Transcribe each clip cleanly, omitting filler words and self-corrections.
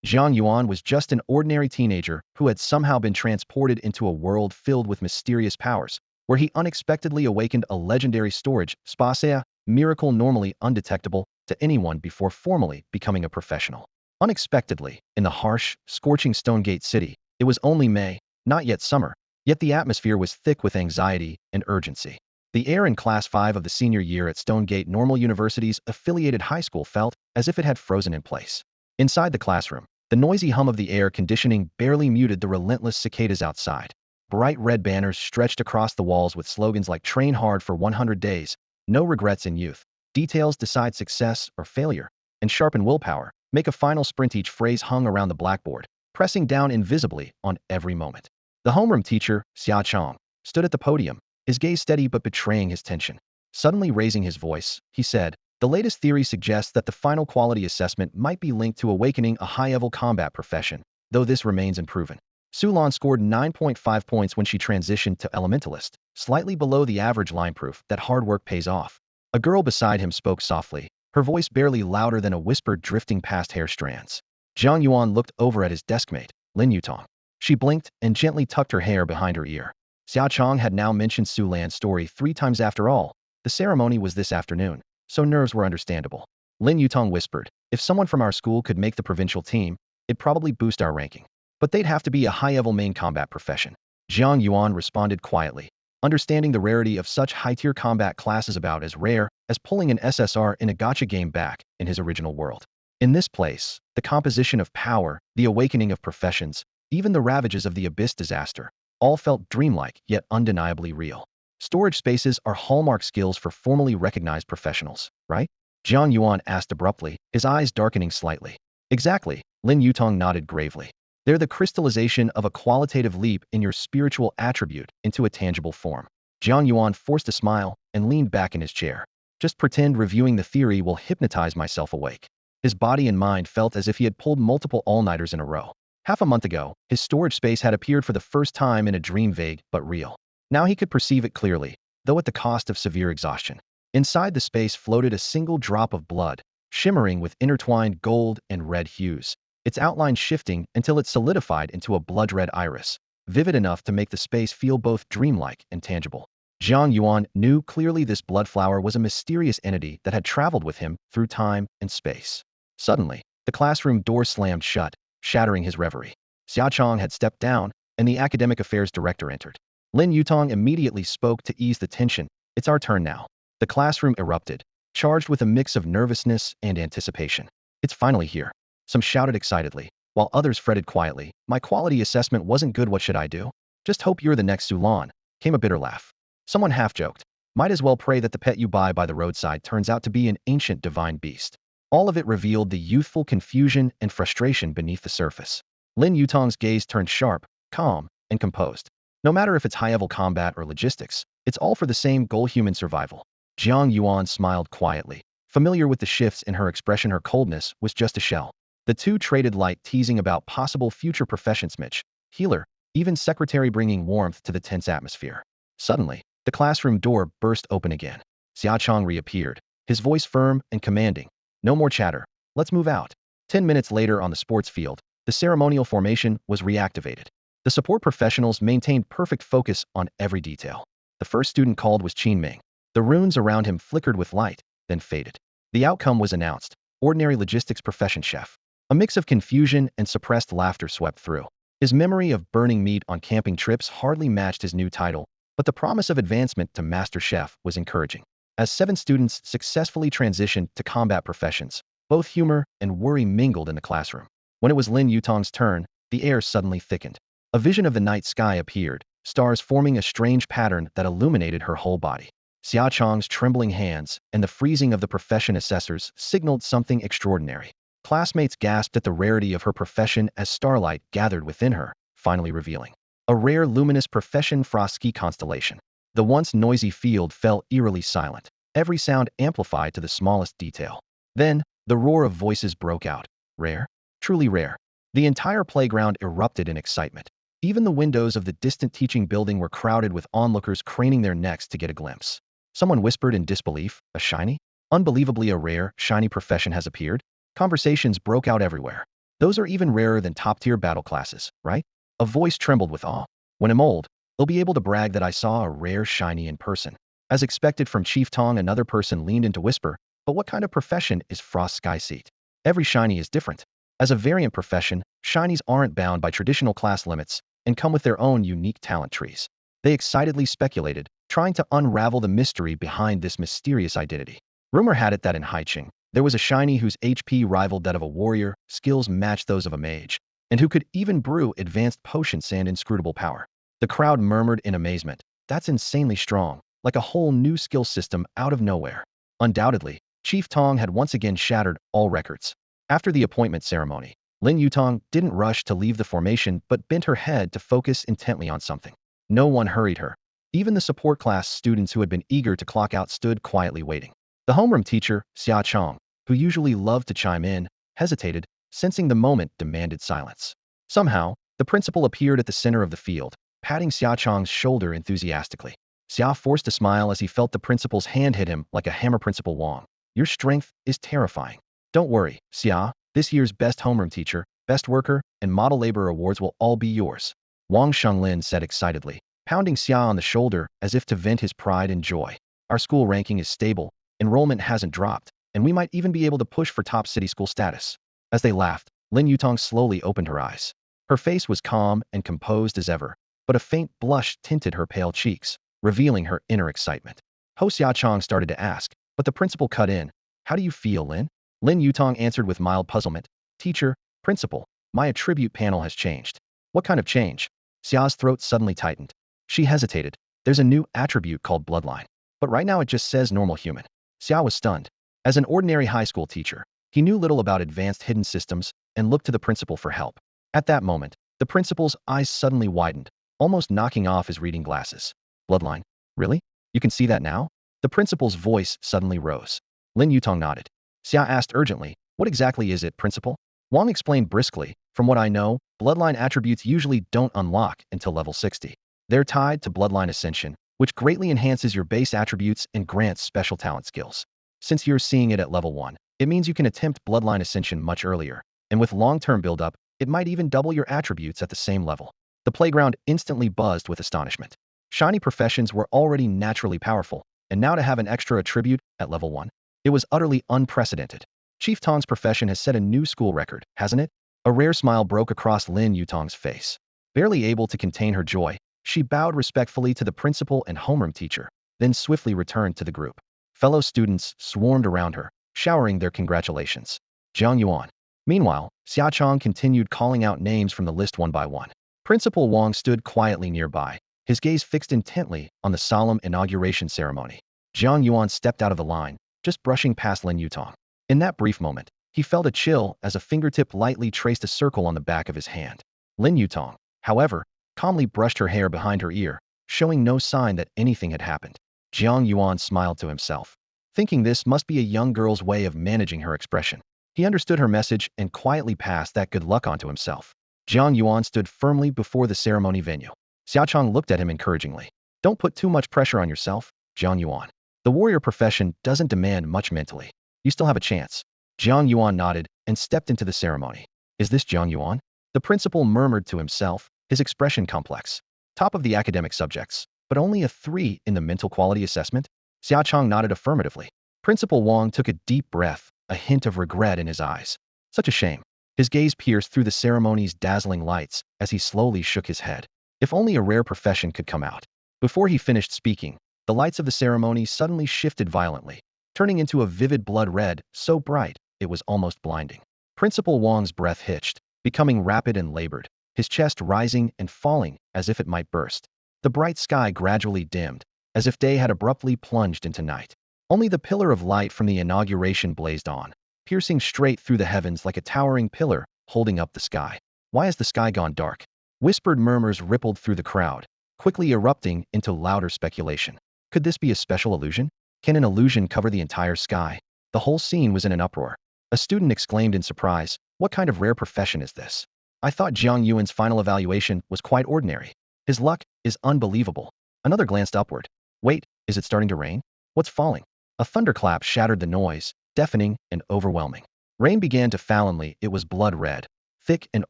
Jiang Yuan was just an ordinary teenager who had somehow been transported into a world filled with mysterious powers, where he unexpectedly awakened a legendary storage spacea miracle normally undetectable to anyone before formally becoming a professional. Unexpectedly, in the harsh, scorching Stonegate City, it was only May, not yet summer, yet the atmosphere was thick with anxiety and urgency. The air in Class 5 of the senior year at Stonegate Normal University's affiliated high school felt as if it had frozen in place. Inside the classroom, the noisy hum of the air conditioning barely muted the relentless cicadas outside. Bright red banners stretched across the walls with slogans like "Train hard for 100 days," "No regrets in youth," "Details decide success or failure," and "Sharpen willpower, make a final sprint." Each phrase hung around the blackboard, pressing down invisibly on every moment. The homeroom teacher, Xia Chong, stood at the podium, his gaze steady but betraying his tension. Suddenly raising his voice, he said, "The latest theory suggests that the final quality assessment might be linked to awakening a high-level combat profession, though this remains unproven." Sulan scored 9.5 points when she transitioned to Elementalist, slightly below the average line, proof that hard work pays off. A girl beside him spoke softly, her voice barely louder than a whisper drifting past hair strands. Jiang Yuan looked over at his deskmate, Lin Yutong. She blinked and gently tucked her hair behind her ear. Xiao Chong had now mentioned Sulan's story 3 times. After all, the ceremony was this afternoon, so nerves were understandable. Lin Yutong whispered, "If someone from our school could make the provincial team, it'd probably boost our ranking. But they'd have to be a high-level main combat profession." Jiang Yuan responded quietly, understanding the rarity of such high-tier combat classes, about as rare as pulling an SSR in a gacha game back in his original world. In this place, the composition of power, the awakening of professions, even the ravages of the Abyss disaster, all felt dreamlike yet undeniably real. Storage spaces are hallmark skills for formally recognized professionals, right? Jiang Yuan asked abruptly, his eyes darkening slightly. Exactly, Lin Yutong nodded gravely. They're the crystallization of a qualitative leap in your spiritual attribute into a tangible form. Jiang Yuan forced a smile and leaned back in his chair. Just pretend reviewing the theory will hypnotize myself awake. His body and mind felt as if he had pulled multiple all-nighters in a row. Half a month ago, his storage space had appeared for the first time in a dream, vague but real. Now he could perceive it clearly, though at the cost of severe exhaustion. Inside the space floated a single drop of blood, shimmering with intertwined gold and red hues, its outline shifting until it solidified into a blood-red iris, vivid enough to make the space feel both dreamlike and tangible. Jiang Yuan knew clearly this blood flower was a mysterious entity that had traveled with him through time and space. Suddenly, the classroom door slammed shut, shattering his reverie. Xia Chong had stepped down, and the academic affairs director entered. Lin Yutong immediately spoke to ease the tension. "It's our turn now." The classroom erupted, charged with a mix of nervousness and anticipation. "It's finally here," some shouted excitedly, while others fretted quietly. "My quality assessment wasn't good, what should I do?" "Just hope you're the next Sulan," came a bitter laugh. Someone half joked, "Might as well pray that the pet you buy by the roadside turns out to be an ancient divine beast." All of it revealed the youthful confusion and frustration beneath the surface. Lin Yutong's gaze turned sharp, calm, and composed. "No matter if it's high-level combat or logistics, it's all for the same goal: human survival." Jiang Yuan smiled quietly. Familiar with the shifts in her expression, her coldness was just a shell. The two traded light, teasing about possible future professions: Mitch, healer, even secretary, bringing warmth to the tense atmosphere. Suddenly, the classroom door burst open again. Xia Chong reappeared, his voice firm and commanding. "No more chatter. Let's move out." 10 minutes later, on the sports field, the ceremonial formation was reactivated. The support professionals maintained perfect focus on every detail. The first student called was Qin Ming. The runes around him flickered with light, then faded. The outcome was announced: ordinary logistics profession chef. A mix of confusion and suppressed laughter swept through. His memory of burning meat on camping trips hardly matched his new title, but the promise of advancement to master chef was encouraging. As 7 students successfully transitioned to combat professions, both humor and worry mingled in the classroom. When it was Lin Yutong's turn, the air suddenly thickened. A vision of the night sky appeared, stars forming a strange pattern that illuminated her whole body. Xia Chong's trembling hands and the freezing of the profession assessors signaled something extraordinary. Classmates gasped at the rarity of her profession as starlight gathered within her, finally revealing a rare luminous profession, Frosky constellation. The once noisy field fell eerily silent, every sound amplified to the smallest detail. Then, the roar of voices broke out. Rare? Truly rare. The entire playground erupted in excitement. Even the windows of the distant teaching building were crowded with onlookers craning their necks to get a glimpse. Someone whispered in disbelief, "A shiny? Unbelievably, a rare, shiny profession has appeared?" Conversations broke out everywhere. Those are even rarer than top-tier battle classes, right? A voice trembled with awe. When I'm old, they'll be able to brag that I saw a rare shiny in person. As expected from Chief Tong, another person leaned in to whisper, but what kind of profession is Frost Sky Seat? Every shiny is different. As a variant profession, shinies aren't bound by traditional class limits and come with their own unique talent trees. They excitedly speculated, trying to unravel the mystery behind this mysterious identity. Rumor had it that in Haicheng, there was a shiny whose HP rivaled that of a warrior, skills matched those of a mage, and who could even brew advanced potions and inscrutable power. The crowd murmured in amazement. That's insanely strong, like a whole new skill system out of nowhere. Undoubtedly, Chief Tong had once again shattered all records. After the appointment ceremony, Lin Yutong didn't rush to leave the formation but bent her head to focus intently on something. No one hurried her. Even the support class students who had been eager to clock out stood quietly waiting. The homeroom teacher, Xia Chong, who usually loved to chime in, hesitated, sensing the moment demanded silence. Somehow, the principal appeared at the center of the field, patting Xia Chong's shoulder enthusiastically. Xia forced a smile as he felt the principal's hand hit him like a hammer. Principal Wang, your strength is terrifying. Don't worry, Xia, this year's best homeroom teacher, best worker, and model labor awards will all be yours. Wang Shenglin said excitedly, pounding Xia on the shoulder as if to vent his pride and joy. Our school ranking is stable, enrollment hasn't dropped, and we might even be able to push for top city school status. As they laughed, Lin Yutong slowly opened her eyes. Her face was calm and composed as ever, but a faint blush tinted her pale cheeks, revealing her inner excitement. Ho Xiaochong started to ask, but the principal cut in. How do you feel, Lin? Lin Yutong answered with mild puzzlement. Teacher, principal, my attribute panel has changed. What kind of change? Xia's throat suddenly tightened. She hesitated. There's a new attribute called bloodline, but right now it just says normal human. Xia was stunned. As an ordinary high school teacher, he knew little about advanced hidden systems and looked to the principal for help. At that moment, the principal's eyes suddenly widened, almost knocking off his reading glasses. Bloodline? Really? You can see that now? The principal's voice suddenly rose. Lin Yutong nodded. Xia asked urgently, what exactly is it, principal? Wang explained briskly, from what I know, bloodline attributes usually don't unlock until level 60. They're tied to bloodline ascension, which greatly enhances your base attributes and grants special talent skills. Since you're seeing it at level 1, it means you can attempt bloodline ascension much earlier, and with long-term build-up, it might even double your attributes at the same level. The playground instantly buzzed with astonishment. Shiny professions were already naturally powerful, and now to have an extra attribute at level 1, it was utterly unprecedented. Chief Tong's profession has set a new school record, hasn't it? A rare smile broke across Lin Yutong's face. Barely able to contain her joy, she bowed respectfully to the principal and homeroom teacher, then swiftly returned to the group. Fellow students swarmed around her, showering their congratulations. Jiang Yuan. Meanwhile, Xia Chong continued calling out names from the list one by one. Principal Wang stood quietly nearby, his gaze fixed intently on the solemn inauguration ceremony. Jiang Yuan stepped out of the line, just brushing past Lin Yutong. In that brief moment, he felt a chill as a fingertip lightly traced a circle on the back of his hand. Lin Yutong, however, calmly brushed her hair behind her ear, showing no sign that anything had happened. Jiang Yuan smiled to himself, thinking this must be a young girl's way of managing her expression. He understood her message and quietly passed that good luck on to himself. Jiang Yuan stood firmly before the ceremony venue. Xiaochong looked at him encouragingly. Don't put too much pressure on yourself, Jiang Yuan. The warrior profession doesn't demand much mentally. You still have a chance. Jiang Yuan nodded and stepped into the ceremony. Is this Jiang Yuan? The principal murmured to himself, his expression complex. Top of the academic subjects, but only a 3 in the mental quality assessment? Xiaochong nodded affirmatively. Principal Wang took a deep breath, a hint of regret in his eyes. Such a shame. His gaze pierced through the ceremony's dazzling lights as he slowly shook his head. If only a rare profession could come out. Before he finished speaking, the lights of the ceremony suddenly shifted violently, turning into a vivid blood red, so bright, it was almost blinding. Principal Wang's breath hitched, becoming rapid and labored, his chest rising and falling as if it might burst. The bright sky gradually dimmed, as if day had abruptly plunged into night. Only the pillar of light from the inauguration blazed on, piercing straight through the heavens like a towering pillar, holding up the sky. Why has the sky gone dark? Whispered murmurs rippled through the crowd, quickly erupting into louder speculation. Could this be a special illusion? Can an illusion cover the entire sky? The whole scene was in an uproar. A student exclaimed in surprise, what kind of rare profession is this? I thought Jiang Yuan's final evaluation was quite ordinary. His luck is unbelievable. Another glanced upward. Wait, is it starting to rain? What's falling? A thunderclap shattered the noise, deafening and overwhelming. Rain began to fallingly, it was blood red, thick and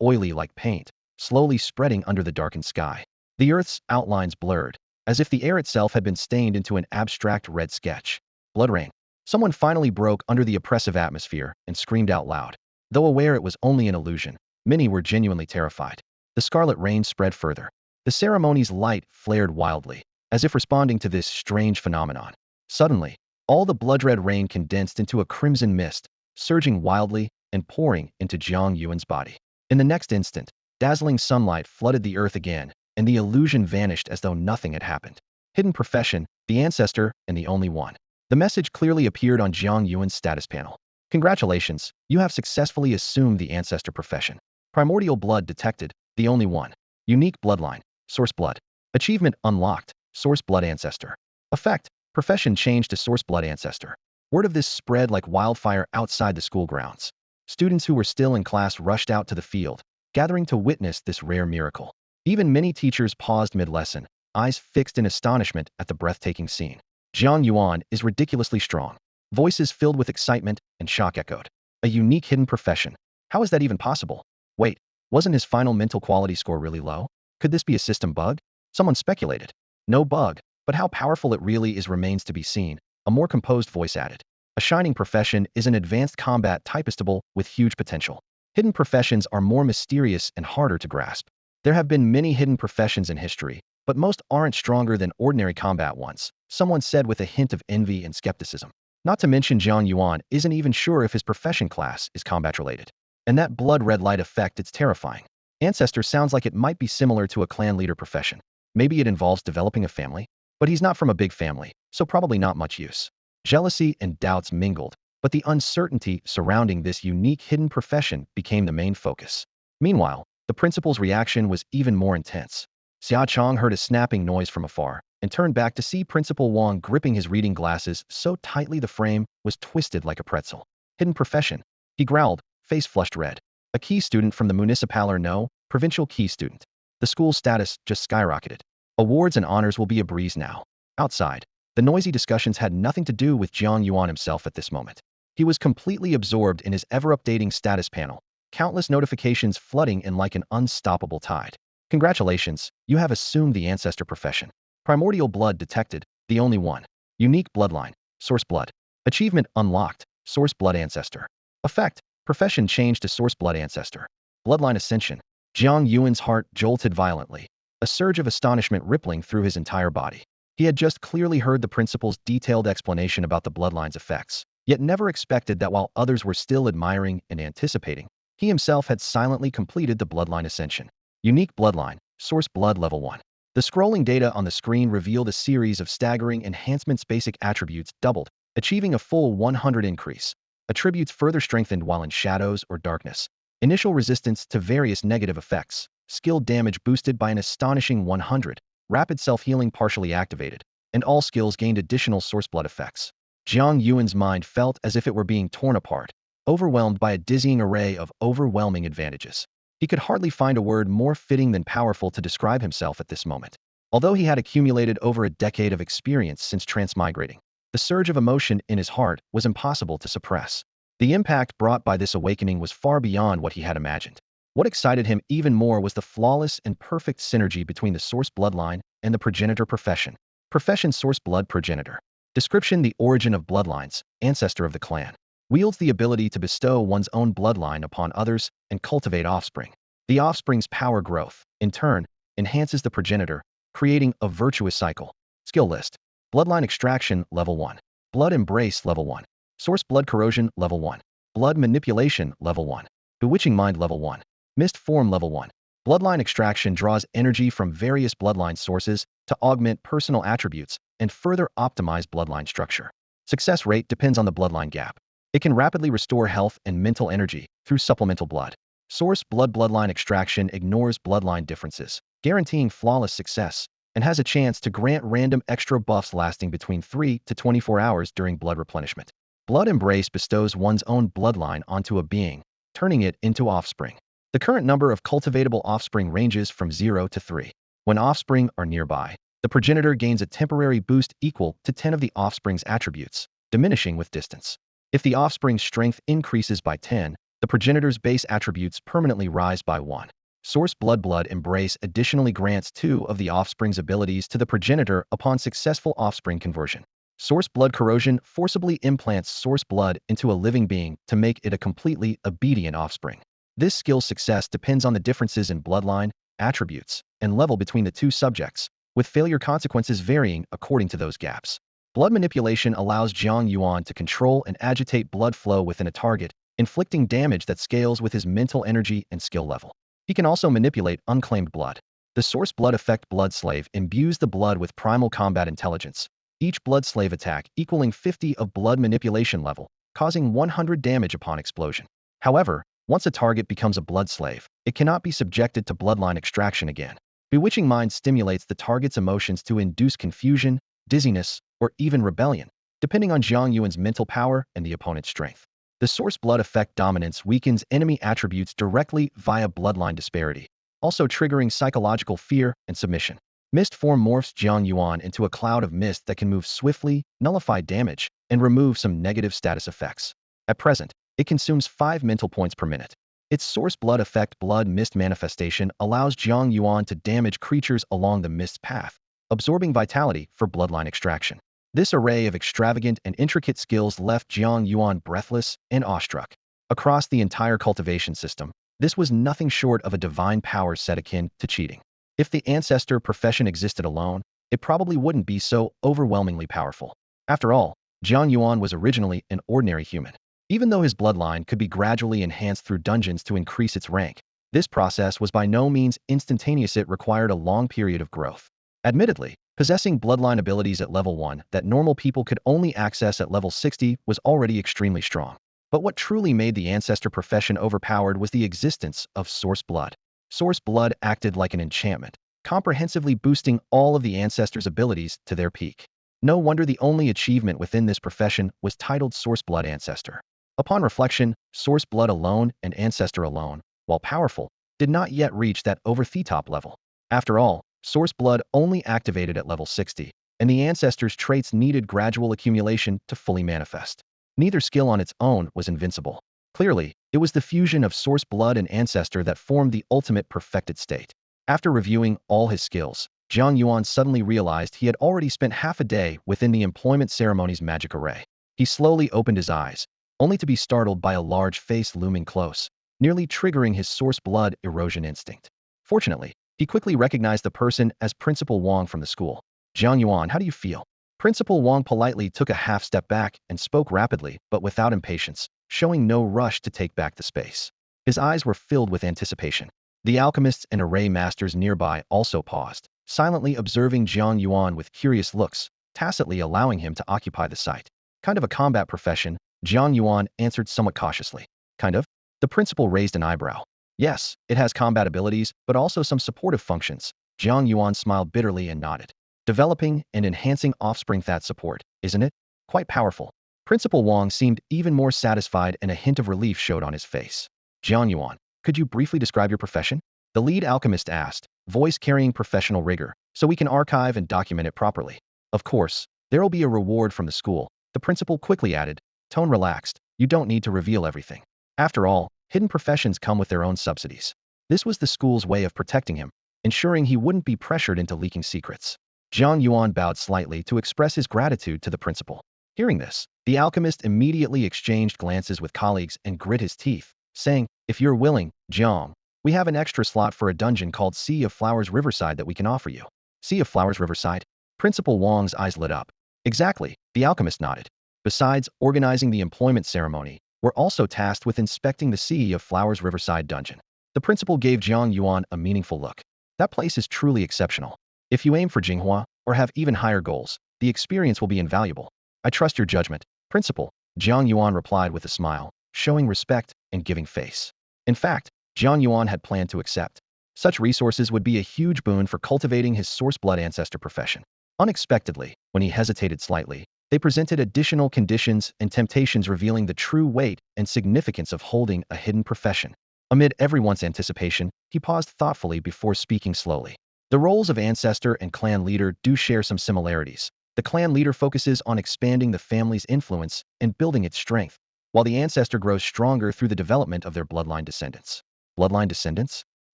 oily like paint, slowly spreading under the darkened sky. The Earth's outlines blurred, as if the air itself had been stained into an abstract red sketch. Blood rain. Someone finally broke under the oppressive atmosphere and screamed out loud. Though aware it was only an illusion, many were genuinely terrified. The scarlet rain spread further. The ceremony's light flared wildly, as if responding to this strange phenomenon. Suddenly, all the blood-red rain condensed into a crimson mist, surging wildly and pouring into Jiang Yuan's body. In the next instant, dazzling sunlight flooded the earth again, and the illusion vanished as though nothing had happened. Hidden profession, the ancestor, and the only one. The message clearly appeared on Jiang Yuan's status panel. Congratulations, you have successfully assumed the ancestor profession. Primordial blood detected, the only one. Unique bloodline, source blood. Achievement unlocked, source blood ancestor. Effect, profession changed to source blood ancestor. Word of this spread like wildfire outside the school grounds. Students who were still in class rushed out to the field, gathering to witness this rare miracle. Even many teachers paused mid-lesson, eyes fixed in astonishment at the breathtaking scene. Jiang Yuan is ridiculously strong. Voices filled with excitement and shock echoed. A unique hidden profession. How is that even possible? Wait, wasn't his final mental quality score really low? Could this be a system bug? Someone speculated. No bug, but how powerful it really is remains to be seen, a more composed voice added. A shining profession is an advanced combat typistable with huge potential. Hidden professions are more mysterious and harder to grasp. There have been many hidden professions in history, but most aren't stronger than ordinary combat ones, someone said with a hint of envy and skepticism. Not to mention Jiang Yuan isn't even sure if his profession class is combat-related. And that blood-red light effect, it's terrifying. Ancestor sounds like it might be similar to a clan leader profession. Maybe it involves developing a family? But he's not from a big family, so probably not much use. Jealousy and doubts mingled, but the uncertainty surrounding this unique hidden profession became the main focus. Meanwhile, the principal's reaction was even more intense. Xia Chong heard a snapping noise from afar and turned back to see Principal Wang gripping his reading glasses so tightly the frame was twisted like a pretzel. Hidden profession. He growled, face flushed red. A key student from the municipal or no, provincial key student. The school's status just skyrocketed. Awards and honors will be a breeze now. Outside, the noisy discussions had nothing to do with Jiang Yuan himself at this moment. He was completely absorbed in his ever-updating status panel, countless notifications flooding in like an unstoppable tide. Congratulations, you have assumed the ancestor profession. Primordial blood detected, the only one. Unique bloodline, source blood. Achievement unlocked, source blood ancestor. Effect, profession changed to source blood ancestor. Bloodline ascension. Jiang Yuan's heart jolted violently, a surge of astonishment rippling through his entire body. He had just clearly heard the principal's detailed explanation about the bloodline's effects, yet never expected that while others were still admiring and anticipating, he himself had silently completed the bloodline ascension. Unique bloodline, source blood level 1. The scrolling data on the screen revealed a series of staggering enhancements. Basic attributes doubled, achieving a full 100 increase. Attributes further strengthened while in shadows or darkness. Initial resistance to various negative effects. Skill damage boosted by an astonishing 100. Rapid self-healing partially activated. And all skills gained additional source blood effects. Jiang Yuan's mind felt as if it were being torn apart, overwhelmed by a dizzying array of overwhelming advantages. He could hardly find a word more fitting than powerful to describe himself at this moment. Although he had accumulated over a decade of experience since transmigrating, the surge of emotion in his heart was impossible to suppress. The impact brought by this awakening was far beyond what he had imagined. What excited him even more was the flawless and perfect synergy between the source bloodline and the progenitor profession. Profession source blood progenitor. Description: the origin of bloodlines, ancestor of the clan. Wields the ability to bestow one's own bloodline upon others and cultivate offspring. The offspring's power growth, in turn, enhances the progenitor, creating a virtuous cycle. Skill list. Bloodline extraction, level 1. Blood embrace, level 1. Source blood corrosion, level 1. Blood manipulation, level 1. Bewitching mind, level 1. Mist form, level 1. Bloodline extraction draws energy from various bloodline sources to augment personal attributes and further optimize bloodline structure. Success rate depends on the bloodline gap. It can rapidly restore health and mental energy through supplemental blood. Source bloodline extraction ignores bloodline differences, guaranteeing flawless success, and has a chance to grant random extra buffs lasting between 3 to 24 hours during blood replenishment. Blood embrace bestows one's own bloodline onto a being, turning it into offspring. The current number of cultivatable offspring ranges from 0 to 3. When offspring are nearby, the progenitor gains a temporary boost equal to 10 of the offspring's attributes, diminishing with distance. If the offspring's strength increases by 10, The progenitor's base attributes permanently rise by 1. Source Blood Embrace additionally grants 2 of the offspring's abilities to the progenitor upon successful offspring conversion. Source Blood Corrosion forcibly implants Source Blood into a living being to make it a completely obedient offspring. This skill's success depends on the differences in bloodline, attributes, and level between the two subjects, with failure consequences varying according to those gaps. Blood manipulation allows Jiang Yuan to control and agitate blood flow within a target, inflicting damage that scales with his mental energy and skill level. He can also manipulate unclaimed blood. The Source Blood Effect Blood Slave imbues the blood with primal combat intelligence, each blood slave attack equaling 50 of blood manipulation level, causing 100 damage upon explosion. However, once a target becomes a blood slave, it cannot be subjected to bloodline extraction again. Bewitching Mind stimulates the target's emotions to induce confusion, dizziness, or even rebellion, depending on Jiang Yuan's mental power and the opponent's strength. The Source Blood Effect Dominance weakens enemy attributes directly via bloodline disparity, also triggering psychological fear and submission. Mist form morphs Jiang Yuan into a cloud of mist that can move swiftly, nullify damage, and remove some negative status effects. At present, it consumes 5 mental points per minute. Its Source Blood Effect Blood Mist manifestation allows Jiang Yuan to damage creatures along the mist's path, absorbing vitality for bloodline extraction. This array of extravagant and intricate skills left Jiang Yuan breathless and awestruck. Across the entire cultivation system, this was nothing short of a divine power set akin to cheating. If the ancestor profession existed alone, it probably wouldn't be so overwhelmingly powerful. After all, Jiang Yuan was originally an ordinary human. Even though his bloodline could be gradually enhanced through dungeons to increase its rank, this process was by no means instantaneous. It required a long period of growth. Admittedly, possessing bloodline abilities at level 1 that normal people could only access at level 60 was already extremely strong. But what truly made the ancestor profession overpowered was the existence of Source Blood. Source Blood acted like an enchantment, comprehensively boosting all of the ancestors' abilities to their peak. No wonder the only achievement within this profession was titled Source Blood Ancestor. Upon reflection, Source Blood alone and Ancestor alone, while powerful, did not yet reach that over-the-top level. After all, Source Blood only activated at level 60, and the Ancestor's traits needed gradual accumulation to fully manifest. Neither skill on its own was invincible. Clearly, it was the fusion of Source Blood and Ancestor that formed the ultimate perfected state. After reviewing all his skills, Jiang Yuan suddenly realized he had already spent half a day within the employment ceremony's magic array. He slowly opened his eyes, only to be startled by a large face looming close, nearly triggering his Source Blood erosion instinct. Fortunately, he quickly recognized the person as Principal Wang from the school. "Jiang Yuan, how do you feel?" Principal Wang politely took a half step back and spoke rapidly but without impatience, showing no rush to take back the space. His eyes were filled with anticipation. The alchemists and array masters nearby also paused, silently observing Jiang Yuan with curious looks, tacitly allowing him to occupy the site. "Kind of a combat profession," Jiang Yuan answered somewhat cautiously. "Kind of?" The principal raised an eyebrow. "Yes, it has combat abilities, but also some supportive functions." Jiang Yuan smiled bitterly and nodded. "Developing and enhancing offspring that support, isn't it? Quite powerful." Principal Wang seemed even more satisfied and a hint of relief showed on his face. "Jiang Yuan, could you briefly describe your profession?" The lead alchemist asked, voice carrying professional rigor, "so we can archive and document it properly." "Of course, there'll be a reward from the school," the principal quickly added, tone relaxed. "You don't need to reveal everything. After all, hidden professions come with their own subsidies." This was the school's way of protecting him, ensuring he wouldn't be pressured into leaking secrets. Jiang Yuan bowed slightly to express his gratitude to the principal. Hearing this, the alchemist immediately exchanged glances with colleagues and grit his teeth, saying, "If you're willing, Jiang, we have an extra slot for a dungeon called Sea of Flowers Riverside that we can offer you." "Sea of Flowers Riverside?" Principal Wang's eyes lit up. "Exactly," the alchemist nodded. "Besides organizing the employment ceremony, we're also tasked with inspecting the Sea of Flowers Riverside dungeon." The principal gave Jiang Yuan a meaningful look. "That place is truly exceptional. If you aim for Jinghua, or have even higher goals, the experience will be invaluable." "I trust your judgment, Principal," Jiang Yuan replied with a smile, showing respect and giving face. In fact, Jiang Yuan had planned to accept. Such resources would be a huge boon for cultivating his Source Blood Ancestor profession. Unexpectedly, when he hesitated slightly, they presented additional conditions and temptations revealing the true weight and significance of holding a hidden profession. Amid everyone's anticipation, he paused thoughtfully before speaking slowly. "The roles of ancestor and clan leader do share some similarities. The clan leader focuses on expanding the family's influence and building its strength, while the ancestor grows stronger through the development of their bloodline descendants. Bloodline descendants?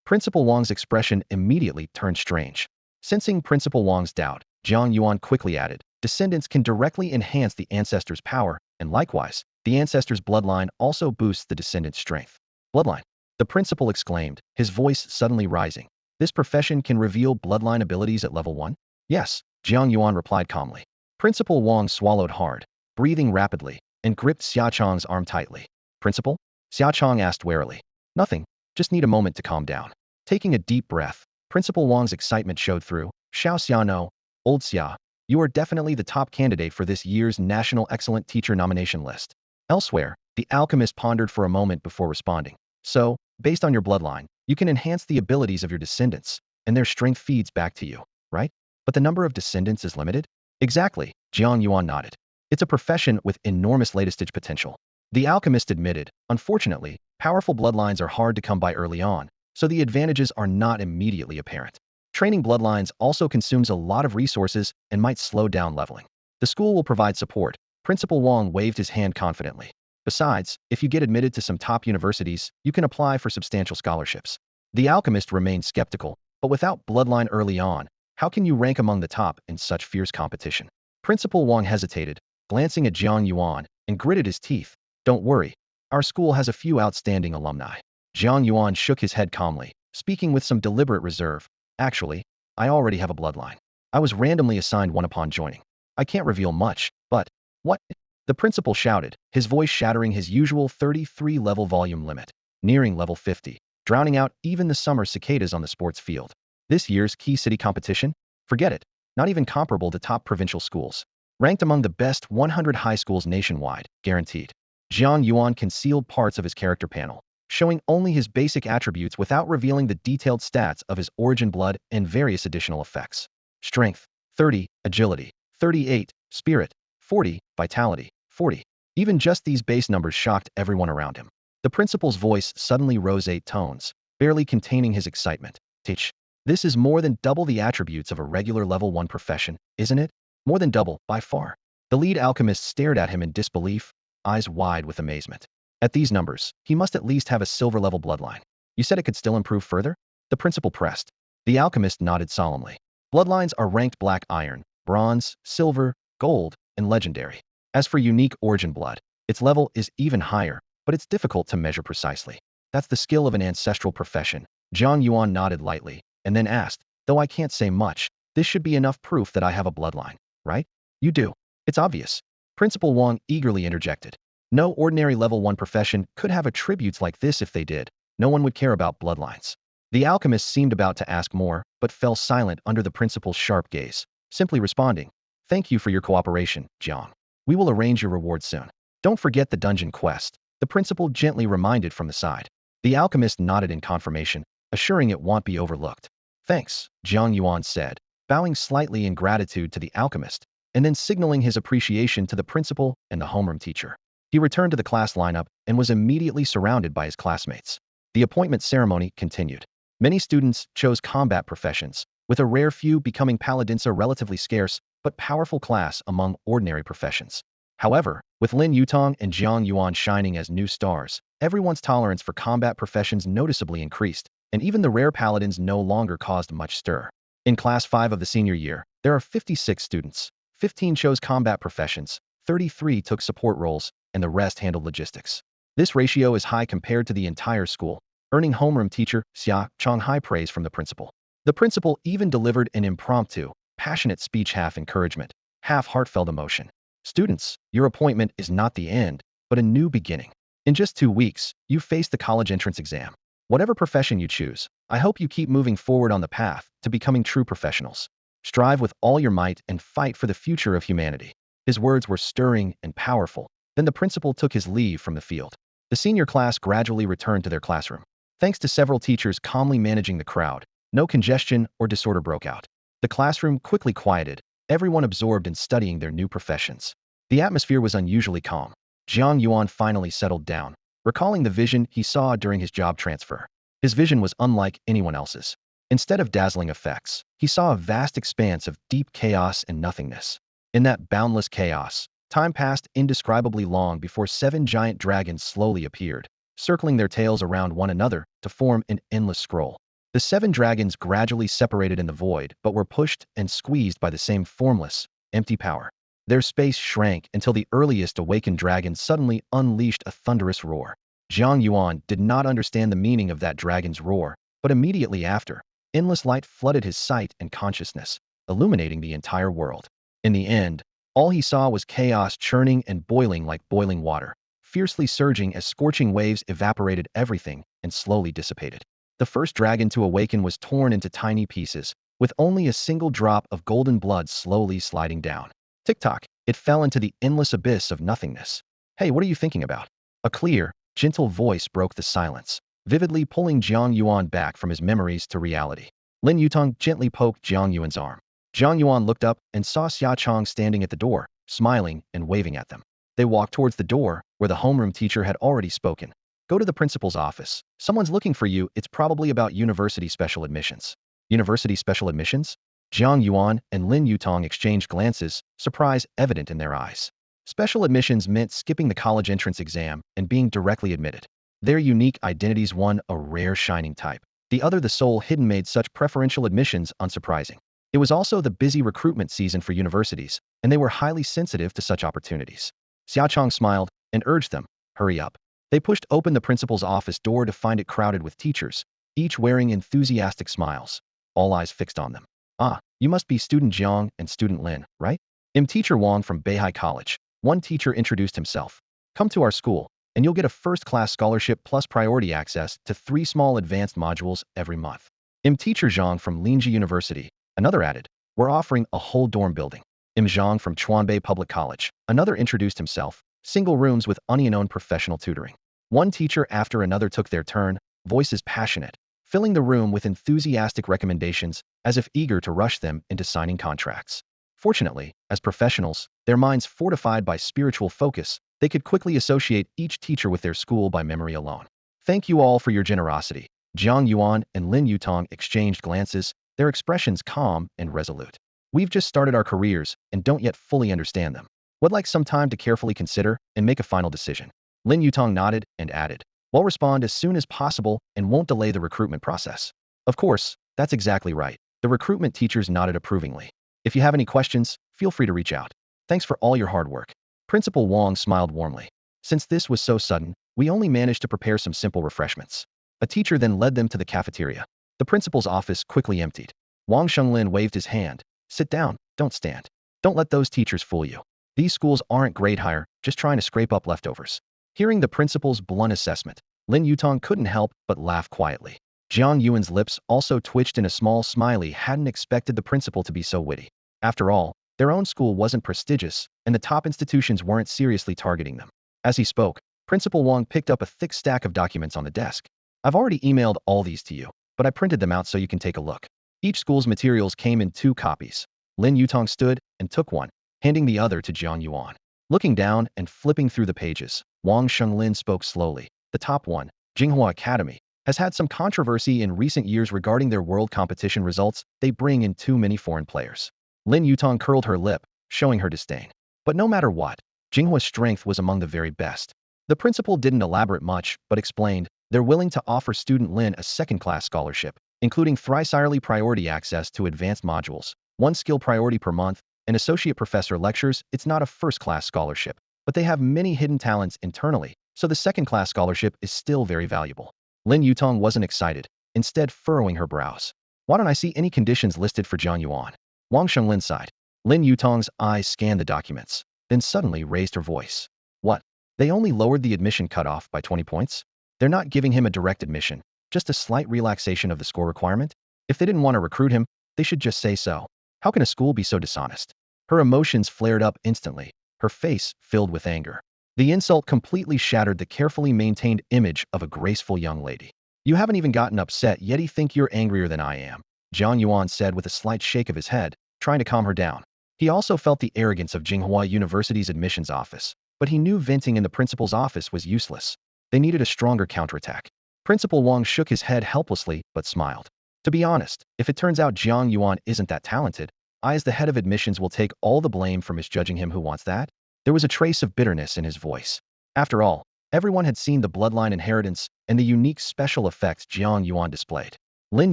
Principal Wang's expression immediately turned strange. Sensing Principal Wang's doubt, Jiang Yuan quickly added, descendants can directly enhance the ancestor's power, and likewise, the ancestor's bloodline also boosts the descendant's strength. Bloodline. The principal exclaimed, his voice suddenly rising. This profession can reveal bloodline abilities at level 1? Yes, Jiang Yuan replied calmly. Principal Wang swallowed hard, breathing rapidly, and gripped Xiaochang's arm tightly. Principal? Xiaochang asked warily. Nothing, just need a moment to calm down. Taking a deep breath, Principal Wang's excitement showed through. Xiao Xiano, old Xia, you are definitely the top candidate for this year's National Excellent Teacher nomination list. Elsewhere, the alchemist pondered for a moment before responding. So, based on your bloodline, you can enhance the abilities of your descendants, and their strength feeds back to you, right? But the number of descendants is limited? Exactly, Jiang Yuan nodded. It's a profession with enormous late-stage potential. The alchemist admitted, unfortunately, powerful bloodlines are hard to come by early on, so the advantages are not immediately apparent. Training bloodlines also consumes a lot of resources and might slow down leveling. The school will provide support. Principal Wang waved his hand confidently. Besides, if you get admitted to some top universities, you can apply for substantial scholarships. The alchemist remained skeptical, but without bloodline early on, how can you rank among the top in such fierce competition? Principal Wang hesitated, glancing at Jiang Yuan, and gritted his teeth. Don't worry, our school has a few outstanding alumni. Jiang Yuan shook his head calmly, speaking with some deliberate reserve. Actually, I already have a bloodline. I was randomly assigned one upon joining. I can't reveal much, but... What? The principal shouted, his voice shattering his usual 33-level volume limit, nearing level 50, drowning out even the summer cicadas on the sports field. This year's key city competition? Forget it. Not even comparable to top provincial schools. Ranked among the best 100 high schools nationwide, guaranteed. Jiang Yuan concealed parts of his character panel, showing only his basic attributes without revealing the detailed stats of his origin blood and various additional effects. Strength, 30, agility, 38, spirit, 40, vitality, 40. Even just these base numbers shocked everyone around him. The principal's voice suddenly rose 8 tones, barely containing his excitement. Teach. This is more than double the attributes of a regular level 1 profession, isn't it? More than double, by far. The lead alchemist stared at him in disbelief, eyes wide with amazement. At these numbers, he must at least have a silver-level bloodline. You said it could still improve further? The principal pressed. The alchemist nodded solemnly. Bloodlines are ranked black iron, bronze, silver, gold, and legendary. As for unique origin blood, its level is even higher, but it's difficult to measure precisely. That's the skill of an ancestral profession. Jiang Yuan nodded lightly, and then asked, though I can't say much, this should be enough proof that I have a bloodline, right? You do. It's obvious. Principal Wang eagerly interjected. No ordinary level 1 profession could have attributes like this. If they did, no one would care about bloodlines. The alchemist seemed about to ask more, but fell silent under the principal's sharp gaze, simply responding, thank you for your cooperation, Jiang. We will arrange your reward soon. Don't forget the dungeon quest, the principal gently reminded from the side. The alchemist nodded in confirmation, assuring it won't be overlooked. Thanks, Jiang Yuan said, bowing slightly in gratitude to the alchemist, and then signaling his appreciation to the principal and the homeroom teacher. He returned to the class lineup and was immediately surrounded by his classmates. The appointment ceremony continued. Many students chose combat professions, with a rare few becoming paladins, a relatively scarce but powerful class among ordinary professions. However, with Lin Yutong and Jiang Yuan shining as new stars, everyone's tolerance for combat professions noticeably increased, and even the rare paladins no longer caused much stir. In Class 5 of the senior year, there are 56 students. 15 chose combat professions, 33 took support roles, and the rest handled logistics. This ratio is high compared to the entire school, earning homeroom teacher Xia Chong high praise from the principal. The principal even delivered an impromptu, passionate speech, half encouragement, half heartfelt emotion. Students, your appointment is not the end, but a new beginning. In just 2 weeks, you face the college entrance exam. Whatever profession you choose, I hope you keep moving forward on the path to becoming true professionals. Strive with all your might and fight for the future of humanity. His words were stirring and powerful. Then the principal took his leave from the field. The senior class gradually returned to their classroom. Thanks to several teachers calmly managing the crowd, no congestion or disorder broke out. The classroom quickly quieted, everyone absorbed in studying their new professions. The atmosphere was unusually calm. Jiang Yuan finally settled down, recalling the vision he saw during his job transfer. His vision was unlike anyone else's. Instead of dazzling effects, he saw a vast expanse of deep chaos and nothingness. In that boundless chaos, Time passed indescribably long before 7 giant dragons slowly appeared, circling their tails around one another to form an endless scroll. The 7 dragons gradually separated in the void but were pushed and squeezed by the same formless, empty power. Their space shrank until the earliest awakened dragon suddenly unleashed a thunderous roar. Jiang Yuan did not understand the meaning of that dragon's roar, but immediately after, endless light flooded his sight and consciousness, illuminating the entire world. In the end, all he saw was chaos churning and boiling like boiling water, fiercely surging as scorching waves evaporated everything and slowly dissipated. The first dragon to awaken was torn into tiny pieces, with only a single drop of golden blood slowly sliding down. Tick-tock, it fell into the endless abyss of nothingness. Hey, what are you thinking about? A clear, gentle voice broke the silence, vividly pulling Jiang Yuan back from his memories to reality. Lin Yutong gently poked Jiang Yuan's arm. Jiang Yuan looked up and saw Xia Chong standing at the door, smiling and waving at them. They walked towards the door, where the homeroom teacher had already spoken. Go to the principal's office. Someone's looking for you. It's probably about university special admissions. University special admissions? Jiang Yuan and Lin Yutong exchanged glances, surprise evident in their eyes. Special admissions meant skipping the college entrance exam and being directly admitted. Their unique identities, one a rare shining type, the other the soul hidden, made such preferential admissions unsurprising. It was also the busy recruitment season for universities, and they were highly sensitive to such opportunities. Xiaochong smiled and urged them, hurry up. They pushed open the principal's office door to find it crowded with teachers, each wearing enthusiastic smiles, all eyes fixed on them. Ah, you must be student Jiang and student Lin, right? I'm teacher Wang from Beihai College. One teacher introduced himself. Come to our school, and you'll get a first-class scholarship plus priority access to 3 small advanced modules every month. I'm teacher Zhang from Linji University. Another added, we're offering a whole dorm building. I'm Zhang from Chuanbei Public College. Another introduced himself. Single rooms with unknown professional tutoring. One teacher after another took their turn, voices passionate, filling the room with enthusiastic recommendations as if eager to rush them into signing contracts. Fortunately, as professionals, their minds fortified by spiritual focus, they could quickly associate each teacher with their school by memory alone. Thank you all for your generosity. Jiang Yuan and Lin Yutong exchanged glances, their expressions calm and resolute. We've just started our careers and don't yet fully understand them. Would like some time to carefully consider and make a final decision. Lin Yutong nodded and added, we'll respond as soon as possible and won't delay the recruitment process. Of course, that's exactly right. The recruitment teachers nodded approvingly. If you have any questions, feel free to reach out. Thanks for all your hard work. Principal Wang smiled warmly. Since this was so sudden, we only managed to prepare some simple refreshments. A teacher then led them to the cafeteria. The principal's office quickly emptied. Wang Shenglin waved his hand. Sit down, don't stand. Don't let those teachers fool you. These schools aren't grade higher, just trying to scrape up leftovers. Hearing the principal's blunt assessment, Lin Yutong couldn't help but laugh quietly. Jiang Yuan's lips also twitched in a small smile. He hadn't expected the principal to be so witty. After all, their own school wasn't prestigious, and the top institutions weren't seriously targeting them. As he spoke, Principal Wang picked up a thick stack of documents on the desk. I've already emailed all these to you, but I printed them out so you can take a look. Each school's materials came in 2 copies. Lin Yutong stood and took one, handing the other to Jiang Yuan. Looking down and flipping through the pages, Wang Shenglin spoke slowly. The top one, Jinghua Academy, has had some controversy in recent years regarding their world competition results. They bring in too many foreign players. Lin Yutong curled her lip, showing her disdain. But no matter what, Jinghua's strength was among the very best. The principal didn't elaborate much, but explained, they're willing to offer student Lin a second-class scholarship, including thrice-yearly priority access to advanced modules, 1 skill priority per month, and associate professor lectures. It's not a first-class scholarship, but they have many hidden talents internally, so the second-class scholarship is still very valuable. Lin Yutong wasn't excited, instead furrowing her brows. Why don't I see any conditions listed for Jiang Yuan? Wang Shenglin sighed. Lin Yutong's eyes scanned the documents, then suddenly raised her voice. What? They only lowered the admission cutoff by 20 points? They're not giving him a direct admission, just a slight relaxation of the score requirement? If they didn't want to recruit him, they should just say so. How can a school be so dishonest? Her emotions flared up instantly, her face filled with anger. The insult completely shattered the carefully maintained image of a graceful young lady. You haven't even gotten upset yet. You think you're angrier than I am, Jiang Yuan said with a slight shake of his head, trying to calm her down. He also felt the arrogance of Jinghua University's admissions office, but he knew venting in the principal's office was useless. They needed a stronger counterattack. Principal Wang shook his head helplessly, but smiled. To be honest, if it turns out Jiang Yuan isn't that talented, I as the head of admissions will take all the blame for misjudging him. Who wants that? There was a trace of bitterness in his voice. After all, everyone had seen the bloodline inheritance and the unique special effects Jiang Yuan displayed. Lin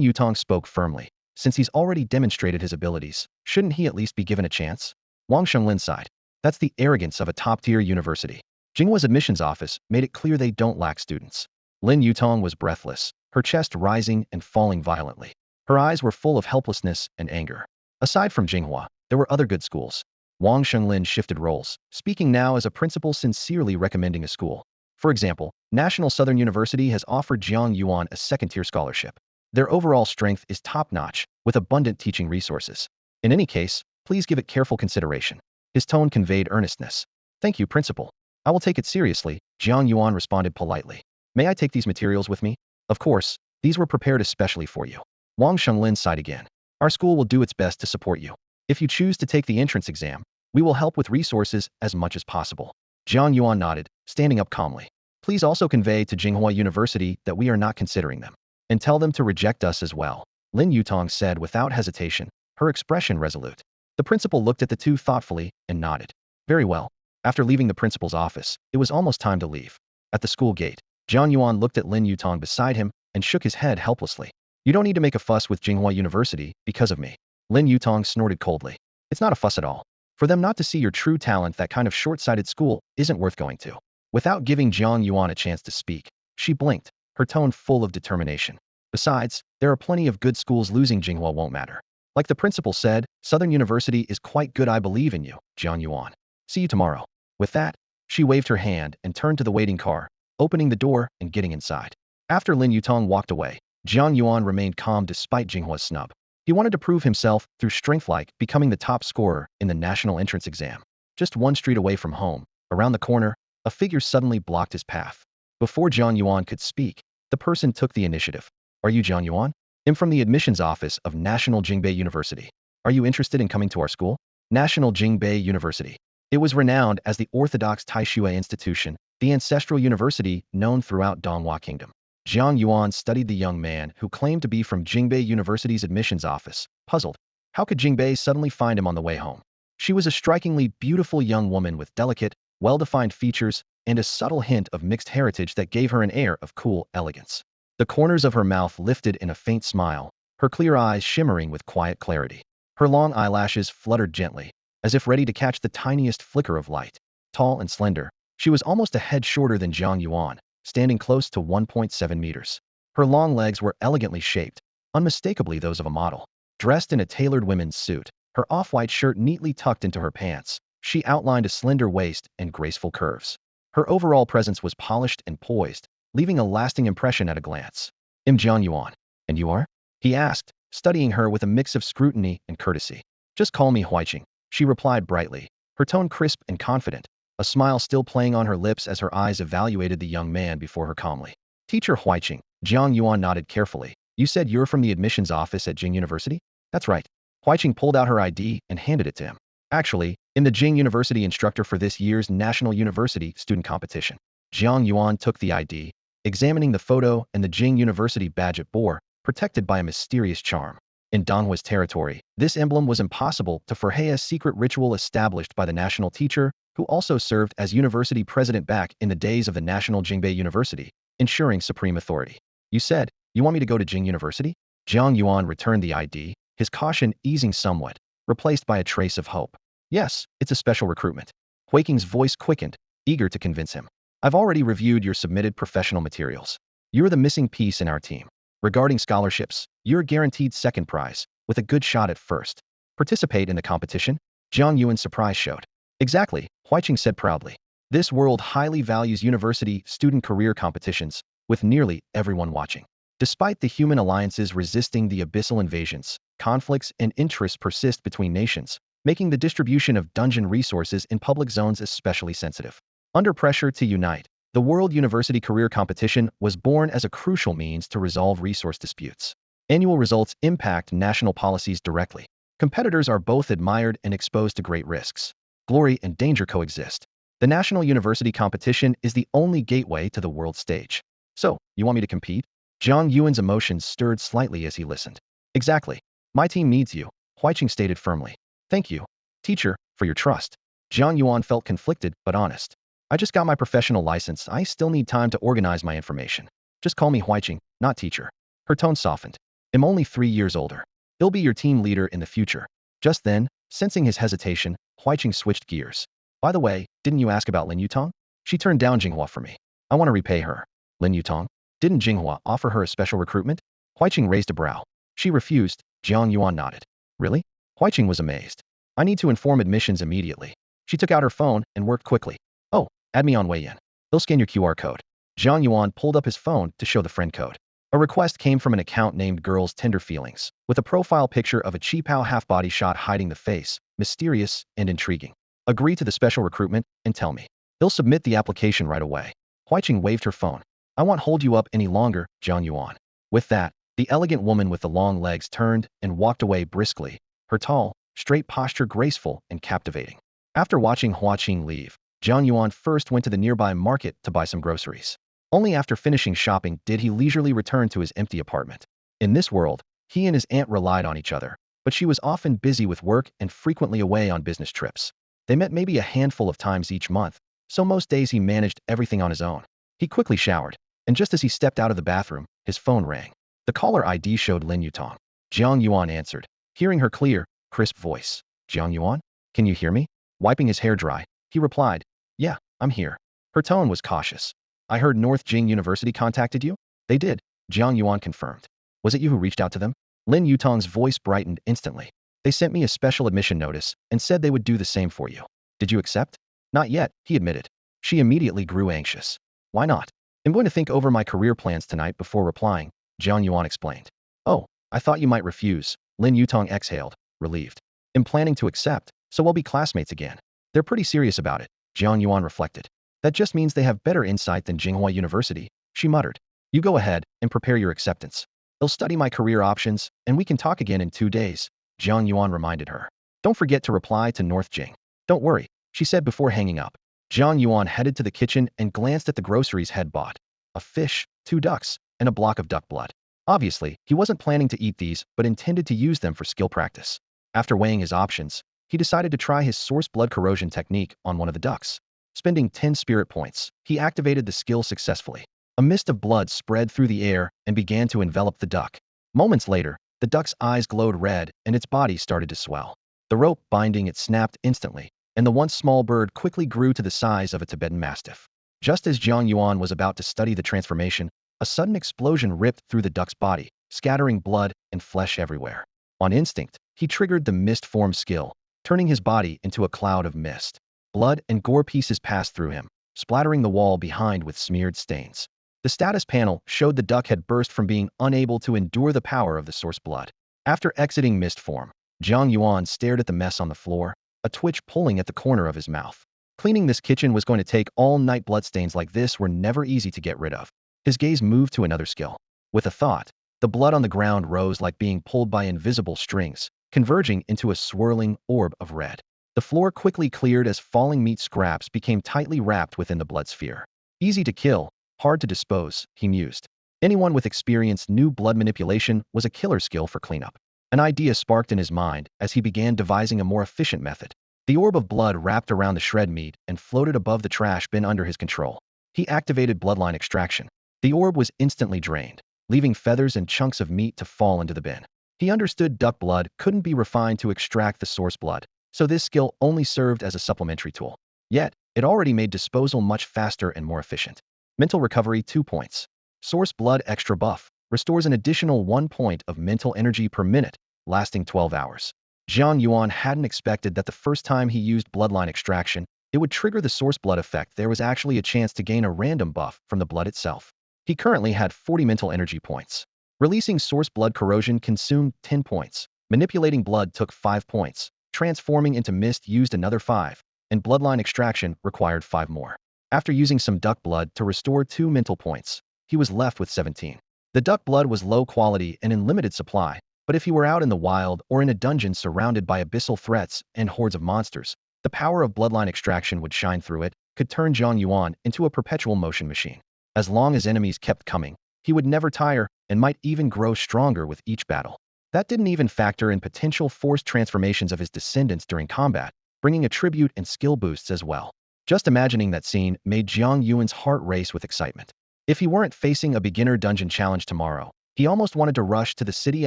Yutong spoke firmly. Since he's already demonstrated his abilities, shouldn't he at least be given a chance? Wang Shenglin sighed. That's the arrogance of a top-tier university. Jinghua's admissions office made it clear they don't lack students. Lin Yutong was breathless, her chest rising and falling violently. Her eyes were full of helplessness and anger. Aside from Jinghua, there were other good schools. Wang Shenglin shifted roles, speaking now as a principal sincerely recommending a school. For example, National Southern University has offered Jiang Yuan a second-tier scholarship. Their overall strength is top-notch, with abundant teaching resources. In any case, please give it careful consideration. His tone conveyed earnestness. Thank you, principal. I will take it seriously, Jiang Yuan responded politely. May I take these materials with me? Of course, these were prepared especially for you. Wang Shenglin sighed again. Our school will do its best to support you. If you choose to take the entrance exam, we will help with resources as much as possible. Jiang Yuan nodded, standing up calmly. Please also convey to Jinghua University that we are not considering them. And tell them to reject us as well, Lin Yutong said without hesitation, her expression resolute. The principal looked at the two thoughtfully and nodded. Very well. After leaving the principal's office, it was almost time to leave. At the school gate, Jiang Yuan looked at Lin Yutong beside him and shook his head helplessly. You don't need to make a fuss with Jinghua University because of me. Lin Yutong snorted coldly. It's not a fuss at all. For them not to see your true talent, that kind of short-sighted school isn't worth going to. Without giving Jiang Yuan a chance to speak, she blinked, her tone full of determination. Besides, there are plenty of good schools. Losing Jinghua won't matter. Like the principal said, Southern University is quite good. I believe in you, Jiang Yuan. See you tomorrow. With that, she waved her hand and turned to the waiting car, opening the door and getting inside. After Lin Yutong walked away, Jiang Yuan remained calm despite Jinghua's snub. He wanted to prove himself through strength, like becoming the top scorer in the national entrance exam. Just one street away from home, around the corner, a figure suddenly blocked his path. Before Jiang Yuan could speak, the person took the initiative. Are you Jiang Yuan? I'm from the admissions office of National Jingbei University. Are you interested in coming to our school? National Jingbei University. It was renowned as the orthodox Taishui institution, the ancestral university known throughout Donghua Kingdom. Jiang Yuan studied the young man who claimed to be from Jingbei University's admissions office, puzzled. How could Jingbei suddenly find him on the way home? She was a strikingly beautiful young woman with delicate, well-defined features and a subtle hint of mixed heritage that gave her an air of cool elegance. The corners of her mouth lifted in a faint smile, her clear eyes shimmering with quiet clarity. Her long eyelashes fluttered gently, as if ready to catch the tiniest flicker of light. Tall and slender, she was almost a head shorter than Jiang Yuan, standing close to 1.7 meters. Her long legs were elegantly shaped, unmistakably those of a model. Dressed in a tailored women's suit, her off-white shirt neatly tucked into her pants, she outlined a slender waist and graceful curves. Her overall presence was polished and poised, leaving a lasting impression at a glance. I'm Jiang Yuan. And you are? He asked, studying her with a mix of scrutiny and courtesy. Just call me Huiqing, she replied brightly, her tone crisp and confident, a smile still playing on her lips as her eyes evaluated the young man before her calmly. Teacher Huiqing, Jiang Yuan nodded carefully. You said you're from the admissions office at Jing University? That's right. Huiqing pulled out her ID and handed it to him. Actually, I'm the Jing University instructor for this year's National University Student Competition. Jiang Yuan took the ID, examining the photo and the Jing University badge it bore, protected by a mysterious charm. In Donghua's territory, this emblem was impossible to forget, a secret ritual established by the national teacher, who also served as university president back in the days of the National Jingbei University, ensuring supreme authority. You said, you want me to go to Jing University? Jiang Yuan returned the ID, his caution easing somewhat, replaced by a trace of hope. Yes, it's a special recruitment. Huiqing's voice quickened, eager to convince him. I've already reviewed your submitted professional materials. You're the missing piece in our team. Regarding scholarships, you're guaranteed second prize, with a good shot at first. Participate in the competition? Jiang Yuan's surprise showed. Exactly, Huiqing said proudly. This world highly values university student career competitions, with nearly everyone watching. Despite the human alliances resisting the abyssal invasions, conflicts and interests persist between nations, making the distribution of dungeon resources in public zones especially sensitive. Under pressure to unite, the World University Career Competition was born as a crucial means to resolve resource disputes. Annual results impact national policies directly. Competitors are both admired and exposed to great risks. Glory and danger coexist. The National University Competition is the only gateway to the world stage. So, you want me to compete? Jiang Yuan's emotions stirred slightly as he listened. Exactly. My team needs you, Huiqing stated firmly. Thank you, teacher, for your trust. Jiang Yuan felt conflicted but honest. I just got my professional license. I still need time to organize my information. Just call me Huiqing, not teacher. Her tone softened. I'm only 3 years older. He'll be your team leader in the future. Just then, sensing his hesitation, Huiqing switched gears. By the way, didn't you ask about Lin Yutong? She turned down Jinghua for me. I want to repay her. Lin Yutong? Didn't Jinghua offer her a special recruitment? Huiqing raised a brow. She refused. Jiang Yuan nodded. Really? Huiqing was amazed. I need to inform admissions immediately. She took out her phone and worked quickly. Oh, add me on Weiyan. They'll scan your QR code. Jiang Yuan pulled up his phone to show the friend code. A request came from an account named Girls Tender Feelings, with a profile picture of a cheapao half-body shot hiding the face, mysterious and intriguing. Agree to the special recruitment and tell me. They'll submit the application right away. Huiqing waved her phone. I won't hold you up any longer, Jiang Yuan. With that, the elegant woman with the long legs turned and walked away briskly, her tall, straight posture graceful and captivating. After watching Huiqing leave, Jiang Yuan first went to the nearby market to buy some groceries. Only after finishing shopping did he leisurely return to his empty apartment. In this world, he and his aunt relied on each other, but she was often busy with work and frequently away on business trips. They met maybe a handful of times each month, so most days he managed everything on his own. He quickly showered, and just as he stepped out of the bathroom, his phone rang. The caller ID showed Lin Yutong. Jiang Yuan answered, hearing her clear, crisp voice. Jiang Yuan? Can you hear me? Wiping his hair dry, he replied, yeah, I'm here. Her tone was cautious. I heard North Jing University contacted you? They did, Jiang Yuan confirmed. Was it you who reached out to them? Lin Yutong's voice brightened instantly. They sent me a special admission notice and said they would do the same for you. Did you accept? Not yet, he admitted. She immediately grew anxious. Why not? I'm going to think over my career plans tonight before replying, Jiang Yuan explained. Oh, I thought you might refuse, Lin Yutong exhaled, relieved. I'm planning to accept, so we'll be classmates again. They're pretty serious about it, Jiang Yuan reflected. That just means they have better insight than Jingbei University, she muttered. You go ahead and prepare your acceptance. They'll study my career options, and we can talk again in 2 days, Jiang Yuan reminded her. Don't forget to reply to North Jing. Don't worry, she said before hanging up. Jiang Yuan headed to the kitchen and glanced at the groceries he'd bought. A fish, 2 ducks, and a block of duck blood. Obviously, he wasn't planning to eat these, but intended to use them for skill practice. After weighing his options, he decided to try his source blood corrosion technique on one of the ducks. Spending 10 spirit points, he activated the skill successfully. A mist of blood spread through the air and began to envelop the duck. Moments later, the duck's eyes glowed red and its body started to swell. The rope binding it snapped instantly, and the once small bird quickly grew to the size of a Tibetan mastiff. Just as Jiang Yuan was about to study the transformation, a sudden explosion ripped through the duck's body, scattering blood and flesh everywhere. On instinct, he triggered the mist form skill, turning his body into a cloud of mist. Blood and gore pieces passed through him, splattering the wall behind with smeared stains. The status panel showed the duck had burst from being unable to endure the power of the source blood. After exiting mist form, Jiang Yuan stared at the mess on the floor, a twitch pulling at the corner of his mouth. Cleaning this kitchen was going to take all night. Bloodstains like this were never easy to get rid of. His gaze moved to another skill. With a thought, the blood on the ground rose like being pulled by invisible strings, converging into a swirling orb of red. The floor quickly cleared as falling meat scraps became tightly wrapped within the blood sphere. Easy to kill, hard to dispose, he mused. Anyone with experience knew blood manipulation was a killer skill for cleanup. An idea sparked in his mind as he began devising a more efficient method. The orb of blood wrapped around the shred meat and floated above the trash bin under his control. He activated bloodline extraction. The orb was instantly drained, leaving feathers and chunks of meat to fall into the bin. He understood duck blood couldn't be refined to extract the source blood, so this skill only served as a supplementary tool. Yet, it already made disposal much faster and more efficient. Mental recovery 2 points. Source blood extra buff restores an additional 1 point of mental energy per minute, lasting 12 hours. Jiang Yuan hadn't expected that the first time he used bloodline extraction, it would trigger the source blood effect. There was actually a chance to gain a random buff from the blood itself. He currently had 40 mental energy points. Releasing source blood corrosion consumed 10 points. Manipulating blood took 5 points. Transforming into mist used another 5, and bloodline extraction required 5 more. After using some duck blood to restore 2 mental points, he was left with 17. The duck blood was low quality and in limited supply, but if he were out in the wild or in a dungeon surrounded by abyssal threats and hordes of monsters, the power of bloodline extraction would shine through it, could turn Jiang Yuan into a perpetual motion machine. As long as enemies kept coming, he would never tire and might even grow stronger with each battle. That didn't even factor in potential forced transformations of his descendants during combat, bringing a tribute and skill boosts as well. Just imagining that scene made Jiang Yuan's heart race with excitement. If he weren't facing a beginner dungeon challenge tomorrow, he almost wanted to rush to the city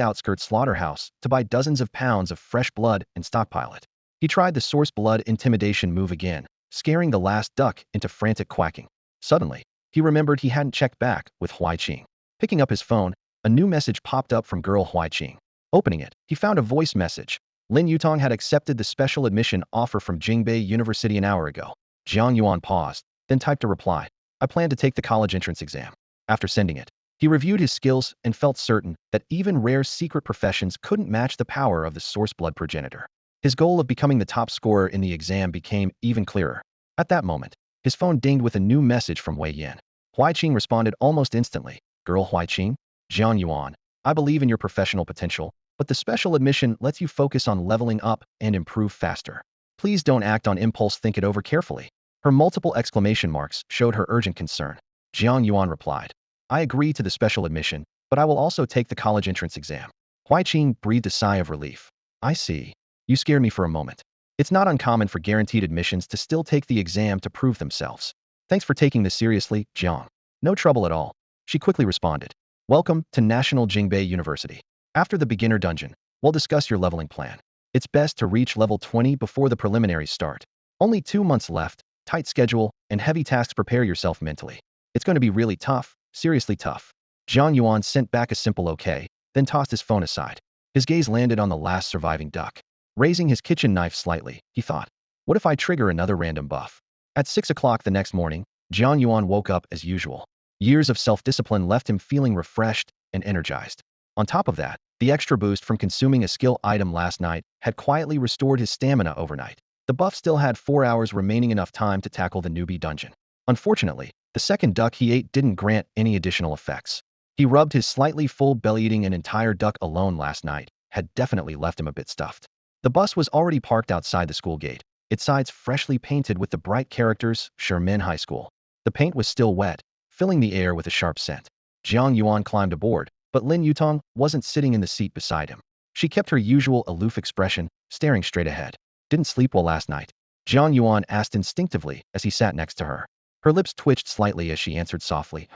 outskirts slaughterhouse to buy dozens of pounds of fresh blood and stockpile it. He tried the source blood intimidation move again, scaring the last duck into frantic quacking. Suddenly, he remembered he hadn't checked back with Huaiqing. Picking up his phone, a new message popped up from girl Huaiqing. Opening it, he found a voice message. Lin Yutong had accepted the special admission offer from Jingbei University an hour ago. Jiang Yuan paused, then typed a reply. I plan to take the college entrance exam. After sending it, he reviewed his skills and felt certain that even rare secret professions couldn't match the power of the source blood progenitor. His goal of becoming the top scorer in the exam became even clearer. At that moment, his phone dinged with a new message from Wei Yan. Huaiqing responded almost instantly. Girl Huaiqing, Jiang Yuan, I believe in your professional potential, but the special admission lets you focus on leveling up and improve faster. Please don't act on impulse, think it over carefully. Her multiple exclamation marks showed her urgent concern. Jiang Yuan replied, I agree to the special admission, but I will also take the college entrance exam. Huaiqing breathed a sigh of relief. I see. You scared me for a moment. It's not uncommon for guaranteed admissions to still take the exam to prove themselves. Thanks for taking this seriously, Jiang. No trouble at all. She quickly responded. Welcome to National Jingbei University. After the beginner dungeon, we'll discuss your leveling plan. It's best to reach level 20 before the preliminaries start. Only 2 months left, tight schedule, and heavy tasks. Prepare yourself mentally. It's going to be really tough, seriously tough. Jiang Yuan sent back a simple okay, then tossed his phone aside. His gaze landed on the last surviving duck. Raising his kitchen knife slightly, he thought, what if I trigger another random buff? At 6 o'clock the next morning, Jiang Yuan woke up as usual. Years of self-discipline left him feeling refreshed and energized. On top of that, the extra boost from consuming a skill item last night had quietly restored his stamina overnight. The buff still had 4 hours remaining, enough time to tackle the newbie dungeon. Unfortunately, the second duck he ate didn't grant any additional effects. He rubbed his slightly full belly. Eating an entire duck alone last night had definitely left him a bit stuffed. The bus was already parked outside the school gate, its sides freshly painted with the bright characters Sherman High School. The paint was still wet, filling the air with a sharp scent. Jiang Yuan climbed aboard, but Lin Yutong wasn't sitting in the seat beside him. She kept her usual aloof expression, staring straight ahead. Didn't sleep well last night? Jiang Yuan asked instinctively as he sat next to her. Her lips twitched slightly as she answered softly,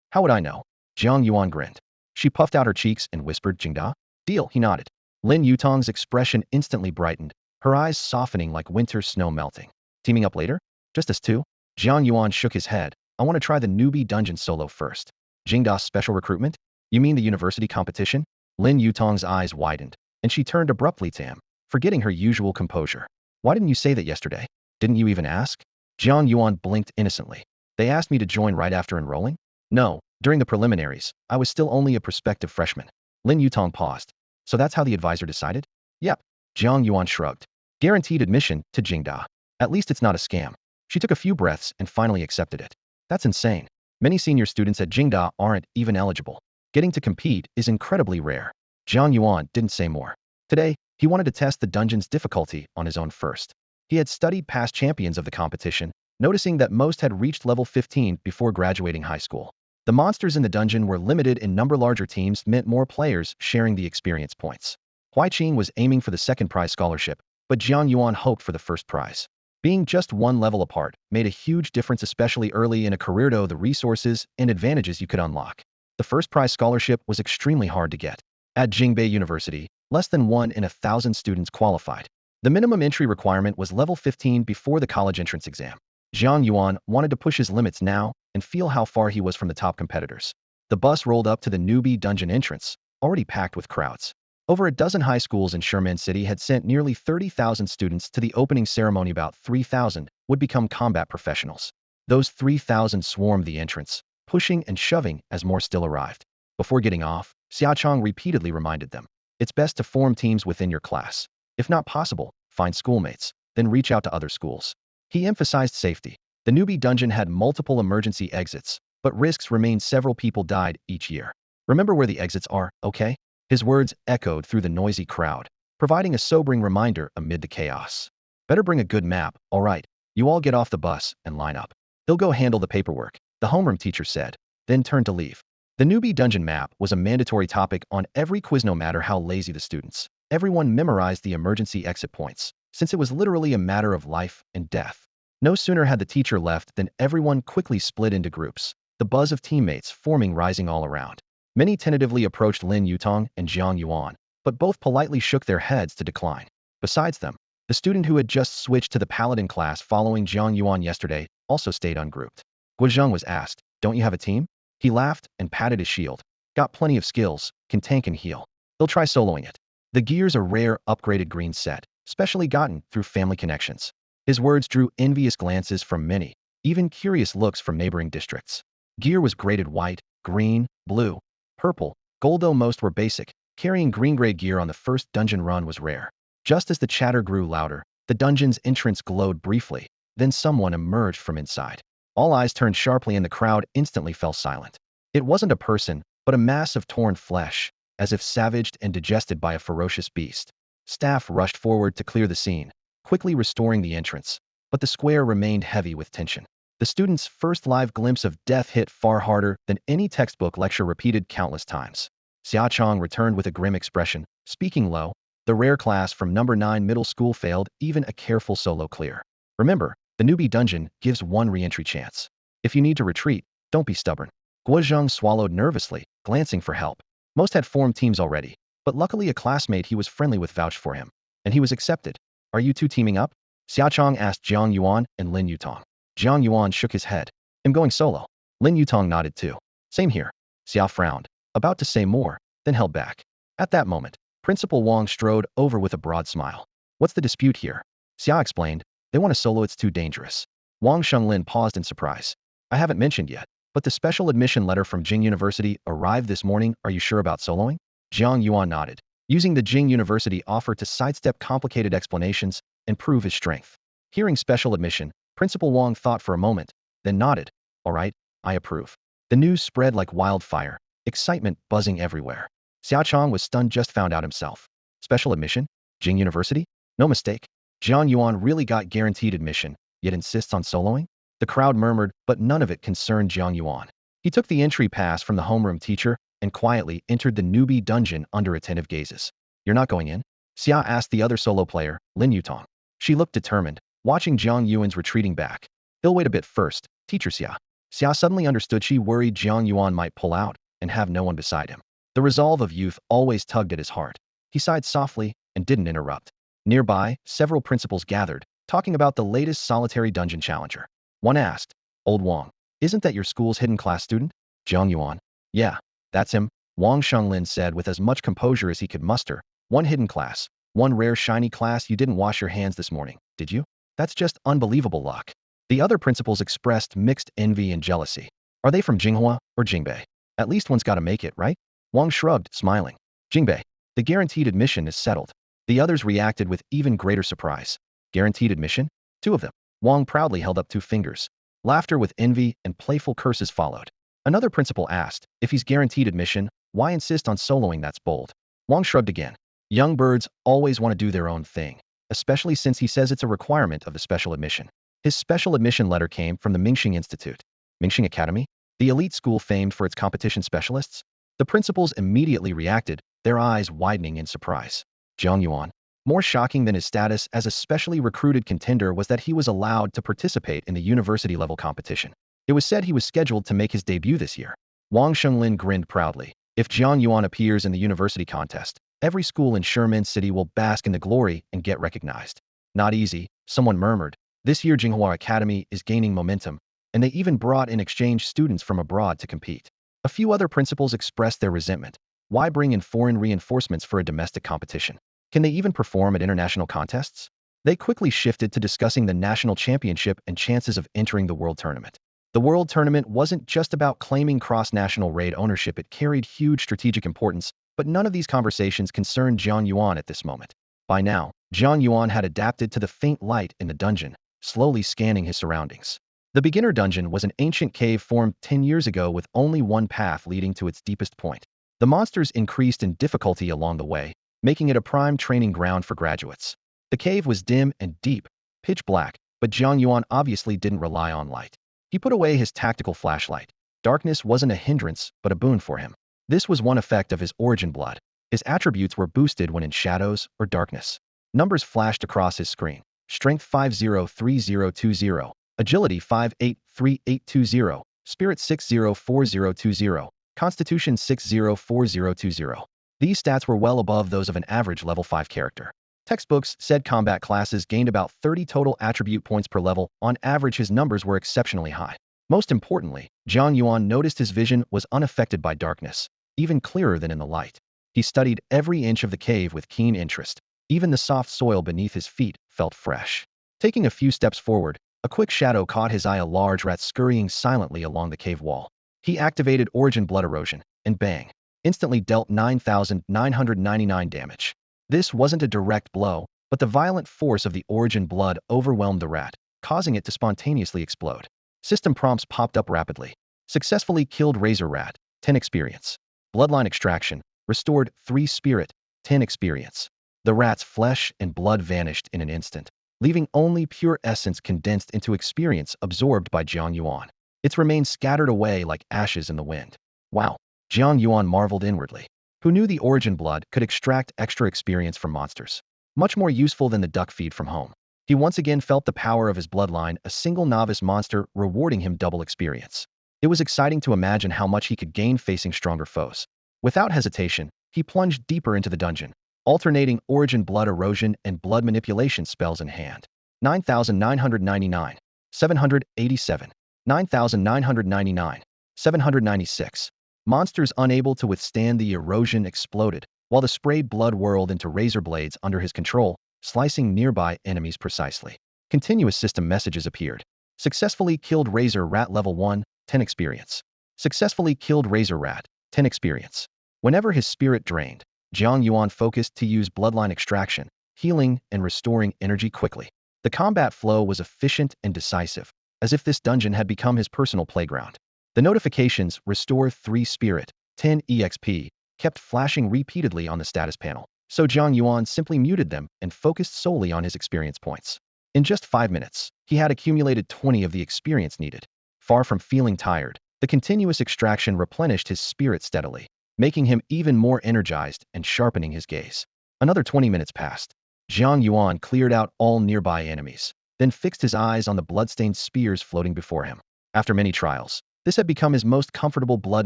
How would I know? Jiang Yuan grinned. She puffed out her cheeks and whispered, Jingda? Deal, he nodded. Lin Yutong's expression instantly brightened, her eyes softening like winter snow melting. Teaming up later? Just us two? Jiang Yuan shook his head. I want to try the newbie dungeon solo first. Jingda's special recruitment? You mean the university competition? Lin Yutong's eyes widened, and she turned abruptly to him, forgetting her usual composure. Why didn't you say that yesterday? Didn't you even ask? Jiang Yuan blinked innocently. They asked me to join right after enrolling? No, during the preliminaries, I was still only a prospective freshman. Lin Yutong paused. So that's how the advisor decided? Yep. Jiang Yuan shrugged. Guaranteed admission to Jingda. At least it's not a scam. She took a few breaths and finally accepted it. That's insane. Many senior students at Jingda aren't even eligible. Getting to compete is incredibly rare. Jiang Yuan didn't say more. Today, he wanted to test the dungeon's difficulty on his own first. He had studied past champions of the competition, noticing that most had reached level 15 before graduating high school. The monsters in the dungeon were limited in number. Larger teams meant more players sharing the experience points. Huaiqing was aiming for the second prize scholarship, but Jiang Yuan hoped for the first prize. Being just one level apart made a huge difference, especially early in a career. Though the resources and advantages you could unlock. The first prize scholarship was extremely hard to get. At Jingbei University, less than 1 in 1,000 students qualified. The minimum entry requirement was level 15 before the college entrance exam. Jiang Yuan wanted to push his limits now and feel how far he was from the top competitors. The bus rolled up to the newbie dungeon entrance, already packed with crowds. Over a dozen high schools in Sherman City had sent nearly 30,000 students to the opening ceremony. About 3,000 would become combat professionals. Those 3,000 swarmed the entrance, pushing and shoving as more still arrived. Before getting off, Xiaochang repeatedly reminded them, it's best to form teams within your class. If not possible, find schoolmates, then reach out to other schools. He emphasized safety. The newbie dungeon had multiple emergency exits, but risks remained. Several people died each year. Remember where the exits are, okay? His words echoed through the noisy crowd, providing a sobering reminder amid the chaos. Better bring a good map, all right? You all get off the bus and line up. He'll go handle the paperwork, the homeroom teacher said, then turned to leave. The newbie dungeon map was a mandatory topic on every quiz, no matter how lazy the students. Everyone memorized the emergency exit points. since it was literally a matter of life and death. No sooner had the teacher left than everyone quickly split into groups, the buzz of teammates forming rising all around. Many tentatively approached Lin Yutong and Jiang Yuan, but both politely shook their heads to decline. Besides them, the student who had just switched to the paladin class following Jiang Yuan yesterday also stayed ungrouped. Guozheng was asked, "Don't you have a team?" He laughed and patted his shield. "Got plenty of skills, can tank and heal. They'll try soloing it. The gear's a rare, upgraded green set, specially gotten through family connections." His words drew envious glances from many, even curious looks from neighboring districts. Gear was graded white, green, blue, purple, gold, though most were basic. Carrying green-gray gear on the first dungeon run was rare. Just as the chatter grew louder, the dungeon's entrance glowed briefly, then someone emerged from inside. All eyes turned sharply and the crowd instantly fell silent. It wasn't a person, but a mass of torn flesh, as if savaged and digested by a ferocious beast. Staff rushed forward to clear the scene, quickly restoring the entrance, but the square remained heavy with tension. The students' first live glimpse of death hit far harder than any textbook lecture repeated countless times. Xia Chong returned with a grim expression, speaking low. The rare class from number 9 middle school failed even a careful solo clear. Remember, the newbie dungeon gives one re-entry chance. If you need to retreat, don't be stubborn. Guozheng swallowed nervously, glancing for help. Most had formed teams already, but luckily a classmate he was friendly with vouched for him, and he was accepted. "Are you two teaming up?" Xiaochong asked Jiang Yuan and Lin Yutong. Jiang Yuan shook his head. "I'm going solo." Lin Yutong nodded too. "Same here." Xia frowned, about to say more, then held back. At that moment, Principal Wang strode over with a broad smile. "What's the dispute here?" Xia explained. "They want to solo, it's too dangerous." Wang Shenglin paused in surprise. "I haven't mentioned yet, but the special admission letter from Jingbei University arrived this morning. Are you sure about soloing?" Jiang Yuan nodded, using the Jingbei University offer to sidestep complicated explanations and prove his strength. Hearing special admission, Principal Wang thought for a moment, then nodded. "All right, I approve." The news spread like wildfire, excitement buzzing everywhere. Xiaochong was stunned, just found out himself. Special admission? Jingbei University? No mistake. Jiang Yuan really got guaranteed admission, yet insists on soloing? The crowd murmured, but none of it concerned Jiang Yuan. He took the entry pass from the homeroom teacher and quietly entered the newbie dungeon under attentive gazes. "You're not going in?" Xia asked the other solo player, Lin Yutong. She looked determined, watching Jiang Yuan's retreating back. "He'll wait a bit first, Teacher Xia." Xia suddenly understood she worried Jiang Yuan might pull out and have no one beside him. The resolve of youth always tugged at his heart. He sighed softly and didn't interrupt. Nearby, several principals gathered, talking about the latest solitary dungeon challenger. One asked, "Old Wang, isn't that your school's hidden class student?" Jiang Yuan. "Yeah, that's him," Wang Shenglin said with as much composure as he could muster. "One hidden class, one rare shiny class. You didn't wash your hands this morning, did you? That's just unbelievable luck." The other principals expressed mixed envy and jealousy. Are they from Jinghua or Jingbei? At least one's gotta make it, right? Wang shrugged, smiling. "Jingbei. The guaranteed admission is settled." The others reacted with even greater surprise. "Guaranteed admission? Two of them." Wang proudly held up two fingers. Laughter with envy and playful curses followed. Another principal asked, "If he's guaranteed admission, why insist on soloing? That's bold." Wang shrugged again. Young birds always want to do their own thing, especially since he says it's a requirement of the special admission. His special admission letter came from the Mingxing Institute. Mingxing Academy? The elite school famed for its competition specialists? The principals immediately reacted, their eyes widening in surprise. Jiang Yuan. More shocking than his status as a specially recruited contender was that he was allowed to participate in the university-level competition. It was said he was scheduled to make his debut this year. Wang Shenglin grinned proudly. If Jiang Yuan appears in the university contest, every school in Sherman City will bask in the glory and get recognized. Not easy, someone murmured. This year Jinghua Academy is gaining momentum, and they even brought in exchange students from abroad to compete. A few other principals expressed their resentment. Why bring in foreign reinforcements for a domestic competition? Can they even perform at international contests? They quickly shifted to discussing the national championship and chances of entering the world tournament. The world tournament wasn't just about claiming cross-national raid ownership, it carried huge strategic importance, but none of these conversations concerned Jiang Yuan at this moment. By now, Jiang Yuan had adapted to the faint light in the dungeon, slowly scanning his surroundings. The beginner dungeon was an ancient cave formed 10 years ago with only one path leading to its deepest point. The monsters increased in difficulty along the way, making it a prime training ground for graduates. The cave was dim and deep, pitch black, but Jiang Yuan obviously didn't rely on light. He put away his tactical flashlight. Darkness wasn't a hindrance, but a boon for him. This was one effect of his origin blood. His attributes were boosted when in shadows or darkness. Numbers flashed across his screen. Strength 503020, Agility 583820, Spirit 604020, Constitution 604020. These stats were well above those of an average level 5 character. Textbooks said combat classes gained about 30 total attribute points per level. On average, his numbers were exceptionally high. Most importantly, Jiang Yuan noticed his vision was unaffected by darkness, even clearer than in the light. He studied every inch of the cave with keen interest. Even the soft soil beneath his feet felt fresh. Taking a few steps forward, a quick shadow caught his eye, a large rat scurrying silently along the cave wall. He activated Origin Blood Erosion, and bang! Instantly dealt 9,999 damage. This wasn't a direct blow, but the violent force of the Origin Blood overwhelmed the rat, causing it to spontaneously explode. System prompts popped up rapidly. Successfully killed Razor Rat, 10 experience. Bloodline Extraction, restored 3 spirit, 10 experience. The rat's flesh and blood vanished in an instant, leaving only pure essence condensed into experience absorbed by Jiang Yuan. Its remains scattered away like ashes in the wind. Wow! Jiang Yuan marveled inwardly. Who knew the Origin Blood could extract extra experience from monsters? Much more useful than the duck feed from home. He once again felt the power of his bloodline, a single novice monster rewarding him double experience. It was exciting to imagine how much he could gain facing stronger foes. Without hesitation, he plunged deeper into the dungeon, alternating Origin Blood Erosion and Blood Manipulation spells in hand. 9,999, 787, 9,999, 796. Monsters unable to withstand the erosion exploded, while the sprayed blood whirled into razor blades under his control, slicing nearby enemies precisely. Continuous system messages appeared. Successfully killed Razor Rat level 1, 10 experience. Successfully killed Razor Rat, 10 experience. Whenever his spirit drained, Jiang Yuan focused to use bloodline extraction, healing, and restoring energy quickly. The combat flow was efficient and decisive, as if this dungeon had become his personal playground. The notifications, restore 3 spirit, 10 EXP, kept flashing repeatedly on the status panel, so Jiang Yuan simply muted them and focused solely on his experience points. In just 5 minutes, he had accumulated 20 of the experience needed. Far from feeling tired, the continuous extraction replenished his spirit steadily, making him even more energized and sharpening his gaze. Another 20 minutes passed. Jiang Yuan cleared out all nearby enemies, then fixed his eyes on the bloodstained spears floating before him. After many trials, this had become his most comfortable blood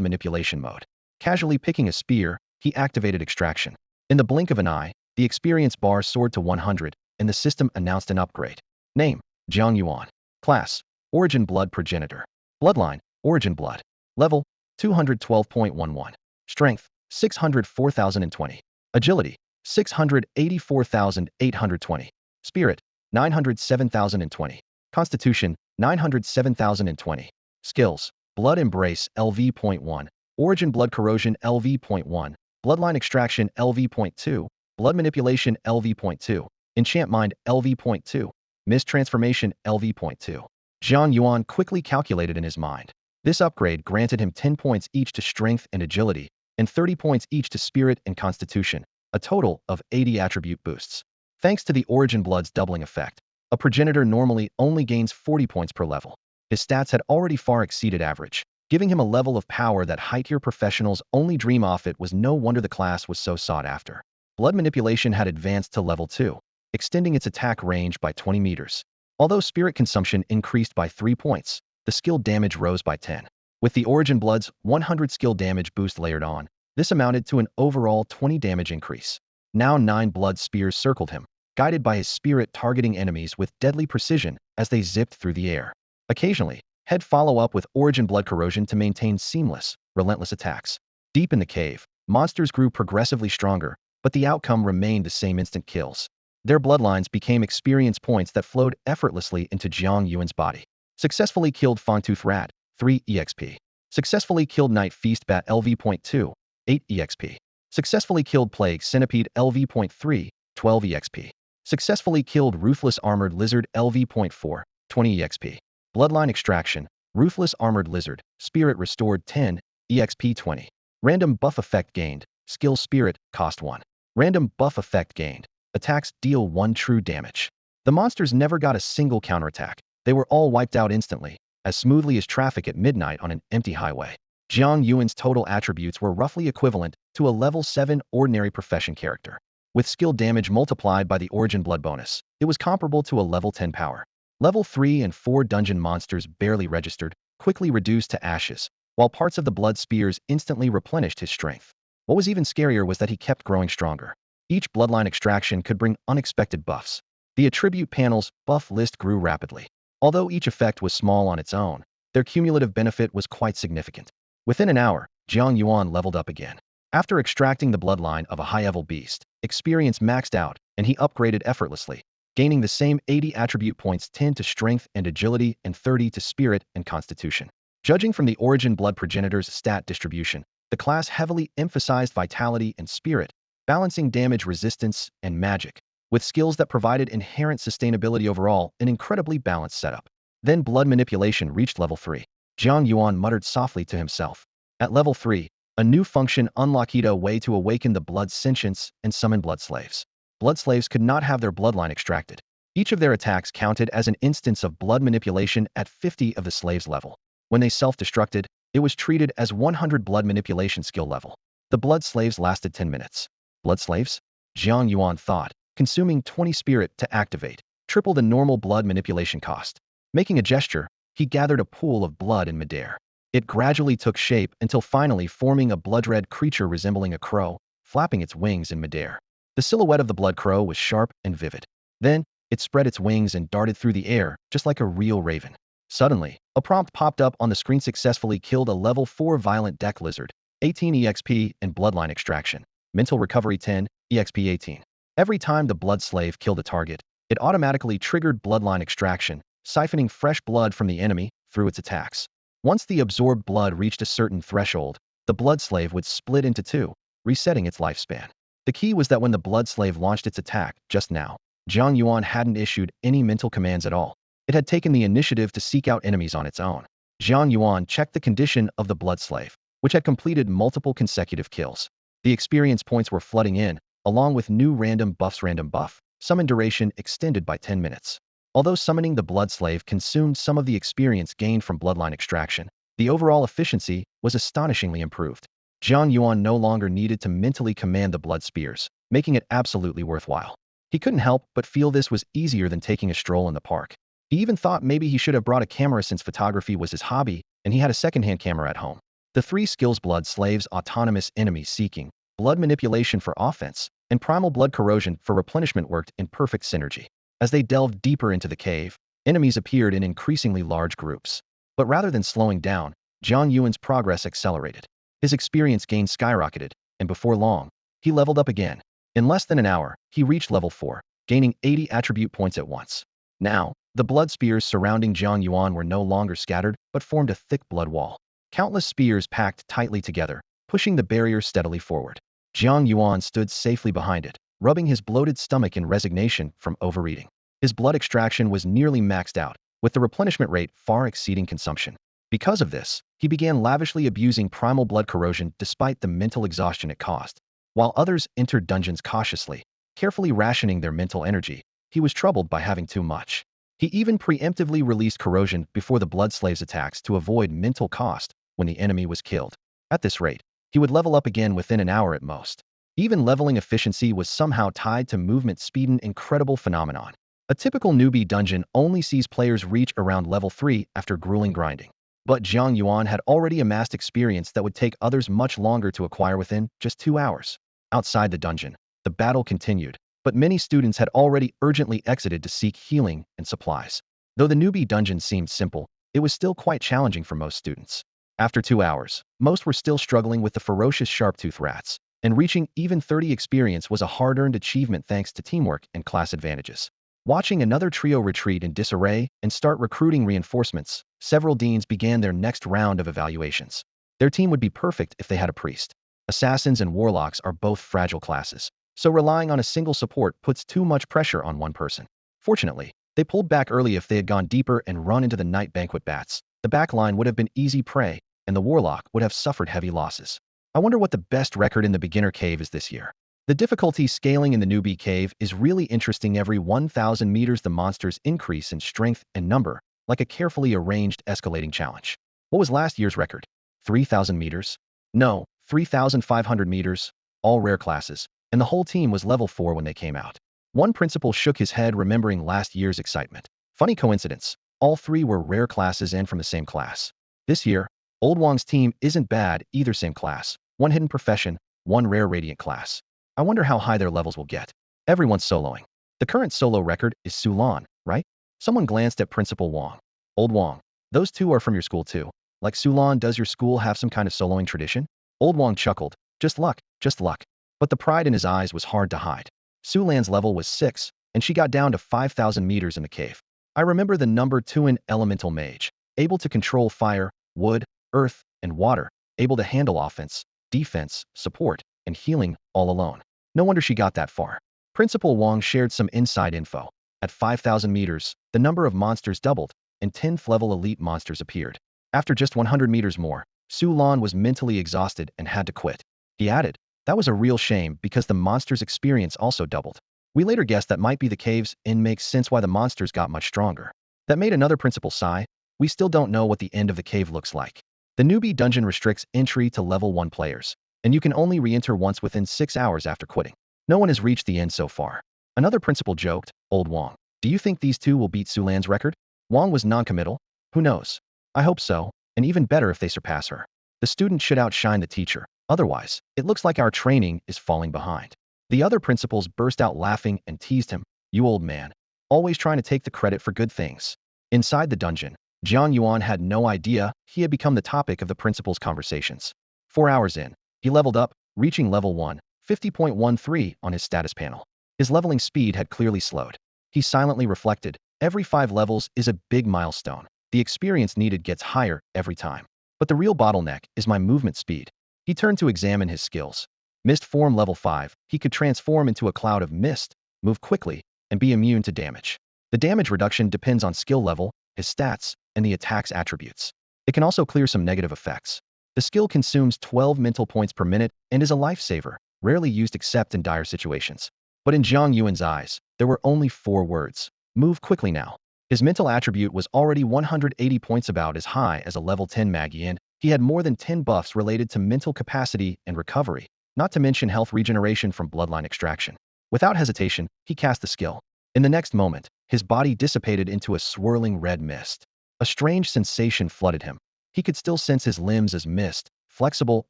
manipulation mode. Casually picking a spear, he activated extraction. In the blink of an eye, the experience bar soared to 100, and the system announced an upgrade. Name, Jiang Yuan. Class, Origin Blood Progenitor. Bloodline, Origin Blood. Level, 212.11. Strength, 604,020. Agility, 684,820. Spirit, 907,020. Constitution, 907,020. Skills, Blood Embrace LV.1, Origin Blood Corrosion LV.1, Bloodline Extraction LV.2, Blood Manipulation LV.2, Enchant Mind LV.2, Mist Transformation LV.2. Jiang Yuan quickly calculated in his mind. This upgrade granted him 10 points each to Strength and Agility, and 30 points each to Spirit and Constitution, a total of 80 attribute boosts. Thanks to the Origin Blood's doubling effect, a progenitor normally only gains 40 points per level. His stats had already far exceeded average, giving him a level of power that high-tier professionals only dream of. It was no wonder the class was so sought after. Blood Manipulation had advanced to level 2, extending its attack range by 20 meters. Although spirit consumption increased by 3 points, the skill damage rose by 10. With the Origin Blood's 100 skill damage boost layered on, this amounted to an overall 20 damage increase. Now 9 blood spears circled him, guided by his spirit targeting enemies with deadly precision as they zipped through the air. Occasionally, he'd follow up with Origin Blood Corrosion to maintain seamless, relentless attacks. Deep in the cave, monsters grew progressively stronger, but the outcome remained the same: instant kills. Their bloodlines became experience points that flowed effortlessly into Jiang Yuan's body. Successfully killed Fangtooth Rat, 3 EXP. Successfully killed Night Feast Bat LV.2, 8 EXP. Successfully killed Plague Centipede LV.3, 12 EXP. Successfully killed Ruthless Armored Lizard LV.4, 20 EXP. Bloodline Extraction, Ruthless Armored Lizard, Spirit restored 10, EXP 20. Random buff effect gained, Skill Spirit, cost 1. Random buff effect gained, attacks deal 1 true damage. The monsters never got a single counterattack. They were all wiped out instantly, as smoothly as traffic at midnight on an empty highway. Jiang Yuan's total attributes were roughly equivalent to a level 7 ordinary profession character. With skill damage multiplied by the origin blood bonus, it was comparable to a level 10 power. Level 3 and 4 dungeon monsters barely registered, quickly reduced to ashes, while parts of the blood spears instantly replenished his strength. What was even scarier was that he kept growing stronger. Each bloodline extraction could bring unexpected buffs. The attribute panel's buff list grew rapidly. Although each effect was small on its own, their cumulative benefit was quite significant. Within an hour, Jiang Yuan leveled up again. After extracting the bloodline of a high-level beast, experience maxed out, and he upgraded effortlessly, gaining the same 80 attribute points, 10 to strength and agility and 30 to spirit and constitution. Judging from the origin Blood Progenitor's stat distribution, the class heavily emphasized vitality and spirit, balancing damage resistance and magic, with skills that provided inherent sustainability overall, an incredibly balanced setup. Then blood manipulation reached level 3. Jiang Yuan muttered softly to himself. At level 3, a new function unlocked, a way to awaken the blood sentience and summon blood slaves. Blood slaves could not have their bloodline extracted. Each of their attacks counted as an instance of blood manipulation at 50 of the slave's level. When they self-destructed, it was treated as 100 blood manipulation skill level. The blood slaves lasted 10 minutes. Blood slaves? Jiang Yuan thought, consuming 20 spirit to activate, triple the normal blood manipulation cost. Making a gesture, he gathered a pool of blood in midair. It gradually took shape until finally forming a blood-red creature resembling a crow, flapping its wings in midair. The silhouette of the blood crow was sharp and vivid. Then, it spread its wings and darted through the air, just like a real raven. Suddenly, a prompt popped up on the screen: successfully killed a level 4 violent deck lizard, 18 EXP and bloodline extraction. Mental recovery 10, EXP 18. Every time the blood slave killed a target, it automatically triggered bloodline extraction, siphoning fresh blood from the enemy through its attacks. Once the absorbed blood reached a certain threshold, the blood slave would split into two, resetting its lifespan. The key was that when the blood slave launched its attack, just now, Jiang Yuan hadn't issued any mental commands at all. It had taken the initiative to seek out enemies on its own. Jiang Yuan checked the condition of the blood slave, which had completed multiple consecutive kills. The experience points were flooding in, along with new random buffs. Random buff, summon duration extended by 10 minutes. Although summoning the blood slave consumed some of the experience gained from bloodline extraction, the overall efficiency was astonishingly improved. Jiang Yuan no longer needed to mentally command the blood spears, making it absolutely worthwhile. He couldn't help but feel this was easier than taking a stroll in the park. He even thought maybe he should have brought a camera, since photography was his hobby, and he had a secondhand camera at home. The three skills: blood slaves, autonomous enemy seeking, blood manipulation for offense, and primal blood corrosion for replenishment worked in perfect synergy. As they delved deeper into the cave, enemies appeared in increasingly large groups. But rather than slowing down, Jiang Yuan's progress accelerated. His experience gain skyrocketed, and before long, he leveled up again. In less than an hour, he reached level 4, gaining 80 attribute points at once. Now, the blood spears surrounding Jiang Yuan were no longer scattered, but formed a thick blood wall. Countless spears packed tightly together, pushing the barrier steadily forward. Jiang Yuan stood safely behind it, rubbing his bloated stomach in resignation from overeating. His blood extraction was nearly maxed out, with the replenishment rate far exceeding consumption. Because of this, he began lavishly abusing primal blood corrosion despite the mental exhaustion it caused. While others entered dungeons cautiously, carefully rationing their mental energy, he was troubled by having too much. He even preemptively released corrosion before the blood slave's attacks to avoid mental cost when the enemy was killed. At this rate, he would level up again within an hour at most. Even leveling efficiency was somehow tied to movement speed, an incredible phenomenon. A typical newbie dungeon only sees players reach around level 3 after grueling grinding. But Jiang Yuan had already amassed experience that would take others much longer to acquire within just 2 hours. Outside the dungeon, the battle continued, but many students had already urgently exited to seek healing and supplies. Though the newbie dungeon seemed simple, it was still quite challenging for most students. After 2 hours, most were still struggling with the ferocious sharp-toothed rats, and reaching even 30 experience was a hard-earned achievement thanks to teamwork and class advantages. Watching another trio retreat in disarray and start recruiting reinforcements, several deans began their next round of evaluations. Their team would be perfect if they had a priest. Assassins and warlocks are both fragile classes, so relying on a single support puts too much pressure on one person. Fortunately, they pulled back early. If they had gone deeper and run into the night banquet bats, the backline would have been easy prey, and the warlock would have suffered heavy losses. I wonder what the best record in the beginner cave is this year. The difficulty scaling in the newbie cave is really interesting. Every 1,000 meters the monsters increase in strength and number, like a carefully arranged escalating challenge. What was last year's record? 3,000 meters? No, 3,500 meters, all rare classes, and the whole team was level 4 when they came out. One principal shook his head, remembering last year's excitement. Funny coincidence. All three were rare classes and from the same class. This year, Old Wang's team isn't bad either, same class. One hidden profession, one rare radiant class. I wonder how high their levels will get. Everyone's soloing. The current solo record is Sulan, right? Someone glanced at Principal Wang. Old Wang, those two are from your school too. Like Sulan, does your school have some kind of soloing tradition? Old Wang chuckled. Just luck, just luck. But the pride in his eyes was hard to hide. Sulan's level was 6, and she got down to 5,000 meters in the cave. I remember the number 2 in Elemental Mage, able to control fire, wood, earth, and water, able to handle offense, defense, support, and healing all alone. No wonder she got that far. Principal Wang shared some inside info. At 5,000 meters, the number of monsters doubled, and 10th level elite monsters appeared. After just 100 meters more, Su Lan was mentally exhausted and had to quit. He added, that was a real shame because the monsters' experience also doubled. We later guessed that might be the caves and makes sense why the monsters got much stronger. That made another principal sigh. We still don't know what the end of the cave looks like. The newbie dungeon restricts entry to level 1 players, and you can only re-enter once within 6 hours after quitting. No one has reached the end so far. Another principal joked, Old Wang, do you think these two will beat Sulan's record? Wang was non-committal. Who knows? I hope so, and even better if they surpass her. The student should outshine the teacher. Otherwise, it looks like our training is falling behind. The other principals burst out laughing and teased him. You old man. Always trying to take the credit for good things. Inside the dungeon, Jiang Yuan had no idea he had become the topic of the principal's conversations. 4 hours in, he leveled up, reaching level 1, 50.13 on his status panel. His leveling speed had clearly slowed. He silently reflected, every 5 levels is a big milestone. The experience needed gets higher every time. But the real bottleneck is my movement speed. He turned to examine his skills. Mist form level 5, he could transform into a cloud of mist, move quickly, and be immune to damage. The damage reduction depends on skill level, his stats, and the attack's attributes. It can also clear some negative effects. The skill consumes 12 mental points per minute and is a lifesaver, rarely used except in dire situations. But in Jiang Yuan's eyes, there were only 4 words. Move quickly now. His mental attribute was already 180 points, about as high as a level 10 Magi, and he had more than 10 buffs related to mental capacity and recovery, not to mention health regeneration from bloodline extraction. Without hesitation, he cast the skill. In the next moment, his body dissipated into a swirling red mist. A strange sensation flooded him. He could still sense his limbs as mist, flexible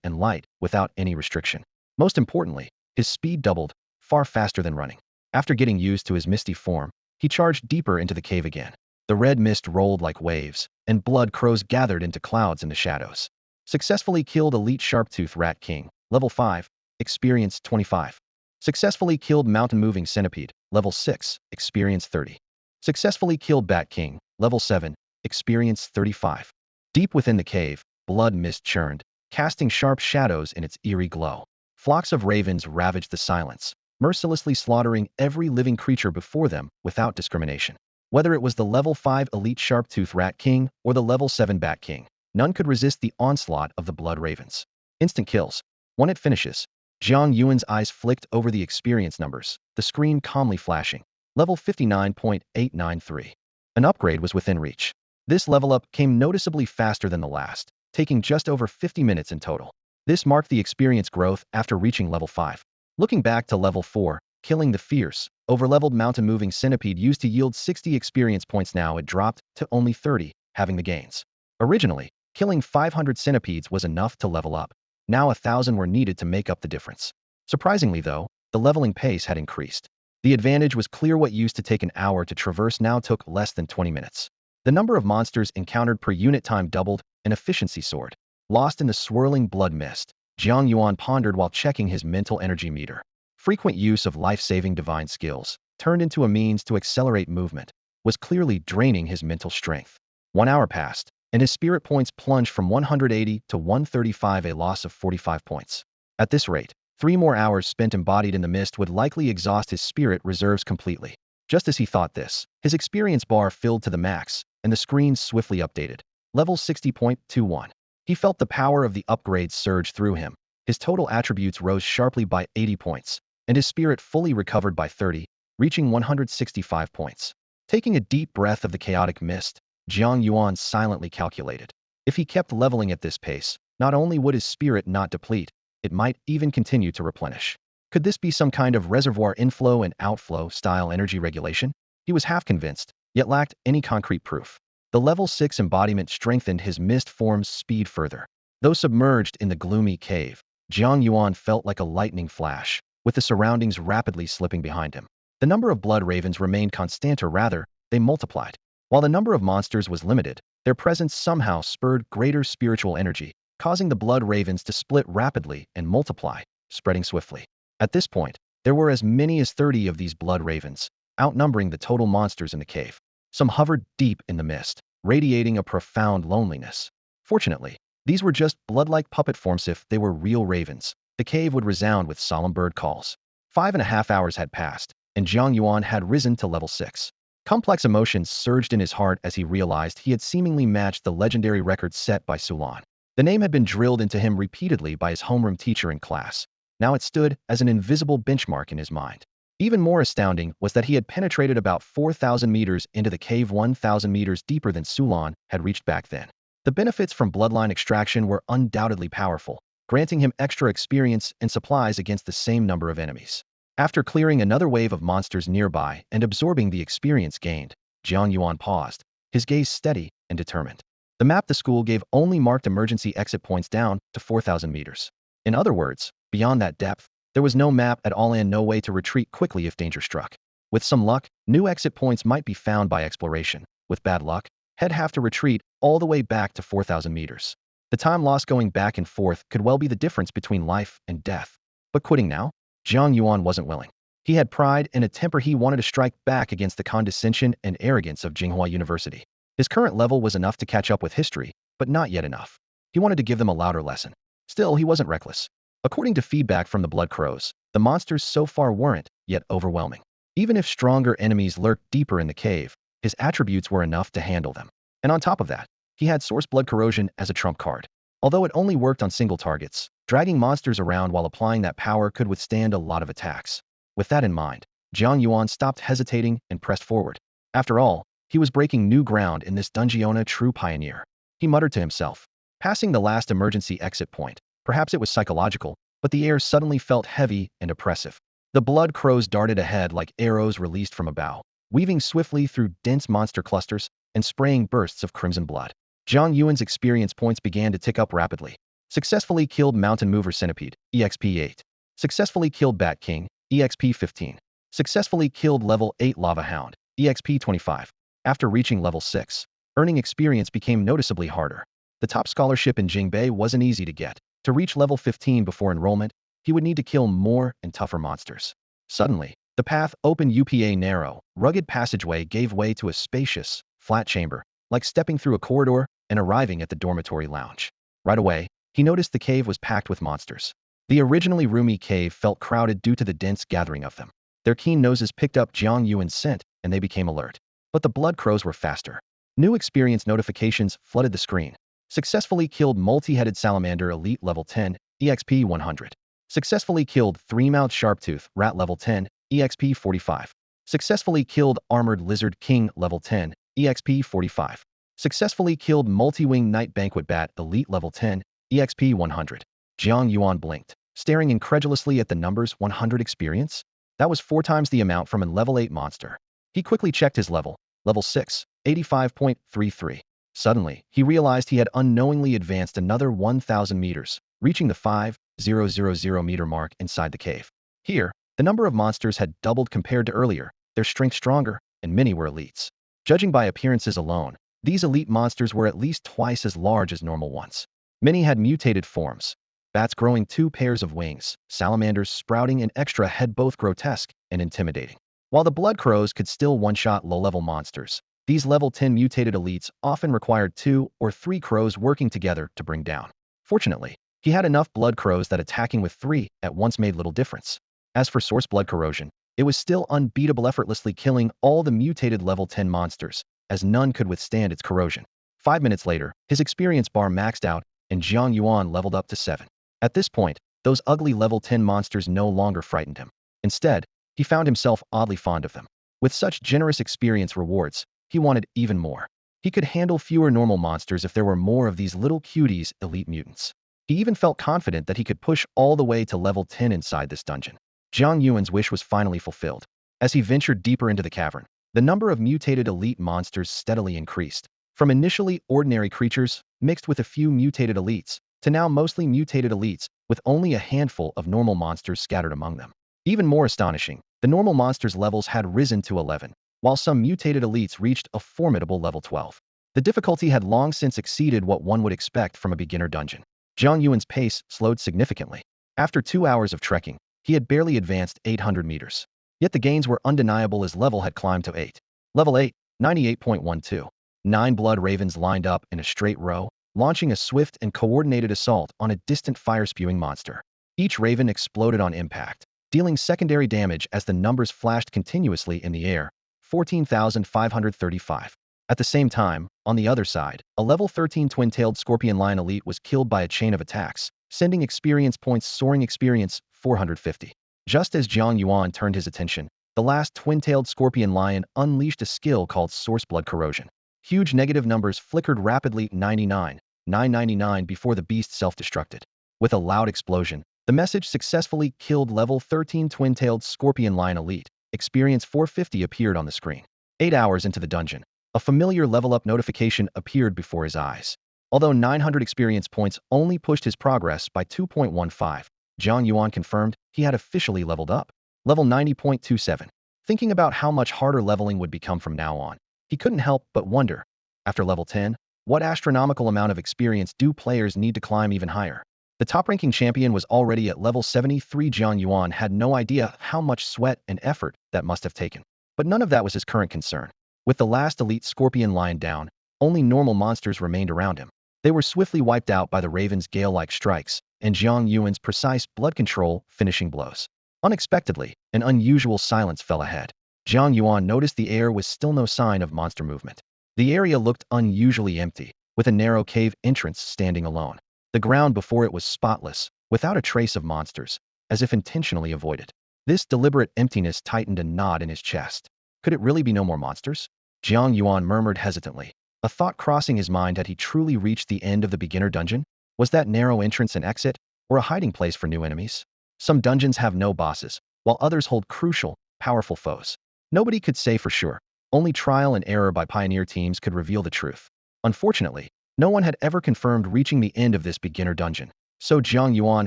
and light, without any restriction. Most importantly, his speed doubled, far faster than running. After getting used to his misty form, he charged deeper into the cave again. The red mist rolled like waves, and blood crows gathered into clouds in the shadows. Successfully killed Elite Sharptooth Rat King, level 5, experience 25. Successfully killed Mountain Moving Centipede, level 6, experience 30. Successfully killed Bat King, level 7, experience 35. Deep within the cave, blood mist churned, casting sharp shadows in its eerie glow. Flocks of ravens ravaged the silence, mercilessly slaughtering every living creature before them without discrimination. Whether it was the level 5 Elite Sharptooth Rat King or the level 7 Bat King, none could resist the onslaught of the blood ravens. Instant kills. When it finishes, Jiang Yuan's eyes flicked over the experience numbers, the screen calmly flashing. Level 59.893. An upgrade was within reach. This level up came noticeably faster than the last, taking just over 50 minutes in total. This marked the experience growth after reaching level 5. Looking back to level 4, killing the fierce, overleveled mountain moving centipede used to yield 60 experience points. Now it dropped to only 30, having the gains. Originally, killing 500 centipedes was enough to level up. Now 1,000 were needed to make up the difference. Surprisingly though, the leveling pace had increased. The advantage was clear. What used to take an hour to traverse now took less than 20 minutes. The number of monsters encountered per unit time doubled, and efficiency soared. Lost in the swirling blood mist, Jiang Yuan pondered while checking his mental energy meter. Frequent use of life-saving divine skills, turned into a means to accelerate movement, was clearly draining his mental strength. 1 hour passed, and his spirit points plunged from 180 to 135, a loss of 45 points. At this rate, 3 more hours spent embodied in the mist would likely exhaust his spirit reserves completely. Just as he thought this, his experience bar filled to the max, and the screen swiftly updated. Level 60.21. He felt the power of the upgrades surge through him. His total attributes rose sharply by 80 points, and his spirit fully recovered by 30, reaching 165 points. Taking a deep breath of the chaotic mist, Jiang Yuan silently calculated. If he kept leveling at this pace, not only would his spirit not deplete, it might even continue to replenish. Could this be some kind of reservoir inflow and outflow style energy regulation? He was half convinced, yet lacked any concrete proof. The level 6 embodiment strengthened his mist form's speed further. Though submerged in the gloomy cave, Jiang Yuan felt like a lightning flash, with the surroundings rapidly slipping behind him. The number of blood ravens remained constant, or rather, they multiplied. While the number of monsters was limited, their presence somehow spurred greater spiritual energy, causing the blood ravens to split rapidly and multiply, spreading swiftly. At this point, there were as many as 30 of these blood ravens, outnumbering the total monsters in the cave. Some hovered deep in the mist, radiating a profound loneliness. Fortunately, these were just blood-like puppet forms. If they were real ravens, the cave would resound with solemn bird calls. 5.5 hours had passed, and Jiang Yuan had risen to level 6. Complex emotions surged in his heart as he realized he had seemingly matched the legendary record set by Sulan. The name had been drilled into him repeatedly by his homeroom teacher in class. Now it stood as an invisible benchmark in his mind. Even more astounding was that he had penetrated about 4,000 meters into the cave, 1,000 meters deeper than Sulan had reached back then. The benefits from bloodline extraction were undoubtedly powerful, granting him extra experience and supplies against the same number of enemies. After clearing another wave of monsters nearby and absorbing the experience gained, Jiang Yuan paused, his gaze steady and determined. The map the school gave only marked emergency exit points down to 4,000 meters. In other words, beyond that depth, there was no map at all and no way to retreat quickly if danger struck. With some luck, new exit points might be found by exploration. With bad luck, he'd have to retreat all the way back to 4,000 meters. The time lost going back and forth could well be the difference between life and death. But quitting now? Jiang Yuan wasn't willing. He had pride and a temper. He wanted to strike back against the condescension and arrogance of Jingbei University. His current level was enough to catch up with history, but not yet enough. He wanted to give them a louder lesson. Still, he wasn't reckless. According to feedback from the Blood Crows, the monsters so far weren't yet overwhelming. Even if stronger enemies lurked deeper in the cave, his attributes were enough to handle them. And on top of that, he had Source Blood Corrosion as a trump card. Although it only worked on single targets, dragging monsters around while applying that power could withstand a lot of attacks. With that in mind, Jiang Yuan stopped hesitating and pressed forward. After all, he was breaking new ground in this dungeon, a true pioneer. He muttered to himself. Passing the last emergency exit point, perhaps it was psychological, but the air suddenly felt heavy and oppressive. The blood crows darted ahead like arrows released from a bow, weaving swiftly through dense monster clusters and spraying bursts of crimson blood. Jiang Yuan's experience points began to tick up rapidly. Successfully killed Mountain Mover Centipede, EXP 8. Successfully killed Bat King, EXP 15. Successfully killed level 8 Lava Hound, EXP 25. After reaching level 6, earning experience became noticeably harder. The top scholarship in Jingbei wasn't easy to get. To reach level 15 before enrollment, he would need to kill more and tougher monsters. Suddenly, the path opened. A narrow, rugged passageway gave way to a spacious, flat chamber, like stepping through a corridor and arriving at the dormitory lounge. Right away, he noticed the cave was packed with monsters. The originally roomy cave felt crowded due to the dense gathering of them. Their keen noses picked up Jiang Yuan's scent, and they became alert. But the blood crows were faster. New experience notifications flooded the screen. Successfully killed multi-headed salamander elite level 10, EXP 100. Successfully killed three-mouthed sharptooth rat level 10, EXP 45. Successfully killed armored lizard king level 10, EXP 45. Successfully killed multi-winged night banquet bat elite level 10, EXP 100. Jiang Yuan blinked, staring incredulously at the numbers. 100 experience? That was 4 times the amount from a level 8 monster. He quickly checked his level 6, 85.33. Suddenly, he realized he had unknowingly advanced another 1,000 meters, reaching the 5,000 meter mark inside the cave. Here, the number of monsters had doubled compared to earlier, their strength stronger, and many were elites. Judging by appearances alone, these elite monsters were at least twice as large as normal ones. Many had mutated forms. Bats growing 2 pairs of wings, salamanders sprouting an extra head, both grotesque and intimidating. While the blood crows could still one-shot low-level monsters, these level 10 mutated elites often required 2 or 3 crows working together to bring down. Fortunately, he had enough blood crows that attacking with 3 at once made little difference. As for Source Blood Corrosion, it was still unbeatable, effortlessly killing all the mutated level 10 monsters, as none could withstand its corrosion. 5 minutes later, his experience bar maxed out, and Jiang Yuan leveled up to 7. At this point, those ugly level 10 monsters no longer frightened him. Instead, he found himself oddly fond of them. With such generous experience rewards, he wanted even more. He could handle fewer normal monsters if there were more of these little cuties, elite mutants. He even felt confident that he could push all the way to level 10 inside this dungeon. Jiang Yuan's wish was finally fulfilled. As he ventured deeper into the cavern, the number of mutated elite monsters steadily increased. From initially ordinary creatures, mixed with a few mutated elites, to now mostly mutated elites, with only a handful of normal monsters scattered among them. Even more astonishing, the normal monsters' levels had risen to 11, while some mutated elites reached a formidable level 12. The difficulty had long since exceeded what one would expect from a beginner dungeon. Jiang Yuan's pace slowed significantly. After 2 hours of trekking, he had barely advanced 800 meters. Yet the gains were undeniable as level had climbed to 8. Level 8, 98.12. 9 blood ravens lined up in a straight row, launching a swift and coordinated assault on a distant fire-spewing monster. Each raven exploded on impact, dealing secondary damage as the numbers flashed continuously in the air, 14,535. At the same time, on the other side, a level 13 twin-tailed scorpion lion elite was killed by a chain of attacks, sending experience points soaring experience, 450. Just as Jiang Yuan turned his attention, the last twin-tailed scorpion lion unleashed a skill called Source Blood Corrosion. Huge negative numbers flickered rapidly 99, 999 before the beast self-destructed. With a loud explosion, the message successfully killed level 13 twin-tailed scorpion lion elite. Experience 450 appeared on the screen. 8 hours into the dungeon, a familiar level-up notification appeared before his eyes. Although 900 experience points only pushed his progress by 2.15, Jiang Yuan confirmed he had officially leveled up. Level 90.27. Thinking about how much harder leveling would become from now on, he couldn't help but wonder, after level 10, what astronomical amount of experience do players need to climb even higher? The top-ranking champion was already at level 73. Jiang Yuan had no idea how much sweat and effort that must have taken. But none of that was his current concern. With the last elite scorpion lion down, only normal monsters remained around him. They were swiftly wiped out by the raven's gale-like strikes and Jiang Yuan's precise blood control finishing blows. Unexpectedly, an unusual silence fell ahead. Jiang Yuan noticed the air was still no sign of monster movement. The area looked unusually empty, with a narrow cave entrance standing alone. The ground before it was spotless, without a trace of monsters, as if intentionally avoided. This deliberate emptiness tightened a knot in his chest. Could it really be no more monsters? Jiang Yuan murmured hesitantly, a thought crossing his mind. Had he truly reached the end of the beginner dungeon? Was that narrow entrance an exit, or a hiding place for new enemies? Some dungeons have no bosses, while others hold crucial, powerful foes. Nobody could say for sure. Only trial and error by pioneer teams could reveal the truth. Unfortunately, no one had ever confirmed reaching the end of this beginner dungeon, so Jiang Yuan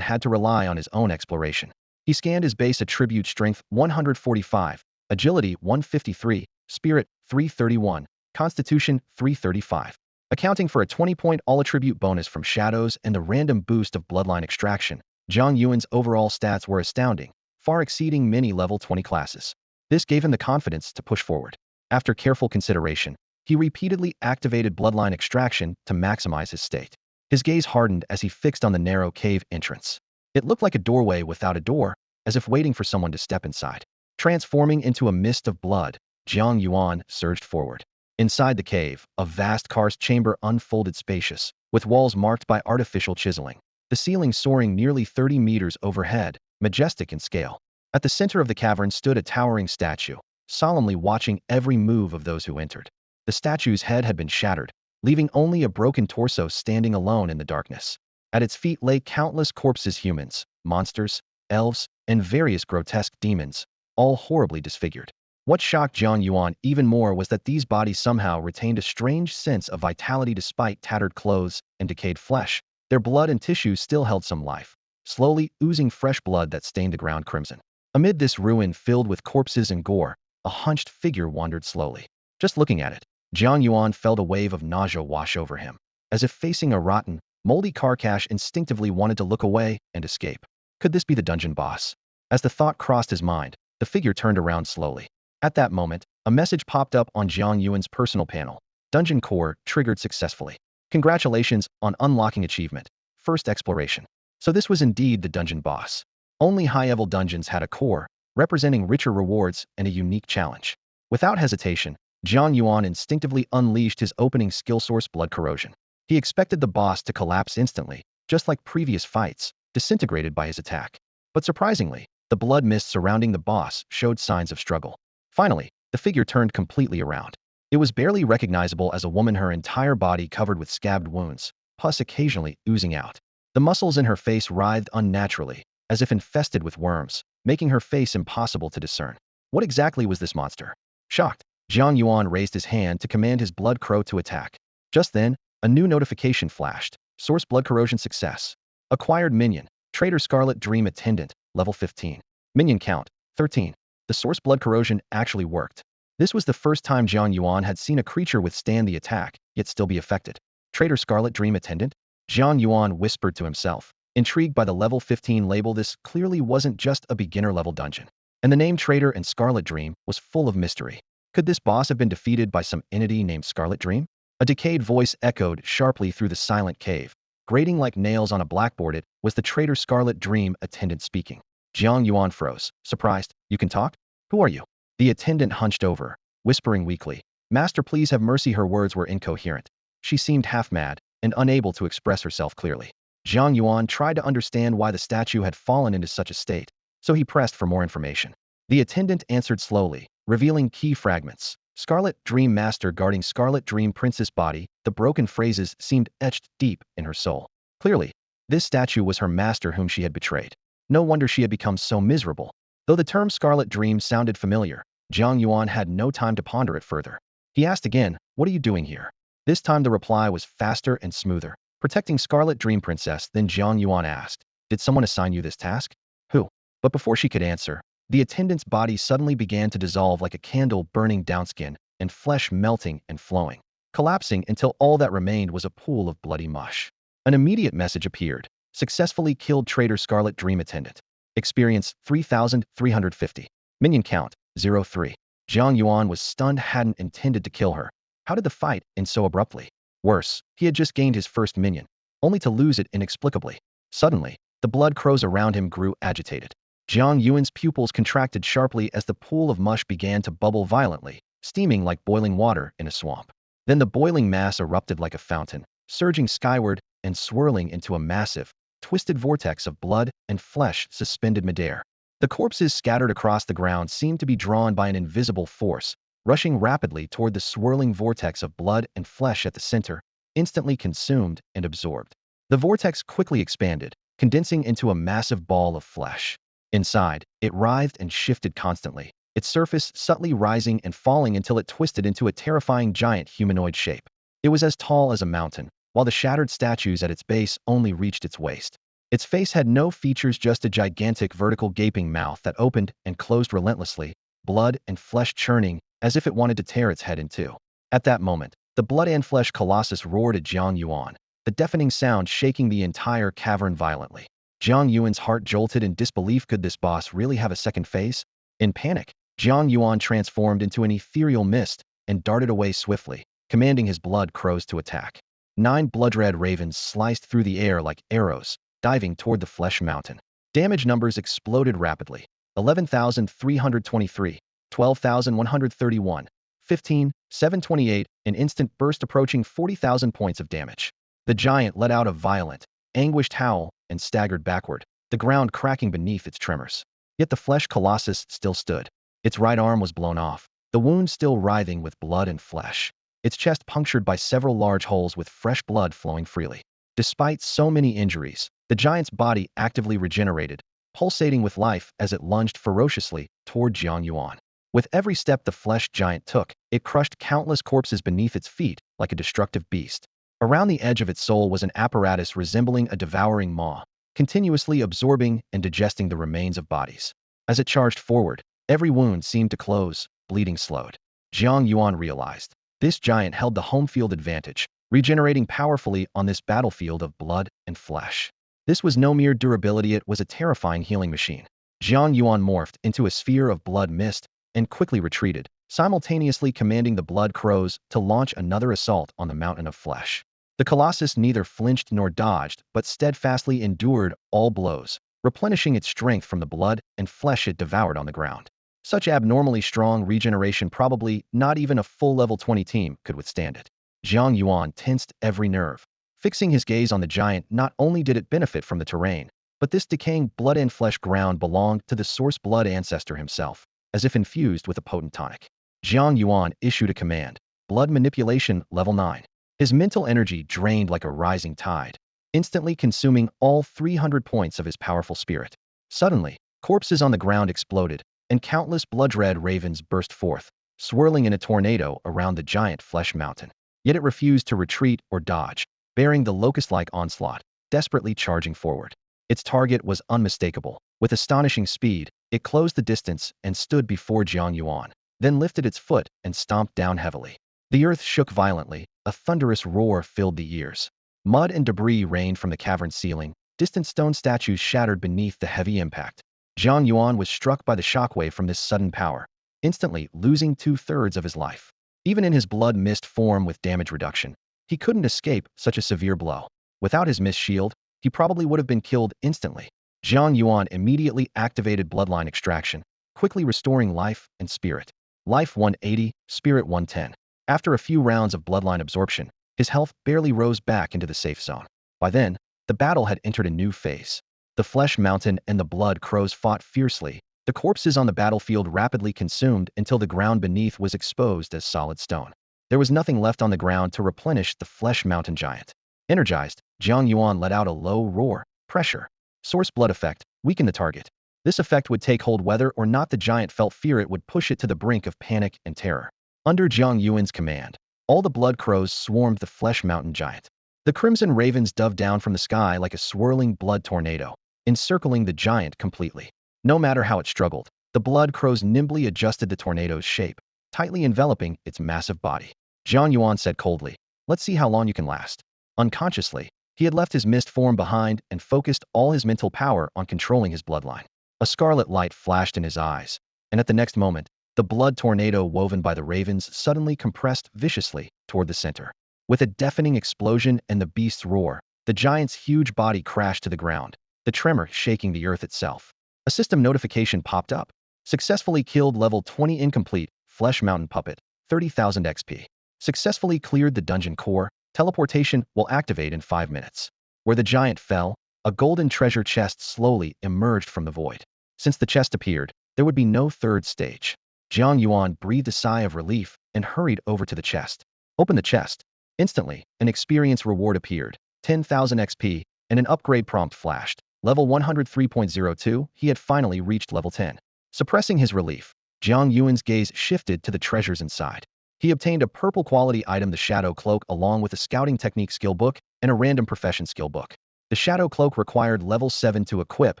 had to rely on his own exploration. He scanned his base attribute: strength 145, agility 153, spirit 331, constitution 335. Accounting for a 20-point all-attribute bonus from shadows and a random boost of bloodline extraction, Jiang Yuan's overall stats were astounding, far exceeding many level 20 classes. This gave him the confidence to push forward. After careful consideration, he repeatedly activated bloodline extraction to maximize his state. His gaze hardened as he fixed on the narrow cave entrance. It looked like a doorway without a door, as if waiting for someone to step inside. Transforming into a mist of blood, Jiang Yuan surged forward. Inside the cave, a vast karst chamber unfolded spacious, with walls marked by artificial chiseling. The ceiling soaring nearly 30 meters overhead, majestic in scale. At the center of the cavern stood a towering statue, solemnly watching every move of those who entered. The statue's head had been shattered, leaving only a broken torso standing alone in the darkness. At its feet lay countless corpses: humans, monsters, elves, and various grotesque demons, all horribly disfigured. What shocked Jiang Yuan even more was that these bodies somehow retained a strange sense of vitality despite tattered clothes and decayed flesh. Their blood and tissues still held some life, slowly oozing fresh blood that stained the ground crimson. Amid this ruin filled with corpses and gore, a hunched figure wandered slowly. Just looking at it, Jiang Yuan felt a wave of nausea wash over him. As if facing a rotten, moldy carcass, instinctively wanted to look away and escape. Could this be the dungeon boss? As the thought crossed his mind, the figure turned around slowly. At that moment, a message popped up on Jiang Yuan's personal panel. Dungeon core triggered successfully. Congratulations on unlocking achievement, first exploration. So this was indeed the dungeon boss. Only high-level dungeons had a core, representing richer rewards and a unique challenge. Without hesitation, Jiang Yuan instinctively unleashed his opening skill source: blood corrosion. He expected the boss to collapse instantly, just like previous fights, disintegrated by his attack. But surprisingly, the blood mist surrounding the boss showed signs of struggle. Finally, the figure turned completely around. It was barely recognizable as a woman, her entire body covered with scabbed wounds, pus occasionally oozing out. The muscles in her face writhed unnaturally, as if infested with worms, making her face impossible to discern. What exactly was this monster? Shocked, Jiang Yuan raised his hand to command his blood crow to attack. Just then, a new notification flashed. Source blood corrosion success. Acquired minion, Traitor Scarlet Dream Attendant, level 15. Minion count, 13. The source blood corrosion actually worked. This was the first time Jiang Yuan had seen a creature withstand the attack, yet still be affected. Traitor Scarlet Dream Attendant? Jiang Yuan whispered to himself. Intrigued by the level 15 label, this clearly wasn't just a beginner-level dungeon. And the name Traitor and Scarlet Dream was full of mystery. Could this boss have been defeated by some entity named Scarlet Dream? A decayed voice echoed sharply through the silent cave. Grating like nails on a blackboard, it was the Traitor Scarlet Dream attendant speaking. Jiang Yuan froze, surprised. You can talk? Who are you? The attendant hunched over, whispering weakly. Master, please have mercy. Her words were incoherent. She seemed half-mad and unable to express herself clearly. Jiang Yuan tried to understand why the statue had fallen into such a state, so he pressed for more information. The attendant answered slowly, revealing key fragments. Scarlet Dream Master guarding Scarlet Dream Princess body. The broken phrases seemed etched deep in her soul. Clearly, this statue was her master whom she had betrayed. No wonder she had become so miserable. Though the term Scarlet Dream sounded familiar, Jiang Yuan had no time to ponder it further. He asked again, "What are you doing here?" This time the reply was faster and smoother. "Protecting Scarlet Dream Princess." Then Jiang Yuan asked, "Did someone assign you this task?" "Who?" But before she could answer, the attendant's body suddenly began to dissolve like a candle burning down skin, and flesh melting and flowing, collapsing until all that remained was a pool of bloody mush. An immediate message appeared. Successfully killed Traitor Scarlet Dream Attendant. Experience 3,350. Minion count 03. Jiang Yuan was stunned. Hadn't intended to kill her. How did the fight end so abruptly? Worse, he had just gained his first minion, only to lose it inexplicably. Suddenly, the blood crows around him grew agitated. Jiang Yuan's pupils contracted sharply as the pool of mush began to bubble violently, steaming like boiling water in a swamp. Then the boiling mass erupted like a fountain, surging skyward and swirling into a massive, twisted vortex of blood and flesh suspended midair. The corpses scattered across the ground seemed to be drawn by an invisible force, rushing rapidly toward the swirling vortex of blood and flesh at the center, instantly consumed and absorbed. The vortex quickly expanded, condensing into a massive ball of flesh. Inside, it writhed and shifted constantly, its surface subtly rising and falling until it twisted into a terrifying giant humanoid shape. It was as tall as a mountain, while the shattered statues at its base only reached its waist. Its face had no features, just a gigantic vertical gaping mouth that opened and closed relentlessly, blood and flesh churning as if it wanted to tear its head in two. At that moment, the blood and flesh colossus roared at Jiang Yuan, the deafening sound shaking the entire cavern violently. Jiang Yuan's heart jolted in disbelief. Could this boss really have a second phase? In panic, Jiang Yuan transformed into an ethereal mist and darted away swiftly, commanding his blood crows to attack. 9 blood-red ravens sliced through the air like arrows, diving toward the flesh mountain. Damage numbers exploded rapidly. 11,323, 12,131, 15,728, an instant burst approaching 40,000 points of damage. The giant let out a violent, anguished howl and staggered backward, the ground cracking beneath its tremors. Yet the flesh colossus still stood. Its right arm was blown off, the wound still writhing with blood and flesh. Its chest punctured by several large holes with fresh blood flowing freely. Despite so many injuries, the giant's body actively regenerated, pulsating with life as it lunged ferociously toward Jiang Yuan. With every step the flesh giant took, it crushed countless corpses beneath its feet like a destructive beast. Around the edge of its soul was an apparatus resembling a devouring maw, continuously absorbing and digesting the remains of bodies. As it charged forward, every wound seemed to close, bleeding slowed. Jiang Yuan realized this giant held the home field advantage, regenerating powerfully on this battlefield of blood and flesh. This was no mere durability, it was a terrifying healing machine. Jiang Yuan morphed into a sphere of blood mist and quickly retreated, simultaneously commanding the blood crows to launch another assault on the mountain of flesh. The colossus neither flinched nor dodged, but steadfastly endured all blows, replenishing its strength from the blood and flesh it devoured on the ground. Such abnormally strong regeneration, probably not even a full level 20 team could withstand it. Jiang Yuan tensed every nerve. Fixing his gaze on the giant, not only did it benefit from the terrain, but this decaying blood and flesh ground belonged to the source blood ancestor himself, as if infused with a potent tonic. Jiang Yuan issued a command. Blood manipulation level 9. His mental energy drained like a rising tide, instantly consuming all 300 points of his powerful spirit. Suddenly, corpses on the ground exploded, and countless blood-red ravens burst forth, swirling in a tornado around the giant flesh mountain. Yet it refused to retreat or dodge, bearing the locust-like onslaught, desperately charging forward. Its target was unmistakable. With astonishing speed, it closed the distance and stood before Jiang Yuan, then lifted its foot and stomped down heavily. The earth shook violently, a thunderous roar filled the ears. Mud and debris rained from the cavern's ceiling, distant stone statues shattered beneath the heavy impact. Jiang Yuan was struck by the shockwave from this sudden power, instantly losing two-thirds of his life. Even in his blood mist form with damage reduction, he couldn't escape such a severe blow. Without his mist shield, he probably would have been killed instantly. Jiang Yuan immediately activated bloodline extraction, quickly restoring life and spirit. Life 180, spirit 110. After a few rounds of bloodline absorption, his health barely rose back into the safe zone. By then, the battle had entered a new phase. The flesh mountain and the blood crows fought fiercely. The corpses on the battlefield rapidly consumed until the ground beneath was exposed as solid stone. There was nothing left on the ground to replenish the flesh mountain giant. Energized, Jiang Yuan let out a low roar. Pressure. Source blood effect. Weaken the target. This effect would take hold whether or not the giant felt fear. It would push it to the brink of panic and terror. Under Jiang Yuan's command, all the blood crows swarmed the flesh mountain giant. The crimson ravens dove down from the sky like a swirling blood tornado, encircling the giant completely. No matter how it struggled, the blood crows nimbly adjusted the tornado's shape, tightly enveloping its massive body. Jiang Yuan said coldly, "Let's see how long you can last." Unconsciously, he had left his mist form behind and focused all his mental power on controlling his bloodline. A scarlet light flashed in his eyes, and at the next moment, the blood tornado woven by the ravens suddenly compressed viciously toward the center. With a deafening explosion and the beast's roar, the giant's huge body crashed to the ground, the tremor shaking the earth itself. A system notification popped up. Successfully killed level 20 incomplete, Flesh Mountain Puppet, 30,000 XP. Successfully cleared the dungeon core, teleportation will activate in 5 minutes. Where the giant fell, a golden treasure chest slowly emerged from the void. Since the chest appeared, there would be no third stage. Jiang Yuan breathed a sigh of relief and hurried over to the chest. Open the chest. Instantly, an experience reward appeared, 10,000 XP, and an upgrade prompt flashed. Level 103.02, he had finally reached level 10. Suppressing his relief, Jiang Yuan's gaze shifted to the treasures inside. He obtained a purple quality item, the Shadow Cloak, along with a Scouting Technique skill book and a Random Profession skill book. The Shadow Cloak required level 7 to equip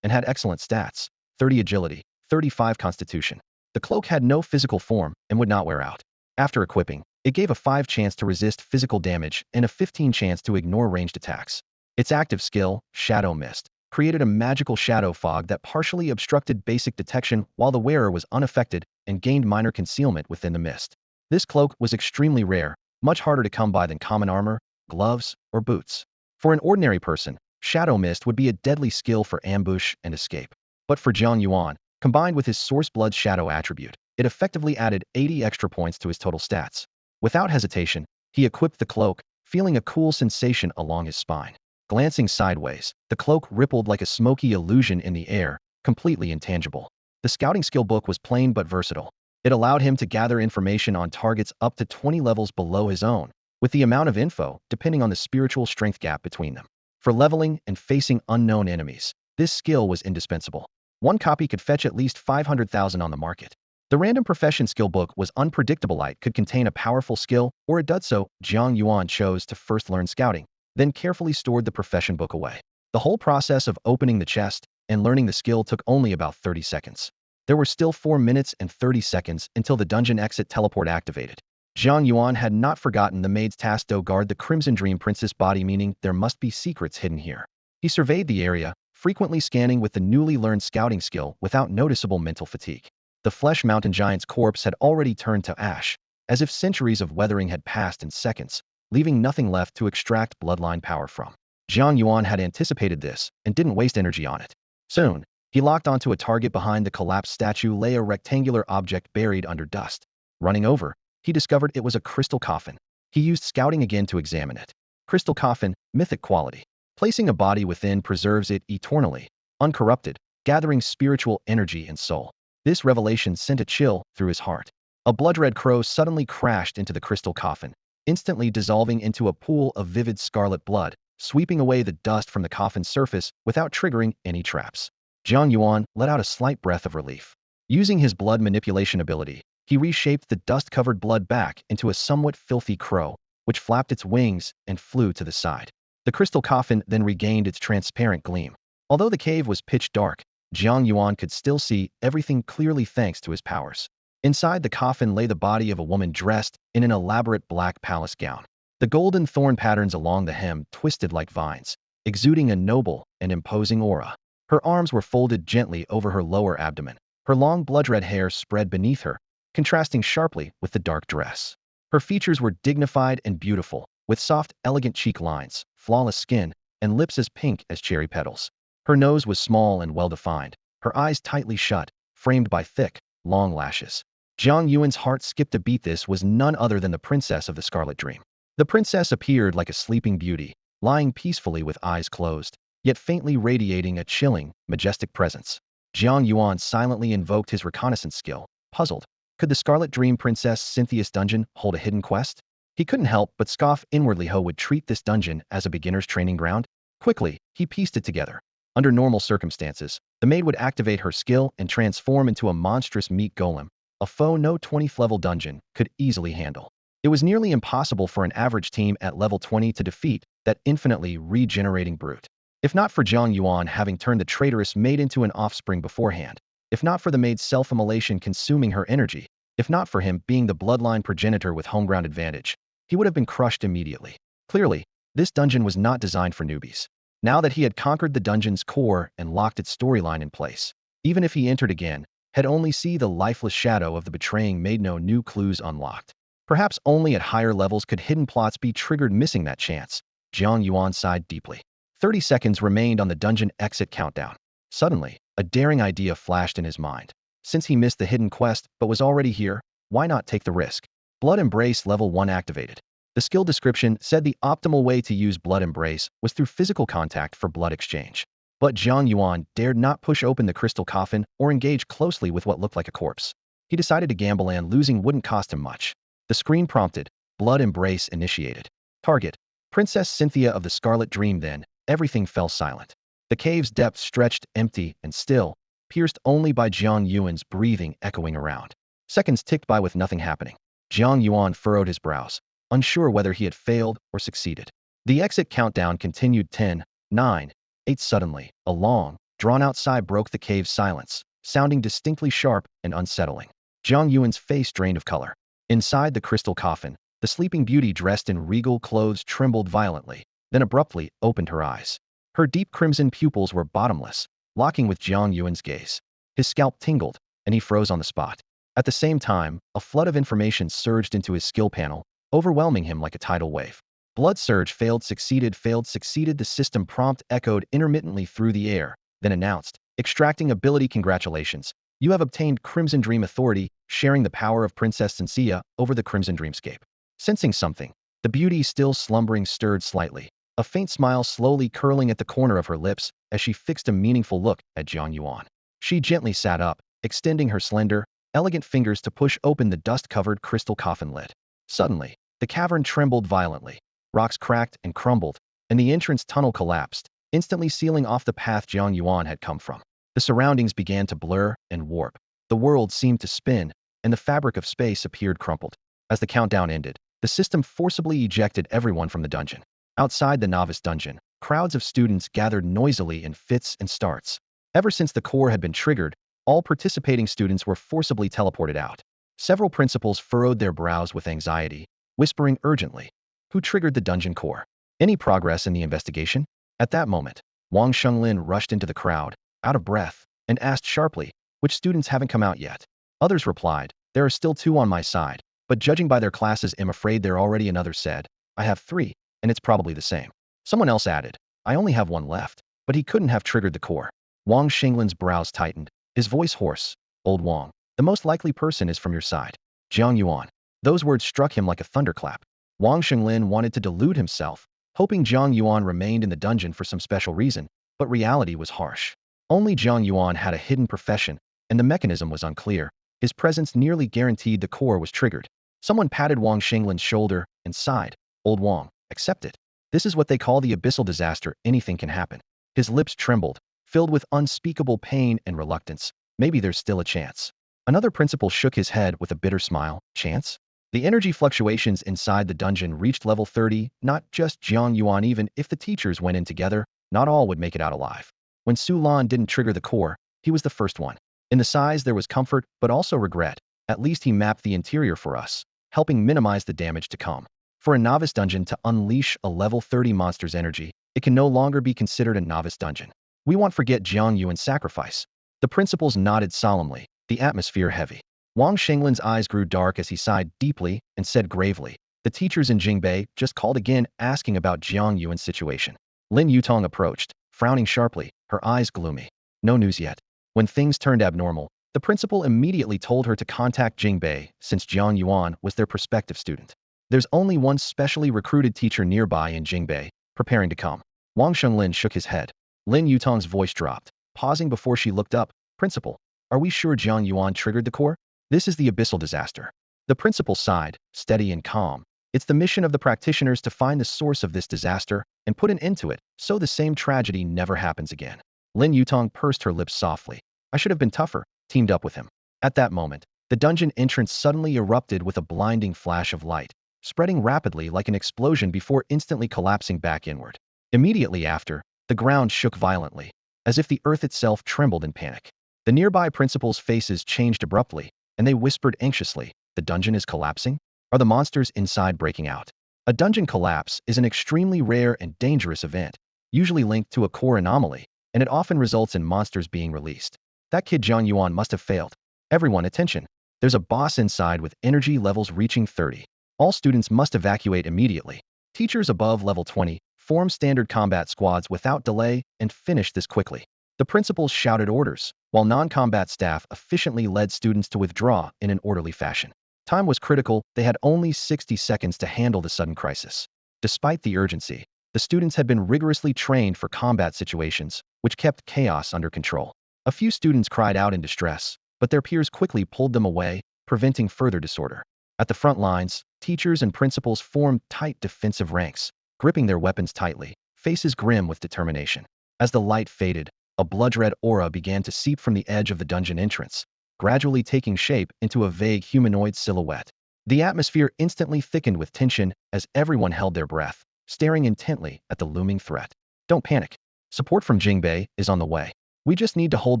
and had excellent stats, 30 agility, 35 constitution. The cloak had no physical form and would not wear out. After equipping, it gave a 5 chance to resist physical damage and a 15 chance to ignore ranged attacks. Its active skill, Shadow Mist, created a magical shadow fog that partially obstructed basic detection while the wearer was unaffected and gained minor concealment within the mist. This cloak was extremely rare, much harder to come by than common armor, gloves, or boots. For an ordinary person, Shadow Mist would be a deadly skill for ambush and escape. But for Jiang Yuan, combined with his Source Blood Shadow attribute, it effectively added 80 extra points to his total stats. Without hesitation, he equipped the cloak, feeling a cool sensation along his spine. Glancing sideways, the cloak rippled like a smoky illusion in the air, completely intangible. The scouting skill book was plain but versatile. It allowed him to gather information on targets up to 20 levels below his own, with the amount of info depending on the spiritual strength gap between them. For leveling and facing unknown enemies, this skill was indispensable. One copy could fetch at least 500,000 on the market. The Random Profession skill book was unpredictable. It could contain a powerful skill, or it did so. Jiang Yuan chose to first learn scouting, then carefully stored the profession book away. The whole process of opening the chest and learning the skill took only about 30 seconds. There were still 4 minutes and 30 seconds until the dungeon exit teleport activated. Jiang Yuan had not forgotten the maid's task to guard the Crimson Dream Princess body, meaning there must be secrets hidden here. He surveyed the area, frequently scanning with the newly learned scouting skill without noticeable mental fatigue. The Flesh Mountain Giant's corpse had already turned to ash, as if centuries of weathering had passed in seconds, leaving nothing left to extract bloodline power from. Jiang Yuan had anticipated this and didn't waste energy on it. Soon, he locked onto a target. Behind the collapsed statue lay a rectangular object buried under dust. Running over, he discovered it was a crystal coffin. He used scouting again to examine it. Crystal coffin, mythic quality. Placing a body within preserves it eternally, uncorrupted, gathering spiritual energy and soul. This revelation sent a chill through his heart. A blood-red crow suddenly crashed into the crystal coffin, instantly dissolving into a pool of vivid scarlet blood, sweeping away the dust from the coffin's surface without triggering any traps. Jiang Yuan let out a slight breath of relief. Using his blood manipulation ability, he reshaped the dust-covered blood back into a somewhat filthy crow, which flapped its wings and flew to the side. The crystal coffin then regained its transparent gleam. Although the cave was pitch dark, Jiang Yuan could still see everything clearly thanks to his powers. Inside the coffin lay the body of a woman dressed in an elaborate black palace gown. The golden thorn patterns along the hem twisted like vines, exuding a noble and imposing aura. Her arms were folded gently over her lower abdomen. Her long blood-red hair spread beneath her, contrasting sharply with the dark dress. Her features were dignified and beautiful, with soft, elegant cheek lines, flawless skin, and lips as pink as cherry petals. Her nose was small and well-defined, her eyes tightly shut, framed by thick, long lashes. Jiang Yuan's heart skipped a beat. This was none other than the princess of the Scarlet Dream. The princess appeared like a sleeping beauty, lying peacefully with eyes closed, yet faintly radiating a chilling, majestic presence. Jiang Yuan silently invoked his reconnaissance skill, puzzled. Could the Scarlet Dream Princess Cynthia's dungeon hold a hidden quest? He couldn't help but scoff inwardly. Who would treat this dungeon as a beginner's training ground? Quickly, he pieced it together. Under normal circumstances, the maid would activate her skill and transform into a monstrous meat golem, a foe no 20th level dungeon could easily handle. It was nearly impossible for an average team at level 20 to defeat that infinitely regenerating brute. If not for Jiang Yuan having turned the traitorous maid into an offspring beforehand, if not for the maid's self-immolation consuming her energy, if not for him being the bloodline progenitor with homeground advantage, he would have been crushed immediately. Clearly, this dungeon was not designed for newbies. Now that he had conquered the dungeon's core and locked its storyline in place, even if he entered again, had only see the lifeless shadow of the betraying maid, no new clues unlocked. Perhaps only at higher levels could hidden plots be triggered. Missing that chance, Jiang Yuan sighed deeply. 30 seconds remained on the dungeon exit countdown. Suddenly, a daring idea flashed in his mind. Since he missed the hidden quest but was already here, why not take the risk? Blood Embrace Level 1 activated. The skill description said the optimal way to use Blood Embrace was through physical contact for blood exchange. But Jiang Yuan dared not push open the crystal coffin or engage closely with what looked like a corpse. He decided to gamble, and losing wouldn't cost him much. The screen prompted, Blood Embrace initiated. Target, Princess Cynthia of the Scarlet Dream. Then, everything fell silent. The cave's depths stretched empty and still, pierced only by Jiang Yuan's breathing echoing around. Seconds ticked by with nothing happening. Jiang Yuan furrowed his brows, unsure whether he had failed or succeeded. The exit countdown continued. 10, 9, 8. Suddenly, a long, drawn-out sigh broke the cave's silence, sounding distinctly sharp and unsettling. Jiang Yuan's face drained of color. Inside the crystal coffin, the sleeping beauty dressed in regal clothes trembled violently, then abruptly opened her eyes. Her deep crimson pupils were bottomless, locking with Jiang Yuan's gaze. His scalp tingled, and he froze on the spot. At the same time, a flood of information surged into his skill panel, overwhelming him like a tidal wave. Blood surge, failed, succeeded, failed, succeeded. The system prompt echoed intermittently through the air, then announced, extracting ability. Congratulations. You have obtained Crimson Dream Authority, sharing the power of Princess Cynthia over the Crimson Dreamscape. Sensing something, the beauty still slumbering stirred slightly, a faint smile slowly curling at the corner of her lips as she fixed a meaningful look at Jiang Yuan. She gently sat up, extending her slender, elegant fingers to push open the dust-covered crystal coffin lid. Suddenly, the cavern trembled violently. Rocks cracked and crumbled, and the entrance tunnel collapsed, instantly sealing off the path Jiang Yuan had come from. The surroundings began to blur and warp. The world seemed to spin, and the fabric of space appeared crumpled. As the countdown ended, the system forcibly ejected everyone from the dungeon. Outside the novice dungeon, crowds of students gathered noisily in fits and starts. Ever since the core had been triggered, all participating students were forcibly teleported out. Several principals furrowed their brows with anxiety, whispering urgently, "Who triggered the dungeon core? Any progress in the investigation?" At that moment, Wang Shenglin rushed into the crowd, out of breath, and asked sharply, "Which students haven't come out yet?" Others replied, "There are still 2 on my side, but judging by their classes, I'm afraid there are already." Another said, "I have 3, and it's probably the same." Someone else added, "I only have 1 left, but he couldn't have triggered the core." Wang Shenglin's brows tightened, his voice hoarse. "Old Wang, the most likely person is from your side. Jiang Yuan." Those words struck him like a thunderclap. Wang Shenglin wanted to delude himself, hoping Jiang Yuan remained in the dungeon for some special reason, but reality was harsh. Only Jiang Yuan had a hidden profession, and the mechanism was unclear. His presence nearly guaranteed the core was triggered. Someone patted Wang Shenglin's shoulder and sighed, "Old Wang, accept it. This is what they call the abyssal disaster. Anything can happen." His lips trembled, filled with unspeakable pain and reluctance. Maybe there's still a chance. Another principal shook his head with a bitter smile. Chance? The energy fluctuations inside the dungeon reached level 30, not just Jiang Yuan. Even if the teachers went in together, not all would make it out alive. When Su Lan didn't trigger the core, he was the first one. In the size there was comfort, but also regret. At least he mapped the interior for us, helping minimize the damage to come. For a novice dungeon to unleash a level 30 monster's energy, it can no longer be considered a novice dungeon. We won't forget Jiang Yuan's sacrifice. The principals nodded solemnly, the atmosphere heavy. Wang Shenglin's eyes grew dark as he sighed deeply and said gravely, "The teachers in Jingbei just called again asking about Jiang Yuan's situation." Lin Yutong approached, frowning sharply, her eyes gloomy. No news yet. When things turned abnormal, the principal immediately told her to contact Jingbei since Jiang Yuan was their prospective student. There's only one specially recruited teacher nearby in Jingbei, preparing to come. Wang Shenglin shook his head. Lin Yutong's voice dropped, pausing before she looked up. "Principal, are we sure Jiang Yuan triggered the core? This is the abyssal disaster." The principal sighed, steady and calm. "It's the mission of the practitioners to find the source of this disaster and put an end to it, so the same tragedy never happens again." Lin Yutong pursed her lips softly. "I should have been tougher, teamed up with him." At that moment, the dungeon entrance suddenly erupted with a blinding flash of light, spreading rapidly like an explosion before instantly collapsing back inward. Immediately after, the ground shook violently, as if the earth itself trembled in panic. The nearby principals' faces changed abruptly, and they whispered anxiously, "The dungeon is collapsing? Are the monsters inside breaking out?" A dungeon collapse is an extremely rare and dangerous event, usually linked to a core anomaly, and it often results in monsters being released. That kid Jiang Yuan must have failed. Everyone, attention. There's a boss inside with energy levels reaching 30. All students must evacuate immediately. Teachers above level 20, form standard combat squads without delay and finish this quickly. The principals shouted orders, while non-combat staff efficiently led students to withdraw in an orderly fashion. Time was critical, they had only 60 seconds to handle the sudden crisis. Despite the urgency, the students had been rigorously trained for combat situations, which kept chaos under control. A few students cried out in distress, but their peers quickly pulled them away, preventing further disorder. At the front lines, teachers and principals formed tight defensive ranks, gripping their weapons tightly, faces grim with determination. As the light faded, a blood-red aura began to seep from the edge of the dungeon entrance, gradually taking shape into a vague humanoid silhouette. The atmosphere instantly thickened with tension as everyone held their breath, staring intently at the looming threat. "Don't panic. Support from Jingbei is on the way. We just need to hold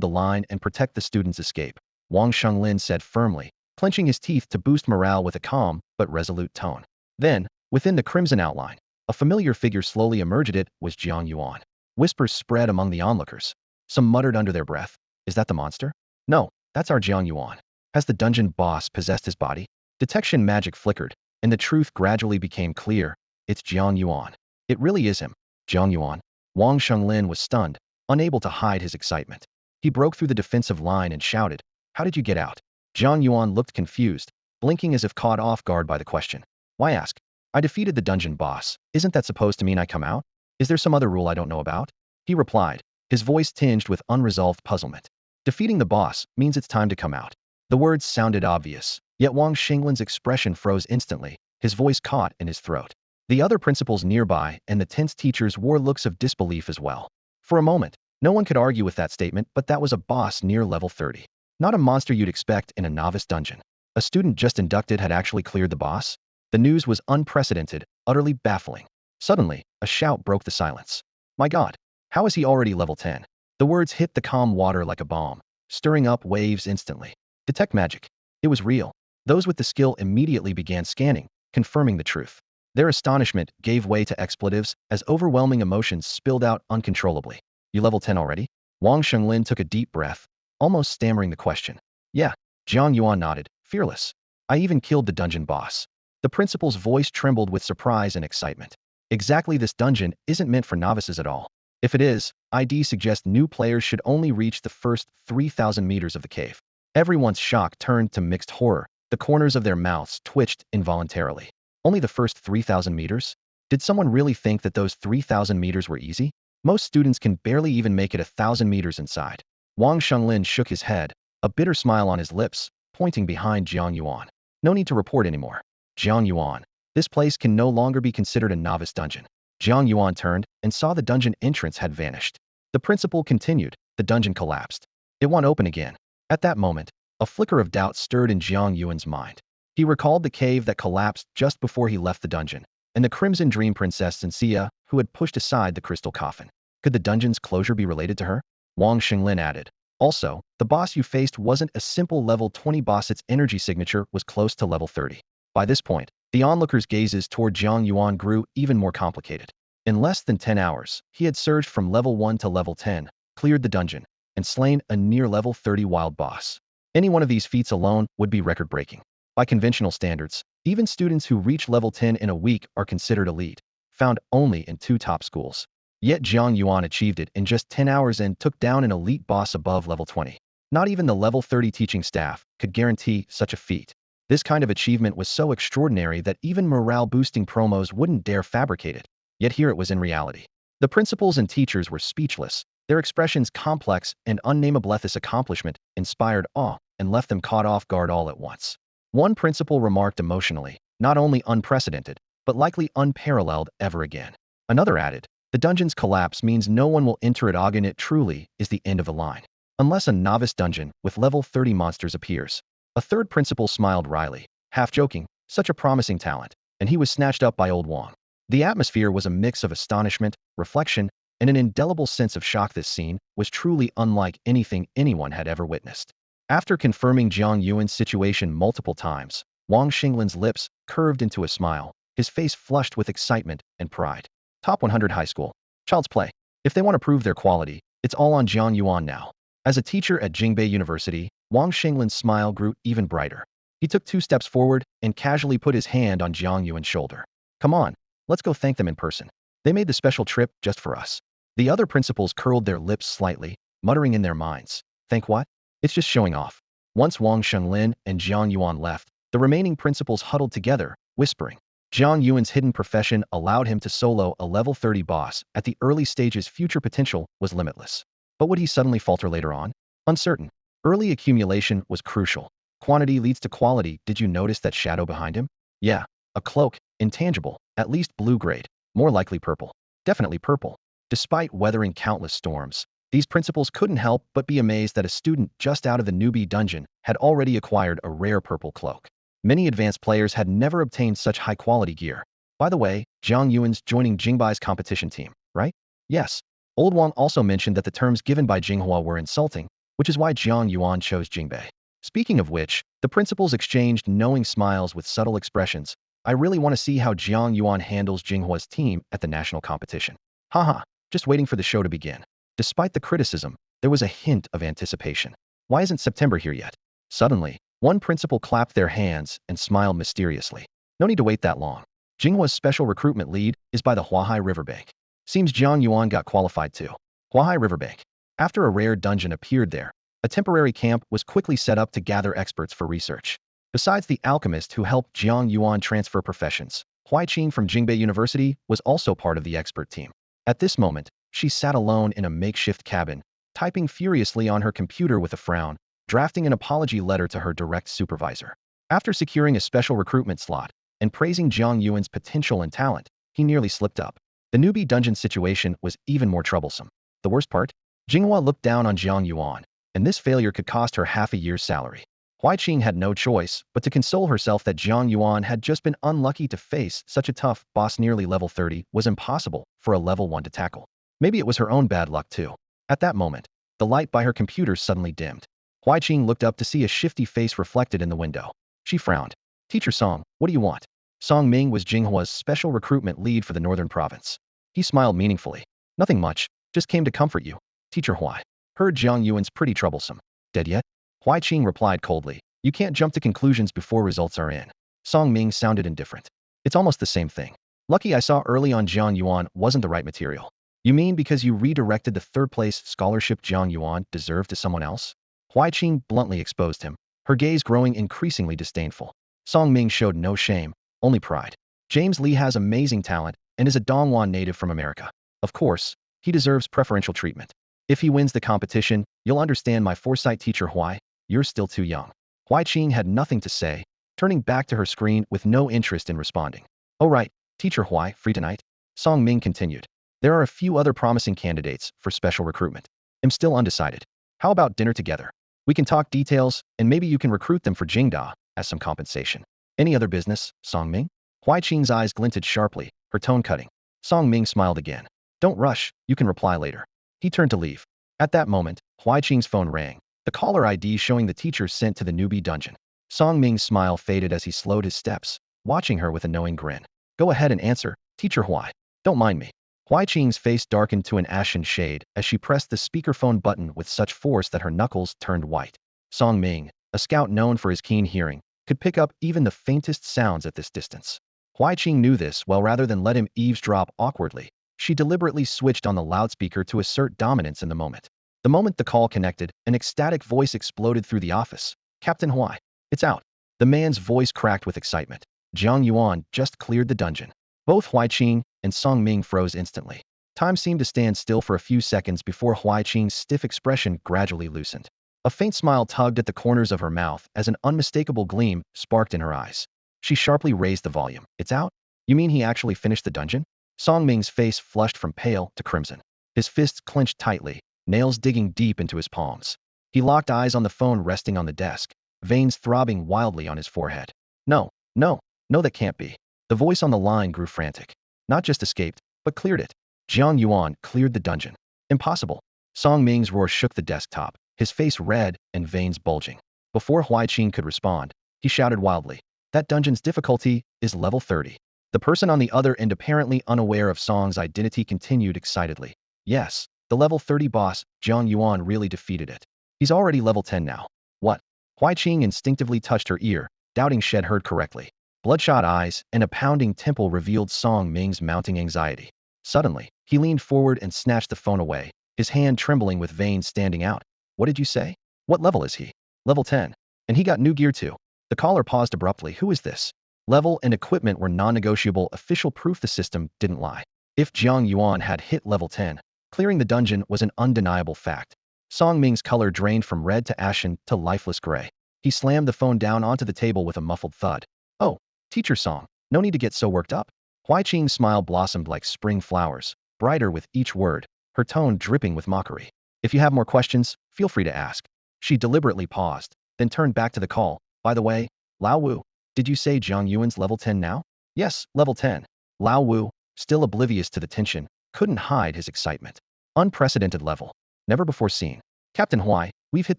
the line and protect the students' escape," Wang Shenglin said firmly, clenching his teeth to boost morale with a calm but resolute tone. Then, within the crimson outline, a familiar figure slowly emerged. It was Jiang Yuan. Whispers spread among the onlookers. Some muttered under their breath, "Is that the monster?" "No, that's our Jiang Yuan. Has the dungeon boss possessed his body?" Detection magic flickered, and the truth gradually became clear. "It's Jiang Yuan. It really is him." "Jiang Yuan?" Wang Shenglin was stunned, unable to hide his excitement. He broke through the defensive line and shouted, "How did you get out?" Jiang Yuan looked confused, blinking as if caught off guard by the question. "Why ask? I defeated the dungeon boss. Isn't that supposed to mean I come out? Is there some other rule I don't know about?" He replied, his voice tinged with unresolved puzzlement. "Defeating the boss means it's time to come out." The words sounded obvious, yet Wang Shinglin's expression froze instantly, his voice caught in his throat. The other principals nearby and the tense teachers wore looks of disbelief as well. For a moment, no one could argue with that statement, but that was a boss near level 30. Not a monster you'd expect in a novice dungeon. A student just inducted had actually cleared the boss? The news was unprecedented, utterly baffling. Suddenly, a shout broke the silence. "My God, how is he already level 10? The words hit the calm water like a bomb, stirring up waves instantly. Detect magic. It was real. Those with the skill immediately began scanning, confirming the truth. Their astonishment gave way to expletives as overwhelming emotions spilled out uncontrollably. "You level 10 already?" Wang Shenglin took a deep breath, almost stammering the question. "Yeah," Jiang Yuan nodded, fearless. "I even killed the dungeon boss." The principal's voice trembled with surprise and excitement. Exactly, this dungeon isn't meant for novices at all. If it is, ID suggests new players should only reach the first 3,000 meters of the cave. Everyone's shock turned to mixed horror. The corners of their mouths twitched involuntarily. Only the first 3,000 meters? Did someone really think that those 3,000 meters were easy? Most students can barely even make it 1,000 meters inside. Wang Shenglin shook his head, a bitter smile on his lips, pointing behind Jiang Yuan. "No need to report anymore. Jiang Yuan, this place can no longer be considered a novice dungeon." Jiang Yuan turned and saw the dungeon entrance had vanished. The principal continued, the dungeon collapsed. It won't open again. At that moment, a flicker of doubt stirred in Jiang Yuan's mind. He recalled the cave that collapsed just before he left the dungeon, and the Crimson Dream Princess Xinxia, who had pushed aside the crystal coffin. Could the dungeon's closure be related to her? Wang Xinglin added. Also, the boss you faced wasn't a simple level 20 boss, its energy signature was close to level 30. By this point, the onlookers' gazes toward Jiang Yuan grew even more complicated. In less than 10 hours, he had surged from level 1 to level 10, cleared the dungeon, and slain a near level 30 wild boss. Any one of these feats alone would be record-breaking. By conventional standards, even students who reach level 10 in a week are considered elite, found only in 2 top schools. Yet Jiang Yuan achieved it in just 10 hours and took down an elite boss above level 20. Not even the level 30 teaching staff could guarantee such a feat. This kind of achievement was so extraordinary that even morale-boosting promos wouldn't dare fabricate it. Yet here it was in reality. The principals and teachers were speechless, their expressions complex and unnamable. This accomplishment inspired awe and left them caught off guard all at once. One principal remarked emotionally, not only unprecedented, but likely unparalleled ever again. Another added, the dungeon's collapse means no one will enter it again. It truly is the end of the line. Unless a novice dungeon with level 30 monsters appears. A third principal smiled wryly, half joking, such a promising talent, and he was snatched up by old Wang. The atmosphere was a mix of astonishment, reflection, and an indelible sense of shock. This scene was truly unlike anything anyone had ever witnessed. After confirming Jiang Yuan's situation multiple times, Wang Xinglin's lips curved into a smile, his face flushed with excitement and pride. Top 100 high school. Child's play. If they want to prove their quality, it's all on Jiang Yuan now. As a teacher at Jingbei University, Wang Xinglin's smile grew even brighter. He took 2 steps forward and casually put his hand on Jiang Yuan's shoulder. Come on, let's go thank them in person. They made the special trip just for us. The other principals curled their lips slightly, muttering in their minds. Thank what? It's just showing off. Once Wang Xinglin and Jiang Yuan left, the remaining principals huddled together, whispering. Jiang Yuan's hidden profession allowed him to solo a level 30 boss. At the early stages, future potential was limitless. But would he suddenly falter later on? Uncertain. Early accumulation was crucial. Quantity leads to quality. Did you notice that shadow behind him? Yeah, a cloak, intangible, at least blue grade, more likely purple. Definitely purple. Despite weathering countless storms, these principals couldn't help but be amazed that a student just out of the newbie dungeon had already acquired a rare purple cloak. Many advanced players had never obtained such high-quality gear. By the way, Jiang Yuan's joining Jingbei's competition team, right? Yes. Old Wang also mentioned that the terms given by Jinghua were insulting, which is why Jiang Yuan chose Jingbei. Speaking of which, the principals exchanged knowing smiles with subtle expressions. I really want to see how Jiang Yuan handles Jinghua's team at the national competition. Haha, just waiting for the show to begin. Despite the criticism, there was a hint of anticipation. Why isn't September here yet? Suddenly, one principal clapped their hands and smiled mysteriously. No need to wait that long. Jinghua's special recruitment lead is by the Huahai Riverbank. Seems Jiang Yuan got qualified too. Huahai Riverbank. After a rare dungeon appeared there, a temporary camp was quickly set up to gather experts for research. Besides the alchemist who helped Jiang Yuan transfer professions, Huaiqing from Jingbei University was also part of the expert team. At this moment, she sat alone in a makeshift cabin, typing furiously on her computer with a frown, drafting an apology letter to her direct supervisor. After securing a special recruitment slot and praising Jiang Yuan's potential and talent, he nearly slipped up. The newbie dungeon situation was even more troublesome. The worst part? Jinghua looked down on Jiang Yuan, and this failure could cost her half a year's salary. Huaiqing had no choice but to console herself that Jiang Yuan had just been unlucky to face such a tough boss. Nearly level 30 was impossible for a level 1 to tackle. Maybe it was her own bad luck too. At that moment, the light by her computer suddenly dimmed. Huaiqing looked up to see a shifty face reflected in the window. She frowned. Teacher Song, what do you want? Song Ming was Jinghua's special recruitment lead for the northern province. He smiled meaningfully. Nothing much, just came to comfort you. Teacher Huai. Heard Jiang Yuan's pretty troublesome. Dead yet? Huaiqing replied coldly. You can't jump to conclusions before results are in. Song Ming sounded indifferent. It's almost the same thing. Lucky I saw early on Jiang Yuan wasn't the right material. You mean because you redirected the third-place scholarship Jiang Yuan deserved to someone else? Huaiqing bluntly exposed him, her gaze growing increasingly disdainful. Song Ming showed no shame, only pride. James Lee has amazing talent and is a Dongguan native from America. Of course, he deserves preferential treatment. If he wins the competition, you'll understand my foresight. Teacher Huai, you're still too young. Huaiqing had nothing to say, turning back to her screen with no interest in responding. Oh right, Teacher Huai, free tonight? Song Ming continued. There are a few other promising candidates for special recruitment. am still undecided. How about dinner together? We can talk details, and maybe you can recruit them for Jingda as some compensation. Any other business, Song Ming? Huai Qing's eyes glinted sharply, her tone cutting. Song Ming smiled again. Don't rush, you can reply later. He turned to leave. At that moment, Huai Qing's phone rang, the caller ID showing the teacher sent to the newbie dungeon. Song Ming's smile faded as he slowed his steps, watching her with a knowing grin. Go ahead and answer, Teacher Huai. Don't mind me. Huai Qing's face darkened to an ashen shade as she pressed the speakerphone button with such force that her knuckles turned white. Song Ming, a scout known for his keen hearing, could pick up even the faintest sounds at this distance. Huai Qing knew this well. Rather than let him eavesdrop awkwardly, she deliberately switched on the loudspeaker to assert dominance in the moment. The moment the call connected, an ecstatic voice exploded through the office. Captain Huai, it's out. The man's voice cracked with excitement. Jiang Yuan just cleared the dungeon. Both Huai Qing and Song Ming froze instantly. Time seemed to stand still for a few seconds before Huai Qing's stiff expression gradually loosened. A faint smile tugged at the corners of her mouth as an unmistakable gleam sparked in her eyes. She sharply raised the volume. It's out? You mean he actually finished the dungeon? Song Ming's face flushed from pale to crimson. His fists clenched tightly, nails digging deep into his palms. He locked eyes on the phone resting on the desk, veins throbbing wildly on his forehead. No, no, no, that can't be. The voice on the line grew frantic. Not just escaped, but cleared it. Jiang Yuan cleared the dungeon. Impossible. Song Ming's roar shook the desktop, his face red and veins bulging. Before Huai Qing could respond, he shouted wildly. That dungeon's difficulty is level 30. The person on the other end, apparently unaware of Song's identity, continued excitedly. Yes, the level 30 boss, Jiang Yuan, really defeated it. He's already level 10 now. What? Huai Qing instinctively touched her ear, doubting she'd heard correctly. Bloodshot eyes and a pounding temple revealed Song Ming's mounting anxiety. Suddenly, he leaned forward and snatched the phone away, his hand trembling with veins standing out. What did you say? What level is he? Level 10. And he got new gear too. The caller paused abruptly. Who is this? Level and equipment were non-negotiable, official proof the system didn't lie. If Jiang Yuan had hit level 10, clearing the dungeon was an undeniable fact. Song Ming's color drained from red to ashen to lifeless gray. He slammed the phone down onto the table with a muffled thud. Oh, Teacher Song, no need to get so worked up. Huai Qing's smile blossomed like spring flowers, brighter with each word, her tone dripping with mockery. If you have more questions, feel free to ask. She deliberately paused, then turned back to the call. By the way, Lao Wu, did you say Jiang Yuan's level 10 now? Yes, level 10. Lao Wu, still oblivious to the tension, couldn't hide his excitement. Unprecedented level. Never before seen. Captain Huai, we've hit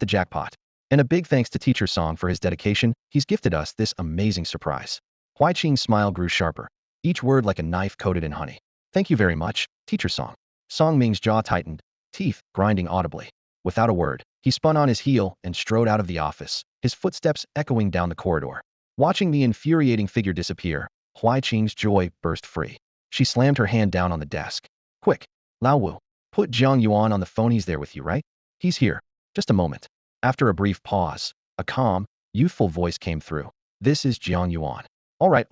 the jackpot. And a big thanks to Teacher Song for his dedication. He's gifted us this amazing surprise. Huai Qing's smile grew sharper, each word like a knife coated in honey. Thank you very much, Teacher Song. Song Ming's jaw tightened, teeth grinding audibly. Without a word, he spun on his heel and strode out of the office, his footsteps echoing down the corridor. Watching the infuriating figure disappear, Huai Qing's joy burst free. She slammed her hand down on the desk. Quick, Lao Wu, put Jiang Yuan on the phone. He's there with you, right? He's here. Just a moment. After a brief pause, a calm, youthful voice came through. This is Jiang Yuan. All right.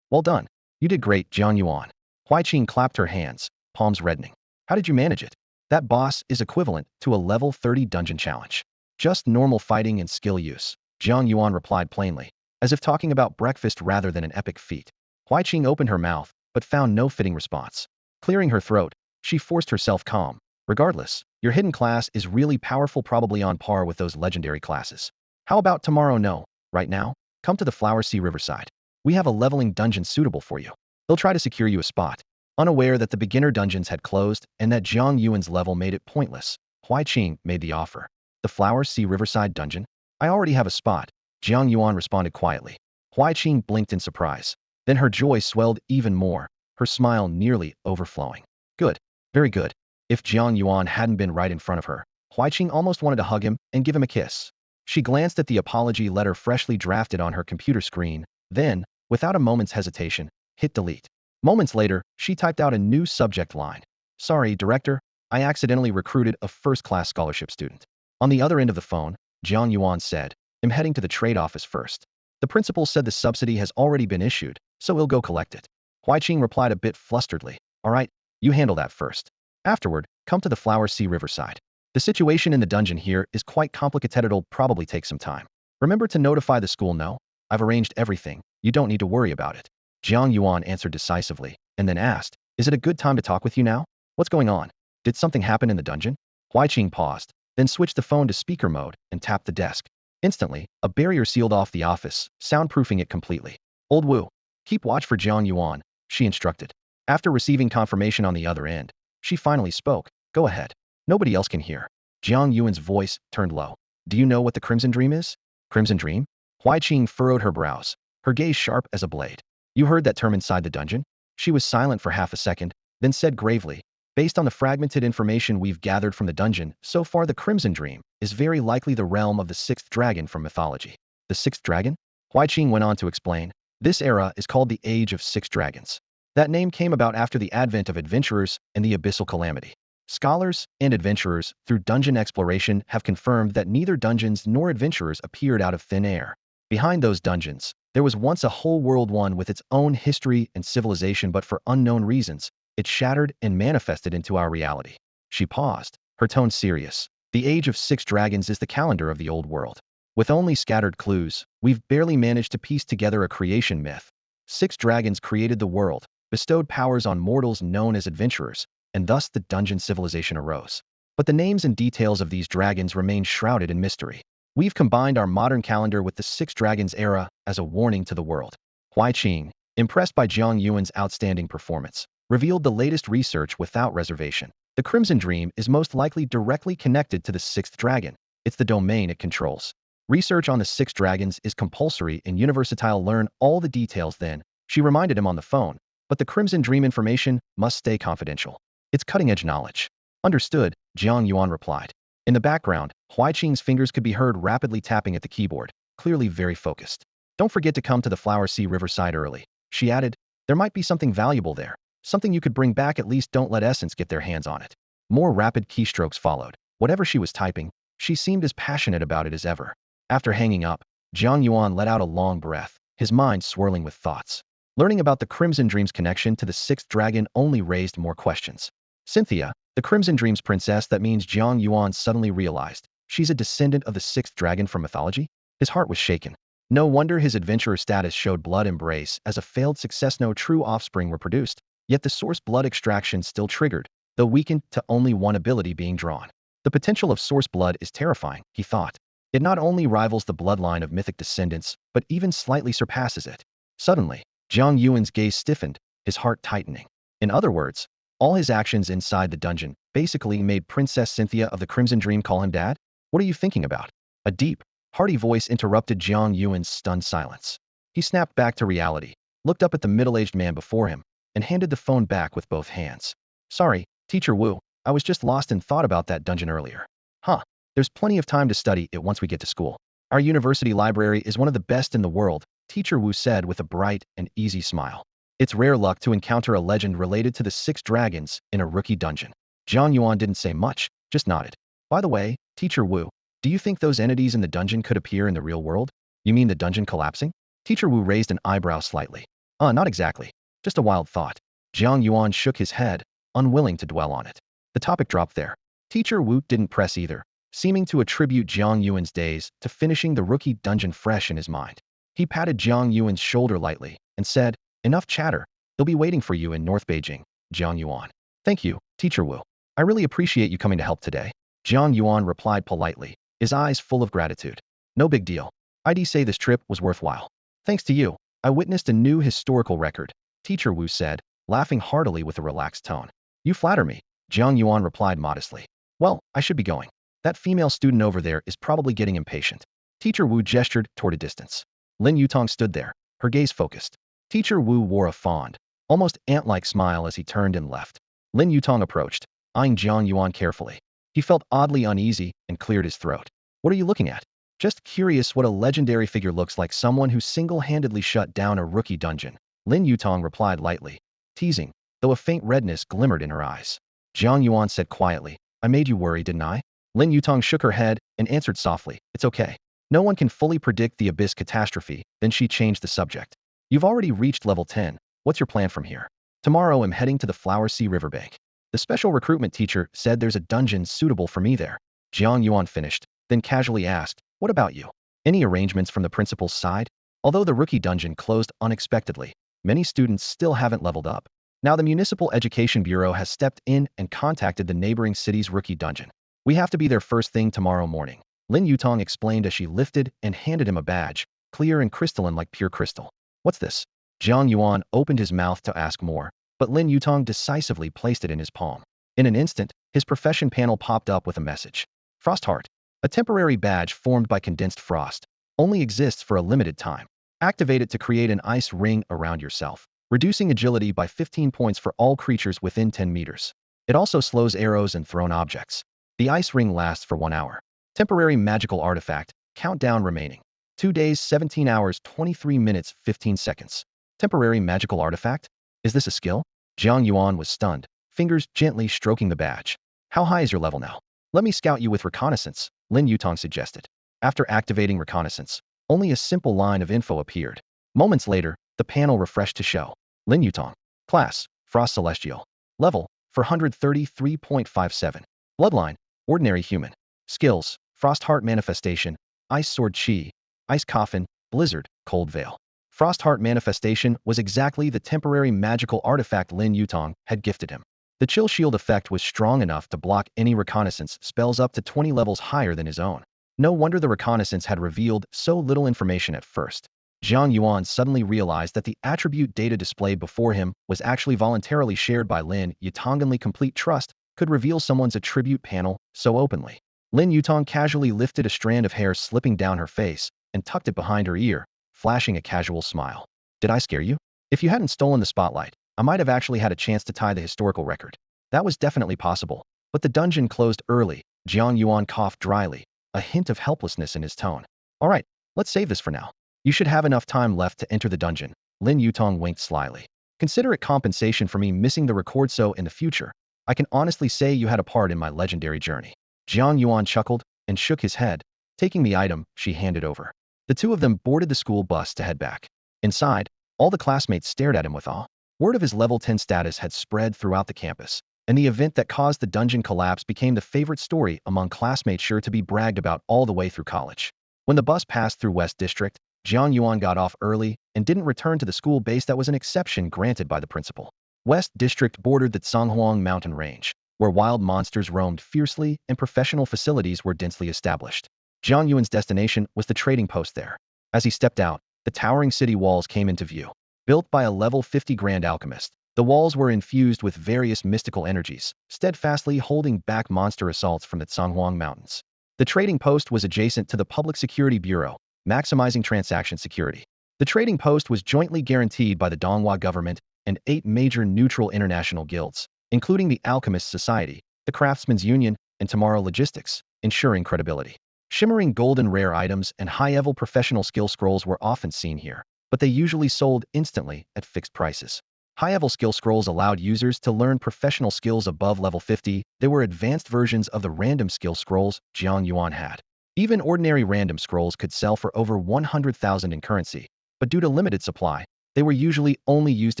Well done. You did great, Jiang Yuan. Huai Qing clapped her hands, palms reddening. How did you manage it? That boss is equivalent to a level 30 dungeon challenge. Just normal fighting and skill use, Jiang Yuan replied plainly, as if talking about breakfast rather than an epic feat. Huai Qing opened her mouth, but found no fitting response. Clearing her throat, she forced herself calm. Regardless, your hidden class is really powerful, probably on par with those legendary classes. How about tomorrow? No, right now? Come to the Flower Sea Riverside. We have a leveling dungeon suitable for you. They'll try to secure you a spot. Unaware that the beginner dungeons had closed and that Jiang Yuan's level made it pointless, Huai Qing made the offer. The Flower Sea Riverside dungeon? I already have a spot, Jiang Yuan responded quietly. Huai Qing blinked in surprise. Then her joy swelled even more, her smile nearly overflowing. Good. Very good. If Jiang Yuan hadn't been right in front of her, Huai Qing almost wanted to hug him and give him a kiss. She glanced at the apology letter freshly drafted on her computer screen, then, without a moment's hesitation, hit delete. Moments later, she typed out a new subject line. Sorry, Director, I accidentally recruited a first-class scholarship student. On the other end of the phone, Jiang Yuan said, I'm heading to the trade office first. The principal said the subsidy has already been issued, so we'll go collect it. Huai Qing replied a bit flusteredly. All right, you handle that first. Afterward, come to the Flower Sea Riverside. The situation in the dungeon here is quite complicated. It'll probably take some time. Remember to notify the school. No, I've arranged everything. You don't need to worry about it. Jiang Yuan answered decisively, and then asked, is it a good time to talk with you now? What's going on? Did something happen in the dungeon? Huaiqing paused, then switched the phone to speaker mode and tapped the desk. Instantly, a barrier sealed off the office, soundproofing it completely. Old Wu, keep watch for Jiang Yuan, she instructed. After receiving confirmation on the other end, she finally spoke. Go ahead. Nobody else can hear. Jiang Yuan's voice turned low. Do you know what the Crimson Dream is? Crimson Dream? Huaiqing furrowed her brows, her gaze sharp as a blade. You heard that term inside the dungeon? She was silent for half a second, then said gravely, based on the fragmented information we've gathered from the dungeon, so far the Crimson Dream is very likely the realm of the sixth dragon from mythology. The sixth dragon? Huaiqing went on to explain. This era is called the Age of Six Dragons. That name came about after the advent of adventurers and the abyssal calamity. Scholars and adventurers, through dungeon exploration, have confirmed that neither dungeons nor adventurers appeared out of thin air. Behind those dungeons, there was once a whole world, one with its own history and civilization, but for unknown reasons, it shattered and manifested into our reality. She paused, her tone serious. The Age of Six Dragons is the calendar of the old world. With only scattered clues, we've barely managed to piece together a creation myth. Six dragons created the world, bestowed powers on mortals known as adventurers, and thus the dungeon civilization arose. But the names and details of these dragons remain shrouded in mystery. We've combined our modern calendar with the Six Dragons era as a warning to the world. Huaiqing, impressed by Jiang Yuan's outstanding performance, revealed the latest research without reservation. The Crimson Dream is most likely directly connected to the sixth dragon. It's the domain it controls. Research on the six dragons is compulsory in Universityle. Learn all the details then, she reminded him on the phone, but the Crimson Dream information must stay confidential. It's cutting-edge knowledge. Understood, Jiang Yuan replied. In the background, Huaiqing's fingers could be heard rapidly tapping at the keyboard, clearly very focused. Don't forget to come to the Flower Sea Riverside early, she added. There might be something valuable there. Something you could bring back. At least don't let Essence get their hands on it. More rapid keystrokes followed. Whatever she was typing, she seemed as passionate about it as ever. After hanging up, Jiang Yuan let out a long breath, his mind swirling with thoughts. Learning about the Crimson Dream's connection to the sixth dragon only raised more questions. Cynthia, the Crimson Dream's princess, that means Jiang Yuan suddenly realized. She's a descendant of the sixth dragon from mythology? His heart was shaken. No wonder his adventurer status showed blood embrace as a failed success. No true offspring were produced. Yet the source blood extraction still triggered, though weakened to only one ability being drawn. The potential of source blood is terrifying, he thought. It not only rivals the bloodline of mythic descendants, but even slightly surpasses it. Suddenly, Jiang Yuan's gaze stiffened, his heart tightening. In other words, all his actions inside the dungeon basically made Princess Cynthia of the Crimson Dream call him dad? What are you thinking about? A deep, hearty voice interrupted Jiang Yuan's stunned silence. He snapped back to reality, looked up at the middle-aged man before him, and handed the phone back with both hands. Sorry, Teacher Wu, I was just lost in thought about that dungeon earlier. Huh, there's plenty of time to study it once we get to school. Our university library is one of the best in the world, Teacher Wu said with a bright and easy smile. It's rare luck to encounter a legend related to the six dragons in a rookie dungeon. Jiang Yuan didn't say much, just nodded. By the way, Teacher Wu, do you think those entities in the dungeon could appear in the real world? You mean the dungeon collapsing? Teacher Wu raised an eyebrow slightly. Not exactly. Just a wild thought. Jiang Yuan shook his head, unwilling to dwell on it. The topic dropped there. Teacher Wu didn't press either, seeming to attribute Jiang Yuan's days to finishing the rookie dungeon fresh in his mind. He patted Jiang Yuan's shoulder lightly and said, enough chatter. They'll be waiting for you in North Beijing, Jiang Yuan. Thank you, Teacher Wu. I really appreciate you coming to help today. Jiang Yuan replied politely, his eyes full of gratitude. No big deal. I'd say this trip was worthwhile. Thanks to you, I witnessed a new historical record, Teacher Wu said, laughing heartily with a relaxed tone. You flatter me, Jiang Yuan replied modestly. Well, I should be going. That female student over there is probably getting impatient. Teacher Wu gestured toward a distance. Lin Yutong stood there, her gaze focused. Teacher Wu wore a fond, almost ant-like smile as he turned and left. Lin Yutong approached, eyeing Jiang Yuan carefully. He felt oddly uneasy and cleared his throat. What are you looking at? Just curious what a legendary figure looks like. Someone who single-handedly shut down a rookie dungeon, Lin Yutong replied lightly, teasing, though a faint redness glimmered in her eyes. Jiang Yuan said quietly, I made you worry, didn't I? Lin Yutong shook her head and answered softly, it's okay. No one can fully predict the abyss catastrophe. Then she changed the subject. You've already reached level 10. What's your plan from here? Tomorrow I'm heading to the Flower Sea Riverbank. The special recruitment teacher said there's a dungeon suitable for me there. Jiang Yuan finished, then casually asked, what about you? Any arrangements from the principal's side? Although the rookie dungeon closed unexpectedly, many students still haven't leveled up. Now the Municipal Education Bureau has stepped in and contacted the neighboring city's rookie dungeon. We have to be there first thing tomorrow morning, Lin Yutong explained as she lifted and handed him a badge, clear and crystalline like pure crystal. What's this? Jiang Yuan opened his mouth to ask more, but Lin Yutong decisively placed it in his palm. In an instant, his profession panel popped up with a message. Frost Heart, a temporary badge formed by condensed frost, only exists for a limited time. Activate it to create an ice ring around yourself, reducing agility by 15 points for all creatures within 10 meters. It also slows arrows and thrown objects. The ice ring lasts for 1 hour. Temporary magical artifact, countdown remaining. 2 days, 17 hours, 23 minutes, 15 seconds. Temporary magical artifact? Is this a skill? Jiang Yuan was stunned, fingers gently stroking the badge. How high is your level now? Let me scout you with reconnaissance, Lin Yutong suggested. After activating reconnaissance, only a simple line of info appeared. Moments later, the panel refreshed to show. Lin Yutong. Class, Frost Celestial. Level, 433.57. Bloodline, Ordinary Human. Skills, Frost Heart Manifestation, Ice Sword Chi, Ice Coffin, Blizzard, Cold Veil. Frost Heart Manifestation was exactly the temporary magical artifact Lin Yutong had gifted him. The Chill Shield effect was strong enough to block any reconnaissance spells up to 20 levels higher than his own. No wonder the reconnaissance had revealed so little information at first. Jiang Yuan suddenly realized that the attribute data displayed before him was actually voluntarily shared by Lin Yutong. Complete trust could reveal someone's attribute panel so openly. Lin Yutong casually lifted a strand of hair slipping down her face and tucked it behind her ear, flashing a casual smile. Did I scare you? If you hadn't stolen the spotlight, I might have actually had a chance to tie the historical record. That was definitely possible. But the dungeon closed early. Jiang Yuan coughed dryly, a hint of helplessness in his tone. All right, let's save this for now. You should have enough time left to enter the dungeon. Lin Yutong winked slyly. Consider it compensation for me missing the record, so in the future, I can honestly say you had a part in my legendary journey. Jiang Yuan chuckled and shook his head, taking the item she handed over. The two of them boarded the school bus to head back. Inside, all the classmates stared at him with awe. Word of his level 10 status had spread throughout the campus, and the event that caused the dungeon collapse became the favorite story among classmates, sure to be bragged about all the way through college. When the bus passed through West District, Jiang Yuan got off early and didn't return to the school base. That was an exception granted by the principal. West District bordered the Zhanghuang mountain range, where wild monsters roamed fiercely and professional facilities were densely established. Jiang Yuan's destination was the trading post there. As he stepped out, the towering city walls came into view. Built by a level 50 grand alchemist, the walls were infused with various mystical energies, steadfastly holding back monster assaults from the Zhanghuang mountains. The trading post was adjacent to the Public Security Bureau, maximizing transaction security. The trading post was jointly guaranteed by the Donghua government and 8 major neutral international guilds, including the Alchemists Society, the Craftsmen's Union, and Tomorrow Logistics, ensuring credibility. Shimmering golden rare items and high-level professional skill scrolls were often seen here, but they usually sold instantly at fixed prices. High-level skill scrolls allowed users to learn professional skills above level 50. They were advanced versions of the random skill scrolls Jiang Yuan had. Even ordinary random scrolls could sell for over 100,000 in currency, but due to limited supply, they were usually only used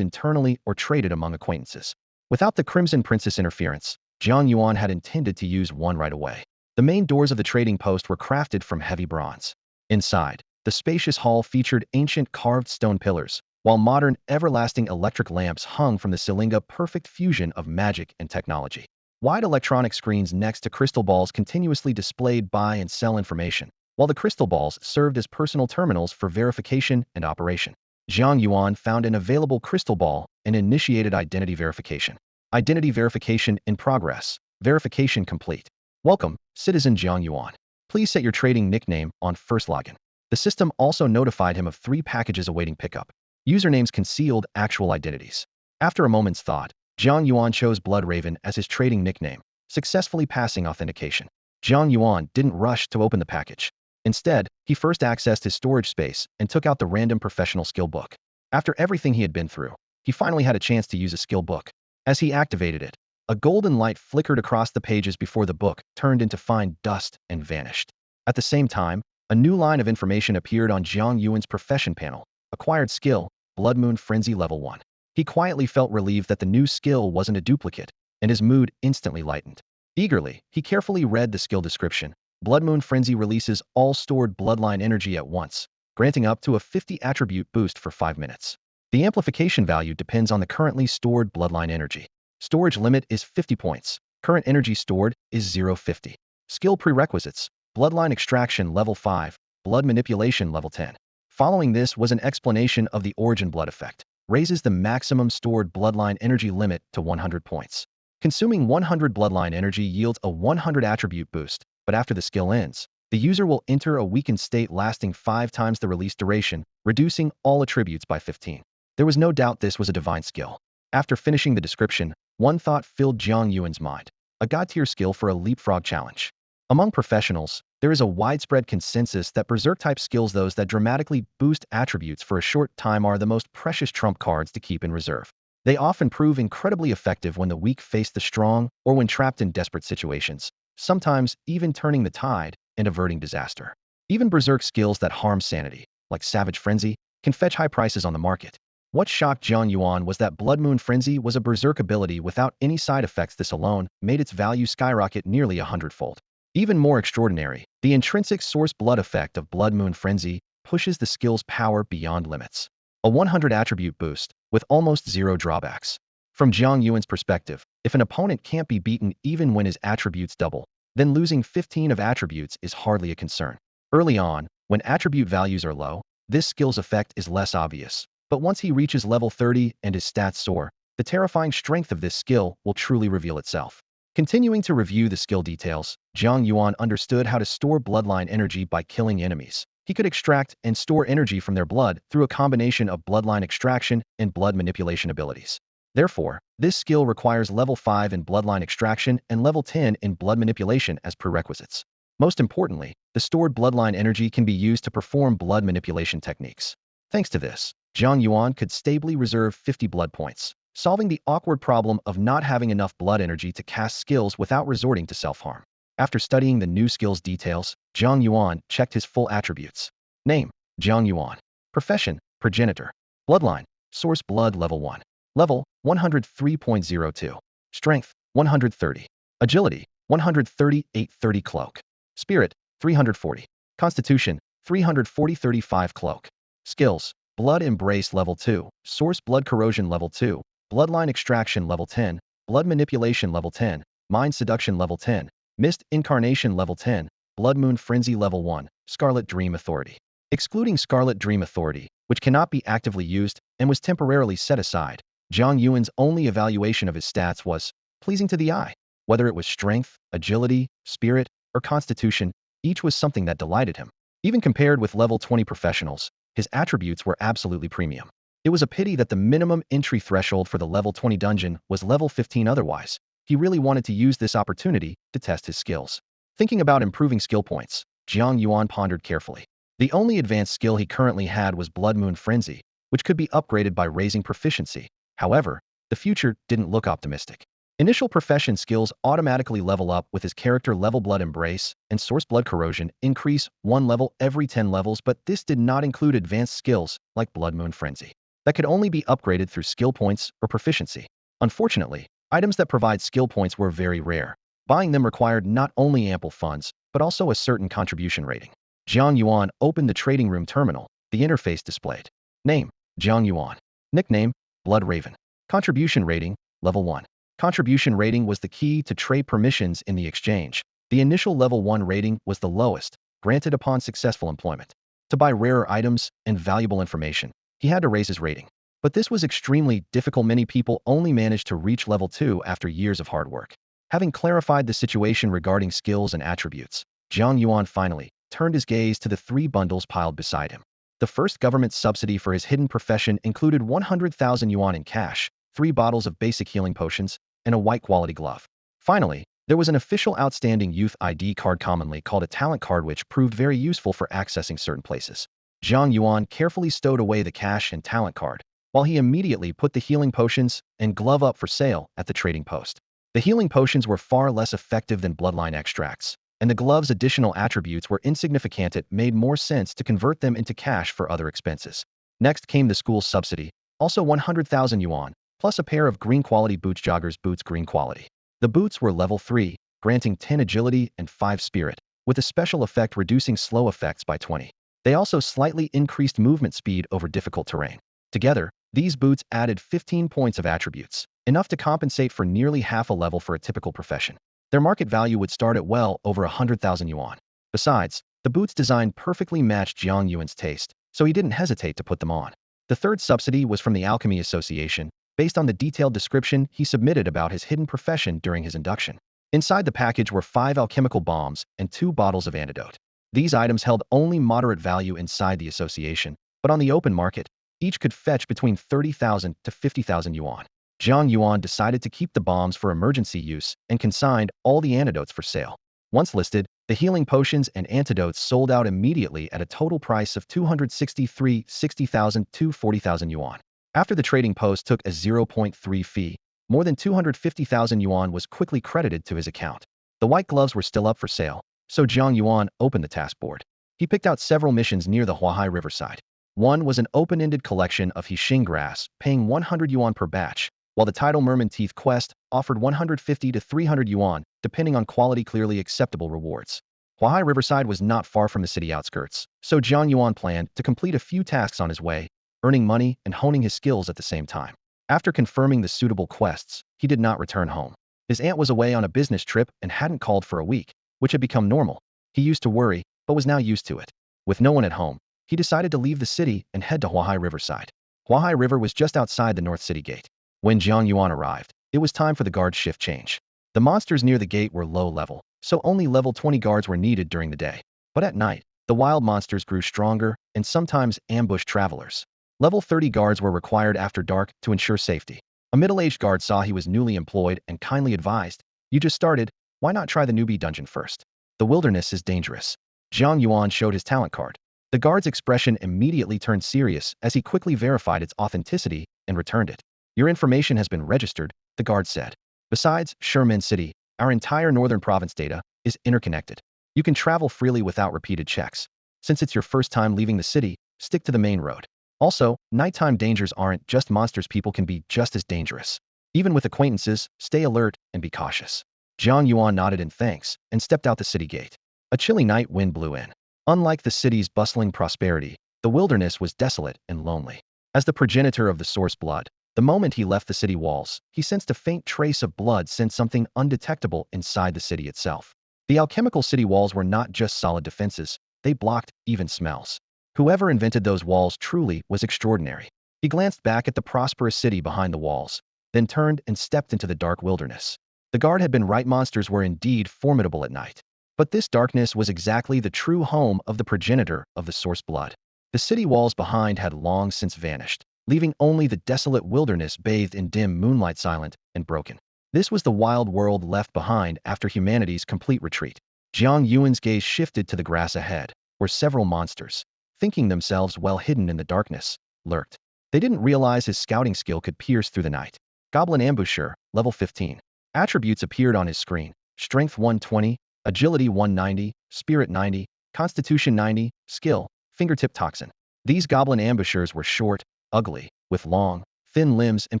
internally or traded among acquaintances. Without the Crimson Princess interference, Jiang Yuan had intended to use one right away. The main doors of the trading post were crafted from heavy bronze. Inside, the spacious hall featured ancient carved stone pillars, while modern, everlasting electric lamps hung from the ceiling, a perfect fusion of magic and technology. Wide electronic screens next to crystal balls continuously displayed buy and sell information, while the crystal balls served as personal terminals for verification and operation. Jiang Yuan found an available crystal ball and initiated identity verification. Identity verification in progress. Verification complete. Welcome, Citizen Jiang Yuan. Please set your trading nickname on first login. The system also notified him of 3 packages awaiting pickup. Usernames concealed actual identities. After a moment's thought, Jiang Yuan chose Blood Raven as his trading nickname, successfully passing authentication. Jiang Yuan didn't rush to open the package. Instead, he first accessed his storage space and took out the random professional skill book. After everything he had been through, he finally had a chance to use a skill book. As he activated it, a golden light flickered across the pages before the book turned into fine dust and vanished. At the same time, a new line of information appeared on Jiang Yuan's profession panel. Acquired skill, Blood Moon Frenzy Level 1. He quietly felt relieved that the new skill wasn't a duplicate, and his mood instantly lightened. Eagerly, he carefully read the skill description. Blood Moon Frenzy releases all stored bloodline energy at once, granting up to a 50 attribute boost for 5 minutes. The amplification value depends on the currently stored bloodline energy. Storage limit is 50 points. Current energy stored is 0.50. Skill prerequisites: Bloodline extraction level 5, blood manipulation level 10. Following this was an explanation of the origin blood effect. Raises the maximum stored bloodline energy limit to 100 points. Consuming 100 bloodline energy yields a 100 attribute boost, but after the skill ends, the user will enter a weakened state lasting 5 times the release duration, reducing all attributes by 15. There was no doubt this was a divine skill. After finishing the description, one thought filled Jiang Yuan's mind: a god-tier skill for a leapfrog challenge. Among professionals, there is a widespread consensus that berserk-type skills, those that dramatically boost attributes for a short time, are the most precious trump cards to keep in reserve. They often prove incredibly effective when the weak face the strong or when trapped in desperate situations, sometimes even turning the tide and averting disaster. Even berserk skills that harm sanity, like Savage Frenzy, can fetch high prices on the market. What shocked Jiang Yuan was that Blood Moon Frenzy was a berserk ability without any side effects. This alone made its value skyrocket nearly 100-fold. Even more extraordinary, the intrinsic source blood effect of Blood Moon Frenzy pushes the skill's power beyond limits. A 100 attribute boost, with almost zero drawbacks. From Jiang Yuan's perspective, if an opponent can't be beaten even when his attributes double, then losing 15 of attributes is hardly a concern. Early on, when attribute values are low, this skill's effect is less obvious. But once he reaches level 30 and his stats soar, the terrifying strength of this skill will truly reveal itself. Continuing to review the skill details, Jiang Yuan understood how to store bloodline energy by killing enemies. He could extract and store energy from their blood through a combination of bloodline extraction and blood manipulation abilities. Therefore, this skill requires level 5 in bloodline extraction and level 10 in blood manipulation as prerequisites. Most importantly, the stored bloodline energy can be used to perform blood manipulation techniques. Thanks to this, Jiang Yuan could stably reserve 50 blood points, solving the awkward problem of not having enough blood energy to cast skills without resorting to self-harm. After studying the new skill's details, Jiang Yuan checked his full attributes. Name: Jiang Yuan. Profession: Progenitor. Bloodline: Source Blood level 1. Level: 103.02. Strength: 130. Agility: 130, 830 Cloak. Spirit: 340. Constitution: 340, 35 Cloak. Skills: Blood Embrace level 2, Source Blood Corrosion level 2, Bloodline Extraction level 10, Blood Manipulation level 10, Mind Seduction level 10, Mist Incarnation level 10, Blood Moon Frenzy level 1, Scarlet Dream Authority. Excluding Scarlet Dream Authority, which cannot be actively used and was temporarily set aside, Jiang Yuan's only evaluation of his stats was pleasing to the eye. Whether it was strength, agility, spirit, or constitution, each was something that delighted him. Even compared with level 20 professionals, his attributes were absolutely premium. It was a pity that the minimum entry threshold for the level 20 dungeon was level 15. Otherwise, he really wanted to use this opportunity to test his skills. Thinking about improving skill points, Jiang Yuan pondered carefully. The only advanced skill he currently had was Blood Moon Frenzy, which could be upgraded by raising proficiency. However, the future didn't look optimistic. Initial profession skills automatically level up with his character level. Blood Embrace and Source Blood Corrosion increase 1 level every 10 levels, but this did not include advanced skills like Blood Moon Frenzy that could only be upgraded through skill points or proficiency. Unfortunately, items that provide skill points were very rare. Buying them required not only ample funds, but also a certain contribution rating. Jiang Yuan opened the trading room terminal. The interface displayed. Name: Jiang Yuan. Nickname: Blood Raven. Contribution rating: level 1. Contribution rating was the key to trade permissions in the exchange. The initial level 1 rating was the lowest, granted upon successful employment. To buy rarer items and valuable information, he had to raise his rating. But this was extremely difficult. Many people only managed to reach level 2 after years of hard work. Having clarified the situation regarding skills and attributes, Jiang Yuan finally turned his gaze to the 3 bundles piled beside him. The first government subsidy for his hidden profession included 100,000 yuan in cash, 3 bottles of basic healing potions, and a white quality glove. Finally, there was an official outstanding youth ID card, commonly called a talent card, which proved very useful for accessing certain places. Jiang Yuan carefully stowed away the cash and talent card, while he immediately put the healing potions and glove up for sale at the trading post. The healing potions were far less effective than bloodline extracts, and the glove's additional attributes were insignificant. It made more sense to convert them into cash for other expenses. Next came the school's subsidy, also 100,000 yuan, plus a pair of green quality boots. Joggers boots, green quality. The boots were level 3, granting 10 agility and 5 spirit, with a special effect reducing slow effects by 20. They also slightly increased movement speed over difficult terrain. Together, these boots added 15 points of attributes, enough to compensate for nearly half a level for a typical profession. Their market value would start at well over 100,000 yuan. Besides, the boots design perfectly matched Jiang Yuan's taste, so he didn't hesitate to put them on. The third subsidy was from the Alchemy Association, based on the detailed description he submitted about his hidden profession during his induction. Inside the package were 5 alchemical bombs and 2 bottles of antidote. These items held only moderate value inside the association, but on the open market, each could fetch between 30,000 to 50,000 yuan. Jiang Yuan decided to keep the bombs for emergency use and consigned all the antidotes for sale. Once listed, the healing potions and antidotes sold out immediately at a total price of 260,000 to 40,000 yuan. After the trading post took a 0.3 fee, more than 250,000 yuan was quickly credited to his account. The white gloves were still up for sale, so Jiang Yuan opened the task board. He picked out several missions near the Huahai riverside. One was an open-ended collection of Hixing grass, paying 100 yuan per batch, while the Tidal Merman Teeth quest offered 150 to 300 yuan, depending on quality clearly acceptable rewards. Huahai Riverside was not far from the city outskirts, so Jiang Yuan planned to complete a few tasks on his way, earning money and honing his skills at the same time. After confirming the suitable quests, he did not return home. His aunt was away on a business trip and hadn't called for a week, which had become normal. He used to worry, but was now used to it. With no one at home, he decided to leave the city and head to Huahai Riverside. Huahai River was just outside the North City Gate. When Jiang Yuan arrived, it was time for the guard shift change. The monsters near the gate were low level, so only level 20 guards were needed during the day. But at night, the wild monsters grew stronger and sometimes ambushed travelers. Level 30 guards were required after dark to ensure safety. A middle-aged guard saw he was newly employed and kindly advised, "You just started, why not try the newbie dungeon first? The wilderness is dangerous." Jiang Yuan showed his talent card. The guard's expression immediately turned serious as he quickly verified its authenticity and returned it. "Your information has been registered," the guard said. "Besides Sherman City, our entire northern province data is interconnected. You can travel freely without repeated checks. Since it's your first time leaving the city, stick to the main road. Also, nighttime dangers aren't just monsters, people can be just as dangerous. Even with acquaintances, stay alert and be cautious." Jiang Yuan nodded in thanks and stepped out the city gate. A chilly night wind blew in. Unlike the city's bustling prosperity, the wilderness was desolate and lonely. As the progenitor of the source blood, the moment he left the city walls, he sensed a faint trace of blood, sensed something undetectable inside the city itself. The alchemical city walls were not just solid defenses, they blocked even smells. Whoever invented those walls truly was extraordinary. He glanced back at the prosperous city behind the walls, then turned and stepped into the dark wilderness. The guard had been right, monsters were indeed formidable at night. But this darkness was exactly the true home of the progenitor of the source blood. The city walls behind had long since vanished, leaving only the desolate wilderness bathed in dim moonlight, silent and broken. This was the wild world left behind after humanity's complete retreat. Jiang Yuan's gaze shifted to the grass ahead, where several monsters, thinking themselves well hidden in the darkness, lurked. They didn't realize his scouting skill could pierce through the night. Goblin Ambusher, level 15. Attributes appeared on his screen: Strength 120, Agility 190, Spirit 90, Constitution 90, Skill, Fingertip Toxin. These goblin ambushers were short, ugly, with long, thin limbs and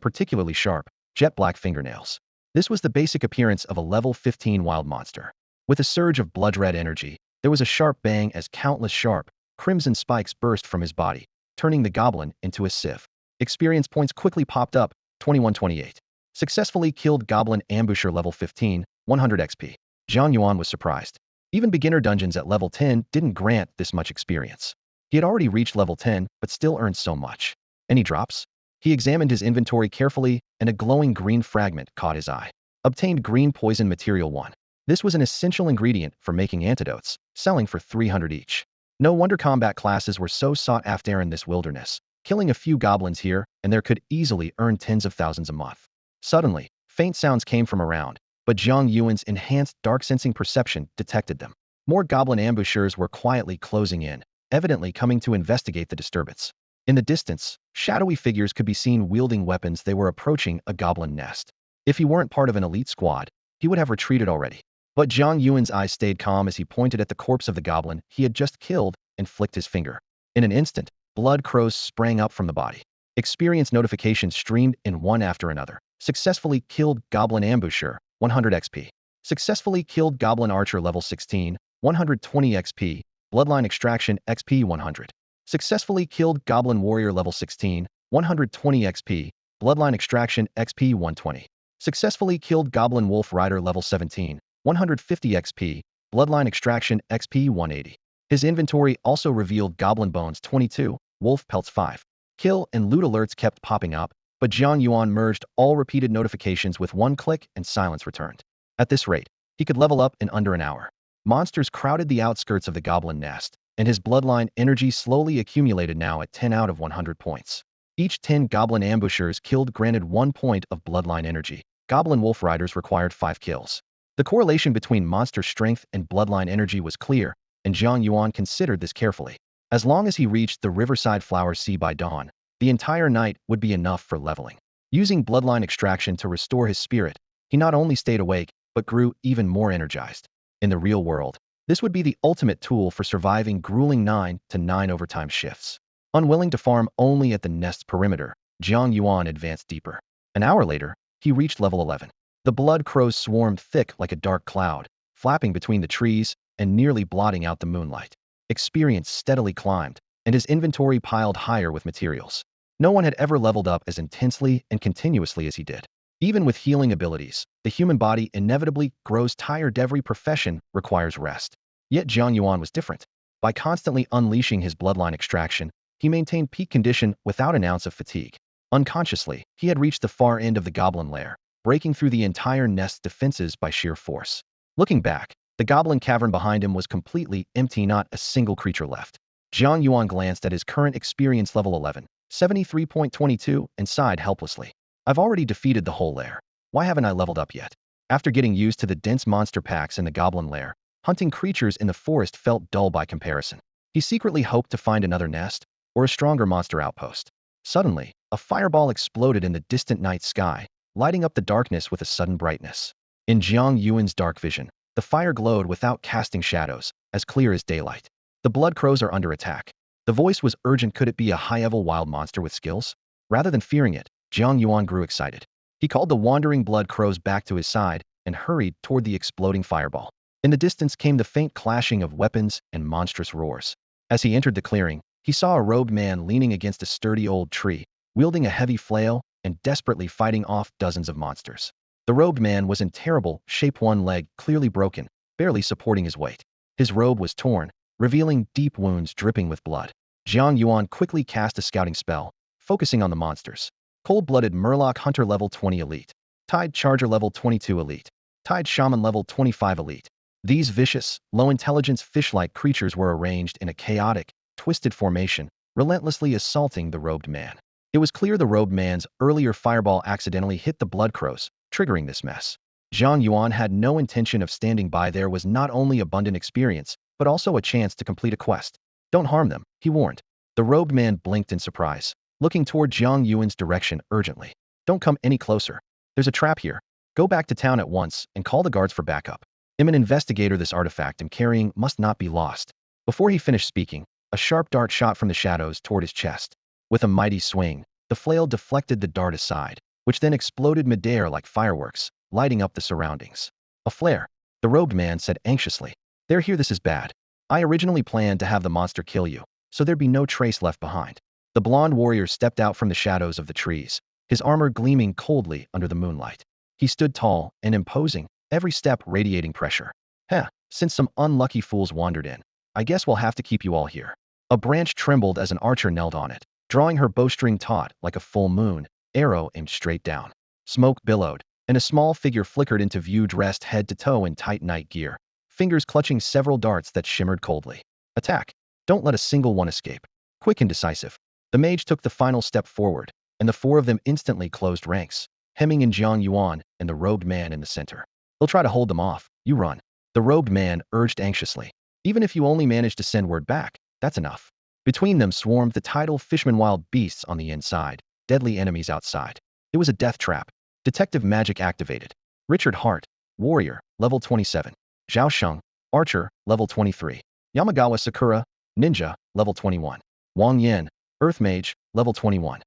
particularly sharp, jet black fingernails. This was the basic appearance of a level 15 wild monster. With a surge of blood-red energy, there was a sharp bang as countless sharp, crimson spikes burst from his body, turning the goblin into a sieve. Experience points quickly popped up, 2128. Successfully killed Goblin Ambusher level 15, 100 XP. Jiang Yuan was surprised. Even beginner dungeons at level 10 didn't grant this much experience. He had already reached level 10, but still earned so much. Any drops? He examined his inventory carefully, and a glowing green fragment caught his eye. Obtained green poison material 1. This was an essential ingredient for making antidotes, selling for 300 each. No wonder combat classes were so sought after in this wilderness. Killing a few goblins here and there could easily earn tens of thousands a month. Suddenly, faint sounds came from around, but Jiang Yuan's enhanced dark-sensing perception detected them. More goblin ambushers were quietly closing in, evidently coming to investigate the disturbance. In the distance, shadowy figures could be seen wielding weapons. They were approaching a goblin nest. If he weren't part of an elite squad, he would have retreated already. But Jiang Yuan's eyes stayed calm as he pointed at the corpse of the goblin he had just killed and flicked his finger. In an instant, blood crows sprang up from the body. Experience notifications streamed in one after another. Successfully killed Goblin Ambusher, 100 XP. Successfully killed Goblin Archer level 16, 120 XP. Bloodline Extraction XP 100. Successfully killed Goblin Warrior level 16, 120 XP. Bloodline Extraction XP 120. Successfully killed Goblin Wolf Rider level 17, 150 XP, Bloodline Extraction XP 180. His inventory also revealed Goblin Bones 22, Wolf Pelts 5. Kill and loot alerts kept popping up, but Jiang Yuan merged all repeated notifications with one click and silence returned. At this rate, he could level up in under an hour. Monsters crowded the outskirts of the goblin nest, and his bloodline energy slowly accumulated now at 10 out of 100 points. Each 10 goblin ambushers killed granted 1 point of bloodline energy. Goblin wolf riders required 5 kills. The correlation between monster strength and bloodline energy was clear, and Jiang Yuan considered this carefully. As long as he reached the Riverside Flower Sea by dawn, the entire night would be enough for leveling. Using bloodline extraction to restore his spirit, he not only stayed awake, but grew even more energized. In the real world, this would be the ultimate tool for surviving grueling 9 to 9 overtime shifts. Unwilling to farm only at the nest's perimeter, Jiang Yuan advanced deeper. An hour later, he reached level 11. The blood crows swarmed thick like a dark cloud, flapping between the trees and nearly blotting out the moonlight. Experience steadily climbed, and his inventory piled higher with materials. No one had ever leveled up as intensely and continuously as he did. Even with healing abilities, the human body inevitably grows tired. Every profession requires rest. Yet Jiang Yuan was different. By constantly unleashing his bloodline extraction, he maintained peak condition without an ounce of fatigue. Unconsciously, he had reached the far end of the goblin lair, breaking through the entire nest's defenses by sheer force. Looking back, the goblin cavern behind him was completely empty, not a single creature left. Jiang Yuan glanced at his current experience level 11, 73.22, and sighed helplessly. I've already defeated the whole lair. Why haven't I leveled up yet? After getting used to the dense monster packs in the goblin lair, hunting creatures in the forest felt dull by comparison. He secretly hoped to find another nest, or a stronger monster outpost. Suddenly, a fireball exploded in the distant night sky, lighting up the darkness with a sudden brightness. In Jiang Yuan's dark vision, the fire glowed without casting shadows, as clear as daylight. The blood crows are under attack. The voice was urgent. Could it be a high-level wild monster with skills? Rather than fearing it, Jiang Yuan grew excited. He called the wandering blood crows back to his side and hurried toward the exploding fireball. In the distance came the faint clashing of weapons and monstrous roars. As he entered the clearing, he saw a robed man leaning against a sturdy old tree, wielding a heavy flail and desperately fighting off dozens of monsters. The robed man was in terrible shape, one leg clearly broken, barely supporting his weight. His robe was torn, revealing deep wounds dripping with blood. Jiang Yuan quickly cast a scouting spell, focusing on the monsters. Cold-blooded Murloc Hunter level 20 elite. Tide Charger level 22 elite. Tide Shaman level 25 elite. These vicious, low-intelligence fish-like creatures were arranged in a chaotic, twisted formation, relentlessly assaulting the robed man. It was clear the robed man's earlier fireball accidentally hit the blood crows, triggering this mess. Jiang Yuan had no intention of standing by. There was not only abundant experience, but also a chance to complete a quest. Don't harm them, he warned. The robed man blinked in surprise, looking toward Jiang Yuan's direction urgently. Don't come any closer. There's a trap here. Go back to town at once and call the guards for backup. I'm an investigator. This artifact I'm carrying must not be lost. Before he finished speaking, a sharp dart shot from the shadows toward his chest. With a mighty swing, the flail deflected the dart aside, which then exploded midair like fireworks, lighting up the surroundings. A flare, the robed man said anxiously. They're here. This is bad. I originally planned to have the monster kill you, so there'd be no trace left behind. The blonde warrior stepped out from the shadows of the trees, his armor gleaming coldly under the moonlight. He stood tall and imposing, every step radiating pressure. Since some unlucky fools wandered in, I guess we'll have to keep you all here. A branch trembled as an archer knelt on it, drawing her bowstring taut like a full moon, arrow aimed straight down. Smoke billowed, and a small figure flickered into view dressed head to toe in tight night gear, fingers clutching several darts that shimmered coldly. Attack! Don't let a single one escape. Quick and decisive. The mage took the final step forward, and the four of them instantly closed ranks, hemming in Jiang Yuan and the robed man in the center. They'll try to hold them off. You run. The robed man urged anxiously. Even if you only manage to send word back, that's enough. Between them swarmed the tidal fishmen, wild beasts on the inside, deadly enemies outside. It was a death trap. Detective magic activated. Richard Hart, warrior, level 27. Zhao Sheng, archer, level 23. Yamagawa Sakura, ninja, level 21. Wang Yin, earth mage, level 21.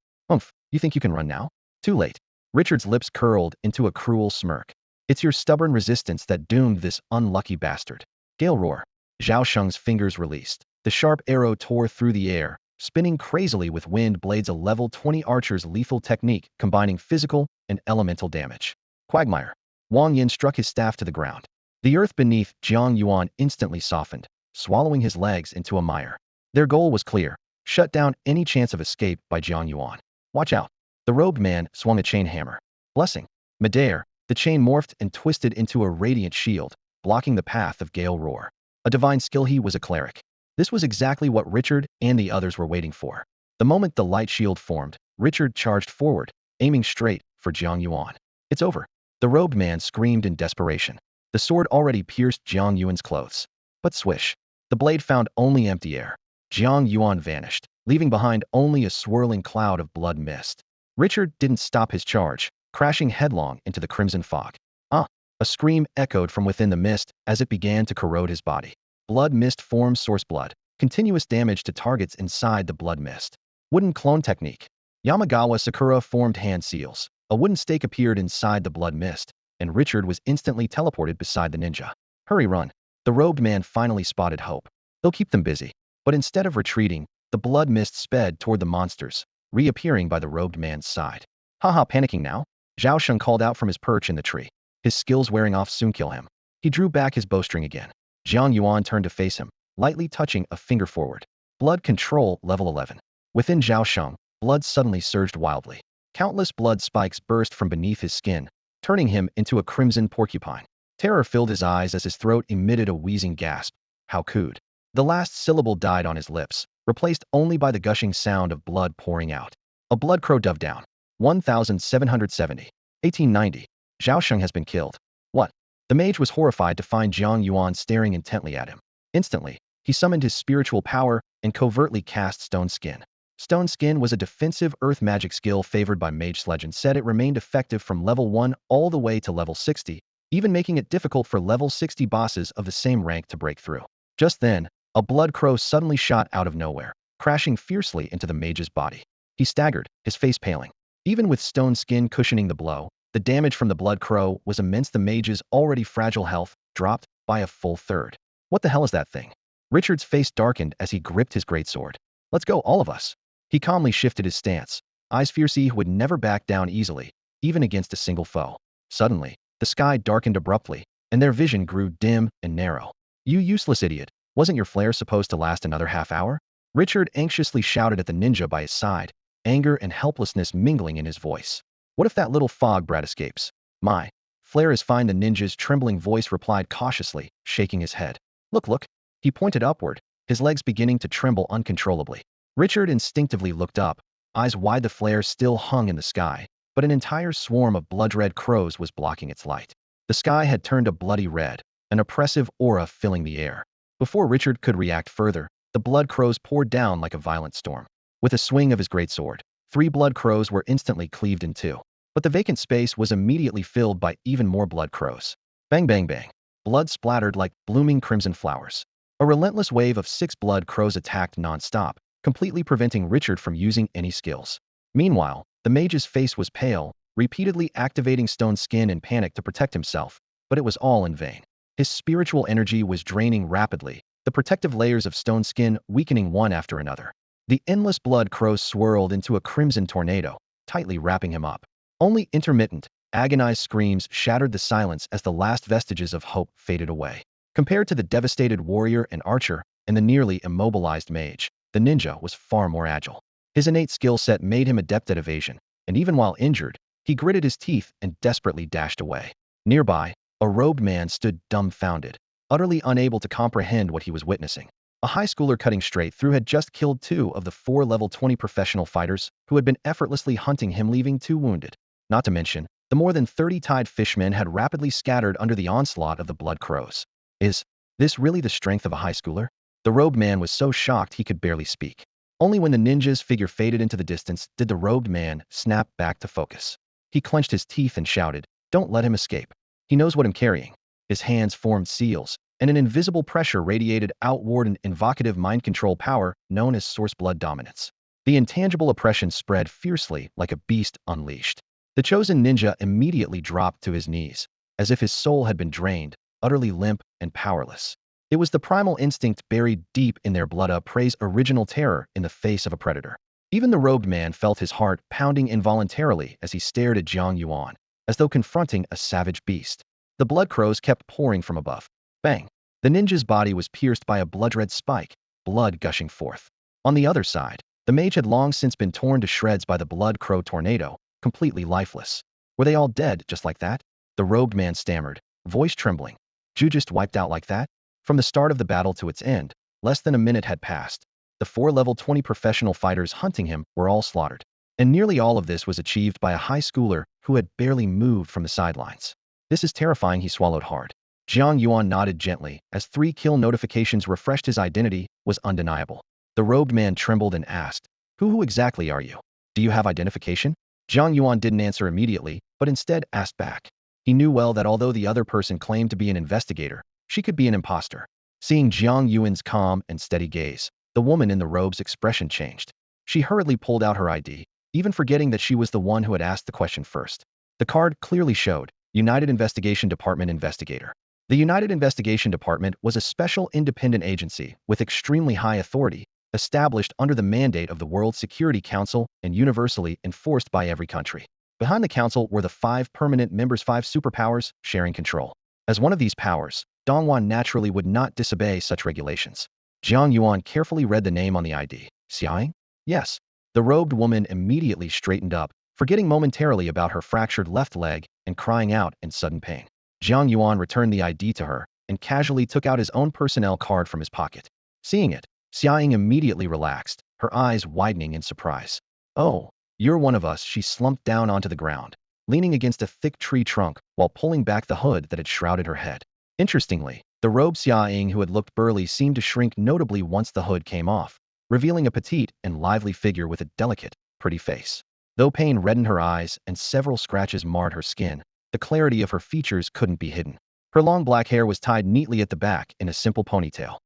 You think you can run now? Too late. Richard's lips curled into a cruel smirk. It's your stubborn resistance that doomed this unlucky bastard. Gale roar. Zhao Sheng's fingers released. The sharp arrow tore through the air, spinning crazily with wind blades, a level 20 archer's lethal technique combining physical and elemental damage. Quagmire. Wang Yin struck his staff to the ground. The earth beneath Jiang Yuan instantly softened, swallowing his legs into a mire. Their goal was clear: shut down any chance of escape by Jiang Yuan. Watch out. The robed man swung a chain hammer. Blessing. Midair, the chain morphed and twisted into a radiant shield, blocking the path of Gale Roar. A divine skill. He was a cleric. This was exactly what Richard and the others were waiting for. The moment the light shield formed, Richard charged forward, aiming straight for Jiang Yuan. It's over. The robed man screamed in desperation. The sword already pierced Jiang Yuan's clothes. But swish. The blade found only empty air. Jiang Yuan vanished, leaving behind only a swirling cloud of blood mist. Richard didn't stop his charge, crashing headlong into the crimson fog. Ah! A scream echoed from within the mist as it began to corrode his body. Blood mist forms source blood. Continuous damage to targets inside the blood mist. Wooden clone technique. Yamagawa Sakura formed hand seals. A wooden stake appeared inside the blood mist, and Richard was instantly teleported beside the ninja. Hurry, run. The robed man finally spotted hope. They'll keep them busy. But instead of retreating, the blood mist sped toward the monsters, reappearing by the robed man's side. Haha, panicking now? Zhao Sheng called out from his perch in the tree. His skills wearing off soon kill him. He drew back his bowstring again. Jiang Yuan turned to face him, lightly touching a finger forward. Blood control level 11. Within Zhao Sheng, blood suddenly surged wildly. Countless blood spikes burst from beneath his skin, turning him into a crimson porcupine. Terror filled his eyes as his throat emitted a wheezing gasp. How could? The last syllable died on his lips, replaced only by the gushing sound of blood pouring out. A blood crow dove down. 1770. 1890. Zhao Sheng has been killed. What? The mage was horrified to find Jiang Yuan staring intently at him. Instantly, he summoned his spiritual power and covertly cast Stone Skin. Stone Skin was a defensive earth magic skill favored by Mage Legend. Said it remained effective from level 1 all the way to level 60, even making it difficult for level 60 bosses of the same rank to break through. Just then, a blood crow suddenly shot out of nowhere, crashing fiercely into the mage's body. He staggered, his face paling. Even with Stone Skin cushioning the blow, the damage from the blood crow was immense. The mage's already fragile health dropped by a full third. What the hell is that thing? Richard's face darkened as he gripped his greatsword. Let's go, all of us. He calmly shifted his stance, eyes fierce. He would never back down easily, even against a single foe. Suddenly, the sky darkened abruptly, and their vision grew dim and narrow. You useless idiot, wasn't your flare supposed to last another half hour? Richard anxiously shouted at the ninja by his side, anger and helplessness mingling in his voice. What if that little fog brat escapes? My flare is fine, the ninja's trembling voice replied cautiously, shaking his head. Look. He pointed upward, his legs beginning to tremble uncontrollably. Richard instinctively looked up, eyes wide. The flare still hung in the sky, but an entire swarm of blood-red crows was blocking its light. The sky had turned a bloody red, an oppressive aura filling the air. Before Richard could react further, the blood crows poured down like a violent storm. With a swing of his greatsword, 3 blood crows were instantly cleaved in two. But the vacant space was immediately filled by even more blood crows. Bang, bang, bang. Blood splattered like blooming crimson flowers. A relentless wave of 6 blood crows attacked non-stop, completely preventing Richard from using any skills. Meanwhile, the mage's face was pale, repeatedly activating Stone Skin in panic to protect himself, but it was all in vain. His spiritual energy was draining rapidly, the protective layers of Stone Skin weakening one after another. The endless blood crows swirled into a crimson tornado, tightly wrapping him up. Only intermittent, agonized screams shattered the silence as the last vestiges of hope faded away. Compared to the devastated warrior and archer and the nearly immobilized mage, the ninja was far more agile. His innate skill set made him adept at evasion, and even while injured, he gritted his teeth and desperately dashed away. Nearby, a robed man stood dumbfounded, utterly unable to comprehend what he was witnessing. A high schooler cutting straight through had just killed 2 of the 4 level 20 professional fighters who had been effortlessly hunting him, leaving 2 wounded. Not to mention, the more than 30 tied fishmen had rapidly scattered under the onslaught of the blood crows. Is this really the strength of a high schooler? The robed man was so shocked he could barely speak. Only when the ninja's figure faded into the distance did the robed man snap back to focus. He clenched his teeth and shouted, "Don't let him escape. He knows what I'm carrying." His hands formed seals, and an invisible pressure radiated outward, an invocative mind control power known as source blood dominance. The intangible oppression spread fiercely like a beast unleashed. The chosen ninja immediately dropped to his knees, as if his soul had been drained, utterly limp and powerless. It was the primal instinct buried deep in their blood, a prey's original terror in the face of a predator. Even the robed man felt his heart pounding involuntarily as he stared at Jiang Yuan, as though confronting a savage beast. The blood crows kept pouring from above. Bang! The ninja's body was pierced by a blood-red spike, blood gushing forth. On the other side, the mage had long since been torn to shreds by the blood crow tornado, completely lifeless. Were they all dead just like that? The robed man stammered, voice trembling. You just wiped out like that? From the start of the battle to its end, less than a minute had passed. The 4 level 20 professional fighters hunting him were all slaughtered. And nearly all of this was achieved by a high schooler who had barely moved from the sidelines. This is terrifying, he swallowed hard. Jiang Yuan nodded gently as 3 kill notifications refreshed. His identity was undeniable. The robed man trembled and asked, Who exactly are you? Do you have identification? Jiang Yuan didn't answer immediately, but instead asked back. He knew well that although the other person claimed to be an investigator, she could be an imposter. Seeing Jiang Yuan's calm and steady gaze, the woman in the robe's expression changed. She hurriedly pulled out her ID, even forgetting that she was the one who had asked the question first. The card clearly showed, United Investigation Department Investigator. The United Investigation Department was a special independent agency with extremely high authority, established under the mandate of the World Security Council and universally enforced by every country. Behind the council were the 5 permanent members, 5 superpowers, sharing control. As one of these powers, Dongwan naturally would not disobey such regulations. Jiang Yuan carefully read the name on the ID. Xiaoying? Yes. The robed woman immediately straightened up, forgetting momentarily about her fractured left leg and crying out in sudden pain. Jiang Yuan returned the ID to her and casually took out his own personnel card from his pocket. Seeing it, Xiaoying immediately relaxed, her eyes widening in surprise. Oh, you're one of us. She slumped down onto the ground, leaning against a thick tree trunk while pulling back the hood that had shrouded her head. Interestingly, the robed Xiaoying, who had looked burly, seemed to shrink notably once the hood came off, revealing a petite and lively figure with a delicate, pretty face. Though pain reddened her eyes and several scratches marred her skin, the clarity of her features couldn't be hidden. Her long black hair was tied neatly at the back in a simple ponytail.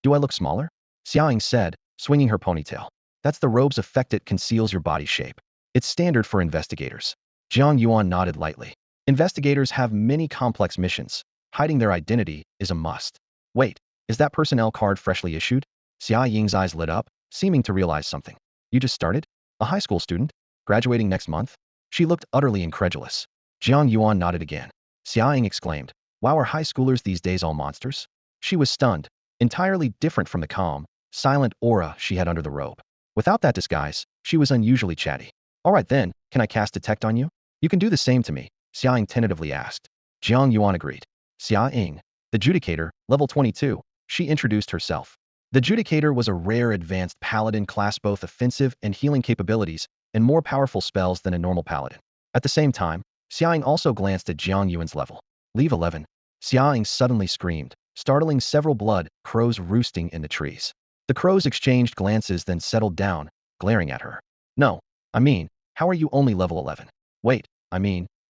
Do I look smaller? Xiaoying said, swinging her ponytail. That's the robe's effect. It conceals your body shape. It's standard for investigators. Jiang Yuan nodded lightly. Investigators have many complex missions. Hiding their identity is a must. Wait, is that personnel card freshly issued? Xiaoying's eyes lit up, seeming to realize something. You just started? A high school student? Graduating next month? She looked utterly incredulous. Jiang Yuan nodded again. Xiaoying exclaimed, Wow, are high schoolers these days all monsters? She was stunned, entirely different from the calm, silent aura she had under the robe. Without that disguise, she was unusually chatty. All right then, can I cast Detect on you? You can do the same to me, Xiaoying tentatively asked. Jiang Yuan agreed. Xiaoying, the Judicator, level 22, she introduced herself. The Judicator was a rare advanced paladin class, both offensive and healing capabilities, and more powerful spells than a normal paladin. At the same time, Xiaoying also glanced at Jiang Yuan's level. Leave 11. Xiaoying suddenly screamed, startling several blood crows roosting in the trees. The crows exchanged glances, then settled down, glaring at her. No, how are you only level 11? Wait,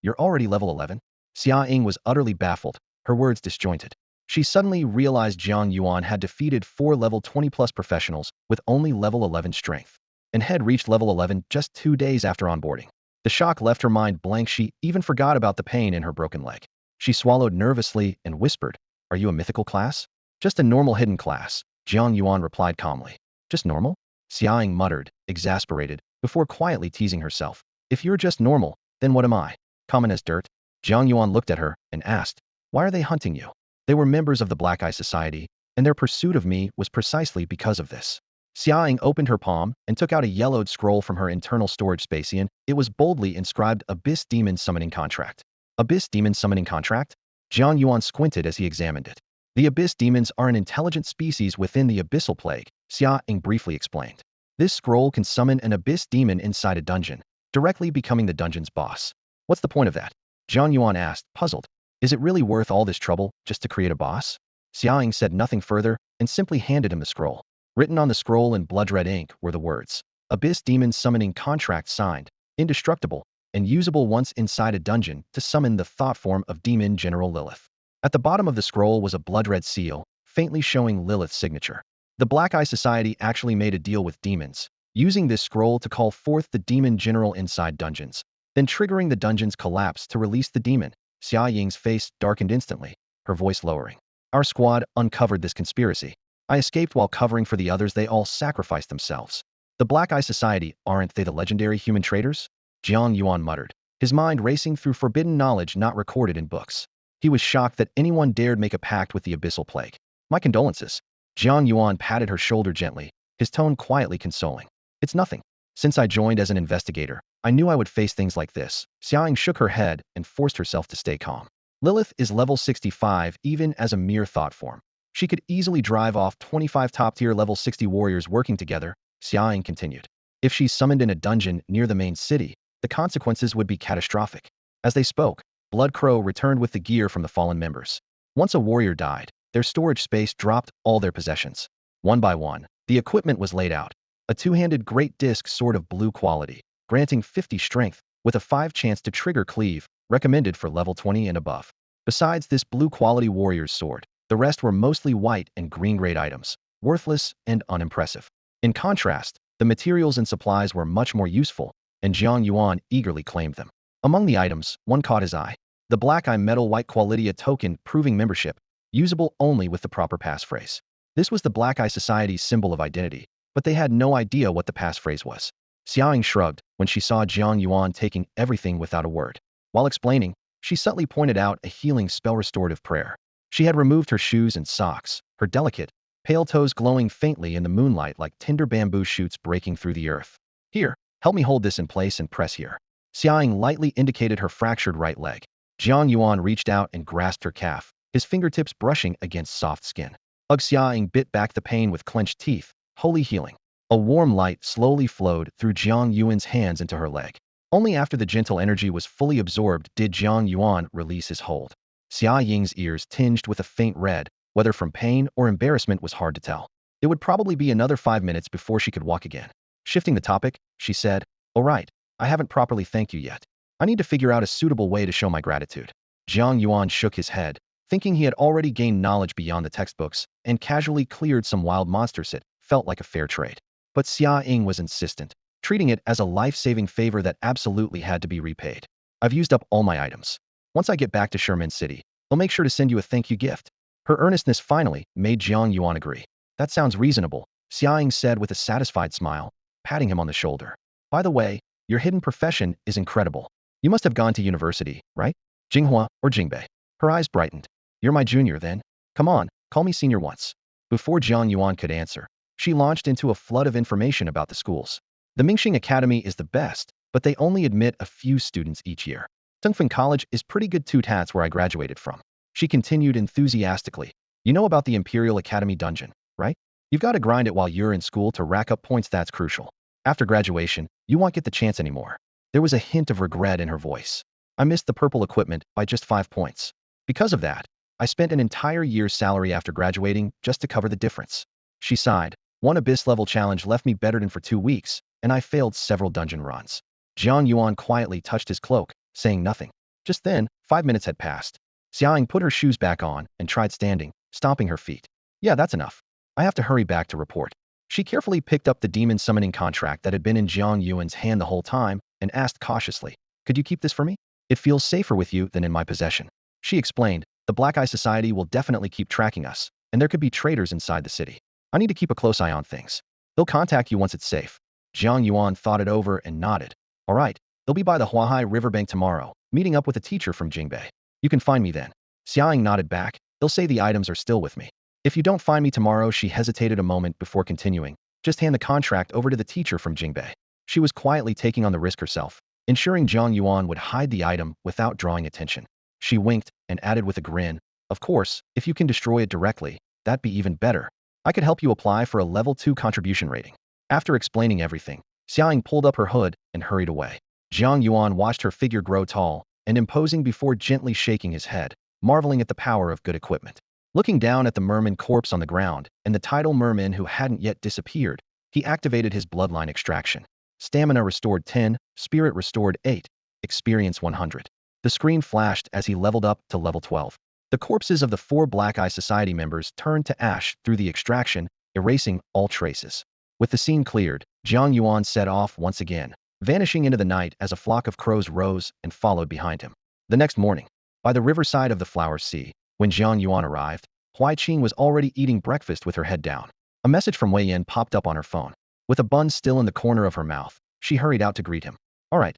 you're already level 11? Xiaoying was utterly baffled, her words disjointed. She suddenly realized Jiang Yuan had defeated 4 level 20+ professionals with only level 11 strength, and had reached level 11 just 2 days after onboarding. The shock left her mind blank. She even forgot about the pain in her broken leg. She swallowed nervously and whispered, Are you a mythical class? Just a normal hidden class, Jiang Yuan replied calmly. Just normal? Xiaoying muttered, exasperated, before quietly teasing herself. If you're just normal, then what am I? Common as dirt? Jiang Yuan looked at her and asked, Why are they hunting you? They were members of the Black Eye Society, and their pursuit of me was precisely because of this. Xiaoying opened her palm and took out a yellowed scroll from her internal storage space. It was boldly inscribed Abyss Demon Summoning Contract. Abyss Demon Summoning Contract? Jiang Yuan squinted as he examined it. The Abyss Demons are an intelligent species within the Abyssal Plague, Xiaoying briefly explained. This scroll can summon an Abyss Demon inside a dungeon, directly becoming the dungeon's boss. What's the point of that? Jiang Yuan asked, puzzled. Is it really worth all this trouble just to create a boss? Xiaoying said nothing further and simply handed him the scroll. Written on the scroll in blood-red ink were the words, Abyss Demon Summoning Contract signed, indestructible, and usable once inside a dungeon to summon the thought form of Demon General Lilith. At the bottom of the scroll was a blood-red seal, faintly showing Lilith's signature. The Black Eye Society actually made a deal with demons, using this scroll to call forth the Demon General inside dungeons, then triggering the dungeon's collapse to release the demon. Xiaoying's face darkened instantly, her voice lowering. Our squad uncovered this conspiracy. I escaped while covering for the others. They all sacrificed themselves. The Black Eye Society, aren't they the legendary human traitors? Jiang Yuan muttered, his mind racing through forbidden knowledge not recorded in books. He was shocked that anyone dared make a pact with the abyssal plague. My condolences. Jiang Yuan patted her shoulder gently, his tone quietly consoling. It's nothing. Since I joined as an investigator, I knew I would face things like this. Xiaoying shook her head and forced herself to stay calm. Lilith is level 65 even as a mere thought form. She could easily drive off 25 top-tier level 60 warriors working together, Xiaoying continued. If she's summoned in a dungeon near the main city, the consequences would be catastrophic. As they spoke, Blood Crow returned with the gear from the fallen members. Once a warrior died, their storage space dropped all their possessions. One by one, the equipment was laid out. A two-handed great disc sword of blue quality, granting 50 strength, with a 5 chance to trigger cleave, recommended for level 20 and above. Besides this blue quality warrior's sword, the rest were mostly white and green grade items, worthless and unimpressive. In contrast, the materials and supplies were much more useful, and Jiang Yuan eagerly claimed them. Among the items, one caught his eye. The black eye metal white quality token proving membership, usable only with the proper passphrase. This was the Black Eye Society's symbol of identity, but they had no idea what the passphrase was. Xiaoying shrugged when she saw Jiang Yuan taking everything without a word. While explaining, she subtly pointed out a healing spell restorative prayer. She had removed her shoes and socks, her delicate, pale toes glowing faintly in the moonlight like tender bamboo shoots breaking through the earth. Here, help me hold this in place and press here. Xiaoying lightly indicated her fractured right leg. Jiang Yuan reached out and grasped her calf, his fingertips brushing against soft skin. Xiaoying bit back the pain with clenched teeth, wholly healing. A warm light slowly flowed through Jiang Yuan's hands into her leg. Only after the gentle energy was fully absorbed did Jiang Yuan release his hold. Xiaoying's ears tinged with a faint red, whether from pain or embarrassment was hard to tell. It would probably be another 5 minutes before she could walk again. Shifting the topic, she said, "All right, I haven't properly thanked you yet. I need to figure out a suitable way to show my gratitude." Jiang Yuan shook his head, thinking he had already gained knowledge beyond the textbooks and casually cleared some wild monsters. It felt like a fair trade. But Xiaoying was insistent, treating it as a life-saving favor that absolutely had to be repaid. "I've used up all my items. Once I get back to Sherman City, I'll make sure to send you a thank you gift." Her earnestness finally made Jiang Yuan agree. "That sounds reasonable," Xiaoying said with a satisfied smile, patting him on the shoulder. "By the way, your hidden profession is incredible. You must have gone to university, right? Jinghua or Jingbei?" Her eyes brightened. "You're my junior then? Come on, call me senior once." Before Jiang Yuan could answer, she launched into a flood of information about the schools. The Mingxing Academy is the best, but they only admit a few students each year. Tungfen College is pretty good too. That's where I graduated from. She continued enthusiastically. "You know about the Imperial Academy dungeon, right? You've got to grind it while you're in school to rack up points. That's crucial. After graduation, you won't get the chance anymore." There was a hint of regret in her voice. "I missed the purple equipment by just 5 points. Because of that, I spent an entire year's salary after graduating just to cover the difference." She sighed. "One abyss level challenge left me bettered for 2 weeks, and I failed several dungeon runs." Jiang Yuan quietly touched his cloak, saying nothing. Just then, 5 minutes had passed. Xiaoying put her shoes back on and tried standing, stomping her feet. "Yeah, that's enough. I have to hurry back to report." She carefully picked up the demon summoning contract that had been in Jiang Yuan's hand the whole time and asked cautiously, "Could you keep this for me? It feels safer with you than in my possession." She explained, "The Black Eye Society will definitely keep tracking us, and there could be traitors inside the city. I need to keep a close eye on things. They'll contact you once it's safe." Jiang Yuan thought it over and nodded. "All right, they'll be by the Huahai riverbank tomorrow, meeting up with a teacher from Jingbei. You can find me then." Xiaoying nodded back. "They'll say the items are still with me. If you don't find me tomorrow." She hesitated a moment before continuing, "Just hand the contract over to the teacher from Jingbei." She was quietly taking on the risk herself, ensuring Jiang Yuan would hide the item without drawing attention. She winked and added with a grin, "Of course, if you can destroy it directly, that'd be even better. I could help you apply for a level 2 contribution rating." After explaining everything, Xiaoying pulled up her hood and hurried away. Jiang Yuan watched her figure grow tall and imposing before gently shaking his head, marveling at the power of good equipment. Looking down at the merman corpse on the ground and the tidal merman who hadn't yet disappeared, he activated his bloodline extraction. Stamina restored 10, spirit restored 8, experience 100. The screen flashed as he leveled up to level 12. The corpses of the 4 Black Eye Society members turned to ash through the extraction, erasing all traces. With the scene cleared, Jiang Yuan set off once again, vanishing into the night as a flock of crows rose and followed behind him. The next morning, by the riverside of the Flower Sea, when Jiang Yuan arrived, Huaiqing was already eating breakfast with her head down. A message from Wei Yin popped up on her phone. With a bun still in the corner of her mouth, she hurried out to greet him. All right,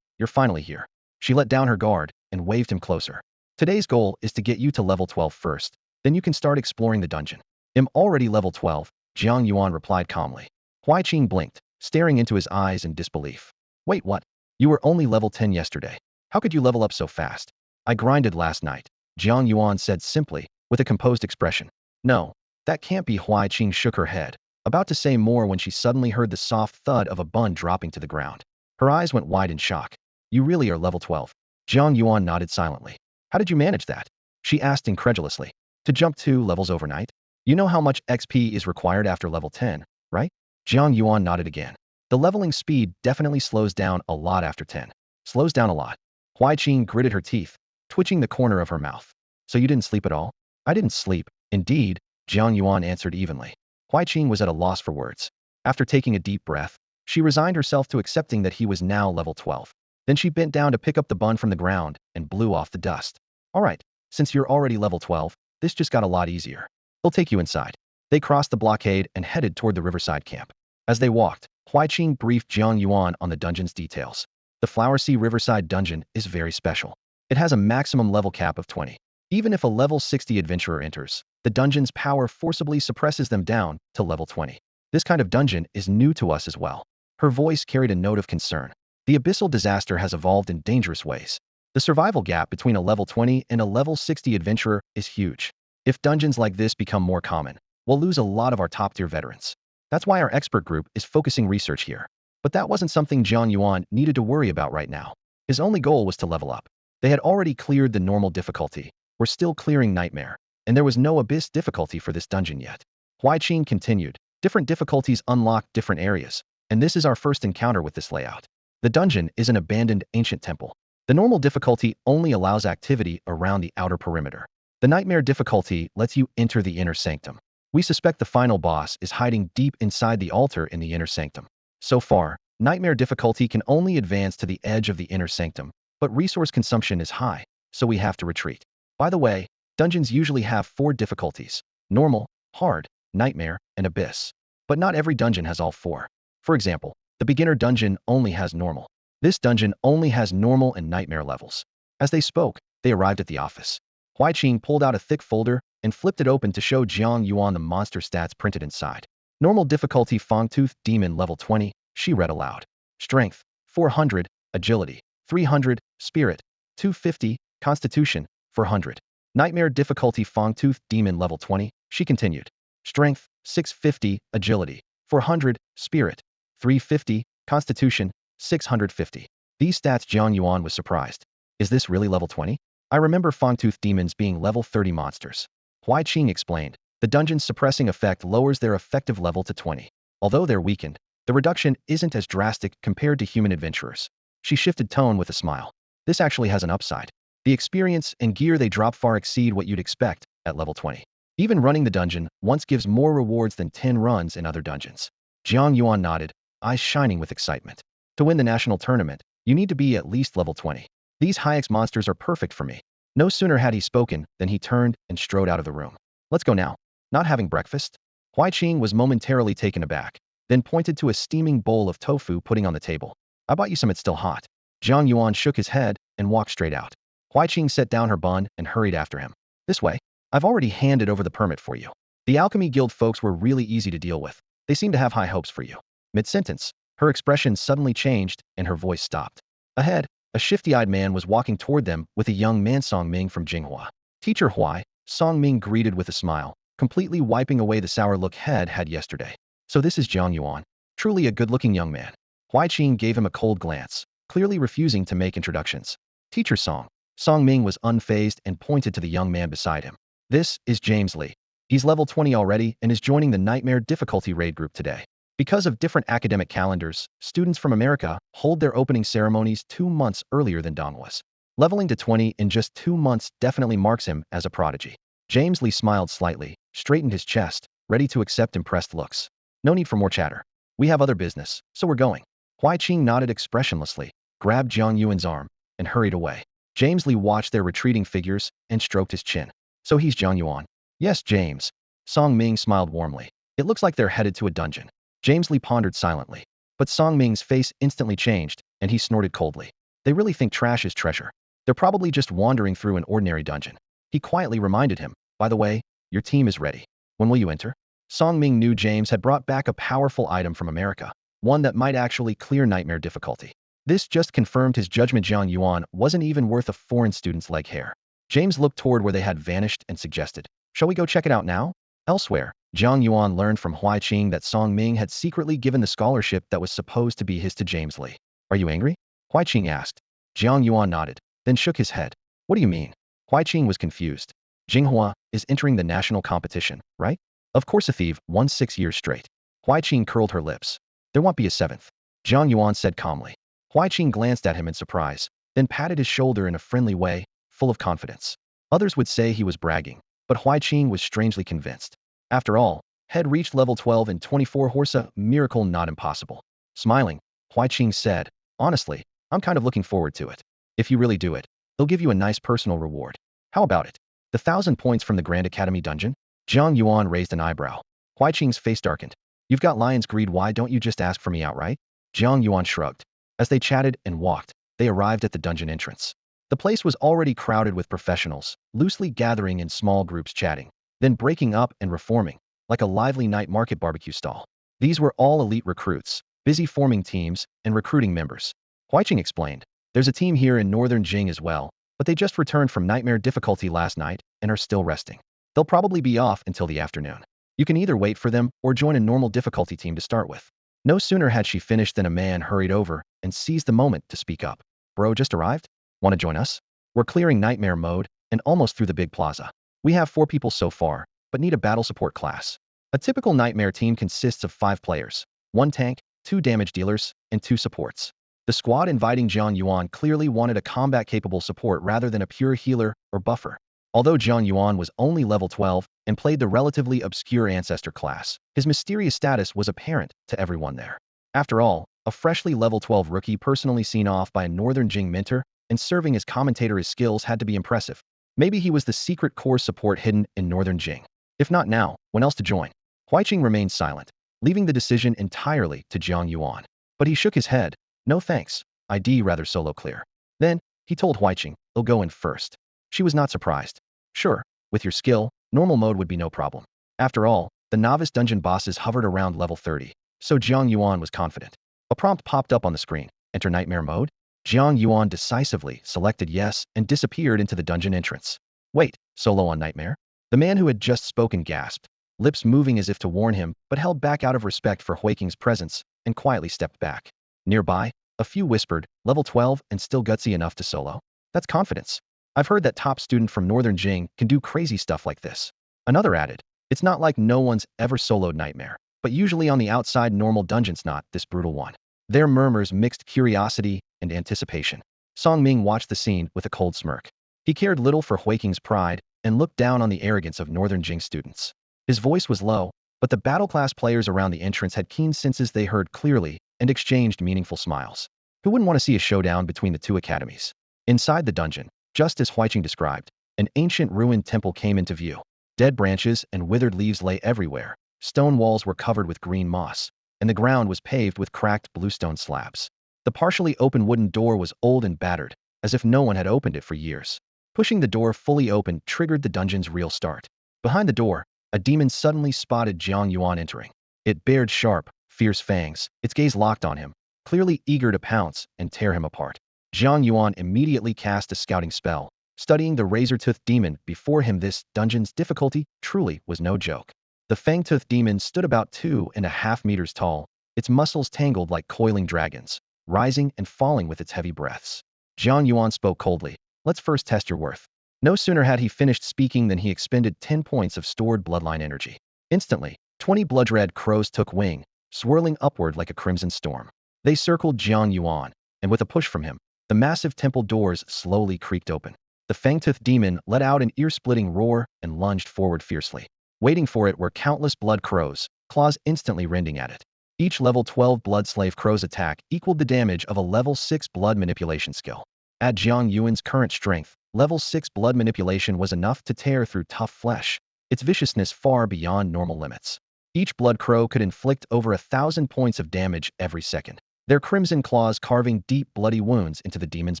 you're finally here." She let down her guard and waved him closer. Today's goal is to get you to level 12 first. Then you can start exploring the dungeon. I'm already level 12, Jiang Yuan replied calmly. Huaiqing blinked, staring into his eyes in disbelief. Wait, what? You were only level 10 yesterday. How could you level up so fast? I grinded last night, Jiang Yuan said simply, with a composed expression. No, that can't be. Huaiqing shook her head, about to say more when she suddenly heard the soft thud of a bun dropping to the ground. Her eyes went wide in shock. You really are level 12? Jiang Yuan nodded silently. How did you manage that? She asked incredulously. To jump 2 levels overnight? You know how much XP is required after level 10, right? Jiang Yuan nodded again. The leveling speed definitely slows down a lot after 10. Slows down a lot. Huaiqing gritted her teeth, twitching the corner of her mouth. So you didn't sleep at all? I didn't sleep, indeed, Jiang Yuan answered evenly. Huaiqing was at a loss for words. After taking a deep breath, she resigned herself to accepting that he was now level 12. Then she bent down to pick up the bun from the ground and blew off the dust. All right, since you're already level 12, this just got a lot easier. He'll take you inside. They crossed the blockade and headed toward the riverside camp. As they walked, Huaiqing briefed Jiang Yuan on the dungeon's details. The Flower Sea Riverside dungeon is very special. It has a maximum level cap of 20. Even if a level 60 adventurer enters, the dungeon's power forcibly suppresses them down to level 20. This kind of dungeon is new to us as well. Her voice carried a note of concern. The abyssal disaster has evolved in dangerous ways. The survival gap between a level 20 and a level 60 adventurer is huge. If dungeons like this become more common, we'll lose a lot of our top-tier veterans. That's why our expert group is focusing research here. But that wasn't something Jiang Yuan needed to worry about right now. His only goal was to level up. They had already cleared the normal difficulty, were still clearing nightmare, and there was no abyss difficulty for this dungeon yet. Huaiqing continued. Different difficulties unlock different areas, and this is our first encounter with this layout. The dungeon is an abandoned ancient temple. The normal difficulty only allows activity around the outer perimeter. The nightmare difficulty lets you enter the inner sanctum. We suspect the final boss is hiding deep inside the altar in the inner sanctum. So far, nightmare difficulty can only advance to the edge of the inner sanctum, but resource consumption is high, so we have to retreat. By the way, dungeons usually have 4 difficulties: normal, hard, nightmare, and abyss. But not every dungeon has all 4. For example, the beginner dungeon only has normal. This dungeon only has normal and nightmare levels. As they spoke, they arrived at the office. Huaiqing pulled out a thick folder and flipped it open to show Jiang Yuan the monster stats printed inside. Normal difficulty Fangtooth Demon level 20, she read aloud. Strength, 400, Agility, 300, Spirit, 250, Constitution, 400. Nightmare difficulty Fangtooth Demon level 20, she continued. Strength, 650, Agility, 400, Spirit, 350, Constitution, 650. These stats. Jiang Yuan was surprised. Is this really level 20? I remember Fangtooth demons being level 30 monsters. Huaiqing explained. The dungeon's suppressing effect lowers their effective level to 20. Although they're weakened, the reduction isn't as drastic compared to human adventurers. She shifted tone with a smile. This actually has an upside. The experience and gear they drop far exceed what you'd expect at level 20. Even running the dungeon once gives more rewards than 10 runs in other dungeons. Jiang Yuan nodded, eyes shining with excitement. To win the national tournament, you need to be at least level 20. These high-X monsters are perfect for me. No sooner had he spoken than he turned and strode out of the room. Let's go now. Not having breakfast? Huaiqing was momentarily taken aback, then pointed to a steaming bowl of tofu pudding on the table. I bought you some, it's still hot. Jiang Yuan shook his head and walked straight out. Huaiqing set down her bun and hurried after him. This way. I've already handed over the permit for you. The Alchemy Guild folks were really easy to deal with. They seem to have high hopes for you. Mid-sentence, her expression suddenly changed and her voice stopped. Ahead, a shifty-eyed man was walking toward them with a young man. Song Ming from Jinghua. Teacher Huai, Song Ming greeted with a smile, completely wiping away the sour look Head had yesterday. So this is Jiang Yuan. Truly a good-looking young man. Huaiqing gave him a cold glance, clearly refusing to make introductions. Teacher Song. Song Ming was unfazed and pointed to the young man beside him. This is James Lee. He's level 20 already and is joining the Nightmare Difficulty Raid group today. Because of different academic calendars, students from America hold their opening ceremonies 2 months earlier than Dong was. Leveling to 20 in just 2 months definitely marks him as a prodigy. James Lee smiled slightly, straightened his chest, ready to accept impressed looks. No need for more chatter. We have other business, so we're going. Huaiqing nodded expressionlessly, grabbed Jiang Yuan's arm, and hurried away. James Lee watched their retreating figures and stroked his chin. So he's Jiang Yuan. Yes, James. Song Ming smiled warmly. It looks like they're headed to a dungeon. James Lee pondered silently. But Song Ming's face instantly changed, and he snorted coldly. They really think trash is treasure. They're probably just wandering through an ordinary dungeon. He quietly reminded him, by the way, your team is ready. When will you enter? Song Ming knew James had brought back a powerful item from America, one that might actually clear nightmare difficulty. This just confirmed his judgment. Jiang Yuan wasn't even worth a foreign student's leg hair. James looked toward where they had vanished and suggested, shall we go check it out now? Elsewhere, Jiang Yuan learned from Huai Qing that Song Ming had secretly given the scholarship that was supposed to be his to James Lee. Are you angry? Huai Qing asked. Jiang Yuan nodded, then shook his head. What do you mean? Huai Qing was confused. Jinghua is entering the national competition, right? Of course a thief won 6 years straight. Huai Qing curled her lips. There won't be a 7th. Jiang Yuan said calmly. Huai Qing glanced at him in surprise, then patted his shoulder in a friendly way, full of confidence. Others would say he was bragging, but Huai Qing was strangely convinced. After all, had reached level 12 in 24 Horsa, miracle not impossible. Smiling, Huai Qing said, honestly, I'm kind of looking forward to it. If you really do it, they'll give you a nice personal reward. How about it? The 1,000 points from the Grand Academy dungeon? Jiang Yuan raised an eyebrow. Huai Qing's face darkened. You've got lion's greed, why don't you just ask for me outright? Jiang Yuan shrugged. As they chatted and walked, they arrived at the dungeon entrance. The place was already crowded with professionals, loosely gathering in small groups chatting, then breaking up and reforming, like a lively night market barbecue stall. These were all elite recruits, busy forming teams and recruiting members. Huai Qing explained, there's a team here in northern Jing as well, but they just returned from nightmare difficulty last night and are still resting. They'll probably be off until the afternoon. You can either wait for them or join a normal difficulty team to start with. No sooner had she finished than a man hurried over and seized the moment to speak up. Bro just arrived? Want to join us? We're clearing nightmare mode and almost through the big plaza. We have 4 people so far, but need a battle support class. A typical nightmare team consists of 5 players, 1 tank, 2 damage dealers, and 2 supports. The squad inviting Jiang Yuan clearly wanted a combat-capable support rather than a pure healer or buffer. Although Jiang Yuan was only level 12 and played the relatively obscure ancestor class, his mysterious status was apparent to everyone there. After all, a freshly level 12 rookie personally seen off by a northern Jing mentor and serving as commentator, his skills had to be impressive. Maybe he was the secret core support hidden in northern Jing. If not now, when else to join? Huai Qing remained silent, leaving the decision entirely to Jiang Yuan. But he shook his head. No thanks, I'd rather solo clear. Then, he told Huai Qing, he'll go in first. She was not surprised. Sure, with your skill, normal mode would be no problem. After all, the novice dungeon bosses hovered around level 30, so Jiang Yuan was confident. A prompt popped up on the screen. Enter nightmare mode? Jiang Yuan decisively selected yes and disappeared into the dungeon entrance. Wait, solo on nightmare? The man who had just spoken gasped, lips moving as if to warn him, but held back out of respect for Huai Qing's presence, and quietly stepped back. Nearby, a few whispered, level 12 and still gutsy enough to solo? That's confidence. I've heard that top student from northern Jing can do crazy stuff like this. Another added, it's not like no one's ever soloed nightmare, but usually on the outside normal dungeons, not this brutal one. Their murmurs mixed curiosity and anticipation. Song Ming watched the scene with a cold smirk. He cared little for Huai Qing's pride and looked down on the arrogance of northern Jing students. His voice was low, but the battle class players around the entrance had keen senses. They heard clearly and exchanged meaningful smiles. Who wouldn't want to see a showdown between the 2 academies? Inside the dungeon, just as Huai Qing described, an ancient ruined temple came into view. Dead branches and withered leaves lay everywhere. Stone walls were covered with green moss, and the ground was paved with cracked bluestone slabs. The partially open wooden door was old and battered, as if no one had opened it for years. Pushing the door fully open triggered the dungeon's real start. Behind the door, a demon suddenly spotted Jiang Yuan entering. It bared sharp, fierce fangs, its gaze locked on him, clearly eager to pounce and tear him apart. Jiang Yuan immediately cast a scouting spell, studying the razor-toothed demon before him. This dungeon's difficulty truly was no joke. The fang-toothed demon stood about 2.5 meters tall, its muscles tangled like coiling dragons, rising and falling with its heavy breaths. Jiang Yuan spoke coldly, let's first test your worth. No sooner had he finished speaking than he expended 10 points of stored bloodline energy. Instantly, 20 blood-red crows took wing, swirling upward like a crimson storm. They circled Jiang Yuan, and with a push from him, the massive temple doors slowly creaked open. The fang-toothed demon let out an ear-splitting roar and lunged forward fiercely. Waiting for it were countless blood crows, claws instantly rending at it. Each level 12 blood slave crow's attack equaled the damage of a level 6 blood manipulation skill. At Jiang Yuan's current strength, level 6 blood manipulation was enough to tear through tough flesh, its viciousness far beyond normal limits. Each blood crow could inflict over 1,000 points of damage every second, their crimson claws carving deep bloody wounds into the demon's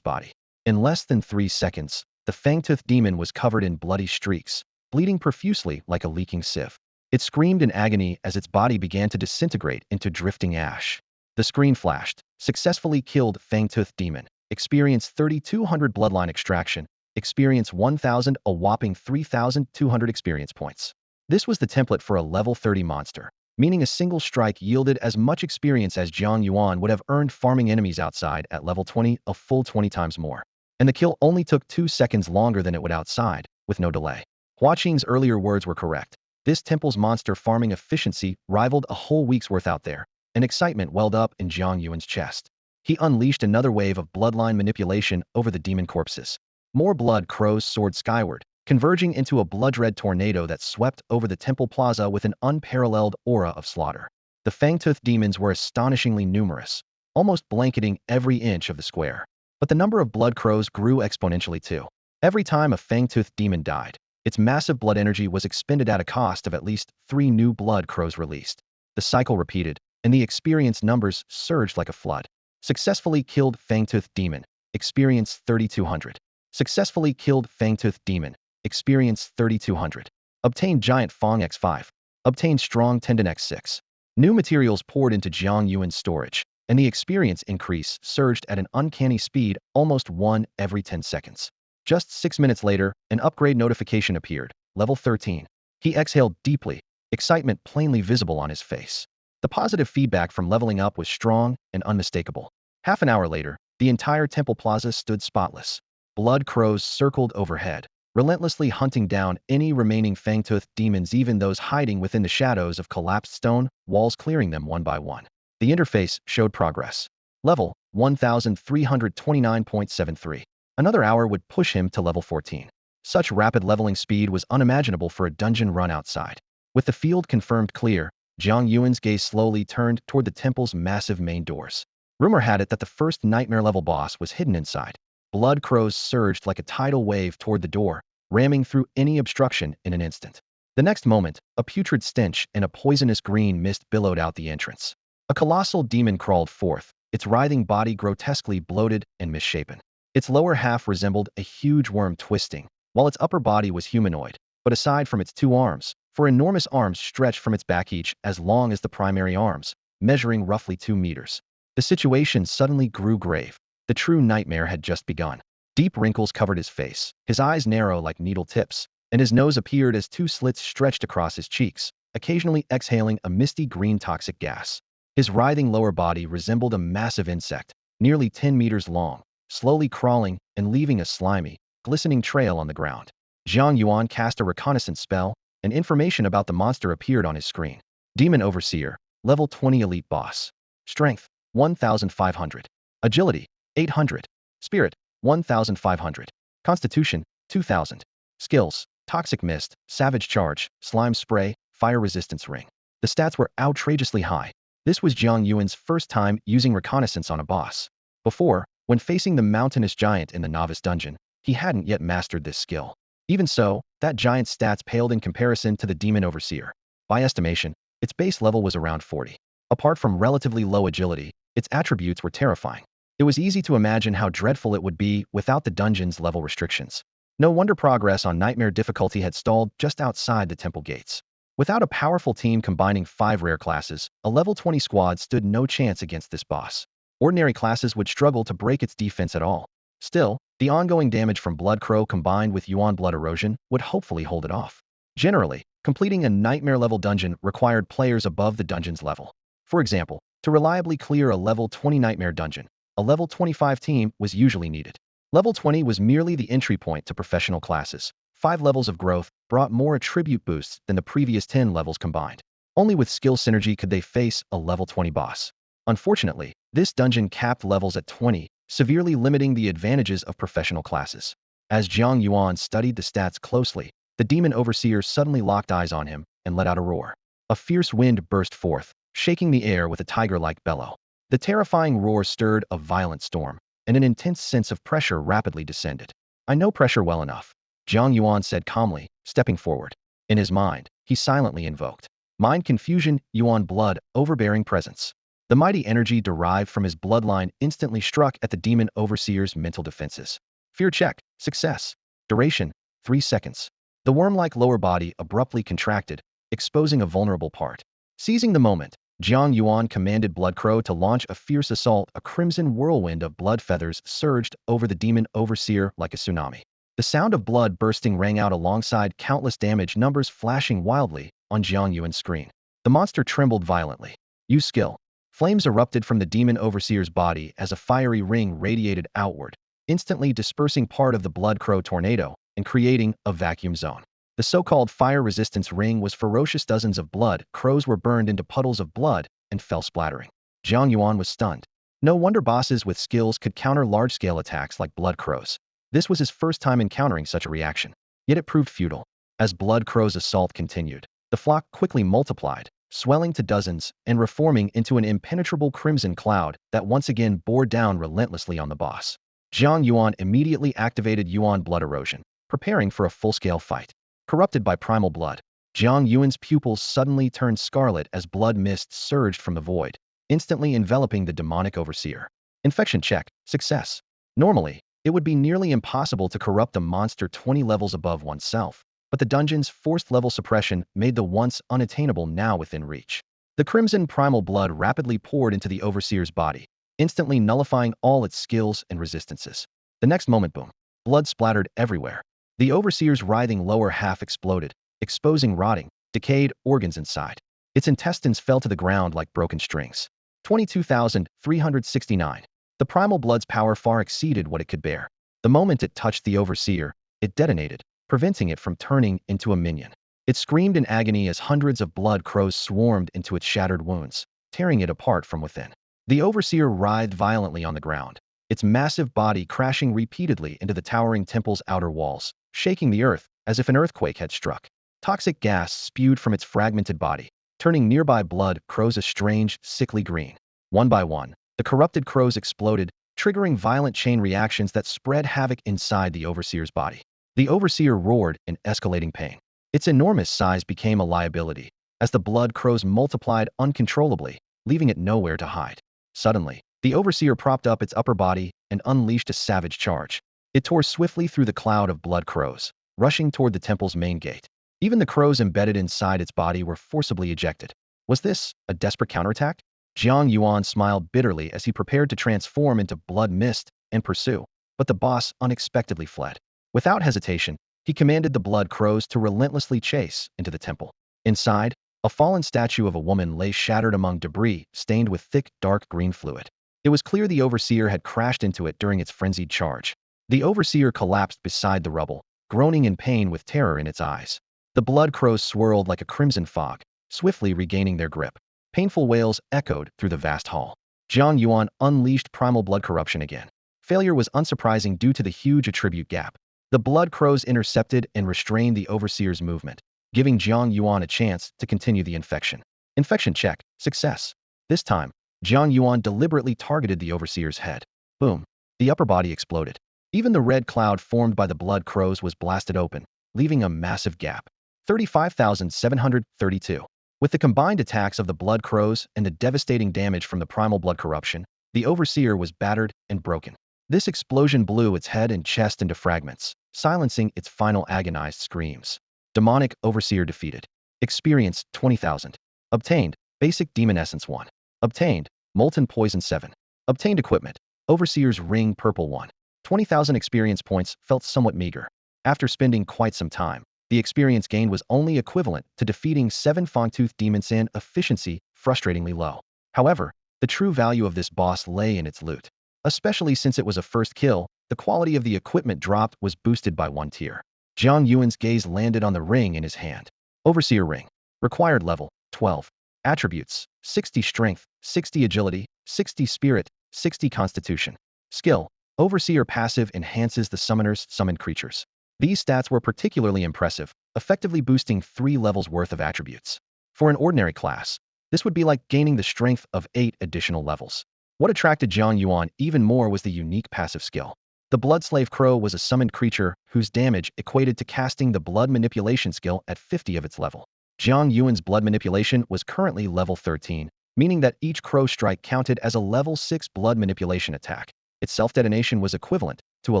body. In less than 3 seconds, the fangtooth demon was covered in bloody streaks, bleeding profusely like a leaking sieve. It screamed in agony as its body began to disintegrate into drifting ash. The screen flashed. Successfully killed fangtooth demon. Experience 3,200 bloodline extraction. Experience 1,000, a whopping 3,200 experience points. This was the template for a level 30 monster, meaning a single strike yielded as much experience as Jiang Yuan would have earned farming enemies outside at level 20, a full 20 times more. And the kill only took 2 seconds longer than it would outside, with no delay. Hua Qing's earlier words were correct. This temple's monster farming efficiency rivaled a whole week's worth out there, and excitement welled up in Jiang Yuan's chest. He unleashed another wave of bloodline manipulation over the demon corpses. More blood crows soared skyward, converging into a blood-red tornado that swept over the temple plaza with an unparalleled aura of slaughter. The fangtooth demons were astonishingly numerous, almost blanketing every inch of the square. But the number of blood crows grew exponentially too. Every time a fangtooth demon died, its massive blood energy was expended at a cost of at least 3 new blood crows released. The cycle repeated, and the experience numbers surged like a flood. Successfully killed fangtooth demon. Experience 3,200. Successfully killed fangtooth demon. Experience 3,200. Obtained giant Fong X5. Obtained strong tendon X6. New materials poured into Jiang Yuan's storage, and the experience increase surged at an uncanny speed, almost 1 every 10 seconds. Just 6 minutes later, an upgrade notification appeared, level 13. He exhaled deeply, excitement plainly visible on his face. The positive feedback from leveling up was strong and unmistakable. Half an hour later, the entire temple plaza stood spotless. Blood crows circled overhead, relentlessly hunting down any remaining fangtooth demons, even those hiding within the shadows of collapsed stone walls, clearing them one by one. The interface showed progress. Level 1329.73. Another hour would push him to level 14. Such rapid leveling speed was unimaginable for a dungeon run outside. With the field confirmed clear, Jiang Yuan's gaze slowly turned toward the temple's massive main doors. Rumor had it that the first nightmare-level boss was hidden inside. Blood crows surged like a tidal wave toward the door, ramming through any obstruction in an instant. The next moment, a putrid stench and a poisonous green mist billowed out the entrance. A colossal demon crawled forth, its writhing body grotesquely bloated and misshapen. Its lower half resembled a huge worm twisting, while its upper body was humanoid, but aside from its 2 arms, 4 enormous arms stretched from its back, each as long as the primary arms, measuring roughly 2 meters. The situation suddenly grew grave. The true nightmare had just begun. Deep wrinkles covered his face, his eyes narrow like needle tips, and his nose appeared as 2 slits stretched across his cheeks, occasionally exhaling a misty green toxic gas. His writhing lower body resembled a massive insect, nearly 10 meters long, slowly crawling and leaving a slimy, glistening trail on the ground. Jiang Yuan cast a reconnaissance spell, and information about the monster appeared on his screen. Demon Overseer, level 20 elite boss. Strength, 1,500. Agility, 800. Spirit, 1,500. Constitution, 2,000. Skills, Toxic Mist, Savage Charge, Slime Spray, Fire Resistance Ring. The stats were outrageously high. This was Jiang Yuan's first time using reconnaissance on a boss. Before, when facing the mountainous giant in the novice dungeon, he hadn't yet mastered this skill. Even so, that giant's stats paled in comparison to the Demon Overseer. By estimation, its base level was around 40. Apart from relatively low agility, its attributes were terrifying. It was easy to imagine how dreadful it would be without the dungeon's level restrictions. No wonder progress on Nightmare difficulty had stalled just outside the temple gates. Without a powerful team combining 5 rare classes, a level 20 squad stood no chance against this boss. Ordinary classes would struggle to break its defense at all. Still, the ongoing damage from Blood Crow combined with Yuan Blood Erosion would hopefully hold it off. Generally, completing a Nightmare-level dungeon required players above the dungeon's level. For example, to reliably clear a level 20 Nightmare dungeon, a level 25 team was usually needed. Level 20 was merely the entry point to professional classes. 5 levels of growth brought more attribute boosts than the previous 10 levels combined. Only with skill synergy could they face a level 20 boss. Unfortunately, this dungeon capped levels at 20, severely limiting the advantages of professional classes. As Jiang Yuan studied the stats closely, the Demon Overseer suddenly locked eyes on him and let out a roar. A fierce wind burst forth, shaking the air with a tiger-like bellow. The terrifying roar stirred a violent storm, and an intense sense of pressure rapidly descended. "I know pressure well enough," Jiang Yuan said calmly, stepping forward. In his mind, he silently invoked Mind Confusion, Yuan Blood, Overbearing Presence. The mighty energy derived from his bloodline instantly struck at the Demon Overseer's mental defenses. Fear check. Success. Duration. 3 seconds. The worm-like lower body abruptly contracted, exposing a vulnerable part. Seizing the moment, Jiang Yuan commanded Blood Crow to launch a fierce assault. A crimson whirlwind of blood feathers surged over the demon overseer like a tsunami. The sound of blood bursting rang out alongside countless damage numbers flashing wildly on Jiang Yuan's screen. The monster trembled violently. Use skill. Flames erupted from the demon overseer's body as a fiery ring radiated outward, instantly dispersing part of the Blood Crow tornado and creating a vacuum zone. The so-called fire resistance ring was ferocious. Dozens of blood crows were burned into puddles of blood and fell splattering. Jiang Yuan was stunned. No wonder bosses with skills could counter large-scale attacks like blood crows. This was his first time encountering such a reaction. Yet it proved futile. As Blood Crow's assault continued, the flock quickly multiplied, swelling to dozens and reforming into an impenetrable crimson cloud that once again bore down relentlessly on the boss. Jiang Yuan immediately activated Yuan Blood Erosion, preparing for a full-scale fight. Corrupted by primal blood, Jiang Yuan's pupils suddenly turned scarlet as blood mist surged from the void, instantly enveloping the demonic overseer. Infection check. Success. Normally, it would be nearly impossible to corrupt a monster 20 levels above oneself, but the dungeon's forced level suppression made the once unattainable now within reach. The crimson primal blood rapidly poured into the overseer's body, instantly nullifying all its skills and resistances. The next moment, boom. Blood splattered everywhere. The overseer's writhing lower half exploded, exposing rotting, decayed organs inside. Its intestines fell to the ground like broken strings. 22,369. The primal blood's power far exceeded what it could bear. The moment it touched the overseer, it detonated, preventing it from turning into a minion. It screamed in agony as hundreds of blood crows swarmed into its shattered wounds, tearing it apart from within. The overseer writhed violently on the ground, its massive body crashing repeatedly into the towering temple's outer walls, shaking the earth as if an earthquake had struck. Toxic gas spewed from its fragmented body, turning nearby blood crows a strange, sickly green. One by one, the corrupted crows exploded, triggering violent chain reactions that spread havoc inside the overseer's body. The overseer roared in escalating pain. Its enormous size became a liability, as the blood crows multiplied uncontrollably, leaving it nowhere to hide. Suddenly, the overseer propped up its upper body and unleashed a savage charge. It tore swiftly through the cloud of blood crows, rushing toward the temple's main gate. Even the crows embedded inside its body were forcibly ejected. Was this a desperate counterattack? Jiang Yuan smiled bitterly as he prepared to transform into blood mist and pursue, but the boss unexpectedly fled. Without hesitation, he commanded the blood crows to relentlessly chase into the temple. Inside, a fallen statue of a woman lay shattered among debris stained with thick, dark green fluid. It was clear the overseer had crashed into it during its frenzied charge. The overseer collapsed beside the rubble, groaning in pain with terror in its eyes. The blood crows swirled like a crimson fog, swiftly regaining their grip. Painful wails echoed through the vast hall. Jiang Yuan unleashed primal blood corruption again. Failure was unsurprising due to the huge attribute gap. The blood crows intercepted and restrained the overseer's movement, giving Jiang Yuan a chance to continue the infection. Infection check. Success. This time, Jiang Yuan deliberately targeted the overseer's head. Boom. The upper body exploded. Even the red cloud formed by the blood crows was blasted open, leaving a massive gap. 35,732. With the combined attacks of the blood crows and the devastating damage from the primal blood corruption, the overseer was battered and broken. This explosion blew its head and chest into fragments, silencing its final agonized screams. Demonic Overseer defeated. Experience 20,000. Obtained Basic Demon Essence 1. Obtained Molten Poison 7. Obtained Equipment Overseer's Ring Purple 1. 20,000 experience points felt somewhat meager. After spending quite some time, the experience gained was only equivalent to defeating 7 Fangtooth demons in efficiency, frustratingly low. However, the true value of this boss lay in its loot. Especially since it was a first kill, the quality of the equipment dropped was boosted by 1 tier. Jiang Yuan's gaze landed on the ring in his hand. Overseer Ring. Required level, 12. Attributes, 60 Strength, 60 Agility, 60 Spirit, 60 Constitution. Skill. Overseer passive enhances the summoner's summoned creatures. These stats were particularly impressive, effectively boosting 3 levels worth of attributes. For an ordinary class, this would be like gaining the strength of 8 additional levels. What attracted Jiang Yuan even more was the unique passive skill. The Bloodslave Crow was a summoned creature whose damage equated to casting the Blood Manipulation skill at 50 of its level. Jiang Yuan's Blood Manipulation was currently level 13, meaning that each crow strike counted as a level 6 Blood Manipulation attack. Its self-detonation was equivalent to a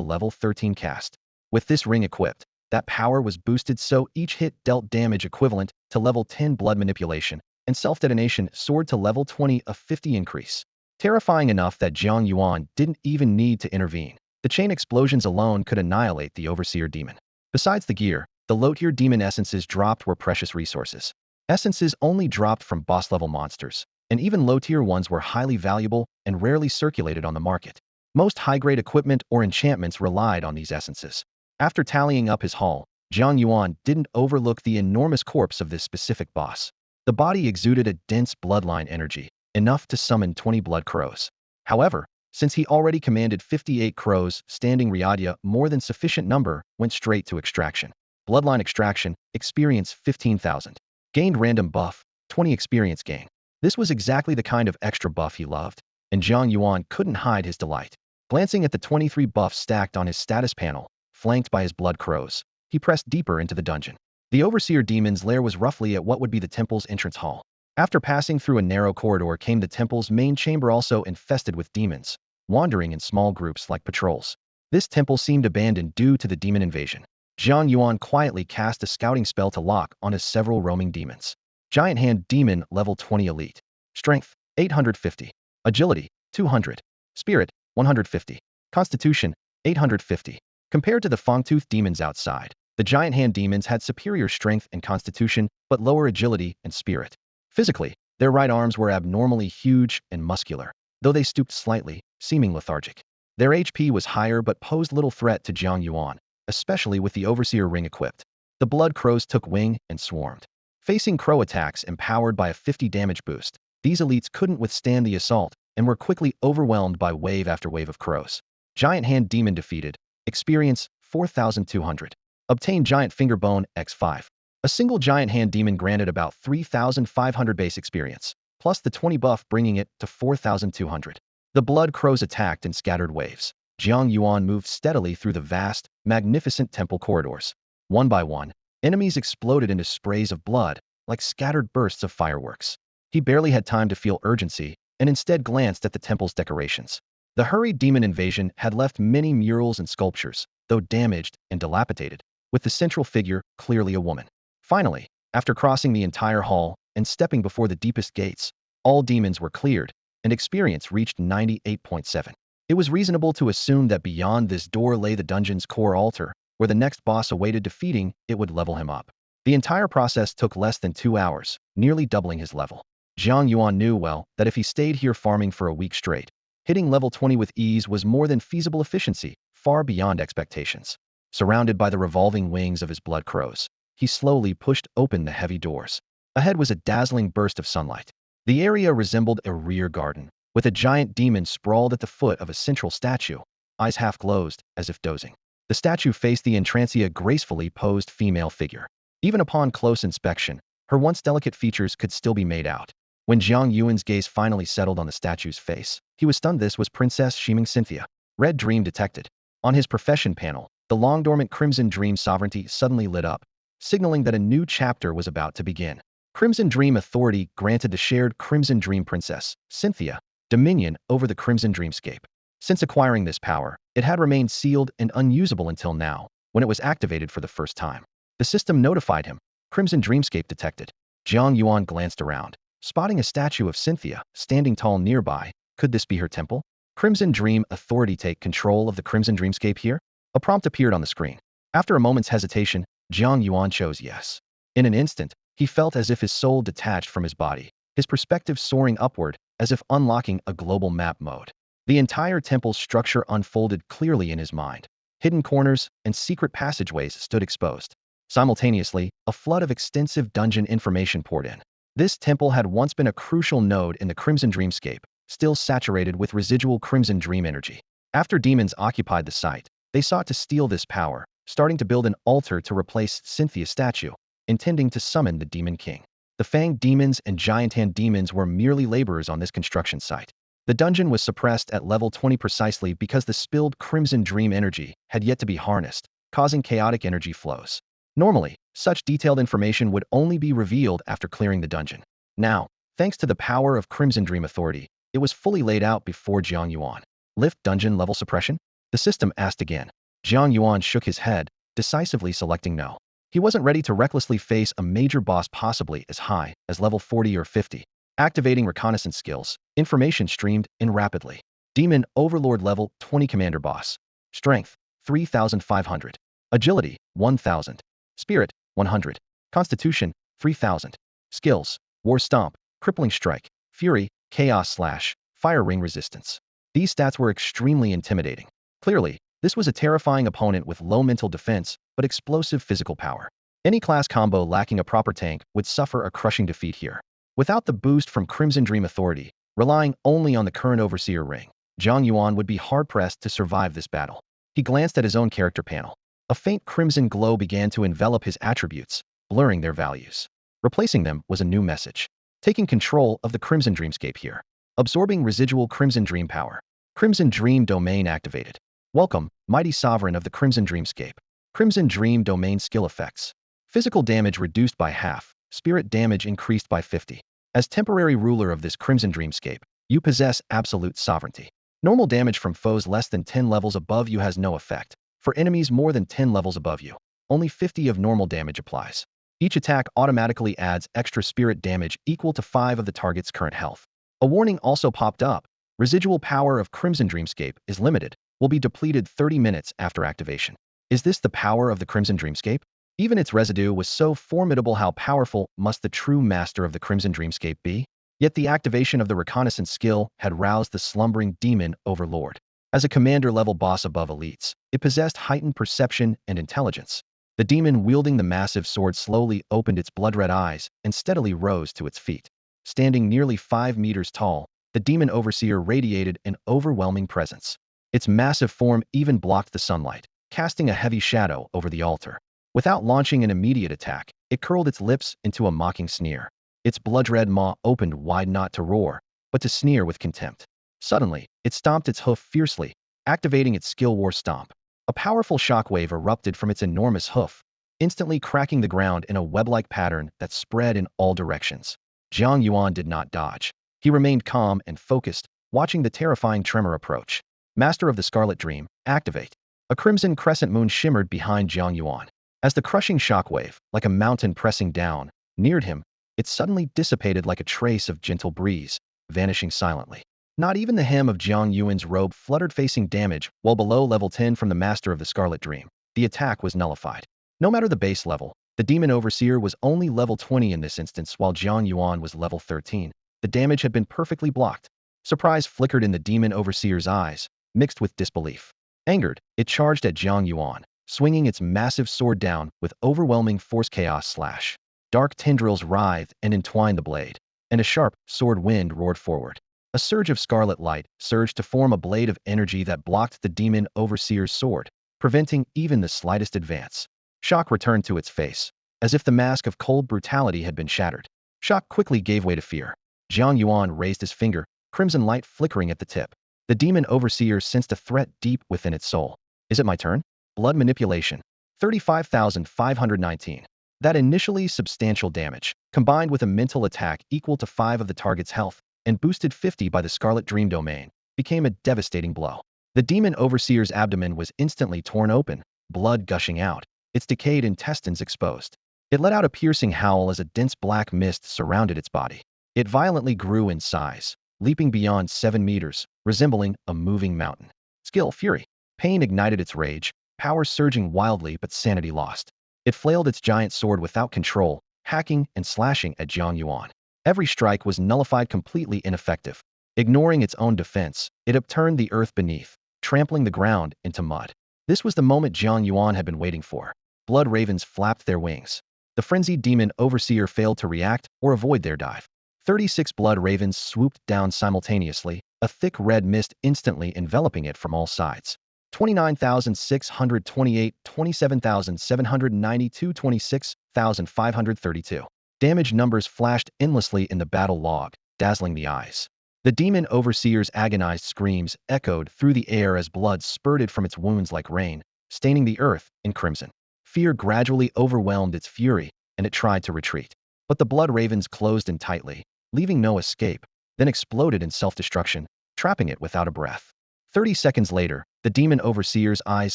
level 13 cast. With this ring equipped, that power was boosted so each hit dealt damage equivalent to level 10 blood manipulation, and self-detonation soared to level 20, a 50 increase. Terrifying enough that Jiang Yuan didn't even need to intervene. The chain explosions alone could annihilate the Overseer demon. Besides the gear, the low-tier demon essences dropped were precious resources. Essences only dropped from boss-level monsters, and even low-tier ones were highly valuable and rarely circulated on the market. Most high-grade equipment or enchantments relied on these essences. After tallying up his haul, Jiang Yuan didn't overlook the enormous corpse of this specific boss. The body exuded a dense bloodline energy, enough to summon 20 blood crows. However, since he already commanded 58 crows, standing Riyadhya more than sufficient number went straight to extraction. Bloodline extraction, experience 15,000. Gained random buff, 20 experience gain. This was exactly the kind of extra buff he loved, and Jiang Yuan couldn't hide his delight. Glancing at the 23 buffs stacked on his status panel, flanked by his blood crows, he pressed deeper into the dungeon. The Overseer demon's lair was roughly at what would be the temple's entrance hall. After passing through a narrow corridor came the temple's main chamber, also infested with demons, wandering in small groups like patrols. This temple seemed abandoned due to the demon invasion. Jiang Yuan quietly cast a scouting spell to lock on his several roaming demons. Giant Hand Demon, level 20 elite. Strength, 850. Agility, 200. Spirit, 150. Constitution, 850. Compared to the Fangtooth demons outside, the Giant Hand demons had superior strength and constitution, but lower agility and spirit. Physically, their right arms were abnormally huge and muscular, though they stooped slightly, seeming lethargic. Their HP was higher but posed little threat to Jiang Yuan, especially with the Overseer ring equipped. The blood crows took wing and swarmed. Facing crow attacks empowered by a 50 damage boost, these elites couldn't withstand the assault and were quickly overwhelmed by wave after wave of crows. Giant Hand Demon defeated. Experience 4,200. Obtain Giant Finger Bone X5. A single Giant Hand Demon granted about 3,500 base experience, plus the 20 buff bringing it to 4,200. The blood crows attacked in scattered waves. Jiang Yuan moved steadily through the vast, magnificent temple corridors. One by one, enemies exploded into sprays of blood, like scattered bursts of fireworks. He barely had time to feel urgency, and instead glanced at the temple's decorations. The hurried demon invasion had left many murals and sculptures, though damaged and dilapidated, with the central figure clearly a woman. Finally, after crossing the entire hall and stepping before the deepest gates, all demons were cleared, and experience reached 98.7. It was reasonable to assume that beyond this door lay the dungeon's core altar, where the next boss awaited defeating. It would level him up. The entire process took less than 2 hours, nearly doubling his level. Jiang Yuan knew well that if he stayed here farming for a week straight, hitting level 20 with ease was more than feasible efficiency, far beyond expectations. Surrounded by the revolving wings of his blood crows, he slowly pushed open the heavy doors. Ahead was a dazzling burst of sunlight. The area resembled a rear garden, with a giant demon sprawled at the foot of a central statue, eyes half closed, as if dozing. The statue faced the entranced, gracefully posed female figure. Even upon close inspection, her once delicate features could still be made out. When Jiang Yuan's gaze finally settled on the statue's face, he was stunned. This was Princess Shiming Cynthia. Red Dream detected. On his profession panel, the long-dormant Crimson Dream sovereignty suddenly lit up, signaling that a new chapter was about to begin. Crimson Dream authority granted the shared Crimson Dream Princess, Cynthia, dominion over the Crimson Dreamscape. Since acquiring this power, it had remained sealed and unusable until now, when it was activated for the first time. The system notified him. Crimson Dreamscape detected. Jiang Yuan glanced around, spotting a statue of Cynthia standing tall nearby. Could this be her temple? Crimson Dream authority take control of the Crimson Dreamscape here? A prompt appeared on the screen. After a moment's hesitation, Jiang Yuan chose yes. In an instant, he felt as if his soul detached from his body, his perspective soaring upward, as if unlocking a global map mode. The entire temple's structure unfolded clearly in his mind. Hidden corners and secret passageways stood exposed. Simultaneously, a flood of extensive dungeon information poured in. This temple had once been a crucial node in the Crimson Dreamscape, still saturated with residual Crimson Dream energy. After demons occupied the site, they sought to steal this power, starting to build an altar to replace Cynthia's statue, intending to summon the Demon King. The Fanged demons and Giant Hand demons were merely laborers on this construction site. The dungeon was suppressed at level 20 precisely because the spilled Crimson Dream energy had yet to be harnessed, causing chaotic energy flows. Normally, such detailed information would only be revealed after clearing the dungeon. Now, thanks to the power of Crimson Dream Authority, it was fully laid out before Jiang Yuan. Lift dungeon level suppression? The system asked again. Jiang Yuan shook his head, decisively selecting no. He wasn't ready to recklessly face a major boss possibly as high as level 40 or 50. Activating reconnaissance skills, information streamed in rapidly. Demon Overlord level 20 commander boss. Strength, 3,500. Agility, 1,000. Spirit, 100. Constitution, 3,000. Skills, War Stomp, Crippling Strike, Fury, Chaos Slash, Fire Ring Resistance. These stats were extremely intimidating. Clearly, this was a terrifying opponent with low mental defense, but explosive physical power. Any class combo lacking a proper tank would suffer a crushing defeat here. Without the boost from Crimson Dream Authority, relying only on the current Overseer ring, Jiang Yuan would be hard-pressed to survive this battle. He glanced at his own character panel. A faint crimson glow began to envelop his attributes, blurring their values. Replacing them was a new message. Taking control of the Crimson Dreamscape here. Absorbing residual Crimson Dream power. Crimson Dream Domain activated. Welcome, mighty sovereign of the Crimson Dreamscape. Crimson Dream Domain skill effects. Physical damage reduced by half, spirit damage increased by 50. As temporary ruler of this Crimson Dreamscape, you possess absolute sovereignty. Normal damage from foes less than 10 levels above you has no effect. For enemies more than 10 levels above you, only 50 of normal damage applies. Each attack automatically adds extra spirit damage equal to 5 of the target's current health. A warning also popped up. Residual power of Crimson Dreamscape is limited, will be depleted 30 minutes after activation. Is this the power of the Crimson Dreamscape? Even its residue was so formidable. How powerful must the true master of the Crimson Dreamscape be? Yet the activation of the reconnaissance skill had roused the slumbering demon overlord. As a commander-level boss above elites, it possessed heightened perception and intelligence. The demon wielding the massive sword slowly opened its blood-red eyes and steadily rose to its feet. Standing nearly 5 meters tall, the demon overseer radiated an overwhelming presence. Its massive form even blocked the sunlight, casting a heavy shadow over the altar. Without launching an immediate attack, it curled its lips into a mocking sneer. Its blood-red maw opened wide not to roar, but to sneer with contempt. Suddenly, it stomped its hoof fiercely, activating its skill War Stomp. A powerful shockwave erupted from its enormous hoof, instantly cracking the ground in a web-like pattern that spread in all directions. Jiang Yuan did not dodge. He remained calm and focused, watching the terrifying tremor approach. Master of the Scarlet Dream, activate. A crimson crescent moon shimmered behind Jiang Yuan. As the crushing shockwave, like a mountain pressing down, neared him, it suddenly dissipated like a trace of gentle breeze, vanishing silently. Not even the hem of Jiang Yuan's robe fluttered, facing damage well below level 10 from the Master of the Scarlet Dream. The attack was nullified. No matter the base level, the Demon Overseer was only level 20 in this instance, while Jiang Yuan was level 13. The damage had been perfectly blocked. Surprise flickered in the Demon Overseer's eyes, mixed with disbelief. Angered, it charged at Jiang Yuan, swinging its massive sword down with overwhelming force. Chaos Slash. Dark tendrils writhed and entwined the blade, and a sharp sword wind roared forward. A surge of scarlet light surged to form a blade of energy that blocked the Demon Overseer's sword, preventing even the slightest advance. Shock returned to its face, as if the mask of cold brutality had been shattered. Shock quickly gave way to fear. Jiang Yuan raised his finger, crimson light flickering at the tip. The Demon Overseer sensed a threat deep within its soul. Is it my turn? Blood Manipulation. 35,519. That initially substantial damage, combined with a mental attack equal to 5 of the target's health, and boosted 50 by the Scarlet Dream domain, became a devastating blow. The Demon Overseer's abdomen was instantly torn open, blood gushing out, its decayed intestines exposed. It let out a piercing howl as a dense black mist surrounded its body. It violently grew in size, leaping beyond 7 meters, resembling a moving mountain. Skill Fury. Pain ignited its rage, power surging wildly but sanity lost. It flailed its giant sword without control, hacking and slashing at Jiang Yuan. Every strike was nullified, completely ineffective. Ignoring its own defense, it upturned the earth beneath, trampling the ground into mud. This was the moment Jiang Yuan had been waiting for. Blood ravens flapped their wings. The frenzied Demon Overseer failed to react or avoid their dive. 36 blood ravens swooped down simultaneously, a thick red mist instantly enveloping it from all sides. 29,628, 27,792, 26,532. Damage numbers flashed endlessly in the battle log, dazzling the eyes. The Demon Overseer's agonized screams echoed through the air as blood spurted from its wounds like rain, staining the earth in crimson. Fear gradually overwhelmed its fury, and it tried to retreat. But the blood ravens closed in tightly, leaving no escape, then exploded in self-destruction, trapping it without a breath. 30 seconds later, the demon overseer's eyes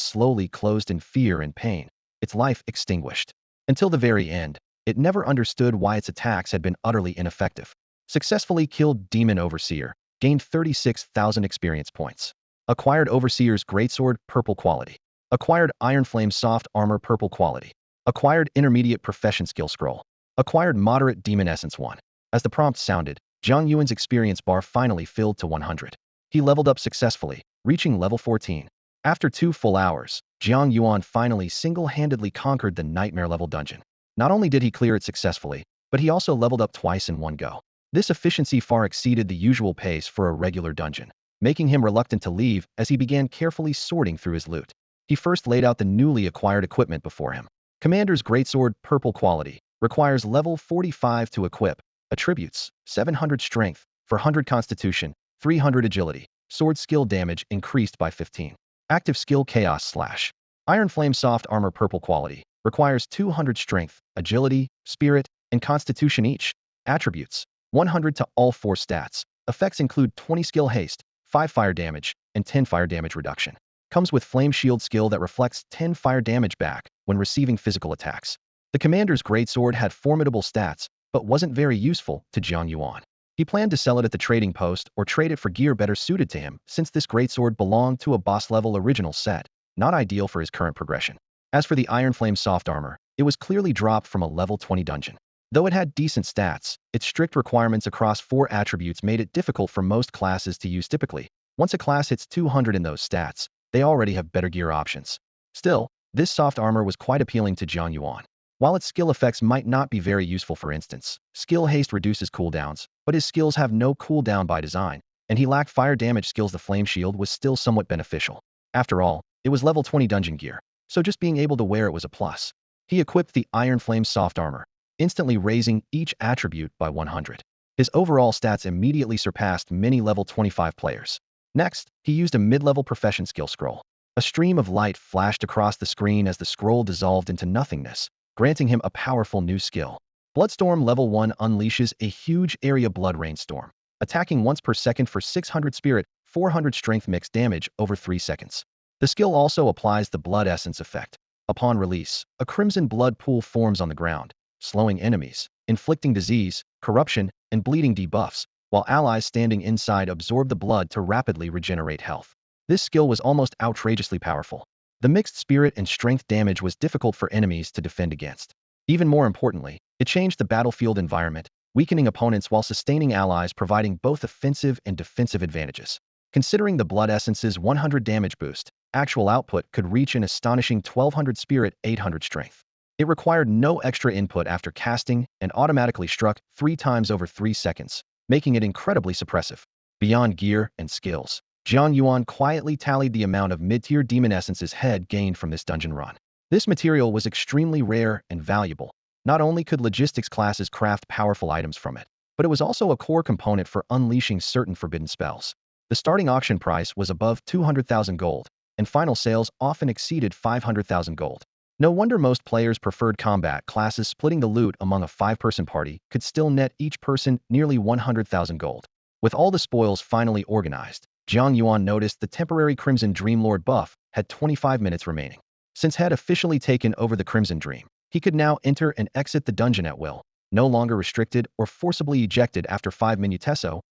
slowly closed in fear and pain, its life extinguished. Until the very end, it never understood why its attacks had been utterly ineffective. Successfully killed demon overseer, gained 36,000 experience points. Acquired overseer's greatsword, purple quality. Acquired iron flame soft armor, purple quality. Acquired intermediate profession skill scroll. Acquired moderate demon essence 1. As the prompt sounded, Jiang Yuan's experience bar finally filled to 100. He leveled up successfully, reaching level 14. After 2 full hours, Jiang Yuan finally single-handedly conquered the nightmare-level dungeon. Not only did he clear it successfully, but he also leveled up twice in one go. This efficiency far exceeded the usual pace for a regular dungeon, making him reluctant to leave as he began carefully sorting through his loot. He first laid out the newly acquired equipment before him. Commander's Greatsword, purple quality, requires level 45 to equip. Attributes: 700 strength, 400 constitution, 300 agility. Sword skill damage increased by 15. Active skill Chaos Slash. Iron Flame soft armor, purple quality, requires 200 strength, agility, spirit, and constitution each. Attributes: 100 to all 4 stats. Effects include 20 skill haste, 5 fire damage, and 10 fire damage reduction. Comes with Flame Shield skill that reflects 10 fire damage back when receiving physical attacks. The commander's greatsword had formidable stats, but wasn't very useful to Jiang Yuan. He planned to sell it at the trading post or trade it for gear better suited to him, since this greatsword belonged to a boss-level original set, not ideal for his current progression. As for the Iron Flame soft armor, it was clearly dropped from a level 20 dungeon. Though it had decent stats, its strict requirements across 4 attributes made it difficult for most classes to use typically. Once a class hits 200 in those stats, they already have better gear options. Still, this soft armor was quite appealing to Jiang Yuan. While its skill effects might not be very useful, for instance, skill haste reduces cooldowns, but his skills have no cooldown by design, and he lacked fire damage skills. The flame shield was still somewhat beneficial. After all, it was level 20 dungeon gear, so just being able to wear it was a plus. He equipped the Iron Flame soft armor, instantly raising each attribute by 100. His overall stats immediately surpassed many level 25 players. Next, he used a mid-level profession skill scroll. A stream of light flashed across the screen as the scroll dissolved into nothingness, granting him a powerful new skill. Bloodstorm level 1 unleashes a huge area blood rainstorm, attacking once per second for 600 spirit, 400 strength mixed damage over 3 seconds. The skill also applies the blood essence effect. Upon release, a crimson blood pool forms on the ground, slowing enemies, inflicting disease, corruption, and bleeding debuffs, while allies standing inside absorb the blood to rapidly regenerate health. This skill was almost outrageously powerful. The mixed spirit and strength damage was difficult for enemies to defend against. Even more importantly, it changed the battlefield environment, weakening opponents while sustaining allies, providing both offensive and defensive advantages. Considering the blood essence's 100 damage boost, actual output could reach an astonishing 1200 spirit, 800 strength. It required no extra input after casting and automatically struck 3 times over 3 seconds, making it incredibly suppressive. Beyond gear and skills, Jiang Yuan quietly tallied the amount of mid-tier demon essences had gained from this dungeon run. This material was extremely rare and valuable. Not only could logistics classes craft powerful items from it, but it was also a core component for unleashing certain forbidden spells. The starting auction price was above 200,000 gold, and final sales often exceeded 500,000 gold. No wonder most players preferred combat classes. Splitting the loot among a 5-person party could still net each person nearly 100,000 gold. With all the spoils finally organized, Jiang Yuan noticed the temporary Crimson Dream Lord buff had 25 minutes remaining. Since had officially taken over the Crimson Dream, he could now enter and exit the dungeon at will. No longer restricted or forcibly ejected after 5 minutes,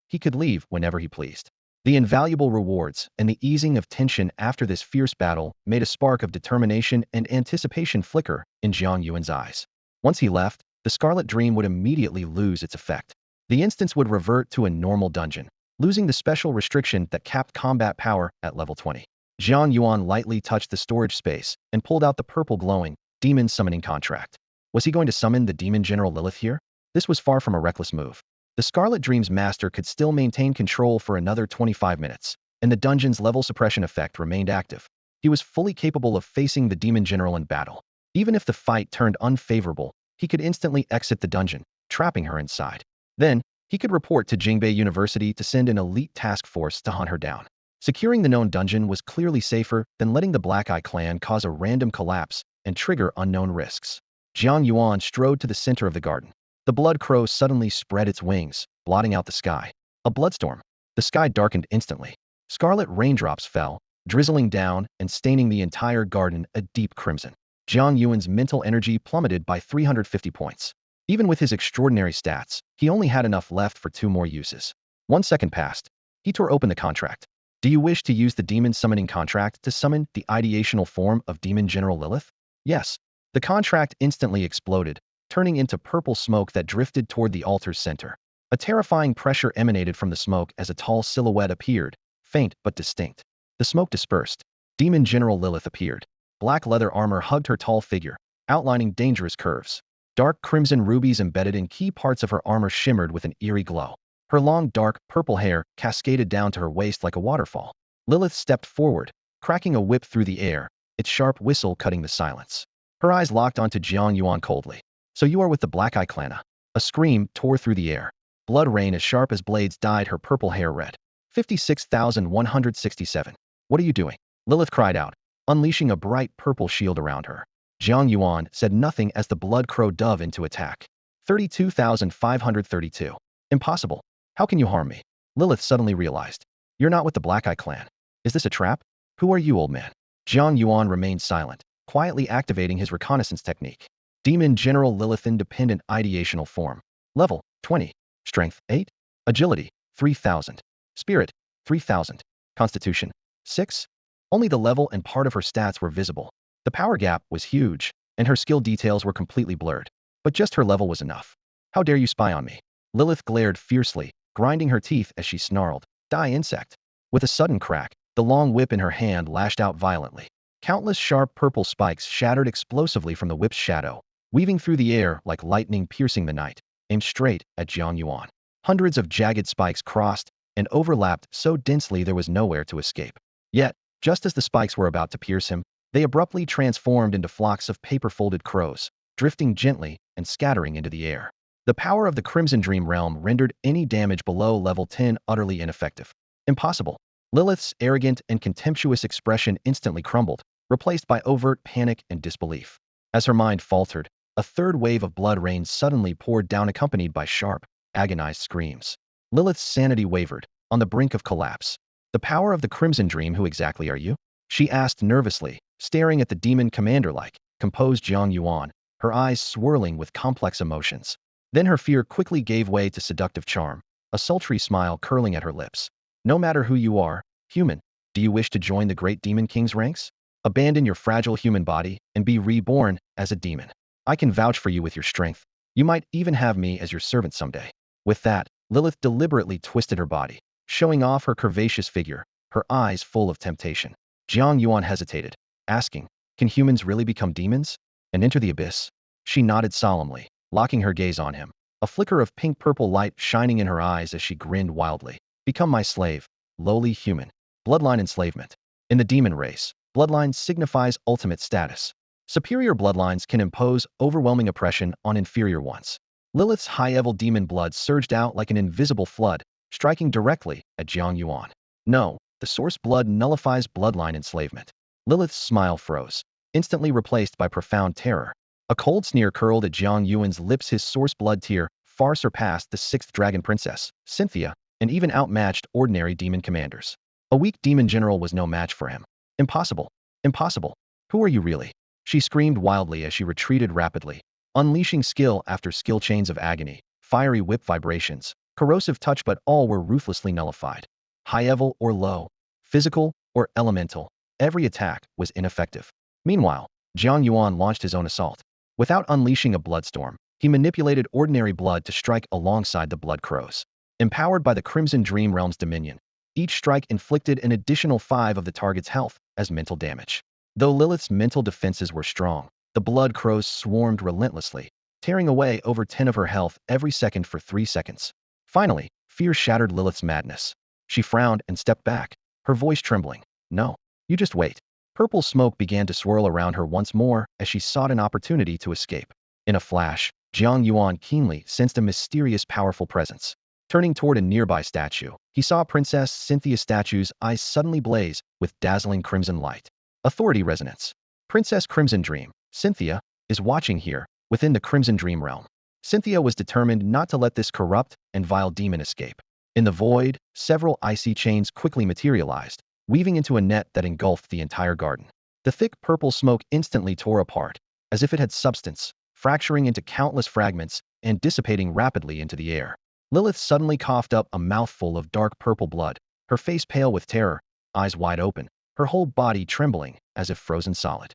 he could leave whenever he pleased. The invaluable rewards and the easing of tension after this fierce battle made a spark of determination and anticipation flicker in Jiang Yuan's eyes. Once he left, the Scarlet Dream would immediately lose its effect. The instance would revert to a normal dungeon, losing the special restriction that capped combat power at level 20. Jiang Yuan lightly touched the storage space and pulled out the purple glowing demon summoning contract. Was he going to summon the demon General Lilith here? This was far from a reckless move. The Scarlet Dream's master could still maintain control for another 25 minutes, and the dungeon's level suppression effect remained active. He was fully capable of facing the demon general in battle. Even if the fight turned unfavorable, he could instantly exit the dungeon, trapping her inside. Then, he could report to Jingbei University to send an elite task force to hunt her down. Securing the known dungeon was clearly safer than letting the Black Eye clan cause a random collapse and trigger unknown risks. Jiang Yuan strode to the center of the garden. The blood crow suddenly spread its wings, blotting out the sky. A bloodstorm. The sky darkened instantly. Scarlet raindrops fell, drizzling down and staining the entire garden a deep crimson. Jiang Yuan's mental energy plummeted by 350 points. Even with his extraordinary stats, he only had enough left for 2 more uses. 1 second passed. He tore open the contract. Do you wish to use the demon summoning contract to summon the ideational form of Demon General Lilith? Yes. The contract instantly exploded, turning into purple smoke that drifted toward the altar's center. A terrifying pressure emanated from the smoke as a tall silhouette appeared, faint but distinct. The smoke dispersed. Demon General Lilith appeared. Black leather armor hugged her tall figure, outlining dangerous curves. Dark crimson rubies embedded in key parts of her armor shimmered with an eerie glow. Her long, dark, purple hair cascaded down to her waist like a waterfall. Lilith stepped forward, cracking a whip through the air, its sharp whistle cutting the silence. Her eyes locked onto Jiang Yuan coldly. So you are with the Black Eye Clan? A scream tore through the air. Blood rain as sharp as blades dyed her purple hair red. 56,167. What are you doing? Lilith cried out, unleashing a bright purple shield around her. Jiang Yuan said nothing as the blood crow dove into attack. 32,532. Impossible. How can you harm me? Lilith suddenly realized. You're not with the Black Eye Clan. Is this a trap? Who are you, old man? Jiang Yuan remained silent, quietly activating his reconnaissance technique. Demon General Lilith Independent Ideational Form. Level 20. Strength 8. Agility 3,000. Spirit 3,000. Constitution 6. Only the level and part of her stats were visible. The power gap was huge, and her skill details were completely blurred. But just her level was enough. How dare you spy on me? Lilith glared fiercely, grinding her teeth as she snarled, Die, insect! With a sudden crack, the long whip in her hand lashed out violently. Countless sharp purple spikes shattered explosively from the whip's shadow, weaving through the air like lightning piercing the night, aimed straight at Jiang Yuan. Hundreds of jagged spikes crossed and overlapped so densely there was nowhere to escape. Yet, just as the spikes were about to pierce him, they abruptly transformed into flocks of paper-folded crows, drifting gently and scattering into the air. The power of the Crimson Dream Realm rendered any damage below level 10 utterly ineffective. Impossible. Lilith's arrogant and contemptuous expression instantly crumbled, replaced by overt panic and disbelief. As her mind faltered, a third wave of blood rain suddenly poured down accompanied by sharp, agonized screams. Lilith's sanity wavered, on the brink of collapse. The power of the Crimson Dream, who exactly are you? She asked nervously, staring at the demon commander like, composed Jiang Yuan, her eyes swirling with complex emotions. Then her fear quickly gave way to seductive charm, a sultry smile curling at her lips. No matter who you are, human, do you wish to join the great demon king's ranks? Abandon your fragile human body and be reborn as a demon. I can vouch for you with your strength. You might even have me as your servant someday. With that, Lilith deliberately twisted her body, showing off her curvaceous figure, her eyes full of temptation. Jiang Yuan hesitated, asking, Can humans really become demons? And enter the abyss? She nodded solemnly, locking her gaze on him, a flicker of pink-purple light shining in her eyes as she grinned wildly. Become my slave, lowly human. Bloodline enslavement. In the demon race, bloodline signifies ultimate status. Superior bloodlines can impose overwhelming oppression on inferior ones. Lilith's high-level demon blood surged out like an invisible flood, striking directly at Jiang Yuan. No, the source blood nullifies bloodline enslavement. Lilith's smile froze, instantly replaced by profound terror. A cold sneer curled at Jiang Yuan's lips. His source blood tier far surpassed the 6th Dragon Princess, Cynthia, and even outmatched ordinary demon commanders. A weak demon general was no match for him. Impossible. Impossible. Who are you really? She screamed wildly as she retreated rapidly, unleashing skill after skill chains of agony, fiery whip vibrations, corrosive touch, but all were ruthlessly nullified. High-level or low, physical or elemental, every attack was ineffective. Meanwhile, Jiang Yuan launched his own assault. Without unleashing a bloodstorm, he manipulated ordinary blood to strike alongside the blood crows. Empowered by the Crimson Dream Realm's dominion, each strike inflicted an additional 5 of the target's health as mental damage. Though Lilith's mental defenses were strong, the blood crows swarmed relentlessly, tearing away over 10 of her health every second for 3 seconds. Finally, fear shattered Lilith's madness. She frowned and stepped back, her voice trembling. No, you just wait. Purple smoke began to swirl around her once more as she sought an opportunity to escape. In a flash, Jiang Yuan keenly sensed a mysterious, powerful presence. Turning toward a nearby statue, he saw Princess Cynthia's statue's eyes suddenly blaze with dazzling crimson light. Authority resonance. Princess Crimson Dream, Cynthia, is watching here, within the Crimson Dream Realm. Cynthia was determined not to let this corrupt and vile demon escape. In the void, several icy chains quickly materialized, weaving into a net that engulfed the entire garden. The thick purple smoke instantly tore apart, as if it had substance, fracturing into countless fragments and dissipating rapidly into the air. Lilith suddenly coughed up a mouthful of dark purple blood, her face pale with terror, eyes wide open, her whole body trembling as if frozen solid.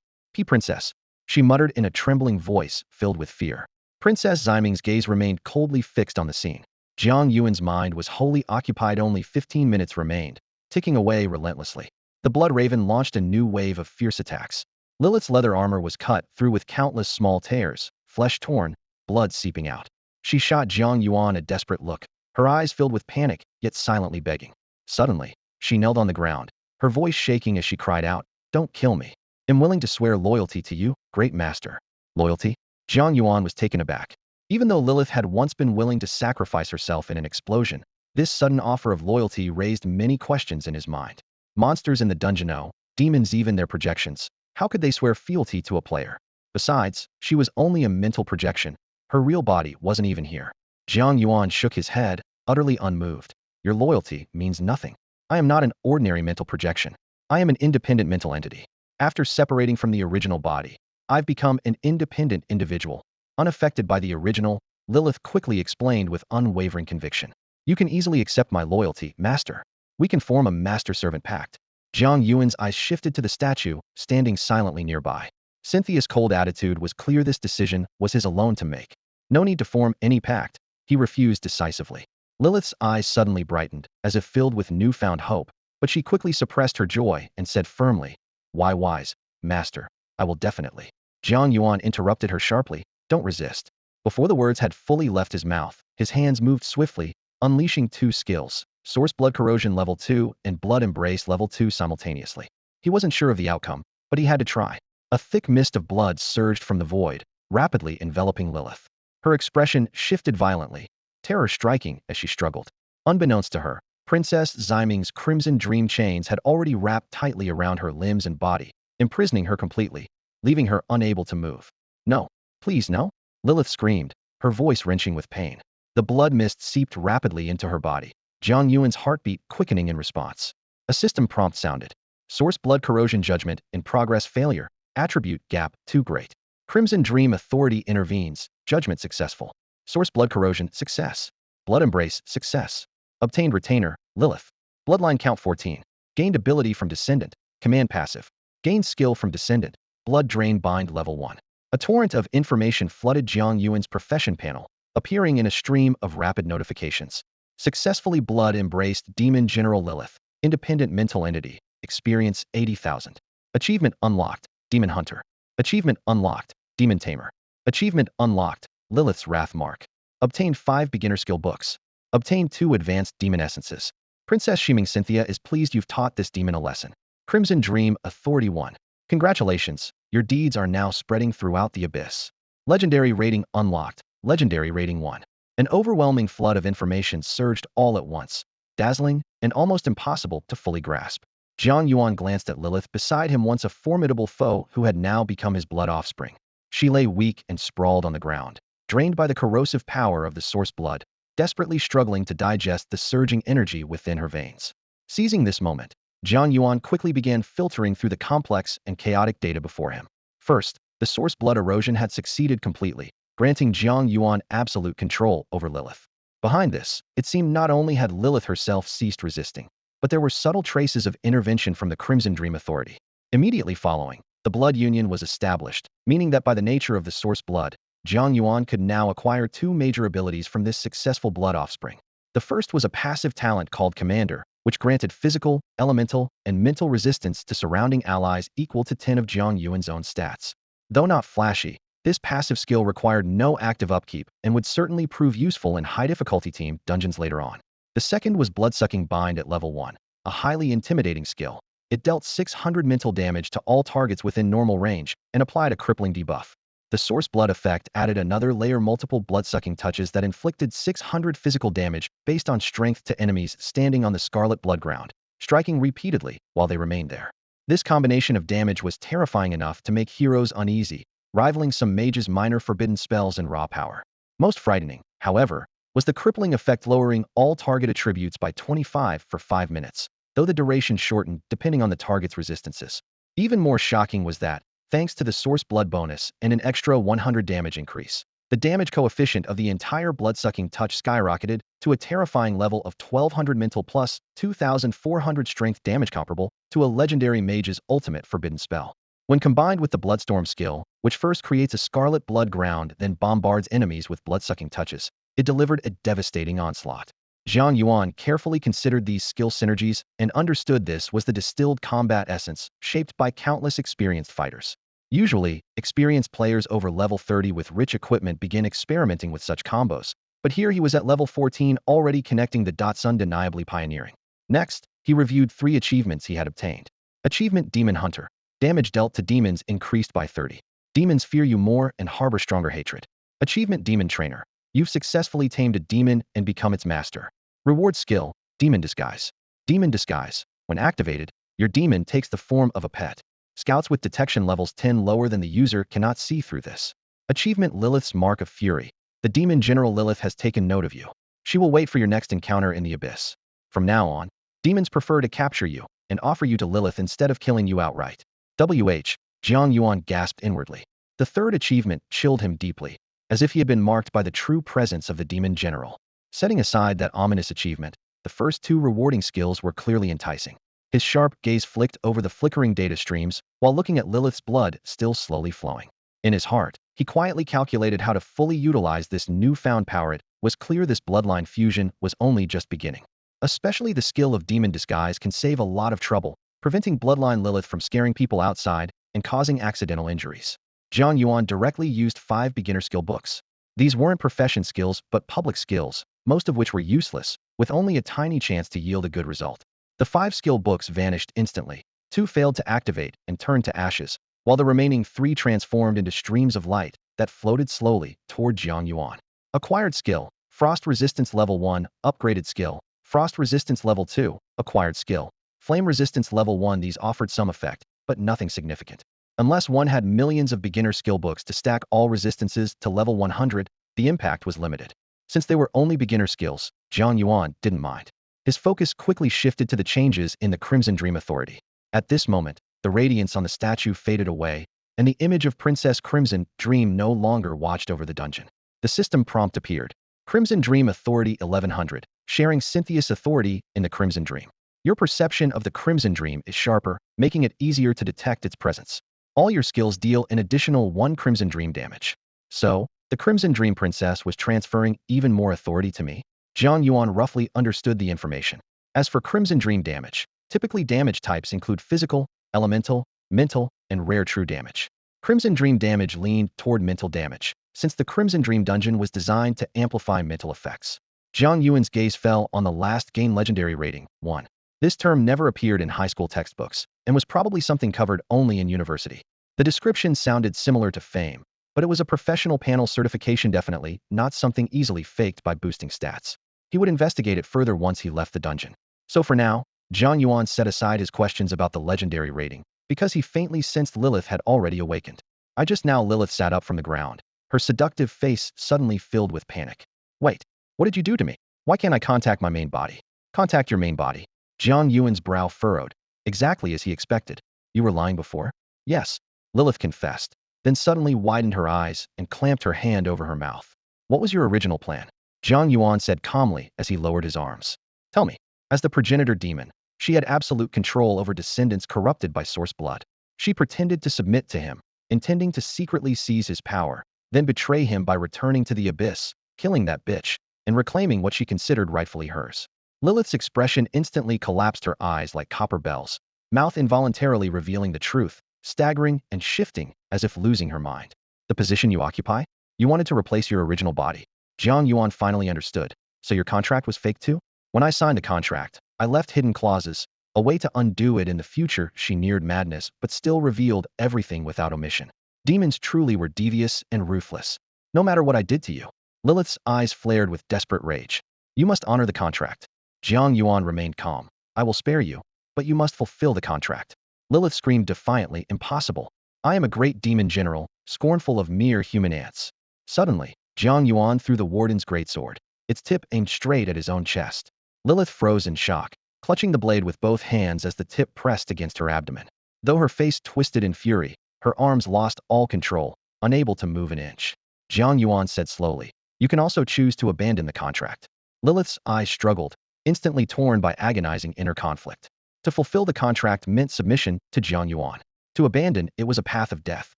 Princess, she muttered in a trembling voice filled with fear. Princess Ximing's gaze remained coldly fixed on the scene. Jiang Yuan's mind was wholly occupied. Only 15 minutes remained, ticking away relentlessly. The Blood Raven launched a new wave of fierce attacks. Lilith's leather armor was cut through with countless small tears, flesh torn, blood seeping out. She shot Jiang Yuan a desperate look, her eyes filled with panic, yet silently begging. Suddenly, she knelt on the ground, her voice shaking as she cried out, "Don't kill me. I'm willing to swear loyalty to you, great master." Loyalty? Jiang Yuan was taken aback. Even though Lilith had once been willing to sacrifice herself in an explosion, this sudden offer of loyalty raised many questions in his mind. Monsters in the dungeon know, demons even their projections. How could they swear fealty to a player? Besides, she was only a mental projection. Her real body wasn't even here. Jiang Yuan shook his head, utterly unmoved. Your loyalty means nothing. I am not an ordinary mental projection. I am an independent mental entity. After separating from the original body, I've become an independent individual, unaffected by the original. Lilith quickly explained with unwavering conviction. You can easily accept my loyalty, master. We can form a master-servant pact. Jiang Yuan's eyes shifted to the statue, standing silently nearby. Cynthia's cold attitude was clear. This decision was his alone to make. No need to form any pact. He refused decisively. Lilith's eyes suddenly brightened, as if filled with newfound hope, but she quickly suppressed her joy and said firmly, "Why wise, master? I will definitely." Jiang Yuan interrupted her sharply, "Don't resist." Before the words had fully left his mouth, his hands moved swiftly, unleashing two skills, Source Blood Corrosion Level 2 and Blood Embrace Level 2 simultaneously. He wasn't sure of the outcome, but he had to try. A thick mist of blood surged from the void, rapidly enveloping Lilith. Her expression shifted violently, terror striking as she struggled. Unbeknownst to her, Princess Ximing's crimson dream chains had already wrapped tightly around her limbs and body, imprisoning her completely, leaving her unable to move. "No, please no," Lilith screamed, her voice wrenching with pain. The blood mist seeped rapidly into her body, Jiang Yuan's heartbeat quickening in response. A system prompt sounded. Source Blood Corrosion Judgment in Progress Failure. Attribute Gap Too Great. Crimson Dream Authority intervenes. Judgment successful. Source Blood Corrosion Success. Blood Embrace Success. Obtained Retainer Lilith. Bloodline Count 14. Gained Ability from Descendant. Command Passive. Gained Skill from Descendant. Blood Drain Bind Level 1. A torrent of information flooded Jiang Yuan's profession panel, appearing in a stream of rapid notifications. Successfully blood embraced Demon General Lilith. Independent mental entity. Experience 80,000. Achievement unlocked. Demon Hunter. Achievement unlocked. Demon Tamer. Achievement unlocked. Lilith's Wrath Mark. Obtained 5 beginner skill books. Obtained 2 advanced demon essences. Princess Ximing Cynthia is pleased you've taught this demon a lesson. Crimson Dream Authority 1. Congratulations, your deeds are now spreading throughout the abyss. Legendary rating unlocked. Legendary rating 1. An overwhelming flood of information surged all at once, dazzling and almost impossible to fully grasp. Jiang Yuan glanced at Lilith beside him, once a formidable foe who had now become his blood offspring. She lay weak and sprawled on the ground, drained by the corrosive power of the source blood, desperately struggling to digest the surging energy within her veins. Seizing this moment, Jiang Yuan quickly began filtering through the complex and chaotic data before him. First, the source blood erosion had succeeded completely, granting Jiang Yuan absolute control over Lilith. Behind this, it seemed not only had Lilith herself ceased resisting, but there were subtle traces of intervention from the Crimson Dream Authority. Immediately following, the blood union was established, meaning that by the nature of the source blood, Jiang Yuan could now acquire 2 major abilities from this successful blood offspring. The first was a passive talent called Commander, which granted physical, elemental, and mental resistance to surrounding allies equal to 10 of Jiang Yuan's own stats. Though not flashy, this passive skill required no active upkeep and would certainly prove useful in high-difficulty team dungeons later on. The second was Bloodsucking Bind at level 1, a highly intimidating skill. It dealt 600 mental damage to all targets within normal range and applied a crippling debuff. The source blood effect added another layer, multiple blood-sucking touches that inflicted 600 physical damage based on strength to enemies standing on the scarlet blood ground, striking repeatedly while they remained there. This combination of damage was terrifying enough to make heroes uneasy, rivaling some mages' minor forbidden spells in raw power. Most frightening, however, was the crippling effect, lowering all target attributes by 25 for 5 minutes, though the duration shortened depending on the target's resistances. Even more shocking was that, thanks to the source blood bonus and an extra 100 damage increase, the damage coefficient of the entire blood-sucking touch skyrocketed to a terrifying level of 1200 mental plus 2400 strength damage, comparable to a legendary mage's ultimate forbidden spell. When combined with the Bloodstorm skill, which first creates a scarlet blood ground then bombards enemies with blood-sucking touches, it delivered a devastating onslaught. Jiang Yuan carefully considered these skill synergies and understood this was the distilled combat essence shaped by countless experienced fighters. Usually, experienced players over level 30 with rich equipment begin experimenting with such combos, but here he was at level 14 already connecting the dots, undeniably pioneering. Next, he reviewed 3 achievements he had obtained. Achievement Demon Hunter. Damage dealt to demons increased by 30. Demons fear you more and harbor stronger hatred. Achievement Demon Trainer. You've successfully tamed a demon and become its master. Reward Skill, Demon Disguise. Demon Disguise. When activated, your demon takes the form of a pet. Scouts with detection levels 10 lower than the user cannot see through this. Achievement Lilith's Mark of Fury. The demon general Lilith has taken note of you. She will wait for your next encounter in the abyss. From now on, demons prefer to capture you and offer you to Lilith instead of killing you outright. Jiang Yuan gasped inwardly. The third achievement chilled him deeply, as if he had been marked by the true presence of the demon general. Setting aside that ominous achievement, the first 2 rewarding skills were clearly enticing. His sharp gaze flicked over the flickering data streams while looking at Lilith's blood still slowly flowing. In his heart, he quietly calculated how to fully utilize this newfound power. It was clear this bloodline fusion was only just beginning. Especially the skill of Demon Disguise can save a lot of trouble, preventing bloodline Lilith from scaring people outside and causing accidental injuries. Jiang Yuan directly used 5 beginner skill books. These weren't profession skills but public skills, most of which were useless, with only a tiny chance to yield a good result. The 5 skill books vanished instantly. 2 failed to activate and turned to ashes, while the remaining 3 transformed into streams of light that floated slowly toward Jiang Yuan. Acquired skill, Frost Resistance Level 1, upgraded skill, Frost Resistance Level 2, acquired skill, Flame Resistance Level 1. These offered some effect, but nothing significant. Unless one had millions of beginner skill books to stack all resistances to level 100, the impact was limited. Since they were only beginner skills, Jiang Yuan didn't mind. His focus quickly shifted to the changes in the Crimson Dream Authority. At this moment, the radiance on the statue faded away, and the image of Princess Crimson Dream no longer watched over the dungeon. The system prompt appeared. Crimson Dream Authority 1100, sharing Cynthia's authority in the Crimson Dream. Your perception of the Crimson Dream is sharper, making it easier to detect its presence. All your skills deal an additional 1 Crimson Dream damage. So, the Crimson Dream Princess was transferring even more authority to me? Jiang Yuan roughly understood the information. As for Crimson Dream damage, typically damage types include physical, elemental, mental, and rare true damage. Crimson Dream damage leaned toward mental damage, since the Crimson Dream dungeon was designed to amplify mental effects. Jiang Yuan's gaze fell on the last gain legendary rating, 1. This term never appeared in high school textbooks, and was probably something covered only in university. The description sounded similar to fame, but it was a professional panel certification, definitely not something easily faked by boosting stats. He would investigate it further once he left the dungeon. So for now, Jiang Yuan set aside his questions about the legendary rating, because he faintly sensed Lilith had already awakened. Lilith sat up from the ground, her seductive face suddenly filled with panic. Wait, what did you do to me? Why can't I contact my main body? Contact your main body. Jiang Yuan's brow furrowed, exactly as he expected. You were lying before? Yes, Lilith confessed, then suddenly widened her eyes and clamped her hand over her mouth. What was your original plan? Jiang Yuan said calmly as he lowered his arms. Tell me. As the progenitor demon, she had absolute control over descendants corrupted by source blood. She pretended to submit to him, intending to secretly seize his power, then betray him by returning to the abyss, killing that bitch, and reclaiming what she considered rightfully hers. Lilith's expression instantly collapsed, her eyes like copper bells, mouth involuntarily revealing the truth, staggering and shifting as if losing her mind. The position you occupy? You wanted to replace your original body. Jiang Yuan finally understood. So your contract was fake too? When I signed the contract, I left hidden clauses, a way to undo it in the future. She neared madness, but still revealed everything without omission. Demons truly were devious and ruthless. No matter what I did to you. Lilith's eyes flared with desperate rage. You must honor the contract. Jiang Yuan remained calm. I will spare you, but you must fulfill the contract. Lilith screamed defiantly, impossible. I am a great demon general, scornful of mere human ants. Suddenly, Jiang Yuan threw the warden's greatsword. its tip aimed straight at his own chest. Lilith froze in shock, clutching the blade with both hands as the tip pressed against her abdomen. Though her face twisted in fury, her arms lost all control, unable to move an inch. Jiang Yuan said slowly, "You can also choose to abandon the contract." Lilith's eyes struggled, instantly torn by agonizing inner conflict. To fulfill the contract meant submission to Jiang Yuan. To abandon it was a path of death.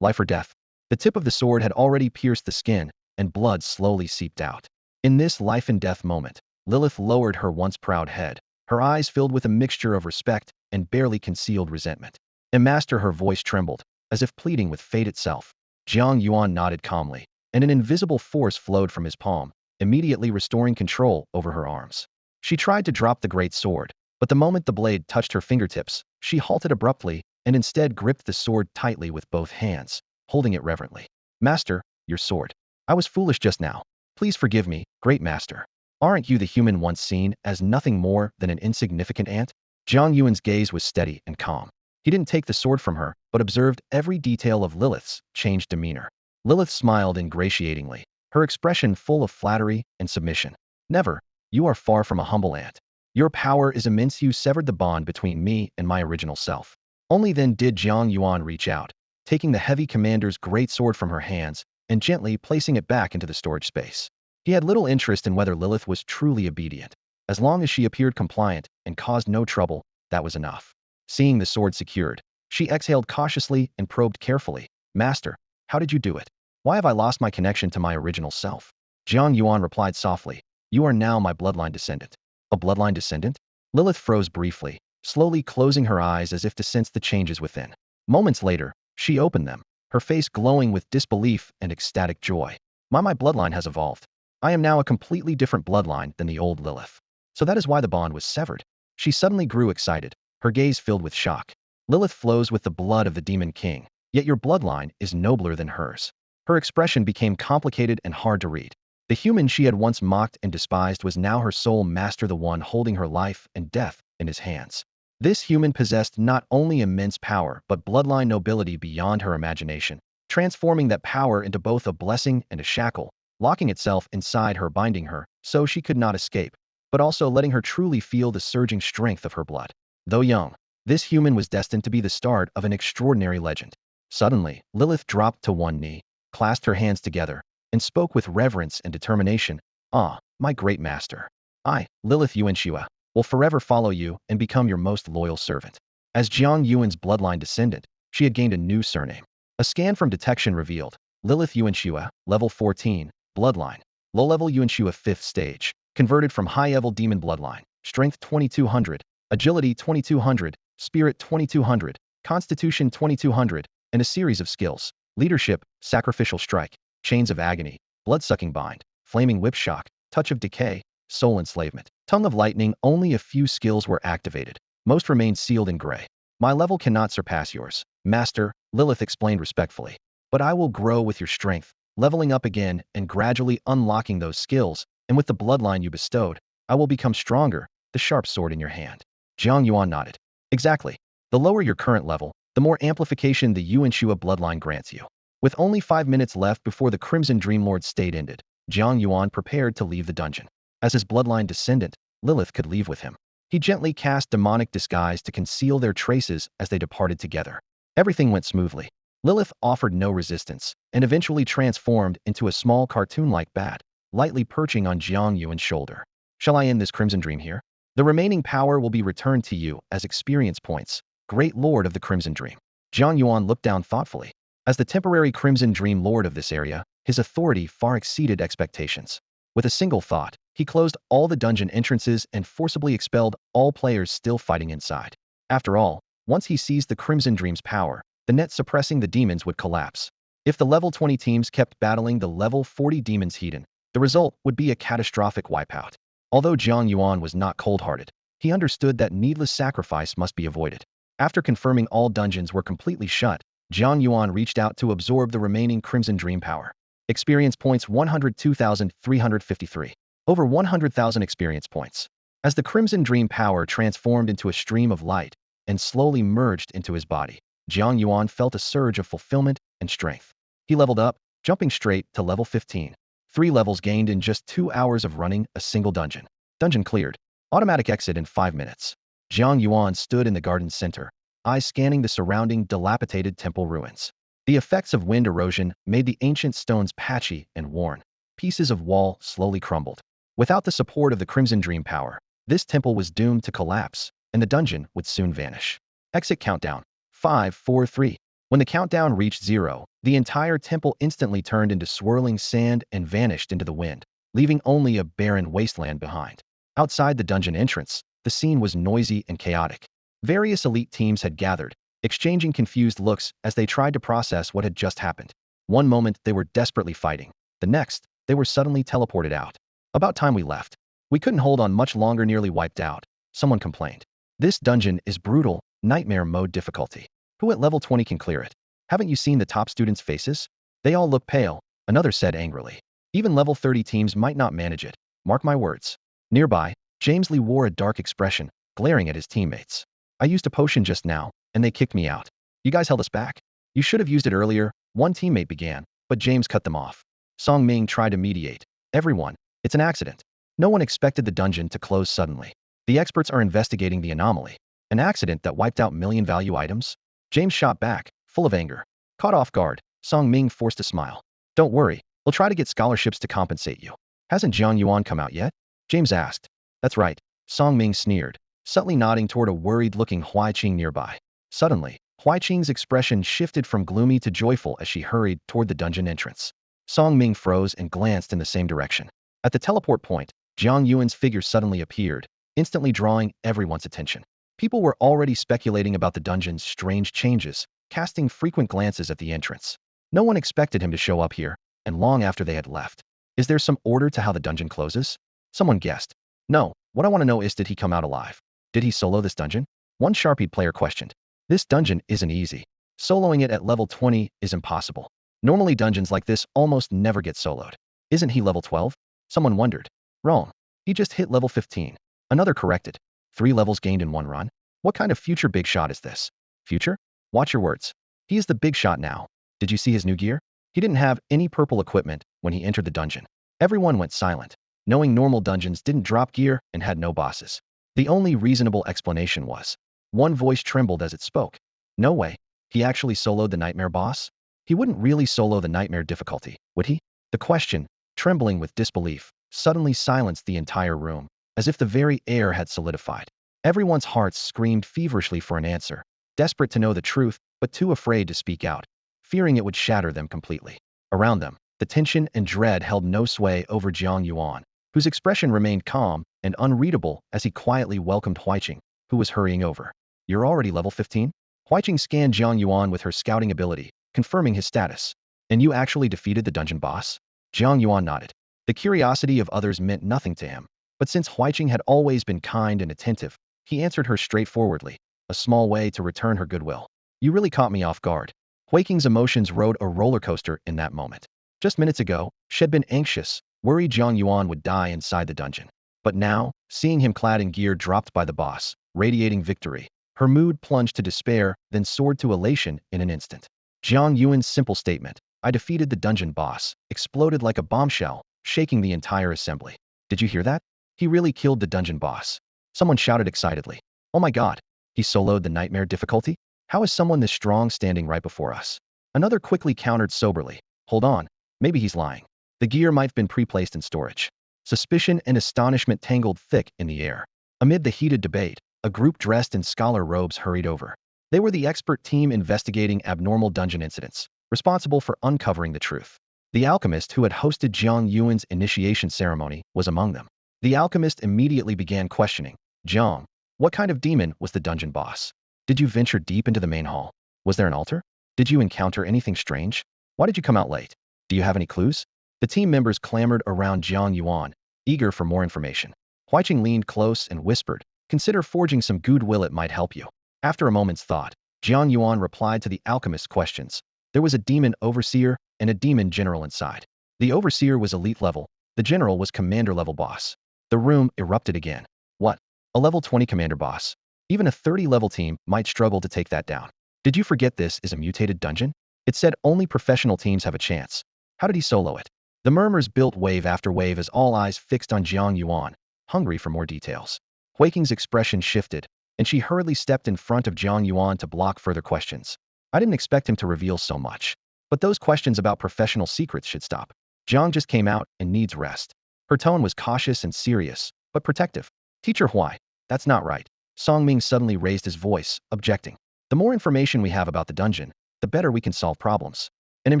Life or death. The tip of the sword had already pierced the skin, and blood slowly seeped out. In this life and death moment, Lilith lowered her once proud head, her eyes filled with a mixture of respect and barely concealed resentment. Master, her voice trembled, as if pleading with fate itself. Jiang Yuan nodded calmly, and an invisible force flowed from his palm, immediately restoring control over her arms. She tried to drop the great sword, but the moment the blade touched her fingertips, she halted abruptly and instead gripped the sword tightly with both hands, holding it reverently. "Master, your sword. I was foolish just now. Please forgive me, great master. Aren't you the human once seen as nothing more than an insignificant ant?" Jiang Yuan's gaze was steady and calm. He didn't take the sword from her, but observed every detail of Lilith's changed demeanor. Lilith smiled ingratiatingly, her expression full of flattery and submission. "Never. You are far from a humble ant. Your power is immense. You severed the bond between me and my original self." Only then did Jiang Yuan reach out, taking the heavy commander's great sword from her hands and gently placing it back into the storage space. He had little interest in whether Lilith was truly obedient. As long as she appeared compliant and caused no trouble, that was enough. Seeing the sword secured, she exhaled cautiously and probed carefully. "Master, how did you do it? Why have I lost my connection to my original self?" Jiang Yuan replied softly, "You are now my bloodline descendant." "A bloodline descendant?" Lilith froze briefly, slowly closing her eyes as if to sense the changes within. Moments later, she opened them, her face glowing with disbelief and ecstatic joy. My bloodline has evolved. I am now a completely different bloodline than the old Lilith. So that is why the bond was severed." She suddenly grew excited, her gaze filled with shock. "Lilith flows with the blood of the Demon King, yet your bloodline is nobler than hers." Her expression became complicated and hard to read. The human she had once mocked and despised was now her sole master, the one holding her life and death in his hands. This human possessed not only immense power but bloodline nobility beyond her imagination, transforming that power into both a blessing and a shackle, locking itself inside her, binding her so she could not escape, but also letting her truly feel the surging strength of her blood. Though young, this human was destined to be the start of an extraordinary legend. Suddenly, Lilith dropped to one knee, clasped her hands together, and spoke with reverence and determination. "Ah, my great master. I, Lilith Yuanxue, will forever follow you and become your most loyal servant." As Jiang Yuan's bloodline descendant, she had gained a new surname. A scan from detection revealed, Lilith Yuanxue, level 14, bloodline. Low-level Yuanxue 5th stage, converted from high-level demon bloodline. Strength 2200, agility 2200, spirit 2200, constitution 2200, and a series of skills. Leadership, sacrificial strike, chains of agony, blood-sucking bind, flaming whip shock, touch of decay, soul enslavement, tongue of lightning. Only a few skills were activated. Most remained sealed in gray. "My level cannot surpass yours, master," Lilith explained respectfully. "But I will grow with your strength, leveling up again and gradually unlocking those skills, and with the bloodline you bestowed, I will become stronger." The sharp sword in your hand. Jiang Yuan nodded. "Exactly. The lower your current level, the more amplification the Yuanxue bloodline grants you." With only 5 minutes left before the Crimson Dreamlord's state ended, Jiang Yuan prepared to leave the dungeon. As his bloodline descendant, Lilith could leave with him. He gently cast demonic disguise to conceal their traces as they departed together. Everything went smoothly. Lilith offered no resistance, and eventually transformed into a small cartoon-like bat, lightly perching on Jiang Yuan's shoulder. "Shall I end this Crimson Dream here? The remaining power will be returned to you as experience points, Great Lord of the Crimson Dream." Jiang Yuan looked down thoughtfully. As the temporary Crimson Dream Lord of this area, his authority far exceeded expectations. With a single thought, he closed all the dungeon entrances and forcibly expelled all players still fighting inside. After all, once he seized the Crimson Dream's power, the net suppressing the demons would collapse. If the level 20 teams kept battling the level 40 demons hidden, the result would be a catastrophic wipeout. Although Jiang Yuan was not cold-hearted, he understood that needless sacrifice must be avoided. After confirming all dungeons were completely shut, Jiang Yuan reached out to absorb the remaining Crimson Dream power. Experience points 102,353. Over 100,000 experience points. As the Crimson Dream power transformed into a stream of light and slowly merged into his body, Jiang Yuan felt a surge of fulfillment and strength. He leveled up, jumping straight to level 15. 3 levels gained in just 2 hours of running a single dungeon. Dungeon cleared. Automatic exit in 5 minutes. Jiang Yuan stood in the garden center, eyes scanning the surrounding dilapidated temple ruins. The effects of wind erosion made the ancient stones patchy and worn. Pieces of wall slowly crumbled. Without the support of the Crimson Dream power, this temple was doomed to collapse, and the dungeon would soon vanish. Exit countdown. 5, 4, 3. When the countdown reached 0, the entire temple instantly turned into swirling sand and vanished into the wind, leaving only a barren wasteland behind. Outside the dungeon entrance, the scene was noisy and chaotic. Various elite teams had gathered, exchanging confused looks as they tried to process what had just happened. One moment they were desperately fighting. The next, they were suddenly teleported out. About time we left. We couldn't hold on much longer, nearly wiped out. Someone complained. This dungeon is brutal, nightmare mode difficulty. Who at level 20 can clear it? Haven't you seen the top students' faces? They all look pale, another said angrily. Even level 30 teams might not manage it. Mark my words. Nearby, James Lee wore a dark expression, glaring at his teammates. I used a potion just now, and they kicked me out. You guys held us back. You should have used it earlier, one teammate began, but James cut them off. Song Ming tried to mediate. Everyone, it's an accident. No one expected the dungeon to close suddenly. The experts are investigating the anomaly. An accident that wiped out million value items? James shot back, full of anger. Caught off guard, Song Ming forced a smile. Don't worry, we'll try to get scholarships to compensate you. Hasn't Jiang Yuan come out yet? James asked. That's right, Song Ming sneered, subtly nodding toward a worried-looking Huaiqing nearby. Suddenly, Huaiqing's expression shifted from gloomy to joyful as she hurried toward the dungeon entrance. Song Ming froze and glanced in the same direction. At the teleport point, Jiang Yuan's figure suddenly appeared, instantly drawing everyone's attention. People were already speculating about the dungeon's strange changes, casting frequent glances at the entrance. No one expected him to show up here, and long after they had left. Is there some order to how the dungeon closes? Someone guessed. No, what I want to know is, did he come out alive? Did he solo this dungeon? One Sharpie player questioned. This dungeon isn't easy. Soloing it at level 20 is impossible. Normally dungeons like this almost never get soloed. Isn't he level 12? Someone wondered. Wrong. He just hit level 15. Another corrected. 3 levels gained in one run? What kind of future big shot is this? Future? Watch your words. He is the big shot now. Did you see his new gear? He didn't have any purple equipment when he entered the dungeon. Everyone went silent, knowing normal dungeons didn't drop gear and had no bosses. The only reasonable explanation was. One voice trembled as it spoke. No way. He actually soloed the nightmare boss? He wouldn't really solo the nightmare difficulty, would he? The question, trembling with disbelief, suddenly silenced the entire room, as if the very air had solidified. Everyone's hearts screamed feverishly for an answer, desperate to know the truth, but too afraid to speak out, fearing it would shatter them completely. Around them, the tension and dread held no sway over Jiang Yuan, whose expression remained calm and unreadable as he quietly welcomed Huaiqing, who was hurrying over. You're already level 15? Huaiqing scanned Jiang Yuan with her scouting ability, confirming his status. And you actually defeated the dungeon boss? Jiang Yuan nodded. The curiosity of others meant nothing to him, but since Huaiqing had always been kind and attentive, he answered her straightforwardly, a small way to return her goodwill. You really caught me off guard. Huaiqing's emotions rode a roller coaster in that moment. Just minutes ago, she'd been anxious, worried Jiang Yuan would die inside the dungeon. But now, seeing him clad in gear dropped by the boss, radiating victory, her mood plunged to despair, then soared to elation in an instant. Jiang Yuan's simple statement, I defeated the dungeon boss, exploded like a bombshell, shaking the entire assembly. Did you hear that? He really killed the dungeon boss. Someone shouted excitedly. Oh my god, he soloed the nightmare difficulty? How is someone this strong standing right before us? Another quickly countered soberly. Hold on, maybe he's lying. The gear might have been pre-placed in storage. Suspicion and astonishment tangled thick in the air. Amid the heated debate, a group dressed in scholar robes hurried over. They were the expert team investigating abnormal dungeon incidents, responsible for uncovering the truth. The alchemist who had hosted Jiang Yuan's initiation ceremony was among them. The alchemist immediately began questioning. Jiang, what kind of demon was the dungeon boss? Did you venture deep into the main hall? Was there an altar? Did you encounter anything strange? Why did you come out late? Do you have any clues? The team members clamored around Jiang Yuan, eager for more information. Huaiqing leaned close and whispered, consider forging some goodwill, it might help you. After a moment's thought, Jiang Yuan replied to the alchemist's questions. There was a demon overseer and a demon general inside. The overseer was elite level, the general was commander level boss. The room erupted again. What? A level 20 commander boss? Even a 30 level team might struggle to take that down. Did you forget this is a mutated dungeon? It said only professional teams have a chance. How did he solo it? The murmurs built wave after wave as all eyes fixed on Jiang Yuan, hungry for more details. Huiking's expression shifted, and she hurriedly stepped in front of Jiang Yuan to block further questions. I didn't expect him to reveal so much. But those questions about professional secrets should stop. Jiang just came out and needs rest. Her tone was cautious and serious, but protective. Teacher Huai, that's not right. Song Ming suddenly raised his voice, objecting. The more information we have about the dungeon, the better we can solve problems. And I'm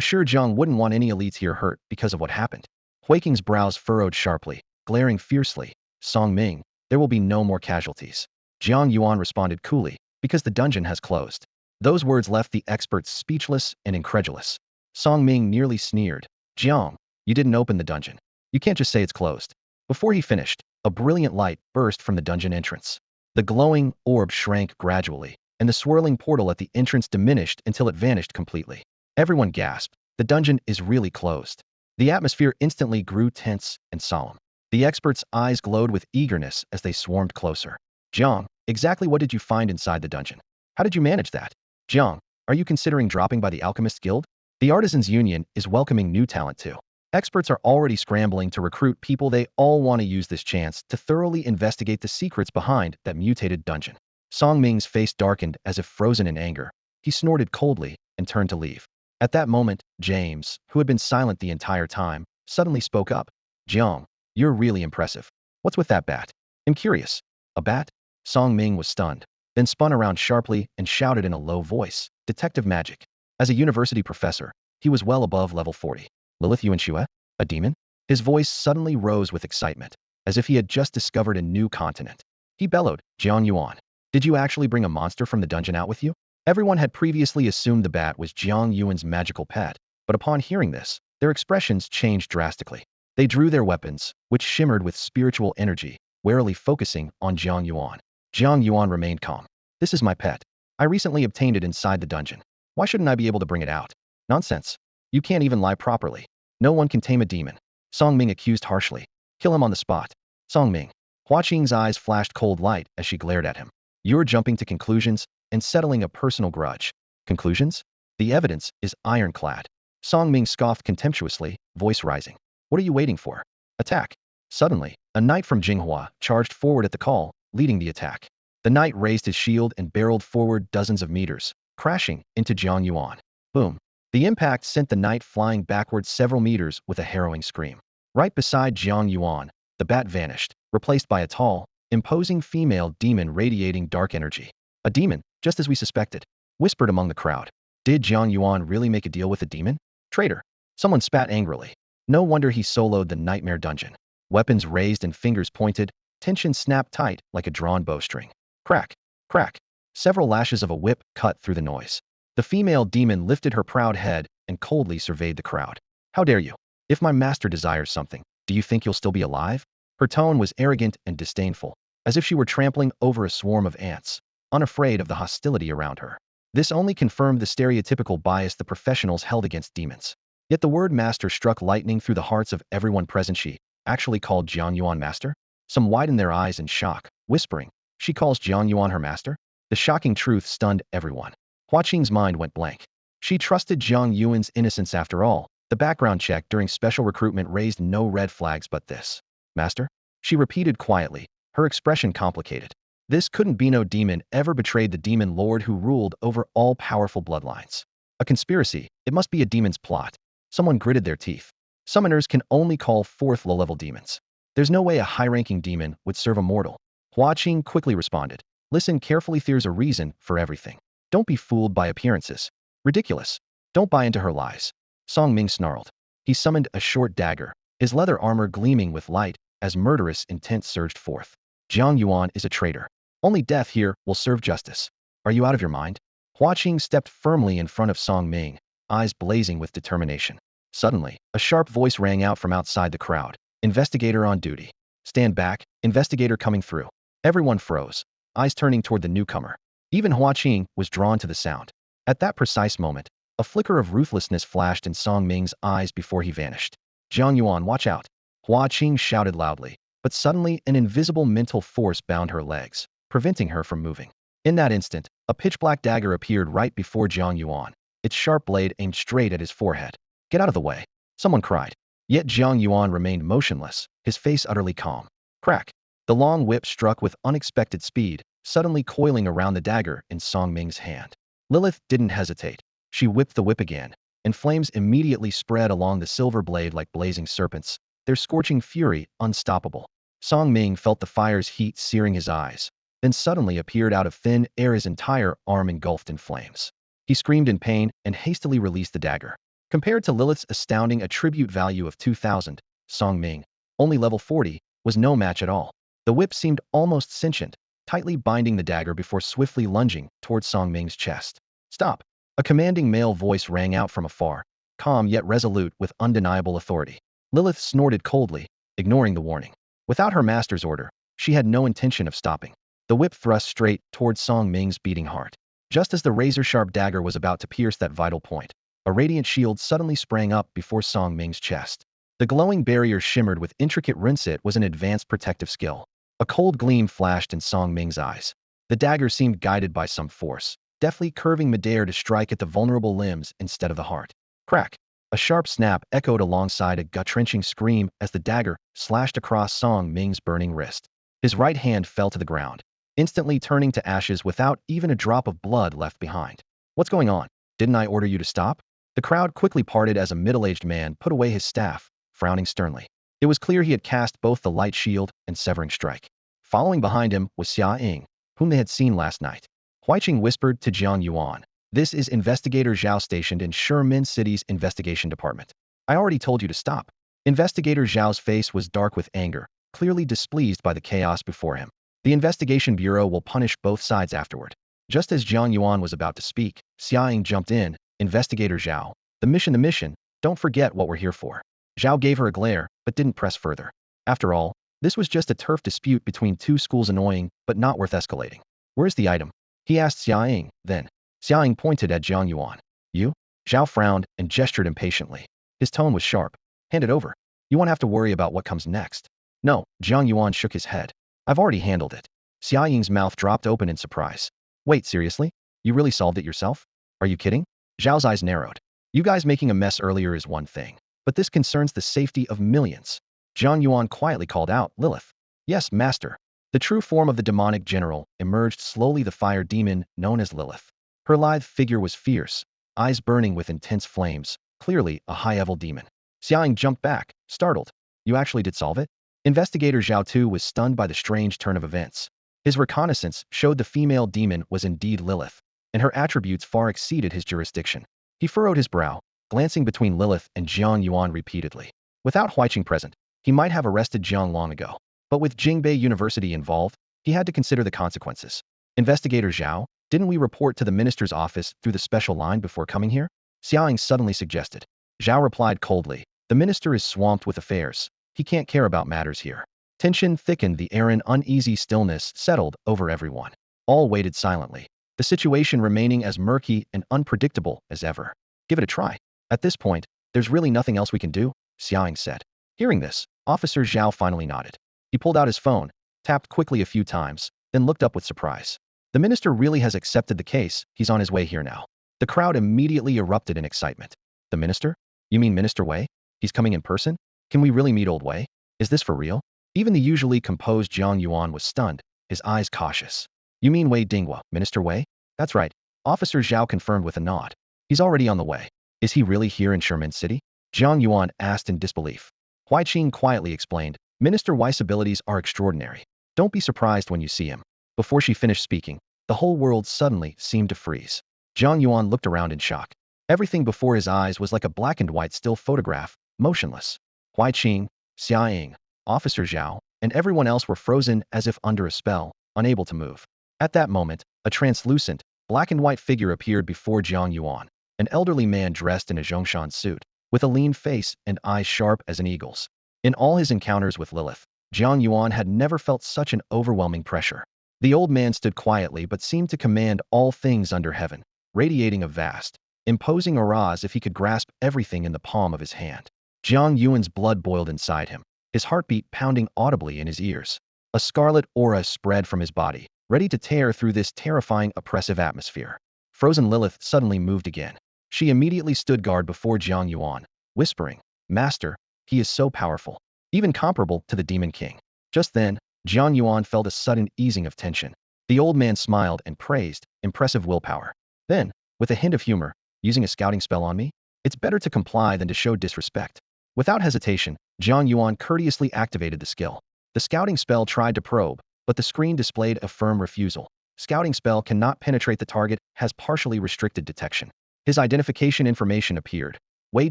sure Jiang wouldn't want any elites here hurt because of what happened. Huiking's brows furrowed sharply, glaring fiercely. Song Ming, there will be no more casualties. Jiang Yuan responded coolly, because the dungeon has closed. Those words left the experts speechless and incredulous. Song Ming nearly sneered. Jiang, you didn't open the dungeon. You can't just say it's closed. Before he finished, a brilliant light burst from the dungeon entrance. The glowing orb shrank gradually, and the swirling portal at the entrance diminished until it vanished completely. Everyone gasped. The dungeon is really closed. The atmosphere instantly grew tense and solemn. The experts' eyes glowed with eagerness as they swarmed closer. Jiang, exactly what did you find inside the dungeon? How did you manage that? Jiang, are you considering dropping by the Alchemist Guild? The Artisans Union is welcoming new talent too. Experts are already scrambling to recruit people. They all want to use this chance to thoroughly investigate the secrets behind that mutated dungeon. Song Ming's face darkened as if frozen in anger. He snorted coldly and turned to leave. At that moment, James, who had been silent the entire time, suddenly spoke up. Jiang, you're really impressive. What's with that bat? I'm curious. A bat? Song Ming was stunned, then spun around sharply and shouted in a low voice, Detective Magic. As a university professor, he was well above level 40. Lilith Yuan Xue? A demon? His voice suddenly rose with excitement, as if he had just discovered a new continent. He bellowed, Jiang Yuan, did you actually bring a monster from the dungeon out with you? Everyone had previously assumed the bat was Jiang Yuan's magical pet, but upon hearing this, their expressions changed drastically. They drew their weapons, which shimmered with spiritual energy, warily focusing on Jiang Yuan. Jiang Yuan remained calm. This is my pet. I recently obtained it inside the dungeon. Why shouldn't I be able to bring it out? Nonsense. You can't even lie properly. No one can tame a demon. Song Ming accused harshly. Kill him on the spot. Song Ming. Hua Qing's eyes flashed cold light as she glared at him. You're jumping to conclusions and settling a personal grudge. Conclusions? The evidence is ironclad. Song Ming scoffed contemptuously, voice rising. What are you waiting for? Attack. Suddenly, a knight from Jinghua charged forward at the call, leading the attack. The knight raised his shield and barreled forward dozens of meters, crashing into Jiang Yuan. Boom. The impact sent the knight flying backwards several meters with a harrowing scream. Right beside Jiang Yuan, the bat vanished, replaced by a tall, imposing female demon radiating dark energy. A demon, just as we suspected, whispered among the crowd. Did Jiang Yuan really make a deal with a demon? Traitor. Someone spat angrily. No wonder he soloed the nightmare dungeon. Weapons raised and fingers pointed, tension snapped tight like a drawn bowstring. Crack, crack. Several lashes of a whip cut through the noise. The female demon lifted her proud head and coldly surveyed the crowd. How dare you? If my master desires something, do you think you'll still be alive? Her tone was arrogant and disdainful, as if she were trampling over a swarm of ants, unafraid of the hostility around her. This only confirmed the stereotypical bias the professionals held against demons. Yet the word master struck lightning through the hearts of everyone present. She actually called Jiang Yuan master? Some widened their eyes in shock, whispering, she calls Jiang Yuan her master? The shocking truth stunned everyone. Hua Qing's mind went blank. She trusted Jiang Yuan's innocence after all. The background check during special recruitment raised no red flags but this. Master? She repeated quietly, her expression complicated. This couldn't be. No demon ever betrayed the demon lord who ruled over all powerful bloodlines. A conspiracy, it must be a demon's plot. Someone gritted their teeth. Summoners can only call forth low-level demons. There's no way a high-ranking demon would serve a mortal. Hua Qing quickly responded. Listen carefully, there's a reason for everything. Don't be fooled by appearances. Ridiculous. Don't buy into her lies. Song Ming snarled. He summoned a short dagger, his leather armor gleaming with light as murderous intent surged forth. Jiang Yuan is a traitor. Only death here will serve justice. Are you out of your mind? Hua Qing stepped firmly in front of Song Ming, eyes blazing with determination. Suddenly, a sharp voice rang out from outside the crowd. Investigator on duty. Stand back, investigator coming through. Everyone froze, eyes turning toward the newcomer. Even Hua Qing was drawn to the sound. At that precise moment, a flicker of ruthlessness flashed in Song Ming's eyes before he vanished. Jiang Yuan, watch out. Hua Qing shouted loudly, but suddenly an invisible mental force bound her legs, preventing her from moving. In that instant, a pitch-black dagger appeared right before Jiang Yuan, its sharp blade aimed straight at his forehead. Get out of the way. Someone cried. Yet Jiang Yuan remained motionless, his face utterly calm. Crack! The long whip struck with unexpected speed, suddenly coiling around the dagger in Song Ming's hand. Lilith didn't hesitate. She whipped the whip again, and flames immediately spread along the silver blade like blazing serpents, their scorching fury unstoppable. Song Ming felt the fire's heat searing his eyes, then suddenly appeared out of thin air, his entire arm engulfed in flames. He screamed in pain and hastily released the dagger. Compared to Lilith's astounding attribute value of 2,000, Song Ming, only level 40, was no match at all. The whip seemed almost sentient, tightly binding the dagger before swiftly lunging towards Song Ming's chest. Stop! A commanding male voice rang out from afar, calm yet resolute with undeniable authority. Lilith snorted coldly, ignoring the warning. Without her master's order, she had no intention of stopping. The whip thrust straight towards Song Ming's beating heart. Just as the razor-sharp dagger was about to pierce that vital point, a radiant shield suddenly sprang up before Song Ming's chest. The glowing barrier shimmered with intricate rinse. It was an advanced protective skill. A cold gleam flashed in Song Ming's eyes. The dagger seemed guided by some force, deftly curving midair to strike at the vulnerable limbs instead of the heart. Crack! A sharp snap echoed alongside a gut-wrenching scream as the dagger slashed across Song Ming's burning wrist. His right hand fell to the ground, instantly turning to ashes without even a drop of blood left behind. What's going on? Didn't I order you to stop? The crowd quickly parted as a middle-aged man put away his staff, frowning sternly. It was clear he had cast both the light shield and severing strike. Following behind him was Xia Ying, whom they had seen last night. Huiqing whispered to Jiang Yuan, "This is Investigator Zhao stationed in Shimin City's investigation department. I already told you to stop." Investigator Zhao's face was dark with anger, clearly displeased by the chaos before him. The investigation bureau will punish both sides afterward. Just as Jiang Yuan was about to speak, Xia Ying jumped in. "Investigator Zhao, the mission, don't forget what we're here for." Zhao gave her a glare, but didn't press further. After all, this was just a turf dispute between two schools, annoying, but not worth escalating. "Where's the item?" he asked Xia Ying, then. Xia Ying pointed at Jiang Yuan. "You?" Zhao frowned and gestured impatiently. His tone was sharp. "Hand it over. You won't have to worry about what comes next." "No," Jiang Yuan shook his head. "I've already handled it." Xia Ying's mouth dropped open in surprise. "Wait, seriously? You really solved it yourself? Are you kidding?" Zhao's eyes narrowed. "You guys making a mess earlier is one thing, but this concerns the safety of millions." Jiang Yuan quietly called out, "Lilith." "Yes, master." The true form of the demonic general emerged slowly, the fire demon known as Lilith. Her lithe figure was fierce, eyes burning with intense flames, clearly a high-level demon. Xia Ying jumped back, startled. "You actually did solve it?" Investigator Zhao too was stunned by the strange turn of events. His reconnaissance showed the female demon was indeed Lilith, and her attributes far exceeded his jurisdiction. He furrowed his brow, glancing between Lilith and Jiang Yuan repeatedly. Without Huiqing present, he might have arrested Jiang long ago. But with Jingbei University involved, he had to consider the consequences. "Investigator Zhao, didn't we report to the minister's office through the special line before coming here?" Xia Ying suddenly suggested. Zhao replied coldly, "The minister is swamped with affairs. He can't care about matters here." Tension thickened the air, and uneasy stillness settled over everyone. All waited silently, the situation remaining as murky and unpredictable as ever. "Give it a try. At this point, there's really nothing else we can do," Xia Ying said. Hearing this, Officer Zhao finally nodded. He pulled out his phone, tapped quickly a few times, then looked up with surprise. "The minister really has accepted the case. He's on his way here now." The crowd immediately erupted in excitement. "The minister? You mean Minister Wei? He's coming in person? Can we really meet old Wei? Is this for real?" Even the usually composed Jiang Yuan was stunned, his eyes cautious. "You mean Wei Dinghua, Minister Wei?" "That's right," Officer Zhao confirmed with a nod. "He's already on the way." "Is he really here in Shimin City?" Jiang Yuan asked in disbelief. Huiqing quietly explained, "Minister Wei's abilities are extraordinary. Don't be surprised when you see him." Before she finished speaking, the whole world suddenly seemed to freeze. Jiang Yuan looked around in shock. Everything before his eyes was like a black-and-white still photograph, motionless. Huiqing, Xia Ying, Officer Zhao, and everyone else were frozen as if under a spell, unable to move. At that moment, a translucent, black-and-white figure appeared before Jiang Yuan, an elderly man dressed in a Zhongshan suit, with a lean face and eyes sharp as an eagle's. In all his encounters with Lilith, Jiang Yuan had never felt such an overwhelming pressure. The old man stood quietly but seemed to command all things under heaven, radiating a vast, imposing aura as if he could grasp everything in the palm of his hand. Jiang Yuan's blood boiled inside him, his heartbeat pounding audibly in his ears. A scarlet aura spread from his body, ready to tear through this terrifying, oppressive atmosphere. Frozen Lilith suddenly moved again. She immediately stood guard before Jiang Yuan, whispering, "Master, He is so powerful, even comparable to the Demon King. Just then, Jiang Yuan felt a sudden easing of tension. The old man smiled and praised, impressive willpower. Then, with a hint of humor, using a scouting spell on me? It's better to comply than to show disrespect. Without hesitation, Jiang Yuan courteously activated the skill. The scouting spell tried to probe, but the screen displayed a firm refusal. Scouting spell cannot penetrate the target, has partially restricted detection. His identification information appeared. Wei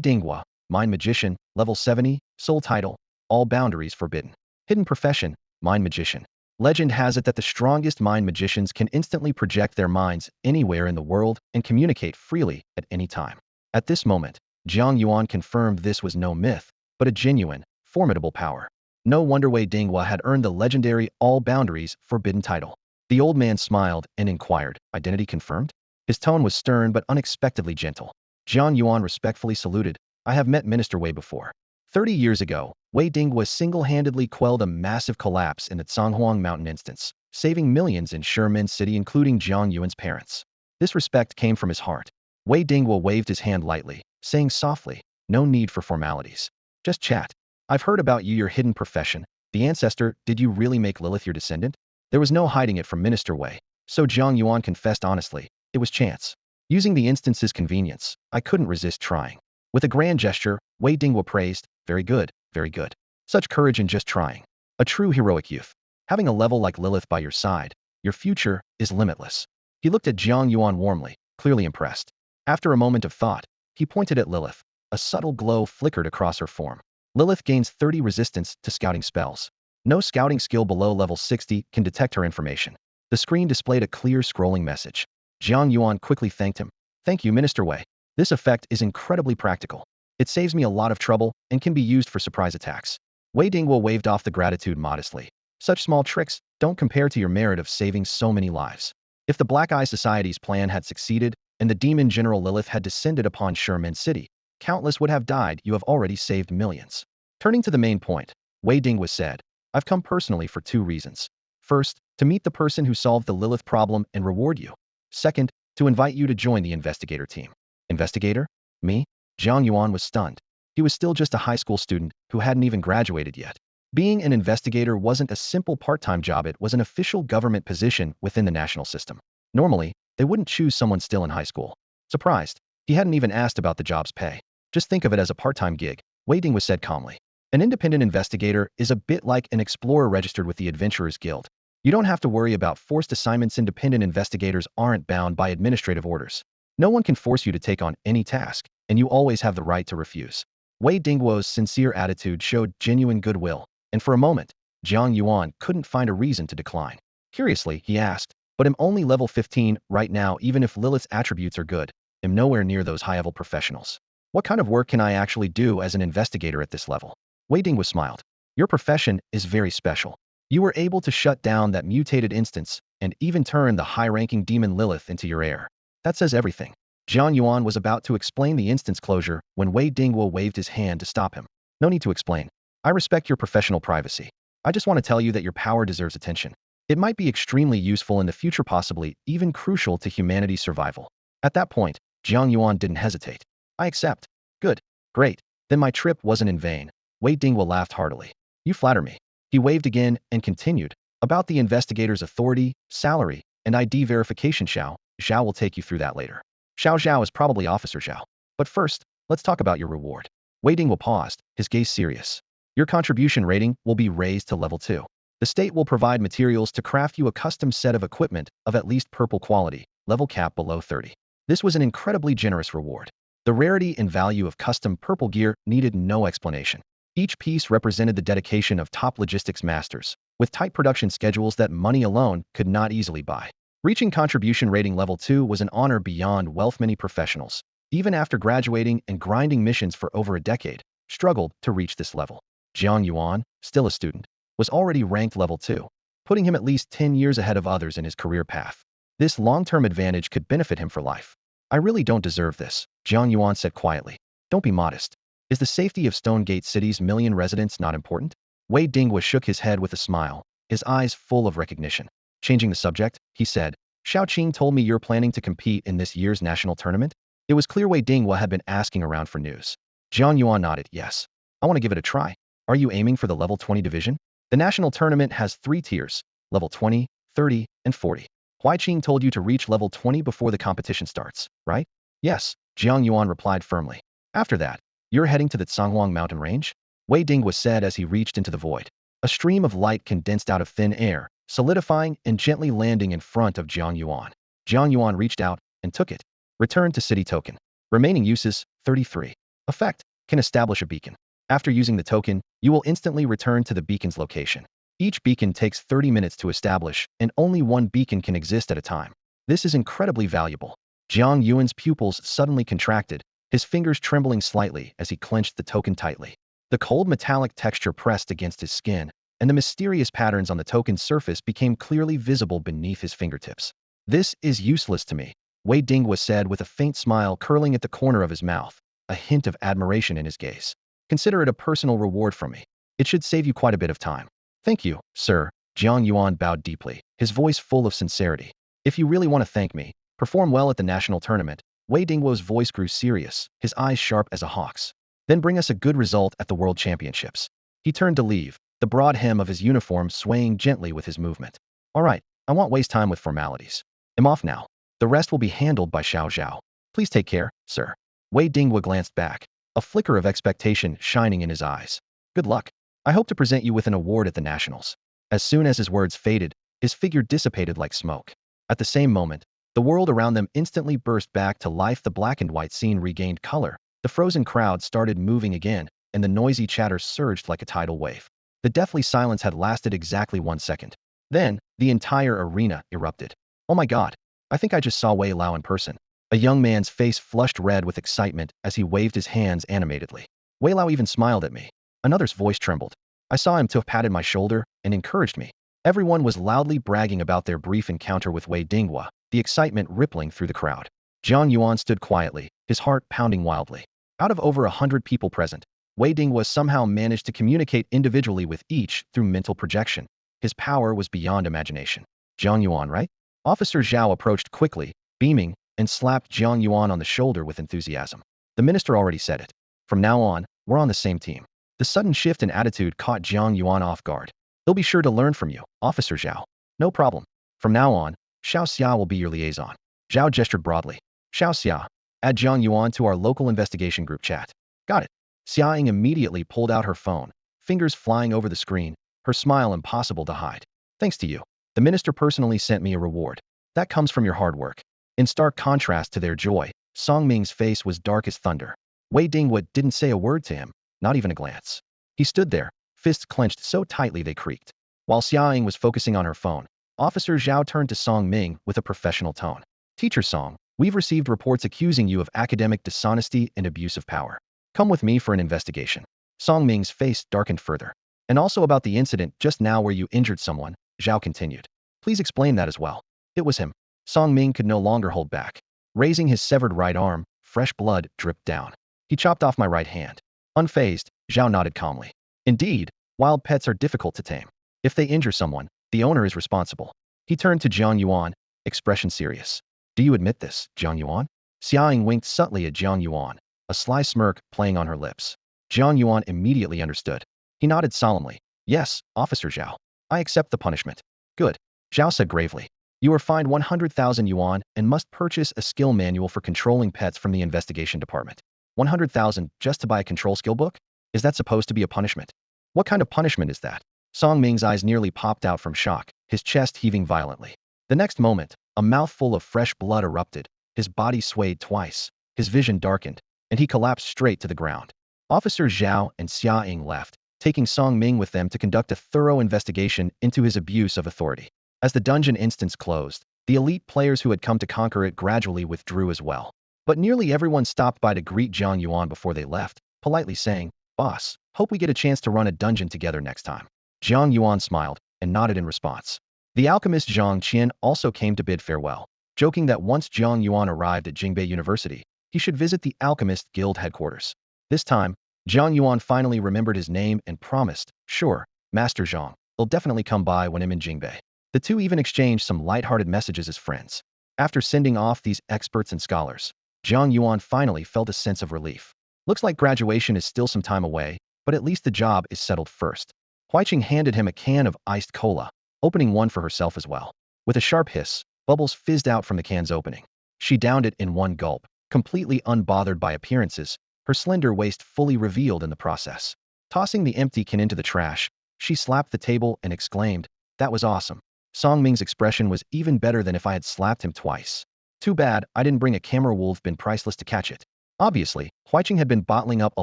Dinghua, Mind Magician, level 70, soul title, all boundaries forbidden. Hidden profession, Mind Magician. Legend has it that the strongest mind magicians can instantly project their minds anywhere in the world and communicate freely at any time. At this moment, Jiang Yuan confirmed this was no myth, but a genuine, formidable power. No wonder Wei Dinghua had earned the legendary All Boundaries Forbidden title. The old man smiled and inquired, identity confirmed? His tone was stern but unexpectedly gentle. Jiang Yuan respectfully saluted, I have met Minister Wei before. 30 years ago, Wei Dinghua single-handedly quelled a massive collapse in the Canghuang Mountain instance, saving millions in Shimen City including Jiang Yuan's parents. This respect came from his heart. Wei Dinghua waved his hand lightly, saying softly, no need for formalities. Just chat. I've heard about you, your hidden profession. The ancestor, did you really make Lilith your descendant? There was no hiding it from Minister Wei, so Jiang Yuan confessed honestly, it was chance. Using the instance's convenience, I couldn't resist trying. With a grand gesture, Wei Dinghua praised, very good, very good. Such courage in just trying. A true heroic youth. Having a level like Lilith by your side, your future is limitless. He looked at Jiang Yuan warmly, clearly impressed. After a moment of thought, he pointed at Lilith. A subtle glow flickered across her form. Lilith gains 30 resistance to scouting spells. No scouting skill below level 60 can detect her information. The screen displayed a clear scrolling message. Jiang Yuan quickly thanked him. Thank you, Minister Wei. This effect is incredibly practical. It saves me a lot of trouble and can be used for surprise attacks. Wei Dinghua waved off the gratitude modestly. Such small tricks don't compare to your merit of saving so many lives. If the Black Eye Society's plan had succeeded and the demon General Lilith had descended upon Shimen City, countless would have died. You have already saved millions. Turning to the main point, Wei Dinghua said, I've come personally for 2 reasons. First, to meet the person who solved the Lilith problem and reward you. Second, to invite you to join the investigator team. Investigator? Me? Jiang Yuan was stunned. He was still just a high school student who hadn't even graduated yet. Being an investigator wasn't a simple part-time job, it was an official government position within the national system. Normally, they wouldn't choose someone still in high school. Surprised, he hadn't even asked about the job's pay. Just think of it as a part-time gig, Wei Dinghua said calmly. An independent investigator is a bit like an explorer registered with the Adventurers Guild. You don't have to worry about forced assignments. Independent investigators aren't bound by administrative orders. No one can force you to take on any task, and you always have the right to refuse. Wei Dinghuo's sincere attitude showed genuine goodwill, and for a moment, Jiang Yuan couldn't find a reason to decline. Curiously, he asked, but I'm only level 15 right now. Even if Lilith's attributes are good, I'm nowhere near those high-level professionals. What kind of work can I actually do as an investigator at this level? Wei Dinghua smiled. Your profession is very special. You were able to shut down that mutated instance and even turn the high-ranking demon Lilith into your heir. That says everything. Jiang Yuan was about to explain the instance closure when Wei Dinghua waved his hand to stop him. No need to explain. I respect your professional privacy. I just want to tell you that your power deserves attention. It might be extremely useful in the future, possibly even crucial to humanity's survival. At that point, Jiang Yuan didn't hesitate. I accept. Good. Great. Then my trip wasn't in vain. Wei Dinghua laughed heartily. You flatter me. He waved again and continued. About the investigator's authority, salary, and ID verification, Xiao will take you through that later. Xiao is probably Officer Xiao. But first, let's talk about your reward. Wei Dinghua paused, his gaze serious. Your contribution rating will be raised to level 2. The state will provide materials to craft you a custom set of equipment of at least purple quality, level cap below 30. This was an incredibly generous reward. The rarity and value of custom purple gear needed no explanation. Each piece represented the dedication of top logistics masters, with tight production schedules that money alone could not easily buy. Reaching contribution rating level 2 was an honor beyond wealth. Many professionals, even after graduating and grinding missions for over a decade, struggled to reach this level. Jiang Yuan, still a student, was already ranked level 2, putting him at least 10 years ahead of others in his career path. This long-term advantage could benefit him for life. I really don't deserve this, Jiang Yuan said quietly. Don't be modest. Is the safety of Stonegate City's million residents not important? Wei Dinghua shook his head with a smile, his eyes full of recognition. Changing the subject, he said, Xiao Qing told me you're planning to compete in this year's national tournament? It was clear Wei Dinghua had been asking around for news. Jiang Yuan nodded, yes. I want to give it a try. Are you aiming for the level 20 division? The national tournament has 3 tiers, level 20, 30, and 40. Huaiqing told you to reach level 20 before the competition starts, right? Yes, Jiang Yuan replied firmly. After that, you're heading to the Tsanghuang mountain range? Wei Dingwa said as he reached into the void. A stream of light condensed out of thin air, solidifying and gently landing in front of Jiang Yuan. Jiang Yuan reached out and took it. Return to city token. Remaining uses, 33. Effect, can establish a beacon. After using the token, you will instantly return to the beacon's location. Each beacon takes 30 minutes to establish, and only one beacon can exist at a time. This is incredibly valuable. Jiang Yuan's pupils suddenly contracted, his fingers trembling slightly as he clenched the token tightly. The cold metallic texture pressed against his skin, and the mysterious patterns on the token's surface became clearly visible beneath his fingertips. This is useless to me, Wei Dingwa said with a faint smile curling at the corner of his mouth, a hint of admiration in his gaze. Consider it a personal reward from me. It should save you quite a bit of time. Thank you, sir. Jiang Yuan bowed deeply, his voice full of sincerity. If you really want to thank me, perform well at the national tournament. Wei Dingwo's voice grew serious, his eyes sharp as a hawk's. Then bring us a good result at the World Championships. He turned to leave, the broad hem of his uniform swaying gently with his movement. All right, I won't waste time with formalities. I'm off now. The rest will be handled by Xiao Zhao. Please take care, sir. Wei Dingwa glanced back, a flicker of expectation shining in his eyes. Good luck. I hope to present you with an award at the Nationals. As soon as his words faded, his figure dissipated like smoke. At the same moment, the world around them instantly burst back to life. The black and white scene regained color, the frozen crowd started moving again, and the noisy chatter surged like a tidal wave. The deathly silence had lasted exactly 1 second. Then, the entire arena erupted. Oh my god, I think I just saw Wei Lao in person. A young man's face flushed red with excitement as he waved his hands animatedly. Wei Lao even smiled at me. Another's voice trembled. I saw him too, patted my shoulder and encouraged me. Everyone was loudly bragging about their brief encounter with Wei Dingwa, the excitement rippling through the crowd. Jiang Yuan stood quietly, his heart pounding wildly. Out of over 100 people present, Wei Dingwa somehow managed to communicate individually with each through mental projection. His power was beyond imagination. Jiang Yuan, right? Officer Zhao approached quickly, beaming, and slapped Jiang Yuan on the shoulder with enthusiasm. The minister already said it. From now on, we're on the same team. The sudden shift in attitude caught Jiang Yuan off guard. He'll be sure to learn from you, Officer Zhao. No problem. From now on, Xiao Xia will be your liaison. Zhao gestured broadly. Xiao Xia, add Jiang Yuan to our local investigation group chat. Got it. Xia Ying immediately pulled out her phone, fingers flying over the screen, her smile impossible to hide. Thanks to you. The minister personally sent me a reward. That comes from your hard work. In stark contrast to their joy, Song Ming's face was dark as thunder. Wei Dingwa didn't say a word to him, not even a glance. He stood there, fists clenched so tightly they creaked. While Xia Ying was focusing on her phone, Officer Zhao turned to Song Ming with a professional tone. Teacher Song, we've received reports accusing you of academic dishonesty and abuse of power. Come with me for an investigation. Song Ming's face darkened further. And also about the incident just now where you injured someone, Zhao continued. Please explain that as well. It was him. Song Ming could no longer hold back. Raising his severed right arm, fresh blood dripped down. He chopped off my right hand. Unfazed, Zhao nodded calmly. Indeed, wild pets are difficult to tame. If they injure someone, the owner is responsible. He turned to Jiang Yuan, expression serious. Do you admit this, Jiang Yuan? Xia Ying winked subtly at Jiang Yuan, a sly smirk playing on her lips. Jiang Yuan immediately understood. He nodded solemnly. Yes, Officer Zhao. I accept the punishment. Good. Zhao said gravely. You are fined 100,000 yuan and must purchase a skill manual for controlling pets from the investigation department. 100,000 just to buy a control skill book? Is that supposed to be a punishment? What kind of punishment is that? Song Ming's eyes nearly popped out from shock, his chest heaving violently. The next moment, a mouthful of fresh blood erupted, his body swayed twice, his vision darkened, and he collapsed straight to the ground. Officer Zhao and Xia Ying left, taking Song Ming with them to conduct a thorough investigation into his abuse of authority. As the dungeon instance closed, the elite players who had come to conquer it gradually withdrew as well. But nearly everyone stopped by to greet Jiang Yuan before they left, politely saying, Boss, hope we get a chance to run a dungeon together next time. Jiang Yuan smiled and nodded in response. The alchemist Zhang Qian also came to bid farewell, joking that once Jiang Yuan arrived at Jingbei University, he should visit the Alchemist Guild headquarters. This time, Jiang Yuan finally remembered his name and promised, sure, Master Zhang, he'll definitely come by when I'm in Jingbei. The two even exchanged some light-hearted messages as friends. After sending off these experts and scholars, Jiang Yuan finally felt a sense of relief. Looks like graduation is still some time away, but at least the job is settled first. Huiqing handed him a can of iced cola, opening one for herself as well. With a sharp hiss, bubbles fizzed out from the can's opening. She downed it in one gulp, completely unbothered by appearances, her slender waist fully revealed in the process. Tossing the empty can into the trash, she slapped the table and exclaimed, "That was awesome." Song Ming's expression was even better than if I had slapped him twice. Too bad I didn't bring a camera, wolf been priceless to catch it. Obviously, Huiqing had been bottling up a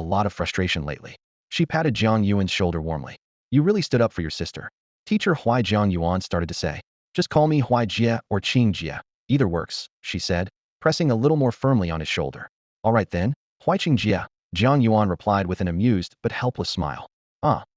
lot of frustration lately. She patted Jiang Yuan's shoulder warmly. "You really stood up for your sister." Teacher Hui, Jiang Yuan started to say. "Just call me Hui Jie or Qing Jie. Either works," she said, pressing a little more firmly on his shoulder. "All right then, Huiqing Jie," Jiang Yuan replied with an amused but helpless smile.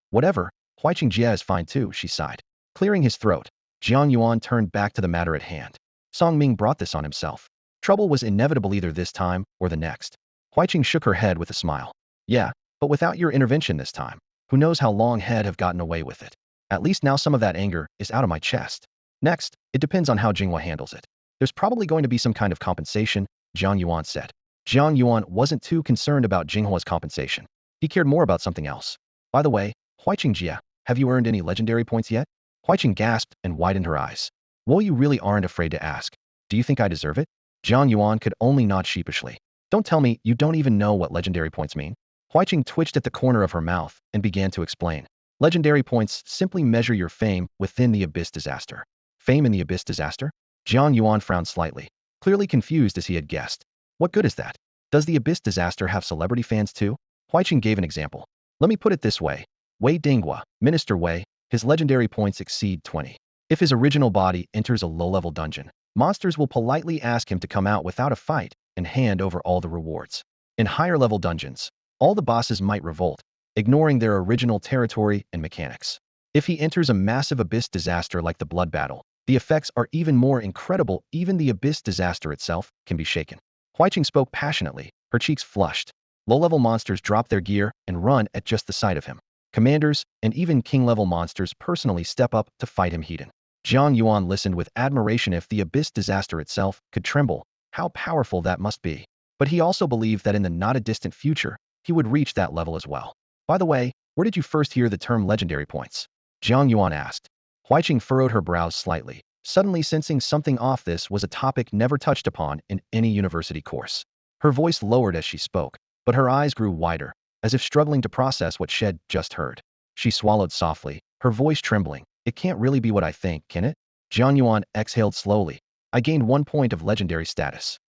Whatever, Huiqing Jie is fine too," she sighed. Clearing his throat, Jiang Yuan turned back to the matter at hand. Song Ming brought this on himself. Trouble was inevitable either this time or the next. Huiqing shook her head with a smile. "Yeah, but without your intervention this time, who knows how long Head have gotten away with it. At least now some of that anger is out of my chest. Next, it depends on how Jinghua handles it. There's probably going to be some kind of compensation," Jiang Yuan said. Jiang Yuan wasn't too concerned about Jinghua's compensation. He cared more about something else. "By the way, Huiqing Jie, have you earned any legendary points yet?" Huiqing gasped and widened her eyes. "Well, you really aren't afraid to ask. Do you think I deserve it?" Jiang Yuan could only nod sheepishly. "Don't tell me you don't even know what legendary points mean." Huiqing twitched at the corner of her mouth and began to explain. "Legendary points simply measure your fame within the Abyss disaster." "Fame in the Abyss disaster?" Jiang Yuan frowned slightly, clearly confused as he had guessed. "What good is that? Does the Abyss disaster have celebrity fans too?" Huiqing gave an example. "Let me put it this way. Wei Dinghua, Minister Wei, his legendary points exceed 20. If his original body enters a low-level dungeon, monsters will politely ask him to come out without a fight and hand over all the rewards. In higher-level dungeons, all the bosses might revolt, ignoring their original territory and mechanics. If he enters a massive Abyss disaster like the Blood Battle, the effects are even more incredible. Even the Abyss disaster itself can be shaken." Huiqing spoke passionately, her cheeks flushed. Low-level monsters drop their gear and run at just the sight of him. Commanders and even king-level monsters personally step up to fight him heated. Jiang Yuan listened with admiration. If the Abyss disaster itself could tremble, how powerful that must be. But he also believed that in the not-a-distant future, he would reach that level as well. "By the way, where did you first hear the term legendary points?" Jiang Yuan asked. Huiqing furrowed her brows slightly, suddenly sensing something off. This was a topic never touched upon in any university course. Her voice lowered as she spoke, but her eyes grew wider, as if struggling to process what she'd just heard. She swallowed softly, her voice trembling. "It can't really be what I think, can it?" Jiang Yuan exhaled slowly. "I gained 1 point of legendary status."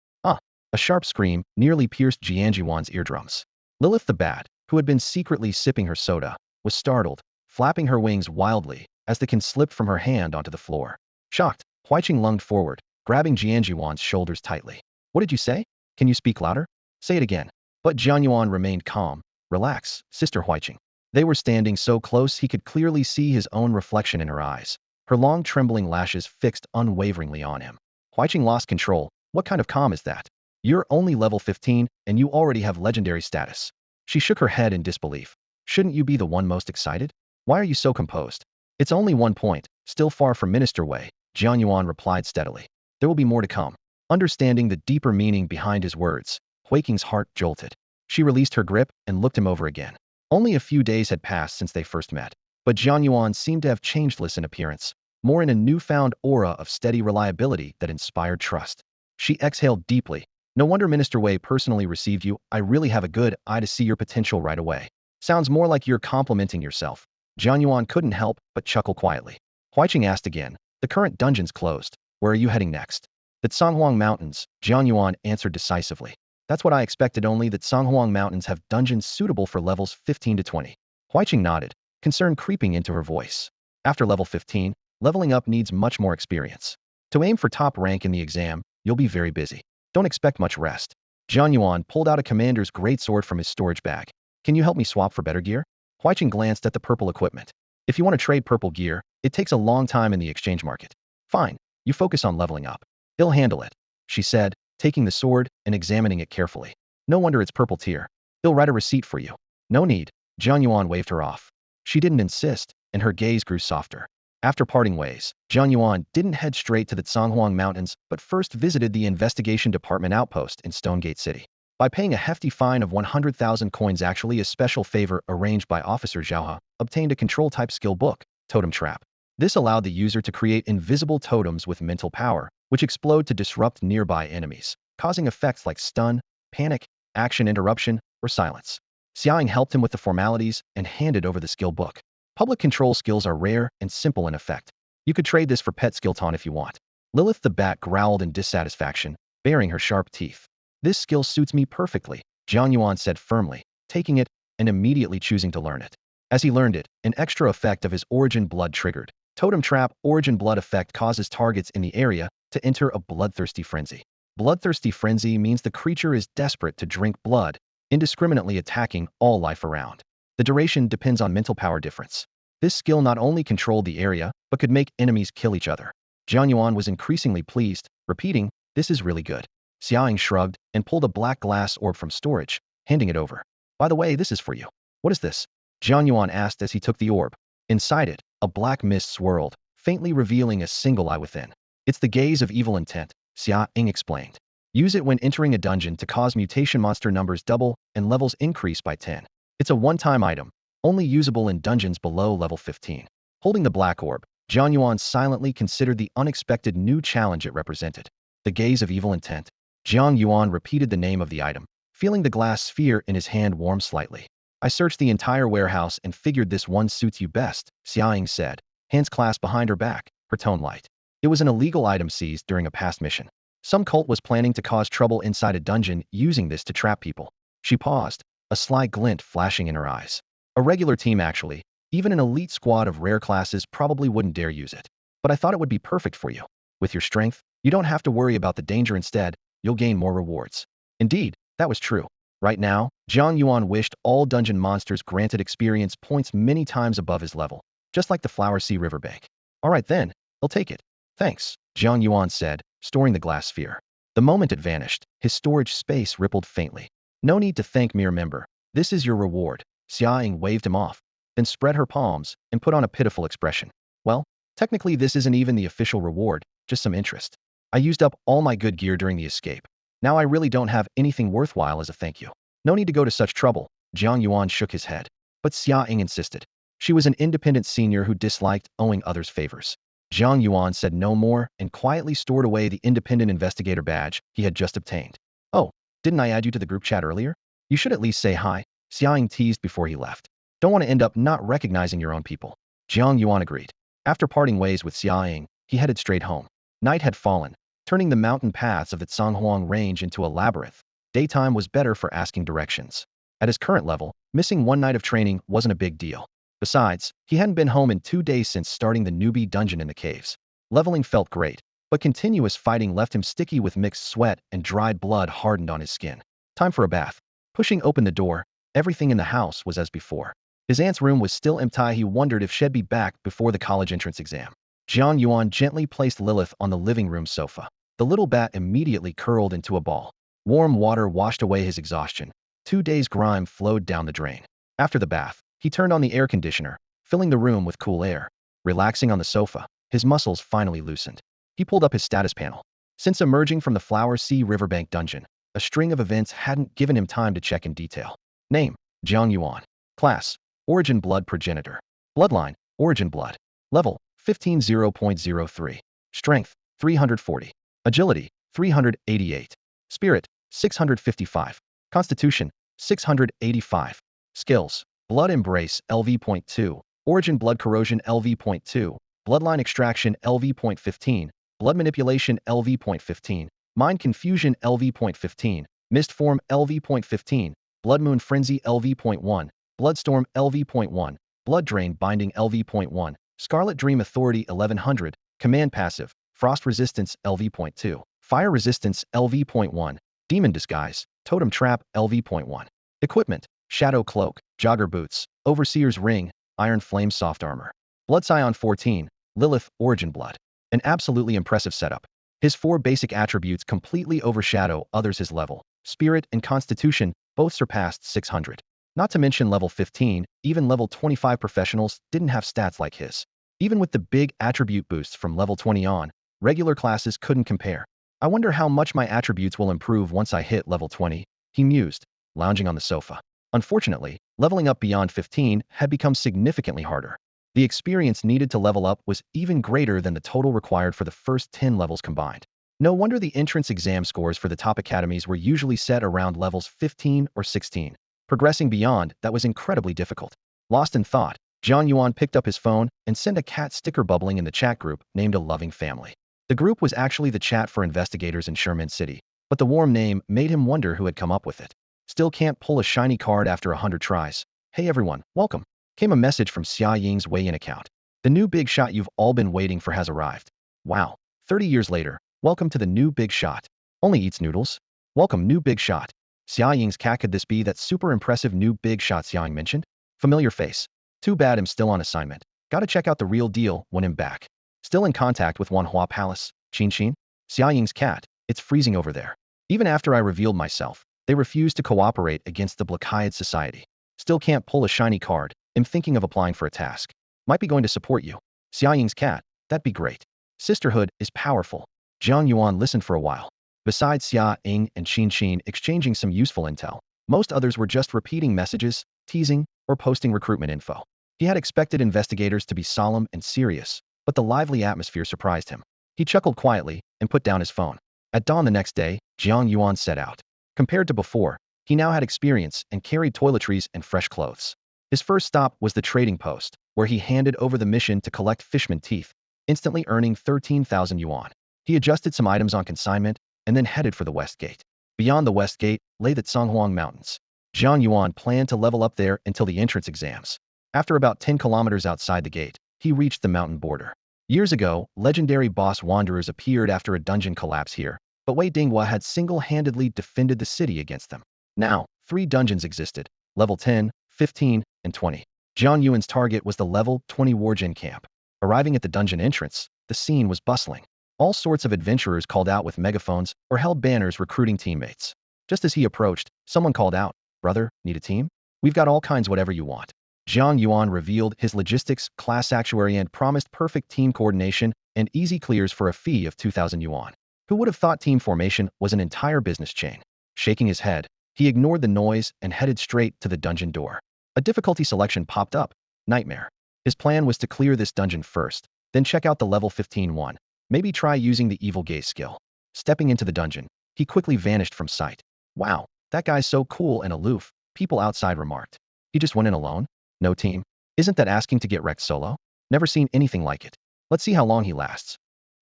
A sharp scream nearly pierced Jiang Yuan's eardrums. Lilith the bat, who had been secretly sipping her soda, was startled, flapping her wings wildly as the can slipped from her hand onto the floor. Shocked, Huiqing lunged forward, grabbing Jiang Yuan's shoulders tightly. "What did you say? Can you speak louder? Say it again." But Jiang Yuan remained calm. "Relax, Sister Huiqing." They were standing so close he could clearly see his own reflection in her eyes, her long trembling lashes fixed unwaveringly on him. Huiqing lost control. "What kind of calm is that? You're only level 15, and you already have legendary status." She shook her head in disbelief. "Shouldn't you be the one most excited? Why are you so composed?" "It's only 1 point, still far from Minister Wei," Jiang Yuan replied steadily. "There will be more to come." Understanding the deeper meaning behind his words, Huiqing's heart jolted. She released her grip and looked him over again. Only a few days had passed since they first met, but Jiang Yuan seemed to have changed less in appearance, more in a newfound aura of steady reliability that inspired trust. She exhaled deeply. "No wonder Minister Wei personally received you. I really have a good eye to see your potential right away." "Sounds more like you're complimenting yourself." Jiang Yuan couldn't help but chuckle quietly. Huiqing asked again. "The current dungeon's closed. Where are you heading next?" "The Canghuang Mountains," Jiang Yuan answered decisively. "That's what I expected, only that Canghuang Mountains have dungeons suitable for levels 15 to 20. Huiqing nodded, concern creeping into her voice. "After level 15, leveling up needs much more experience. To aim for top rank in the exam, you'll be very busy. Don't expect much rest." Jiang Yuan pulled out a commander's greatsword from his storage bag. "Can you help me swap for better gear?" Huiqing glanced at the purple equipment. "If you want to trade purple gear, it takes a long time in the exchange market." "Fine, you focus on leveling up. He'll handle it," she said, taking the sword and examining it carefully. "No wonder it's purple tier. He'll write a receipt for you." "No need." Jiang Yuan waved her off. She didn't insist, and her gaze grew softer. After parting ways, Jiang Yuan didn't head straight to the Canghuang Mountains, but first visited the investigation department outpost in Stonegate City. By paying a hefty fine of 100,000 coins, actually a special favor arranged by Officer Zhao obtained a control-type skill book, Totem Trap. This allowed the user to create invisible totems with mental power, which explode to disrupt nearby enemies, causing effects like stun, panic, action interruption, or silence. Xiaoying helped him with the formalities and handed over the skill book. Public control skills are rare and simple in effect. You could trade this for pet skillton if you want. Lilith the bat growled in dissatisfaction, baring her sharp teeth. This skill suits me perfectly, Jiang Yuan said firmly, taking it and immediately choosing to learn it. As he learned it, an extra effect of his origin blood triggered. Totem Trap Origin Blood effect causes targets in the area to enter a bloodthirsty frenzy. Bloodthirsty frenzy means the creature is desperate to drink blood, indiscriminately attacking all life around. The duration depends on mental power difference. This skill not only controlled the area, but could make enemies kill each other. Jiang Yuan was increasingly pleased, repeating, "This is really good." Xiaoying shrugged and pulled a black glass orb from storage, handing it over. "By the way, this is for you." "What is this?" Jiang Yuan asked as he took the orb. Inside it, a black mist swirled, faintly revealing a single eye within. "It's the gaze of evil intent," Xiaoying explained. "Use it when entering a dungeon to cause mutation monster numbers double and levels increase by 10. It's a one-time item, only usable in dungeons below level 15. Holding the black orb, Jiang Yuan silently considered the unexpected new challenge it represented. The gaze of evil intent. Jiang Yuan repeated the name of the item, feeling the glass sphere in his hand warm slightly. "I searched the entire warehouse and figured this one suits you best," Xiaoying said, hands clasped behind her back, her tone light. It was an illegal item seized during a past mission. Some cult was planning to cause trouble inside a dungeon using this to trap people. She paused, a sly glint flashing in her eyes. "A regular team actually, even an elite squad of rare classes probably wouldn't dare use it. But I thought it would be perfect for you. With your strength, you don't have to worry about the danger. Instead, you'll gain more rewards." Indeed, that was true. Right now, Jiang Yuan wished all dungeon monsters granted experience points many times above his level, just like the Flower Sea riverbank. "All right then, I'll take it." "Thanks," Jiang Yuan said, storing the glass sphere. The moment it vanished, his storage space rippled faintly. "No need to thank me, remember. This is your reward." Xiaoying waved him off, then spread her palms and put on a pitiful expression. "Well, technically this isn't even the official reward, just some interest. I used up all my good gear during the escape. Now I really don't have anything worthwhile as a thank you." "No need to go to such trouble," Jiang Yuan shook his head. But Xiaoying insisted. She was an independent senior who disliked owing others favors. Jiang Yuan said no more and quietly stored away the independent investigator badge he had just obtained. "Oh, didn't I add you to the group chat earlier? You should at least say hi," Xiaoying teased before he left. "Don't want to end up not recognizing your own people." Jiang Yuan agreed. After parting ways with Xiaoying, he headed straight home. Night had fallen, turning the mountain paths of the Canghuang range into a labyrinth. Daytime was better for asking directions. At his current level, missing one night of training wasn't a big deal. Besides, he hadn't been home in 2 days since starting the newbie dungeon in the caves. Leveling felt great, but continuous fighting left him sticky with mixed sweat and dried blood hardened on his skin. Time for a bath. Pushing open the door, everything in the house was as before. His aunt's room was still empty. He wondered if she'd be back before the college entrance exam. Jiang Yuan gently placed Lilith on the living room sofa. The little bat immediately curled into a ball. Warm water washed away his exhaustion. 2 days' grime flowed down the drain. After the bath, he turned on the air conditioner, filling the room with cool air. Relaxing on the sofa, his muscles finally loosened. He pulled up his status panel. Since emerging from the Flower Sea riverbank dungeon, a string of events hadn't given him time to check in detail. Name: Jiang Yuan. Class: Origin Blood Progenitor. Bloodline: Origin Blood. Level: 15.0.03. Strength: 340. Agility: 388. Spirit: 655. Constitution: 685. Skills: Blood Embrace LV.2, Origin Blood Corrosion LV.2, Bloodline Extraction LV.15, Blood Manipulation LV.15, Mind Confusion LV.15, Mist Form LV.15, Blood Moon Frenzy LV.1, Bloodstorm LV.1, Blood Drain Binding LV.1, Scarlet Dream Authority 1100, Command Passive, Frost Resistance LV.2, Fire Resistance LV.1, Demon Disguise, Totem Trap LV.1. Equipment: Shadow Cloak, Jogger Boots, Overseer's Ring, Iron Flame Soft Armor. Blood Scion 14, Lilith, Origin Blood. An absolutely impressive setup. His 4 basic attributes completely overshadow others. His level, Spirit, and Constitution both surpassed 600. Not to mention level 15, even level 25 professionals didn't have stats like his. Even with the big attribute boosts from level 20 on, regular classes couldn't compare. "I wonder how much my attributes will improve once I hit level 20, he mused, lounging on the sofa. Unfortunately, leveling up beyond 15 had become significantly harder. The experience needed to level up was even greater than the total required for the first 10 levels combined. No wonder the entrance exam scores for the top academies were usually set around levels 15 or 16. Progressing beyond that was incredibly difficult. Lost in thought, Jiang Yuan picked up his phone and sent a cat sticker bubbling in the chat group named A Loving Family. The group was actually the chat for investigators in Sherman City, but the warm name made him wonder who had come up with it. Still can't pull a shiny card after 100 tries. Hey everyone, welcome. Came a message from Xia Ying's weigh-in account. The new big shot you've all been waiting for has arrived. Wow, 30 years later, welcome to the new big shot. Only eats noodles? Welcome new big shot. Xia Ying's cat, could this be that super impressive new big shot Xia Ying mentioned? Familiar face. Too bad I'm still on assignment. Gotta check out the real deal when I'm back. Still in contact with Wanhua Palace, Qin. Xia Ying's cat, it's freezing over there. Even after I revealed myself, they refused to cooperate against the Blackeyed Society. Still can't pull a shiny card. I'm thinking of applying for a task. Might be going to support you. Xia Ying's cat, that'd be great. Sisterhood is powerful. Jiang Yuan listened for a while. Besides Xia Ying and Qin exchanging some useful intel, most others were just repeating messages, teasing, or posting recruitment info. He had expected investigators to be solemn and serious, but the lively atmosphere surprised him. He chuckled quietly and put down his phone. At dawn the next day, Jiang Yuan set out. Compared to before, he now had experience and carried toiletries and fresh clothes. His first stop was the trading post, where he handed over the mission to collect fishman teeth, instantly earning 13,000 yuan. He adjusted some items on consignment and then headed for the West Gate. Beyond the West Gate lay the Conghuang Mountains. Jiang Yuan planned to level up there until the entrance exams. After about 10 kilometers outside the gate, he reached the mountain border. Years ago, legendary boss wanderers appeared after a dungeon collapse here, but Wei Dinghua had single-handedly defended the city against them. Now, 3 dungeons existed, level 10, 15, and 20. Jiang Yuan's target was the level 20 Wargen camp. Arriving at the dungeon entrance, the scene was bustling. All sorts of adventurers called out with megaphones or held banners recruiting teammates. Just as he approached, someone called out, "Brother, need a team? We've got all kinds whatever you want." Jiang Yuan revealed his logistics class actuary and promised perfect team coordination and easy clears for a fee of 2,000 yuan. Who would have thought team formation was an entire business chain? Shaking his head, he ignored the noise and headed straight to the dungeon door. A difficulty selection popped up. Nightmare. His plan was to clear this dungeon first, then check out the level 15 one. Maybe try using the evil gaze skill. Stepping into the dungeon, he quickly vanished from sight. Wow, that guy's so cool and aloof, people outside remarked. He just went in alone? No team? Isn't that asking to get wrecked solo? Never seen anything like it. Let's see how long he lasts.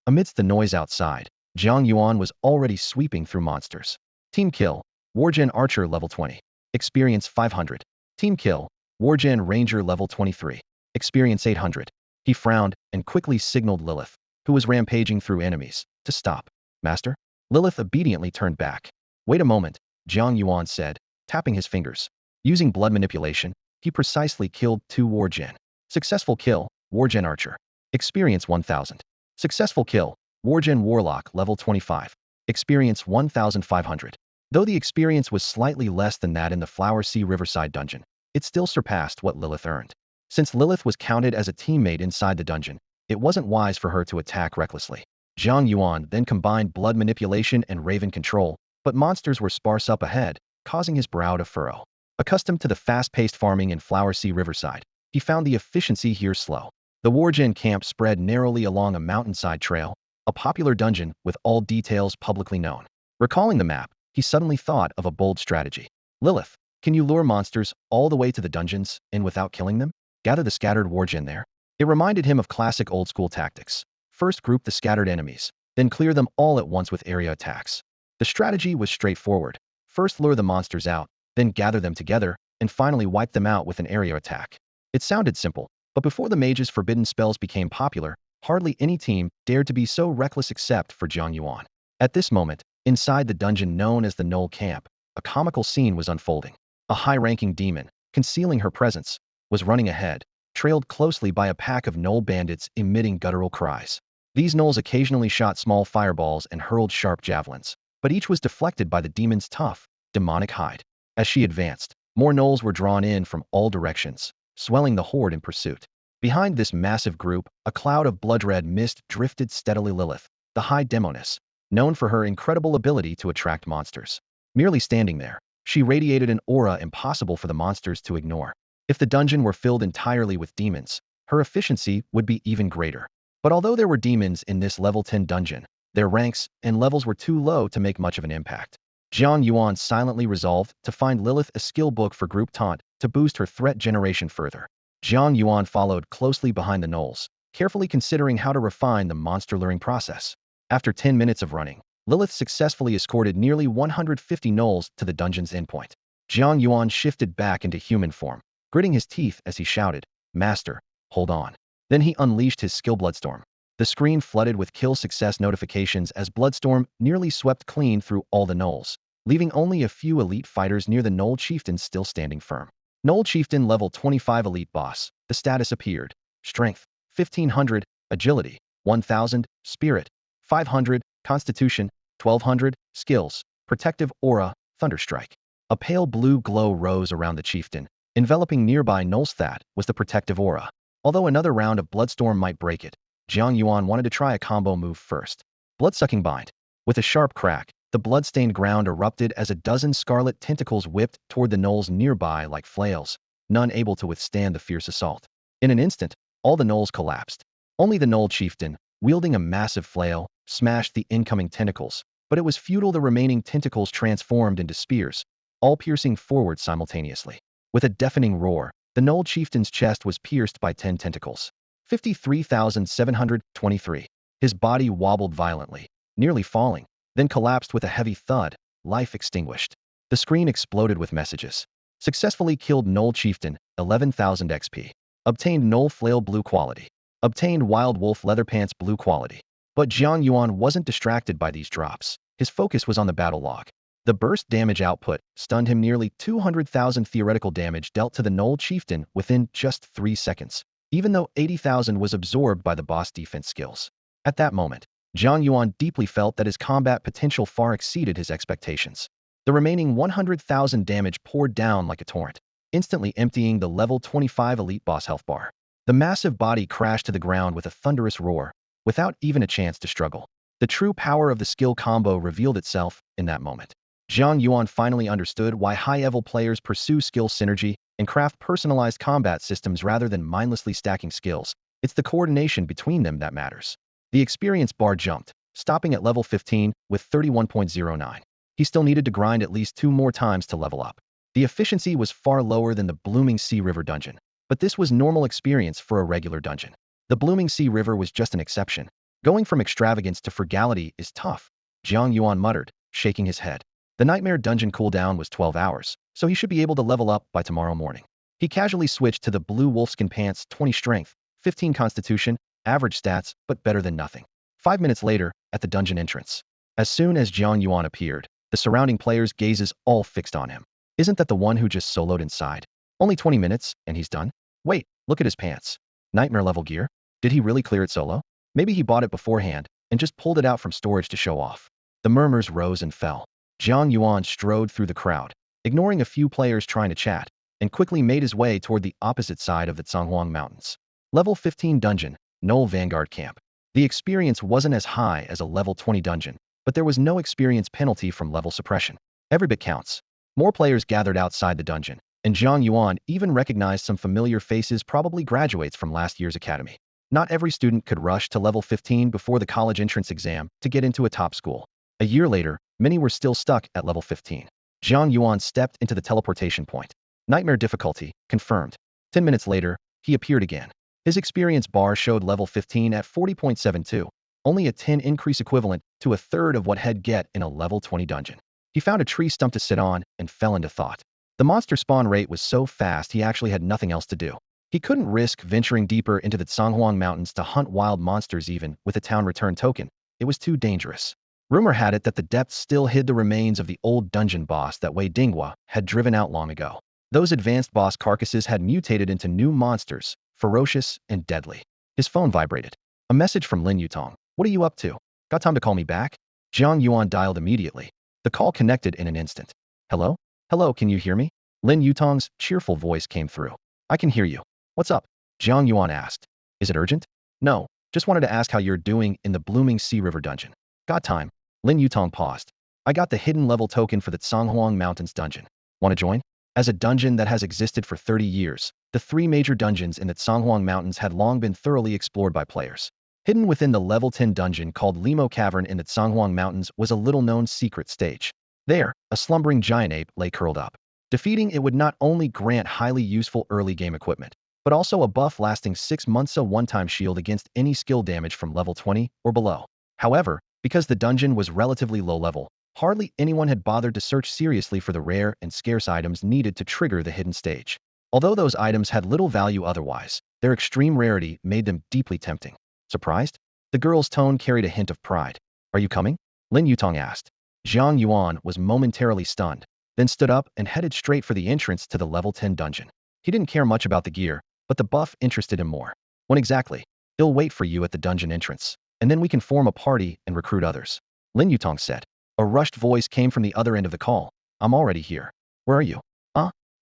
Amidst the noise outside, Jiang Yuan was already sweeping through monsters. Team kill, Wargen Archer level 20. Experience 500. Team kill, Wargen Ranger level 23. Experience 800. He frowned and quickly signaled Lilith, who was rampaging through enemies, to stop. Master? Lilith obediently turned back. Wait a moment, Jiang Yuan said, tapping his fingers. Using blood manipulation, he precisely killed 2 Wargen. Successful kill, Wargen Archer. Experience 1000. Successful kill, Wargen Warlock level 25. Experience 1500. Though the experience was slightly less than that in the Flower Sea Riverside dungeon, it still surpassed what Lilith earned. Since Lilith was counted as a teammate inside the dungeon, it wasn't wise for her to attack recklessly. Jiang Yuan then combined blood manipulation and raven control, but monsters were sparse up ahead, causing his brow to furrow. Accustomed to the fast-paced farming in Flower Sea Riverside, he found the efficiency here slow. The Wargen camp spread narrowly along a mountainside trail, a popular dungeon with all details publicly known. Recalling the map, he suddenly thought of a bold strategy. Lilith, can you lure monsters all the way to the dungeons and without killing them? Gather the scattered Wargen there. It reminded him of classic old-school tactics. First group the scattered enemies, then clear them all at once with area attacks. The strategy was straightforward. First lure the monsters out, then gather them together, and finally wipe them out with an area attack. It sounded simple, but before the mage's forbidden spells became popular, hardly any team dared to be so reckless except for Jiang Yuan. At this moment, inside the dungeon known as the Knoll Camp, a comical scene was unfolding. A high-ranking demon, concealing her presence, was running ahead, trailed closely by a pack of Knoll bandits emitting guttural cries. These Knolls occasionally shot small fireballs and hurled sharp javelins, but each was deflected by the demon's tough, demonic hide. As she advanced, more Knolls were drawn in from all directions, swelling the horde in pursuit. Behind this massive group, a cloud of blood-red mist drifted steadily. Lilith, the High Demoness, known for her incredible ability to attract monsters. Merely standing there, She radiated an aura impossible for the monsters to ignore. If the dungeon were filled entirely with demons, her efficiency would be even greater. But although there were demons in this level 10 dungeon, their ranks and levels were too low to make much of an impact. Jiang Yuan silently resolved to find Lilith a skill book for group taunt to boost her threat generation further. Jiang Yuan followed closely behind the gnolls, carefully considering how to refine the monster luring process. After 10 minutes of running, Lilith successfully escorted nearly 150 gnolls to the dungeon's endpoint. Jiang Yuan shifted back into human form, gritting his teeth as he shouted, "Master, hold on." Then he unleashed his skill Bloodstorm. The screen flooded with kill success notifications as Bloodstorm nearly swept clean through all the gnolls, leaving only a few elite fighters near the Gnoll Chieftain still standing firm. Gnoll Chieftain level 25 elite boss. The status appeared. Strength, 1500, Agility, 1000, Spirit, 500, Constitution, 1200, Skills, Protective Aura, Thunderstrike. A pale blue glow rose around the chieftain. Enveloping nearby Gnoll's that was the protective aura. Although another round of Bloodstorm might break it, Jiang Yuan wanted to try a combo move first. Bloodsucking Bind. With a sharp crack, the blood-stained ground erupted as a dozen scarlet tentacles whipped toward the gnolls nearby like flails, none able to withstand the fierce assault. In an instant, all the gnolls collapsed. Only the Gnoll Chieftain, wielding a massive flail, smashed the incoming tentacles, but it was futile. The remaining tentacles transformed into spears, all piercing forward simultaneously. With a deafening roar, the Gnoll Chieftain's chest was pierced by 10 tentacles. 53,723. His body wobbled violently, nearly falling, then collapsed with a heavy thud, life extinguished. The screen exploded with messages. Successfully killed Gnoll Chieftain, 11,000 XP. Obtained Gnoll Flail blue quality. Obtained Wild Wolf Leatherpants blue quality. But Jiang Yuan wasn't distracted by these drops. His focus was on the battle log. The burst damage output stunned him. Nearly 200,000 theoretical damage dealt to the Gnoll Chieftain within just 3 seconds, even though 80,000 was absorbed by the boss defense skills. At that moment, Jiang Yuan deeply felt that his combat potential far exceeded his expectations. The remaining 100,000 damage poured down like a torrent, instantly emptying the level 25 elite boss health bar. The massive body crashed to the ground with a thunderous roar, without even a chance to struggle. The true power of the skill combo revealed itself in that moment. Jiang Yuan finally understood why high-level players pursue skill synergy and craft personalized combat systems rather than mindlessly stacking skills. It's the coordination between them that matters. The experience bar jumped, stopping at level 15 with 31.09. He still needed to grind at least 2 more times to level up. The efficiency was far lower than the Blooming Sea River dungeon, but this was normal experience for a regular dungeon. The Blooming Sea River was just an exception. Going from extravagance to frugality is tough, Jiang Yuan muttered, shaking his head. The Nightmare dungeon cooldown was 12 hours, so he should be able to level up by tomorrow morning. He casually switched to the blue wolfskin pants, 20 strength, 15 constitution, average stats, but better than nothing. 5 minutes later, at the dungeon entrance. As soon as Jiang Yuan appeared, the surrounding players' gazes all fixed on him. Isn't that the one who just soloed inside? Only 20 minutes, and he's done? Wait, look at his pants. Nightmare level gear? Did he really clear it solo? Maybe he bought it beforehand and just pulled it out from storage to show off. The murmurs rose and fell. Jiang Yuan strode through the crowd, ignoring a few players trying to chat, and quickly made his way toward the opposite side of the Zhanghuang Mountains. Level 15 dungeon, Gnoll Vanguard camp. The experience wasn't as high as a level 20 dungeon, but there was no experience penalty from level suppression. Every bit counts. More players gathered outside the dungeon, and Jiang Yuan even recognized some familiar faces, probably graduates from last year's academy. Not every student could rush to level 15 before the college entrance exam to get into a top school. A year later, many were still stuck at level 15. Jiang Yuan stepped into the teleportation point. Nightmare difficulty, confirmed. 10 minutes later, he appeared again. His experience bar showed level 15 at 40.72, only a 10 increase equivalent to a third of what he'd get in a level 20 dungeon. He found a tree stump to sit on and fell into thought. The monster spawn rate was so fast he actually had nothing else to do. He couldn't risk venturing deeper into the Zhanghuang Mountains to hunt wild monsters even with a town return token. It was too dangerous. Rumor had it that the depths still hid the remains of the old dungeon boss that Wei Dinghua had driven out long ago. Those advanced boss carcasses had mutated into new monsters, ferocious and deadly. His phone vibrated. A message from Lin Yutong. "What are you up to? Got time to call me back?" Jiang Yuan dialed immediately. The call connected in an instant. "Hello? Hello, can you hear me?" Lin Yutong's cheerful voice came through. "I can hear you. What's up?" Jiang Yuan asked. "Is it urgent?" "No, just wanted to ask how you're doing in the Blooming Sea River dungeon." "Got time." Lin Yutong paused. "I got the hidden level token for the Zhanghuang Mountains dungeon. Want to join? As a dungeon that has existed for 30 years, the three major dungeons in the Zhanghuang Mountains had long been thoroughly explored by players. Hidden within the level 10 dungeon called Limo Cavern in the Zhanghuang Mountains was a little-known secret stage. There, a slumbering giant ape lay curled up. Defeating it would not only grant highly useful early game equipment, but also a buff lasting 6 months, a one-time shield against any skill damage from level 20 or below. However, because the dungeon was relatively low level, hardly anyone had bothered to search seriously for the rare and scarce items needed to trigger the hidden stage. Although those items had little value otherwise, their extreme rarity made them deeply tempting. Surprised? The girl's tone carried a hint of pride. Are you coming? Lin Yutong asked. Jiang Yuan was momentarily stunned, then stood up and headed straight for the entrance to the level 10 dungeon. He didn't care much about the gear, but the buff interested him more. When exactly? He'll wait for you at the dungeon entrance, and then we can form a party and recruit others. Lin Yutong said. A rushed voice came from the other end of the call. I'm already here. Where are you?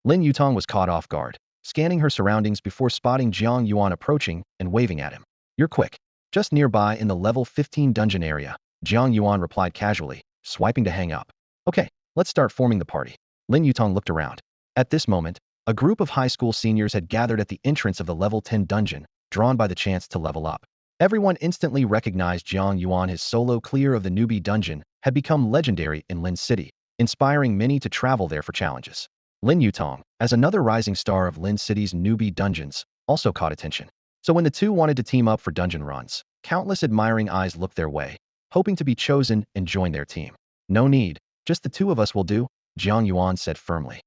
Lin Yutong was caught off guard, scanning her surroundings before spotting Jiang Yuan approaching and waving at him. You're quick. Just nearby in the level 15 dungeon area, Jiang Yuan replied casually, swiping to hang up. Okay, let's start forming the party. Lin Yutong looked around. At this moment, a group of high school seniors had gathered at the entrance of the level 10 dungeon, drawn by the chance to level up. Everyone instantly recognized Jiang Yuan. His solo clear of the newbie dungeon had become legendary in Lin City, inspiring many to travel there for challenges. Lin Yutong, as another rising star of Lin City's newbie dungeons, also caught attention. So when the two wanted to team up for dungeon runs, countless admiring eyes looked their way, hoping to be chosen and join their team. No need, just the two of us will do, Jiang Yuan said firmly.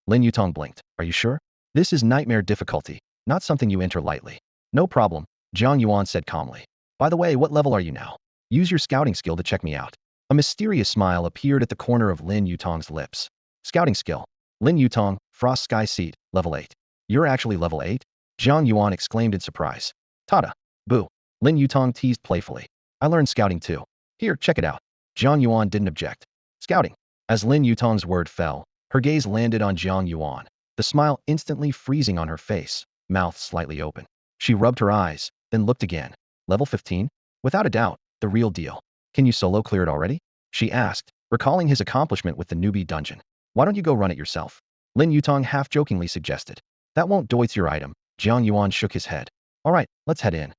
Lin Yutong blinked. Are you sure? This is nightmare difficulty, not something you enter lightly. No problem, Jiang Yuan said calmly. By the way, what level are you now? Use your scouting skill to check me out. A mysterious smile appeared at the corner of Lin Yutong's lips. Scouting skill. Lin Yutong, Frost Sky Seat, level 8. You're actually level 8? Jiang Yuan exclaimed in surprise. Tada. Boo. Lin Yutong teased playfully. I learned scouting too. Here, check it out. Jiang Yuan didn't object. Scouting. As Lin Yutong's word fell, her gaze landed on Jiang Yuan, the smile instantly freezing on her face, mouth slightly open. She rubbed her eyes, then looked again. Level 15? Without a doubt, the real deal. Can you solo clear it already? She asked, recalling his accomplishment with the newbie dungeon. Why don't you go run it yourself? Lin Yutong half-jokingly suggested. That won't doit your item. Jiang Yuan shook his head. All right, let's head in.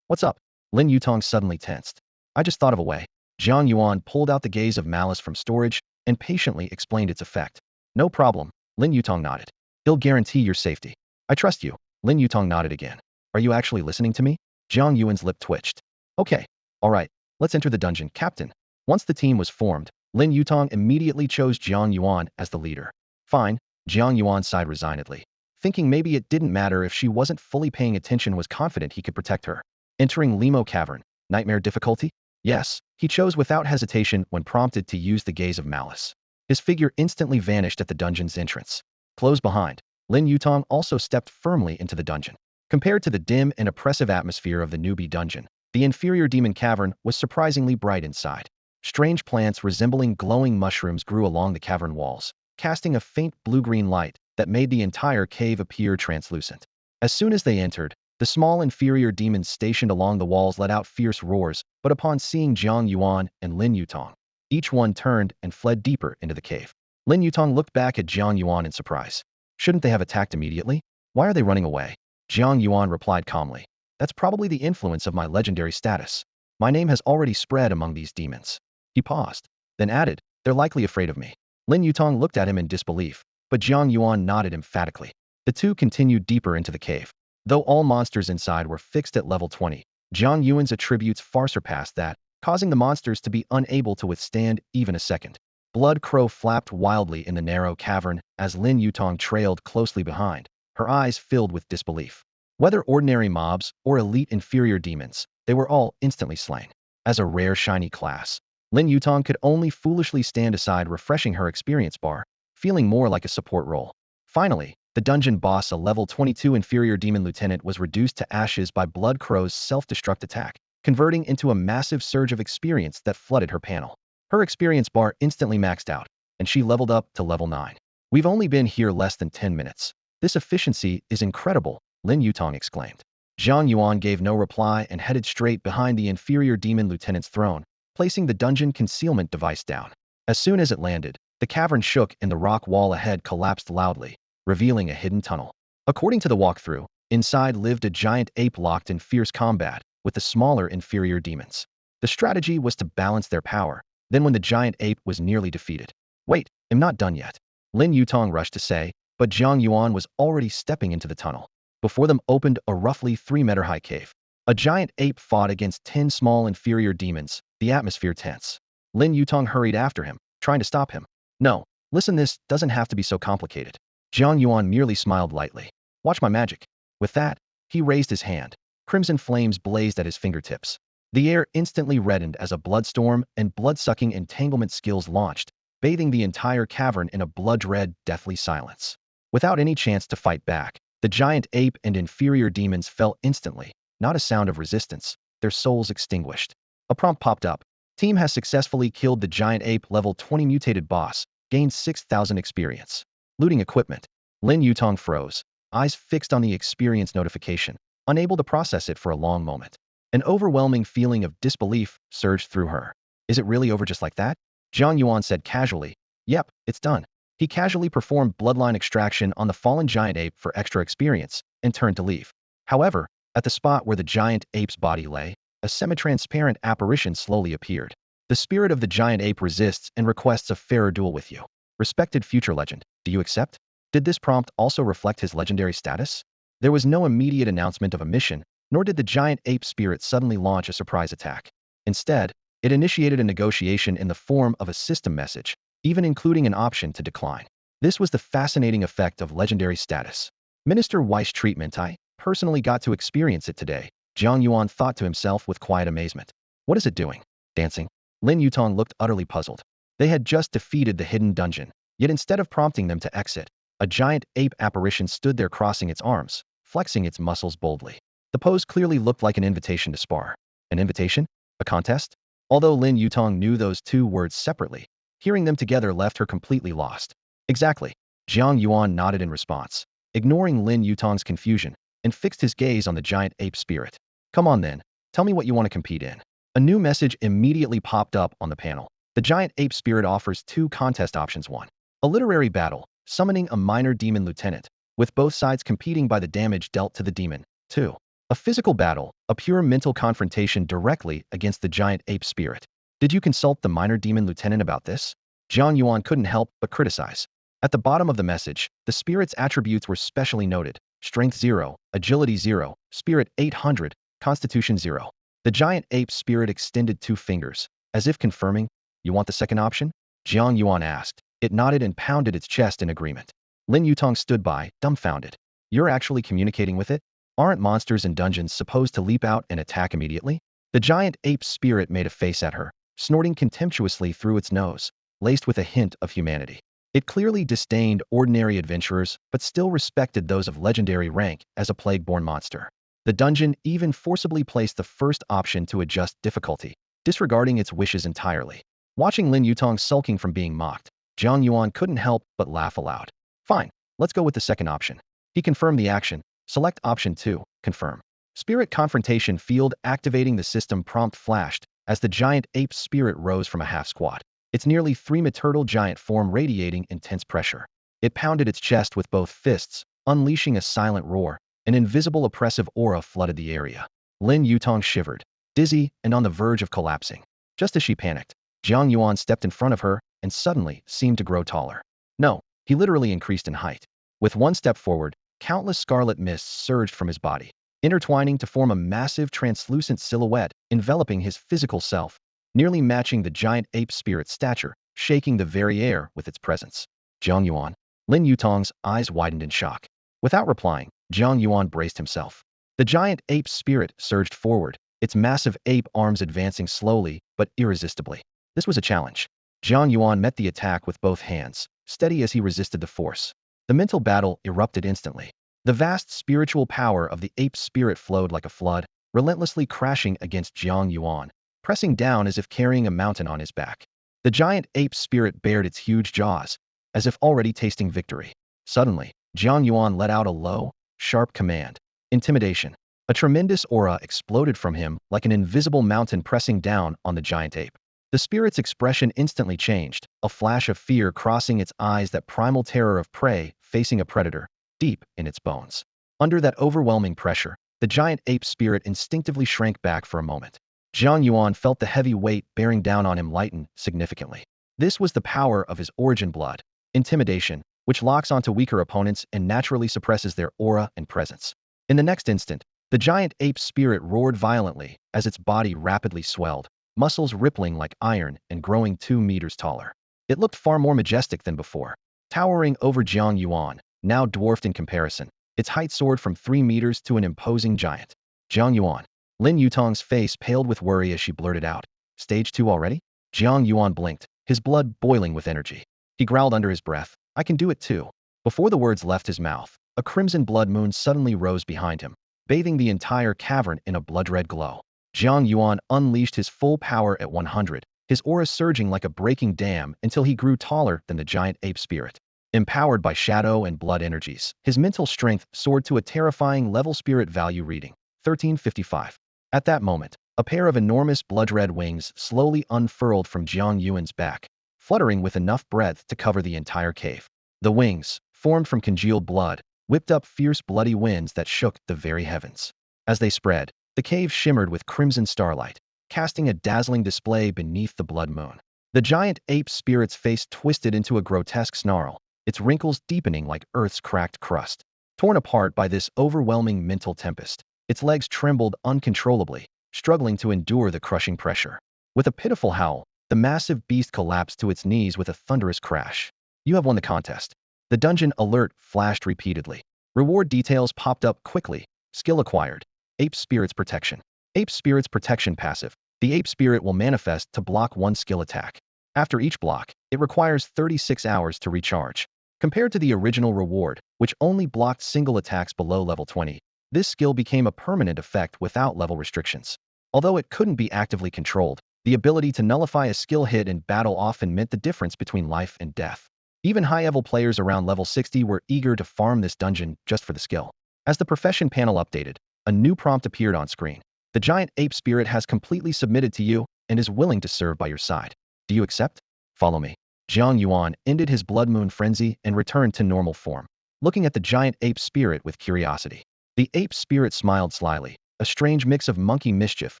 What's up? Lin Yutong suddenly tensed. I just thought of a way. Jiang Yuan pulled out the gaze of malice from storage and patiently explained its effect. No problem, Lin Yutong nodded. He'll guarantee your safety. I trust you. Lin Yutong nodded again. Are you actually listening to me? Jiang Yuan's lip twitched. Okay. All right, let's enter the dungeon, Captain. Once the team was formed, Lin Yutong immediately chose Jiang Yuan as the leader. Fine, Jiang Yuan sighed resignedly, thinking maybe it didn't matter if she wasn't fully paying attention, was confident he could protect her. Entering Limo Cavern, nightmare difficulty? Yes, he chose without hesitation when prompted to use the gaze of malice. His figure instantly vanished at the dungeon's entrance. Close behind, Lin Yutong also stepped firmly into the dungeon. Compared to the dim and oppressive atmosphere of the newbie dungeon, the inferior demon cavern was surprisingly bright inside. Strange plants resembling glowing mushrooms grew along the cavern walls, casting a faint blue-green light that made the entire cave appear translucent. As soon as they entered, the small inferior demons stationed along the walls let out fierce roars, but upon seeing Jiang Yuan and Lin Yutong, each one turned and fled deeper into the cave. Lin Yutong looked back at Jiang Yuan in surprise. Shouldn't they have attacked immediately? Why are they running away? Jiang Yuan replied calmly. That's probably the influence of my legendary status. My name has already spread among these demons. He paused, then added, they're likely afraid of me. Lin Yutong looked at him in disbelief, but Jiang Yuan nodded emphatically. The two continued deeper into the cave. Though all monsters inside were fixed at level 20, Jiang Yuan's attributes far surpassed that, causing the monsters to be unable to withstand even a second. Blood Crow flapped wildly in the narrow cavern as Lin Yutong trailed closely behind, her eyes filled with disbelief. Whether ordinary mobs or elite inferior demons, they were all instantly slain. As a rare shiny class, Lin Yutong could only foolishly stand aside, refreshing her experience bar, feeling more like a support role. Finally, the dungeon boss, a level 22 inferior demon lieutenant, was reduced to ashes by Blood Crow's self-destruct attack, converting into a massive surge of experience that flooded her panel. Her experience bar instantly maxed out, and she leveled up to level 9. We've only been here less than 10 minutes. This efficiency is incredible, Lin Yutong exclaimed. Jiang Yuan gave no reply and headed straight behind the inferior demon lieutenant's throne, placing the dungeon concealment device down. As soon as it landed, The cavern shook and the rock wall ahead collapsed loudly, revealing a hidden tunnel. According to the walkthrough, inside lived a giant ape locked in fierce combat with the smaller inferior demons. The strategy was to balance their power. Then when the giant ape was nearly defeated, "Wait, I'm not done yet," Lin Yutong rushed to say, but Jiang Yuan was already stepping into the tunnel. Before them opened a roughly 3-meter high cave. A giant ape fought against 10 small inferior demons, the atmosphere tense. Lin Yutong hurried after him, trying to stop him. "No, listen, this doesn't have to be so complicated." Jiang Yuan merely smiled lightly. "Watch my magic." With that, he raised his hand. Crimson flames blazed at his fingertips. The air instantly reddened as a bloodstorm and blood-sucking entanglement skills launched, bathing the entire cavern in a blood-red, deathly silence. Without any chance to fight back, the giant ape and inferior demons fell instantly, not a sound of resistance, their souls extinguished. A prompt popped up. Team has successfully killed the giant ape level 20 mutated boss, gained 6,000 experience. Looting equipment. Lin Yutong froze, eyes fixed on the experience notification, unable to process it for a long moment. An overwhelming feeling of disbelief surged through her. "Is it really over just like that?" Jiang Yuan said casually. "Yep, it's done." He casually performed bloodline extraction on the fallen giant ape for extra experience and turned to leave. However, at the spot where the giant ape's body lay, a semi-transparent apparition slowly appeared. "The spirit of the giant ape resists and requests a fairer duel with you. Respected future legend, do you accept?" Did this prompt also reflect his legendary status? There was no immediate announcement of a mission, nor did the giant ape spirit suddenly launch a surprise attack. Instead, it initiated a negotiation in the form of a system message, even including an option to decline. This was the fascinating effect of legendary status. Minister Weiss treatment. I personally got to experience it today, Jiang Yuan thought to himself with quiet amazement. What is it doing? Dancing? Lin Yutong looked utterly puzzled. They had just defeated the hidden dungeon, yet instead of prompting them to exit, a giant ape apparition stood there crossing its arms, flexing its muscles boldly. The pose clearly looked like an invitation to spar. An invitation? A contest? Although Lin Yutong knew those two words separately, hearing them together left her completely lost. Exactly. Jiang Yuan nodded in response, ignoring Lin Yutong's confusion, and fixed his gaze on the giant ape spirit. "Come on then, tell me what you want to compete in." A new message immediately popped up on the panel. The giant ape spirit offers 2 contest options. 1. A literary battle, summoning a minor demon lieutenant, with both sides competing by the damage dealt to the demon. 2. A physical battle, a pure mental confrontation directly against the giant ape spirit. Did you consult the minor demon lieutenant about this? Jiang Yuan couldn't help but criticize. At the bottom of the message, the spirit's attributes were specially noted: Strength 0, Agility 0, Spirit 800, Constitution 0. The giant ape spirit extended 2 fingers, as if confirming, "You want the second option?" Jiang Yuan asked. It nodded and pounded its chest in agreement. Lin Yutong stood by, dumbfounded. "You're actually communicating with it? Aren't monsters in dungeons supposed to leap out and attack immediately?" The giant ape spirit made a face at her, snorting contemptuously through its nose, laced with a hint of humanity. It clearly disdained ordinary adventurers, but still respected those of legendary rank as a plague-born monster. The dungeon even forcibly placed the first option to adjust difficulty, disregarding its wishes entirely. Watching Lin Yutong sulking from being mocked, Jiang Yuan couldn't help but laugh aloud. "Fine, let's go with the second option." He confirmed the action. "Select option 2, confirm." Spirit confrontation field activating the system prompt flashed as the giant ape spirit rose from a half squat, its nearly 3-meter turtle giant form radiating intense pressure. It pounded its chest with both fists, unleashing a silent roar. An invisible oppressive aura flooded the area. Lin Yutong shivered, dizzy and on the verge of collapsing. Just as she panicked, Jiang Yuan stepped in front of her and suddenly seemed to grow taller. No, he literally increased in height. With one step forward, countless scarlet mists surged from his body, intertwining to form a massive translucent silhouette enveloping his physical self, nearly matching the giant ape spirit's stature, shaking the very air with its presence. "Jiang Yuan." Lin Yutong's eyes widened in shock. Without replying, Jiang Yuan braced himself. The giant ape spirit surged forward, its massive ape arms advancing slowly but irresistibly. This was a challenge. Jiang Yuan met the attack with both hands, steady as he resisted the force. The mental battle erupted instantly. The vast spiritual power of the ape spirit flowed like a flood, relentlessly crashing against Jiang Yuan, pressing down as if carrying a mountain on his back. The giant ape spirit bared its huge jaws, as if already tasting victory. Suddenly, Jiang Yuan let out a low, sharp command. Intimidation. A tremendous aura exploded from him like an invisible mountain pressing down on the giant ape. The spirit's expression instantly changed, a flash of fear crossing its eyes, that primal terror of prey facing a predator, deep in its bones. Under that overwhelming pressure, the giant ape spirit instinctively shrank back for a moment. Jiang Yuan felt the heavy weight bearing down on him lighten significantly. This was the power of his origin blood, intimidation, which locks onto weaker opponents and naturally suppresses their aura and presence. In the next instant, the giant ape spirit roared violently as its body rapidly swelled, muscles rippling like iron and growing 2 meters taller. It looked far more majestic than before, towering over Jiang Yuan, now dwarfed in comparison. Its height soared from 3 meters to an imposing giant. Jiang Yuan. Lin Yutong's face paled with worry as she blurted out, "Stage 2 already?" Jiang Yuan blinked, his blood boiling with energy. He growled under his breath, "I can do it too." Before the words left his mouth, a crimson blood moon suddenly rose behind him, bathing the entire cavern in a blood-red glow. Jiang Yuan unleashed his full power at 100, his aura surging like a breaking dam until he grew taller than the giant ape spirit. Empowered by shadow and blood energies, his mental strength soared to a terrifying level spirit value reading, 1355. At that moment, a pair of enormous blood-red wings slowly unfurled from Jiang Yuan's back, fluttering with enough breadth to cover the entire cave. The wings, formed from congealed blood, whipped up fierce bloody winds that shook the very heavens. As they spread, the cave shimmered with crimson starlight, casting a dazzling display beneath the blood moon. The giant ape spirit's face twisted into a grotesque snarl, its wrinkles deepening like Earth's cracked crust. Torn apart by this overwhelming mental tempest, its legs trembled uncontrollably, struggling to endure the crushing pressure. With a pitiful howl, the massive beast collapsed to its knees with a thunderous crash. "You have won the contest." The dungeon alert flashed repeatedly. Reward details popped up quickly. Skill acquired. Ape Spirit's Protection. Ape Spirit's Protection passive. The ape spirit will manifest to block one skill attack. After each block, it requires 36 hours to recharge. Compared to the original reward, which only blocked single attacks below level 20, this skill became a permanent effect without level restrictions. Although it couldn't be actively controlled, the ability to nullify a skill hit in battle often meant the difference between life and death. Even high-level players around level 60 were eager to farm this dungeon just for the skill. As the profession panel updated, a new prompt appeared on screen. "The giant ape spirit has completely submitted to you and is willing to serve by your side. Do you accept? Follow me." Jiang Yuan ended his blood moon frenzy and returned to normal form, looking at the giant ape spirit with curiosity. The ape spirit smiled slyly, a strange mix of monkey mischief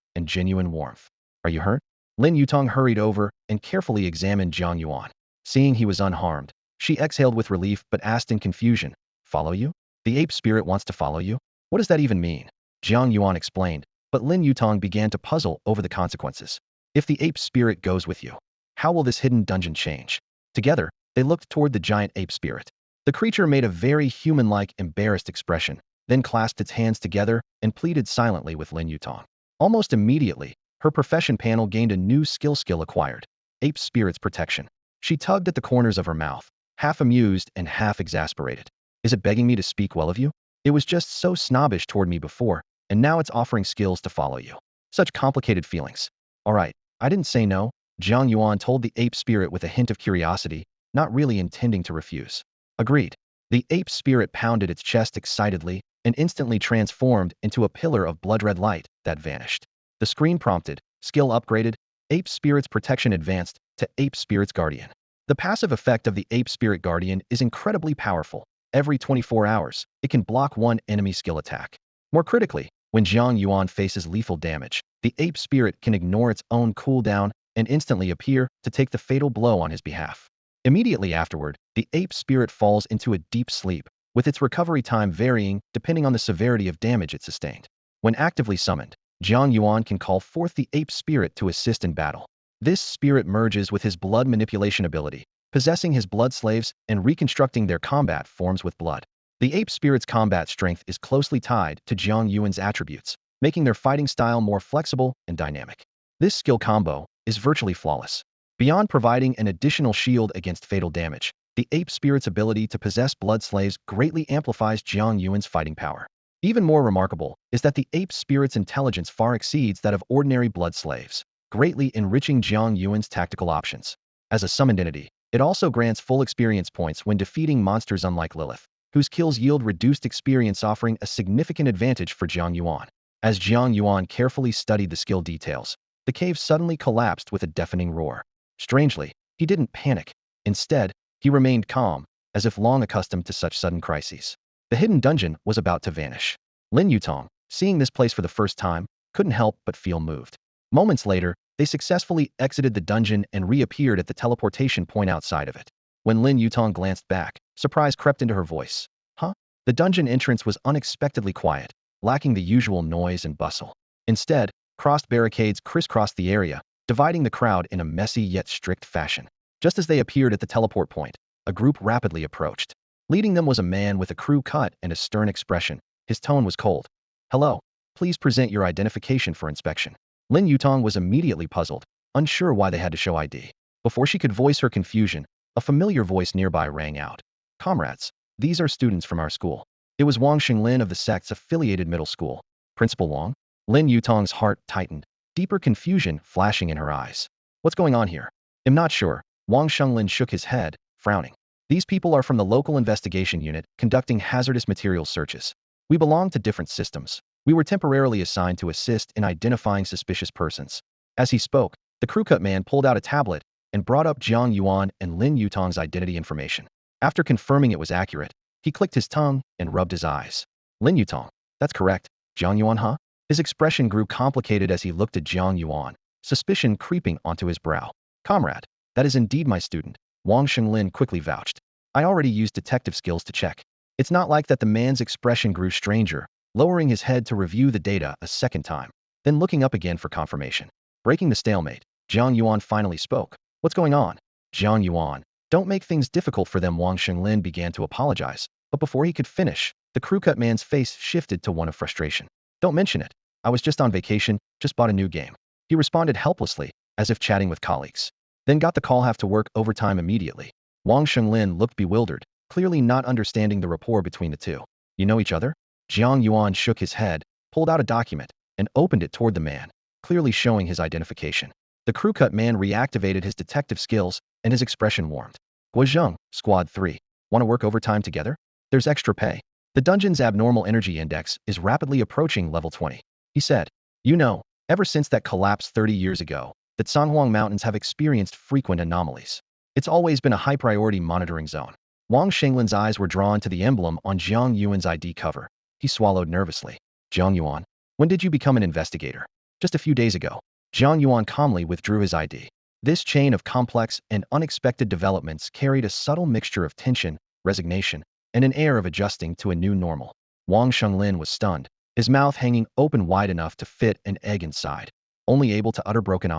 and genuine warmth. "Are you hurt?" Lin Yutong hurried over and carefully examined Jiang Yuan. Seeing he was unharmed, she exhaled with relief but asked in confusion, "Follow you? The ape spirit wants to follow you? What does that even mean?" Jiang Yuan explained, but Lin Yutong began to puzzle over the consequences. "If the ape spirit goes with you, how will this hidden dungeon change?" Together, they looked toward the giant ape spirit. The creature made a very human-like, embarrassed expression, then clasped its hands together and pleaded silently with Lin Yutong. Almost immediately, her profession panel gained a new skill acquired, Ape Spirit's Protection. She tugged at the corners of her mouth, half amused and half exasperated. "Is it begging me to speak well of you? It was just so snobbish toward me before, and now it's offering skills to follow you. Such complicated feelings." "All right, I didn't say no," Jiang Yuan told the ape spirit with a hint of curiosity, not really intending to refuse. "Agreed." The ape spirit pounded its chest excitedly and instantly transformed into a pillar of blood-red light that vanished. The screen prompted, "Skill upgraded, Ape Spirit's Protection advanced to Ape Spirit's Guardian." The passive effect of the Ape Spirit Guardian is incredibly powerful. Every 24 hours, it can block one enemy skill attack. More critically, when Jiang Yuan faces lethal damage, the Ape Spirit can ignore its own cooldown and instantly appear to take the fatal blow on his behalf. Immediately afterward, the Ape Spirit falls into a deep sleep, with its recovery time varying depending on the severity of damage it sustained. When actively summoned, Jiang Yuan can call forth the Ape Spirit to assist in battle. This spirit merges with his blood manipulation ability, possessing his blood slaves and reconstructing their combat forms with blood. The Ape Spirit's combat strength is closely tied to Jiang Yuan's attributes, making their fighting style more flexible and dynamic. This skill combo is virtually flawless. Beyond providing an additional shield against fatal damage, the Ape Spirit's ability to possess blood slaves greatly amplifies Jiang Yuan's fighting power. Even more remarkable is that the Ape Spirit's intelligence far exceeds that of ordinary blood slaves, greatly enriching Jiang Yuan's tactical options. As a summoned entity, it also grants full experience points when defeating monsters unlike Lilith, whose kills yield reduced experience, offering a significant advantage for Jiang Yuan. As Jiang Yuan carefully studied the skill details, the cave suddenly collapsed with a deafening roar. Strangely, he didn't panic. Instead, he remained calm, as if long accustomed to such sudden crises. The hidden dungeon was about to vanish. Lin Yutong, seeing this place for the first time, couldn't help but feel moved. Moments later, they successfully exited the dungeon and reappeared at the teleportation point outside of it. When Lin Yutong glanced back, surprise crept into her voice. Huh? The dungeon entrance was unexpectedly quiet, lacking the usual noise and bustle. Instead, crossed barricades crisscrossed the area, dividing the crowd in a messy yet strict fashion. Just as they appeared at the teleport point, a group rapidly approached. Leading them was a man with a crew cut and a stern expression. His tone was cold. Hello. Please present your identification for inspection. Lin Yutong was immediately puzzled, unsure why they had to show ID. Before she could voice her confusion, a familiar voice nearby rang out. Comrades, these are students from our school. It was Wang Xinglin of the sect's affiliated middle school. Principal Wang? Lin Yutong's heart tightened, deeper confusion flashing in her eyes. What's going on here? I'm not sure. Wang Xinglin shook his head, frowning. These people are from the local investigation unit, conducting hazardous materials searches. We belong to different systems. We were temporarily assigned to assist in identifying suspicious persons. As he spoke, the crew-cut man pulled out a tablet and brought up Jiang Yuan and Lin Yutong's identity information. After confirming it was accurate, he clicked his tongue and rubbed his eyes. Lin Yutong, that's correct. Jiang Yuan, huh? His expression grew complicated as he looked at Jiang Yuan, suspicion creeping onto his brow. Comrade, that is indeed my student, Wang Xinglin quickly vouched. I already used detective skills to check. It's not like that. The man's expression grew stranger, lowering his head to review the data a second time, then looking up again for confirmation. Breaking the stalemate, Jiang Yuan finally spoke. What's going on? Jiang Yuan, don't make things difficult for them. Wang Xinglin began to apologize, but before he could finish, the crew-cut man's face shifted to one of frustration. Don't mention it. I was just on vacation, just bought a new game. He responded helplessly, as if chatting with colleagues. Then got the call, have to work overtime immediately. Wang Xinglin looked bewildered, clearly not understanding the rapport between the two. You know each other? Jiang Yuan shook his head, pulled out a document, and opened it toward the man, clearly showing his identification. The crew-cut man reactivated his detective skills, and his expression warmed. Guozheng, Squad 3. Want to work overtime together? There's extra pay. The dungeon's abnormal energy index is rapidly approaching level 20. He said, you know, ever since that collapse 30 years ago, the Sanhuang Mountains have experienced frequent anomalies. It's always been a high-priority monitoring zone. Wang Xinglin's eyes were drawn to the emblem on Jiang Yuan's ID cover. He swallowed nervously. Jiang Yuan, when did you become an investigator? Just a few days ago. Jiang Yuan calmly withdrew his ID. This chain of complex and unexpected developments carried a subtle mixture of tension, resignation, and an air of adjusting to a new normal. Wang Xinglin was stunned, his mouth hanging open wide enough to fit an egg inside, only able to utter broken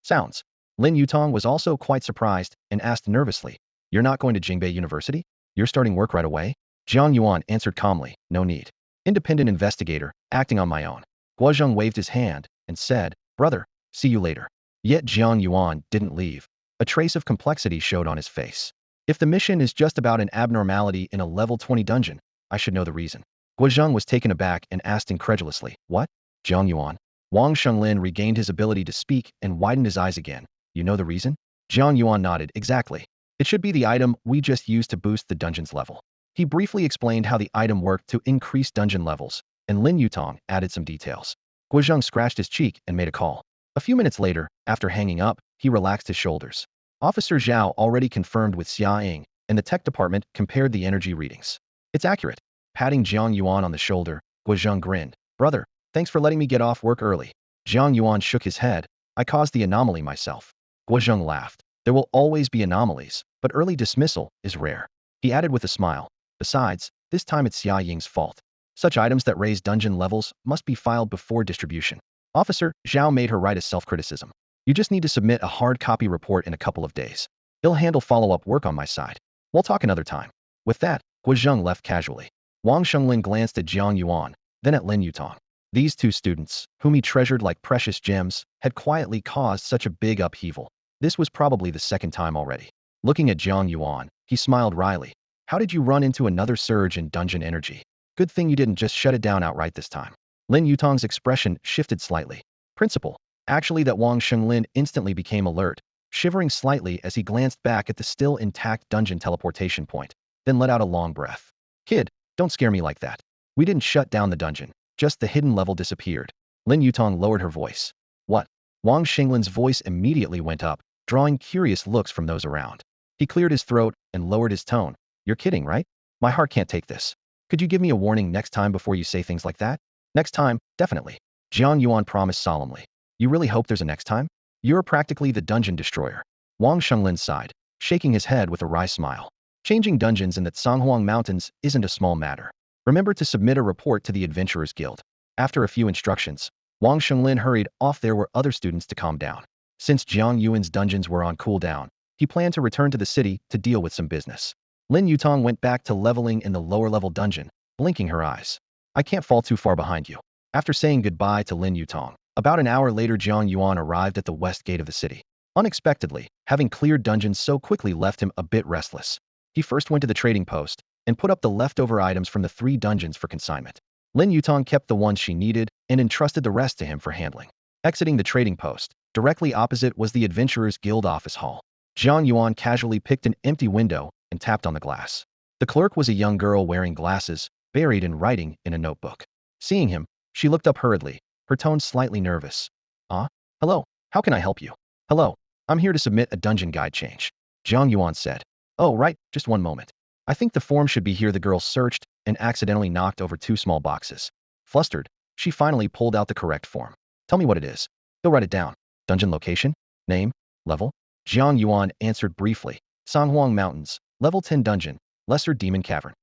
sounds. Lin Yutong was also quite surprised and asked nervously, you're not going to Jingbei University? You're starting work right away? Jiang Yuan answered calmly, no need. Independent investigator, acting on my own. Guozheng waved his hand and said, brother, see you later. Yet Jiang Yuan didn't leave. A trace of complexity showed on his face. If the mission is just about an abnormality in a level 20 dungeon, I should know the reason. Guozheng was taken aback and asked incredulously, what? Jiang Yuan. Wang Xinglin regained his ability to speak and widened his eyes again. You know the reason? Jiang Yuan nodded, exactly. It should be the item we just used to boost the dungeon's level. He briefly explained how the item worked to increase dungeon levels, and Lin Yutong added some details. Guozheng scratched his cheek and made a call. A few minutes later, after hanging up, he relaxed his shoulders. Officer Zhao already confirmed with Xia Ying, and the tech department compared the energy readings. It's accurate. Patting Jiang Yuan on the shoulder, Guozheng grinned. Brother, thanks for letting me get off work early. Jiang Yuan shook his head. I caused the anomaly myself. Guozheng laughed. There will always be anomalies, but early dismissal is rare. He added with a smile. Besides, this time it's Xia Ying's fault. Such items that raise dungeon levels must be filed before distribution. Officer Zhao made her write a self-criticism. You just need to submit a hard copy report in a couple of days. He'll handle follow-up work on my side. We'll talk another time. With that, Guozheng left casually. Wang Xinglin glanced at Jiang Yuan, then at Lin Yutong. These two students, whom he treasured like precious gems, had quietly caused such a big upheaval. This was probably the second time already. Looking at Jiang Yuan, he smiled wryly. How did you run into another surge in dungeon energy? Good thing you didn't just shut it down outright this time. Lin Yutong's expression shifted slightly. Principal. Actually, that Wang Xinglin instantly became alert, shivering slightly as he glanced back at the still intact dungeon teleportation point, then let out a long breath. Kid, don't scare me like that. We didn't shut down the dungeon, just the hidden level disappeared. Lin Yutong lowered her voice. What? Wang Xinglin's voice immediately went up, drawing curious looks from those around. He cleared his throat and lowered his tone. You're kidding, right? My heart can't take this. Could you give me a warning next time before you say things like that? Next time, definitely. Jiang Yuan promised solemnly. You really hope there's a next time? You're practically the dungeon destroyer. Wang Xinglin sighed, shaking his head with a wry smile. Changing dungeons in the Canghuang Mountains isn't a small matter. Remember to submit a report to the Adventurers Guild. After a few instructions, Wang Xinglin hurried off. There were other students to calm down. Since Jiang Yuan's dungeons were on cooldown, he planned to return to the city to deal with some business. Lin Yutong went back to leveling in the lower-level dungeon, blinking her eyes. I can't fall too far behind you. After saying goodbye to Lin Yutong, about an hour later Jiang Yuan arrived at the west gate of the city. Unexpectedly, having cleared dungeons so quickly left him a bit restless. He first went to the trading post and put up the leftover items from the 3 dungeons for consignment. Lin Yutong kept the ones she needed and entrusted the rest to him for handling. Exiting the trading post, directly opposite was the Adventurers Guild office hall. Jiang Yuan casually picked an empty window and tapped on the glass. The clerk was a young girl wearing glasses, buried in writing in a notebook. Seeing him, she looked up hurriedly, her tone slightly nervous. Hello, how can I help you? Hello, I'm here to submit a dungeon guide change. Jiang Yuan said. Oh, right, just one moment. I think the form should be here. The girl searched and accidentally knocked over 2 small boxes. Flustered, she finally pulled out the correct form. Tell me what it is. He'll write it down. Dungeon location? Name? Level? Jiang Yuan answered briefly. Canghuang Mountains, level 10 dungeon, Lesser Demon Cavern.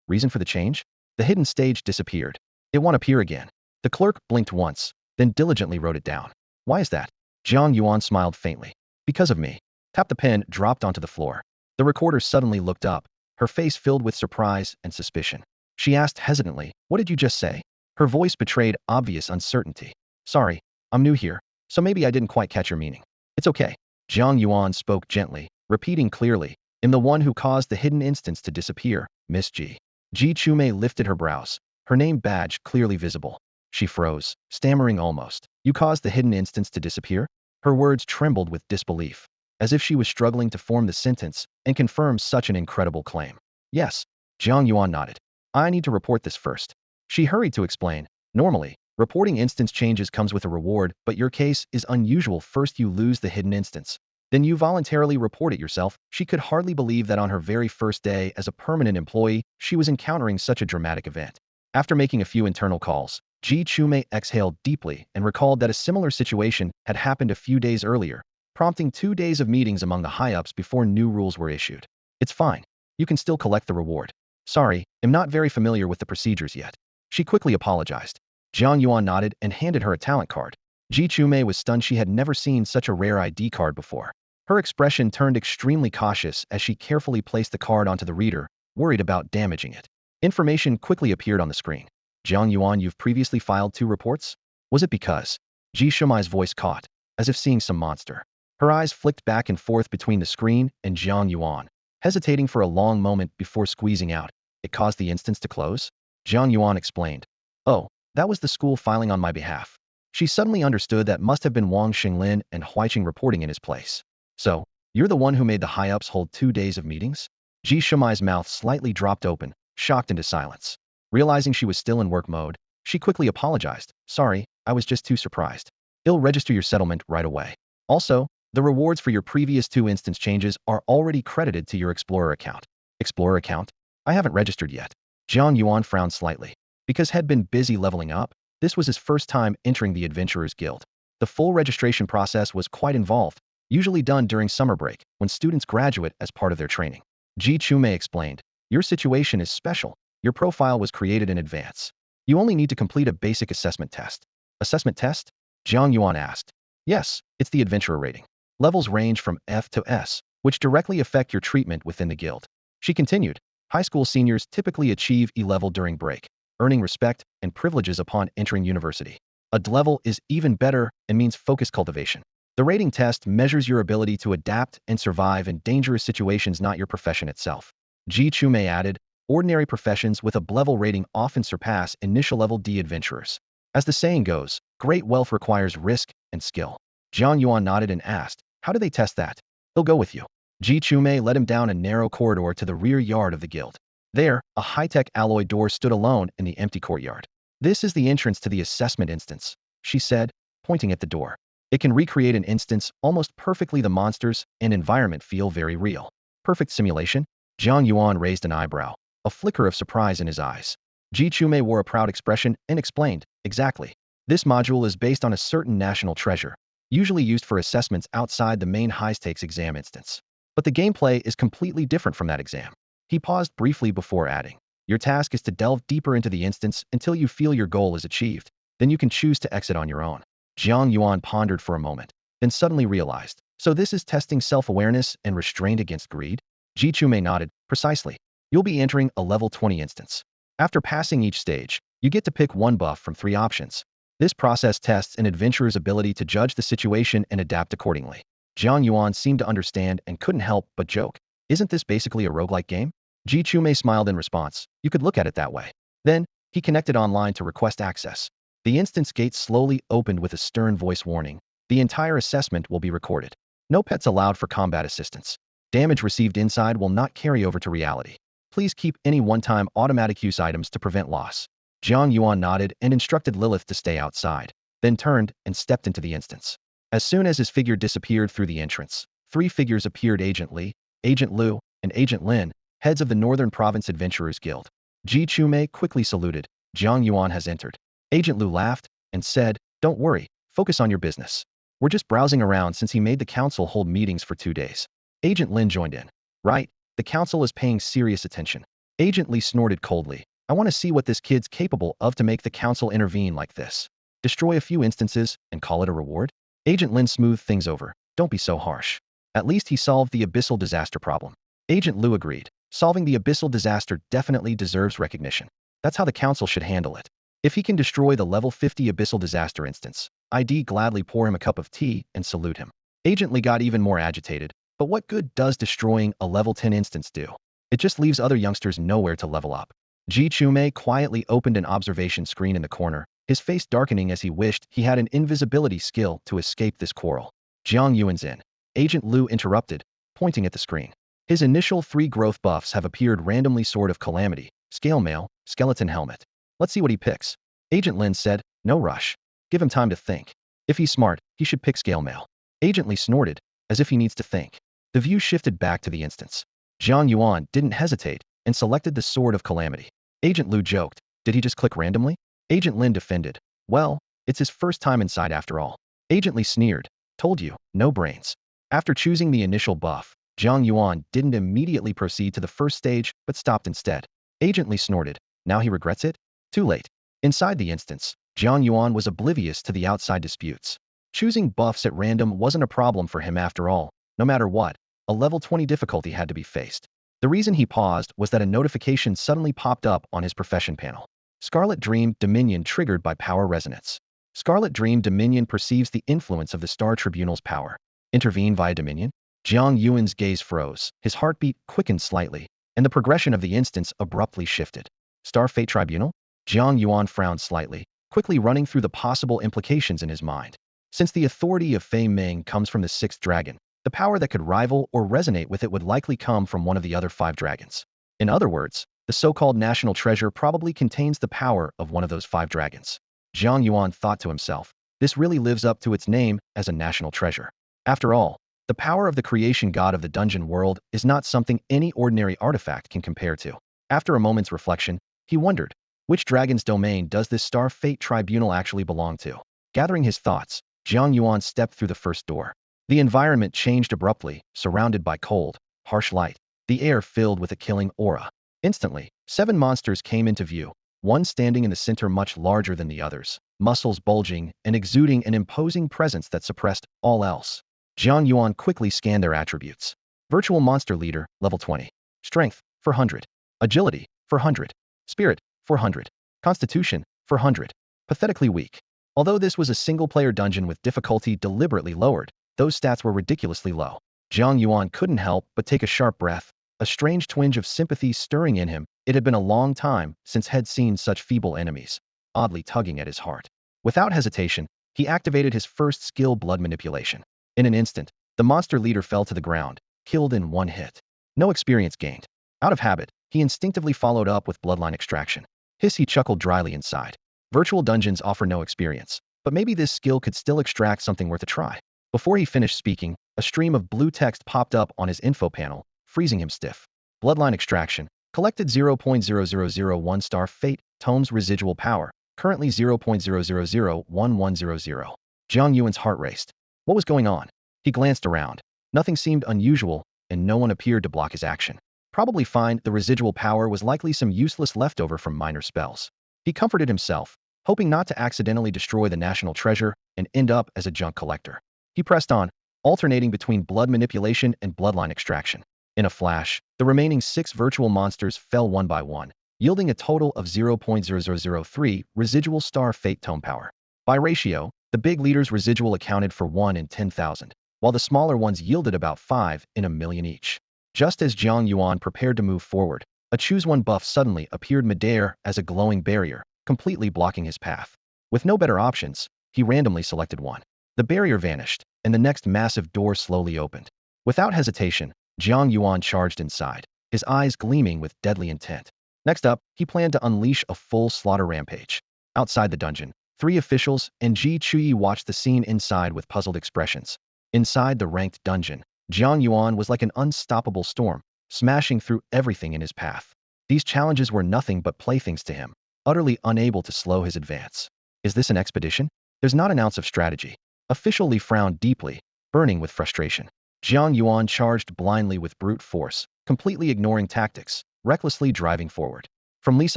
Reason for the change? The hidden stage disappeared. It won't appear again. The clerk blinked once, then diligently wrote it down. Why is that? Jiang Yuan smiled faintly. Because of me. Tap. The pen dropped onto the floor. The recorder suddenly looked up, her face filled with surprise and suspicion. She asked hesitantly, what did you just say? Her voice betrayed obvious uncertainty. Sorry, I'm new here, so maybe I didn't quite catch your meaning. It's okay. Jiang Yuan spoke gently, repeating clearly, I'm the one who caused the hidden instance to disappear, Miss Ji. Ji Chumei lifted her brows, her name badge clearly visible. She froze, stammering almost. You caused the hidden instance to disappear? Her words trembled with disbelief, as if she was struggling to form the sentence and confirm such an incredible claim. Yes. Jiang Yuan nodded. I need to report this first. She hurried to explain. Normally, reporting instance changes comes with a reward, but your case is unusual. First you lose the hidden instance. Then you voluntarily report it yourself. She could hardly believe that on her very first day as a permanent employee, she was encountering such a dramatic event. After making a few internal calls, Ji Chumei exhaled deeply and recalled that a similar situation had happened a few days earlier, prompting 2 days of meetings among the high-ups before new rules were issued. It's fine. You can still collect the reward. Sorry, I'm not very familiar with the procedures yet. She quickly apologized. Jiang Yuan nodded and handed her a talent card. Ji Chumei was stunned. She had never seen such a rare ID card before. Her expression turned extremely cautious as she carefully placed the card onto the reader, worried about damaging it. Information quickly appeared on the screen. Jiang Yuan, you've previously filed 2 reports? Was it because? Ji Chumei's voice caught, as if seeing some monster. Her eyes flicked back and forth between the screen and Jiang Yuan, hesitating for a long moment before squeezing out. It caused the instance to close? Jiang Yuan explained. Oh, that was the school filing on my behalf. She suddenly understood that must have been Wang Xinglin and Huiqing reporting in his place. So, you're the one who made the high-ups hold 2 days of meetings? Ji Chumei's mouth slightly dropped open, shocked into silence. Realizing she was still in work mode, she quickly apologized. Sorry, I was just too surprised. I'll register your settlement right away. Also, the rewards for your previous 2 instance changes are already credited to your Explorer account. Explorer account? I haven't registered yet. Jiang Yuan frowned slightly. Because had been busy leveling up, this was his first time entering the Adventurers Guild. The full registration process was quite involved, usually done during summer break, when students graduate as part of their training. Ji Chumei explained, your situation is special. Your profile was created in advance. You only need to complete a basic assessment test. Assessment test? Jiang Yuan asked. Yes, it's the adventurer rating. Levels range from F to S, which directly affect your treatment within the guild. She continued, high school seniors typically achieve E level during break, earning respect and privileges upon entering university. A D level is even better and means focus cultivation. The rating test measures your ability to adapt and survive in dangerous situations, not your profession itself. Ji Chumei added, ordinary professions with a B level rating often surpass initial level D adventurers. As the saying goes, great wealth requires risk and skill. Jiang Yuan nodded and asked, how do they test that? They'll go with you. Ji Chumei led him down a narrow corridor to the rear yard of the guild. There, a high-tech alloy door stood alone in the empty courtyard. This is the entrance to the assessment instance, she said, pointing at the door. It can recreate an instance almost perfectly. The monsters and environment feel very real. Perfect simulation? Jiang Yuan raised an eyebrow, a flicker of surprise in his eyes. Ji Chume wore a proud expression and explained, exactly. This module is based on a certain national treasure, usually used for assessments outside the main high-stakes exam instance. But the gameplay is completely different from that exam. He paused briefly before adding, your task is to delve deeper into the instance until you feel your goal is achieved. Then you can choose to exit on your own. Jiang Yuan pondered for a moment, then suddenly realized, so this is testing self-awareness and restraint against greed? Ji Chume nodded, precisely. You'll be entering a level 20 instance. After passing each stage, you get to pick one buff from 3 options. This process tests an adventurer's ability to judge the situation and adapt accordingly. Jiang Yuan seemed to understand and couldn't help but joke. Isn't this basically a roguelike game? Ji Chume smiled in response. You could look at it that way. Then, he connected online to request access. The instance gate slowly opened with a stern voice warning. The entire assessment will be recorded. No pets allowed for combat assistance. Damage received inside will not carry over to reality. Please keep any one-time automatic use items to prevent loss. Jiang Yuan nodded and instructed Lilith to stay outside, then turned and stepped into the instance. As soon as his figure disappeared through the entrance, 3 figures appeared: Agent Li, Agent Liu, and Agent Lin, heads of the Northern Province Adventurers Guild. Ji Chume quickly saluted. Jiang Yuan has entered. Agent Liu laughed and said, don't worry, focus on your business. We're just browsing around since he made the council hold meetings for 2 days. Agent Lin joined in. Right, the council is paying serious attention. Agent Li snorted coldly. I want to see what this kid's capable of to make the council intervene like this. Destroy a few instances and call it a reward? Agent Lin smoothed things over. Don't be so harsh. At least he solved the abyssal disaster problem. Agent Liu agreed. Solving the abyssal disaster definitely deserves recognition. That's how the council should handle it. If he can destroy the level 50 abyssal disaster instance, I'd gladly pour him a cup of tea and salute him. Agent Li got even more agitated. But what good does destroying a level 10 instance do? It just leaves other youngsters nowhere to level up. Ji Chume quietly opened an observation screen in the corner, his face darkening as he wished he had an invisibility skill to escape this quarrel. Jiang Yuan's in. Agent Liu interrupted, pointing at the screen. His initial 3 growth buffs have appeared randomly: Sword of Calamity, Scale Mail, Skeleton Helmet. Let's see what he picks. Agent Lin said, no rush. Give him time to think. If he's smart, he should pick Scale Mail. Agent Li snorted, as if he needs to think. The view shifted back to the instance. Jiang Yuan didn't hesitate and selected the Sword of Calamity. Agent Liu joked, did he just click randomly? Agent Lin defended, well, it's his first time inside after all. Agent Li sneered, told you, no brains. After choosing the initial buff, Jiang Yuan didn't immediately proceed to the first stage but stopped instead. Agent Li snorted, now he regrets it? Too late. Inside the instance, Jiang Yuan was oblivious to the outside disputes. Choosing buffs at random wasn't a problem for him after all. No matter what, a level 20 difficulty had to be faced. The reason he paused was that a notification suddenly popped up on his profession panel. Scarlet Dream Dominion triggered by power resonance. Scarlet Dream Dominion perceives the influence of the Star Tribunal's power. Intervene via Dominion? Jiang Yuan's gaze froze, his heartbeat quickened slightly, and the progression of the instance abruptly shifted. Star Fate Tribunal? Jiang Yuan frowned slightly, quickly running through the possible implications in his mind. Since the authority of Fei Ming comes from the 6th dragon, the power that could rival or resonate with it would likely come from one of the other 5 dragons. In other words, the so-called national treasure probably contains the power of one of those 5 dragons. Jiang Yuan thought to himself, this really lives up to its name as a national treasure. After all, the power of the creation god of the dungeon world is not something any ordinary artifact can compare to. After a moment's reflection, he wondered, which dragon's domain does this Star Fate Tribunal actually belong to? Gathering his thoughts, Jiang Yuan stepped through the first door. The environment changed abruptly, surrounded by cold, harsh light. The air filled with a killing aura. Instantly, 7 monsters came into view, one standing in the center much larger than the others, muscles bulging and exuding an imposing presence that suppressed all else. Jiang Yuan quickly scanned their attributes. Virtual Monster Leader, level 20. Strength, 400. Agility, 400. Spirit, 400. Constitution, 400. Pathetically weak. Although this was a single-player dungeon with difficulty deliberately lowered, those stats were ridiculously low. Jiang Yuan couldn't help but take a sharp breath, a strange twinge of sympathy stirring in him. It had been a long time since he'd seen such feeble enemies, oddly tugging at his heart. Without hesitation, he activated his first skill, Blood Manipulation. In an instant, the monster leader fell to the ground, killed in one hit. No experience gained. Out of habit, he instinctively followed up with Bloodline Extraction. He chuckled dryly inside. Virtual dungeons offer no experience. but maybe this skill could still extract something worth a try. Before he finished speaking, a stream of blue text popped up on his info panel, freezing him stiff. Bloodline extraction. Collected 0.0001 star fate, tomes residual power, currently 0.001100. Jiang Yuan's heart raced. What was going on? He glanced around. Nothing seemed unusual, and no one appeared to block his action. Probably fine, the residual power was likely some useless leftover from minor spells. He comforted himself, hoping not to accidentally destroy the national treasure and end up as a junk collector. He pressed on, alternating between blood manipulation and bloodline extraction. In a flash, the remaining 6 virtual monsters fell one by one, yielding a total of 0.0003 residual star fate tome power. By ratio, the big leader's residual accounted for 1 in 10,000, while the smaller ones yielded about 5 in a million each. Just as Jiang Yuan prepared to move forward, a Choose One buff suddenly appeared midair as a glowing barrier, completely blocking his path. With no better options, he randomly selected one. The barrier vanished, and the next massive door slowly opened. Without hesitation, Jiang Yuan charged inside, his eyes gleaming with deadly intent. Next up, he planned to unleash a full slaughter rampage. Outside the dungeon, 3 officials and Ji Chuyi watched the scene inside with puzzled expressions. Inside the ranked dungeon, Jiang Yuan was like an unstoppable storm, smashing through everything in his path. These challenges were nothing but playthings to him, utterly unable to slow his advance. Is this an expedition? There's not an ounce of strategy. Official Li frowned deeply, burning with frustration. Jiang Yuan charged blindly with brute force, completely ignoring tactics, recklessly driving forward. From Li's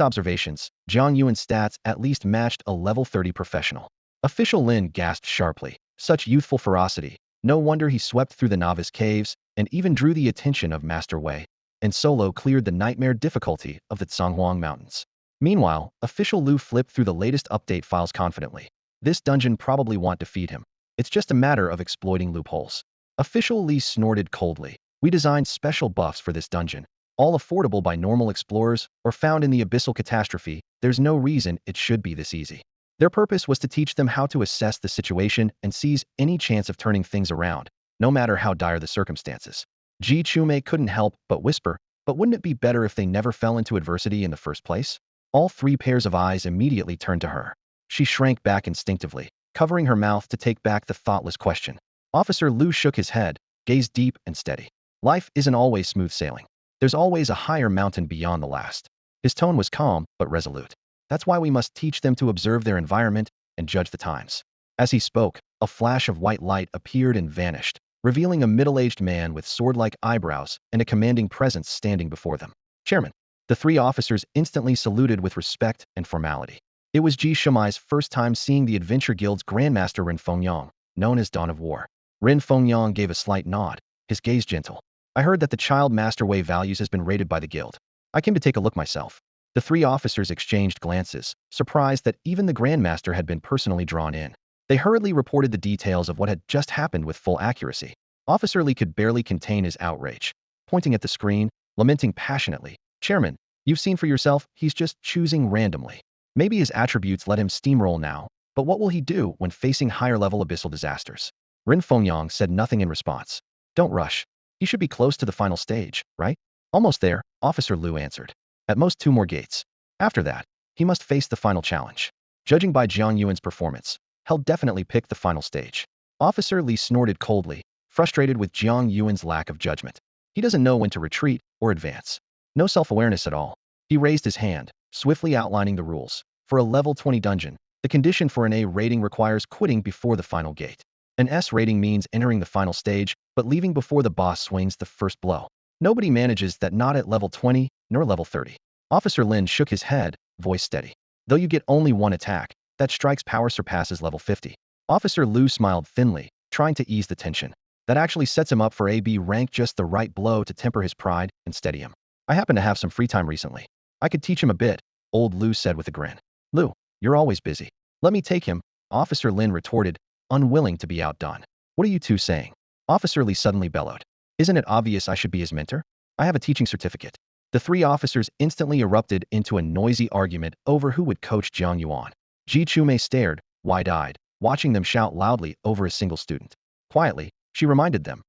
observations, Jiang Yuan's stats at least matched a level 30 professional. Official Lin gasped sharply. Such youthful ferocity. No wonder he swept through the novice caves and even drew the attention of Master Wei, and solo cleared the nightmare difficulty of the Zhanghuang Mountains. Meanwhile, Official Lu flipped through the latest update files confidently. This dungeon probably won't defeat him. It's just a matter of exploiting loopholes. Official Li snorted coldly. We designed special buffs for this dungeon, all affordable by normal explorers or found in the abyssal catastrophe. There's no reason it should be this easy. Their purpose was to teach them how to assess the situation and seize any chance of turning things around, no matter how dire the circumstances. Ji Chume couldn't help but whisper, but wouldn't it be better if they never fell into adversity in the first place? All 3 pairs of eyes immediately turned to her. She shrank back instinctively, covering her mouth to take back the thoughtless question. Officer Lu shook his head, gazed deep and steady. Life isn't always smooth sailing. There's always a higher mountain beyond the last. His tone was calm but resolute. That's why we must teach them to observe their environment and judge the times. As he spoke, a flash of white light appeared and vanished, revealing a middle-aged man with sword-like eyebrows and a commanding presence standing before them. Chairman. The 3 officers instantly saluted with respect and formality. It was Ji Shumai's first time seeing the Adventure Guild's Grandmaster Ren Fengyang, known as Dawn of War. Ren Fengyang gave a slight nod, his gaze gentle. I heard that the Child Master Wei values has been rated by the guild. I came to take a look myself. The 3 officers exchanged glances, surprised that even the Grandmaster had been personally drawn in. They hurriedly reported the details of what had just happened with full accuracy. Officer Li could barely contain his outrage, pointing at the screen, lamenting passionately. Chairman, you've seen for yourself, he's just choosing randomly. Maybe his attributes let him steamroll now, but what will he do when facing higher-level abyssal disasters? Ren Fengyang said nothing in response. Don't rush. He should be close to the final stage, right? Almost there, Officer Lu answered. At most 2 more gates. After that, he must face the final challenge. Judging by Jiang Yuan's performance, he'll definitely pick the final stage. Officer Li snorted coldly, frustrated with Jiang Yuan's lack of judgment. He doesn't know when to retreat or advance. No self-awareness at all. He raised his hand, swiftly outlining the rules. For a level 20 dungeon, the condition for an A rating requires quitting before the final gate. An S rating means entering the final stage, but leaving before the boss swings the first blow. Nobody manages that, not at level 20, nor level 30. Officer Lin shook his head, voice steady. Though you get only 1 attack, that strike's power surpasses level 50. Officer Lu smiled thinly, trying to ease the tension. That actually sets him up for AB rank, just the right blow to temper his pride and steady him. I happen to have some free time recently. I could teach him a bit, old Lu said with a grin. Lu, you're always busy. Let me take him, Officer Lin retorted, unwilling to be outdone. What are you 2 saying? Officer Li suddenly bellowed. Isn't it obvious I should be his mentor? I have a teaching certificate. The 3 officers instantly erupted into a noisy argument over who would coach Jiang Yuan. Ji Chume stared, wide-eyed, watching them shout loudly over a single student. Quietly, she reminded them.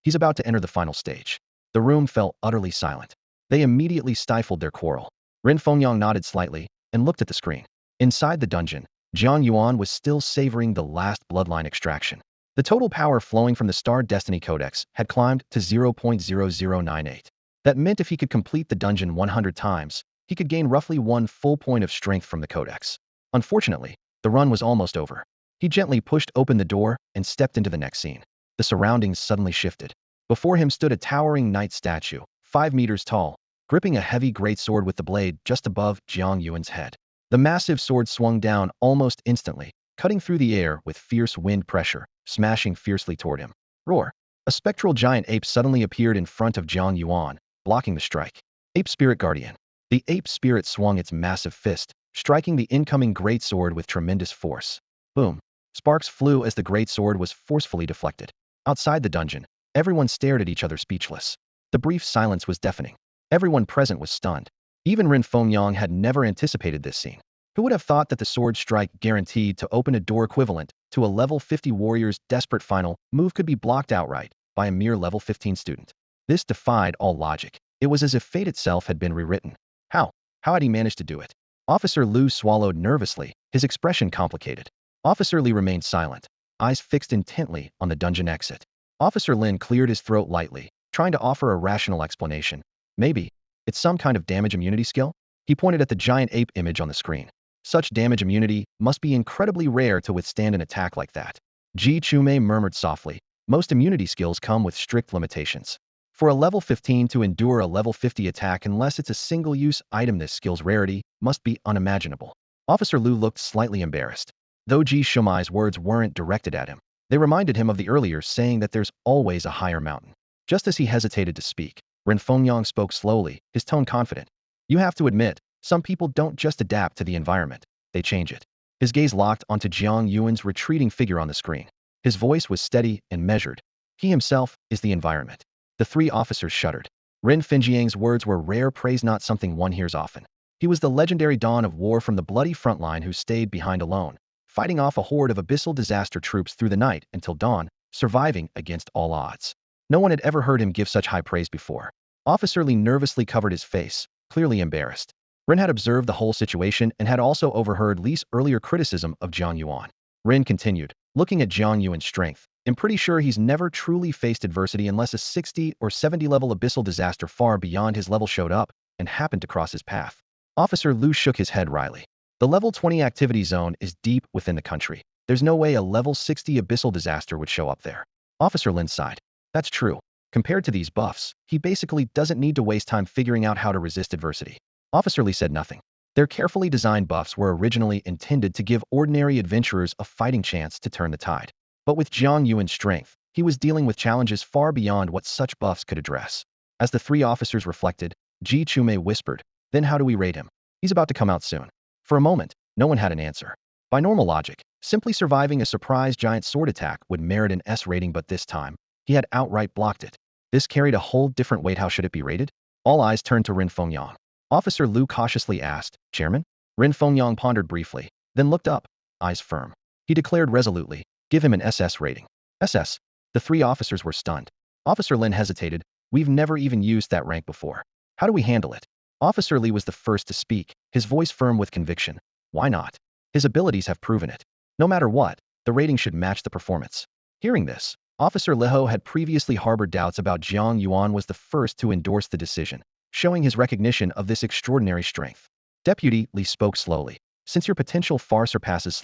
He's about to enter the final stage. The room fell utterly silent. They immediately stifled their quarrel. Ren Fengyang nodded slightly and looked at the screen. Inside the dungeon, Jiang Yuan was still savoring the last bloodline extraction. The total power flowing from the Star Destiny Codex had climbed to 0.0098. That meant if he could complete the dungeon 100 times, he could gain roughly 1 full point of strength from the Codex. Unfortunately, the run was almost over. He gently pushed open the door and stepped into the next scene. The surroundings suddenly shifted. Before him stood a towering knight statue, 5 meters tall, gripping a heavy greatsword with the blade just above Jiang Yuan's head. The massive sword swung down almost instantly, cutting through the air with fierce wind pressure, smashing fiercely toward him. Roar! A spectral giant ape suddenly appeared in front of Jiang Yuan, blocking the strike. Ape Spirit Guardian. The ape spirit swung its massive fist, striking the incoming greatsword with tremendous force. Boom! Sparks flew as the greatsword was forcefully deflected. Outside the dungeon, everyone stared at each other speechless. The brief silence was deafening. Everyone present was stunned. Even Ren Fengyang had never anticipated this scene. Who would have thought that the sword strike guaranteed to open a door equivalent to a level 50 warrior's desperate final move could be blocked outright by a mere level 15 student? This defied all logic. It was as if fate itself had been rewritten. How? How had he managed to do it? Officer Liu swallowed nervously, his expression complicated. Officer Li remained silent, eyes fixed intently on the dungeon exit. Officer Lin cleared his throat lightly, trying to offer a rational explanation. Maybe it's some kind of damage immunity skill? He pointed at the giant ape image on the screen. Such damage immunity must be incredibly rare to withstand an attack like that. Ji Chumei murmured softly. Most immunity skills come with strict limitations. For a level 15 to endure a level 50 attack unless it's a single-use item, this skill's rarity must be unimaginable. Officer Liu looked slightly embarrassed. Though Ji Shumai's words weren't directed at him, they reminded him of the earlier saying that there's always a higher mountain. Just as he hesitated to speak, Ren Fengyang spoke slowly, his tone confident. You have to admit, some people don't just adapt to the environment, they change it. His gaze locked onto Jiang Yuan's retreating figure on the screen. His voice was steady and measured. He himself is the environment. The 3 officers shuddered. Ren Fengyang's words were rare praise, not something one hears often. He was the legendary Dawn of War from the bloody frontline who stayed behind alone, fighting off a horde of abyssal disaster troops through the night until dawn, surviving against all odds. No one had ever heard him give such high praise before. Officer Li nervously covered his face, clearly embarrassed. Ren had observed the whole situation and had also overheard Li's earlier criticism of Jiang Yuan. Ren continued, looking at Jiang Yuan's strength. I'm pretty sure he's never truly faced adversity unless a 60 or 70 level abyssal disaster far beyond his level showed up and happened to cross his path. Officer Liu shook his head wryly. The level 20 activity zone is deep within the country. There's no way a level 60 abyssal disaster would show up there. Officer Lin sighed. That's true. Compared to these buffs, he basically doesn't need to waste time figuring out how to resist adversity. Officer Li said nothing. Their carefully designed buffs were originally intended to give ordinary adventurers a fighting chance to turn the tide. But with Jiang Yuan's strength, he was dealing with challenges far beyond what such buffs could address. As the 3 officers reflected, Ji Chumei whispered, then how do we rate him? He's about to come out soon. For a moment, no one had an answer. By normal logic, simply surviving a surprise giant sword attack would merit an S rating, but this time, he had outright blocked it. This carried a whole different weight. How should it be rated? All eyes turned to Ren Fengyang. Officer Liu cautiously asked, Chairman? Ren Fengyang pondered briefly, then looked up, eyes firm. He declared resolutely, give him an SS rating. SS. The 3 officers were stunned. Officer Lin hesitated. We've never even used that rank before. How do we handle it? Officer Li was the first to speak, his voice firm with conviction. Why not? His abilities have proven it. No matter what, the rating should match the performance. Hearing this, Officer Leho had previously harbored doubts about Jiang Yuan was the first to endorse the decision, showing his recognition of this extraordinary strength. Deputy Li spoke slowly. Since your potential far surpasses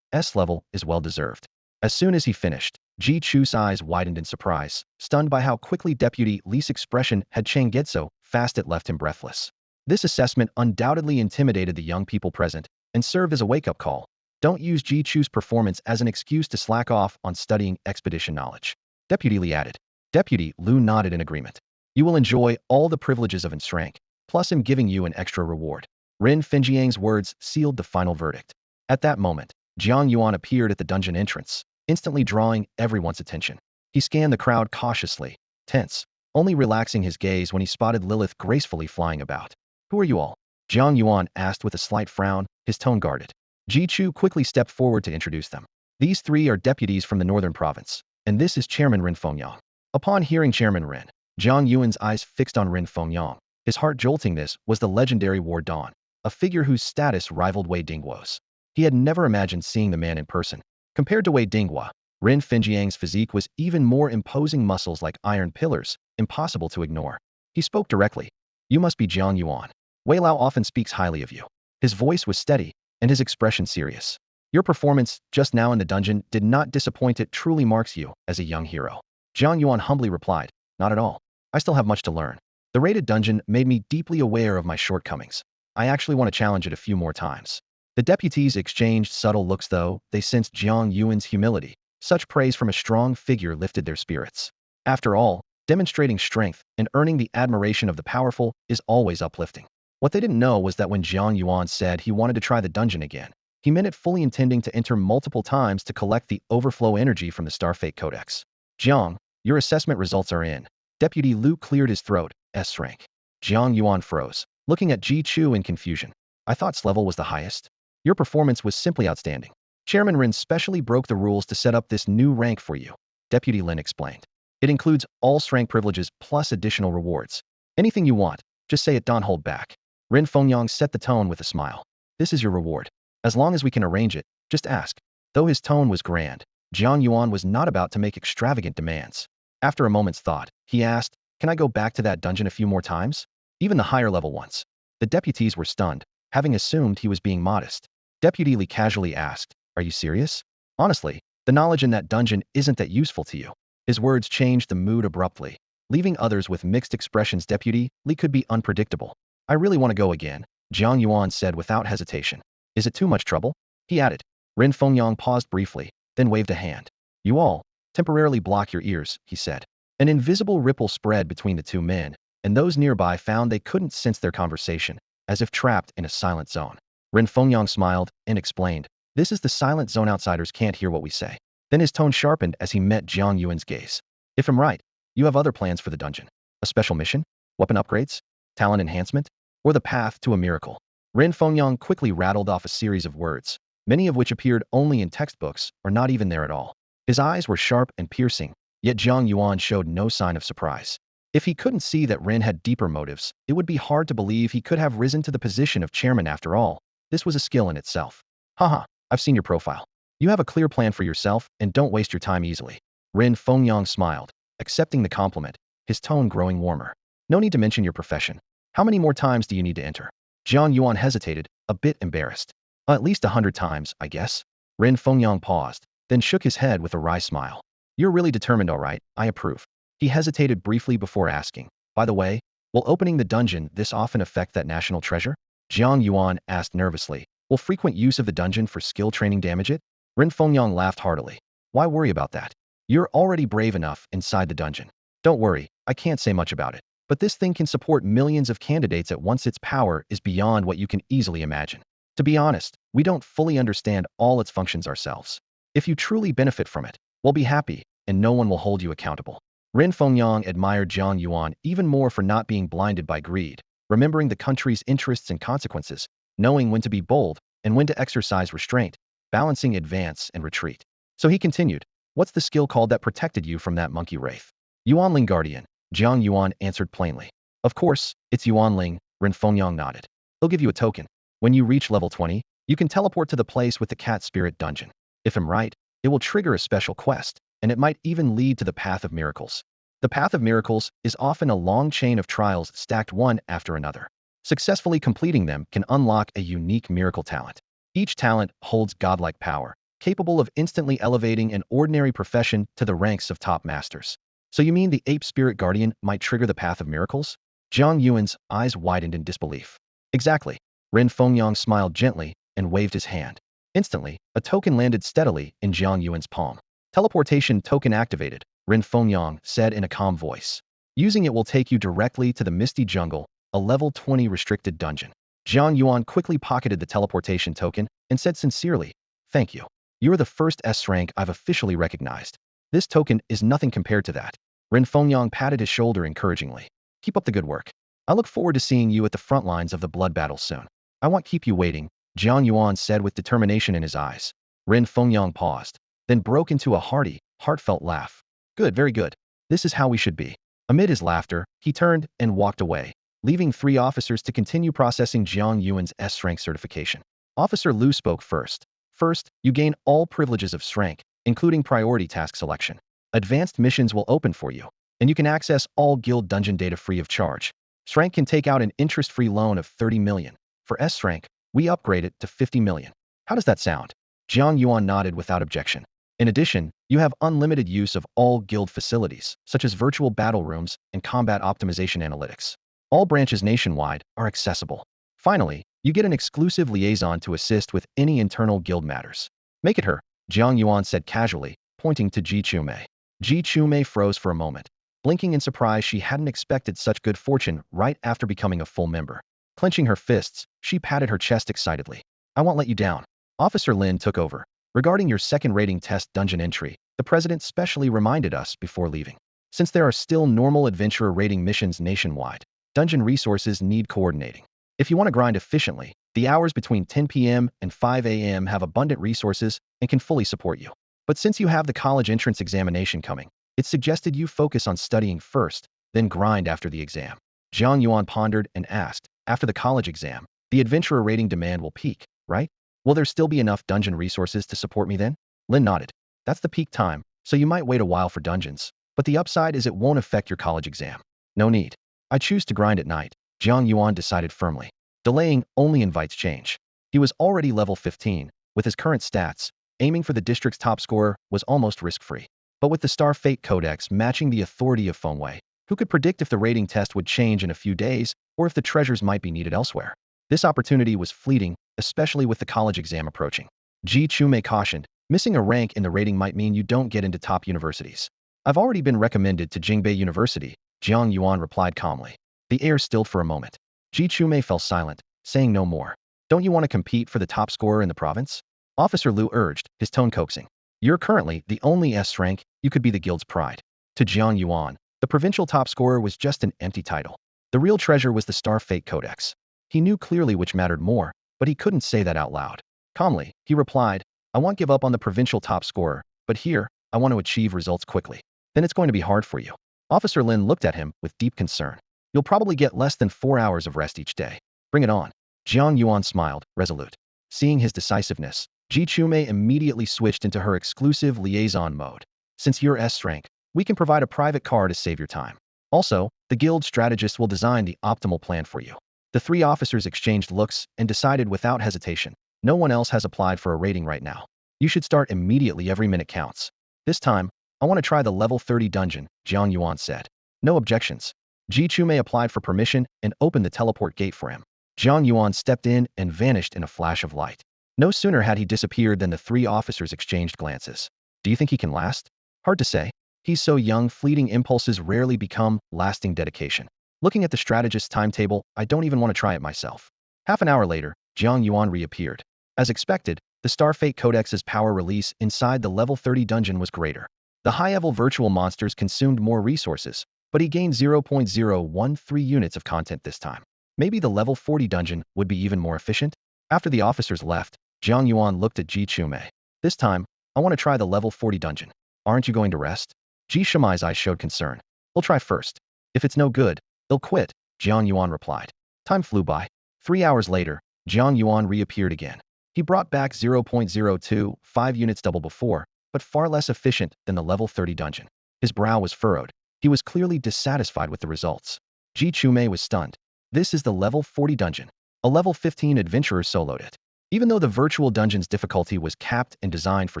S level is well deserved. As soon as he finished, Ji Chu's eyes widened in surprise, stunned by how quickly Deputy Li's expression had changed so fast it left him breathless. This assessment undoubtedly intimidated the young people present and served as a wake-up call. Don't use Ji Chu's performance as an excuse to slack off on studying expedition knowledge. Deputy Li added. Deputy Liu nodded in agreement. You will enjoy all the privileges of its rank, plus I'm giving you an extra reward. Ren Fengyang's words sealed the final verdict. At that moment, Jiang Yuan appeared at the dungeon entrance, instantly drawing everyone's attention. He scanned the crowd cautiously, tense, only relaxing his gaze when he spotted Lilith gracefully flying about. Who are you all? Jiang Yuan asked with a slight frown, his tone guarded. Ji Chu quickly stepped forward to introduce them. These 3 are deputies from the northern province, and this is Chairman Ren Fengyang. Upon hearing Chairman Ren, Jiang Yuan's eyes fixed on Ren Fengyang. His heart jolting. This was the legendary War Dawn, a figure whose status rivaled Wei Dingguo's. He had never imagined seeing the man in person. Compared to Wei Dinghua, Ren Fengjiang's physique was even more imposing, muscles like iron pillars, impossible to ignore. He spoke directly. You must be Jiang Yuan. Wei Lao often speaks highly of you. His voice was steady, and his expression serious. Your performance just now in the dungeon did not disappoint. It truly marks you as a young hero. Jiang Yuan humbly replied, not at all. I still have much to learn. The raided dungeon made me deeply aware of my shortcomings. I actually want to challenge it a few more times. The deputies exchanged subtle looks, though they sensed Jiang Yuan's humility. Such praise from a strong figure lifted their spirits. After all, demonstrating strength and earning the admiration of the powerful is always uplifting. What they didn't know was that when Jiang Yuan said he wanted to try the dungeon again, he meant it, fully intending to enter multiple times to collect the overflow energy from the Starfate Codex. Jiang, your assessment results are in. Deputy Lu cleared his throat. S rank. Jiang Yuan froze, looking at Ji Chu in confusion. I thought S level was the highest. Your performance was simply outstanding. Chairman Ren specially broke the rules to set up this new rank for you. Deputy Lin explained. It includes all S rank privileges plus additional rewards. Anything you want, just say it, don't hold back. Ren Fengyang set the tone with a smile. This is your reward. As long as we can arrange it, just ask. Though his tone was grand, Jiang Yuan was not about to make extravagant demands. After a moment's thought, he asked, can I go back to that dungeon a few more times? Even the higher level ones. The deputies were stunned, having assumed he was being modest. Deputy Li casually asked, are you serious? Honestly, the knowledge in that dungeon isn't that useful to you. His words changed the mood abruptly, leaving others with mixed expressions. Deputy Li could be unpredictable. I really want to go again, Jiang Yuan said without hesitation. Is it too much trouble? He added. Ren Fengyang paused briefly, then waved a hand. You all, temporarily block your ears, he said. An invisible ripple spread between the two men, and those nearby found they couldn't sense their conversation, as if trapped in a silent zone. Ren Fengyang smiled and explained, this is the silent zone, outsiders can't hear what we say. Then his tone sharpened as he met Jiang Yuan's gaze. If I'm right, you have other plans for the dungeon. A special mission? Weapon upgrades? Talent enhancement? Or the path to a miracle? Ren Fengyang quickly rattled off a series of words, many of which appeared only in textbooks or not even there at all. His eyes were sharp and piercing, yet Jiang Yuan showed no sign of surprise. If he couldn't see that Ren had deeper motives, it would be hard to believe he could have risen to the position of chairman. After all, this was a skill in itself. Haha, I've seen your profile. You have a clear plan for yourself and don't waste your time easily. Ren Fengyang smiled, accepting the compliment, his tone growing warmer. No need to mention your profession. How many more times do you need to enter? Jiang Yuan hesitated, a bit embarrassed. At least 100 times, I guess. Ren Fengyang paused, then shook his head with a wry smile. You're really determined, all right, I approve. He hesitated briefly before asking, by the way, will opening the dungeon this often affect that national treasure? Jiang Yuan asked nervously. Will frequent use of the dungeon for skill training damage it? Ren Fengyang laughed heartily. Why worry about that? You're already brave enough inside the dungeon. Don't worry, I can't say much about it. But this thing can support millions of candidates at once. Its power is beyond what you can easily imagine. To be honest, we don't fully understand all its functions ourselves. If you truly benefit from it, we'll be happy, and no one will hold you accountable. Ren Fengyang admired Jiang Yuan even more for not being blinded by greed, remembering the country's interests and consequences, knowing when to be bold and when to exercise restraint, balancing advance and retreat. So he continued, what's the skill called that protected you from that monkey wraith? Yuanling Guardian, Jiang Yuan answered plainly. Of course, it's Yuanling, Ren Fengyang nodded. He'll give you a token. When you reach level 20, you can teleport to the place with the cat spirit dungeon. If I'm right, it will trigger a special quest, and it might even lead to the Path of Miracles. The Path of Miracles is often a long chain of trials stacked one after another. Successfully completing them can unlock a unique miracle talent. Each talent holds godlike power, capable of instantly elevating an ordinary profession to the ranks of top masters. So you mean the Ape Spirit Guardian might trigger the Path of Miracles? Jiang Yuan's eyes widened in disbelief. Exactly. Ren Fengyang smiled gently and waved his hand. Instantly, a token landed steadily in Jiang Yuan's palm. Teleportation token activated, Ren Fengyang said in a calm voice. Using it will take you directly to the Misty Jungle, a level 20 restricted dungeon. Jiang Yuan quickly pocketed the teleportation token and said sincerely, thank you. You're the first S rank I've officially recognized. This token is nothing compared to that. Ren Fengyang patted his shoulder encouragingly. Keep up the good work. I look forward to seeing you at the front lines of the blood battle soon. I won't keep you waiting, Jiang Yuan said with determination in his eyes. Ren Fengyang paused, then broke into a hearty, heartfelt laugh. Good, very good. This is how we should be. Amid his laughter, he turned and walked away, leaving 3 officers to continue processing Jiang Yuan's S rank certification. Officer Lu spoke first. First, you gain all privileges of Shrank, including priority task selection. Advanced missions will open for you, and you can access all guild dungeon data free of charge. Shrank can take out an interest-free loan of 30 million. For S rank, we upgrade it to 50 million. How does that sound? Jiang Yuan nodded without objection. In addition, you have unlimited use of all guild facilities, such as virtual battle rooms and combat optimization analytics. All branches nationwide are accessible. Finally, you get an exclusive liaison to assist with any internal guild matters. Make it her, Jiang Yuan said casually, pointing to Ji Chumei. Ji Chumei froze for a moment. Blinking in surprise, she hadn't expected such good fortune right after becoming a full member. Clenching her fists, she patted her chest excitedly. I won't let you down. Officer Lin took over. Regarding your second rating test dungeon entry, the president specially reminded us before leaving. Since there are still normal adventurer rating missions nationwide, dungeon resources need coordinating. If you want to grind efficiently, the hours between 10 p.m. and 5 a.m. have abundant resources and can fully support you. But since you have the college entrance examination coming, it's suggested you focus on studying first, then grind after the exam. Jiang Yuan pondered and asked, after the college exam, the adventurer rating demand will peak, right? Will there still be enough dungeon resources to support me then? Lin nodded. That's the peak time, so you might wait a while for dungeons, but the upside is it won't affect your college exam. No need. I choose to grind at night, Jiang Yuan decided firmly. Delaying only invites change. He was already level 15. With his current stats, aiming for the district's top scorer was almost risk-free. But with the Star Fate Codex matching the authority of Fengwei, who could predict if the rating test would change in a few days or if the treasures might be needed elsewhere? This opportunity was fleeting, especially with the college exam approaching. Ji Chumei cautioned, missing a rank in the rating might mean you don't get into top universities. I've already been recommended to Jingbei University, Jiang Yuan replied calmly. The air stilled for a moment. Ji Chumei fell silent, saying no more. Don't you want to compete for the top scorer in the province? Officer Lu urged, his tone coaxing. You're currently the only S rank, you could be the guild's pride. To Jiang Yuan, the provincial top scorer was just an empty title. The real treasure was the Star Fate Codex. He knew clearly which mattered more, but he couldn't say that out loud. Calmly, he replied, I won't give up on the provincial top scorer, but here, I want to achieve results quickly. Then it's going to be hard for you. Officer Lin looked at him with deep concern. You'll probably get less than 4 hours of rest each day. Bring it on. Jiang Yuan smiled, resolute. Seeing his decisiveness, Ji Chumei immediately switched into her exclusive liaison mode. Since you're S rank, we can provide a private car to save your time. Also, the guild strategist will design the optimal plan for you. The three officers exchanged looks and decided without hesitation. No one else has applied for a rating right now. You should start immediately, every minute counts. This time, I want to try the level 30 dungeon, Jiang Yuan said. No objections. Ji Chumei applied for permission and opened the teleport gate for him. Jiang Yuan stepped in and vanished in a flash of light. No sooner had he disappeared than the three officers exchanged glances. Do you think he can last? Hard to say. He's so young, fleeting impulses rarely become lasting dedication. Looking at the strategist's timetable, I don't even want to try it myself. Half an hour later, Jiang Yuan reappeared. As expected, the Star Fate Codex's power release inside the level 30 dungeon was greater. The high-level virtual monsters consumed more resources, but he gained 0.013 units of content this time. Maybe the level 40 dungeon would be even more efficient? After the officers left, Jiang Yuan looked at Ji Chumei. This time, I want to try the level 40 dungeon. Aren't you going to rest? Ji Chumei's eyes showed concern. We'll try first. If it's no good, they'll quit, Jiang Yuan replied. Time flew by. 3 hours later, Jiang Yuan reappeared again. He brought back 0.025 units, double before, but far less efficient than the level 30 dungeon. His brow was furrowed. He was clearly dissatisfied with the results. Ji Chumei was stunned. This is the level 40 dungeon. A level 15 adventurer soloed it. Even though the virtual dungeon's difficulty was capped and designed for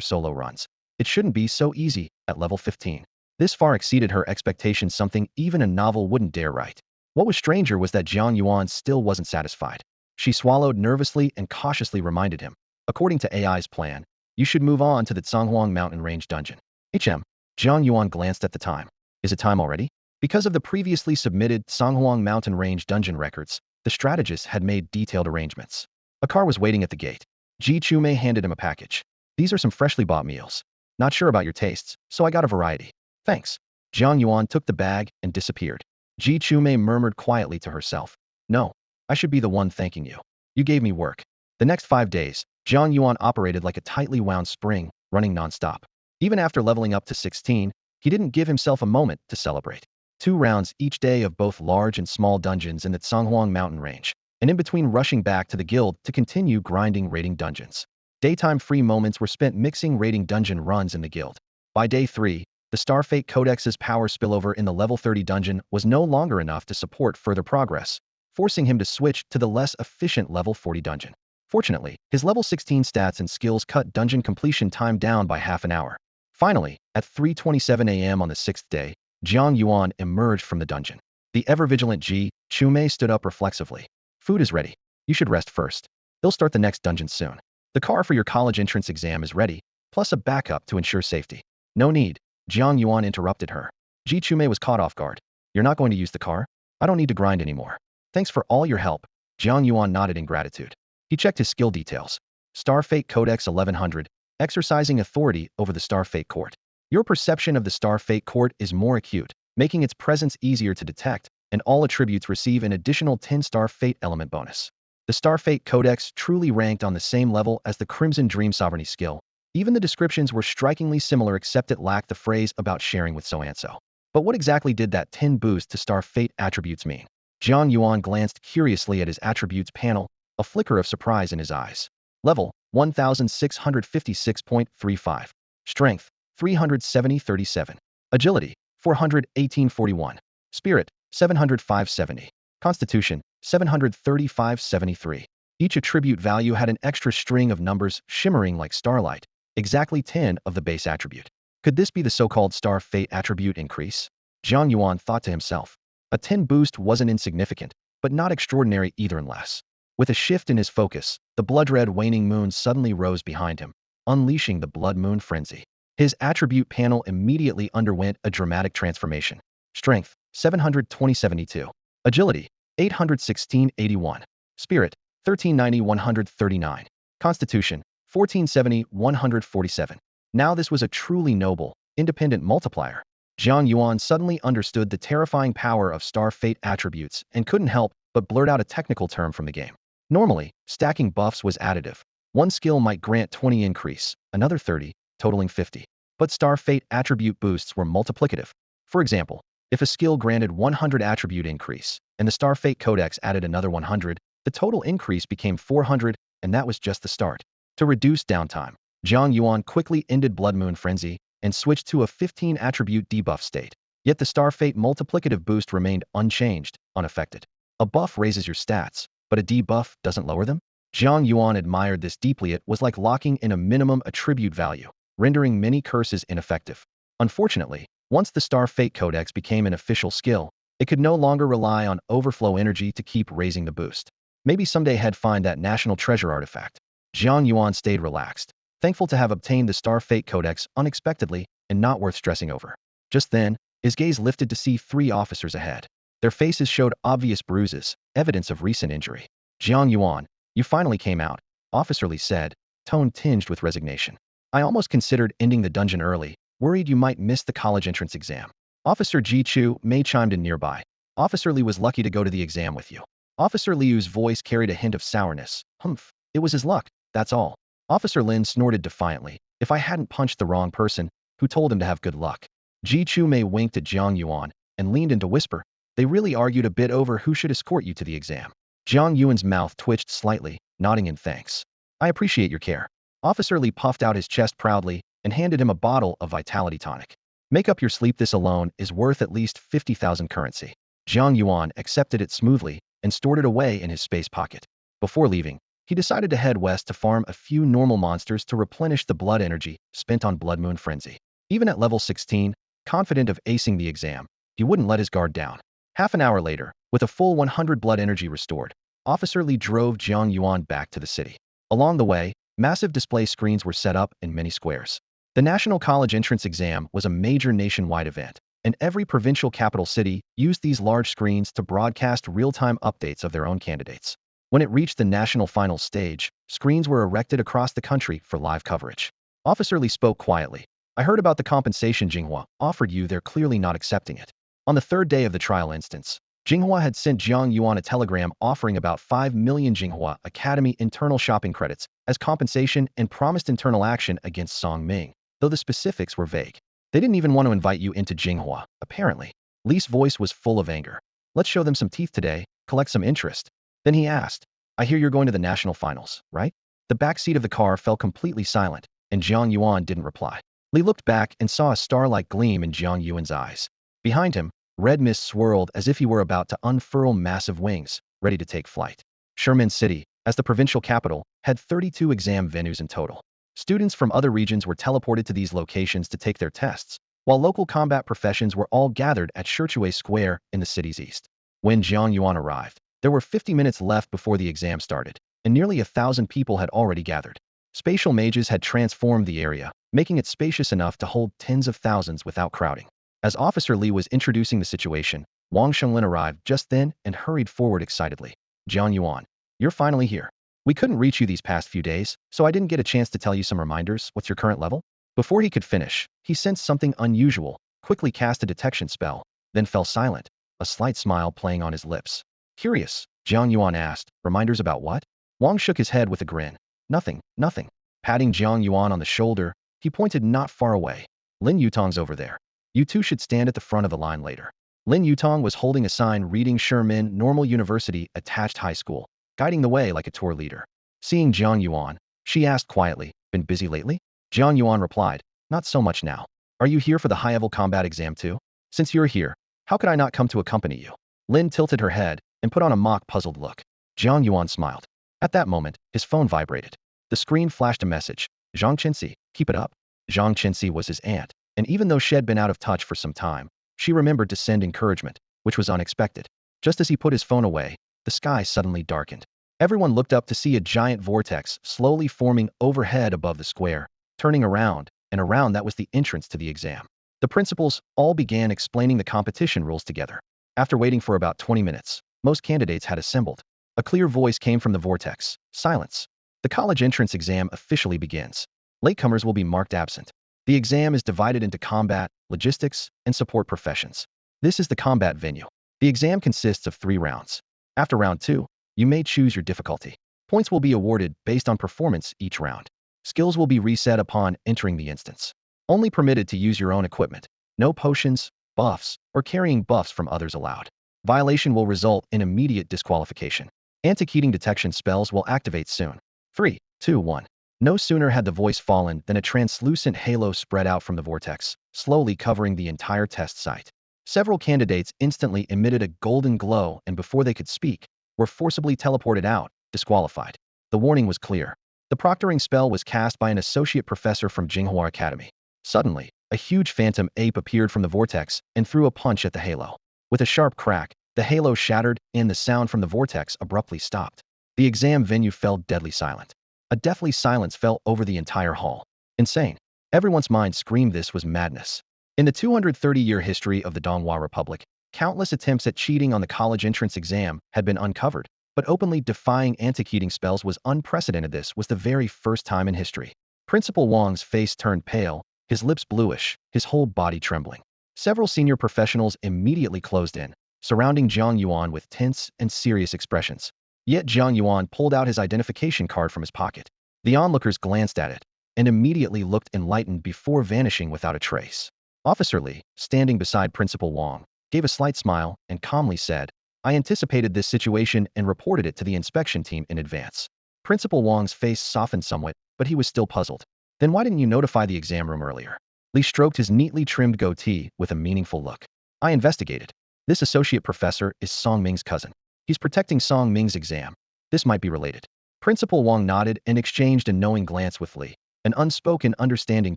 solo runs, it shouldn't be so easy at level 15. This far exceeded her expectations, something even a novel wouldn't dare write. What was stranger was that Jiang Yuan still wasn't satisfied. She swallowed nervously and cautiously reminded him. According to AI's plan, you should move on to the Canghuang Mountain Range dungeon. Jiang Yuan glanced at the time. Is it time already? Because of the previously submitted Canghuang Mountain Range dungeon records, the strategist had made detailed arrangements. A car was waiting at the gate. Ji Chumei handed him a package. These are some freshly bought meals. Not sure about your tastes, so I got a variety. Thanks. Jiang Yuan took the bag and disappeared. Ji Chumei murmured quietly to herself. No, I should be the one thanking you. You gave me work. The next 5 days, Jiang Yuan operated like a tightly wound spring, running nonstop. Even after leveling up to 16, he didn't give himself a moment to celebrate. 2 rounds each day of both large and small dungeons in the Canghuang Mountain Range. and in between rushing back to the guild to continue grinding raiding dungeons. Daytime free moments were spent mixing raiding dungeon runs in the guild. By day 3, the Starfate Codex's power spillover in the level 30 dungeon was no longer enough to support further progress, forcing him to switch to the less efficient level 40 dungeon. Fortunately, his level 16 stats and skills cut dungeon completion time down by half an hour. Finally, at 3:27 a.m. on the 6th day, Jiang Yuan emerged from the dungeon. The ever-vigilant Chume stood up reflexively. Food is ready. You should rest first. They'll start the next dungeon soon. The car for your college entrance exam is ready, plus a backup to ensure safety. No need. Jiang Yuan interrupted her. Chume was caught off guard. You're not going to use the car? I don't need to grind anymore. Thanks for all your help. Jiang Yuan nodded in gratitude. He checked his skill details. Starfate Codex 1100, exercising authority over the Starfate Court. Your perception of the Starfate Court is more acute, making its presence easier to detect, and all attributes receive an additional 10 Starfate element bonus. The Starfate Codex truly ranked on the same level as the Crimson Dream Sovereignty skill. Even the descriptions were strikingly similar except it lacked the phrase about sharing with so-and-so. But what exactly did that 10 boost to Starfate attributes mean? Jiang Yuan glanced curiously at his attributes panel, a flicker of surprise in his eyes. Level, 1656.35. Strength, 370.37. Agility, 418.41. Spirit, 705.70. Constitution, 735.73. Each attribute value had an extra string of numbers shimmering like starlight, exactly 10 of the base attribute. Could this be the so-called Star Fate attribute increase? Jiang Yuan thought to himself. A 10 boost wasn't insignificant, but not extraordinary either unless. With a shift in his focus, the blood-red waning moon suddenly rose behind him, unleashing the blood moon frenzy. His attribute panel immediately underwent a dramatic transformation. Strength, 720.72. Agility, 816.81. Spirit, 1390.139. Constitution, 1470.147. Now this was a truly noble, independent multiplier. Jiang Yuan suddenly understood the terrifying power of Star Fate attributes and couldn't help but blurt out a technical term from the game. Normally, stacking buffs was additive. One skill might grant 20 increase, another 30, totaling 50. But Star Fate attribute boosts were multiplicative. For example, if a skill granted 100 attribute increase, and the Star Fate Codex added another 100, the total increase became 400, and that was just the start. To reduce downtime, Jiang Yuan quickly ended Blood Moon Frenzy and switched to a 15 attribute debuff state. Yet the Star Fate multiplicative boost remained unchanged, unaffected. A buff raises your stats, but a debuff doesn't lower them? Jiang Yuan admired this deeply. It was like locking in a minimum attribute value, rendering many curses ineffective. Unfortunately, once the Star Fate Codex became an official skill, it could no longer rely on overflow energy to keep raising the boost. Maybe someday he'd find that national treasure artifact. Jiang Yuan stayed relaxed, thankful to have obtained the Star Fate Codex unexpectedly and not worth stressing over. Just then, his gaze lifted to see 3 officers ahead. Their faces showed obvious bruises, evidence of recent injury. Jiang Yuan, you finally came out, Officer Li said, tone tinged with resignation. I almost considered ending the dungeon early, worried you might miss the college entrance exam. Officer Chume chimed in nearby. Officer Li was lucky to go to the exam with you. Officer Liu's voice carried a hint of sourness. Humph, it was his luck, that's all. Officer Lin snorted defiantly. If I hadn't punched the wrong person, who told him to have good luck? Chume winked at Jiang Yuan and leaned in to whisper. They really argued a bit over who should escort you to the exam. Jiang Yuan's mouth twitched slightly, nodding in thanks. I appreciate your care. Officer Li puffed out his chest proudly and handed him a bottle of vitality tonic. Make up your sleep, this alone is worth at least 50,000 currency. Jiang Yuan accepted it smoothly and stored it away in his space pocket. Before leaving, he decided to head west to farm a few normal monsters to replenish the blood energy spent on Blood Moon Frenzy. Even at level 16, confident of acing the exam, he wouldn't let his guard down. Half an hour later, with a full 100 blood energy restored, Officer Li drove Jiang Yuan back to the city. Along the way, massive display screens were set up in many squares. The National College Entrance Exam was a major nationwide event, and every provincial capital city used these large screens to broadcast real-time updates of their own candidates. When it reached the national final stage, screens were erected across the country for live coverage. Officer Li spoke quietly. I heard about the compensation Jinghua offered you. They're clearly not accepting it. On the 3rd day of the trial instance, Jinghua had sent Jiang Yuan a telegram offering about 5 million Jinghua Academy internal shopping credits as compensation and promised internal action against Song Ming, though the specifics were vague. They didn't even want to invite you into Jinghua, apparently. Li's voice was full of anger. Let's show them some teeth today, collect some interest. Then he asked, I hear you're going to the national finals, right? The back seat of the car fell completely silent, and Jiang Yuan didn't reply. Li looked back and saw a star-like gleam in Jiang Yuan's eyes. Behind him, red mist swirled as if he were about to unfurl massive wings, ready to take flight. Sherman City, as the provincial capital, had 32 exam venues in total. Students from other regions were teleported to these locations to take their tests, while local combat professions were all gathered at Shirchui Square in the city's east. When Jiang Yuan arrived, there were 50 minutes left before the exam started, and nearly 1,000 people had already gathered. Spatial mages had transformed the area, making it spacious enough to hold tens of thousands without crowding. As Officer Li was introducing the situation, Wang Shenglin arrived just then and hurried forward excitedly. Jiang Yuan, you're finally here. We couldn't reach you these past few days, so I didn't get a chance to tell you some reminders. What's your current level? Before he could finish, he sensed something unusual, quickly cast a detection spell, then fell silent, a slight smile playing on his lips. Curious, Jiang Yuan asked, reminders about what? Wang shook his head with a grin. Nothing, nothing. Patting Jiang Yuan on the shoulder, he pointed not far away. Lin Yutong's over there. You two should stand at the front of the line later. Lin Yutong was holding a sign reading Sherman Normal University Attached High School, guiding the way like a tour leader. Seeing Jiang Yuan, she asked quietly, been busy lately? Jiang Yuan replied, not so much now. Are you here for the high-level combat exam too? Since you're here, how could I not come to accompany you? Lin tilted her head and put on a mock puzzled look. Jiang Yuan smiled. At that moment, his phone vibrated. The screen flashed a message. Zhang Qinxi, keep it up. Zhang Qinxi was his aunt, and even though she had been out of touch for some time, she remembered to send encouragement, which was unexpected. Just as he put his phone away, the sky suddenly darkened. Everyone looked up to see a giant vortex slowly forming overhead above the square, turning around, and around that was the entrance to the exam. The principals all began explaining the competition rules together. After waiting for about 20 minutes, most candidates had assembled. A clear voice came from the vortex. Silence. The college entrance exam officially begins. Latecomers will be marked absent. The exam is divided into combat, logistics, and support professions. This is the combat venue. The exam consists of 3 rounds. After round 2, you may choose your difficulty. Points will be awarded based on performance each round. Skills will be reset upon entering the instance. Only permitted to use your own equipment. No potions, buffs, or carrying buffs from others allowed. Violation will result in immediate disqualification. Anti-cheating detection spells will activate soon. 3, 2, 1. No sooner had the voice fallen than a translucent halo spread out from the vortex, slowly covering the entire test site. Several candidates instantly emitted a golden glow and before they could speak, were forcibly teleported out, disqualified. The warning was clear. The proctoring spell was cast by an associate professor from Jinghua Academy. Suddenly, a huge phantom ape appeared from the vortex and threw a punch at the halo. With a sharp crack, the halo shattered and the sound from the vortex abruptly stopped. The exam venue fell deadly silent. A deathly silence fell over the entire hall. Insane. Everyone's mind screamed this was madness. In the 230-year history of the Donghua Republic, countless attempts at cheating on the college entrance exam had been uncovered, but openly defying anti-cheating spells was unprecedented. This was the very first time in history. Principal Wang's face turned pale, his lips bluish, his whole body trembling. Several senior professionals immediately closed in, surrounding Jiang Yuan with tense and serious expressions. Yet Jiang Yuan pulled out his identification card from his pocket. The onlookers glanced at it, and immediately looked enlightened before vanishing without a trace. Officer Li, standing beside Principal Wang, gave a slight smile and calmly said, I anticipated this situation and reported it to the inspection team in advance. Principal Wang's face softened somewhat, but he was still puzzled. Then why didn't you notify the exam room earlier? Li stroked his neatly trimmed goatee with a meaningful look. I investigated. This associate professor is Song Ming's cousin. He's protecting Song Ming's exam. This might be related. Principal Wang nodded and exchanged a knowing glance with Li, an unspoken understanding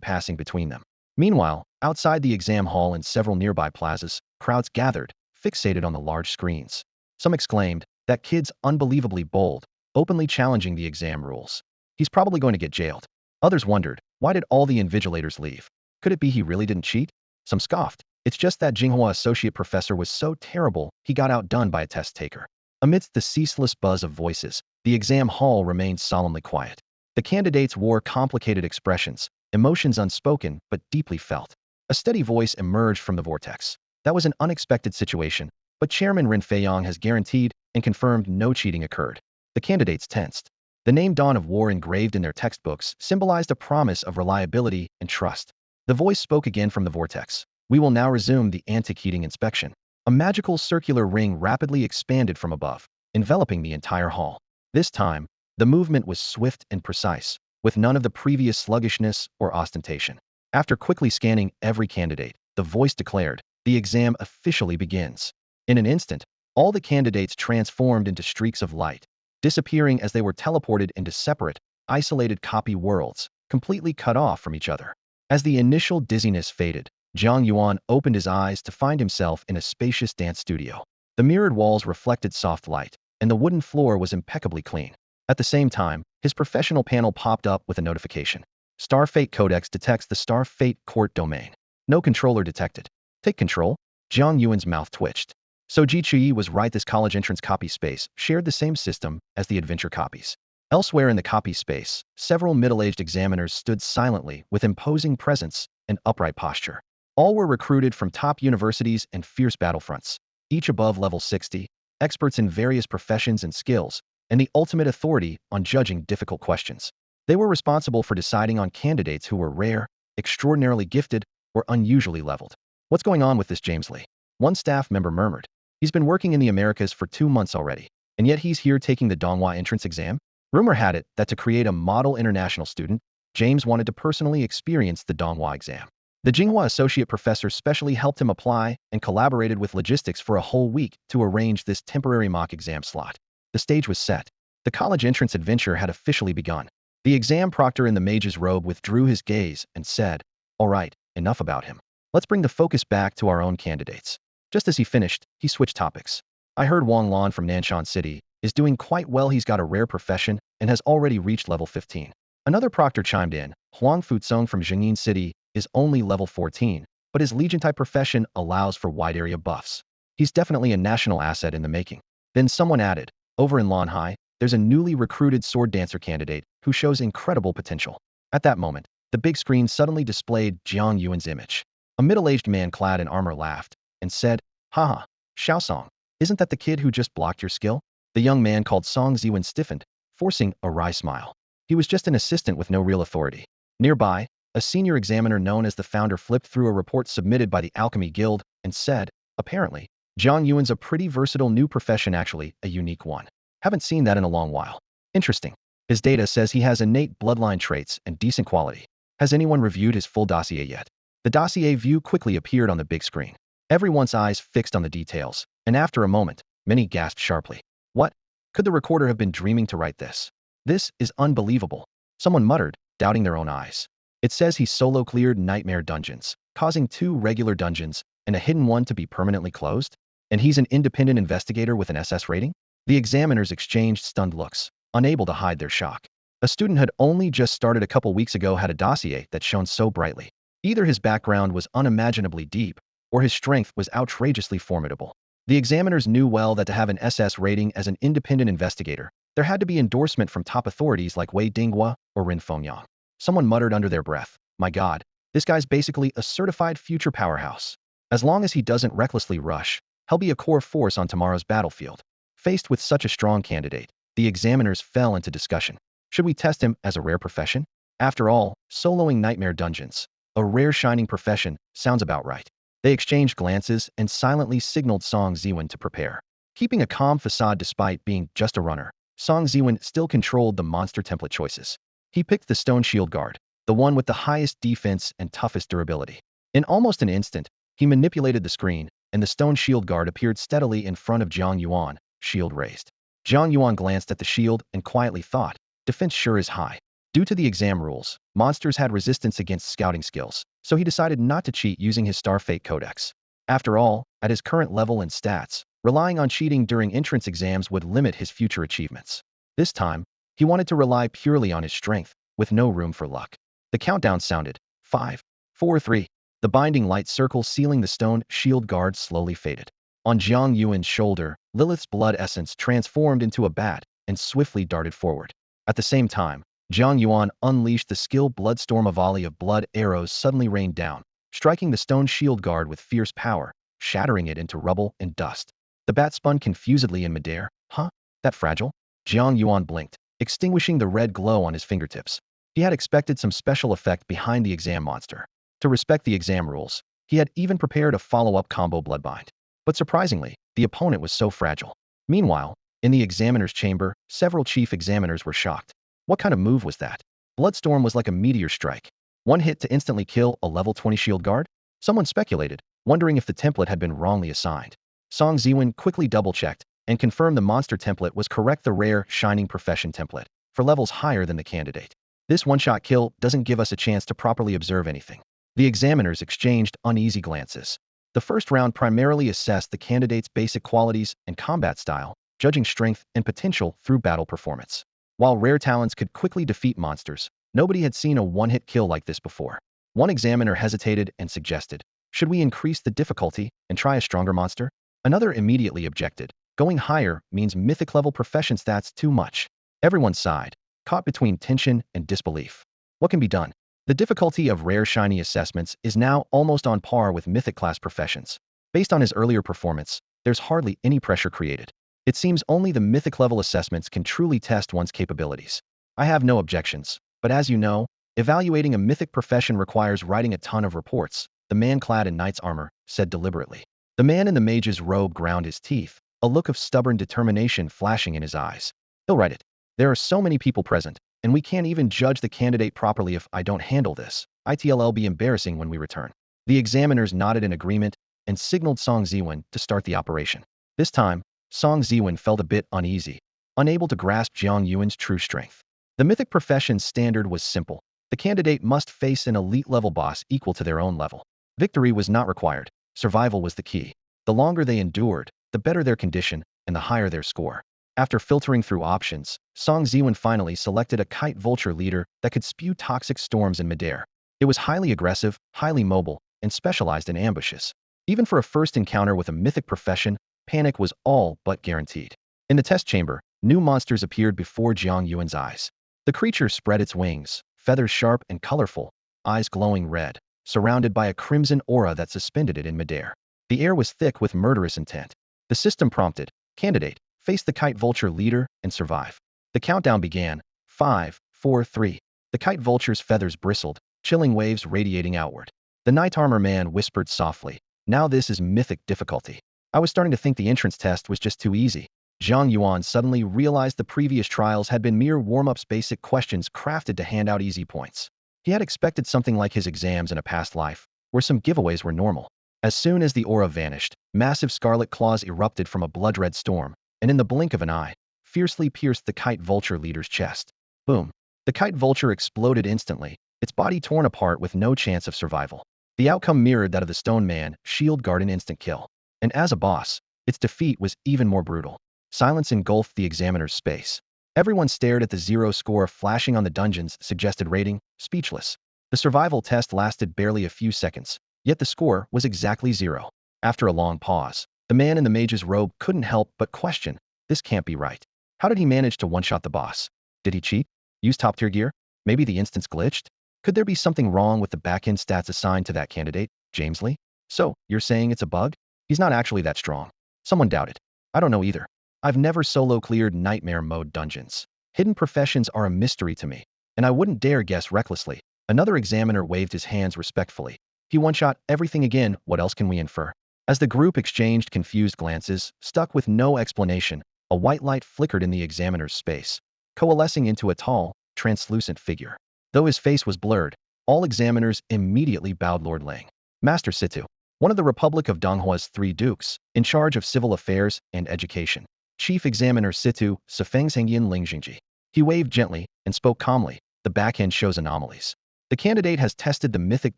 passing between them. Meanwhile, outside the exam hall and several nearby plazas, crowds gathered, fixated on the large screens. Some exclaimed, that kid's unbelievably bold, openly challenging the exam rules. He's probably going to get jailed. Others wondered, why did all the invigilators leave? Could it be he really didn't cheat? Some scoffed. It's just that Jinghua associate professor was so terrible, he got outdone by a test taker. Amidst the ceaseless buzz of voices, the exam hall remained solemnly quiet. The candidates wore complicated expressions, emotions unspoken but deeply felt. A steady voice emerged from the vortex. That was an unexpected situation, but Chairman Ren Feiyong has guaranteed and confirmed no cheating occurred. The candidates tensed. The name Dawn of War engraved in their textbooks symbolized a promise of reliability and trust. The voice spoke again from the vortex. We will now resume the anti-cheating inspection. A magical circular ring rapidly expanded from above. enveloping the entire hall. This time, the movement was swift and precise, with none of the previous sluggishness or ostentation. After quickly scanning every candidate, the voice declared, "The exam officially begins." In an instant, all the candidates transformed into streaks of light, disappearing as they were teleported into separate, isolated copy worlds, completely cut off from each other. As the initial dizziness faded, Jiang Yuan opened his eyes to find himself in a spacious dance studio. The mirrored walls reflected soft light, and the wooden floor was impeccably clean. At the same time, his professional panel popped up with a notification. Star Fate Codex detects the Star Fate Court domain. No controller detected. Take control? Jiang Yuan's mouth twitched. So Ji Chui was right, this college entrance copy space shared the same system as the adventure copies. Elsewhere in the copy space, several middle-aged examiners stood silently with imposing presence and upright posture. All were recruited from top universities and fierce battlefronts, each above level 60, experts in various professions and skills, and the ultimate authority on judging difficult questions. They were responsible for deciding on candidates who were rare, extraordinarily gifted, or unusually leveled. "What's going on with this James Lee?" one staff member murmured. "He's been working in the Americas for 2 months already, and yet he's here taking the Donghua entrance exam?" Rumor had it that to create a model international student, James wanted to personally experience the Donghua exam. The Jinghua associate professor specially helped him apply and collaborated with logistics for a whole week to arrange this temporary mock exam slot. The stage was set. The college entrance adventure had officially begun. The exam proctor in the mage's robe withdrew his gaze and said, "All right, enough about him. Let's bring the focus back to our own candidates." Just as he finished, he switched topics. "I heard Wang Lan from Nanshan City is doing quite well. He's got a rare profession and has already reached level 15. Another proctor chimed in. "Huang Fuzong from Jingyin City is only level 14, but his Legion-type profession allows for wide area buffs. He's definitely a national asset in the making." Then someone added, "Over in Lanhai, there's a newly recruited sword dancer candidate who shows incredible potential." At that moment, the big screen suddenly displayed Jiang Yuan's image. A middle-aged man clad in armor laughed and said, "Haha, Xiaosong, isn't that the kid who just blocked your skill?" The young man called Song Ziwen stiffened, forcing a wry smile. He was just an assistant with no real authority. Nearby, a senior examiner known as the Founder flipped through a report submitted by the Alchemy Guild and said, "Apparently, Jiang Yuan's a pretty versatile new profession, actually a unique one. Haven't seen that in a long while. Interesting. His data says he has innate bloodline traits and decent quality. Has anyone reviewed his full dossier yet?" The dossier view quickly appeared on the big screen. Everyone's eyes fixed on the details, and after a moment, many gasped sharply. "What? Could the recorder have been dreaming to write this? This is unbelievable." Someone muttered, doubting their own eyes. "It says he solo cleared nightmare dungeons, causing 2 regular dungeons and a hidden one to be permanently closed? And he's an independent investigator with an SS rating?" The examiners exchanged stunned looks, unable to hide their shock. A student had only just started a couple weeks ago had a dossier that shone so brightly. Either his background was unimaginably deep, or his strength was outrageously formidable. The examiners knew well that to have an SS rating as an independent investigator, there had to be endorsement from top authorities like Wei Dinghua or Rin Fengyang. Someone muttered under their breath, "My God, this guy's basically a certified future powerhouse. As long as he doesn't recklessly rush, he'll be a core force on tomorrow's battlefield." Faced with such a strong candidate, the examiners fell into discussion. Should we test him as a rare profession? After all, soloing nightmare dungeons, a rare shining profession, sounds about right. They exchanged glances and silently signaled Song Ziwen to prepare. Keeping a calm facade despite being just a runner, Song Ziwen still controlled the monster template choices. He picked the Stone Shield Guard, the one with the highest defense and toughest durability. In almost an instant, he manipulated the screen, and the Stone Shield Guard appeared steadily in front of Jiang Yuan, shield raised. Jiang Yuan glanced at the shield and quietly thought, "Defense sure is high." Due to the exam rules, monsters had resistance against scouting skills, so he decided not to cheat using his Star Fate Codex. After all, at his current level and stats, relying on cheating during entrance exams would limit his future achievements. This time, he wanted to rely purely on his strength, with no room for luck. The countdown sounded. 5, 4, 3. The binding light circle sealing the stone shield guard slowly faded. On Jiang Yuan's shoulder, Lilith's blood essence transformed into a bat and swiftly darted forward. At the same time, Jiang Yuan unleashed the skill Bloodstorm. A volley of blood arrows suddenly rained down, striking the stone shield guard with fierce power, shattering it into rubble and dust. The bat spun confusedly in midair. "Huh? That fragile?" Jiang Yuan blinked, extinguishing the red glow on his fingertips. He had expected some special effect behind the exam monster. To respect the exam rules, he had even prepared a follow-up combo Bloodbind. But surprisingly, the opponent was so fragile. Meanwhile, In the examiner's chamber, several chief examiners were shocked. What kind of move was that? Bloodstorm was like a meteor strike. One hit to instantly kill a level 20 shield guard? Someone speculated, wondering if the template had been wrongly assigned. Song Ziwen quickly double-checked and confirmed the monster template was correct, the rare Shining Profession template, for levels higher than the candidate. This one-shot kill doesn't give us a chance to properly observe anything. The examiners exchanged uneasy glances. The first round primarily assessed the candidate's basic qualities and combat style, judging strength and potential through battle performance. While rare talents could quickly defeat monsters, nobody had seen a one-hit kill like this before. One examiner hesitated and suggested, should we increase the difficulty and try a stronger monster? Another immediately objected, going higher means mythic level profession stats too much. Everyone sighed, caught between tension and disbelief. What can be done? The difficulty of rare shiny assessments is now almost on par with mythic class professions. Based on his earlier performance, there's hardly any pressure created. It seems only the mythic level assessments can truly test one's capabilities. I have no objections, but as you know, evaluating a mythic profession requires writing a ton of reports, the man clad in knight's armor said deliberately. The man in the mage's robe ground his teeth, a look of stubborn determination flashing in his eyes. He'll write it. There are so many people present, and we can't even judge the candidate properly if I don't handle this. It'll be embarrassing when we return. The examiners nodded in agreement and signaled Song Ziwen to start the operation. This time, Song Ziwen felt a bit uneasy, unable to grasp Jiang Yuan's true strength. The mythic profession's standard was simple. The candidate must face an elite-level boss equal to their own level. Victory was not required. Survival was the key. The longer they endured, the better their condition and the higher their score. After filtering through options, Song Ziwen finally selected a kite vulture leader that could spew toxic storms in midair. It was highly aggressive, highly mobile, and specialized in ambushes. Even for a first encounter with a mythic profession, panic was all but guaranteed. In the test chamber, new monsters appeared before Jiang Yuan's eyes. The creature spread its wings, feathers sharp and colorful, eyes glowing red, surrounded by a crimson aura that suspended it in midair. The air was thick with murderous intent. The system prompted, candidate, face the kite vulture leader and survive. The countdown began. 5, 4, 3. The kite vulture's feathers bristled, chilling waves radiating outward. The knight armor man whispered softly, now this is mythic difficulty. I was starting to think the entrance test was just too easy. Jiang Yuan suddenly realized the previous trials had been mere warm-ups, basic questions crafted to hand out easy points. He had expected something like his exams in a past life, where some giveaways were normal. As soon as the aura vanished, massive scarlet claws erupted from a blood-red storm, and in the blink of an eye, fiercely pierced the kite vulture leader's chest. Boom. The kite vulture exploded instantly, its body torn apart with no chance of survival. The outcome mirrored that of the stone man, shield guard, an instant kill. And as a boss, its defeat was even more brutal. Silence engulfed the examiner's space. Everyone stared at the zero score flashing on the dungeon's suggested rating, speechless. The survival test lasted barely a few seconds, yet the score was exactly 0. After a long pause, the man in the mage's robe couldn't help but question, this can't be right. How did he manage to one-shot the boss? Did he cheat? Use top-tier gear? Maybe the instance glitched? Could there be something wrong with the back-end stats assigned to that candidate, James Lee? So, you're saying it's a bug? He's not actually that strong. Someone doubted. I don't know either. I've never solo cleared nightmare mode dungeons. Hidden professions are a mystery to me, and I wouldn't dare guess recklessly. Another examiner waved his hands respectfully. He one-shot everything again, what else can we infer? As the group exchanged confused glances, stuck with no explanation, a white light flickered in the examiner's space, coalescing into a tall, translucent figure. Though his face was blurred, all examiners immediately bowed. Lord Lang. Master Situ, one of the Republic of Donghua's 3 dukes, in charge of civil affairs and education. Chief Examiner Situ, Sifengzhengyan Lingjingji. He waved gently and spoke calmly, the back-end shows anomalies. The candidate has tested the mythic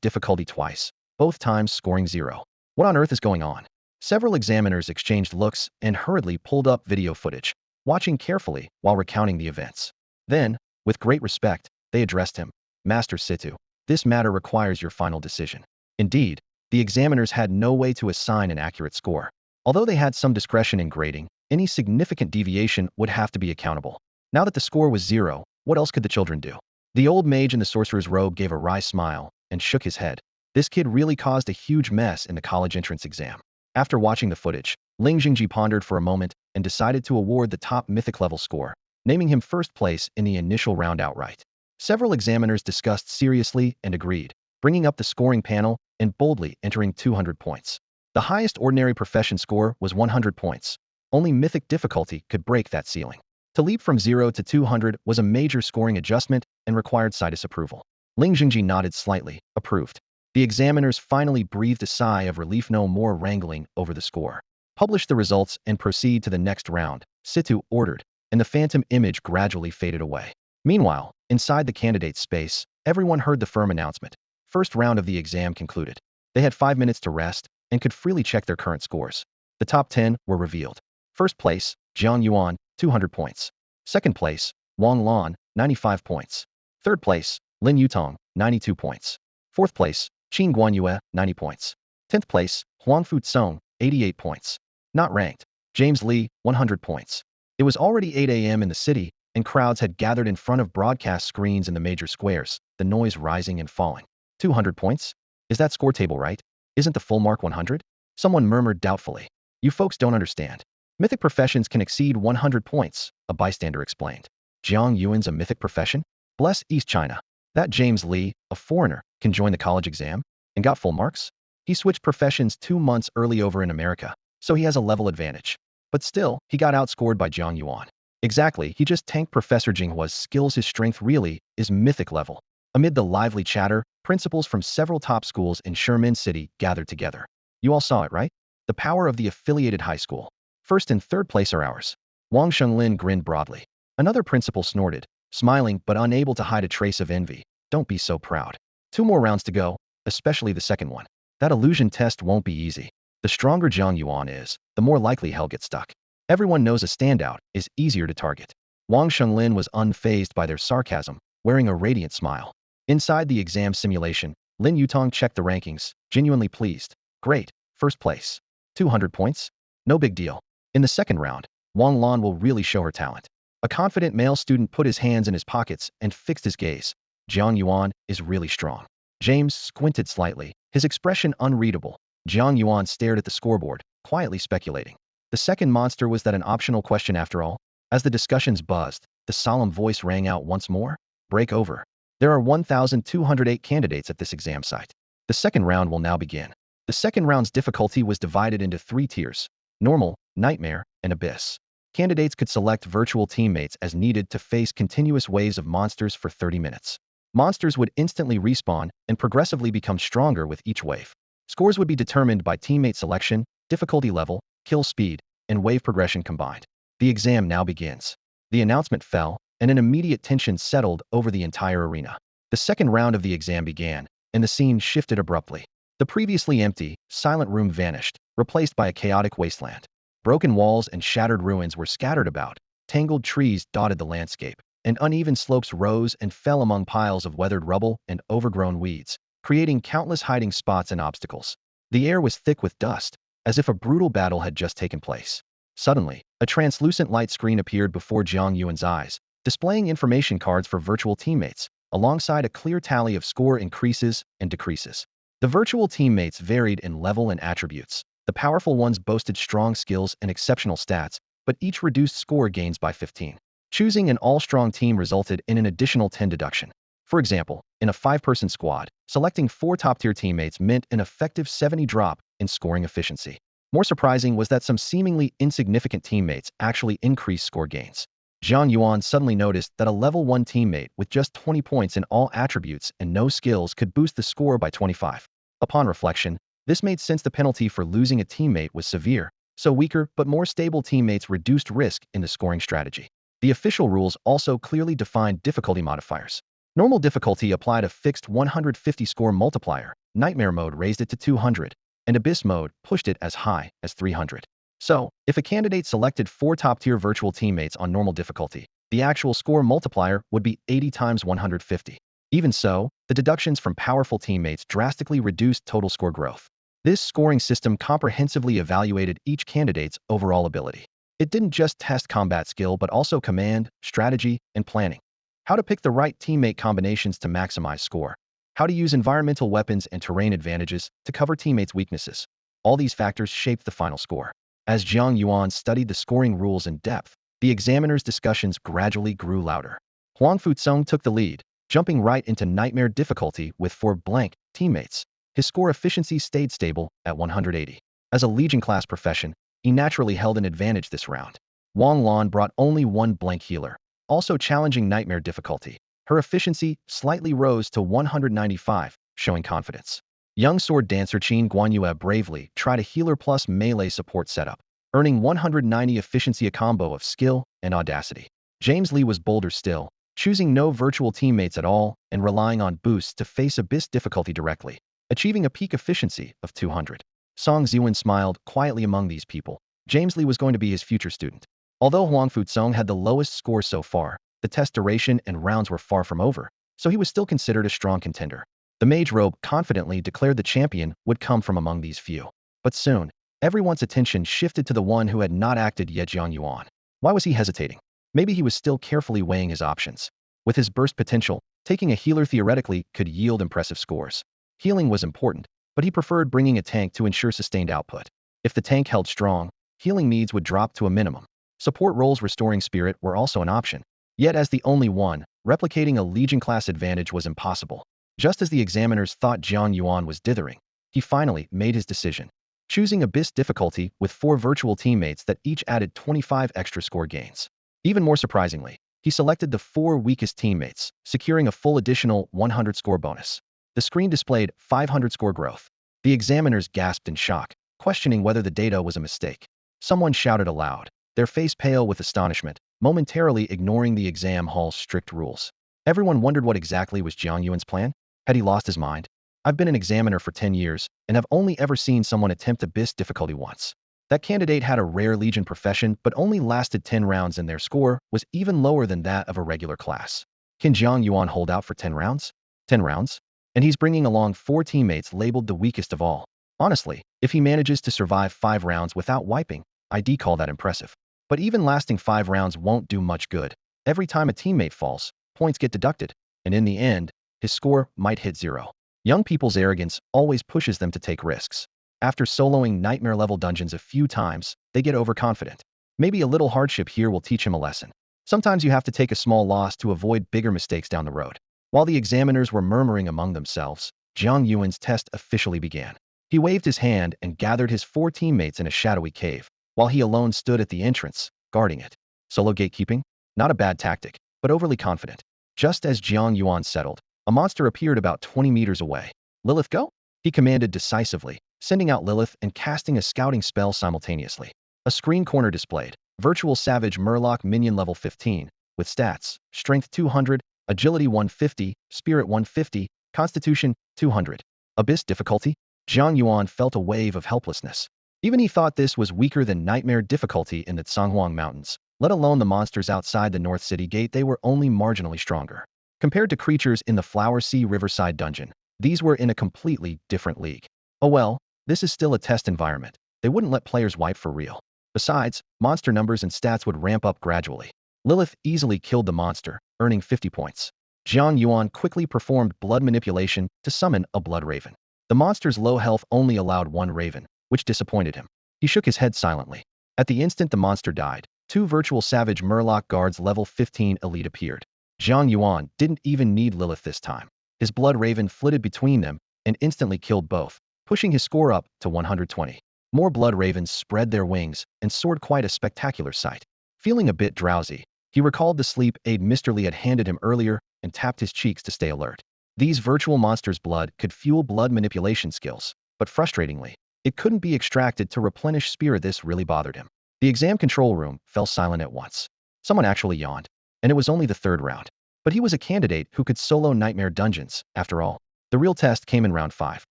difficulty twice, both times scoring 0. What on earth is going on? Several examiners exchanged looks and hurriedly pulled up video footage, watching carefully while recounting the events. Then, with great respect, they addressed him. Master Situ, this matter requires your final decision. Indeed, the examiners had no way to assign an accurate score. Although they had some discretion in grading, any significant deviation would have to be accountable. Now that the score was 0, what else could the children do? The old mage in the sorcerer's robe gave a wry smile and shook his head. This kid really caused a huge mess in the college entrance exam. After watching the footage, Ling Jingji pondered for a moment and decided to award the top mythic level score, naming him first place in the initial round outright. Several examiners discussed seriously and agreed, bringing up the scoring panel and boldly entering 200 points. The highest ordinary profession score was 100 points. Only Mythic difficulty could break that ceiling. To leap from 0 to 200 was a major scoring adjustment and required Citus approval. Ling Jingji nodded slightly, approved. The examiners finally breathed a sigh of relief, no more wrangling over the score. Publish the results and proceed to the next round, Situ ordered, and the phantom image gradually faded away. Meanwhile, inside the candidate's space, everyone heard the firm announcement. First round of the exam concluded. They had 5 minutes to rest and could freely check their current scores. The top 10 were revealed. First place, Jiang Yuan, 200 points. Second place, Wang Lan, 95 points. Third place, Lin Yutong, 92 points. Fourth place, Qin Guanyue, 90 points. 10th place, Huang Futsong, 88 points. Not ranked, James Li, 100 points. It was already 8 a.m. in the city, and crowds had gathered in front of broadcast screens in the major squares, the noise rising and falling. 200 points? Is that score table right? Isn't the full mark 100? Someone murmured doubtfully. You folks don't understand. Mythic professions can exceed 100 points, a bystander explained. Jiang Yuan's a mythic profession? Bless East China. That James Li, a foreigner, can join the college exam? And got full marks? He switched professions 2 months early over in America, so he has a level advantage. But still, he got outscored by Jiang Yuan. Exactly, he just tanked Professor Jinghua's skills. His strength really is mythic level. Amid the lively chatter, principals from several top schools in Sherman City gathered together. You all saw it, right? The power of the affiliated high school. First and third place are ours. Wang Shenglin grinned broadly. Another principal snorted, smiling but unable to hide a trace of envy. Don't be so proud. 2 more rounds to go, especially the second one. That illusion test won't be easy. The stronger Jiang Yuan is, the more likely he'll get stuck. Everyone knows a standout is easier to target. Wang Shenglin was unfazed by their sarcasm, wearing a radiant smile. Inside the exam simulation, Lin Yutong checked the rankings, genuinely pleased. Great, first place. 200 points? No big deal. In the second round, Wang Lan will really show her talent. A confident male student put his hands in his pockets and fixed his gaze. Jiang Yuan is really strong. James squinted slightly, his expression unreadable. Jiang Yuan stared at the scoreboard, quietly speculating. The second monster was that an optional question after all? As the discussions buzzed, the solemn voice rang out once more. Break over. There are 1,208 candidates at this exam site. The second round will now begin. The second round's difficulty was divided into 3 tiers: normal, nightmare, and abyss. Candidates could select virtual teammates as needed to face continuous waves of monsters for 30 minutes. Monsters would instantly respawn and progressively become stronger with each wave. Scores would be determined by teammate selection, difficulty level, kill speed, and wave progression combined. The exam now begins. The announcement fell, and an immediate tension settled over the entire arena. The second round of the exam began, and the scene shifted abruptly. The previously empty, silent room vanished, replaced by a chaotic wasteland. Broken walls and shattered ruins were scattered about, tangled trees dotted the landscape, and uneven slopes rose and fell among piles of weathered rubble and overgrown weeds, creating countless hiding spots and obstacles. The air was thick with dust, as if a brutal battle had just taken place. Suddenly, a translucent light screen appeared before Jiang Yuan's eyes, displaying information cards for virtual teammates, alongside a clear tally of score increases and decreases. The virtual teammates varied in level and attributes. The powerful ones boasted strong skills and exceptional stats, but each reduced score gains by 15. Choosing an all-strong team resulted in an additional 10 deduction. For example, in a 5-person squad, selecting 4 top-tier teammates meant an effective 70 drop in scoring efficiency. More surprising was that some seemingly insignificant teammates actually increased score gains. Jiang Yuan suddenly noticed that a level 1 teammate with just 20 points in all attributes and no skills could boost the score by 25. Upon reflection, this made sense. The penalty for losing a teammate was severe, so weaker but more stable teammates reduced risk in the scoring strategy. The official rules also clearly defined difficulty modifiers. Normal difficulty applied a fixed 150 score multiplier, nightmare mode raised it to 200, and abyss mode pushed it as high as 300. So, if a candidate selected 4 top-tier virtual teammates on normal difficulty, the actual score multiplier would be 80 times 150. Even so, the deductions from powerful teammates drastically reduced total score growth. This scoring system comprehensively evaluated each candidate's overall ability. It didn't just test combat skill but also command, strategy, and planning. How to pick the right teammate combinations to maximize score. How to use environmental weapons and terrain advantages to cover teammates' weaknesses. All these factors shaped the final score. As Jiang Yuan studied the scoring rules in depth, the examiner's discussions gradually grew louder. Huang Futsong took the lead, jumping right into nightmare difficulty with 4 blank teammates. His score efficiency stayed stable at 180. As a Legion class profession, he naturally held an advantage this round. Wang Lan brought only one blank healer, also challenging nightmare difficulty. Her efficiency slightly rose to 195, showing confidence. Young sword dancer Qin Guanyue bravely tried a healer plus melee support setup, earning 190 efficiency, a combo of skill and audacity. James Lee was bolder still, choosing no virtual teammates at all and relying on boosts to face abyss difficulty directly, achieving a peak efficiency of 200. Song Ziwen smiled quietly among these people. James Lee was going to be his future student. Although Huang Futsong had the lowest score so far, the test duration and rounds were far from over, so he was still considered a strong contender. The mage robe confidently declared the champion would come from among these few. But soon, everyone's attention shifted to the one who had not acted yet, Jiang Yuan. Why was he hesitating? Maybe he was still carefully weighing his options. With his burst potential, taking a healer theoretically could yield impressive scores. Healing was important, but he preferred bringing a tank to ensure sustained output. If the tank held strong, healing needs would drop to a minimum. Support roles restoring spirit were also an option. Yet as the only one, replicating a Legion class advantage was impossible. Just as the examiners thought Jiang Yuan was dithering, he finally made his decision, choosing Abyss difficulty with 4 virtual teammates that each added 25 extra score gains. Even more surprisingly, he selected the 4 weakest teammates, securing a full additional 100 score bonus. The screen displayed 500 score growth. The examiners gasped in shock, questioning whether the data was a mistake. Someone shouted aloud, their face pale with astonishment, momentarily ignoring the exam hall's strict rules. Everyone wondered what exactly was Jiang Yuan's plan. Had he lost his mind? I've been an examiner for 10 years and have only ever seen someone attempt Abyss difficulty once. That candidate had a rare Legion profession but only lasted 10 rounds, and their score was even lower than that of a regular class. Can Jiang Yuan hold out for 10 rounds? 10 rounds? And he's bringing along 4 teammates labeled the weakest of all. Honestly, if he manages to survive 5 rounds without wiping, I'd call that impressive. But even lasting 5 rounds won't do much good. Every time a teammate falls, points get deducted, and in the end, his score might hit 0. Young people's arrogance always pushes them to take risks. After soloing nightmare-level dungeons a few times, they get overconfident. Maybe a little hardship here will teach him a lesson. Sometimes you have to take a small loss to avoid bigger mistakes down the road. While the examiners were murmuring among themselves, Jiang Yuan's test officially began. He waved his hand and gathered his 4 teammates in a shadowy cave, while he alone stood at the entrance, guarding it. Solo gatekeeping? Not a bad tactic, but overly confident. Just as Jiang Yuan settled, a monster appeared about 20 meters away. Lilith, go! He commanded decisively, sending out Lilith and casting a scouting spell simultaneously. A screen corner displayed, Virtual Savage Murloc minion level 15, with stats, Strength 200, Agility 150, Spirit 150, Constitution 200. Abyss difficulty? Jiang Yuan felt a wave of helplessness. Even he thought this was weaker than Nightmare difficulty in the Canghuang Mountains, let alone the monsters outside the North City Gate. They were only marginally stronger. Compared to creatures in the Flower Sea Riverside dungeon, these were in a completely different league. Oh well, this is still a test environment. They wouldn't let players wipe for real. Besides, monster numbers and stats would ramp up gradually. Lilith easily killed the monster, earning 50 points. Jiang Yuan quickly performed blood manipulation to summon a blood raven. The monster's low health only allowed 1 raven, which disappointed him. He shook his head silently. At the instant the monster died, 2 virtual Savage Murloc guards level 15 elite appeared. Jiang Yuan didn't even need Lilith this time. His blood raven flitted between them and instantly killed both, pushing his score up to 120. More blood ravens spread their wings and soared, quite a spectacular sight. Feeling a bit drowsy, he recalled the sleep aid Mr. Lee had handed him earlier and tapped his cheeks to stay alert. These virtual monsters' blood could fuel blood manipulation skills, but frustratingly, it couldn't be extracted to replenish spirit. This really bothered him. The exam control room fell silent at once. Someone actually yawned, and it was only the 3rd round. But he was a candidate who could solo nightmare dungeons, after all. The real test came in round 5.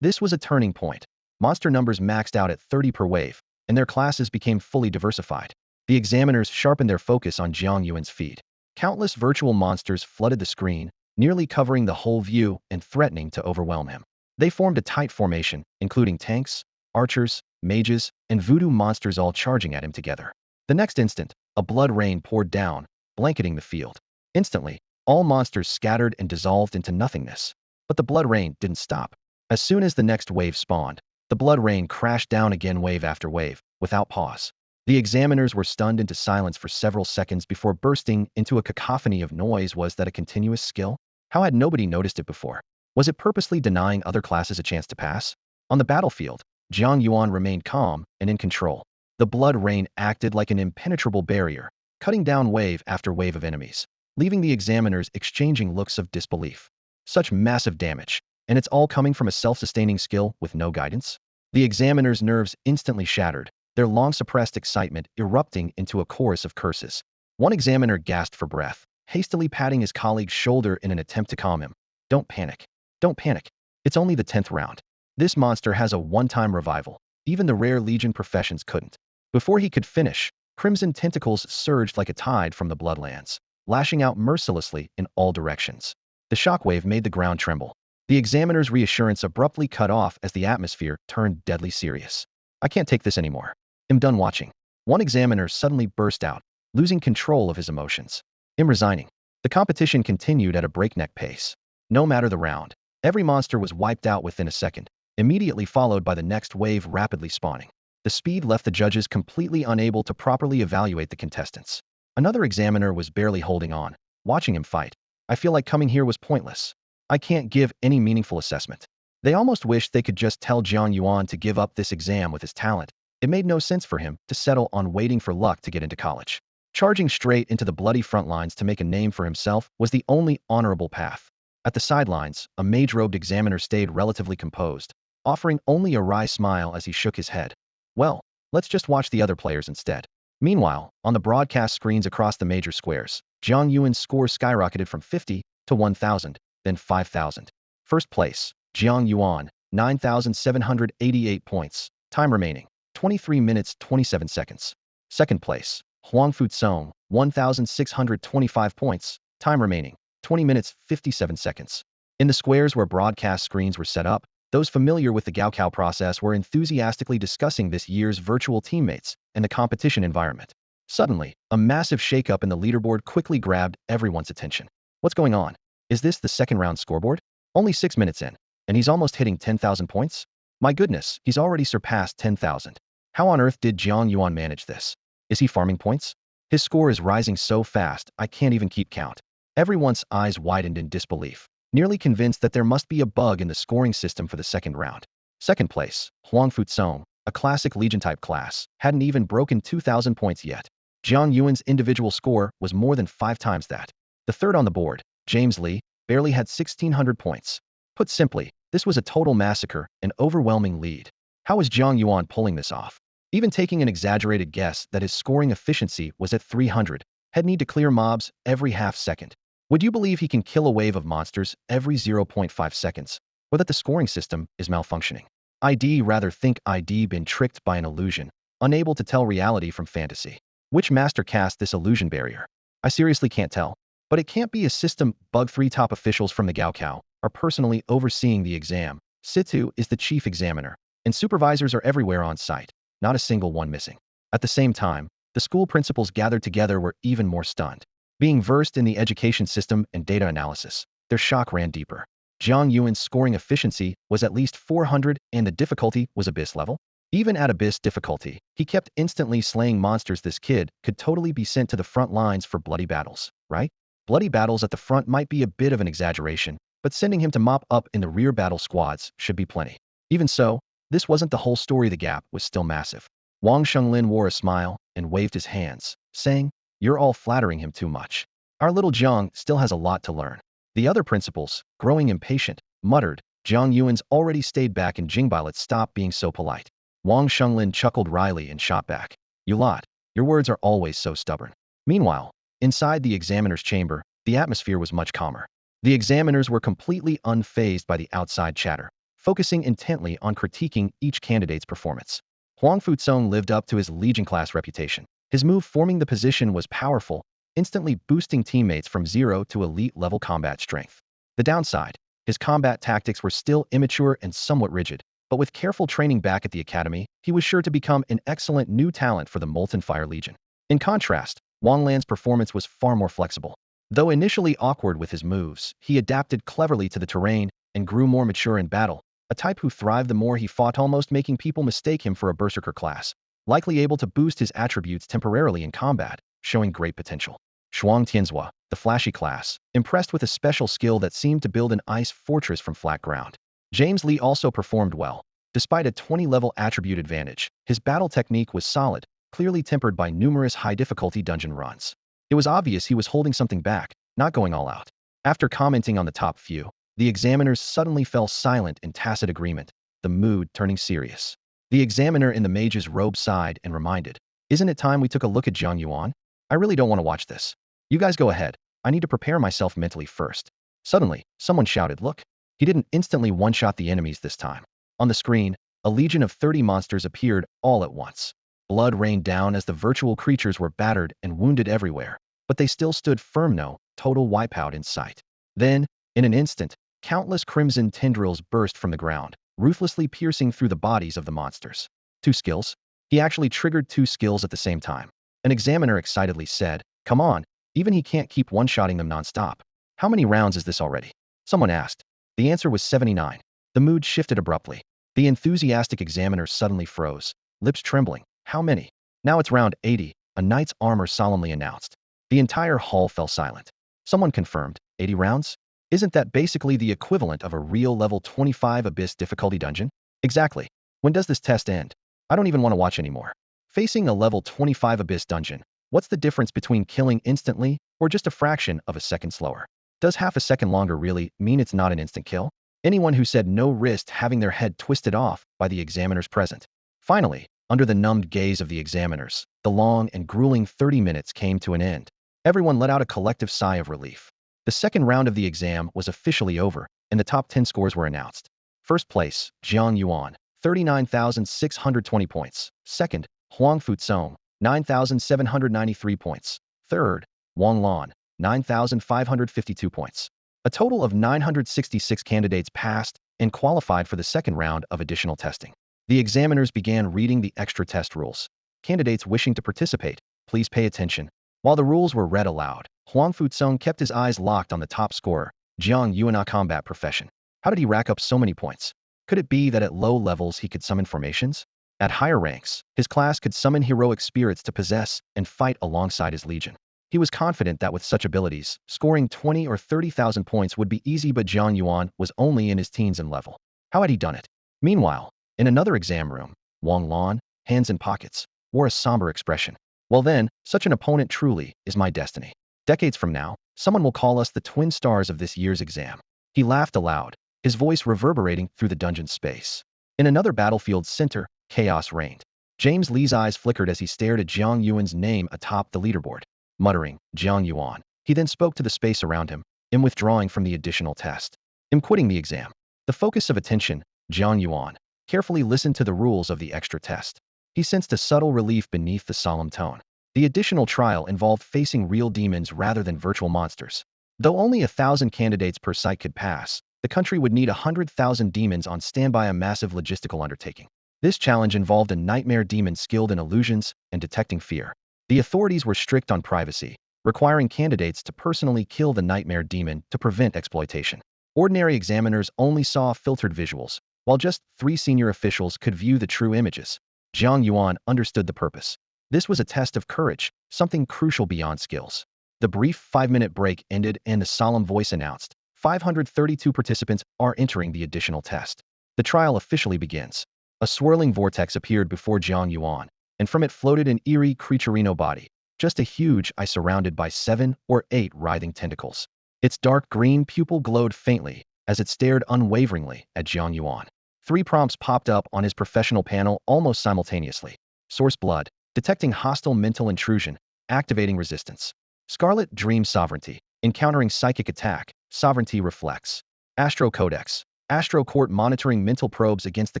This was a turning point. Monster numbers maxed out at 30 per wave, and their classes became fully diversified. The examiners sharpened their focus on Jiang Yuan's feed. Countless virtual monsters flooded the screen, nearly covering the whole view and threatening to overwhelm him. They formed a tight formation, including tanks, archers, mages, and voodoo monsters all charging at him together. The next instant, a blood rain poured down, blanketing the field. Instantly, all monsters scattered and dissolved into nothingness. But the blood rain didn't stop. As soon as the next wave spawned, the blood rain crashed down again, wave after wave, without pause. The examiners were stunned into silence for several seconds before bursting into a cacophony of noise. Was that a continuous skill? How had nobody noticed it before? Was it purposely denying other classes a chance to pass? On the battlefield, Jiang Yuan remained calm and in control. The blood rain acted like an impenetrable barrier, cutting down wave after wave of enemies, leaving the examiners exchanging looks of disbelief. Such massive damage, and it's all coming from a self-sustaining skill with no guidance? The examiners' nerves instantly shattered, their long-suppressed excitement erupting into a chorus of curses. One examiner gasped for breath, hastily patting his colleague's shoulder in an attempt to calm him. Don't panic. Don't panic. It's only the 10th round. This monster has a one-time revival. Even the rare Legion professions couldn't. Before he could finish, crimson tentacles surged like a tide from the Bloodlands, lashing out mercilessly in all directions. The shockwave made the ground tremble. The examiner's reassurance abruptly cut off as the atmosphere turned deadly serious. I can't take this anymore. I'm done watching. One examiner suddenly burst out, losing control of his emotions. I'm resigning. The competition continued at a breakneck pace. No matter the round, every monster was wiped out within a second, immediately followed by the next wave rapidly spawning. The speed left the judges completely unable to properly evaluate the contestants. Another examiner was barely holding on, watching him fight. I feel like coming here was pointless. I can't give any meaningful assessment. They almost wished they could just tell Jiang Yuan to give up this exam with his talent. It made no sense for him to settle on waiting for luck to get into college. Charging straight into the bloody front lines to make a name for himself was the only honorable path. At the sidelines, a mage-robed examiner stayed relatively composed, offering only a wry smile as he shook his head. Well, let's just watch the other players instead. Meanwhile, on the broadcast screens across the major squares, Jiang Yuan's score skyrocketed from 50 to 1,000, then 5,000. First place, Jiang Yuan, 9,788 points. Time remaining, 23 minutes 27 seconds. Second place, Huangfu Song, 1,625 points. Time remaining, 20 minutes 57 seconds. In the squares where broadcast screens were set up, those familiar with the Gaokao process were enthusiastically discussing this year's virtual teammates and the competition environment. Suddenly, a massive shakeup in the leaderboard quickly grabbed everyone's attention. What's going on? Is this the second round scoreboard? Only 6 minutes in, and he's almost hitting 10,000 points? My goodness, he's already surpassed 10,000. How on earth did Jiang Yuan manage this? Is he farming points? His score is rising so fast, I can't even keep count. Everyone's eyes widened in disbelief, nearly convinced that there must be a bug in the scoring system for the second round. Second place, Huangfu Song, a classic Legion-type class, hadn't even broken 2,000 points yet. Jiang Yuan's individual score was more than 5 times that. The third on the board, James Lee, barely had 1,600 points. Put simply, this was a total massacre, an overwhelming lead. How was Jiang Yuan pulling this off? Even taking an exaggerated guess that his scoring efficiency was at 300, he'd need to clear mobs every half second. Would you believe he can kill a wave of monsters every 0.5 seconds, or that the scoring system is malfunctioning? I'd been tricked by an illusion, unable to tell reality from fantasy. Which master cast this illusion barrier? I seriously can't tell. But it can't be a system bug. 3 top officials from the Gaokao are personally overseeing the exam. Situ is the chief examiner, and supervisors are everywhere on site, not a single one missing. At the same time, the school principals gathered together were even more stunned. Being versed in the education system and data analysis, their shock ran deeper. Jiang Yuan's scoring efficiency was at least 400 and the difficulty was Abyss level. Even at Abyss difficulty, he kept instantly slaying monsters. This kid could totally be sent to the front lines for bloody battles, right? Bloody battles at the front might be a bit of an exaggeration, but sending him to mop up in the rear battle squads should be plenty. Even so, this wasn't the whole story. The gap was still massive. Wang Shenglin wore a smile and waved his hands, saying, "You're all flattering him too much. Our little Jiang still has a lot to learn." The other principals, growing impatient, muttered, "Jiang Yuan's already stayed back in Jingbei. Let's stop being so polite." Wang Shenglin chuckled wryly and shot back, "You lot, your words are always so stubborn." Meanwhile, inside the examiner's chamber, the atmosphere was much calmer. The examiners were completely unfazed by the outside chatter, focusing intently on critiquing each candidate's performance. Huangfu Song lived up to his Legion class reputation. His move forming the position was powerful, instantly boosting teammates from 0 to elite-level combat strength. The downside, his combat tactics were still immature and somewhat rigid, but with careful training back at the academy, he was sure to become an excellent new talent for the Molten Fire Legion. In contrast, Wang Lan's performance was far more flexible. Though initially awkward with his moves, he adapted cleverly to the terrain and grew more mature in battle, a type who thrived the more he fought, almost making people mistake him for a berserker class, likely able to boost his attributes temporarily in combat, showing great potential. Shuang Tianzhua, the flashy class, impressed with a special skill that seemed to build an ice fortress from flat ground. James Lee also performed well, Despite a 20-level attribute advantage, his battle technique was solid, clearly tempered by numerous high-difficulty dungeon runs. It was obvious he was holding something back, not going all out. After commenting on the top few, the examiners suddenly fell silent in tacit agreement, the mood turning serious. The examiner in the mage's robe sighed and reminded, "Isn't it time we took a look at Jiang Yuan? I really don't want to watch this. You guys go ahead. I need to prepare myself mentally first." Suddenly, someone shouted, "Look!" He didn't instantly one-shot the enemies this time. On the screen, a legion of 30 monsters appeared all at once. Blood rained down as the virtual creatures were battered and wounded everywhere, but they still stood firm, no total wipeout in sight. Then, in an instant, countless crimson tendrils burst from the ground, ruthlessly piercing through the bodies of the monsters. 2 skills? He actually triggered 2 skills at the same time. An examiner excitedly said, "Come on, even he can't keep one-shotting them non-stop. How many rounds is this already?" Someone asked. The answer was 79. The mood shifted abruptly. The enthusiastic examiner suddenly froze, lips trembling. "How many?" "Now it's round 80, a knight's armor solemnly announced. The entire hall fell silent. Someone confirmed, 80 rounds? Isn't that basically the equivalent of a real level 25 Abyss difficulty dungeon? Exactly. When does this test end? I don't even want to watch anymore. Facing a level 25 Abyss dungeon, what's the difference between killing instantly or just a fraction of a second slower? Does half a second longer really mean it's not an instant kill? Anyone who said no risked having their head twisted off by the examiners present. Finally, under the numbed gaze of the examiners, the long and grueling 30 minutes came to an end. Everyone let out a collective sigh of relief. The second round of the exam was officially over, and the top 10 scores were announced. First place, Jiang Yuan, 39,620 points. Second, Huang Futsong, 9,793 points. Third, Wang Lan, 9,552 points. A total of 966 candidates passed and qualified for the second round of additional testing. The examiners began reading the extra test rules. Candidates wishing to participate, please pay attention. While the rules were read aloud, Huang Futsong kept his eyes locked on the top scorer, Jiang Yuan combat profession. How did he rack up so many points? Could it be that at low levels he could summon formations? At higher ranks, his class could summon heroic spirits to possess and fight alongside his legion. He was confident that with such abilities, scoring 20 or 30,000 points would be easy, but Jiang Yuan was only in his teens in level. How had he done it? Meanwhile, in another exam room, Wang Lan, hands in pockets, wore a somber expression. "Well then, such an opponent truly is my destiny. Decades from now, someone will call us the twin stars of this year's exam." He laughed aloud, his voice reverberating through the dungeon space. In another battlefield center, chaos reigned. James Lee's eyes flickered as he stared at Jiang Yuan's name atop the leaderboard. Muttering, "Jiang Yuan," he then spoke to the space around him, "I'm withdrawing from the additional test. I'm quitting the exam." The focus of attention, Jiang Yuan carefully listened to the rules of the extra test. He sensed a subtle relief beneath the solemn tone. The additional trial involved facing real demons rather than virtual monsters. Though only 1,000 candidates per site could pass, the country would need 100,000 demons on standby, a massive logistical undertaking. This challenge involved a nightmare demon skilled in illusions and detecting fear. The authorities were strict on privacy, requiring candidates to personally kill the nightmare demon to prevent exploitation. Ordinary examiners only saw filtered visuals, while just 3 senior officials could view the true images. Jiang Yuan understood the purpose. This was a test of courage, something crucial beyond skills. The brief 5-minute break ended and the solemn voice announced, 532 participants are entering the additional test. The trial officially begins. A swirling vortex appeared before Jiang Yuan, and from it floated an eerie creaturino body, just a huge eye surrounded by 7 or 8 writhing tentacles. Its dark green pupil glowed faintly as it stared unwaveringly at Jiang Yuan. 3 prompts popped up on his professional panel almost simultaneously. Source: blood. Detecting hostile mental intrusion. Activating resistance. Scarlet: dream sovereignty. Encountering psychic attack. Sovereignty reflects. Astro Codex. Astro Court monitoring mental probes against the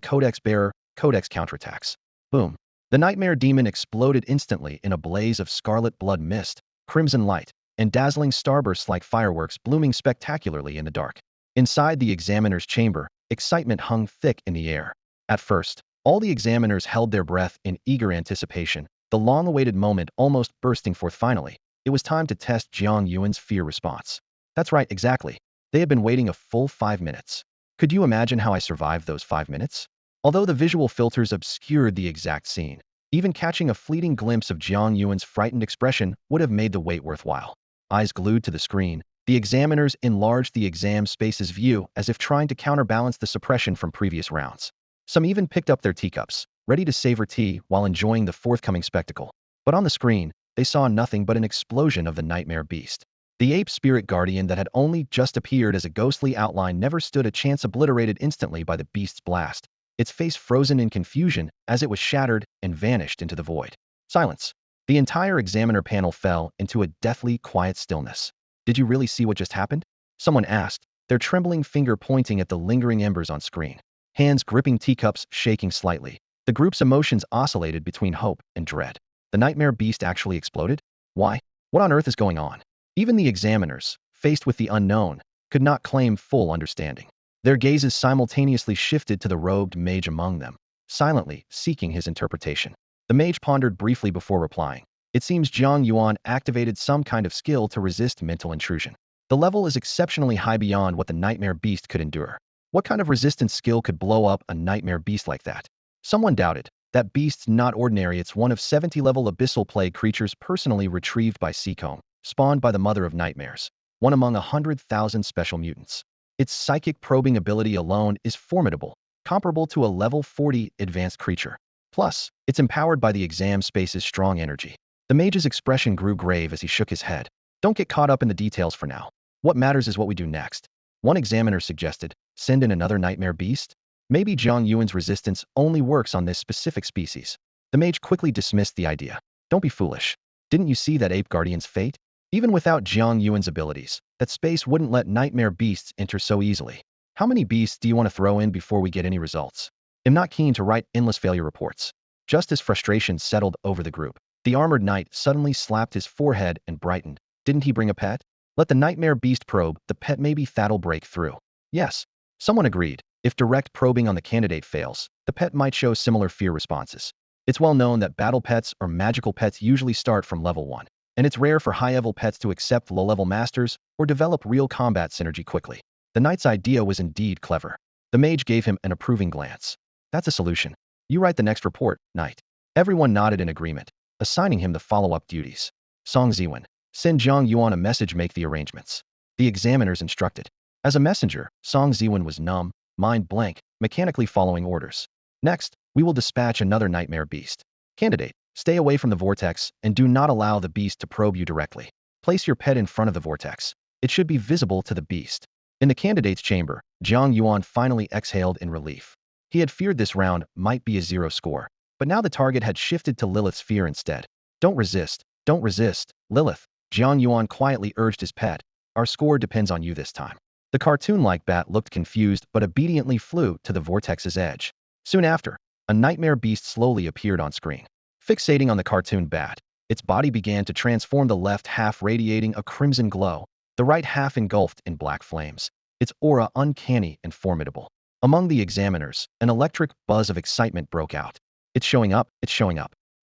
Codex bearer. Codex counterattacks. Boom. The nightmare demon exploded instantly in a blaze of scarlet blood mist, crimson light, and dazzling starbursts like fireworks blooming spectacularly in the dark. Inside the examiner's chamber, excitement hung thick in the air. At first, all the examiners held their breath in eager anticipation, the long-awaited moment almost bursting forth. Finally, it was time to test Jiang Yuan's fear response. That's right, exactly. They had been waiting a full 5 minutes. Could you imagine how I survived those 5 minutes? Although the visual filters obscured the exact scene, even catching a fleeting glimpse of Jiang Yuan's frightened expression would have made the wait worthwhile. Eyes glued to the screen, the examiners enlarged the exam space's view as if trying to counterbalance the suppression from previous rounds. Some even picked up their teacups, ready to savor tea while enjoying the forthcoming spectacle. But on the screen, they saw nothing but an explosion of the nightmare beast. The ape spirit guardian that had only just appeared as a ghostly outline never stood a chance, obliterated instantly by the beast's blast, its face frozen in confusion as it was shattered and vanished into the void. Silence. The entire examiner panel fell into a deathly quiet stillness. Did you really see what just happened? Someone asked, their trembling finger pointing at the lingering embers on screen. Hands gripping teacups, shaking slightly. The group's emotions oscillated between hope and dread. The nightmare beast actually exploded? Why? What on earth is going on? Even the examiners, faced with the unknown, could not claim full understanding. Their gazes simultaneously shifted to the robed mage among them, silently seeking his interpretation. The mage pondered briefly before replying. It seems Jiang Yuan activated some kind of skill to resist mental intrusion. The level is exceptionally high beyond what the nightmare beast could endure. What kind of resistance skill could blow up a nightmare beast like that? Someone doubted. That beast's not ordinary. It's one of 70-level abyssal plague creatures personally retrieved by Seacombe, spawned by the mother of nightmares, one among 100,000 special mutants. Its psychic probing ability alone is formidable, comparable to a level 40 advanced creature. Plus, it's empowered by the exam space's strong energy. The mage's expression grew grave as he shook his head. Don't get caught up in the details for now. What matters is what we do next. One examiner suggested, send in another nightmare beast? Maybe Jiang Yuan's resistance only works on this specific species. The mage quickly dismissed the idea. Don't be foolish. Didn't you see that ape guardian's fate? Even without Jiang Yuan's abilities, that space wouldn't let nightmare beasts enter so easily. How many beasts do you want to throw in before we get any results? I'm not keen to write endless failure reports. Just as frustration settled over the group, the armored knight suddenly slapped his forehead and brightened. Didn't he bring a pet? Let the nightmare beast probe, the pet maybe that'll break through. Yes. Someone agreed. If direct probing on the candidate fails, the pet might show similar fear responses. It's well known that battle pets or magical pets usually start from level 1, and it's rare for high-level pets to accept low-level masters or develop real combat synergy quickly. The knight's idea was indeed clever. The mage gave him an approving glance. That's a solution. You write the next report, knight. Everyone nodded in agreement, assigning him the follow-up duties. Song Ziwen. Send Jiang Yuan a message, make the arrangements. The examiners instructed. As a messenger, Song Ziwen was numb, mind blank, mechanically following orders. Next, we will dispatch another nightmare beast. Candidate, stay away from the vortex and do not allow the beast to probe you directly. Place your pet in front of the vortex. It should be visible to the beast. In the candidate's chamber, Jiang Yuan finally exhaled in relief. He had feared this round might be a zero score, but now the target had shifted to Lilith's fear instead. Don't resist, Lilith. Jiang Yuan quietly urged his pet. Our score depends on you this time. The cartoon-like bat looked confused but obediently flew to the vortex's edge. Soon after, a nightmare beast slowly appeared on screen. Fixating on the cartoon bat, its body began to transform, the left half radiating a crimson glow, the right half engulfed in black flames, its aura uncanny and formidable. Among the examiners, an electric buzz of excitement broke out. It's showing up.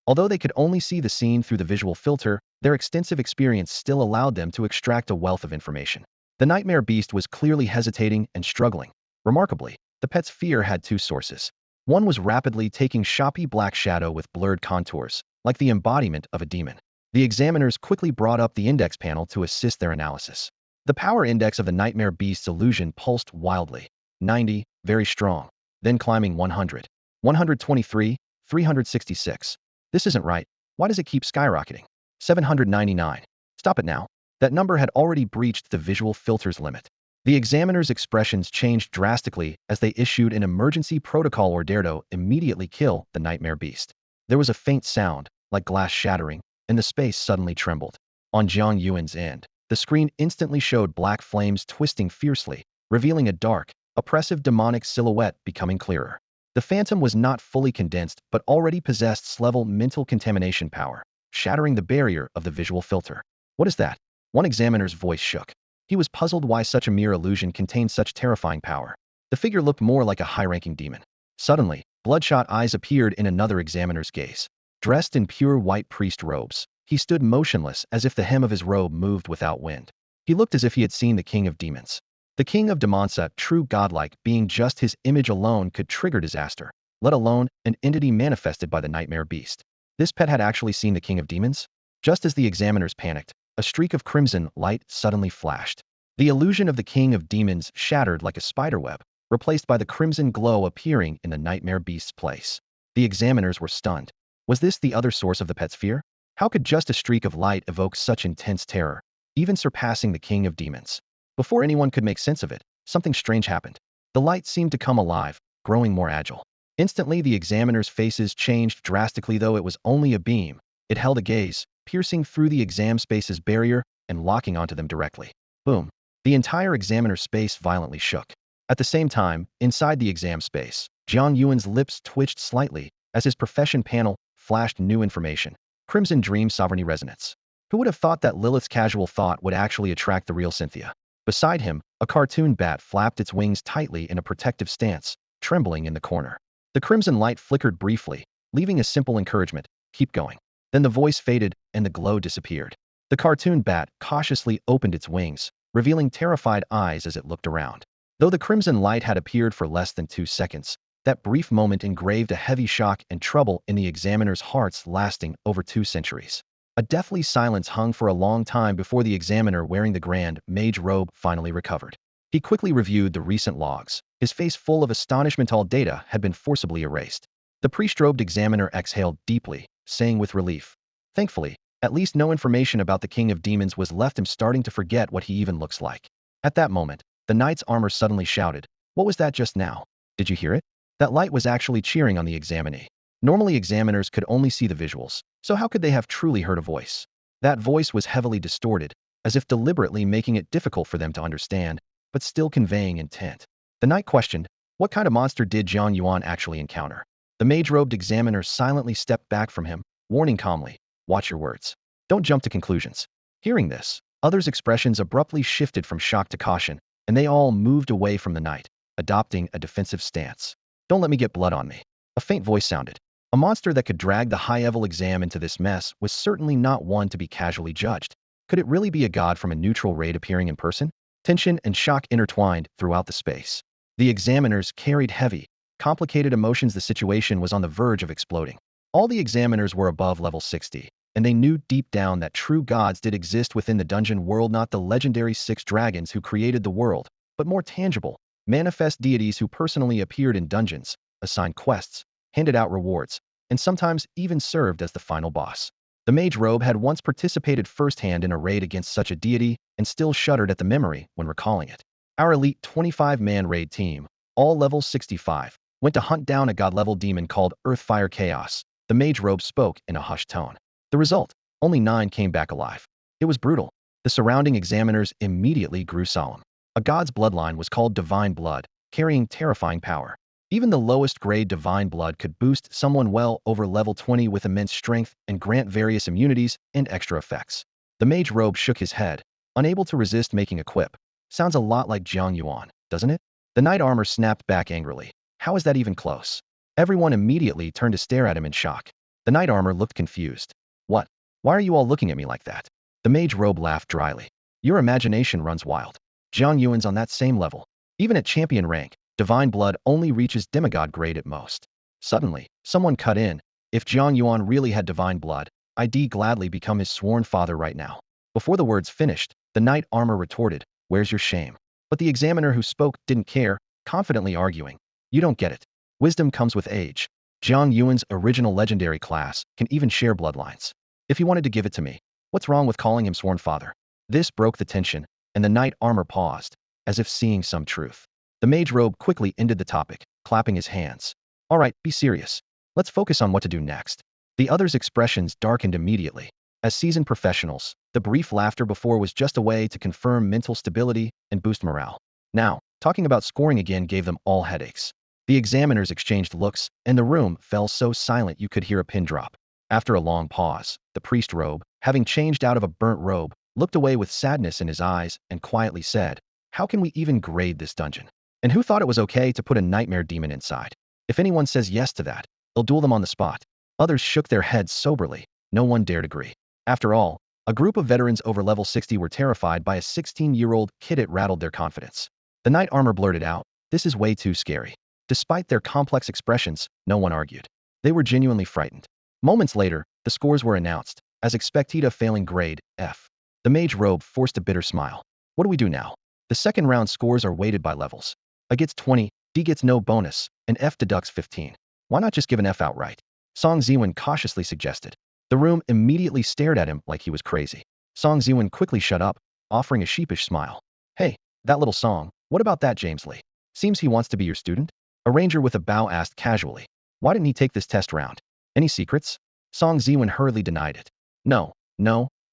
Although they could only see the scene through the visual filter, their extensive experience still allowed them to extract a wealth of information. The nightmare beast was clearly hesitating and struggling. Remarkably, the pet's fear had two sources. One was rapidly taking choppy black shadow with blurred contours, like the embodiment of a demon. The examiners quickly brought up the index panel to assist their analysis. The power index of the nightmare beast's illusion pulsed wildly. 90, very strong. Then climbing 100. 123, 366. This isn't right. Why does it keep skyrocketing? 799. Stop it now. That number had already breached the visual filter's limit. The examiner's expressions changed drastically as they issued an emergency protocol order to immediately kill the nightmare beast. There was a faint sound, like glass shattering, and the space suddenly trembled. On Jiang Yuan's end, the screen instantly showed black flames twisting fiercely, revealing a dark, oppressive demonic silhouette becoming clearer. The phantom was not fully condensed but already possessed S-level mental contamination power, shattering the barrier of the visual filter. What is that? One examiner's voice shook. He was puzzled why such a mere illusion contained such terrifying power. The figure looked more like a high-ranking demon. Suddenly, bloodshot eyes appeared in another examiner's gaze. Dressed in pure white priest robes, he stood motionless as if the hem of his robe moved without wind. He looked as if he had seen the king of demons. The king of Demonsa, true godlike being, just his image alone could trigger disaster, let alone an entity manifested by the nightmare beast. This pet had actually seen the king of demons? Just as the examiners panicked, a streak of crimson light suddenly flashed. The illusion of the king of demons shattered like a spiderweb, replaced by the crimson glow appearing in the nightmare beast's place. The examiners were stunned. Was this the other source of the pet's fear? How could just a streak of light evoke such intense terror, even surpassing the king of demons? Before anyone could make sense of it, something strange happened. The light seemed to come alive, growing more agile. Instantly, the examiners' faces changed drastically. Though it was only a beam, it held a gaze, piercing through the exam space's barrier and locking onto them directly. Boom. The entire examiner space violently shook. At the same time, inside the exam space, Jiang Yuan's lips twitched slightly as his profession panel flashed new information. Crimson Dream Sovereignty Resonance. Who would have thought that Lilith's casual thought would actually attract the real Cynthia? Beside him, a cartoon bat flapped its wings tightly in a protective stance, trembling in the corner. The crimson light flickered briefly, leaving a simple encouragement: keep going. Then the voice faded and the glow disappeared. The cartoon bat cautiously opened its wings, revealing terrified eyes as it looked around. Though the crimson light had appeared for less than 2 seconds, that brief moment engraved a heavy shock and trouble in the examiners' hearts lasting over 2 centuries. A deathly silence hung for a long time before the examiner wearing the grand mage robe finally recovered. He quickly reviewed the recent logs, his face full of astonishment. All data had been forcibly erased. The priest-robed examiner exhaled deeply, saying with relief, "Thankfully, at least no information about the king of demons was left." Him starting to forget what he even looks like. At that moment, the knight's armor suddenly shouted, "What was that just now? Did you hear it?" That light was actually cheering on the examinee. Normally examiners could only see the visuals, so how could they have truly heard a voice? That voice was heavily distorted, as if deliberately making it difficult for them to understand, but still conveying intent. The knight questioned, what kind of monster did Jiang Yuan actually encounter? The mage-robed examiner silently stepped back from him, warning calmly, "Watch your words. Don't jump to conclusions." Hearing this, others' expressions abruptly shifted from shock to caution, and they all moved away from the knight, adopting a defensive stance. "Don't let me get blood on me." A faint voice sounded. A monster that could drag the high-level exam into this mess was certainly not one to be casually judged. Could it really be a god from a neutral raid appearing in person? Tension and shock intertwined throughout the space. The examiners carried heavy, complicated emotions. The situation was on the verge of exploding. All the examiners were above level 60, and they knew deep down that true gods did exist within the dungeon world, not the legendary 6 dragons who created the world, but more tangible, manifest deities who personally appeared in dungeons, assigned quests, handed out rewards, and sometimes even served as the final boss. The mage robe had once participated firsthand in a raid against such a deity and still shuddered at the memory when recalling it. Our elite 25-man raid team, all level 65, went to hunt down a god-level demon called Earthfire Chaos. The mage robe spoke in a hushed tone. The result? Only 9 came back alive. It was brutal. The surrounding examiners immediately grew solemn. A god's bloodline was called Divine Blood, carrying terrifying power. Even the lowest grade Divine Blood could boost someone well over level 20 with immense strength and grant various immunities and extra effects. The mage robe shook his head, unable to resist making a quip. "Sounds a lot like Jiang Yuan, doesn't it?" The knight armor snapped back angrily. "How is that even close?" Everyone immediately turned to stare at him in shock. The knight armor looked confused. "What? Why are you all looking at me like that?" The mage robe laughed dryly. "Your imagination runs wild. Jiang Yuan's on that same level. Even at champion rank, Divine Blood only reaches demigod grade at most." Suddenly, someone cut in. "If Jiang Yuan really had Divine Blood, I'd gladly become his sworn father right now." Before the words finished, the knight armor retorted, "Where's your shame?" But the examiner who spoke didn't care, confidently arguing, "You don't get it. Wisdom comes with age. Jiang Yuan's original legendary class can even share bloodlines. If he wanted to give it to me, what's wrong with calling him sworn father?" This broke the tension, and the knight armor paused, as if seeing some truth. The mage robe quickly ended the topic, clapping his hands. "All right, be serious. Let's focus on what to do next." The others' expressions darkened immediately. As seasoned professionals, the brief laughter before was just a way to confirm mental stability and boost morale. Now, talking about scoring again gave them all headaches. The examiners exchanged looks, and the room fell so silent you could hear a pin drop. After a long pause, the priest robe, having changed out of a burnt robe, looked away with sadness in his eyes and quietly said, "How can we even grade this dungeon? And who thought it was okay to put a nightmare demon inside? If anyone says yes to that, they'll duel them on the spot." Others shook their heads soberly. No one dared agree. After all, a group of veterans over level 60 were terrified by a 16-year-old kid. It rattled their confidence. The knight armor blurted out, "This is way too scary." Despite their complex expressions, no one argued. They were genuinely frightened. Moments later, the scores were announced. As expected, a failing grade, F. The mage robe forced a bitter smile. "What do we do now?" "The second round scores are weighted by levels. Against 20, D gets no bonus, and F deducts 15. Why not just give an F outright? Song Ziwen cautiously suggested. The room immediately stared at him like he was crazy. Song Ziwen quickly shut up, offering a sheepish smile. Hey, that little Song, what about that James Lee? Seems he wants to be your student? A ranger with a bow asked casually. Why didn't he take this test round? Any secrets? Song Ziwen hurriedly denied it. No,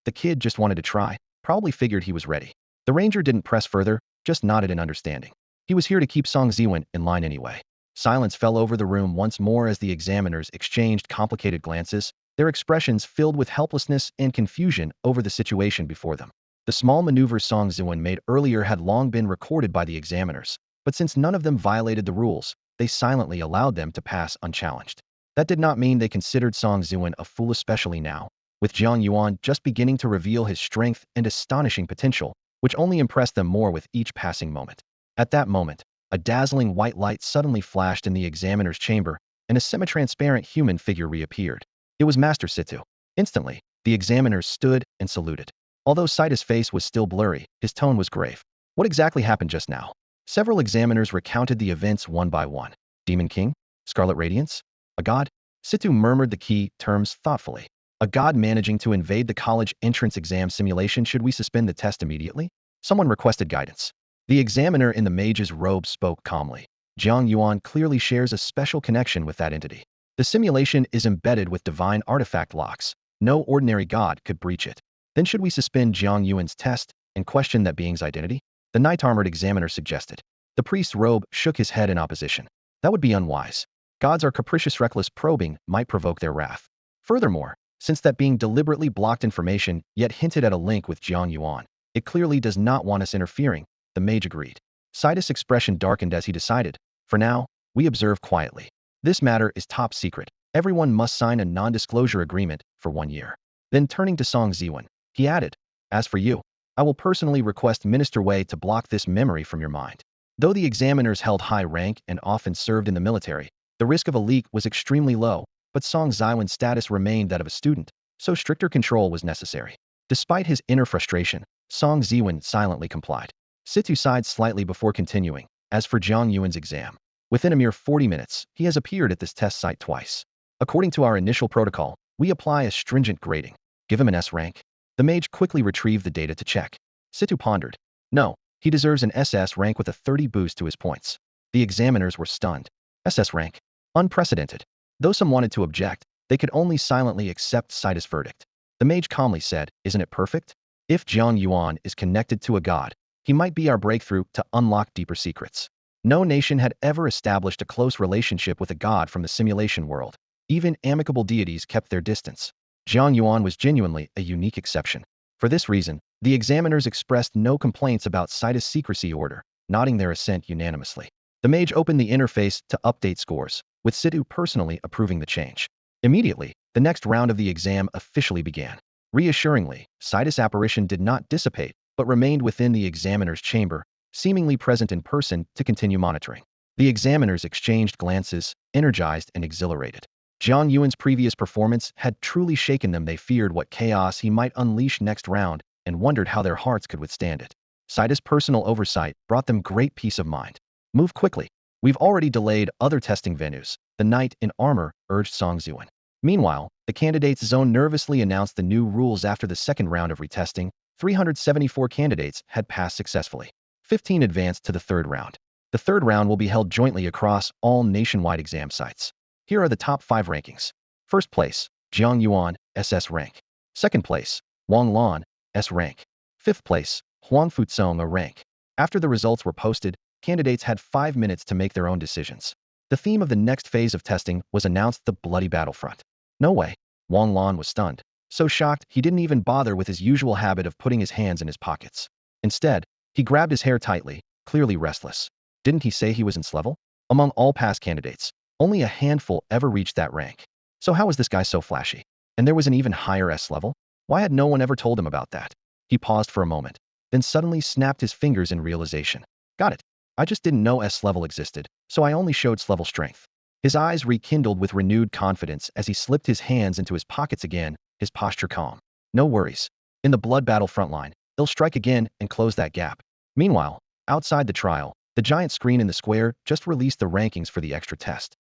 the kid just wanted to try, probably figured he was ready. The ranger didn't press further, just nodded in understanding. He was here to keep Song Ziwen in line anyway. Silence fell over the room once more as the examiners exchanged complicated glances, their expressions filled with helplessness and confusion over the situation before them. The small maneuvers Song Ziwen made earlier had long been recorded by the examiners, but since none of them violated the rules, they silently allowed them to pass unchallenged. That did not mean they considered Song Ziwen a fool, especially now, with Jiang Yuan just beginning to reveal his strength and astonishing potential, which only impressed them more with each passing moment. At that moment, a dazzling white light suddenly flashed in the examiner's chamber, and a semi-transparent human figure reappeared. It was Master Situ. Instantly, the examiners stood and saluted. Although Saida's face was still blurry, his tone was grave. What exactly happened just now? Several examiners recounted the events one by one. Demon King? Scarlet Radiance? A god? Situ murmured the key terms thoughtfully. A god managing to invade the college entrance exam simulation. Should we suspend the test immediately? Someone requested guidance. The examiner in the mage's robe spoke calmly. Jiang Yuan clearly shares a special connection with that entity. The simulation is embedded with divine artifact locks. No ordinary god could breach it. Then should we suspend Jiang Yuan's test and question that being's identity? The knight-armored examiner suggested. The priest's robe shook his head in opposition. That would be unwise. Gods are capricious. Reckless probing might provoke their wrath. Furthermore, since that being deliberately blocked information yet hinted at a link with Jiang Yuan, it clearly does not want us interfering. The mage agreed. Saida's expression darkened as he decided. For now, we observe quietly. This matter is top secret. Everyone must sign a non-disclosure agreement for 1 year. Then turning to Song Ziwen, he added, as for you, I will personally request Minister Wei to block this memory from your mind. Though the examiners held high rank and often served in the military, the risk of a leak was extremely low, but Song Ziwen's status remained that of a student, so stricter control was necessary. Despite his inner frustration, Song Ziwen silently complied. Situ sighed slightly before continuing. As for Jiang Yuan's exam, within a mere 40 minutes, he has appeared at this test site twice. According to our initial protocol, we apply a stringent grading. Give him an S rank. The mage quickly retrieved the data to check. Situ pondered. No, he deserves an SS rank with a 30 boost to his points. The examiners were stunned. SS rank. Unprecedented. Though some wanted to object, they could only silently accept Saida's verdict. The mage calmly said, isn't it perfect? If Jiang Yuan is connected to a god, he might be our breakthrough to unlock deeper secrets. No nation had ever established a close relationship with a god from the simulation world. Even amicable deities kept their distance. Jiang Yuan was genuinely a unique exception. For this reason, the examiners expressed no complaints about Saida's secrecy order, nodding their assent unanimously. The mage opened the interface to update scores, with Situ personally approving the change. Immediately, the next round of the exam officially began. Reassuringly, Saida's apparition did not dissipate, but remained within the examiner's chamber, seemingly present in person to continue monitoring. The examiners exchanged glances, energized and exhilarated. Jiang Yuan's previous performance had truly shaken them. They feared what chaos he might unleash next round and wondered how their hearts could withstand it. Saida's personal oversight brought them great peace of mind. Move quickly. We've already delayed other testing venues, the knight in armor urged Song Ziwen. Meanwhile, the candidates zone nervously announced the new rules after the second round of retesting. 374 candidates had passed successfully. 15 advanced to the third round. The third round will be held jointly across all nationwide exam sites. Here are the top 5 rankings. First place, Jiang Yuan, SS rank. Second place, Wang Lan, S rank. Fifth place, Huang Fuzong, A rank. After the results were posted, candidates had 5 minutes to make their own decisions. The theme of the next phase of testing was announced: the bloody battlefront. No way. Wang Lan was stunned. So shocked, he didn't even bother with his usual habit of putting his hands in his pockets. Instead, he grabbed his hair tightly, clearly restless. Didn't he say he was in S-level? Among all past candidates, only a handful ever reached that rank. So how was this guy so flashy? And there was an even higher S-level? Why had no one ever told him about that? He paused for a moment, then suddenly snapped his fingers in realization. Got it. I just didn't know S-level existed, so I only showed S-level strength. His eyes rekindled with renewed confidence as he slipped his hands into his pockets again, his posture calm. No worries. In the blood battle frontline, they'll strike again and close that gap. Meanwhile, outside the trial, The giant screen in the square just released the rankings for the extra test.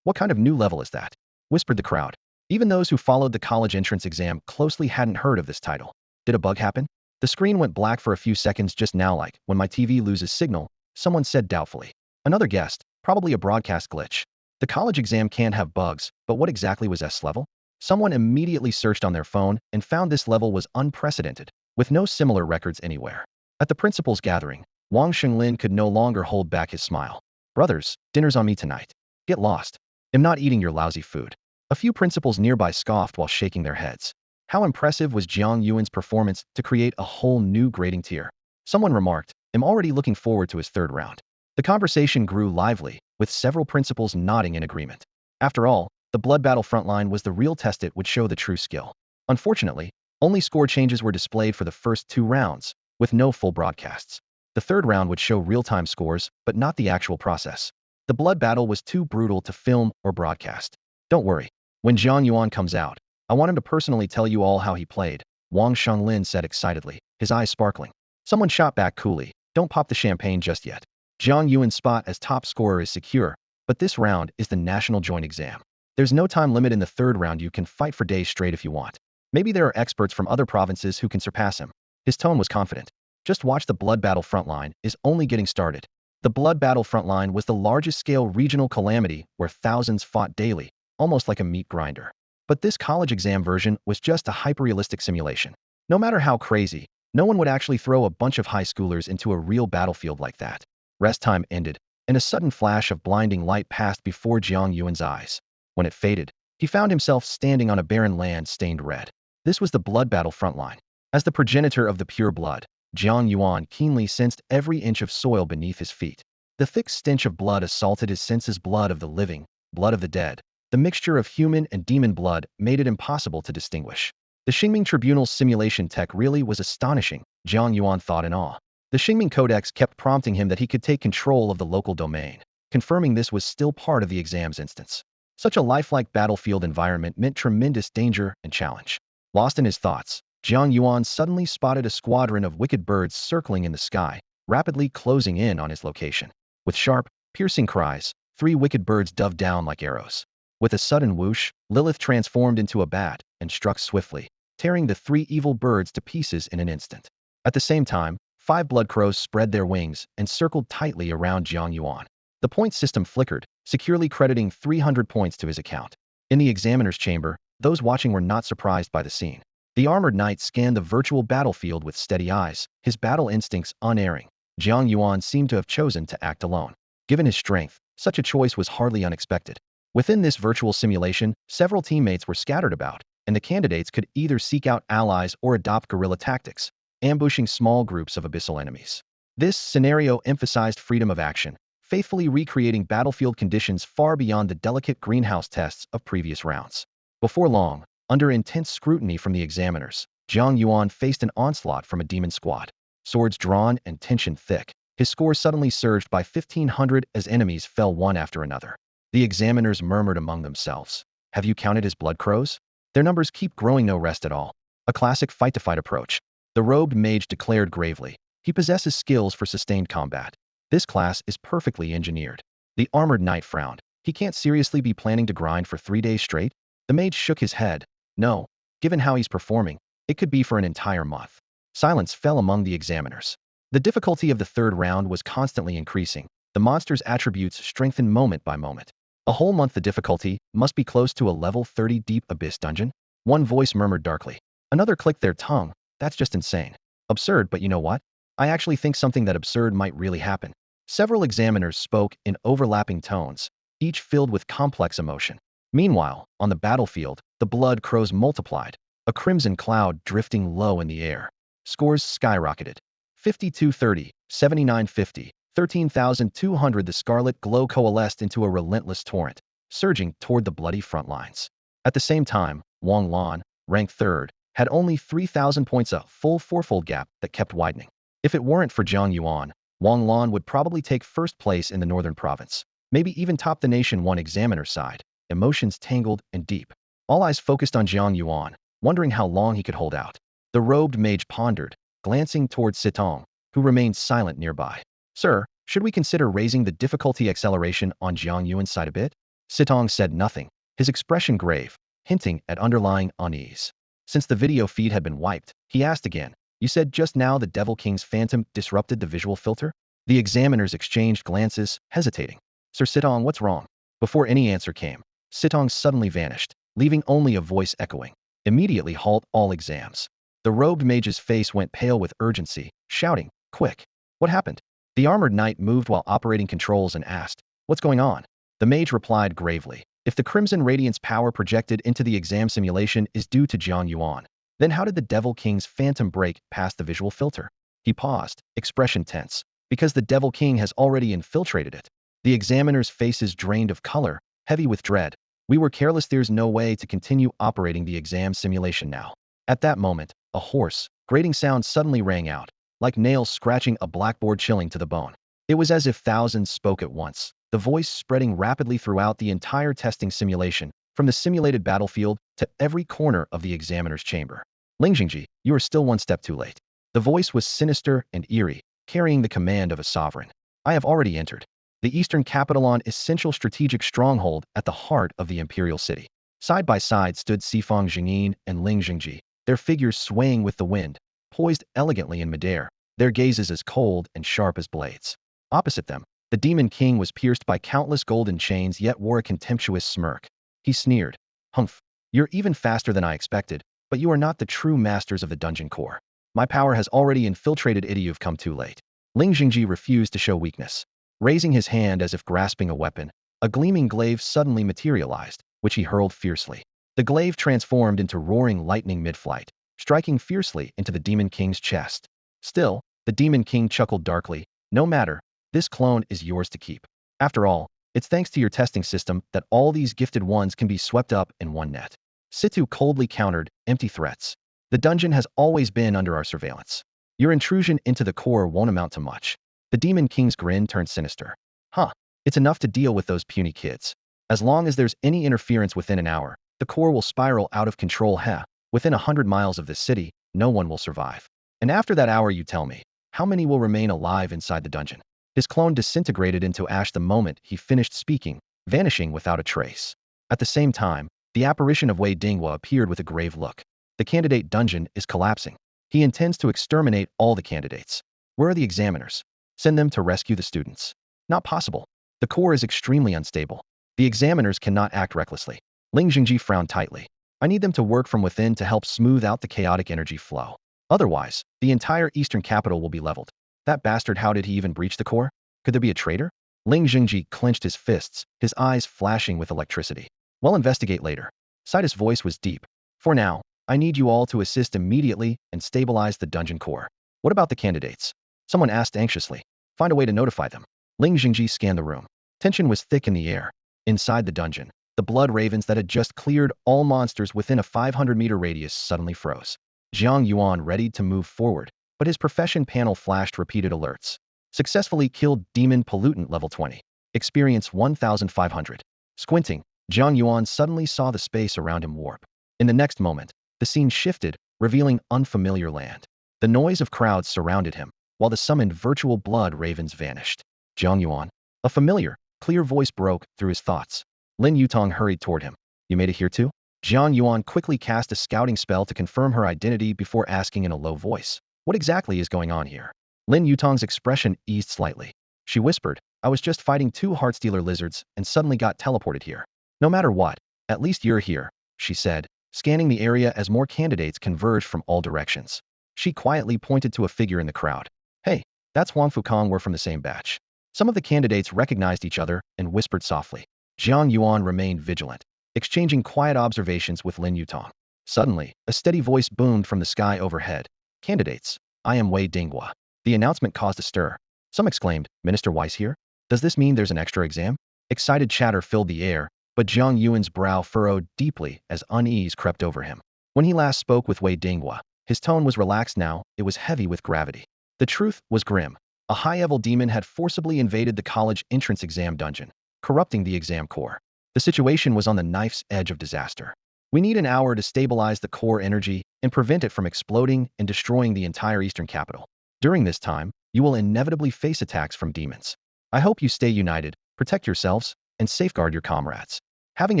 What kind of new level is that? Whispered the crowd. Even those who followed the college entrance exam closely hadn't heard of this title. Did a bug happen? The screen went black for a few seconds just now, like when my TV loses signal, someone said doubtfully. Another guessed, probably a broadcast glitch. The college exam can't have bugs, but what exactly was S level? Someone immediately searched on their phone and found this level was unprecedented, with no similar records anywhere. At the principal's gathering, Wang Xinglin could no longer hold back his smile. Brothers, dinner's on me tonight. Get lost. I'm not eating your lousy food. A few principals nearby scoffed while shaking their heads. How impressive was Jiang Yuan's performance to create a whole new grading tier? Someone remarked, I'm already looking forward to his third round. The conversation grew lively, with several principals nodding in agreement. After all, the blood battle frontline was the real test it would show the true skill. Unfortunately, only score changes were displayed for the first 2 rounds, with no full broadcasts. The third round would show real-time scores, but not the actual process. The blood battle was too brutal to film or broadcast. Don't worry. When Jiang Yuan comes out, I want him to personally tell you all how he played, Wang Xinglin said excitedly, his eyes sparkling. Someone shot back coolly, don't pop the champagne just yet. Jiang Yuan's spot as top scorer is secure, but this round is the national joint exam. There's no time limit in the third round. You can fight for days straight if you want. Maybe there are experts from other provinces who can surpass him. His tone was confident. Just watch, the blood battle frontline is only getting started. The blood battle frontline was the largest-scale regional calamity where thousands fought daily, almost like a meat grinder. But this college exam version was just a hyper-realistic simulation. No matter how crazy, no one would actually throw a bunch of high schoolers into a real battlefield like that. Rest time ended, and a sudden flash of blinding light passed before Jiang Yuan's eyes. When it faded, he found himself standing on a barren land stained red. This was the blood battle frontline. As the progenitor of the pure blood, Jiang Yuan keenly sensed every inch of soil beneath his feet. The thick stench of blood assaulted his senses, blood of the living, blood of the dead. The mixture of human and demon blood made it impossible to distinguish. The Xingming Tribunal's simulation tech really was astonishing, Jiang Yuan thought in awe. The Xingming Codex kept prompting him that he could take control of the local domain, confirming this was still part of the exam's instance. Such a lifelike battlefield environment meant tremendous danger and challenge. Lost in his thoughts, Jiang Yuan suddenly spotted a squadron of wicked birds circling in the sky, rapidly closing in on his location. With sharp, piercing cries, 3 wicked birds dove down like arrows. With a sudden whoosh, Lilith transformed into a bat and struck swiftly, tearing the 3 evil birds to pieces in an instant. At the same time, 5 blood crows spread their wings and circled tightly around Jiang Yuan. The point system flickered, securely crediting 300 points to his account. In the examiner's chamber, those watching were not surprised by the scene. The armored knight scanned the virtual battlefield with steady eyes, his battle instincts unerring. Jiang Yuan seemed to have chosen to act alone. Given his strength, such a choice was hardly unexpected. Within this virtual simulation, several teammates were scattered about, and the candidates could either seek out allies or adopt guerrilla tactics, ambushing small groups of abyssal enemies. This scenario emphasized freedom of action, faithfully recreating battlefield conditions far beyond the delicate greenhouse tests of previous rounds. Before long, under intense scrutiny from the examiners, Jiang Yuan faced an onslaught from a demon squad. Swords drawn and tension thick, his score suddenly surged by 1,500 as enemies fell one after another. The examiners murmured among themselves. Have you counted his blood crows? Their numbers keep growing, no rest at all. A classic fight-to-fight approach. The robed mage declared gravely. He possesses skills for sustained combat. This class is perfectly engineered. The armored knight frowned. He can't seriously be planning to grind for 3 days straight? The mage shook his head. No, given how he's performing, it could be for an entire month. Silence fell among the examiners. The difficulty of the third round was constantly increasing. The monster's attributes strengthened moment by moment. A whole month. The difficulty must be close to a level 30 deep abyss dungeon. One voice murmured darkly. Another clicked their tongue. That's just insane. Absurd, but you know what? I actually think something that absurd might really happen. Several examiners spoke in overlapping tones, each filled with complex emotion. Meanwhile, on the battlefield, the blood crows multiplied, a crimson cloud drifting low in the air. Scores skyrocketed. 5230, 7950, 13,200. The scarlet glow coalesced into a relentless torrent, surging toward the bloody front lines. At the same time, Wang Lan, ranked 3rd, had only 3,000 points, a full 4-fold gap that kept widening. If it weren't for Jiang Yuan, Wang Lan would probably take 1st place in the northern province, maybe even top the nation. One examiner sighed, emotions tangled and deep. All eyes focused on Jiang Yuan, wondering how long he could hold out. The robed mage pondered, glancing toward Sitong, who remained silent nearby. Sir, Should we consider raising the difficulty acceleration on Jiang Yuan's side a bit? Sitong said nothing, his expression grave, hinting at underlying unease. Since the video feed had been wiped, he asked again, "You said just now the Devil King's phantom disrupted the visual filter?" The examiners exchanged glances, hesitating. "Sir Sitong, what's wrong?" Before any answer came, Sitong suddenly vanished, leaving only a voice echoing. "Immediately halt all exams." The robed mage's face went pale with urgency, shouting, "Quick!" "What happened?" The armored knight moved while operating controls and asked, "What's going on?" The mage replied gravely, "If the Crimson Radiance power projected into the exam simulation is due to Jiang Yuan, then how did the Devil King's phantom break past the visual filter?" He paused, expression tense. "Because the Devil King has already infiltrated it." The examiners' faces drained of color, heavy with dread. "We were careless. There's no way to continue operating the exam simulation now." At that moment, a hoarse, grating sound suddenly rang out, like nails scratching a blackboard, chilling to the bone. It was as if thousands spoke at once, the voice spreading rapidly throughout the entire testing simulation, from the simulated battlefield to every corner of the examiner's chamber. "Ling Jingji, you are still one step too late." The voice was sinister and eerie, carrying the command of a sovereign. "I have already entered the eastern capital, on essential strategic stronghold at the heart of the imperial city." Side by side stood Sifang Jingyin and Ling Jingji, their figures swaying with the wind, poised elegantly in midair, their gazes as cold and sharp as blades. Opposite them, the Demon King was pierced by countless golden chains, yet wore a contemptuous smirk. He sneered, "Humph, you're even faster than I expected, but you are not the true masters of the dungeon core. My power has already infiltrated it. You've come too late." Ling Jingji refused to show weakness. Raising his hand as if grasping a weapon, a gleaming glaive suddenly materialized, which he hurled fiercely. The glaive transformed into roaring lightning mid-flight, striking fiercely into the Demon King's chest. Still, the Demon King chuckled darkly, "No matter, this clone is yours to keep. After all, it's thanks to your testing system that all these gifted ones can be swept up in one net." Situ coldly countered, "Empty threats. The dungeon has always been under our surveillance. Your intrusion into the core won't amount to much." The Demon King's grin turned sinister. "Huh, it's enough to deal with those puny kids. As long as there's any interference within an hour, the core will spiral out of control. Heh, within 100 miles of this city, no one will survive. And after that hour, you tell me, how many will remain alive inside the dungeon?" His clone disintegrated into ash the moment he finished speaking, vanishing without a trace. At the same time, the apparition of Wei Dinghua appeared with a grave look. "The candidate dungeon is collapsing. He intends to exterminate all the candidates. Where are the examiners? Send them to rescue the students." "Not possible. The core is extremely unstable. The examiners cannot act recklessly." Ling Jingji frowned tightly. "I need them to work from within to help smooth out the chaotic energy flow. Otherwise, the entire eastern capital will be leveled." "That bastard, how did he even breach the core? Could there be a traitor?" Ling Jingji clenched his fists, his eyes flashing with electricity. "We'll investigate later." Saida's voice was deep. "For now, I need you all to assist immediately and stabilize the dungeon core." "What about the candidates?" someone asked anxiously. "Find a way to notify them." Ling Jingji scanned the room. Tension was thick in the air. Inside the dungeon, the blood ravens that had just cleared all monsters within a 500-meter radius suddenly froze. Jiang Yuan readied to move forward, but his profession panel flashed repeated alerts. "Successfully killed demon pollutant level 20. Experience 1,500. Squinting, Jiang Yuan suddenly saw the space around him warp. In the next moment, the scene shifted, revealing unfamiliar land. The noise of crowds surrounded him, while the summoned virtual blood ravens vanished. "Jiang Yuan." A familiar, clear voice broke through his thoughts. Lin Yutong hurried toward him. "You made it here too?" Jiang Yuan quickly cast a scouting spell to confirm her identity before asking in a low voice, "What exactly is going on here?" Lin Yutong's expression eased slightly. She whispered, "I was just fighting two Heartstealer lizards and suddenly got teleported here." "No matter what, at least you're here," she said, scanning the area as more candidates converged from all directions. She quietly pointed to a figure in the crowd. "Hey, that's Huang Fukong. We're from the same batch." Some of the candidates recognized each other and whispered softly. Jiang Yuan remained vigilant, exchanging quiet observations with Lin Yutong. Suddenly, a steady voice boomed from the sky overhead. "Candidates, I am Wei Dinghua." The announcement caused a stir. Some exclaimed, "Minister Weiss here? Does this mean there's an extra exam?" Excited chatter filled the air, but Jiang Yuan's brow furrowed deeply as unease crept over him. When he last spoke with Wei Dinghua, his tone was relaxed. Now it was heavy with gravity. The truth was grim. A high-level demon had forcibly invaded the college entrance exam dungeon, corrupting the exam core. The situation was on the knife's edge of disaster. "We need an hour to stabilize the core energy and prevent it from exploding and destroying the entire eastern capital. During this time, you will inevitably face attacks from demons. I hope you stay united, protect yourselves, and safeguard your comrades. Having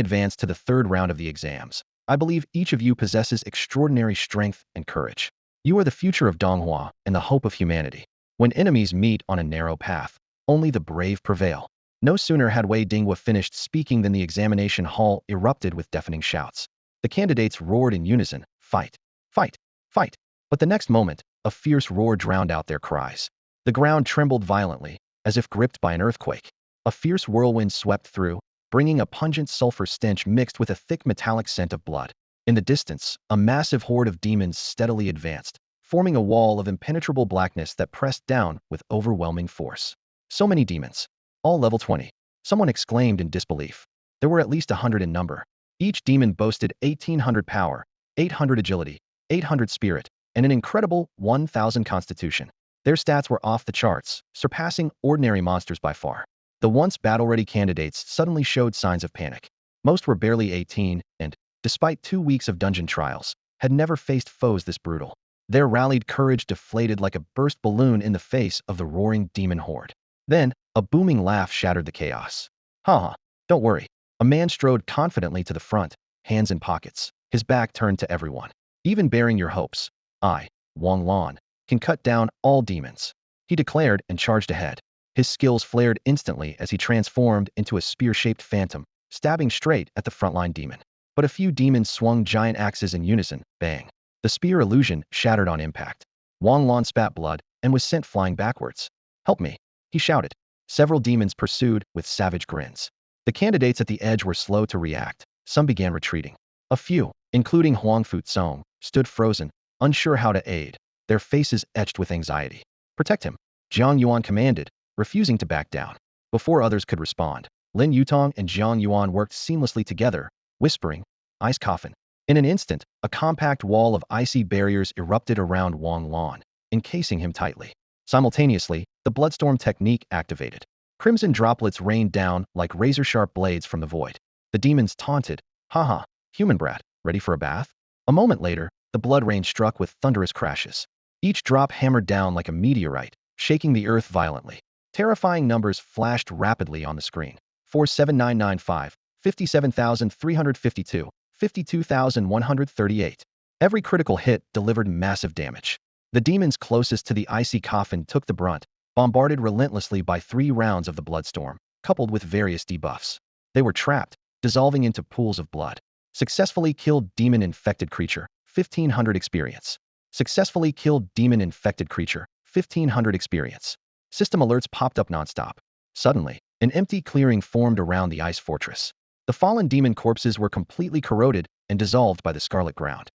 advanced to the third round of the exams, I believe each of you possesses extraordinary strength and courage. You are the future of Donghua and the hope of humanity. When enemies meet on a narrow path, only the brave prevail. No sooner had Wei Dinghua finished speaking than the examination hall erupted with deafening shouts. The candidates roared in unison, "Fight! Fight! Fight!" But the next moment, a fierce roar drowned out their cries. The ground trembled violently, as if gripped by an earthquake. A fierce whirlwind swept through, bringing a pungent sulfur stench mixed with a thick metallic scent of blood. In the distance, a massive horde of demons steadily advanced, forming a wall of impenetrable blackness that pressed down with overwhelming force. So many demons. All level 20. Someone exclaimed in disbelief. There were at least 100 in number. Each demon boasted 1800 power, 800 agility, 800 spirit, and an incredible 1000 constitution. Their stats were off the charts, surpassing ordinary monsters by far. The once battle-ready candidates suddenly showed signs of panic. Most were barely 18 and, despite 2 weeks of dungeon trials, had never faced foes this brutal. Their rallied courage deflated like a burst balloon in the face of the roaring demon horde. Then, a booming laugh shattered the chaos. Haha, don't worry. A man strode confidently to the front, hands in pockets, his back turned to everyone. Even bearing your hopes, I, Wang Lan, can cut down all demons, he declared and charged ahead. His skills flared instantly as he transformed into a spear-shaped phantom, stabbing straight at the frontline demon. But a few demons swung giant axes in unison, bang. The spear illusion shattered on impact. Wang Lan spat blood and was sent flying backwards. Help me, he shouted. Several demons pursued with savage grins. The candidates at the edge were slow to react. Some began retreating. A few, including Huang Futsong, stood frozen, unsure how to aid, their faces etched with anxiety. Protect him, Jiang Yuan commanded, refusing to back down. Before others could respond, Lin Yutong and Jiang Yuan worked seamlessly together, whispering, "Ice coffin." In an instant, a compact wall of icy barriers erupted around Wang Lan, encasing him tightly. Simultaneously, the Bloodstorm technique activated. Crimson droplets rained down like razor-sharp blades from the void. The demons taunted, "Haha, human brat, ready for a bath?" A moment later, the blood rain struck with thunderous crashes. Each drop hammered down like a meteorite, shaking the earth violently. Terrifying numbers flashed rapidly on the screen. 47995, 57,352, 52,138. Every critical hit delivered massive damage. The demons closest to the icy coffin took the brunt, bombarded relentlessly by 3 rounds of the Bloodstorm, coupled with various debuffs. They were trapped, dissolving into pools of blood. Successfully killed demon-infected creature, 1500 experience. Successfully killed demon-infected creature, 1500 experience. System alerts popped up nonstop. Suddenly, an empty clearing formed around the ice fortress. The fallen demon corpses were completely corroded and dissolved by the scarlet ground.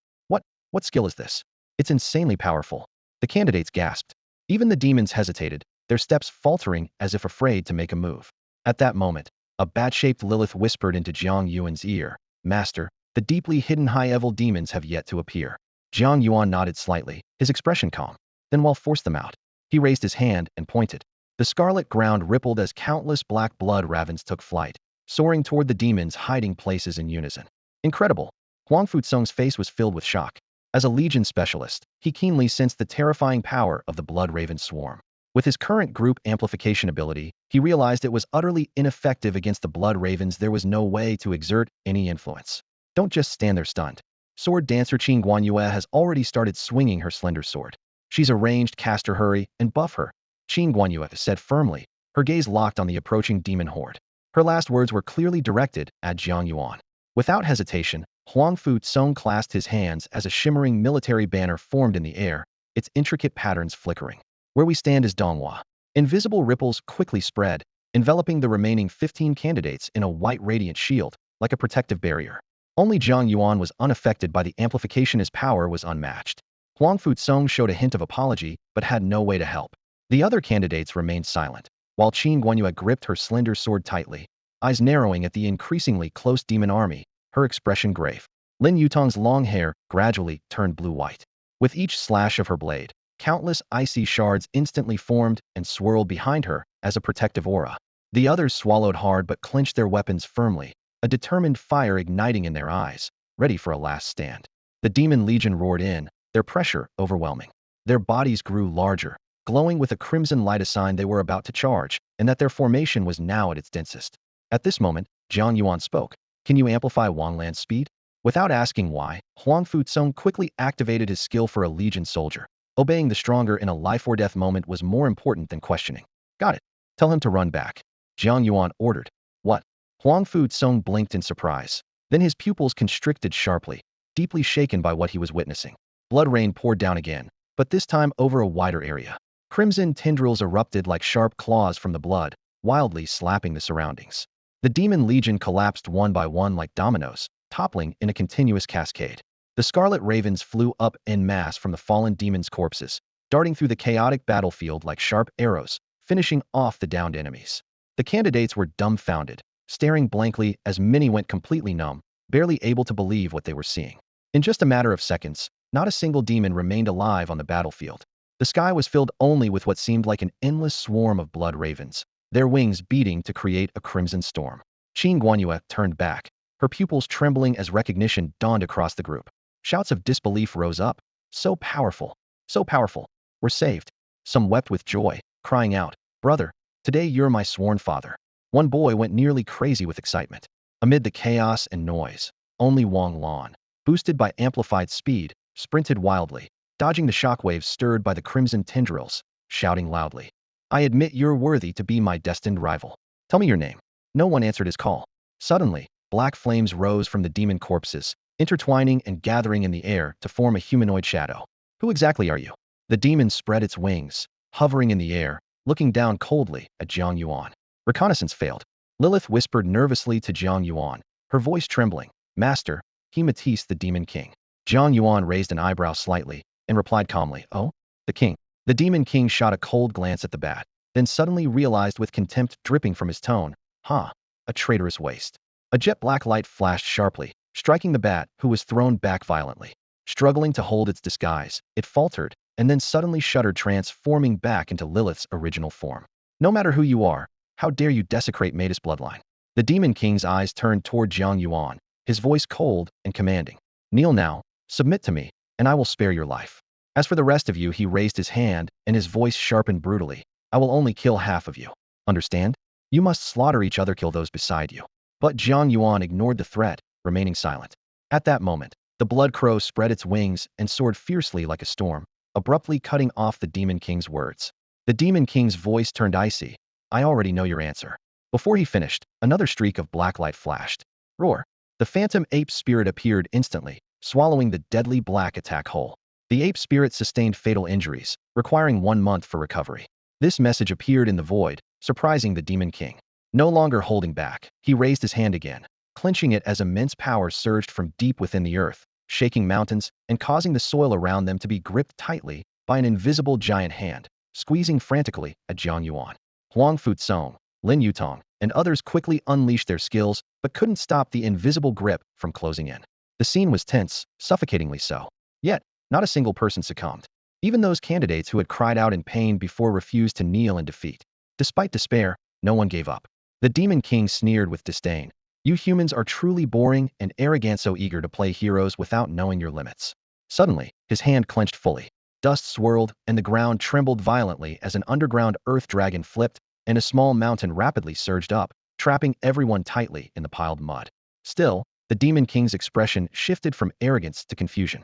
What skill is this? It's insanely powerful. The candidates gasped. Even the demons hesitated, their steps faltering as if afraid to make a move. At that moment, a bat-shaped Lilith whispered into Jiang Yuan's ear, "Master, the deeply hidden high-level demons have yet to appear." Jiang Yuan nodded slightly, his expression calm. Then while force them out. He raised his hand and pointed. The scarlet ground rippled as countless black blood ravens took flight, soaring toward the demons' hiding places in unison. Incredible. Huang Futsong's face was filled with shock. As a Legion specialist, he keenly sensed the terrifying power of the Blood Raven swarm. With his current group amplification ability, he realized it was utterly ineffective against the Blood Ravens. There was no way to exert any influence. Don't just stand there stunned. Sword dancer Qing Guanyue has already started swinging her slender sword. She's arranged cast her hurry and buff her, Qing Guanyue said firmly, her gaze locked on the approaching demon horde. Her last words were clearly directed at Jiang Yuan. Without hesitation, Huang Futsong clasped his hands as a shimmering military banner formed in the air, its intricate patterns flickering. Where we stand is Donghua. Invisible ripples quickly spread, enveloping the remaining 15 candidates in a white radiant shield, like a protective barrier. Only Jiang Yuan was unaffected by the amplification. His power was unmatched. Huang Futsong showed a hint of apology, but had no way to help. The other candidates remained silent, while Qing Guanyue gripped her slender sword tightly, eyes narrowing at the increasingly close demon army, her expression grave. Lin Yutong's long hair gradually turned blue-white. With each slash of her blade, countless icy shards instantly formed and swirled behind her as a protective aura. The others swallowed hard but clenched their weapons firmly, a determined fire igniting in their eyes, ready for a last stand. The demon legion roared in, their pressure overwhelming. Their bodies grew larger, glowing with a crimson light, a sign they were about to charge, and that their formation was now at its densest. At this moment, Jiang Yuan spoke. Can you amplify Wanglan's speed? Without asking why, Huang Futsong quickly activated his skill for a legion soldier. Obeying the stronger in a life-or-death moment was more important than questioning. Got it. Tell him to run back. Jiang Yuan ordered. What? Huang Futsong blinked in surprise. Then his pupils constricted sharply, deeply shaken by what he was witnessing. Blood rain poured down again, but this time over a wider area. Crimson tendrils erupted like sharp claws from the blood, wildly slapping the surroundings. The demon legion collapsed one by one like dominoes, toppling in a continuous cascade. The scarlet ravens flew up en masse from the fallen demons' corpses, darting through the chaotic battlefield like sharp arrows, finishing off the downed enemies. The candidates were dumbfounded, staring blankly as many went completely numb, barely able to believe what they were seeing. In just a matter of seconds, not a single demon remained alive on the battlefield. The sky was filled only with what seemed like an endless swarm of blood ravens, their wings beating to create a crimson storm. Qin Guanyue turned back, her pupils trembling as recognition dawned across the group. Shouts of disbelief rose up. So powerful! So powerful! We're saved! Some wept with joy, crying out, "Brother, today you're my sworn father." One boy went nearly crazy with excitement. Amid the chaos and noise, only Wang Lan, boosted by amplified speed, sprinted wildly, dodging the shockwaves stirred by the crimson tendrils, shouting loudly, "I admit you're worthy to be my destined rival. Tell me your name." No one answered his call. Suddenly, black flames rose from the demon corpses, intertwining and gathering in the air to form a humanoid shadow. Who exactly are you? The demon spread its wings, hovering in the air, looking down coldly at Jiang Yuan. Reconnaissance failed. Lilith whispered nervously to Jiang Yuan, her voice trembling. Master, he Matisse the Demon King. Jiang Yuan raised an eyebrow slightly and replied calmly, "Oh? The king." The Demon King shot a cold glance at the bat, then suddenly realized with contempt dripping from his tone, "Ha, a traitorous waste." A jet black light flashed sharply, striking the bat, who was thrown back violently. Struggling to hold its disguise, it faltered, and then suddenly shuddered, transforming back into Lilith's original form. "No matter who you are, how dare you desecrate Maid's bloodline?" The Demon King's eyes turned toward Jiang Yuan, his voice cold and commanding. "Kneel now, submit to me, and I will spare your life. As for the rest of you," he raised his hand, and his voice sharpened brutally, "I will only kill half of you. Understand? You must slaughter each other, kill those beside you." But Jiang Yuan ignored the threat, remaining silent. At that moment, the blood crow spread its wings and soared fiercely like a storm, abruptly cutting off the Demon King's words. The Demon King's voice turned icy. "I already know your answer." Before he finished, another streak of black light flashed. Roar! The phantom ape spirit appeared instantly, swallowing the deadly black attack whole. The ape spirit sustained fatal injuries, requiring 1 month for recovery. This message appeared in the void, surprising the Demon King. No longer holding back, he raised his hand again, clenching it as immense power surged from deep within the earth, shaking mountains and causing the soil around them to be gripped tightly by an invisible giant hand, squeezing frantically at Jiang Yuan. Huang Futsong, Lin Yutong, and others quickly unleashed their skills but couldn't stop the invisible grip from closing in. The scene was tense, suffocatingly so. Yet, not a single person succumbed. Even those candidates who had cried out in pain before refused to kneel in defeat. Despite despair, no one gave up. The Demon King sneered with disdain. "You humans are truly boring and arrogant, so eager to play heroes without knowing your limits." Suddenly, his hand clenched fully. Dust swirled, and the ground trembled violently as an underground earth dragon flipped, and a small mountain rapidly surged up, trapping everyone tightly in the piled mud. Still, the Demon King's expression shifted from arrogance to confusion.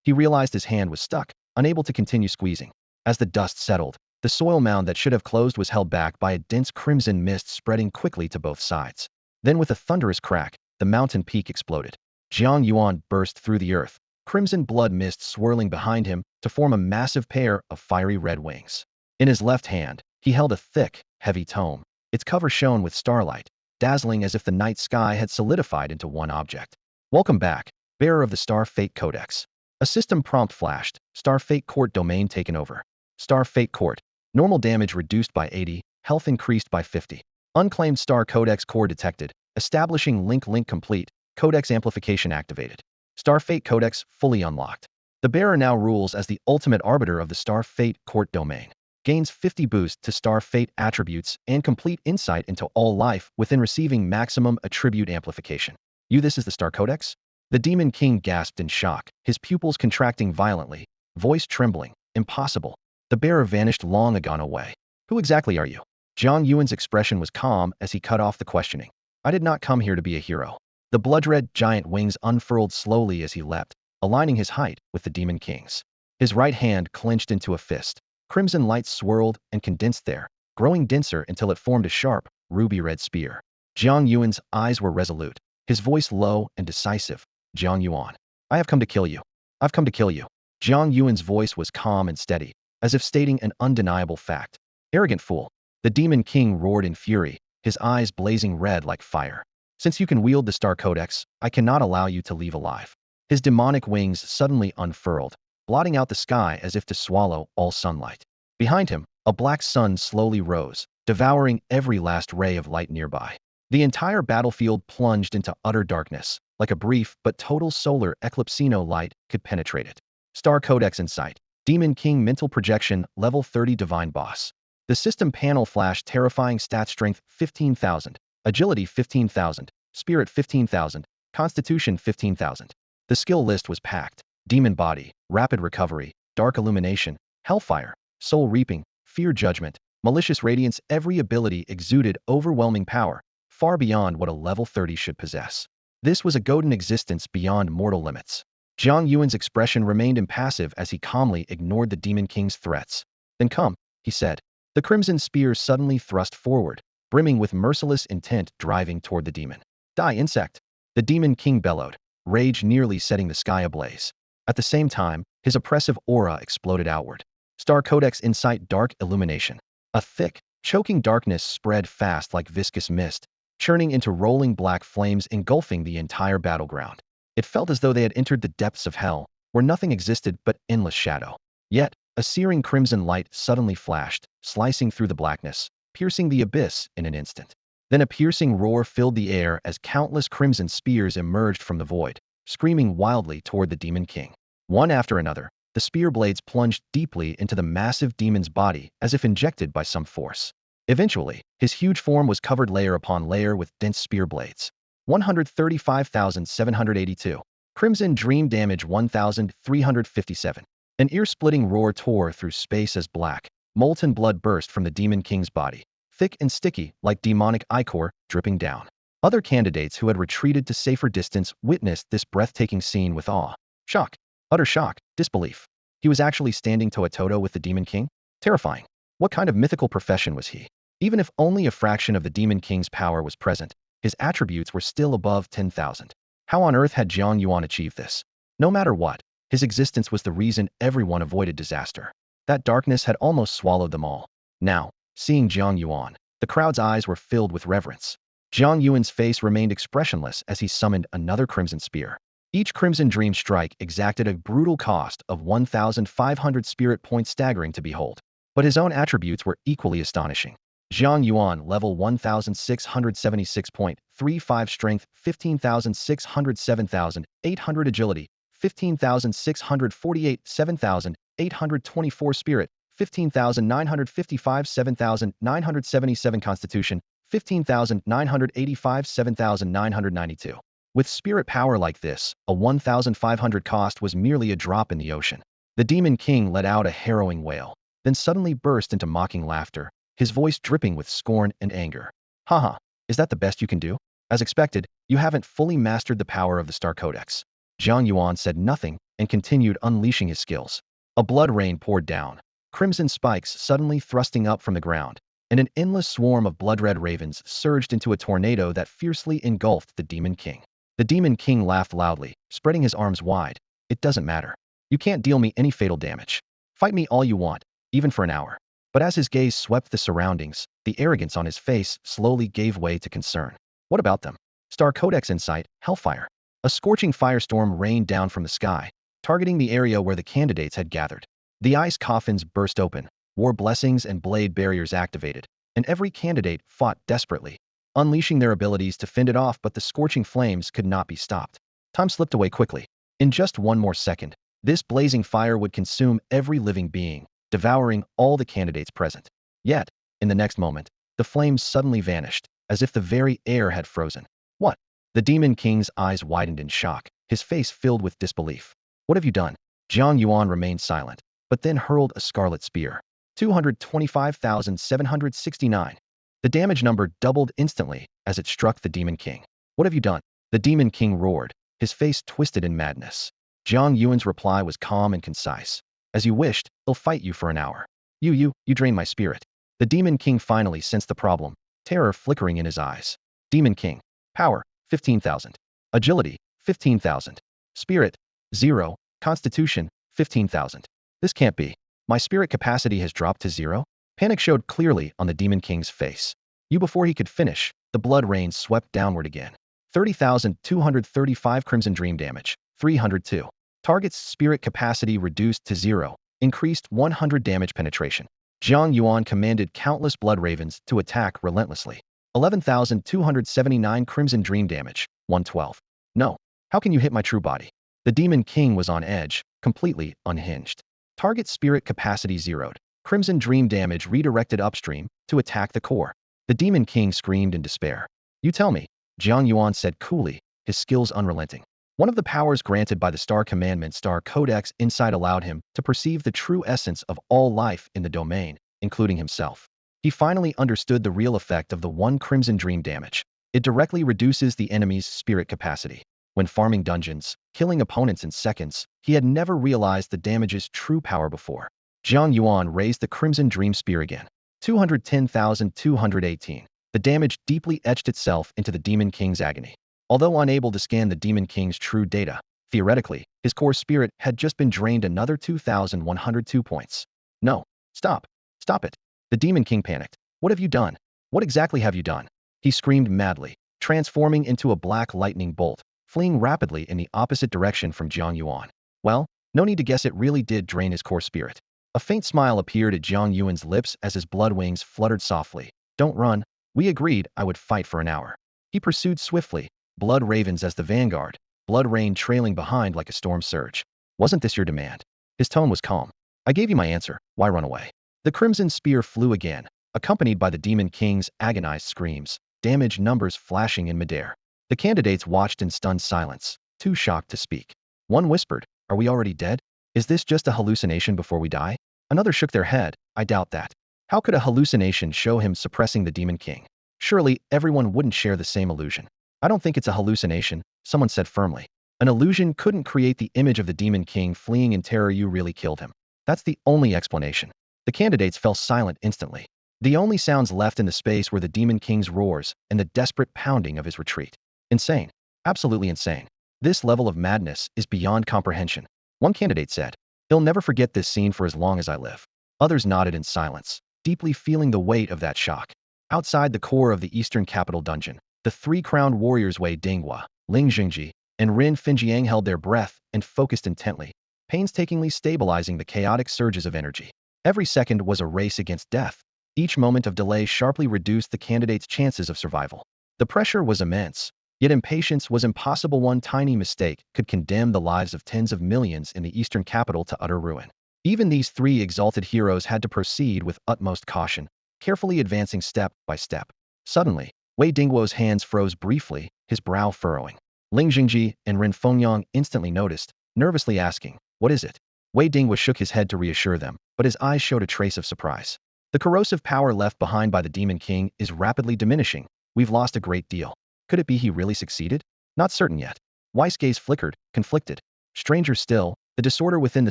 He realized his hand was stuck, unable to continue squeezing. As the dust settled, the soil mound that should have closed was held back by a dense crimson mist spreading quickly to both sides. Then with a thunderous crack, the mountain peak exploded. Jiang Yuan burst through the earth, crimson blood mist swirling behind him to form a massive pair of fiery red wings. In his left hand, he held a thick, heavy tome. Its cover shone with starlight, dazzling as if the night sky had solidified into one object. "Welcome back, bearer of the Star Fate Codex." A system prompt flashed. "Star Fate Court domain taken over. Star Fate Court. Normal damage reduced by 80, health increased by 50. Unclaimed Star Codex core detected. Establishing link complete. Codex amplification activated. Star Fate Codex fully unlocked." The bearer now rules as the ultimate arbiter of the Star Fate Court domain. Gains 50 boost to Star Fate attributes and complete insight into all life within receiving maximum attribute amplification. This is the Star Codex? The Demon King gasped in shock, his pupils contracting violently, voice trembling. "Impossible. The bearer vanished long gone away. Who exactly are you? Jiang Yuan's expression was calm as he cut off the questioning. I did not come here to be a hero. The blood-red giant wings unfurled slowly as he leapt, aligning his height with the Demon King's. His right hand clenched into a fist. Crimson light swirled and condensed there, growing denser until it formed a sharp, ruby-red spear. Jiang Yuan's eyes were resolute, his voice low and decisive. Jiang Yuan, I have come to kill you. I've come to kill you. Jiang Yuan's voice was calm and steady, as if stating an undeniable fact. Arrogant fool. The Demon King roared in fury, his eyes blazing red like fire. Since you can wield the Star Codex, I cannot allow you to leave alive. His demonic wings suddenly unfurled, blotting out the sky as if to swallow all sunlight. Behind him, a black sun slowly rose, devouring every last ray of light nearby. The entire battlefield plunged into utter darkness, like a brief but total solar eclipse. No light could penetrate it. Star Codex in sight. Demon King mental projection, level 30 divine boss. The system panel flashed terrifying stat strength 15,000, agility 15,000, spirit 15,000, constitution 15,000. The skill list was packed. Demon body, rapid recovery, dark illumination, hellfire, soul reaping, fear judgment, malicious radiance. Every ability exuded overwhelming power, far beyond what a level 30 should possess. This was a golden existence beyond mortal limits. Jiang Yuan's expression remained impassive as he calmly ignored the Demon King's threats. Then come, he said. The crimson spear suddenly thrust forward, brimming with merciless intent, driving toward the demon. Die, insect! The Demon King bellowed, rage nearly setting the sky ablaze. At the same time, his oppressive aura exploded outward. Star Codex Insight dark illumination. A thick, choking darkness spread fast like viscous mist, churning into rolling black flames engulfing the entire battleground. It felt as though they had entered the depths of hell, where nothing existed but endless shadow. Yet, a searing crimson light suddenly flashed, slicing through the blackness, piercing the abyss in an instant. Then a piercing roar filled the air as countless crimson spears emerged from the void, screaming wildly toward the Demon King. One after another, the spear blades plunged deeply into the massive demon's body as if injected by some force. Eventually, his huge form was covered layer upon layer with dense spear blades. 135,782. Crimson Dream damage 1,357. An ear-splitting roar tore through space as black, molten blood burst from the Demon King's body, thick and sticky like demonic ichor dripping down. Other candidates who had retreated to safer distance witnessed this breathtaking scene with awe. Shock. Utter shock. Disbelief. He was actually standing toe-to-toe with the Demon King? Terrifying. What kind of mythical profession was he? Even if only a fraction of the Demon King's power was present, his attributes were still above 10,000. How on earth had Jiang Yuan achieved this? No matter what, his existence was the reason everyone avoided disaster. That darkness had almost swallowed them all. Now, seeing Jiang Yuan, the crowd's eyes were filled with reverence. Jiang Yuan's face remained expressionless as he summoned another crimson spear. Each crimson dream strike exacted a brutal cost of 1,500 spirit points, staggering to behold. But his own attributes were equally astonishing. Jiang Yuan level 1,676.35 strength, 15,607,800 agility, 15,648, 7,824 spirit, 15,955, 7,977 constitution, 15,985, 7,992. With spirit power like this, a 1,500 cost was merely a drop in the ocean. The Demon King let out a harrowing wail, then suddenly burst into mocking laughter, his voice dripping with scorn and anger. Haha, is that the best you can do? As expected, you haven't fully mastered the power of the Star Codex. Jiang Yuan said nothing and continued unleashing his skills. A blood rain poured down, crimson spikes suddenly thrusting up from the ground, and an endless swarm of blood-red ravens surged into a tornado that fiercely engulfed the Demon King. The Demon King laughed loudly, spreading his arms wide. It doesn't matter. You can't deal me any fatal damage. Fight me all you want, even for an hour. But as his gaze swept the surroundings, the arrogance on his face slowly gave way to concern. What about them? Star Codex Insight, Hellfire. A scorching firestorm rained down from the sky, targeting the area where the candidates had gathered. The ice coffins burst open, war blessings and blade barriers activated, and every candidate fought desperately, unleashing their abilities to fend it off, but the scorching flames could not be stopped. Time slipped away quickly. In just one more second, this blazing fire would consume every living being, devouring all the candidates present. Yet, in the next moment, the flames suddenly vanished, as if the very air had frozen. What? The Demon King's eyes widened in shock, his face filled with disbelief. What have you done? Jiang Yuan remained silent, but then hurled a scarlet spear. 225,769. The damage number doubled instantly as it struck the Demon King. What have you done? The Demon King roared, his face twisted in madness. Jiang Yuan's reply was calm and concise. As you wished, he'll fight you for an hour. You drain my spirit. The Demon King finally sensed the problem, terror flickering in his eyes. Demon King. Power, 15,000. Agility, 15,000. Spirit, 0. Constitution, 15,000. This can't be. My spirit capacity has dropped to 0? Panic showed clearly on the Demon King's face. Before he could finish, the blood rain swept downward again. 30,235 Crimson Dream damage, 302. Target's spirit capacity reduced to 0, increased 100 damage penetration. Jiang Yuan commanded countless blood ravens to attack relentlessly. 11,279 Crimson Dream damage, 112. No. How can you hit my true body? The Demon King was on edge, completely unhinged. Target spirit capacity zeroed. Crimson Dream damage redirected upstream to attack the core. The Demon King screamed in despair. You tell me, Jiang Yuan said coolly, his skills unrelenting. One of the powers granted by the Star Commandment Star Codex inside allowed him to perceive the true essence of all life in the domain, including himself. He finally understood the real effect of the 1 Crimson Dream damage. It directly reduces the enemy's spirit capacity. When farming dungeons, killing opponents in seconds, he had never realized the damage's true power before. Jiang Yuan raised the Crimson Dream Spear again. 210,218. The damage deeply etched itself into the Demon King's agony. Although unable to scan the Demon King's true data, theoretically, his core spirit had just been drained another 2,102 points. No. Stop. Stop it. The Demon King panicked. What have you done? What exactly have you done? He screamed madly, transforming into a black lightning bolt, fleeing rapidly in the opposite direction from Jiang Yuan. Well, no need to guess, it really did drain his core spirit. A faint smile appeared at Jiang Yuan's lips as his blood wings fluttered softly. Don't run. We agreed I would fight for an hour. He pursued swiftly, blood ravens as the vanguard, blood rain trailing behind like a storm surge. Wasn't this your demand? His tone was calm. I gave you my answer. Why run away? The Crimson Spear flew again, accompanied by the Demon King's agonized screams, damage numbers flashing in midair. The candidates watched in stunned silence, too shocked to speak. One whispered, Are we already dead? Is this just a hallucination before we die? Another shook their head. I doubt that. How could a hallucination show him suppressing the Demon King? Surely, everyone wouldn't share the same illusion. I don't think it's a hallucination, someone said firmly. An illusion couldn't create the image of the Demon King fleeing in terror. You really killed him. That's the only explanation. The candidates fell silent instantly. The only sounds left in the space were the Demon King's roars and the desperate pounding of his retreat. Insane. Absolutely insane. This level of madness is beyond comprehension. One candidate said, He'll never forget this scene for as long as I live. Others nodded in silence, deeply feeling the weight of that shock. Outside the core of the eastern capital dungeon, the 3 crowned warriors Wei Dinghua, Ling Jingji, and Rin Finjiang held their breath and focused intently, painstakingly stabilizing the chaotic surges of energy. Every second was a race against death. Each moment of delay sharply reduced the candidates' chances of survival. The pressure was immense, yet impatience was impossible. One tiny mistake could condemn the lives of tens of millions in the eastern capital to utter ruin. Even these 3 exalted heroes had to proceed with utmost caution, carefully advancing step by step. Suddenly, Wei Dinghuo's hands froze briefly, his brow furrowing. Ling Jingji and Ren Fengyang instantly noticed, nervously asking, What is it? Wei Dinghuo shook his head to reassure them, but his eyes showed a trace of surprise. The corrosive power left behind by the Demon King is rapidly diminishing. We've lost a great deal. Could it be he really succeeded? Not certain yet. Weiss' gaze flickered, conflicted. Stranger still, the disorder within the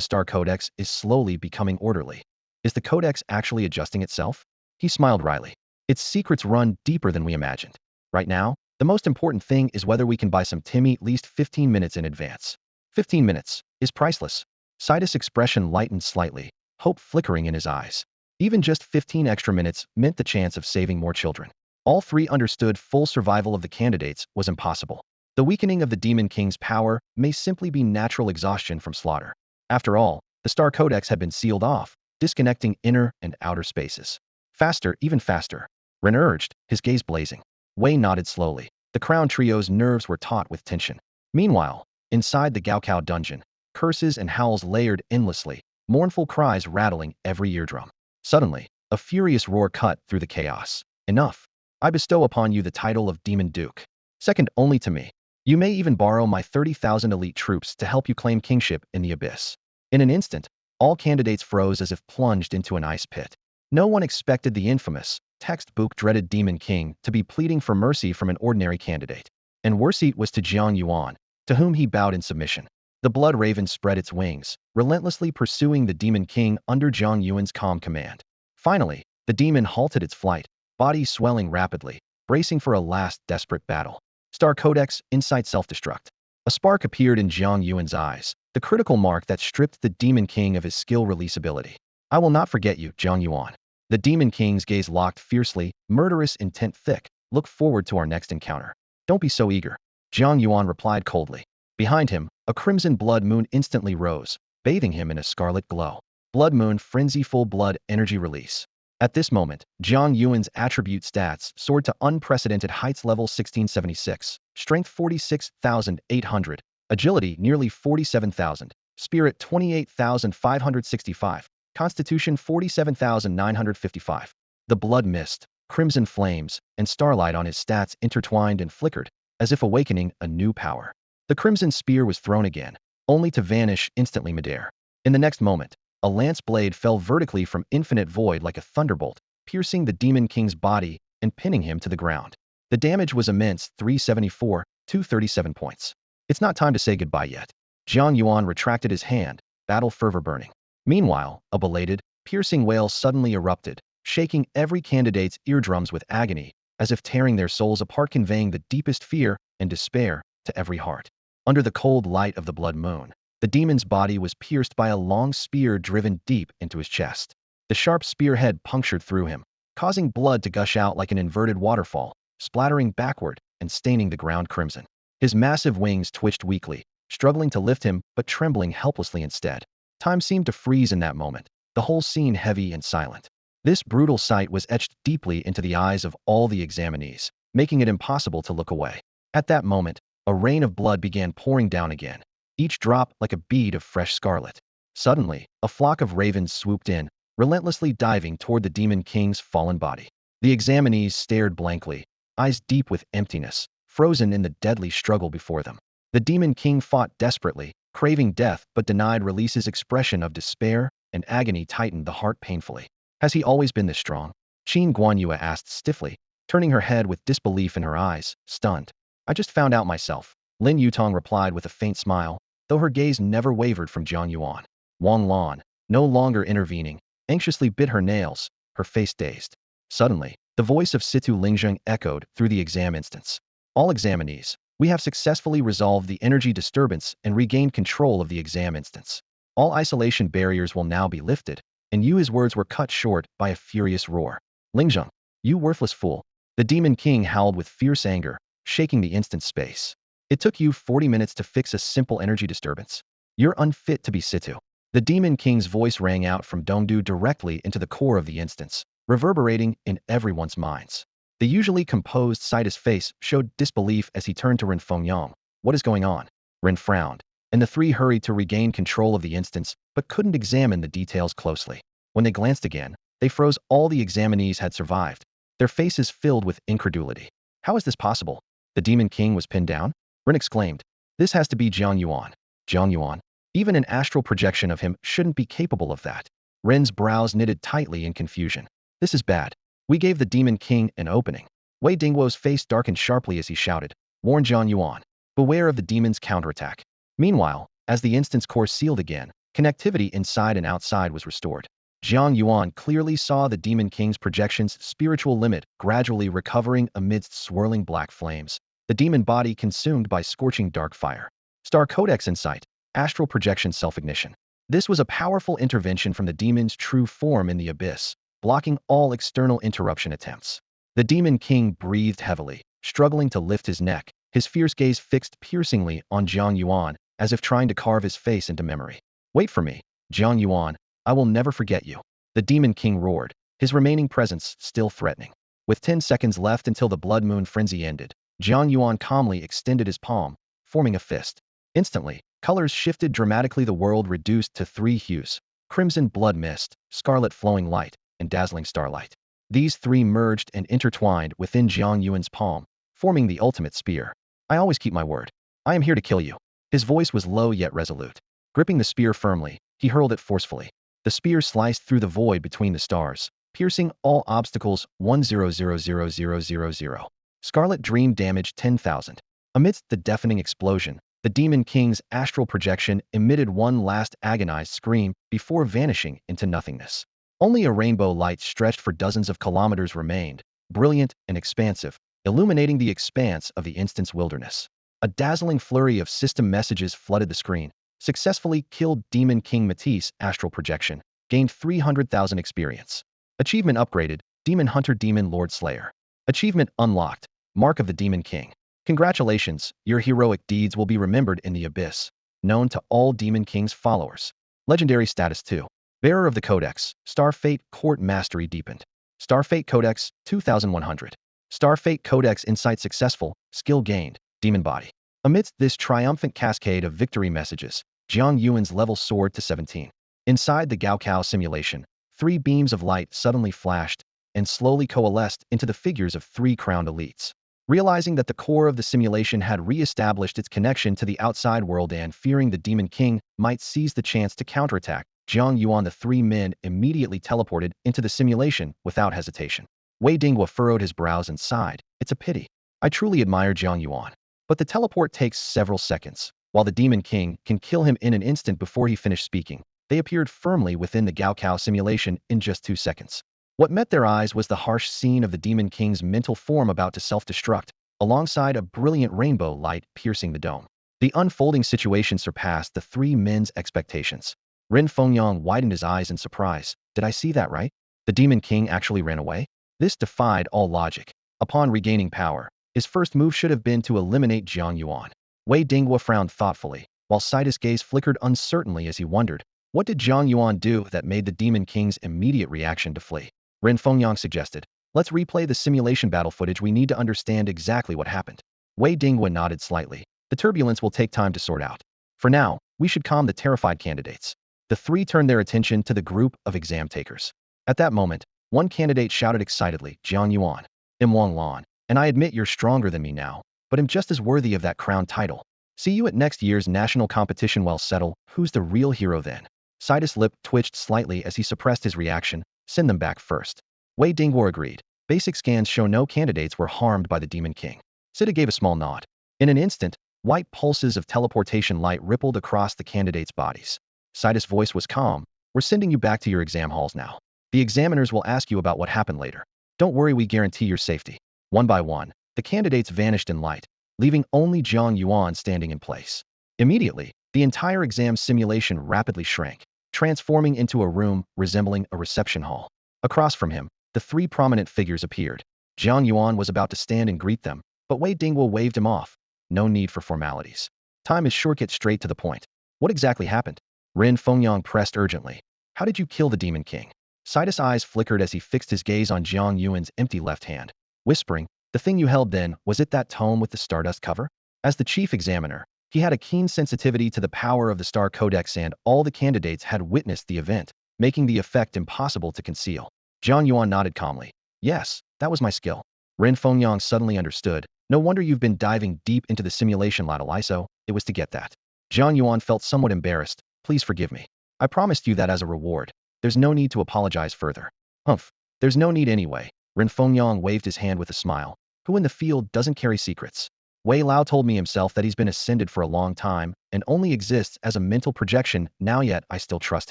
Star Codex is slowly becoming orderly. Is the Codex actually adjusting itself? He smiled wryly. Its secrets run deeper than we imagined. Right now, the most important thing is whether we can buy some Timmy at least 15 minutes in advance. 15 minutes is priceless. Sidus' expression lightened slightly, hope flickering in his eyes. Even just 15 extra minutes meant the chance of saving more children. All 3 understood full survival of the candidates was impossible. The weakening of the Demon King's power may simply be natural exhaustion from slaughter. After all, the Star Codex had been sealed off, disconnecting inner and outer spaces. Faster, even faster. Ren urged, his gaze blazing. Wei nodded slowly. The Crown Trio's nerves were taut with tension. Meanwhile, inside the Gaokao dungeon, curses and howls layered endlessly, mournful cries rattling every eardrum. Suddenly, a furious roar cut through the chaos. Enough. I bestow upon you the title of Demon Duke, second only to me. You may even borrow my 30,000 elite troops to help you claim kingship in the abyss. In an instant, All candidates froze as if plunged into an ice pit. No one expected the infamous, textbook-dreaded Demon King to be pleading for mercy from an ordinary candidate. And worse it was to Jiang Yuan, to whom he bowed in submission. The blood raven spread its wings, relentlessly pursuing the Demon King under Jiang Yuan's calm command. Finally, the demon halted its flight, body swelling rapidly, bracing for a last desperate battle. Star Codex, Insight Self-Destruct. A spark appeared in Jiang Yuan's eyes, the critical mark that stripped the Demon King of his skill release ability. I will not forget you, Jiang Yuan. The Demon King's gaze locked fiercely, murderous intent thick. Look forward to our next encounter. Don't be so eager. Jiang Yuan replied coldly. Behind him, a crimson blood moon instantly rose, bathing him in a scarlet glow. Blood moon frenzy full blood energy release. At this moment, Jiang Yuan's attribute stats soared to unprecedented heights level 1676, strength 46,800, agility nearly 47,000, spirit 28,565, constitution 47,955. The blood mist, crimson flames, and starlight on his stats intertwined and flickered, as if awakening a new power. The crimson spear was thrown again, only to vanish instantly midair. In the next moment, a lance blade fell vertically from infinite void like a thunderbolt, piercing the Demon King's body and pinning him to the ground. The damage was immense, 374, 237 points. It's not time to say goodbye yet. Jiang Yuan retracted his hand, battle fervor burning. Meanwhile, a belated, piercing wail suddenly erupted, shaking every candidate's eardrums with agony, as if tearing their souls apart, conveying the deepest fear and despair to every heart. Under the cold light of the blood moon, the demon's body was pierced by a long spear driven deep into his chest. The sharp spearhead punctured through him, causing blood to gush out like an inverted waterfall, splattering backward and staining the ground crimson. His massive wings twitched weakly, struggling to lift him but trembling helplessly instead. Time seemed to freeze in that moment, the whole scene heavy and silent. This brutal sight was etched deeply into the eyes of all the examinees, making it impossible to look away. At that moment, a rain of blood began pouring down again, each drop like a bead of fresh scarlet. Suddenly, a flock of ravens swooped in, relentlessly diving toward the Demon King's fallen body. The examinees stared blankly, eyes deep with emptiness, frozen in the deadly struggle before them. The Demon King fought desperately, craving death but denied release. His expression of despair and agony tightened the heart painfully. Has he always been this strong? Qin Guanyue asked stiffly, turning her head with disbelief in her eyes, stunned. I just found out myself, Lin Yutong replied with a faint smile, though her gaze never wavered from Jiang Yuan. Wang Lan, no longer intervening, anxiously bit her nails, her face dazed. Suddenly, the voice of Situ Lingzheng echoed through the exam instance. All examinees, we have successfully resolved the energy disturbance and regained control of the exam instance. All isolation barriers will now be lifted, and Yu's words were cut short by a furious roar. Lingzheng, you worthless fool. The Demon King howled with fierce anger, shaking the instant space. It took you 40 minutes to fix a simple energy disturbance. You're unfit to be Situ. The Demon King's voice rang out from Dongdu directly into the core of the instance, reverberating in everyone's minds. The usually composed Citus face showed disbelief as he turned to Ren Fengyang. What is going on? Ren frowned, and the three hurried to regain control of the instance but couldn't examine the details closely. When they glanced again, they froze. All the examinees had survived, their faces filled with incredulity. How is this possible? The Demon King was pinned down? Ren exclaimed. This has to be Jiang Yuan. Jiang Yuan? Even an astral projection of him shouldn't be capable of that. Ren's brows knitted tightly in confusion. This is bad. We gave the Demon King an opening. Wei Dingwo's face darkened sharply as he shouted, warn Jiang Yuan. Beware of the demon's counterattack. Meanwhile, as the instance core sealed again, connectivity inside and outside was restored. Jiang Yuan clearly saw the Demon King's projection's spiritual limit gradually recovering amidst swirling black flames, the demon body consumed by scorching dark fire. Star Codex Insight, Astral Projection Self-Ignition. This was a powerful intervention from the demon's true form in the abyss, blocking all external interruption attempts. The Demon King breathed heavily, struggling to lift his neck, his fierce gaze fixed piercingly on Jiang Yuan, as if trying to carve his face into memory. Wait for me, Jiang Yuan, I will never forget you. The Demon King roared, his remaining presence still threatening. With 10 seconds left until the blood moon frenzy ended, Jiang Yuan calmly extended his palm, forming a fist. Instantly, colors shifted dramatically. The world reduced to 3 hues: crimson blood mist, scarlet flowing light, and dazzling starlight. These 3 merged and intertwined within Jiang Yuan's palm, forming the ultimate spear. I always keep my word. I am here to kill you. His voice was low yet resolute. Gripping the spear firmly, He hurled it forcefully. The spear sliced through the void between the stars, piercing all obstacles. 1000000. Scarlet Dream damage 10,000. Amidst the deafening explosion, the Demon King's astral projection emitted one last agonized scream before vanishing into nothingness. Only a rainbow light stretched for dozens of kilometers remained, brilliant and expansive, illuminating the expanse of the instant's wilderness. A dazzling flurry of system messages flooded the screen. Successfully killed Demon King Matisse astral projection. Gained 300,000 experience. Achievement upgraded. Demon Hunter Demon Lord Slayer. Achievement unlocked. Mark of the Demon King. Congratulations, your heroic deeds will be remembered in the abyss. Known to all Demon King's followers. Legendary status 2. Bearer of the Codex. Starfate Court Mastery deepened. Starfate Codex 2100. Starfate Codex Insight successful. Skill gained. Demon Body. Amidst this triumphant cascade of victory messages, Jiang Yuan's level soared to 17. Inside the Gaokao simulation, 3 beams of light suddenly flashed and slowly coalesced into the figures of 3 crowned elites. Realizing that the core of the simulation had re-established its connection to the outside world and fearing the Demon King might seize the chance to counterattack, Jiang Yuan, the 3 men immediately teleported into the simulation without hesitation. Wei Dinghua furrowed his brows and sighed. It's a pity. I truly admire Jiang Yuan. But the teleport takes several seconds. While the Demon King can kill him in an instant before he finished speaking, they appeared firmly within the Gaokao simulation in just 2 seconds. What met their eyes was the harsh scene of the Demon King's mental form about to self-destruct, alongside a brilliant rainbow light piercing the dome. The unfolding situation surpassed the 3 men's expectations. Ren Fengyang widened his eyes in surprise. Did I see that right? The Demon King actually ran away? This defied all logic. Upon regaining power, his first move should have been to eliminate Jiang Yuan. Wei Dinghua frowned thoughtfully, while Sidus' gaze flickered uncertainly as he wondered, what did Jiang Yuan do that made the Demon King's immediate reaction to flee? Ren Fengyang suggested, let's replay the simulation battle footage. We need to understand exactly what happened. Wei Dinghua nodded slightly. The turbulence will take time to sort out. For now, we should calm the terrified candidates. The 3 turned their attention to the group of exam takers. At that moment, one candidate shouted excitedly, Jiang Yuan, I'm Wang Lan, and I admit you're stronger than me now, but I'm just as worthy of that crown title. See you at next year's national competition. Well settled. Who's the real hero then? Sidus' lip twitched slightly as he suppressed his reaction. Send them back first. Wei Dinghua agreed. Basic scans show no candidates were harmed by the Demon King. Sida gave a small nod. In an instant, white pulses of teleportation light rippled across the candidates' bodies. Sidus' voice was calm. We're sending you back to your exam halls now. The examiners will ask you about what happened later. Don't worry, we guarantee your safety. One by one, the candidates vanished in light, leaving only Jiang Yuan standing in place. Immediately, the entire exam simulation rapidly shrank, transforming into a room resembling a reception hall. Across from him, the 3 prominent figures appeared. Jiang Yuan was about to stand and greet them, but Wei Dinghua waved him off. No need for formalities. Time is short. Get straight to the point. What exactly happened? Ren Fengyang pressed urgently. How did you kill the Demon King? Sidus' eyes flickered as he fixed his gaze on Jiang Yuan's empty left hand, whispering, the thing you held then, was it that tome with the stardust cover? As the chief examiner, he had a keen sensitivity to the power of the Star Codex, and all the candidates had witnessed the event, making the effect impossible to conceal. Jiang Yuan nodded calmly. Yes, that was my skill. Ren Fengyang suddenly understood. No wonder you've been diving deep into the simulation, Ladle ISO. It was to get that. Jiang Yuan felt somewhat embarrassed. Please forgive me. I promised you that as a reward. There's no need to apologize further. Humph. There's no need anyway. Ren Fengyang waved his hand with a smile. Who in the field doesn't carry secrets? Wei Lao told me himself that he's been ascended for a long time and only exists as a mental projection now, yet I still trust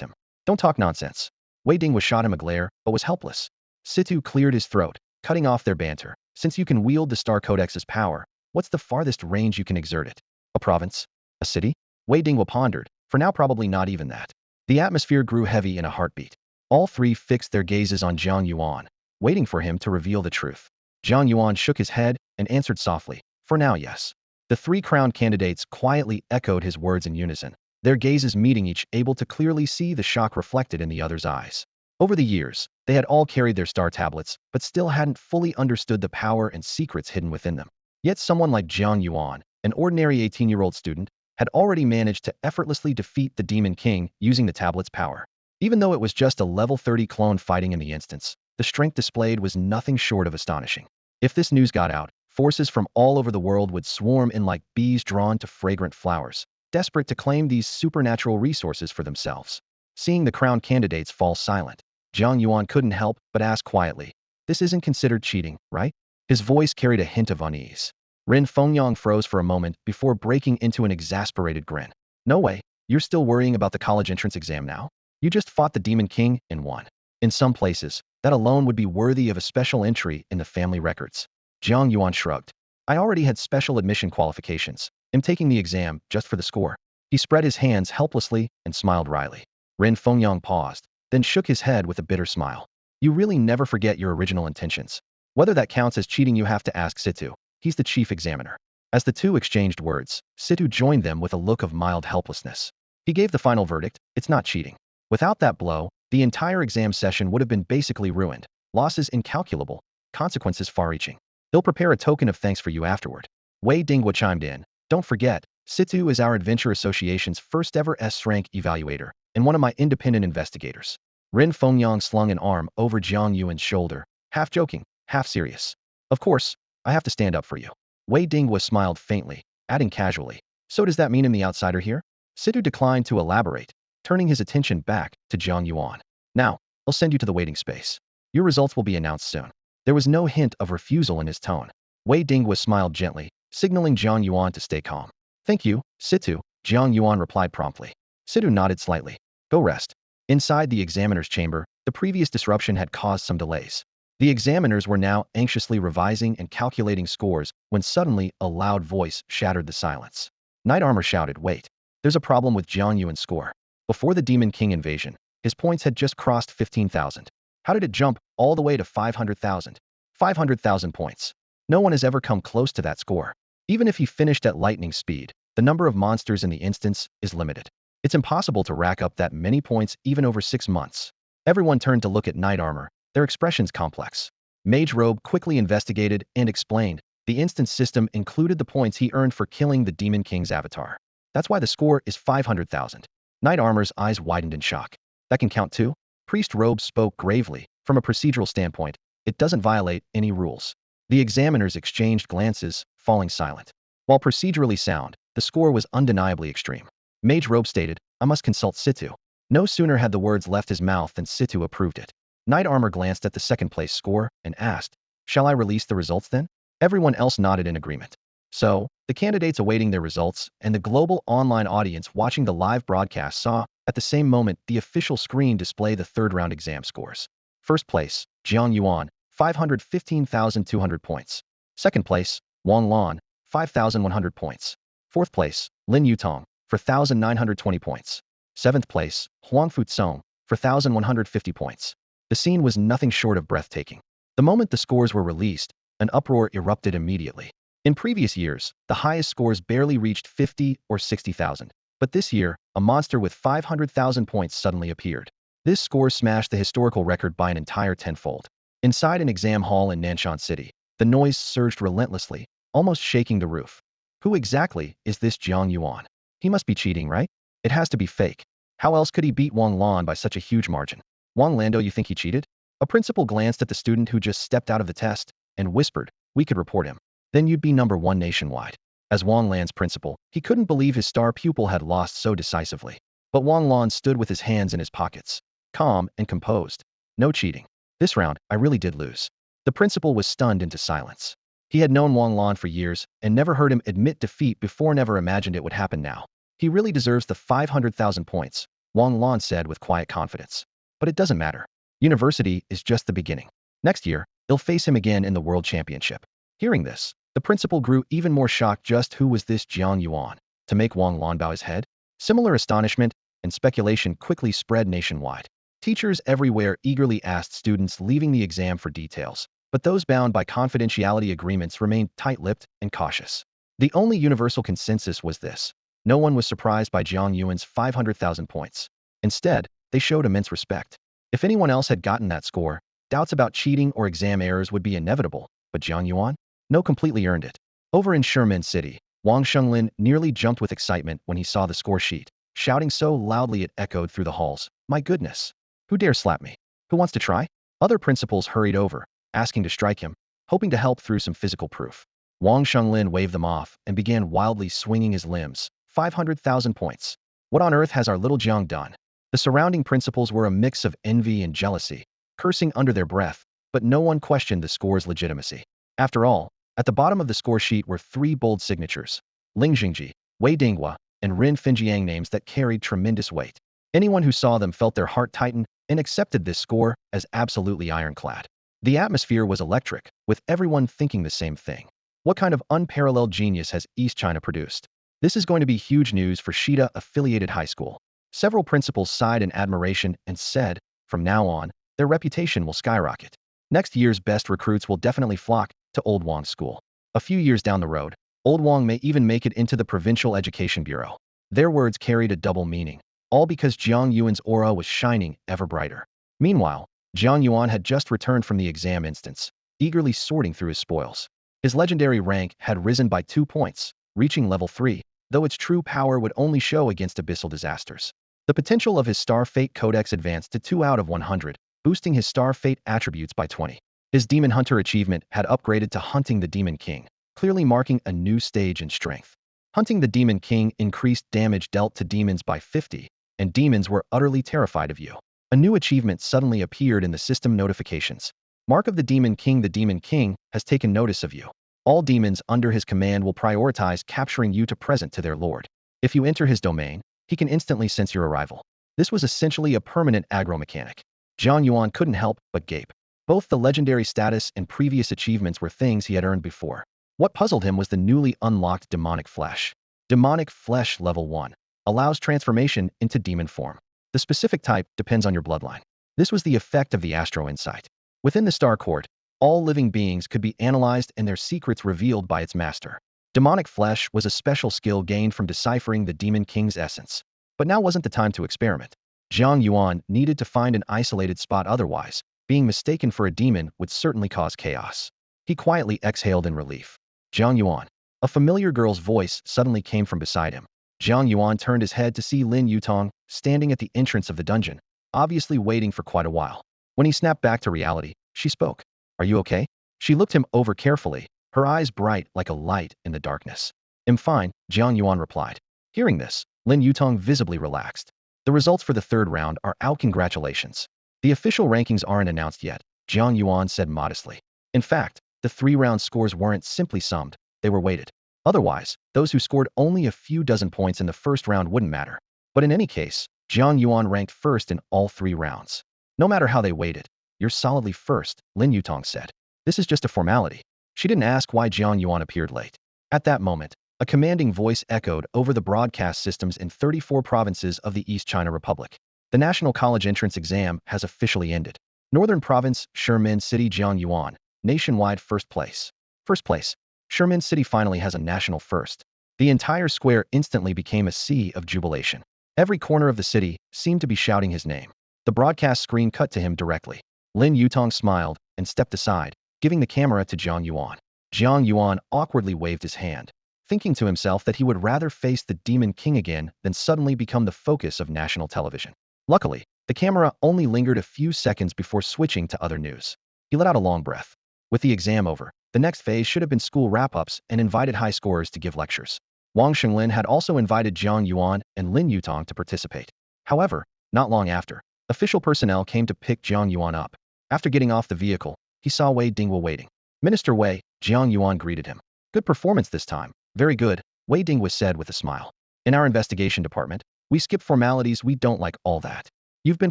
him. Don't talk nonsense. Wei Dinghua shot him a glare, but was helpless. Situ cleared his throat, cutting off their banter. Since you can wield the Star Codex's power, what's the farthest range you can exert it? A province? A city? Wei Dinghua pondered. For now, probably not even that. The atmosphere grew heavy in a heartbeat. All 3 fixed their gazes on Jiang Yuan, waiting for him to reveal the truth. Jiang Yuan shook his head and answered softly, for now, yes. The 3 crowned candidates quietly echoed his words in unison, their gazes meeting, each able to clearly see the shock reflected in the other's eyes. Over the years, they had all carried their star tablets, but still hadn't fully understood the power and secrets hidden within them. Yet someone like Jiang Yuan, an ordinary 18-year-old student, had already managed to effortlessly defeat the Demon King using the tablet's power. Even though it was just a level 30 clone fighting in the instance, the strength displayed was nothing short of astonishing. If this news got out, forces from all over the world would swarm in like bees drawn to fragrant flowers, desperate to claim these supernatural resources for themselves. Seeing the crowned candidates fall silent, Jiang Yuan couldn't help but ask quietly, "This isn't considered cheating, right?" His voice carried a hint of unease. Ren Fengyang froze for a moment before breaking into an exasperated grin. "No way, you're still worrying about the college entrance exam now? You just fought the Demon King and won. In some places, that alone would be worthy of a special entry in the family records." Jiang Yuan shrugged. "I already had special admission qualifications. I'm taking the exam just for the score." He spread his hands helplessly and smiled wryly. Ren Fengyang paused, then shook his head with a bitter smile. "You really never forget your original intentions. Whether that counts as cheating you have to ask Situ. He's the chief examiner." As the two exchanged words, Situ joined them with a look of mild helplessness. He gave the final verdict, "It's not cheating." Without that blow, the entire exam session would have been basically ruined. Losses incalculable, consequences far-reaching. "He'll prepare a token of thanks for you afterward." Wei Dinghua chimed in. "Don't forget, Situ is our Adventure Association's first ever S-rank evaluator, and one of my independent investigators." Ren Fengyang slung an arm over Jiang Yuan's shoulder, half joking, half serious. "Of course, I have to stand up for you." Wei Dinghua smiled faintly, adding casually, "So does that mean I'm the outsider here?" Situ declined to elaborate, turning his attention back to Jiang Yuan. "Now, I'll send you to the waiting space. Your results will be announced soon." There was no hint of refusal in his tone. Wei Dinghua smiled gently, signaling Jiang Yuan to stay calm. "Thank you, Situ," Jiang Yuan replied promptly. Situ nodded slightly. "Go rest." Inside the examiner's chamber, the previous disruption had caused some delays. The examiners were now anxiously revising and calculating scores when suddenly a loud voice shattered the silence. Knight Armor shouted, "Wait. There's a problem with Jiang Yuan's score. Before the Demon King invasion, his points had just crossed 15,000. How did it jump all the way to 500,000? 500,000 points. No one has ever come close to that score. Even if he finished at lightning speed, the number of monsters in the instance is limited. It's impossible to rack up that many points even over 6 months." Everyone turned to look at Knight Armor, their expressions complex. Mage Robe quickly investigated and explained, the instance system included the points he earned for killing the Demon King's avatar. That's why the score is 500,000. Knight Armor's eyes widened in shock. "That can count too?" Priest Robe spoke gravely. "From a procedural standpoint, it doesn't violate any rules." The examiners exchanged glances, falling silent. While procedurally sound, the score was undeniably extreme. Mage Robe stated, "I must consult Situ." No sooner had the words left his mouth than Situ approved it. Knight Armor glanced at the second-place score and asked, "Shall I release the results then?" Everyone else nodded in agreement. So, the candidates awaiting their results and the global online audience watching the live broadcast saw, at the same moment, the official screen display the third-round exam scores. First place, Jiang Yuan, 515,200 points. Second place, Wang Lan, 5,100 points. Fourth place, Lin Yutong, for 1,920 points. Seventh place, Huang Futsong, for 1,150 points. The scene was nothing short of breathtaking. The moment the scores were released, an uproar erupted immediately. In previous years, the highest scores barely reached 50 or 60,000. But this year, a monster with 500,000 points suddenly appeared. This score smashed the historical record by an entire tenfold. Inside an exam hall in Nanshan City, the noise surged relentlessly, almost shaking the roof. Who exactly is this Jiang Yuan? He must be cheating, right? It has to be fake. How else could he beat Wang Lan by such a huge margin? Wang Lando, you think he cheated? A principal glanced at the student who just stepped out of the test and whispered, "We could report him. Then you'd be number one nationwide." As Wang Lan's principal, he couldn't believe his star pupil had lost so decisively. But Wang Lan stood with his hands in his pockets, calm and composed. "No cheating. This round, I really did lose." The principal was stunned into silence. He had known Wang Lan for years and never heard him admit defeat before, never imagined it would happen now. "He really deserves the 500,000 points," Wang Lan said with quiet confidence. "But it doesn't matter. University is just the beginning. Next year, they'll face him again in the World Championship." Hearing this, the principal grew even more shocked. Just who was this Jiang Yuan to make Wang Lan bow his head? Similar astonishment and speculation quickly spread nationwide. Teachers everywhere eagerly asked students leaving the exam for details, but those bound by confidentiality agreements remained tight-lipped and cautious. The only universal consensus was this: no one was surprised by Jiang Yuan's 500,000 points. Instead, they showed immense respect. If anyone else had gotten that score, doubts about cheating or exam errors would be inevitable, but Jiang Yuan? No, completely earned it. Over in Sherman City, Wang Shenglin nearly jumped with excitement when he saw the score sheet, shouting so loudly it echoed through the halls, "My goodness! Who dare slap me? Who wants to try?" Other principals hurried over, asking to strike him, hoping to help through some physical proof. Wang Shenglin waved them off and began wildly swinging his limbs. 500,000 points. What on earth has our little Jiang done? The surrounding principals were a mix of envy and jealousy, cursing under their breath, but no one questioned the score's legitimacy. After all, at the bottom of the score sheet were three bold signatures: Ling Jingji, Wei Dinghua, and Rin Finjiang, names that carried tremendous weight. Anyone who saw them felt their heart tighten and accepted this score as absolutely ironclad. The atmosphere was electric, with everyone thinking the same thing. What kind of unparalleled genius has East China produced? This is going to be huge news for Shida-affiliated high school. Several principals sighed in admiration and said, from now on, their reputation will skyrocket. Next year's best recruits will definitely flock to Old Wang School. A few years down the road, Old Wang may even make it into the Provincial Education Bureau. Their words carried a double meaning, all because Jiang Yuan's aura was shining ever brighter. Meanwhile, Jiang Yuan had just returned from the exam instance, eagerly sorting through his spoils. His legendary rank had risen by 2 points, reaching level 3, though its true power would only show against abyssal disasters. The potential of his Star Fate Codex advanced to 2 out of 100, boosting his Star Fate attributes by 20. His Demon Hunter achievement had upgraded to Hunting the Demon King, clearly marking a new stage in strength. Hunting the Demon King increased damage dealt to demons by 50, and demons were utterly terrified of you. A new achievement suddenly appeared in the system notifications. Mark of the Demon King has taken notice of you. All demons under his command will prioritize capturing you to present to their lord. If you enter his domain, he can instantly sense your arrival. This was essentially a permanent aggro mechanic. Jiang Yuan couldn't help but gape. Both the legendary status and previous achievements were things he had earned before. What puzzled him was the newly unlocked Demonic Flesh. Demonic Flesh Level 1 allows transformation into demon form. The specific type depends on your bloodline. This was the effect of the Astro Insight. Within the Star Court, all living beings could be analyzed and their secrets revealed by its master. Demonic Flesh was a special skill gained from deciphering the Demon King's essence. But now wasn't the time to experiment. Jiang Yuan needed to find an isolated spot, otherwise, being mistaken for a demon would certainly cause chaos. He quietly exhaled in relief. Jiang Yuan. A familiar girl's voice suddenly came from beside him. Jiang Yuan turned his head to see Lin Yutong standing at the entrance of the dungeon, obviously waiting for quite a while. When he snapped back to reality, she spoke. Are you okay? She looked him over carefully, her eyes bright like a light in the darkness. I'm fine, Jiang Yuan replied. Hearing this, Lin Yutong visibly relaxed. The results for the third round are out. Congratulations. The official rankings aren't announced yet, Jiang Yuan said modestly. In fact, the 3-round scores weren't simply summed, they were weighted. Otherwise, those who scored only a few dozen points in the first round wouldn't matter. But in any case, Jiang Yuan ranked first in all 3 rounds. No matter how they weighted, you're solidly first, Lin Yutong said. This is just a formality. She didn't ask why Jiang Yuan appeared late. At that moment, a commanding voice echoed over the broadcast systems in 34 provinces of the East China Republic. The National College Entrance Exam has officially ended. Northern Province, Shimin City, Jiang Yuan. Nationwide first place. First place. Shimin City finally has a national first. The entire square instantly became a sea of jubilation. Every corner of the city seemed to be shouting his name. The broadcast screen cut to him directly. Lin Yutong smiled and stepped aside, giving the camera to Jiang Yuan. Jiang Yuan awkwardly waved his hand, thinking to himself that he would rather face the Demon King again than suddenly become the focus of national television. Luckily, the camera only lingered a few seconds before switching to other news. He let out a long breath. With the exam over, the next phase should have been school wrap-ups and invited high scorers to give lectures. Wang Xinglin had also invited Jiang Yuan and Lin Yutong to participate. However, not long after, official personnel came to pick Jiang Yuan up. After getting off the vehicle, he saw Wei Dinghua waiting. Minister Wei, Jiang Yuan greeted him. Good performance this time. Very good, Wei Dinghua said with a smile. In our investigation department, we skip formalities. We don't like all that. You've been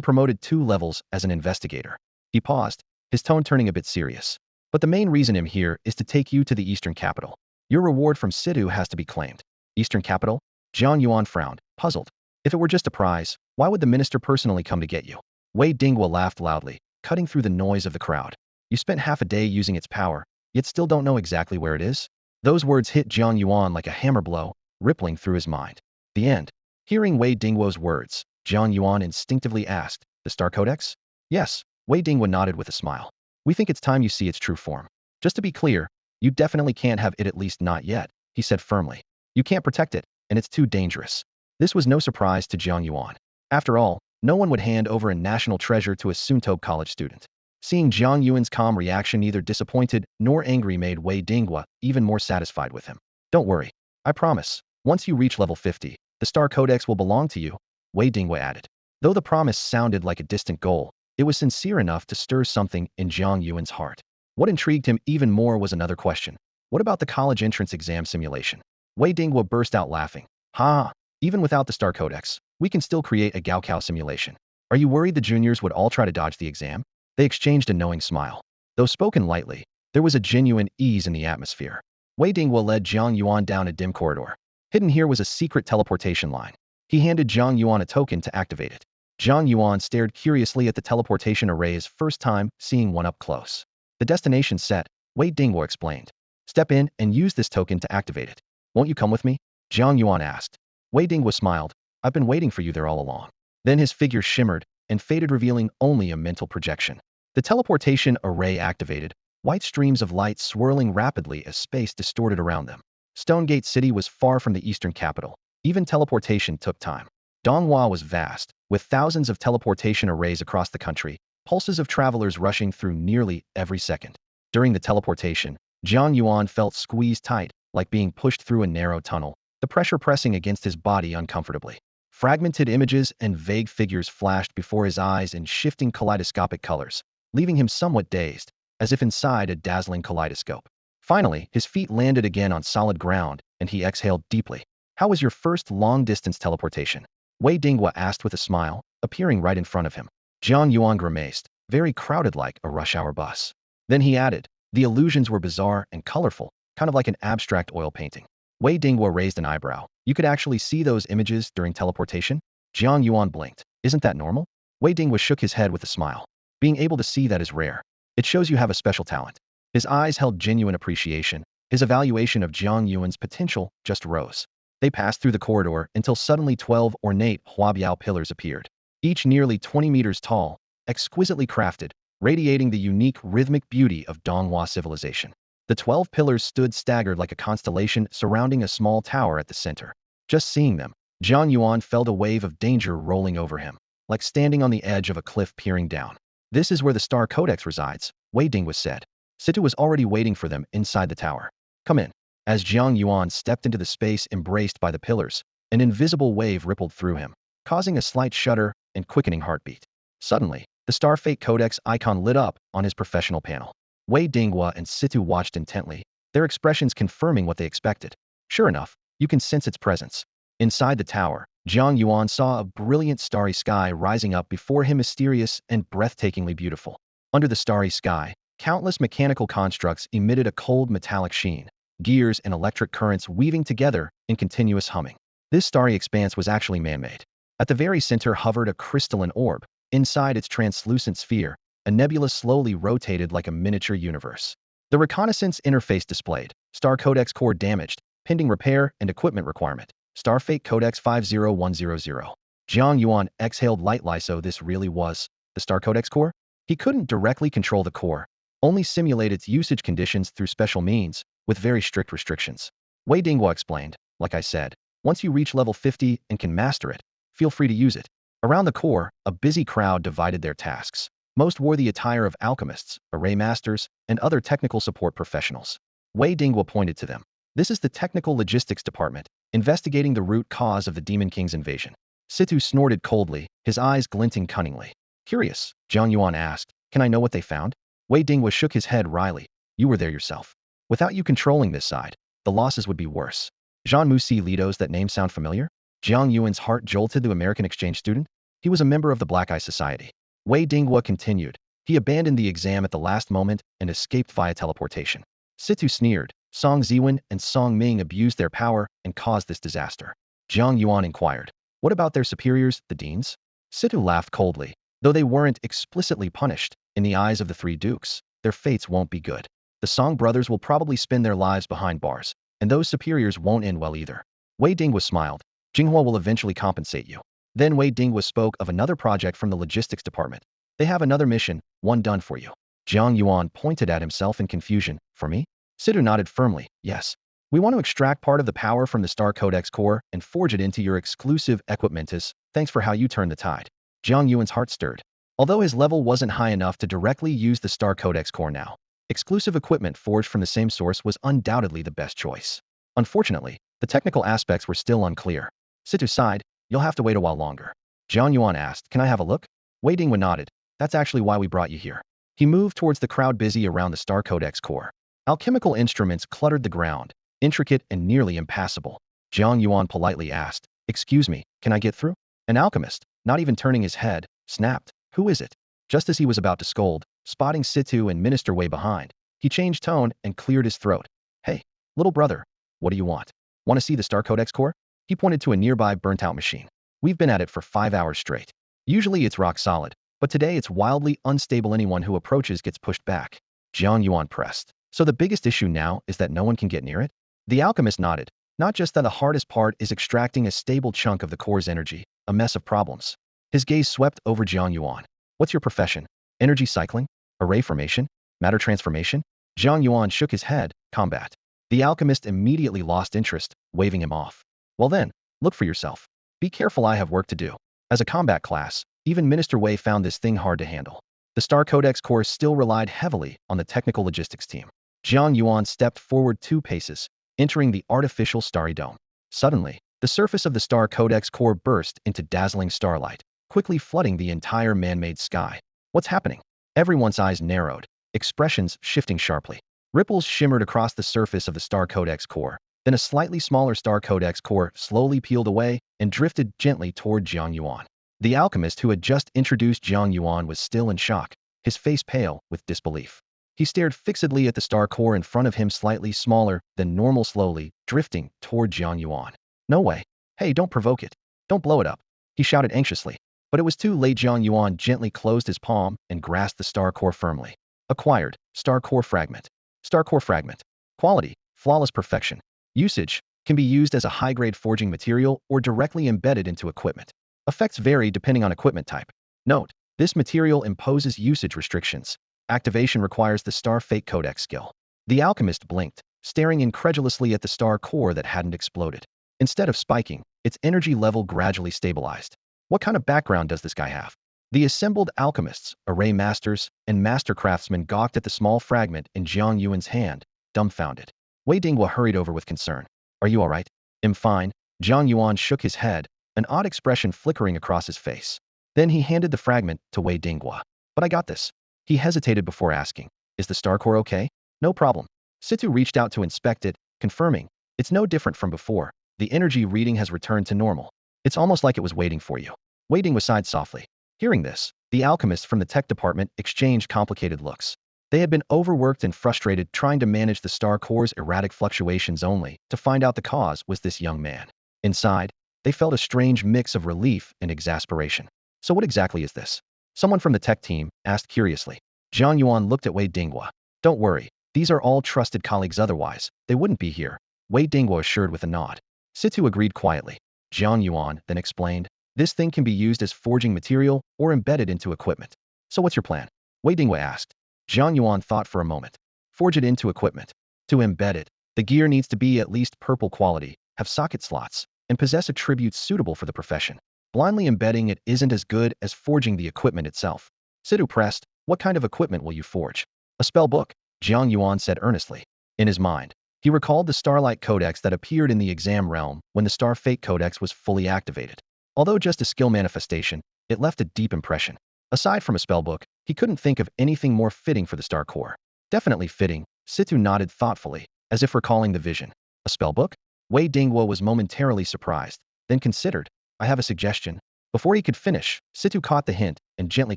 promoted 2 levels as an investigator. He paused, his tone turning a bit serious. But the main reason I'm here is to take you to the Eastern Capital. Your reward from Sidu has to be claimed. Eastern Capital? Jiang Yuan frowned, puzzled. If it were just a prize, why would the minister personally come to get you? Wei Dinghua laughed loudly, cutting through the noise of the crowd. You spent half a day using its power, yet still don't know exactly where it is? Those words hit Jiang Yuan like a hammer blow, rippling through his mind. The end. Hearing Wei Dinghua's words, Jiang Yuan instinctively asked, the Star Codex? Yes, Wei Dinghua nodded with a smile. We think it's time you see its true form. Just to be clear, you definitely can't have it, at least not yet, he said firmly. You can't protect it, and it's too dangerous. This was no surprise to Jiang Yuan. After all, no one would hand over a national treasure to a Suntobe college student. Seeing Jiang Yuan's calm reaction, neither disappointed nor angry, made Wei Dinghua even more satisfied with him. Don't worry. I promise. Once you reach level 50, the Star Codex will belong to you, Wei Dinghua added. Though the promise sounded like a distant goal, it was sincere enough to stir something in Jiang Yuan's heart. What intrigued him even more was another question. What about the college entrance exam simulation? Wei Dingwa burst out laughing. Ha! Even without the Star Codex, we can still create a Gaokao simulation. Are you worried the juniors would all try to dodge the exam? They exchanged a knowing smile. Though spoken lightly, there was a genuine ease in the atmosphere. Wei Dingwa led Jiang Yuan down a dim corridor. Hidden here was a secret teleportation line. He handed Jiang Yuan a token to activate it. Jiang Yuan stared curiously at the teleportation array's first time seeing one up close. The destination set, Wei Dingwa explained. Step in and use this token to activate it. Won't you come with me? Jiang Yuan asked. Wei Dingwa smiled. I've been waiting for you there all along. Then his figure shimmered and faded, revealing only a mental projection. The teleportation array activated, white streams of light swirling rapidly as space distorted around them. Stonegate City was far from the eastern capital. Even teleportation took time. Donghua was vast, with thousands of teleportation arrays across the country, pulses of travelers rushing through nearly every second. During the teleportation, Jiang Yuan felt squeezed tight, like being pushed through a narrow tunnel, the pressure pressing against his body uncomfortably. Fragmented images and vague figures flashed before his eyes in shifting kaleidoscopic colors, leaving him somewhat dazed, as if inside a dazzling kaleidoscope. Finally, his feet landed again on solid ground, and he exhaled deeply. How was your first long-distance teleportation? Wei Dingwa asked with a smile, appearing right in front of him. Jiang Yuan grimaced, very crowded like a rush-hour bus. Then he added, the illusions were bizarre and colorful, kind of like an abstract oil painting. Wei Dingwa raised an eyebrow. You could actually see those images during teleportation? Jiang Yuan blinked. Isn't that normal? Wei Dingwa shook his head with a smile. Being able to see that is rare. It shows you have a special talent. His eyes held genuine appreciation. His evaluation of Jiang Yuan's potential just rose. They passed through the corridor until suddenly 12 ornate Huabiao pillars appeared, each nearly 20 meters tall, exquisitely crafted, radiating the unique rhythmic beauty of Donghua civilization. The 12 pillars stood staggered like a constellation surrounding a small tower at the center. Just seeing them, Jiang Yuan felt a wave of danger rolling over him, like standing on the edge of a cliff peering down. This is where the Star Codex resides, Wei Dingwa said. Situ was already waiting for them inside the tower. Come in. As Jiang Yuan stepped into the space embraced by the pillars, an invisible wave rippled through him, causing a slight shudder and quickening heartbeat. Suddenly, the Starfate Codex icon lit up on his professional panel. Wei Dingwa and Situ watched intently, their expressions confirming what they expected. Sure enough, you can sense its presence. Inside the tower, Jiang Yuan saw a brilliant starry sky rising up before him, mysterious and breathtakingly beautiful. Under the starry sky, countless mechanical constructs emitted a cold metallic sheen, gears and electric currents weaving together in continuous humming. This starry expanse was actually man-made. At the very center hovered a crystalline orb. Inside its translucent sphere, a nebula slowly rotated like a miniature universe. The reconnaissance interface displayed, Star Codex core damaged, pending repair and equipment requirement. Starfate Codex 50100. Jiang Yuan exhaled lightly. So this really was the Star Codex core? He couldn't directly control the core, only simulate its usage conditions through special means, with very strict restrictions. Wei Dingwa explained, like I said, once you reach level 50 and can master it, feel free to use it. Around the core, a busy crowd divided their tasks. Most wore the attire of alchemists, array masters, and other technical support professionals. Wei Dingwa pointed to them. This is the technical logistics department, investigating the root cause of the Demon King's invasion. Situ snorted coldly, his eyes glinting cunningly. Curious, Jiang Yuan asked, can I know what they found? Wei Dingwa shook his head wryly. You were there yourself. Without you controlling this side, the losses would be worse. Jean Musi Lido's that name sound familiar? Jiang Yuan's heart jolted. The American exchange student? He was a member of the Black Eye Society. Wei Dingwa continued. He abandoned the exam at the last moment and escaped via teleportation. Situ sneered. Song Ziwen and Song Ming abused their power and caused this disaster. Jiang Yuan inquired. What about their superiors, the deans? Situ laughed coldly. Though they weren't explicitly punished, in the eyes of the three dukes, their fates won't be good. The Song brothers will probably spend their lives behind bars, and those superiors won't end well either. Wei Dingwa smiled. Jinghua will eventually compensate you. Then Wei Dingwa spoke of another project from the logistics department. They have another mission, one done for you. Jiang Yuan pointed at himself in confusion. For me? Situ nodded firmly. Yes. We want to extract part of the power from the Star Codex core and forge it into your exclusive equipmentus. Thanks for how you turned the tide. Jiang Yuan's heart stirred. Although his level wasn't high enough to directly use the Star Codex core now, exclusive equipment forged from the same source was undoubtedly the best choice. Unfortunately, the technical aspects were still unclear. Situ sighed. You'll have to wait a while longer. Jiang Yuan asked, "Can I have a look?" Wei Dingwa nodded. "That's actually why we brought you here." He moved towards the crowd busy around the Star Codex core. Alchemical instruments cluttered the ground, intricate and nearly impassable. Jiang Yuan politely asked, "Excuse me, can I get through?" An alchemist, not even turning his head, snapped, "Who is it?" Just as he was about to scold, spotting Situ and Minister Wei behind, he changed tone and cleared his throat. "Hey, little brother, what do you want? Want to see the Star Codex core?" He pointed to a nearby burnt-out machine. "We've been at it for 5 hours straight. Usually it's rock solid, but today it's wildly unstable. Anyone who approaches gets pushed back." Jiang Yuan pressed. "So the biggest issue now is that no one can get near it?" The alchemist nodded. "Not just that, the hardest part is extracting a stable chunk of the core's energy, a mess of problems." His gaze swept over Jiang Yuan. "What's your profession? Energy cycling? Array formation? Matter transformation?" Jiang Yuan shook his head. "Combat." The alchemist immediately lost interest, waving him off. "Well then, look for yourself. Be careful, I have work to do." As a combat class, even Minister Wei found this thing hard to handle. The Star Codex core still relied heavily on the technical logistics team. Jiang Yuan stepped forward 2 paces, entering the artificial starry dome. Suddenly, the surface of the Star Codex core burst into dazzling starlight, quickly flooding the entire man-made sky. "What's happening?" Everyone's eyes narrowed, expressions shifting sharply. Ripples shimmered across the surface of the Star Codex core. Then a slightly smaller Star Codex core slowly peeled away and drifted gently toward Jiang Yuan. The alchemist who had just introduced Jiang Yuan was still in shock, his face pale with disbelief. He stared fixedly at the star core in front of him, slightly smaller than normal, slowly drifting toward Jiang Yuan. "No way. Hey, don't provoke it. Don't blow it up," he shouted anxiously. But it was too late. Jiang Yuan gently closed his palm and grasped the star core firmly. Acquired, Star Core Fragment. Star Core Fragment. Quality, flawless perfection. Usage, can be used as a high-grade forging material or directly embedded into equipment. Effects vary depending on equipment type. Note, this material imposes usage restrictions. Activation requires the Star Fate Codex skill. The alchemist blinked, staring incredulously at the star core that hadn't exploded. Instead of spiking, its energy level gradually stabilized. What kind of background does this guy have? The assembled alchemists, array masters, and master craftsmen gawked at the small fragment in Jiang Yuan's hand, dumbfounded. Wei Dingwa hurried over with concern. "Are you all right?" "I'm fine." Jiang Yuan shook his head, an odd expression flickering across his face. Then he handed the fragment to Wei Dingwa. "But I got this." He hesitated before asking, "Is the star core okay?" "No problem." Situ reached out to inspect it, confirming, "It's no different from before. The energy reading has returned to normal. It's almost like it was waiting for you." Wei Dingwa sighed softly. Hearing this, the alchemists from the tech department exchanged complicated looks. They had been overworked and frustrated trying to manage the star core's erratic fluctuations, only to find out the cause was this young man. Inside, they felt a strange mix of relief and exasperation. "So what exactly is this?" Someone from the tech team asked curiously. Jiang Yuan looked at Wei Dingwa. "Don't worry, these are all trusted colleagues, otherwise they wouldn't be here," Wei Dingwa assured with a nod. Situ agreed quietly. Jiang Yuan then explained, "This thing can be used as forging material or embedded into equipment." "So what's your plan?" Wei Dingwa asked. Jiang Yuan thought for a moment. "Forge it into equipment. To embed it, the gear needs to be at least purple quality, have socket slots, and possess attributes suitable for the profession. Blindly embedding it isn't as good as forging the equipment itself." Situ pressed, "What kind of equipment will you forge?" "A spell book," Jiang Yuan said earnestly. In his mind, he recalled the Starlight Codex that appeared in the exam realm when the Star Fate Codex was fully activated. Although just a skill manifestation, it left a deep impression. Aside from a spellbook, he couldn't think of anything more fitting for the Star Core. "Definitely fitting," Situ nodded thoughtfully, as if recalling the vision. "A spellbook?" Wei Dingwa was momentarily surprised, then considered, "I have a suggestion." Before he could finish, Situ caught the hint and gently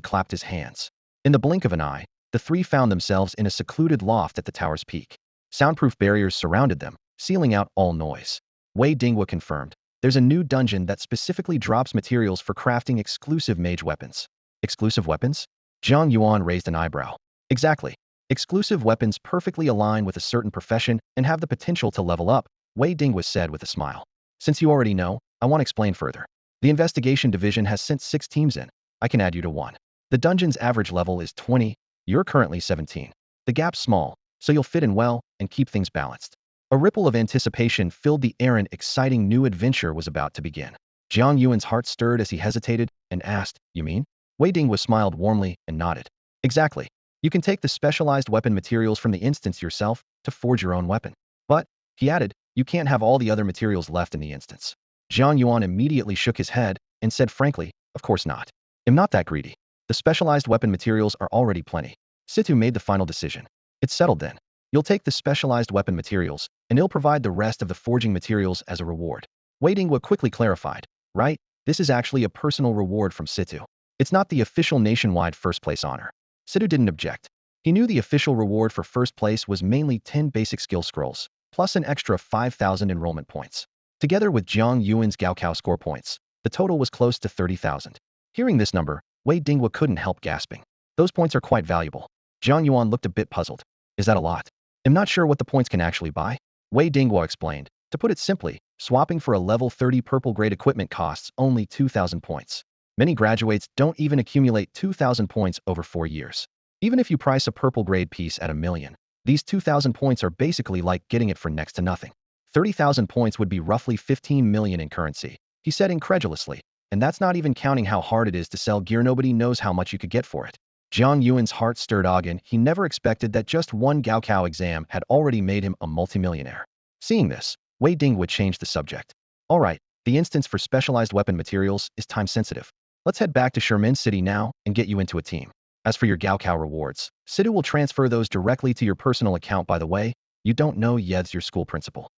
clapped his hands. In the blink of an eye, the three found themselves in a secluded loft at the tower's peak. Soundproof barriers surrounded them, sealing out all noise. Wei Dingwa confirmed, "There's a new dungeon that specifically drops materials for crafting exclusive mage weapons." "Exclusive weapons?" Jiang Yuan raised an eyebrow. "Exactly. Exclusive weapons perfectly align with a certain profession and have the potential to level up," Wei Dingwa said with a smile. "Since you already know, I want to explain further. The investigation division has sent 6 teams in. I can add you to one. The dungeon's average level is 20. You're currently 17. The gap's small, so you'll fit in well and keep things balanced." A ripple of anticipation filled the air. An exciting new adventure was about to begin. Jiang Yuan's heart stirred as he hesitated and asked, "You mean?" Wei Dingwa smiled warmly and nodded. "Exactly. You can take the specialized weapon materials from the instance yourself to forge your own weapon. But," he added, "you can't have all the other materials left in the instance." Jiang Yuan immediately shook his head and said frankly, Of course not. I'm not that greedy. The specialized weapon materials are already plenty. Situ made the final decision. It's settled then. You'll take the specialized weapon materials, and he'll provide the rest of the forging materials as a reward. Wei Dingwa quickly clarified. Right? This is actually a personal reward from Situ. It's not the official nationwide first place honor. Situ didn't object. He knew the official reward for first place was mainly 10 basic skill scrolls, plus an extra 5,000 enrollment points. Together with Jiang Yuan's Gaokao score points, the total was close to 30,000. Hearing this number, Wei Dingwa couldn't help gasping. Those points are quite valuable. Jiang Yuan looked a bit puzzled. Is that a lot? I'm not sure what the points can actually buy. Wei Dingwa explained. To put it simply, swapping for a level 30 purple grade equipment costs only 2,000 points. Many graduates don't even accumulate 2,000 points over 4 years. Even if you price a purple grade piece at 1,000,000, these 2,000 points are basically like getting it for next to nothing. 30,000 points would be roughly 15 million in currency, he said incredulously, and that's not even counting how hard it is to sell gear. Nobody knows how much you could get for it. Jiang Yuan's heart stirred again. He never expected that just one Gaokao exam had already made him a multimillionaire. Seeing this, Wei Dingwa changed the subject. All right, the instance for specialized weapon materials is time sensitive. Let's head back to Sherman City now and get you into a team. As for your Gaokao rewards, Situ will transfer those directly to your personal account. By the way, you don't know Yed's your school principal.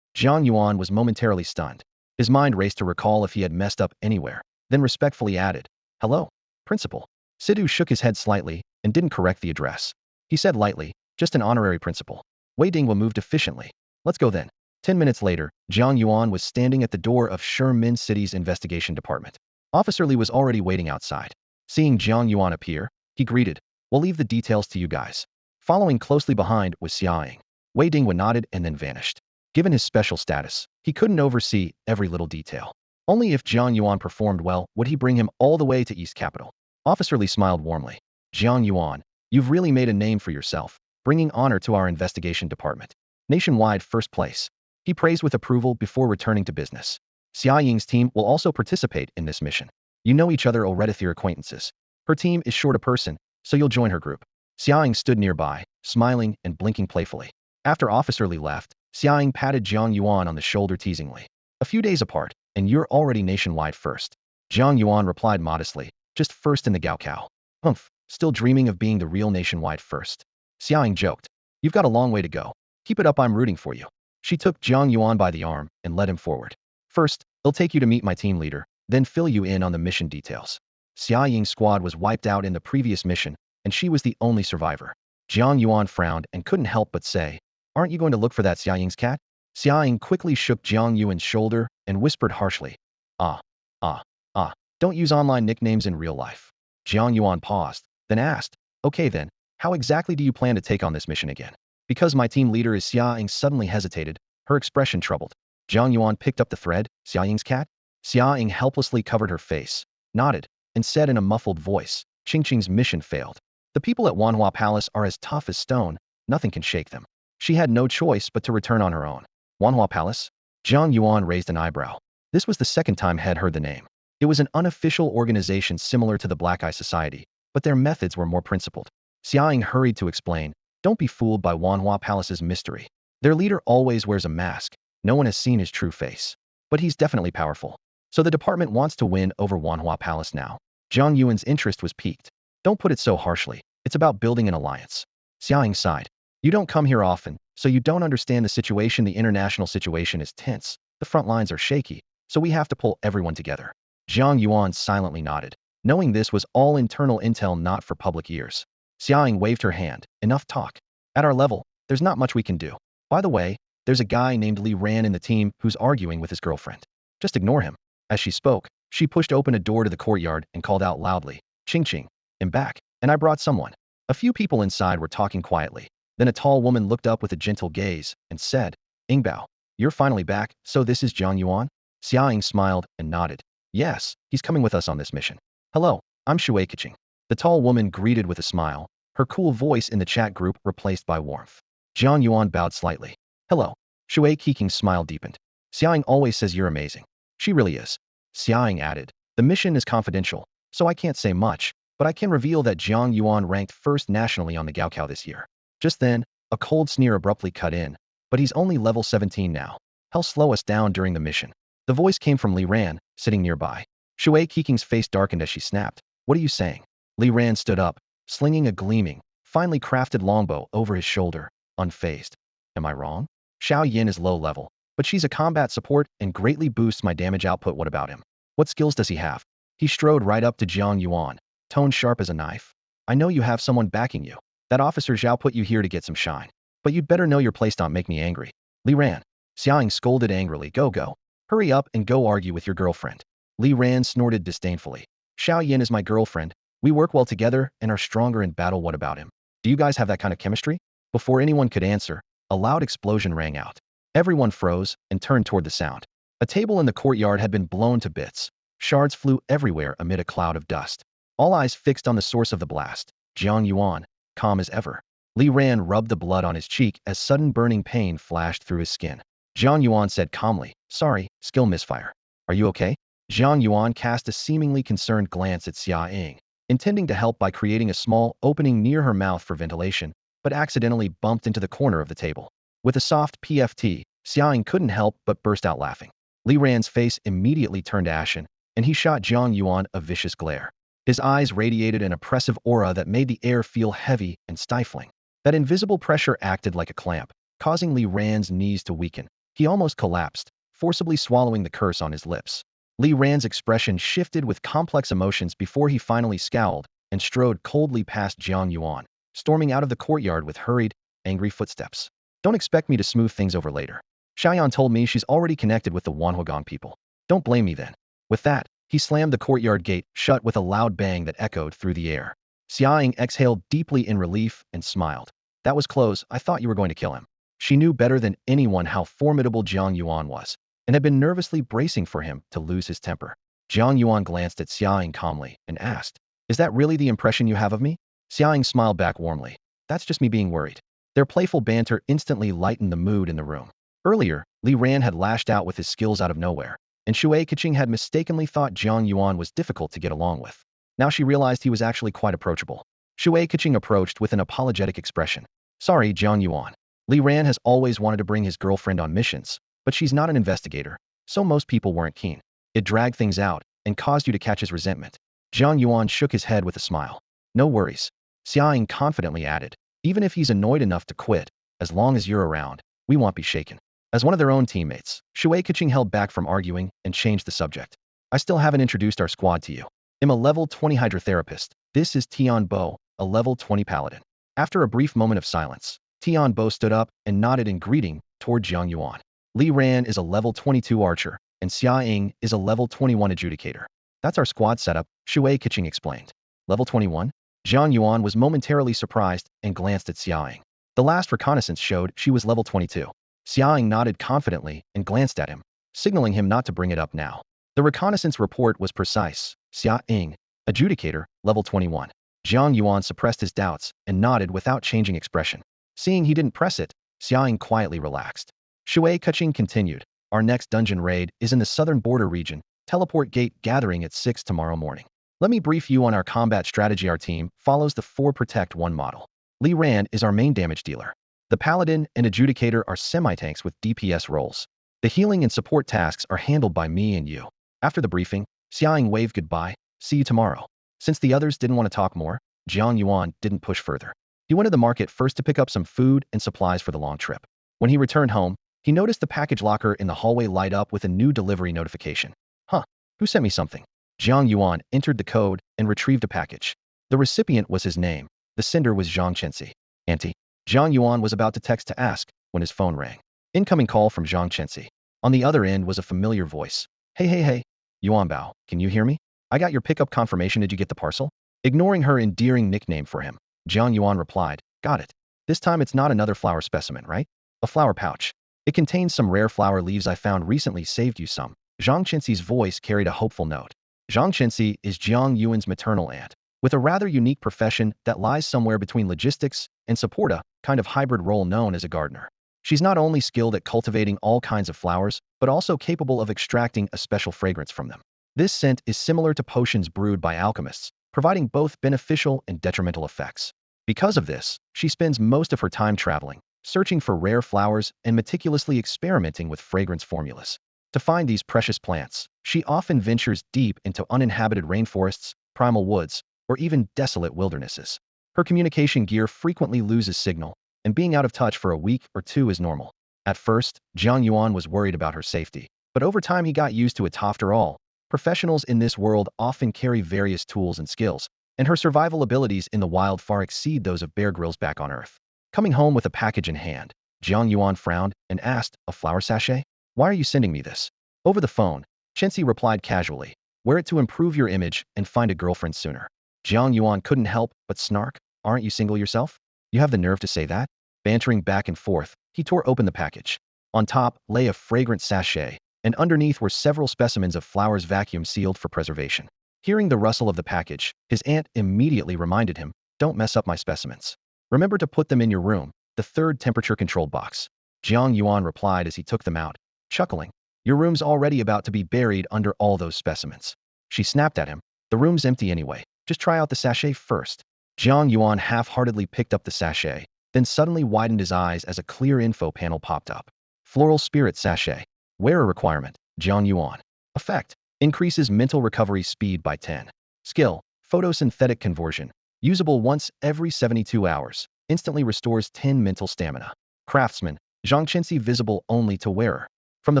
Jiang Yuan was momentarily stunned. His mind raced to recall if he had messed up anywhere, then respectfully added, "Hello, principal." Situ shook his head slightly and didn't correct the address. He said lightly, "Just an honorary principal." Wei Dingwa moved efficiently. "Let's go then." 10 minutes later, Jiang Yuan was standing at the door of Sherman City's investigation department. Officer Li was already waiting outside. Seeing Jiang Yuan appear, he greeted, "We'll leave the details to you guys." Following closely behind was Xiaoying. Wei Dingwa nodded and then vanished. Given his special status, he couldn't oversee every little detail. Only if Jiang Yuan performed well would he bring him all the way to East Capital. Officer Li smiled warmly. "Jiang Yuan, you've really made a name for yourself, bringing honor to our investigation department. Nationwide first place." He praised with approval before returning to business. Xiaoying's team will also participate in this mission. You know each other already through acquaintances. Her team is short a person, so you'll join her group. Xiaoying stood nearby, smiling and blinking playfully. After Officer Li left, Xiaoying patted Jiang Yuan on the shoulder teasingly. "A few days apart, and you're already nationwide first." Jiang Yuan replied modestly, "Just first in the Gaokao." "Humph, still dreaming of being the real nationwide first." Xiaoying joked. "You've got a long way to go. Keep it up, I'm rooting for you." She took Jiang Yuan by the arm and led him forward. "First, they'll take you to meet my team leader, then fill you in on the mission details." Xiaoying's squad was wiped out in the previous mission, and she was the only survivor. Jiang Yuan frowned and couldn't help but say, "Aren't you going to look for that Xiaoying's cat?" Xiaoying quickly shook Jiang Yuan's shoulder and whispered harshly, "Ah, ah, ah, don't use online nicknames in real life." Jiang Yuan paused, then asked, "Okay then, how exactly do you plan to take on this mission again?" "Because my team leader is Xiaoying." Suddenly hesitated, her expression troubled. Jiang Yuan picked up the thread. "Xiaoying's cat?" Xiaoying helplessly covered her face, nodded, and said in a muffled voice, "Qingqing's mission failed. The people at Wanhua Palace are as tough as stone, nothing can shake them. She had no choice but to return on her own." Wanhua Palace? Jiang Yuan raised an eyebrow. This was the second time he had heard the name. It was an unofficial organization similar to the Black Eye Society, but their methods were more principled. Xiaoying hurried to explain, "Don't be fooled by Wanhua Palace's mystery. Their leader always wears a mask. No one has seen his true face. But he's definitely powerful. So the department wants to win over Wanhua Palace now." Jiang Yuan's interest was piqued. "Don't put it so harshly. It's about building an alliance." Xiaoying sighed. "You don't come here often, so you don't understand the situation. The international situation is tense. The front lines are shaky, so we have to pull everyone together." Jiang Yuan silently nodded, knowing this was all internal intel not for public ears. Xiaoying waved her hand. "Enough talk. At our level, there's not much we can do. By the way, there's a guy named Li Ran in the team who's arguing with his girlfriend. Just ignore him." As she spoke, she pushed open a door to the courtyard and called out loudly, "Qingqing, I'm back, and I brought someone." A few people inside were talking quietly. Then a tall woman looked up with a gentle gaze and said, "Ingbao, you're finally back, so this is Jiang Yuan?" Xiaoying smiled and nodded. "Yes, he's coming with us on this mission." "Hello, I'm Shui Keqing." The tall woman greeted with a smile, her cool voice in the chat group replaced by warmth. Jiang Yuan bowed slightly. "Hello." Shui Keking's smile deepened. "Xiaoying always says you're amazing." "She really is." Xiaoying added, "The mission is confidential, so I can't say much, but I can reveal that Jiang Yuan ranked first nationally on the Gaokao this year." Just then, a cold sneer abruptly cut in. "But he's only level 17 now. He'll slow us down during the mission." The voice came from Li Ran, sitting nearby. Shui Kiking's face darkened as she snapped. What are you saying? Li Ran stood up, slinging a gleaming, finely crafted longbow over his shoulder, unfazed. Am I wrong? Xiao Yin is low level, but she's a combat support and greatly boosts my damage output. What about him? What skills does he have? He strode right up to Jiang Yuan, tone sharp as a knife. I know you have someone backing you. That officer Zhao put you here to get some shine. But you'd better know your place. Don't make me angry. Li Ran. Xiaoying scolded angrily. Go. Hurry up and go argue with your girlfriend. Li Ran snorted disdainfully. Xiao Yin is my girlfriend. We work well together and are stronger in battle. What about him? Do you guys have that kind of chemistry? Before anyone could answer, a loud explosion rang out. Everyone froze and turned toward the sound. A table in the courtyard had been blown to bits. Shards flew everywhere amid a cloud of dust. All eyes fixed on the source of the blast. Jiang Yuan, calm as ever. Li Ran rubbed the blood on his cheek as sudden burning pain flashed through his skin. Jiang Yuan said calmly, sorry, skill misfire. Are you okay? Jiang Yuan cast a seemingly concerned glance at Xia Ying, intending to help by creating a small opening near her mouth for ventilation, but accidentally bumped into the corner of the table. With a soft PFT, Xia Ying couldn't help but burst out laughing. Li Ran's face immediately turned ashen, and he shot Jiang Yuan a vicious glare. His eyes radiated an oppressive aura that made the air feel heavy and stifling. That invisible pressure acted like a clamp, causing Li Ran's knees to weaken. He almost collapsed, forcibly swallowing the curse on his lips. Li Ran's expression shifted with complex emotions before he finally scowled and strode coldly past Jiang Yuan, storming out of the courtyard with hurried, angry footsteps. Don't expect me to smooth things over later. Xiaoyan told me she's already connected with the Wanhuagong people. Don't blame me then. With that, he slammed the courtyard gate shut with a loud bang that echoed through the air. Xia Ying exhaled deeply in relief and smiled. That was close. I thought you were going to kill him. She knew better than anyone how formidable Jiang Yuan was, and had been nervously bracing for him to lose his temper. Jiang Yuan glanced at Xia Ying calmly and asked, is that really the impression you have of me? Xia Ying smiled back warmly. That's just me being worried. Their playful banter instantly lightened the mood in the room. Earlier, Li Ran had lashed out with his skills out of nowhere, and Shui Keqing had mistakenly thought Jiang Yuan was difficult to get along with. Now she realized he was actually quite approachable. Shui Keqing approached with an apologetic expression. Sorry, Jiang Yuan. Li Ran has always wanted to bring his girlfriend on missions, but she's not an investigator, so most people weren't keen. It dragged things out and caused you to catch his resentment. Jiang Yuan shook his head with a smile. No worries. Xia Ying confidently added, even if he's annoyed enough to quit, as long as you're around, we won't be shaken. As one of their own teammates, Shui Keqing held back from arguing and changed the subject. I still haven't introduced our squad to you. I'm a level 20 hydrotherapist. This is Tian Bo, a level 20 paladin. After a brief moment of silence, Tian Bo stood up and nodded in greeting toward Jiang Yuan. Li Ran is a level 22 archer, and Xia Ying is a level 21 adjudicator. That's our squad setup, Shui Keqing explained. Level 21? Jiang Yuan was momentarily surprised and glanced at Xia Ying. The last reconnaissance showed she was level 22. Xia Ying nodded confidently and glanced at him, signaling him not to bring it up now. The reconnaissance report was precise. Xia Ying, adjudicator, level 21. Jiang Yuan suppressed his doubts and nodded without changing expression. Seeing he didn't press it, Xia Ying quietly relaxed. Shui Keqing continued. Our next dungeon raid is in the southern border region, teleport gate gathering at 6 tomorrow morning. Let me brief you on our combat strategy. Our team follows the 4 Protect 1 model. Li Ran is our main damage dealer. The Paladin and Adjudicator are semi-tanks with DPS roles. The healing and support tasks are handled by me and you. After the briefing, Xia Ying waved goodbye. See you tomorrow. Since the others didn't want to talk more, Jiang Yuan didn't push further. He went to the market first to pick up some food and supplies for the long trip. When he returned home, he noticed the package locker in the hallway light up with a new delivery notification. Huh, who sent me something? Jiang Yuan entered the code and retrieved a package. The recipient was his name. The sender was Zhang Chenxi. Auntie. Jiang Yuan was about to text to ask when his phone rang. Incoming call from Zhang Chenxi. On the other end was a familiar voice. Hey. Yuan Bao, can you hear me? I got your pickup confirmation. Did you get the parcel? Ignoring her endearing nickname for him, Jiang Yuan replied, got it. This time it's not another flower specimen, right? A flower pouch. It contains some rare flower leaves I found recently. Saved you some. Zhang Chenxi's voice carried a hopeful note. Zhang Chenxi is Jiang Yuan's maternal aunt, with a rather unique profession that lies somewhere between logistics and support, a kind of hybrid role known as a gardener. She's not only skilled at cultivating all kinds of flowers, but also capable of extracting a special fragrance from them. This scent is similar to potions brewed by alchemists, providing both beneficial and detrimental effects. Because of this, she spends most of her time traveling, searching for rare flowers and meticulously experimenting with fragrance formulas. To find these precious plants, She often ventures deep into uninhabited rainforests, primal woods, or even desolate wildernesses. Her communication gear frequently loses signal, and being out of touch for a week or two is normal. At first, Jiang Yuan was worried about her safety, but over time he got used to it. After all, professionals in this world often carry various tools and skills, and her survival abilities in the wild far exceed those of Bear Grylls back on Earth. Coming home with a package in hand, Jiang Yuan frowned and asked, "A flower sachet? Why are you sending me this?" Over the phone, Chenxi replied casually, "Wear it to improve your image and find a girlfriend sooner." Jiang Yuan couldn't help but snark, "Aren't you single yourself? You have the nerve to say that?" Bantering back and forth, he tore open the package. On top lay a fragrant sachet, and underneath were several specimens of flowers vacuum sealed for preservation. Hearing the rustle of the package, his aunt immediately reminded him, "Don't mess up my specimens. Remember to put them in your room, the third temperature-controlled box." Jiang Yuan replied as he took them out, chuckling, "Your room's already about to be buried under all those specimens." She snapped at him, "The room's empty anyway. Just try out the sachet first." Jiang Yuan half-heartedly picked up the sachet, then suddenly widened his eyes as a clear info panel popped up. Floral Spirit Sachet. Wearer requirement, Jiang Yuan. Effect: increases mental recovery speed by 10. Skill: photosynthetic conversion. Usable once every 72 hours. Instantly restores 10 mental stamina. Craftsman, Zhang Chenxi visible only to wearer. From the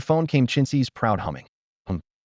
phone came Chenxi's proud humming.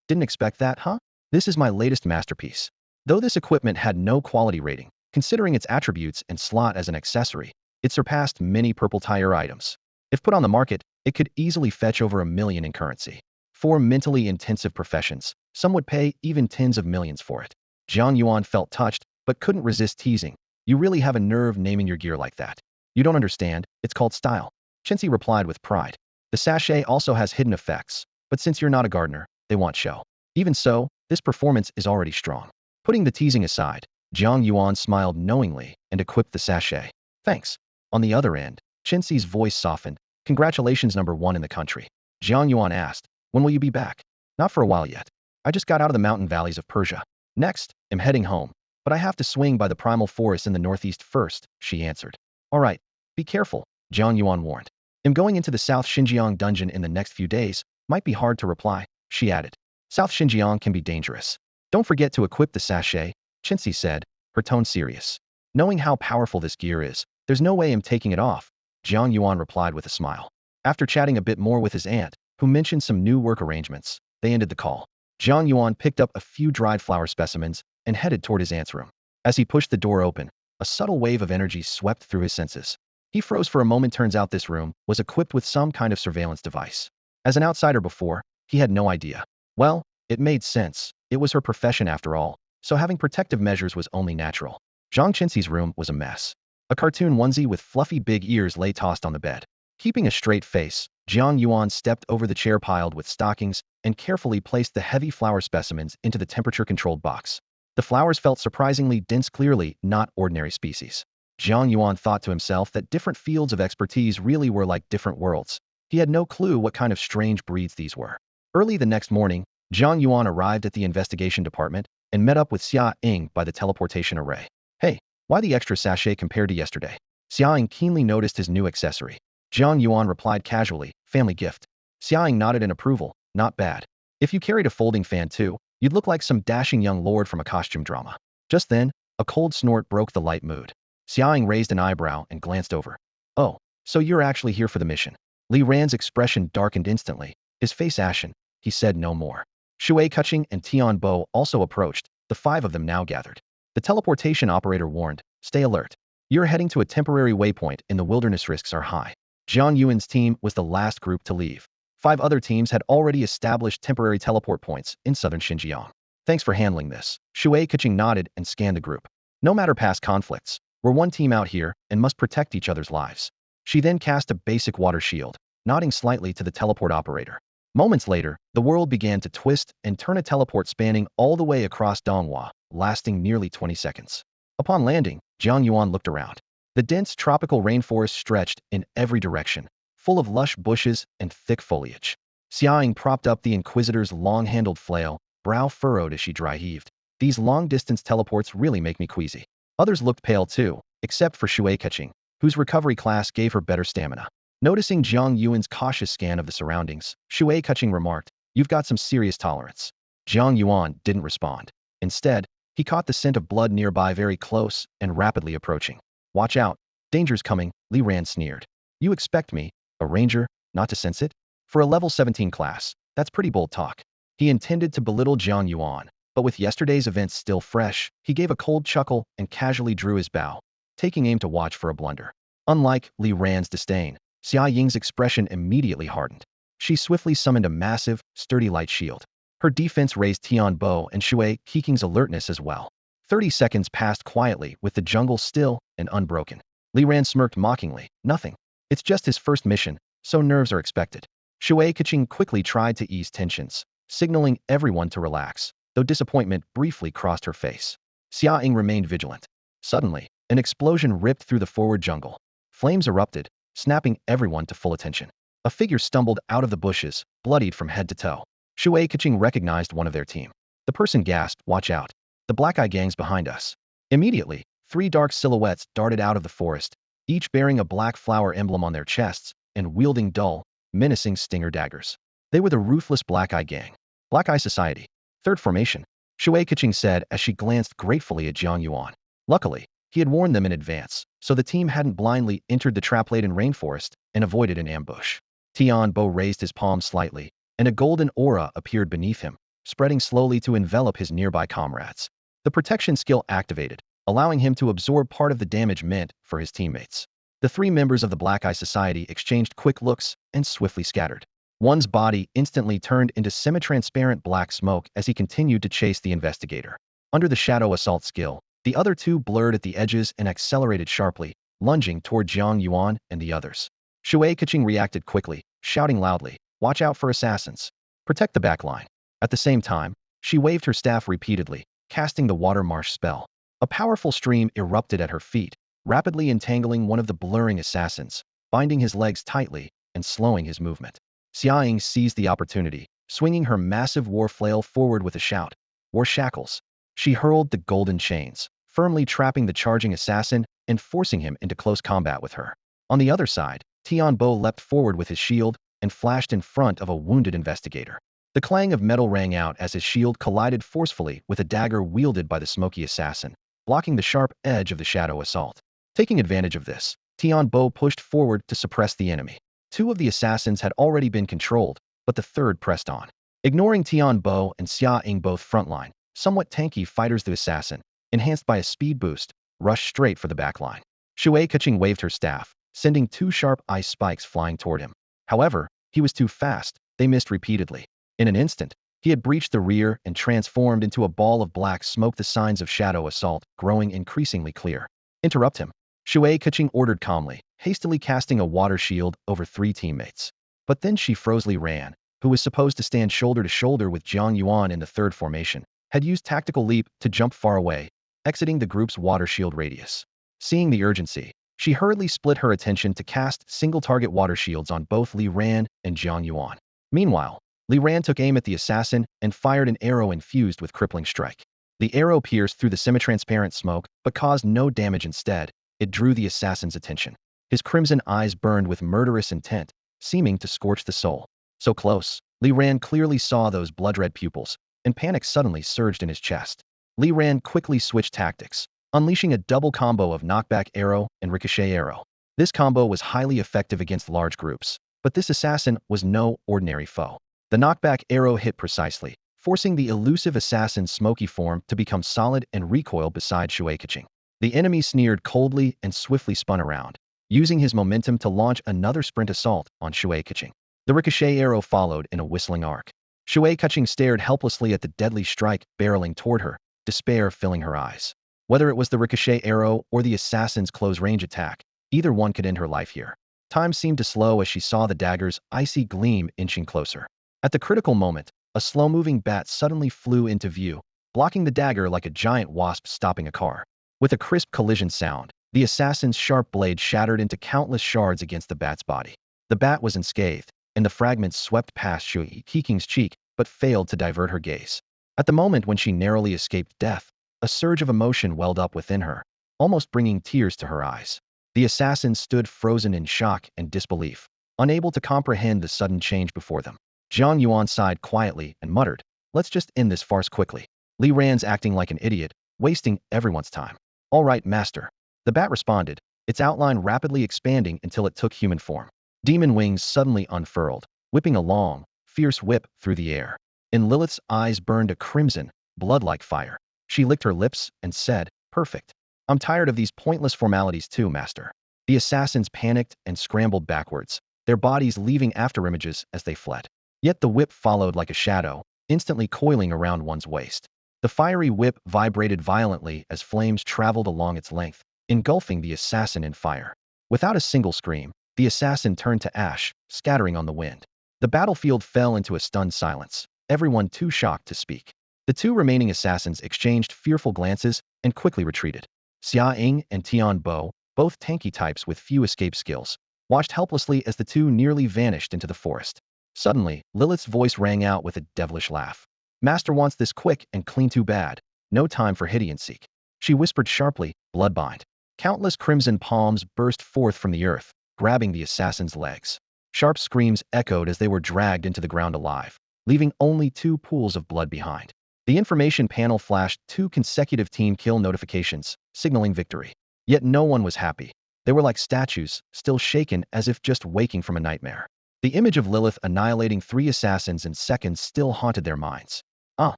Didn't expect that, huh? This is my latest masterpiece. Though this equipment had no quality rating, considering its attributes and slot as an accessory, it surpassed many purple tire items. If put on the market, it could easily fetch over $1 million in currency. For mentally intensive professions, some would pay even tens of millions for it. Jiang Yuan felt touched, but couldn't resist teasing. "You really have a nerve naming your gear like that. You don't understand, it's called style." Chenxi replied with pride. "The sachet also has hidden effects, but since you're not a gardener, they want show. Even so, this performance is already strong." Putting the teasing aside, Jiang Yuan smiled knowingly and equipped the sachet. "Thanks." On the other end, Chenxi's voice softened. "Congratulations, #1 in the country." Jiang Yuan asked, "When will you be back?" "Not for a while yet. I just got out of the mountain valleys of Persia. Next, I'm heading home, but I have to swing by the primal forest in the northeast first," she answered. "All right, be careful," Jiang Yuan warned. "I'm going into the South Xinjiang dungeon in the next few days. Might be hard to reply," she added. "South Xinjiang can be dangerous. Don't forget to equip the sachet," Chenxi said, her tone serious. "Knowing how powerful this gear is, there's no way I'm taking it off," Jiang Yuan replied with a smile. After chatting a bit more with his aunt, who mentioned some new work arrangements, they ended the call. Jiang Yuan picked up a few dried flower specimens and headed toward his aunt's room. As he pushed the door open, a subtle wave of energy swept through his senses. He froze for a moment. Turns out this room was equipped with some kind of surveillance device. As an outsider before, he had no idea. Well, it made sense. It was her profession after all, so having protective measures was only natural. Zhang Chenxi's room was a mess. A cartoon onesie with fluffy big ears lay tossed on the bed. Keeping a straight face, Jiang Yuan stepped over the chair piled with stockings and carefully placed the heavy flower specimens into the temperature-controlled box. The flowers felt surprisingly dense, clearly not ordinary species. Jiang Yuan thought to himself that different fields of expertise really were like different worlds. He had no clue what kind of strange breeds these were. Early the next morning, Jiang Yuan arrived at the investigation department and met up with Xia Ying by the teleportation array. "Hey, why the extra sachet compared to yesterday?" Xia Ying keenly noticed his new accessory. Jiang Yuan replied casually, "Family gift." Xia Ying nodded in approval. "Not bad. If you carried a folding fan too, you'd look like some dashing young lord from a costume drama." Just then, a cold snort broke the light mood. Xia Ying raised an eyebrow and glanced over. "Oh, so you're actually here for the mission." Li Ran's expression darkened instantly, his face ashen. He said no more. Shui Kuching and Tian Bo also approached, the 5 of them now gathered. The teleportation operator warned, "Stay alert. You're heading to a temporary waypoint in the wilderness. Risks are high." Jiang Yuan's team was the last group to leave. 5 other teams had already established temporary teleport points in southern Xinjiang. "Thanks for handling this." Shui Kuching nodded and scanned the group. "No matter past conflicts, we're one team out here and must protect each other's lives." She then cast a basic water shield, nodding slightly to the teleport operator. Moments later, the world began to twist and turn, a teleport spanning all the way across Donghua, lasting nearly 20 seconds. Upon landing, Jiang Yuan looked around. The dense tropical rainforest stretched in every direction, full of lush bushes and thick foliage. Xia Ying propped up the Inquisitor's long-handled flail, brow furrowed as she dry-heaved. "These long-distance teleports really make me queasy." Others looked pale too, except for Shui Keqing, whose recovery class gave her better stamina. Noticing Jiang Yuan's cautious scan of the surroundings, Shui Keqing remarked, "You've got some serious tolerance." Jiang Yuan didn't respond. Instead, he caught the scent of blood nearby very close and rapidly approaching. Watch out, danger's coming, Li Ran sneered. You expect me, a ranger, not to sense it? For a level 17 class, that's pretty bold talk. He intended to belittle Jiang Yuan, but with yesterday's events still fresh, he gave a cold chuckle and casually drew his bow, taking aim to watch for a blunder. Unlike Li Ran's disdain, Xia Ying's expression immediately hardened. She swiftly summoned a massive, sturdy light shield. Her defense raised Tian Bo and Shui Qing's alertness as well. 30 seconds passed quietly with the jungle still and unbroken. Li Ran smirked mockingly. Nothing. It's just his first mission, so nerves are expected. Shui Qing quickly tried to ease tensions, signaling everyone to relax, though disappointment briefly crossed her face. Xia Ying remained vigilant. Suddenly, an explosion ripped through the forward jungle. Flames erupted, snapping everyone to full attention. A figure stumbled out of the bushes, bloodied from head to toe. Shui Qing recognized one of their team. The person gasped, "Watch out. The Black Eye gang's behind us." Immediately, 3 dark silhouettes darted out of the forest, each bearing a black flower emblem on their chests and wielding dull, menacing stinger daggers. They were the ruthless Black Eye gang. Black Eye Society. Third formation, Shui Qing said as she glanced gratefully at Jiang Yuan. Luckily, he had warned them in advance, so the team hadn't blindly entered the trap-laden rainforest and avoided an ambush. Tian Bo raised his palm slightly, and a golden aura appeared beneath him, spreading slowly to envelop his nearby comrades. The protection skill activated, allowing him to absorb part of the damage meant for his teammates. The 3 members of the Black Eye Society exchanged quick looks and swiftly scattered. One's body instantly turned into semi-transparent black smoke as he continued to chase the investigator. Under the Shadow Assault skill, the other 2 blurred at the edges and accelerated sharply, lunging toward Jiang Yuan and the others. Shui Qing reacted quickly, shouting loudly, "Watch out for assassins. Protect the backline." At the same time, she waved her staff repeatedly, casting the water marsh spell. A powerful stream erupted at her feet, rapidly entangling one of the blurring assassins, binding his legs tightly and slowing his movement. Xia Ying seized the opportunity, swinging her massive war flail forward with a shout. War shackles. She hurled the golden chains, firmly trapping the charging assassin and forcing him into close combat with her. On the other side, Tian Bo leapt forward with his shield and flashed in front of a wounded investigator. The clang of metal rang out as his shield collided forcefully with a dagger wielded by the smoky assassin, blocking the sharp edge of the shadow assault. Taking advantage of this, Tian Bo pushed forward to suppress the enemy. 2 of the assassins had already been controlled, but the third pressed on. Ignoring Tian Bo and Xia Ying both frontline, somewhat tanky fighters, the assassin, enhanced by a speed boost, rushed straight for the backline. Shui Qing waved her staff, sending 2 sharp ice spikes flying toward him. However, he was too fast, they missed repeatedly. In an instant, he had breached the rear and transformed into a ball of black smoke, the signs of shadow assault growing increasingly clear. Interrupt him, Shui Qing ordered calmly, hastily casting a water shield over 3 teammates. But then she froze. Li Ran, who was supposed to stand shoulder to shoulder with Jiang Yuan in the 3rd formation, had used tactical leap to jump far away, exiting the group's water shield radius. Seeing the urgency, she hurriedly split her attention to cast single-target water shields on both Li Ran and Jiang Yuan. Meanwhile, Li Ran took aim at the assassin and fired an arrow infused with crippling strike. The arrow pierced through the semi-transparent smoke but caused no damage. Instead, it drew the assassin's attention. His crimson eyes burned with murderous intent, seeming to scorch the soul. So close, Li Ran clearly saw those blood-red pupils, and panic suddenly surged in his chest. Li Ran quickly switched tactics, unleashing a double combo of knockback arrow and ricochet arrow. This combo was highly effective against large groups, but this assassin was no ordinary foe. The knockback arrow hit precisely, forcing the elusive assassin's smoky form to become solid and recoil beside Shui Qing. The enemy sneered coldly and swiftly spun around, using his momentum to launch another sprint assault on Shui Qing. The ricochet arrow followed in a whistling arc. Shui Qing stared helplessly at the deadly strike barreling toward her, despair filling her eyes. Whether it was the ricochet arrow or the assassin's close-range attack, either one could end her life here. Time seemed to slow as she saw the dagger's icy gleam inching closer. At the critical moment, a slow-moving bat suddenly flew into view, blocking the dagger like a giant wasp stopping a car. With a crisp collision sound, the assassin's sharp blade shattered into countless shards against the bat's body. The bat was unscathed, and the fragments swept past Shui Qing's cheek but failed to divert her gaze. At the moment when she narrowly escaped death, a surge of emotion welled up within her, almost bringing tears to her eyes. The assassin stood frozen in shock and disbelief, unable to comprehend the sudden change before them. Jiang Yuan sighed quietly and muttered, Let's just end this farce quickly. Li Ran's acting like an idiot, wasting everyone's time. All right, master. The bat responded, its outline rapidly expanding until it took human form. Demon wings suddenly unfurled, whipping a long, fierce whip through the air. In Lilith's eyes burned a crimson, blood-like fire. She licked her lips and said, "Perfect. I'm tired of these pointless formalities too, master." The assassins panicked and scrambled backwards, their bodies leaving afterimages as they fled. Yet the whip followed like a shadow, instantly coiling around one's waist. The fiery whip vibrated violently as flames traveled along its length, engulfing the assassin in fire. Without a single scream, the assassin turned to ash, scattering on the wind. The battlefield fell into a stunned silence, everyone too shocked to speak. The two remaining assassins exchanged fearful glances and quickly retreated. Xia Ying and Tian Bo, both tanky types with few escape skills, watched helplessly as the two nearly vanished into the forest. Suddenly, Lilith's voice rang out with a devilish laugh. "Master wants this quick and clean, too bad. No time for hide and seek." She whispered sharply, "Bloodbind." Countless crimson palms burst forth from the earth, grabbing the assassin's legs. Sharp screams echoed as they were dragged into the ground alive, leaving only 2 pools of blood behind. The information panel flashed 2 consecutive team kill notifications, signaling victory. Yet no one was happy. They were like statues, still shaken as if just waking from a nightmare. The image of Lilith annihilating 3 assassins in seconds still haunted their minds. "Ah,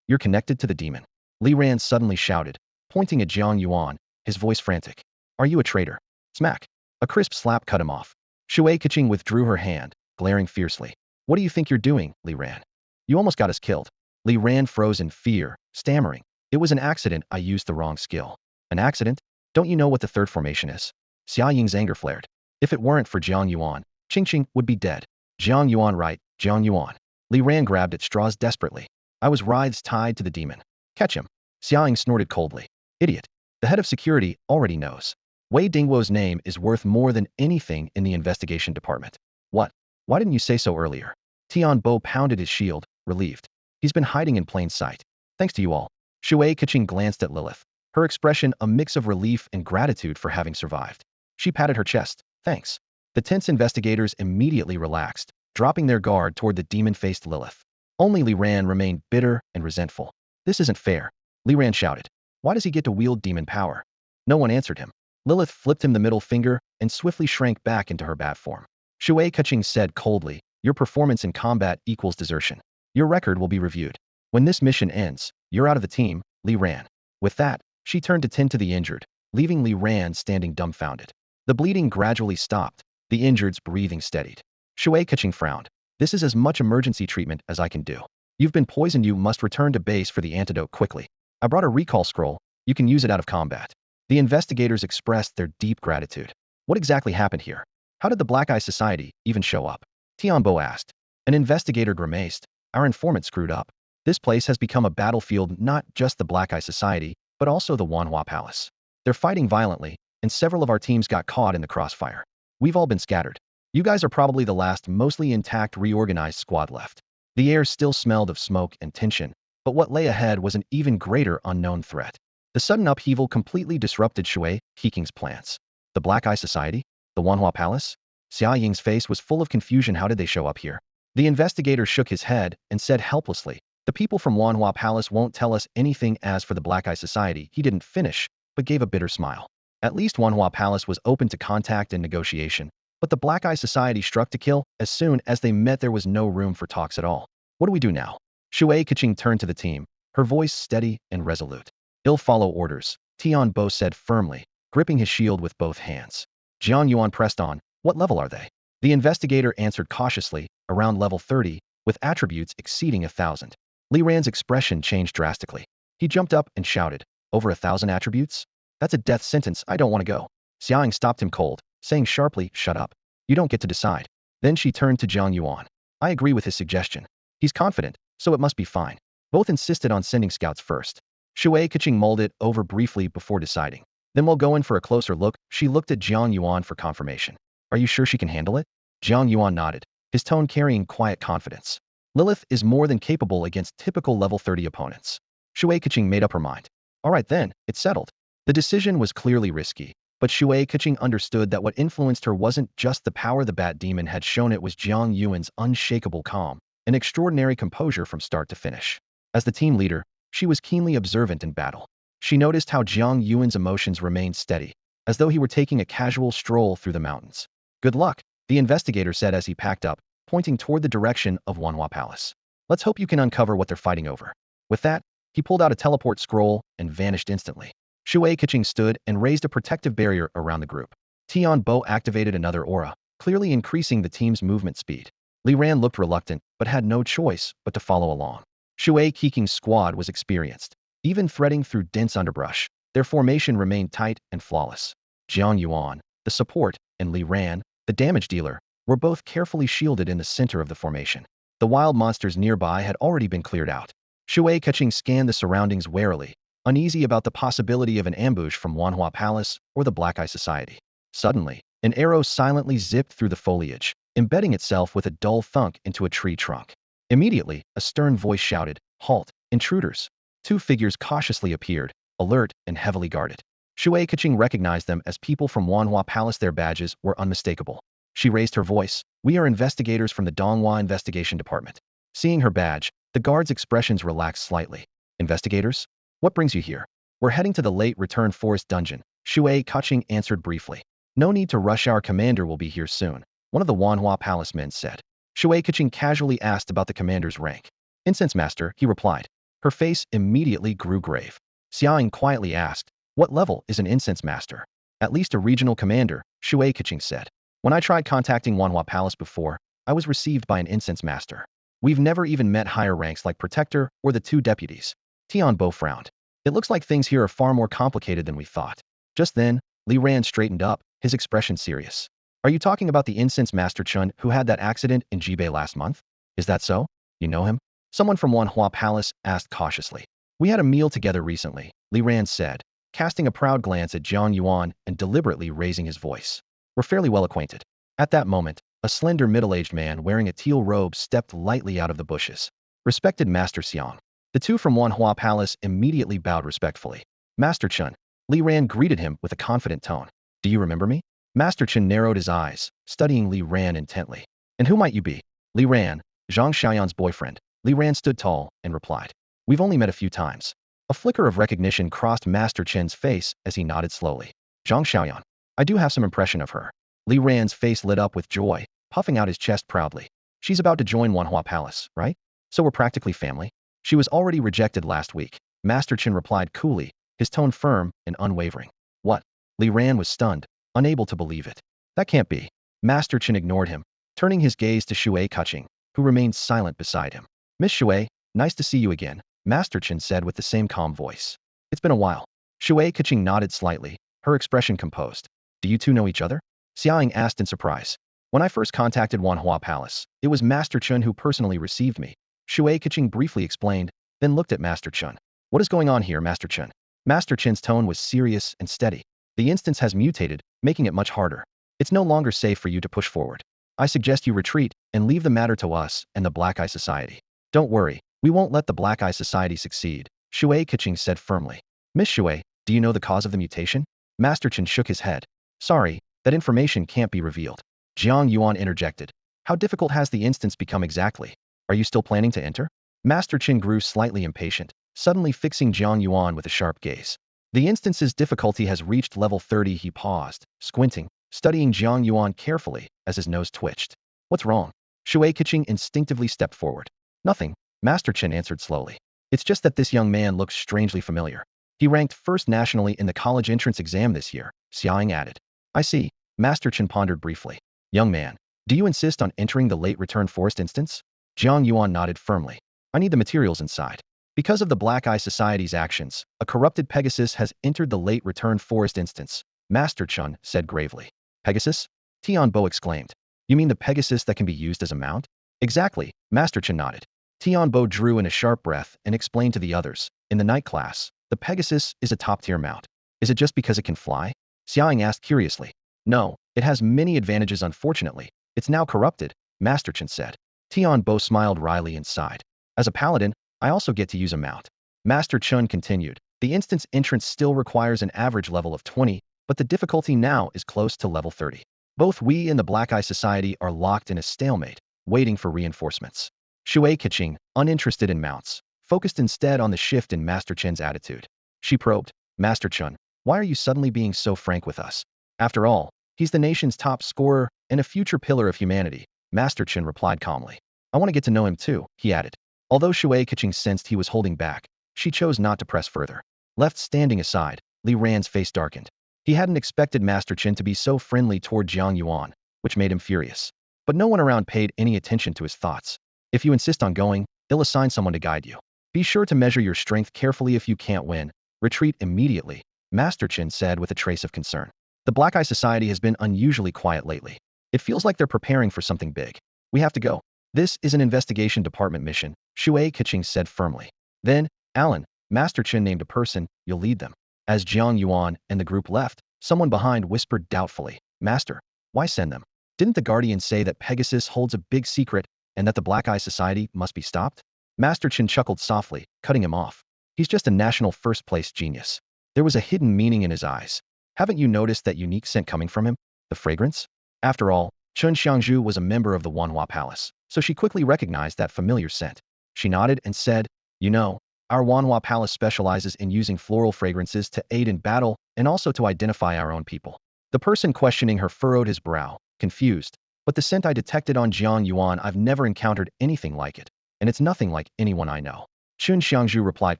you're connected to the demon." Li Ran suddenly shouted, pointing at Jiang Yuan, his voice frantic. "Are you a traitor?" Smack. A crisp slap cut him off. Shui Keqing withdrew her hand, glaring fiercely. "What do you think you're doing, Li Ran? You almost got us killed." Li Ran froze in fear, stammering, "It was an accident, I used the wrong skill." "An accident? Don't you know what the third formation is?" Xia Ying's anger flared. If it weren't for Jiang Yuan, Qingqing would be dead. Jiang Yuan, right, Jiang Yuan. Li Ran grabbed at straws desperately. "I was rides tied to the demon. Catch him." Xia Ying snorted coldly. "Idiot. The head of security already knows. Wei Dingwo's name is worth more than anything in the investigation department." "What? Why didn't you say so earlier?" Tian Bo pounded his shield, relieved. "He's been hiding in plain sight. Thanks to you all." Shui Keqing glanced at Lilith, her expression a mix of relief and gratitude for having survived. She patted her chest. "Thanks." The tense investigators immediately relaxed, dropping their guard toward the demon-faced Lilith. Only Li Ran remained bitter and resentful. "This isn't fair," Li Ran shouted. "Why does he get to wield demon power?" No one answered him. Lilith flipped him the middle finger and swiftly shrank back into her bat form. Shui Keqing said coldly, "Your performance in combat equals desertion. Your record will be reviewed. When this mission ends, you're out of the team, Li Ran." With that, she turned to tend to the injured, leaving Li Ran standing dumbfounded. The bleeding gradually stopped, the injured's breathing steadied. Shui Keqing frowned. "This is as much emergency treatment as I can do. You've been poisoned, you must return to base for the antidote quickly. I brought a recall scroll, you can use it out of combat." The investigators expressed their deep gratitude. What exactly happened here? How did the Black Eye Society even show up? Tian Bo asked. An investigator grimaced. "Our informant screwed up. This place has become a battlefield, not just the Black Eye Society, but also the Wanhua Palace. They're fighting violently, and several of our teams got caught in the crossfire. We've all been scattered. You guys are probably the last mostly intact reorganized squad left." The air still smelled of smoke and tension, but what lay ahead was an even greater unknown threat. The sudden upheaval completely disrupted Shui Keqing's plans. The Black Eye Society? The Wanhua Palace? Xia Ying's face was full of confusion. How did they show up here? The investigator shook his head and said helplessly, "The people from Wanhua Palace won't tell us anything. As for the Black Eye Society," he didn't finish, but gave a bitter smile. At least Wanhua Palace was open to contact and negotiation, but the Black Eye Society struck to kill. As soon as they met, there was no room for talks at all. "What do we do now?" Shui Keqing turned to the team, her voice steady and resolute. "I'll follow orders," Tian Bo said firmly, gripping his shield with both hands. Jiang Yuan pressed on. "What level are they?" The investigator answered cautiously, "Around level 30, with attributes exceeding 1,000. Li Ran's expression changed drastically. He jumped up and shouted, "Over 1,000 attributes? That's a death sentence. I don't want to go." Xiaoying stopped him cold, saying sharply, "Shut up. You don't get to decide." Then she turned to Jiang Yuan. "I agree with his suggestion. He's confident, so it must be fine." Both insisted on sending scouts first. Shui Keqing mulled it over briefly before deciding. "Then we'll go in for a closer look." She looked at Jiang Yuan for confirmation. "Are you sure she can handle it?" Jiang Yuan nodded, his tone carrying quiet confidence. "Lilith is more than capable against typical level 30 opponents." Shui Keqing made up her mind. "All right then, it's settled." The decision was clearly risky, but Shui Keqing understood that what influenced her wasn't just the power the Bat Demon had shown, it was Jiang Yuan's unshakable calm, an extraordinary composure from start to finish. As the team leader, she was keenly observant in battle. She noticed how Jiang Yuan's emotions remained steady, as though he were taking a casual stroll through the mountains. Good luck, the investigator said as he packed up, pointing toward the direction of Wanhua Palace. Let's hope you can uncover what they're fighting over. With that, he pulled out a teleport scroll and vanished instantly. Shui Keqing stood and raised a protective barrier around the group. Tian Bo activated another aura, clearly increasing the team's movement speed. Li Ran looked reluctant, but had no choice but to follow along. Shui Keqing's squad was experienced. Even threading through dense underbrush, their formation remained tight and flawless. Jiang Yuan, the support, and Li Ran, the damage dealer, were both carefully shielded in the center of the formation. The wild monsters nearby had already been cleared out. Shui Keqing scanned the surroundings warily, uneasy about the possibility of an ambush from Wanhua Palace or the Black Eye Society. Suddenly, an arrow silently zipped through the foliage, embedding itself with a dull thunk into a tree trunk. Immediately, a stern voice shouted, "Halt, intruders!" Two figures cautiously appeared, alert and heavily guarded. Shui Keqing recognized them as people from Wanhua Palace. Their badges were unmistakable. She raised her voice, "We are investigators from the Donghua Investigation Department." Seeing her badge, the guards' expressions relaxed slightly. "Investigators? What brings you here?" "We're heading to the late return forest dungeon," Shui Keqing answered briefly. "No need to rush, our commander will be here soon," one of the Wanhua Palace men said. Shui Keqing casually asked about the commander's rank. "Incense Master," he replied. Her face immediately grew grave. Xiaoying quietly asked, "What level is an Incense Master?" "At least a regional commander," Shui Keqing said. "When I tried contacting Wanhua Palace before, I was received by an Incense Master. We've never even met higher ranks like Protector or the two deputies." Tian Bo frowned. "It looks like things here are far more complicated than we thought." Just then, Li Ran straightened up, his expression serious. "Are you talking about the Incense Master Chun who had that accident in Jingbei last month? Is that so? You know him?" Someone from Wanhua Palace asked cautiously. "We had a meal together recently," Li Ran said, casting a proud glance at Jiang Yuan and deliberately raising his voice. "We're fairly well acquainted." At that moment, a slender middle-aged man wearing a teal robe stepped lightly out of the bushes. "Respected Master Xiang." The two from Wanhua Palace immediately bowed respectfully. "Master Chun." Li Ran greeted him with a confident tone. "Do you remember me?" Master Chun narrowed his eyes, studying Li Ran intently. "And who might you be?" "Li Ran, Zhang Xiaoyan's boyfriend." Li Ran stood tall and replied. "We've only met a few times." A flicker of recognition crossed Master Chen's face as he nodded slowly. "Zhang Xiaoyan. I do have some impression of her." Li Ran's face lit up with joy, puffing out his chest proudly. "She's about to join Wanhua Palace, right? So we're practically family?" "She was already rejected last week," Master Chen replied coolly, his tone firm and unwavering. "What?" Li Ran was stunned, unable to believe it. "That can't be." Master Chen ignored him, turning his gaze to Shui Keqing, who remained silent beside him. "Miss Shui, nice to see you again," Master Chen said with the same calm voice. "It's been a while." Shui Keqing nodded slightly, her expression composed. "Do you two know each other?" Xiaoying asked in surprise. "When I first contacted Wanhua Palace, it was Master Chen who personally received me," Shui Keqing briefly explained, then looked at Master Chen. "What is going on here, Master Chen?" Master Chen's tone was serious and steady. "The instance has mutated, making it much harder. It's no longer safe for you to push forward. I suggest you retreat and leave the matter to us and the Black Eye Society." "Don't worry, we won't let the Black Eye Society succeed," Shui Keqing said firmly. "Miss Shui, do you know the cause of the mutation?" Master Chen shook his head. "Sorry, that information can't be revealed." Jiang Yuan interjected. "How difficult has the instance become exactly? Are you still planning to enter?" Master Chen grew slightly impatient, suddenly fixing Jiang Yuan with a sharp gaze. "The instance's difficulty has reached level 30." He paused, squinting, studying Jiang Yuan carefully as his nose twitched. "What's wrong?" Shui Keqing instinctively stepped forward. "Nothing," Master Chen answered slowly. "It's just that this young man looks strangely familiar. He ranked first nationally in the college entrance exam this year," Xiaoying added. "I see," Master Chen pondered briefly. "Young man, do you insist on entering the late return forest instance?" Jiang Yuan nodded firmly. "I need the materials inside." Because of the Black Eye Society's actions, a corrupted Pegasus has entered the late return forest instance, Master Chen said gravely. "Pegasus?" Tian Bo exclaimed. "You mean the Pegasus that can be used as a mount?" "Exactly," Master Chen nodded. Tian Bo drew in a sharp breath and explained to the others. "In the night class, the Pegasus is a top-tier mount. Is it just because it can fly?" Xiaoying asked curiously. "No, it has many advantages. Unfortunately, it's now corrupted," Master Chen said. Tian Bo smiled wryly and sighed. "As a paladin, I also get to use a mount." Master Chen continued. "The instance entrance still requires an average level of 20, but the difficulty now is close to level 30. Both we and the Black Eye Society are locked in a stalemate, waiting for reinforcements." Shui Keqing, uninterested in mounts, focused instead on the shift in Master Chen's attitude. She probed, Master Chen, why are you suddenly being so frank with us? After all, he's the nation's top scorer and a future pillar of humanity, Master Chen replied calmly. I want to get to know him too, he added. Although Shui Keqing sensed he was holding back, she chose not to press further. Left standing aside, Li Ran's face darkened. He hadn't expected Master Chen to be so friendly toward Jiang Yuan, which made him furious. But no one around paid any attention to his thoughts. If you insist on going, they'll assign someone to guide you. Be sure to measure your strength carefully. If you can't win, retreat immediately, Master Chen said with a trace of concern. The Black Eye Society has been unusually quiet lately. It feels like they're preparing for something big. We have to go. This is an investigation department mission, Shui Keqing said firmly. Then, Alan, Master Chen named a person, you'll lead them. As Jiang Yuan and the group left, someone behind whispered doubtfully, Master, why send them? Didn't the Guardian say that Pegasus holds a big secret and that the Black Eye Society must be stopped? Master Chen chuckled softly, cutting him off. He's just a national first-place genius. There was a hidden meaning in his eyes. Haven't you noticed that unique scent coming from him? The fragrance? After all, Chun Xiangzhu was a member of the Wanhua Palace, so she quickly recognized that familiar scent. She nodded and said, You know, our Wanhua Palace specializes in using floral fragrances to aid in battle and also to identify our own people. The person questioning her furrowed his brow, confused. But the scent I detected on Jiang Yuan, I've never encountered anything like it, and it's nothing like anyone I know. Chun Xiangzhu replied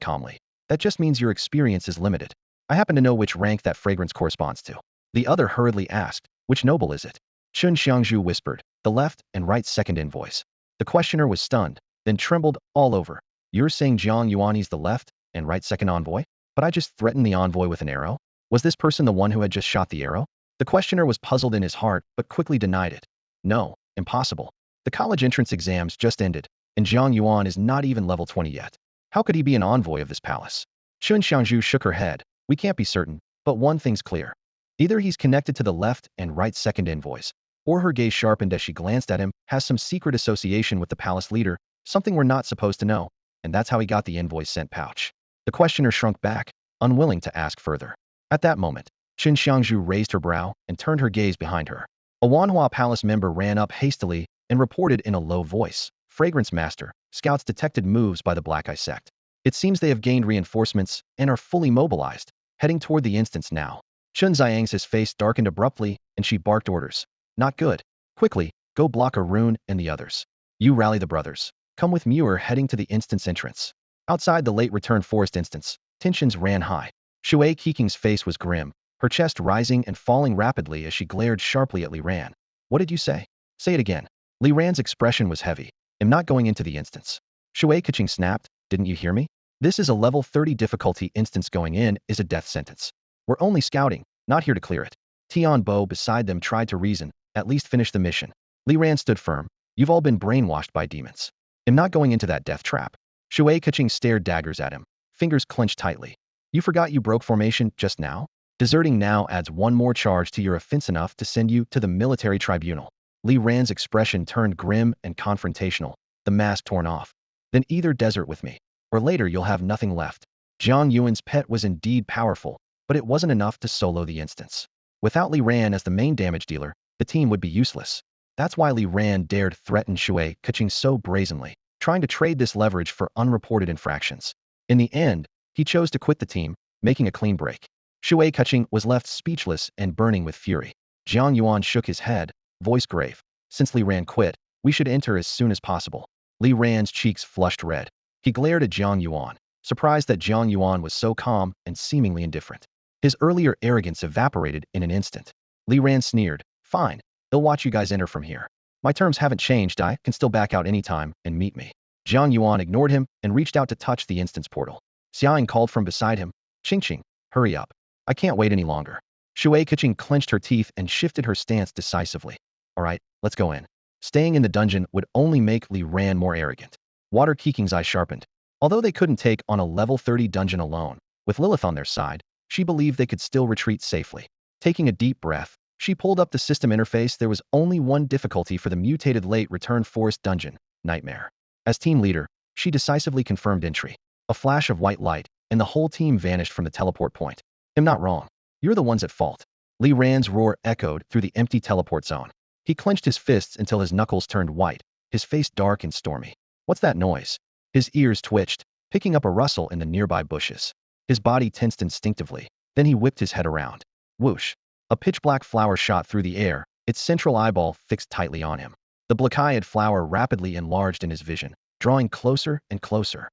calmly. That just means your experience is limited. I happen to know which rank that fragrance corresponds to. The other hurriedly asked, Which noble is it? Chun Xiangzhu whispered, The left and right second in voice. The questioner was stunned, then trembled all over. You're saying Jiang Yuan is the left and right second envoy? But I just threatened the envoy with an arrow? Was this person the one who had just shot the arrow? The questioner was puzzled in his heart, but quickly denied it. No, impossible. The college entrance exams just ended, and Jiang Yuan is not even level 20 yet. How could he be an envoy of this palace? Chun Xiangzhu shook her head. We can't be certain, but one thing's clear. Either he's connected to the left and right second envoys, or her gaze sharpened as she glanced at him, has some secret association with the palace leader, something we're not supposed to know, and that's how he got the envoy's scent pouch. The questioner shrunk back, unwilling to ask further. At that moment, Chun Xiangzhu raised her brow and turned her gaze behind her. A Wanhua Palace member ran up hastily and reported in a low voice, Fragrance Master, scouts detected moves by the Black Eye sect. It seems they have gained reinforcements and are fully mobilized, heading toward the instance now. Chun Xiang's face darkened abruptly, and she barked orders. Not good. Quickly, go block Arun and the others. You rally the brothers. Come with Muir heading to the instance entrance. Outside the late-returned forest instance, tensions ran high. Shui Keqing's face was grim, her chest rising and falling rapidly as she glared sharply at Li Ran. What did you say? Say it again. Li Ran's expression was heavy. I'm not going into the instance. Shui Keqing snapped. Didn't you hear me? This is a level 30 difficulty instance. Going in is a death sentence. We're only scouting, not here to clear it. Tian Bo beside them tried to reason, at least finish the mission. Li Ran stood firm. You've all been brainwashed by demons. I'm not going into that death trap. Shui Keqing stared daggers at him, fingers clenched tightly. You forgot you broke formation just now? Deserting now adds one more charge to your offense, enough to send you to the military tribunal. Li Ran's expression turned grim and confrontational, the mask torn off. Then either desert with me, or later you'll have nothing left. Jiang Yuan's pet was indeed powerful, but it wasn't enough to solo the instance. Without Li Ran as the main damage dealer, the team would be useless. That's why Li Ran dared threaten Shui Keqing so brazenly, trying to trade this leverage for unreported infractions. In the end, he chose to quit the team, making a clean break. Shui Keqing was left speechless and burning with fury. Jiang Yuan shook his head, voice grave. Since Li Ran quit, we should enter as soon as possible. Li Ran's cheeks flushed red. He glared at Jiang Yuan, surprised that Jiang Yuan was so calm and seemingly indifferent. His earlier arrogance evaporated in an instant. Li Ran sneered. Fine, they'll watch you guys enter from here. My terms haven't changed. I can still back out anytime and meet me. Jiang Yuan ignored him and reached out to touch the instance portal. Xiang called from beside him. Qing, hurry up. I can't wait any longer. Shui Keqing clenched her teeth and shifted her stance decisively. All right, let's go in. Staying in the dungeon would only make Li Ran more arrogant. Water Keqing's eyes sharpened. Although they couldn't take on a level 30 dungeon alone, with Lilith on their side, she believed they could still retreat safely. Taking a deep breath, she pulled up the system interface. There was only one difficulty for the mutated late-return forest dungeon, Nightmare. As team leader, she decisively confirmed entry. A flash of white light, and the whole team vanished from the teleport point. I'm not wrong. You're the ones at fault. Li Ran's roar echoed through the empty teleport zone. He clenched his fists until his knuckles turned white, his face dark and stormy. What's that noise? His ears twitched, picking up a rustle in the nearby bushes. His body tensed instinctively. Then he whipped his head around. Whoosh! A pitch-black flower shot through the air, its central eyeball fixed tightly on him. The black-eyed flower rapidly enlarged in his vision, drawing closer and closer.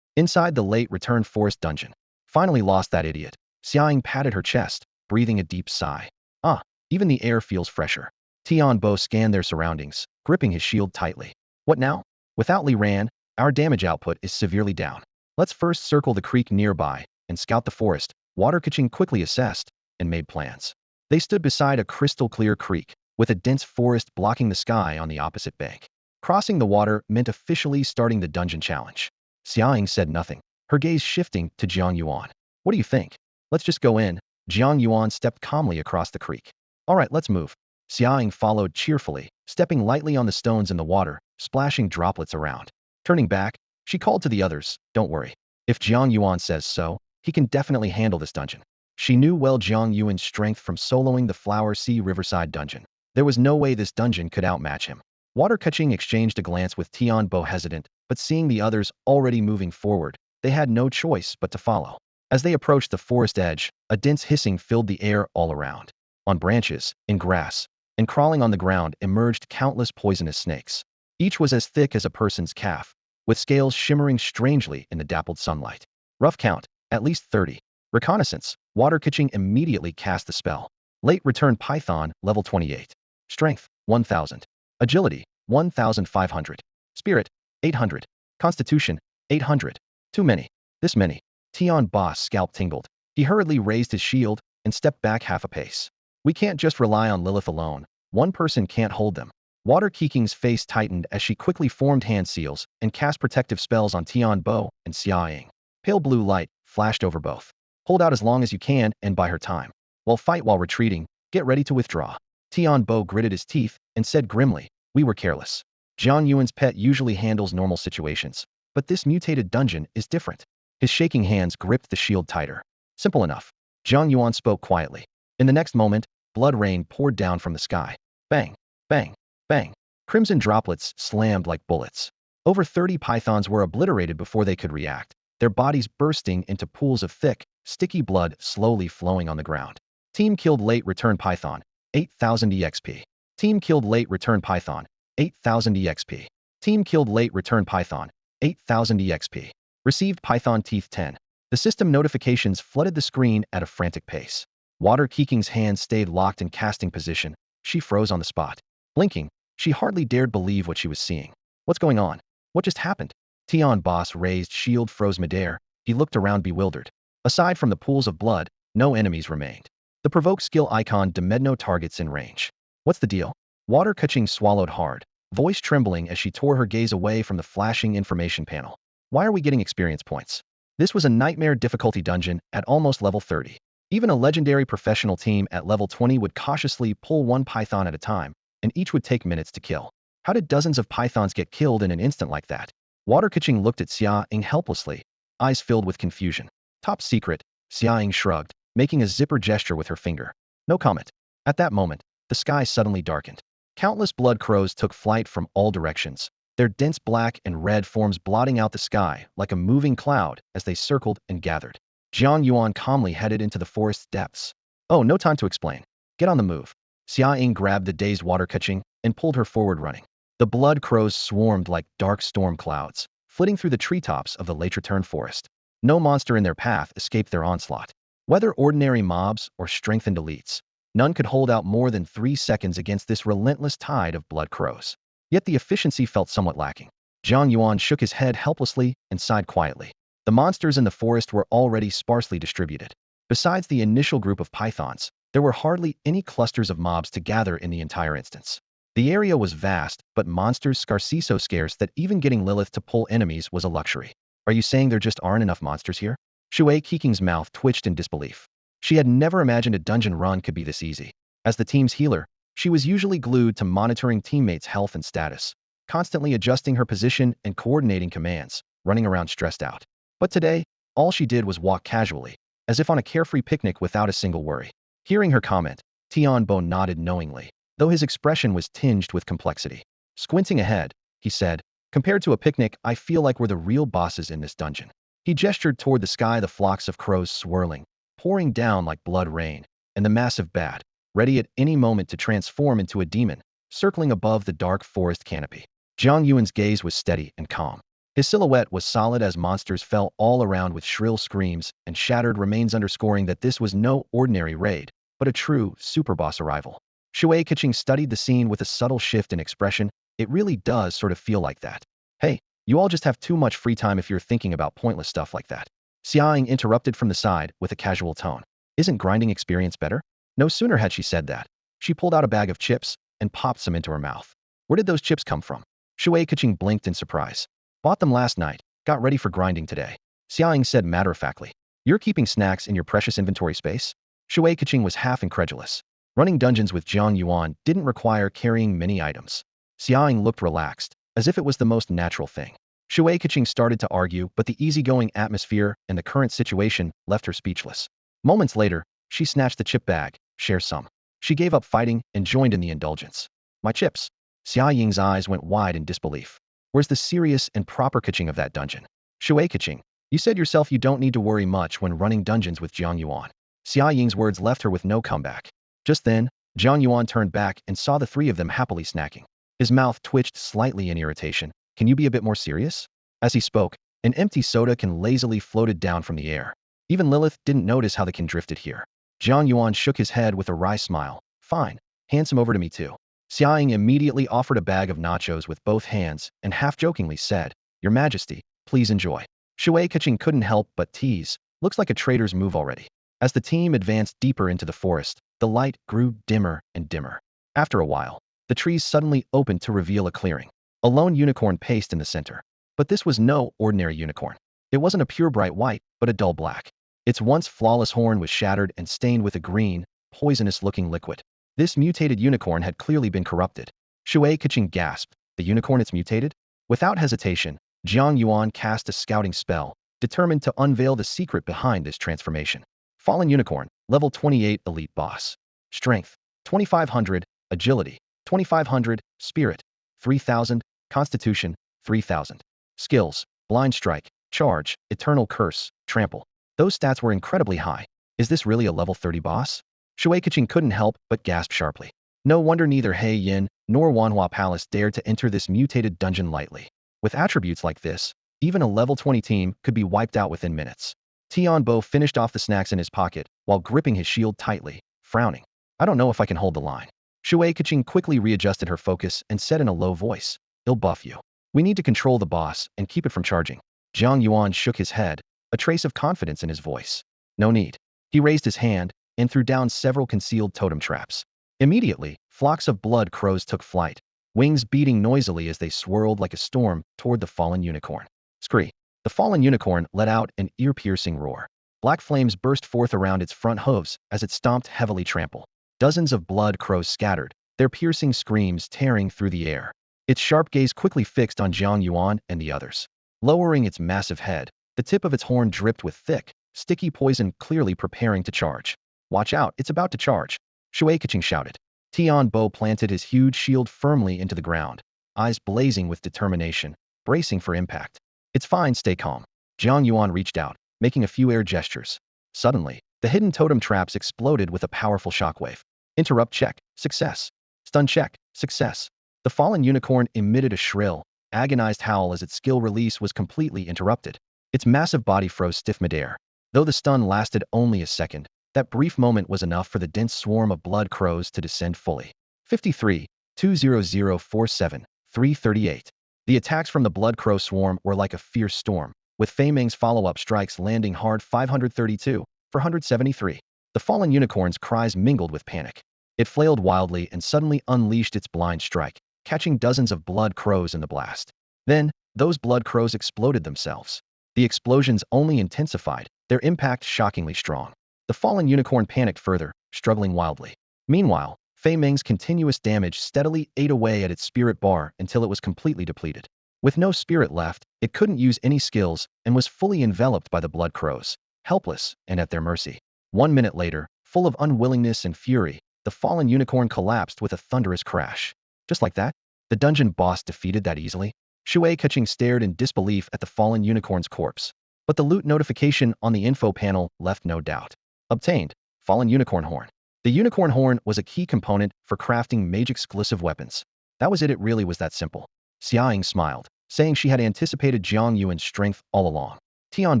Inside the late-returned forest dungeon. Finally lost that idiot. Xiaoying patted her chest, breathing a deep sigh. Ah, even the air feels fresher. Tianbo scanned their surroundings, gripping his shield tightly. What now? Without Li Ran, our damage output is severely down. Let's first circle the creek nearby and scout the forest. Water Kaching quickly assessed and made plans. They stood beside a crystal-clear creek, with a dense forest blocking the sky on the opposite bank. Crossing the water meant officially starting the dungeon challenge. Xiaoying said nothing, her gaze shifting to Jiang Yuan. What do you think? Let's just go in. Jiang Yuan stepped calmly across the creek. All right, let's move. Xiaoying followed cheerfully, stepping lightly on the stones in the water, splashing droplets around. Turning back, she called to the others, don't worry. If Jiang Yuan says so, he can definitely handle this dungeon. She knew well Jiang Yuan's strength from soloing the Flower Sea Riverside dungeon. There was no way this dungeon could outmatch him. Water Kaching exchanged a glance with Tianbo, hesitant, but seeing the others already moving forward, they had no choice but to follow. As they approached the forest edge, a dense hissing filled the air all around. On branches, in grass, and crawling on the ground emerged countless poisonous snakes. Each was as thick as a person's calf, with scales shimmering strangely in the dappled sunlight. Rough count, at least 30. Reconnaissance. Water Kaching immediately cast the spell. Late return Python, level 28. Strength, 1000. Agility, 1500. Spirit, 800. Constitution, 800. Too many. This many. Tian Boss' scalp tingled. He hurriedly raised his shield and stepped back half a pace. We can't just rely on Lilith alone. One person can't hold them. Water Kiking's face tightened as she quickly formed hand seals and cast protective spells on Tianbo and Xiaoying. Pale blue light flashed over both. Hold out as long as you can and buy her time. Fight while retreating, get ready to withdraw. Tianbo gritted his teeth and said grimly, we were careless. Jiang Yuan's pet usually handles normal situations, but this mutated dungeon is different. His shaking hands gripped the shield tighter. Simple enough. Jiang Yuan spoke quietly. In the next moment, blood rain poured down from the sky. Bang, bang, bang. Crimson droplets slammed like bullets. Over 30 pythons were obliterated before they could react, their bodies bursting into pools of thick, sticky blood slowly flowing on the ground. Team killed late return python, 8000 EXP. Team killed late return python, 8000 EXP. Team killed late return python, 8000 EXP. Received python teeth 10. The system notifications flooded the screen at a frantic pace. Water Kiking's hands stayed locked in casting position. She froze on the spot. Blinking, she hardly dared believe what she was seeing. What's going on? What just happened? Tian Boss raised shield froze midair. He looked around bewildered. Aside from the pools of blood, no enemies remained. The provoked skill icon demed no targets in range. What's the deal? Water Kaching swallowed hard, voice trembling as she tore her gaze away from the flashing information panel. Why are we getting experience points? This was a nightmare difficulty dungeon at almost level 30. Even a legendary professional team at level 20 would cautiously pull one python at a time, and each would take minutes to kill. How did dozens of pythons get killed in an instant like that? Water Kaching looked at Xiaoying helplessly, eyes filled with confusion. Top secret, Xiaoying shrugged, making a zipper gesture with her finger. No comment. At that moment, the sky suddenly darkened. Countless blood crows took flight from all directions, their dense black and red forms blotting out the sky like a moving cloud as they circled and gathered. Jiang Yuan calmly headed into the forest's depths. Oh, no time to explain. Get on the move. Xiaoying grabbed the dazed Water Kaching and pulled her forward running. The blood crows swarmed like dark storm clouds, flitting through the treetops of the late return forest. No monster in their path escaped their onslaught. Whether ordinary mobs or strengthened elites, none could hold out more than 3 seconds against this relentless tide of blood crows. Yet the efficiency felt somewhat lacking. Jiang Yuan shook his head helplessly and sighed quietly. The monsters in the forest were already sparsely distributed. Besides the initial group of pythons, there were hardly any clusters of mobs to gather in the entire instance. The area was vast, but monsters so scarce that even getting Lilith to pull enemies was a luxury. Are you saying there just aren't enough monsters here? Shui Kiking's mouth twitched in disbelief. She had never imagined a dungeon run could be this easy. As the team's healer, she was usually glued to monitoring teammates' health and status, constantly adjusting her position and coordinating commands, running around stressed out. But today, all she did was walk casually, as if on a carefree picnic without a single worry. Hearing her comment, Tianbo nodded knowingly, though his expression was tinged with complexity. Squinting ahead, he said, compared to a picnic, I feel like we're the real bosses in this dungeon. He gestured toward the sky, the flocks of crows swirling, pouring down like blood rain, and the massive bat, ready at any moment to transform into a demon, circling above the dark forest canopy. Jiang Yuan's gaze was steady and calm. His silhouette was solid as monsters fell all around with shrill screams and shattered remains, underscoring that this was no ordinary raid, but a true superboss arrival. Shui Keqing studied the scene with a subtle shift in expression. It really does sort of feel like that. Hey, you all just have too much free time if you're thinking about pointless stuff like that. Xiaoying interrupted from the side with a casual tone. Isn't grinding experience better? No sooner had she said that, she pulled out a bag of chips and popped some into her mouth. Where did those chips come from? Shui Keqing blinked in surprise. Bought them last night, got ready for grinding today. Xiaoying said matter-of-factly. You're keeping snacks in your precious inventory space? Shui Keqing was half incredulous. Running dungeons with Jiang Yuan didn't require carrying many items. Xiaoying looked relaxed, as if it was the most natural thing. Shui Keqing started to argue, but the easygoing atmosphere and the current situation left her speechless. Moments later, she snatched the chip bag. Share some. She gave up fighting and joined in the indulgence. My chips. Xiaoying's eyes went wide in disbelief. Where's the serious and proper Keqing of that dungeon? Shui Keqing, you said yourself you don't need to worry much when running dungeons with Jiang Yuan. Xiaoying's words left her with no comeback. Just then, Jiang Yuan turned back and saw the three of them happily snacking. His mouth twitched slightly in irritation. Can you be a bit more serious? As he spoke, an empty soda can lazily floated down from the air. Even Lilith didn't notice how the can drifted here. Jiang Yuan shook his head with a wry smile. Fine, hand some over to me too. Xiaoying immediately offered a bag of nachos with both hands and half-jokingly said, Your Majesty, please enjoy. Shui Keqing couldn't help but tease. Looks like a traitor's move already. As the team advanced deeper into the forest, the light grew dimmer and dimmer. After a while, the trees suddenly opened to reveal a clearing. A lone unicorn paced in the center. But this was no ordinary unicorn. It wasn't a pure bright white, but a dull black. Its once flawless horn was shattered and stained with a green, poisonous-looking liquid. This mutated unicorn had clearly been corrupted. Shui Keqing gasped. The unicorn it's mutated? Without hesitation, Jiang Yuan cast a scouting spell, determined to unveil the secret behind this transformation. Fallen Unicorn, level 28 elite boss. Strength, 2500, agility, 2500, spirit, 3000, constitution, 3000. Skills, blind strike, charge, eternal curse, trample. Those stats were incredibly high. Is this really a level 30 boss? Shui Keqing couldn't help but gasp sharply. No wonder neither He Yin nor Wanhua Palace dared to enter this mutated dungeon lightly. With attributes like this, even a level 20 team could be wiped out within minutes. Tianbo finished off the snacks in his pocket while gripping his shield tightly, frowning. I don't know if I can hold the line. Shui Keqing quickly readjusted her focus and said in a low voice, He'll buff you. We need to control the boss and keep it from charging. Jiang Yuan shook his head, a trace of confidence in his voice. No need. He raised his hand and threw down several concealed totem traps. Immediately, flocks of blood crows took flight, wings beating noisily as they swirled like a storm toward the fallen unicorn. Scree. The fallen unicorn let out an ear-piercing roar. Black flames burst forth around its front hooves as it stomped heavily trample. Dozens of blood crows scattered, their piercing screams tearing through the air. Its sharp gaze quickly fixed on Jiang Yuan and the others. Lowering its massive head, the tip of its horn dripped with thick, sticky poison, clearly preparing to charge. Watch out, it's about to charge. Shui Keqing shouted. Tianbo planted his huge shield firmly into the ground, eyes blazing with determination, bracing for impact. It's fine, stay calm. Jiang Yuan reached out, making a few air gestures. Suddenly, the hidden totem traps exploded with a powerful shockwave. Interrupt check, success. Stun check, success. The fallen unicorn emitted a shrill, agonized howl as its skill release was completely interrupted. Its massive body froze stiff midair. Though the stun lasted only a second, that brief moment was enough for the dense swarm of blood crows to descend fully. 53, 20047, 338. The attacks from the blood crow swarm were like a fierce storm, with Fei Meng's follow-up strikes landing hard. 532, 473. The fallen unicorn's cries mingled with panic. It flailed wildly and suddenly unleashed its blind strike, catching dozens of blood crows in the blast. Then, those blood crows exploded themselves. The explosions only intensified, their impact shockingly strong. The fallen unicorn panicked further, struggling wildly. Meanwhile, Fei Meng's continuous damage steadily ate away at its spirit bar until it was completely depleted. With no spirit left, it couldn't use any skills and was fully enveloped by the blood crows, helpless and at their mercy. 1 minute later, full of unwillingness and fury, the fallen unicorn collapsed with a thunderous crash. Just like that? The dungeon boss defeated that easily? Shui Keqing stared in disbelief at the fallen unicorn's corpse. But the loot notification on the info panel left no doubt. Obtained. Fallen Unicorn Horn. The Unicorn Horn was a key component for crafting mage-exclusive weapons. That was it. It really was that simple. Xiaoying smiled, saying she had anticipated Jiang Yuan's strength all along. Tian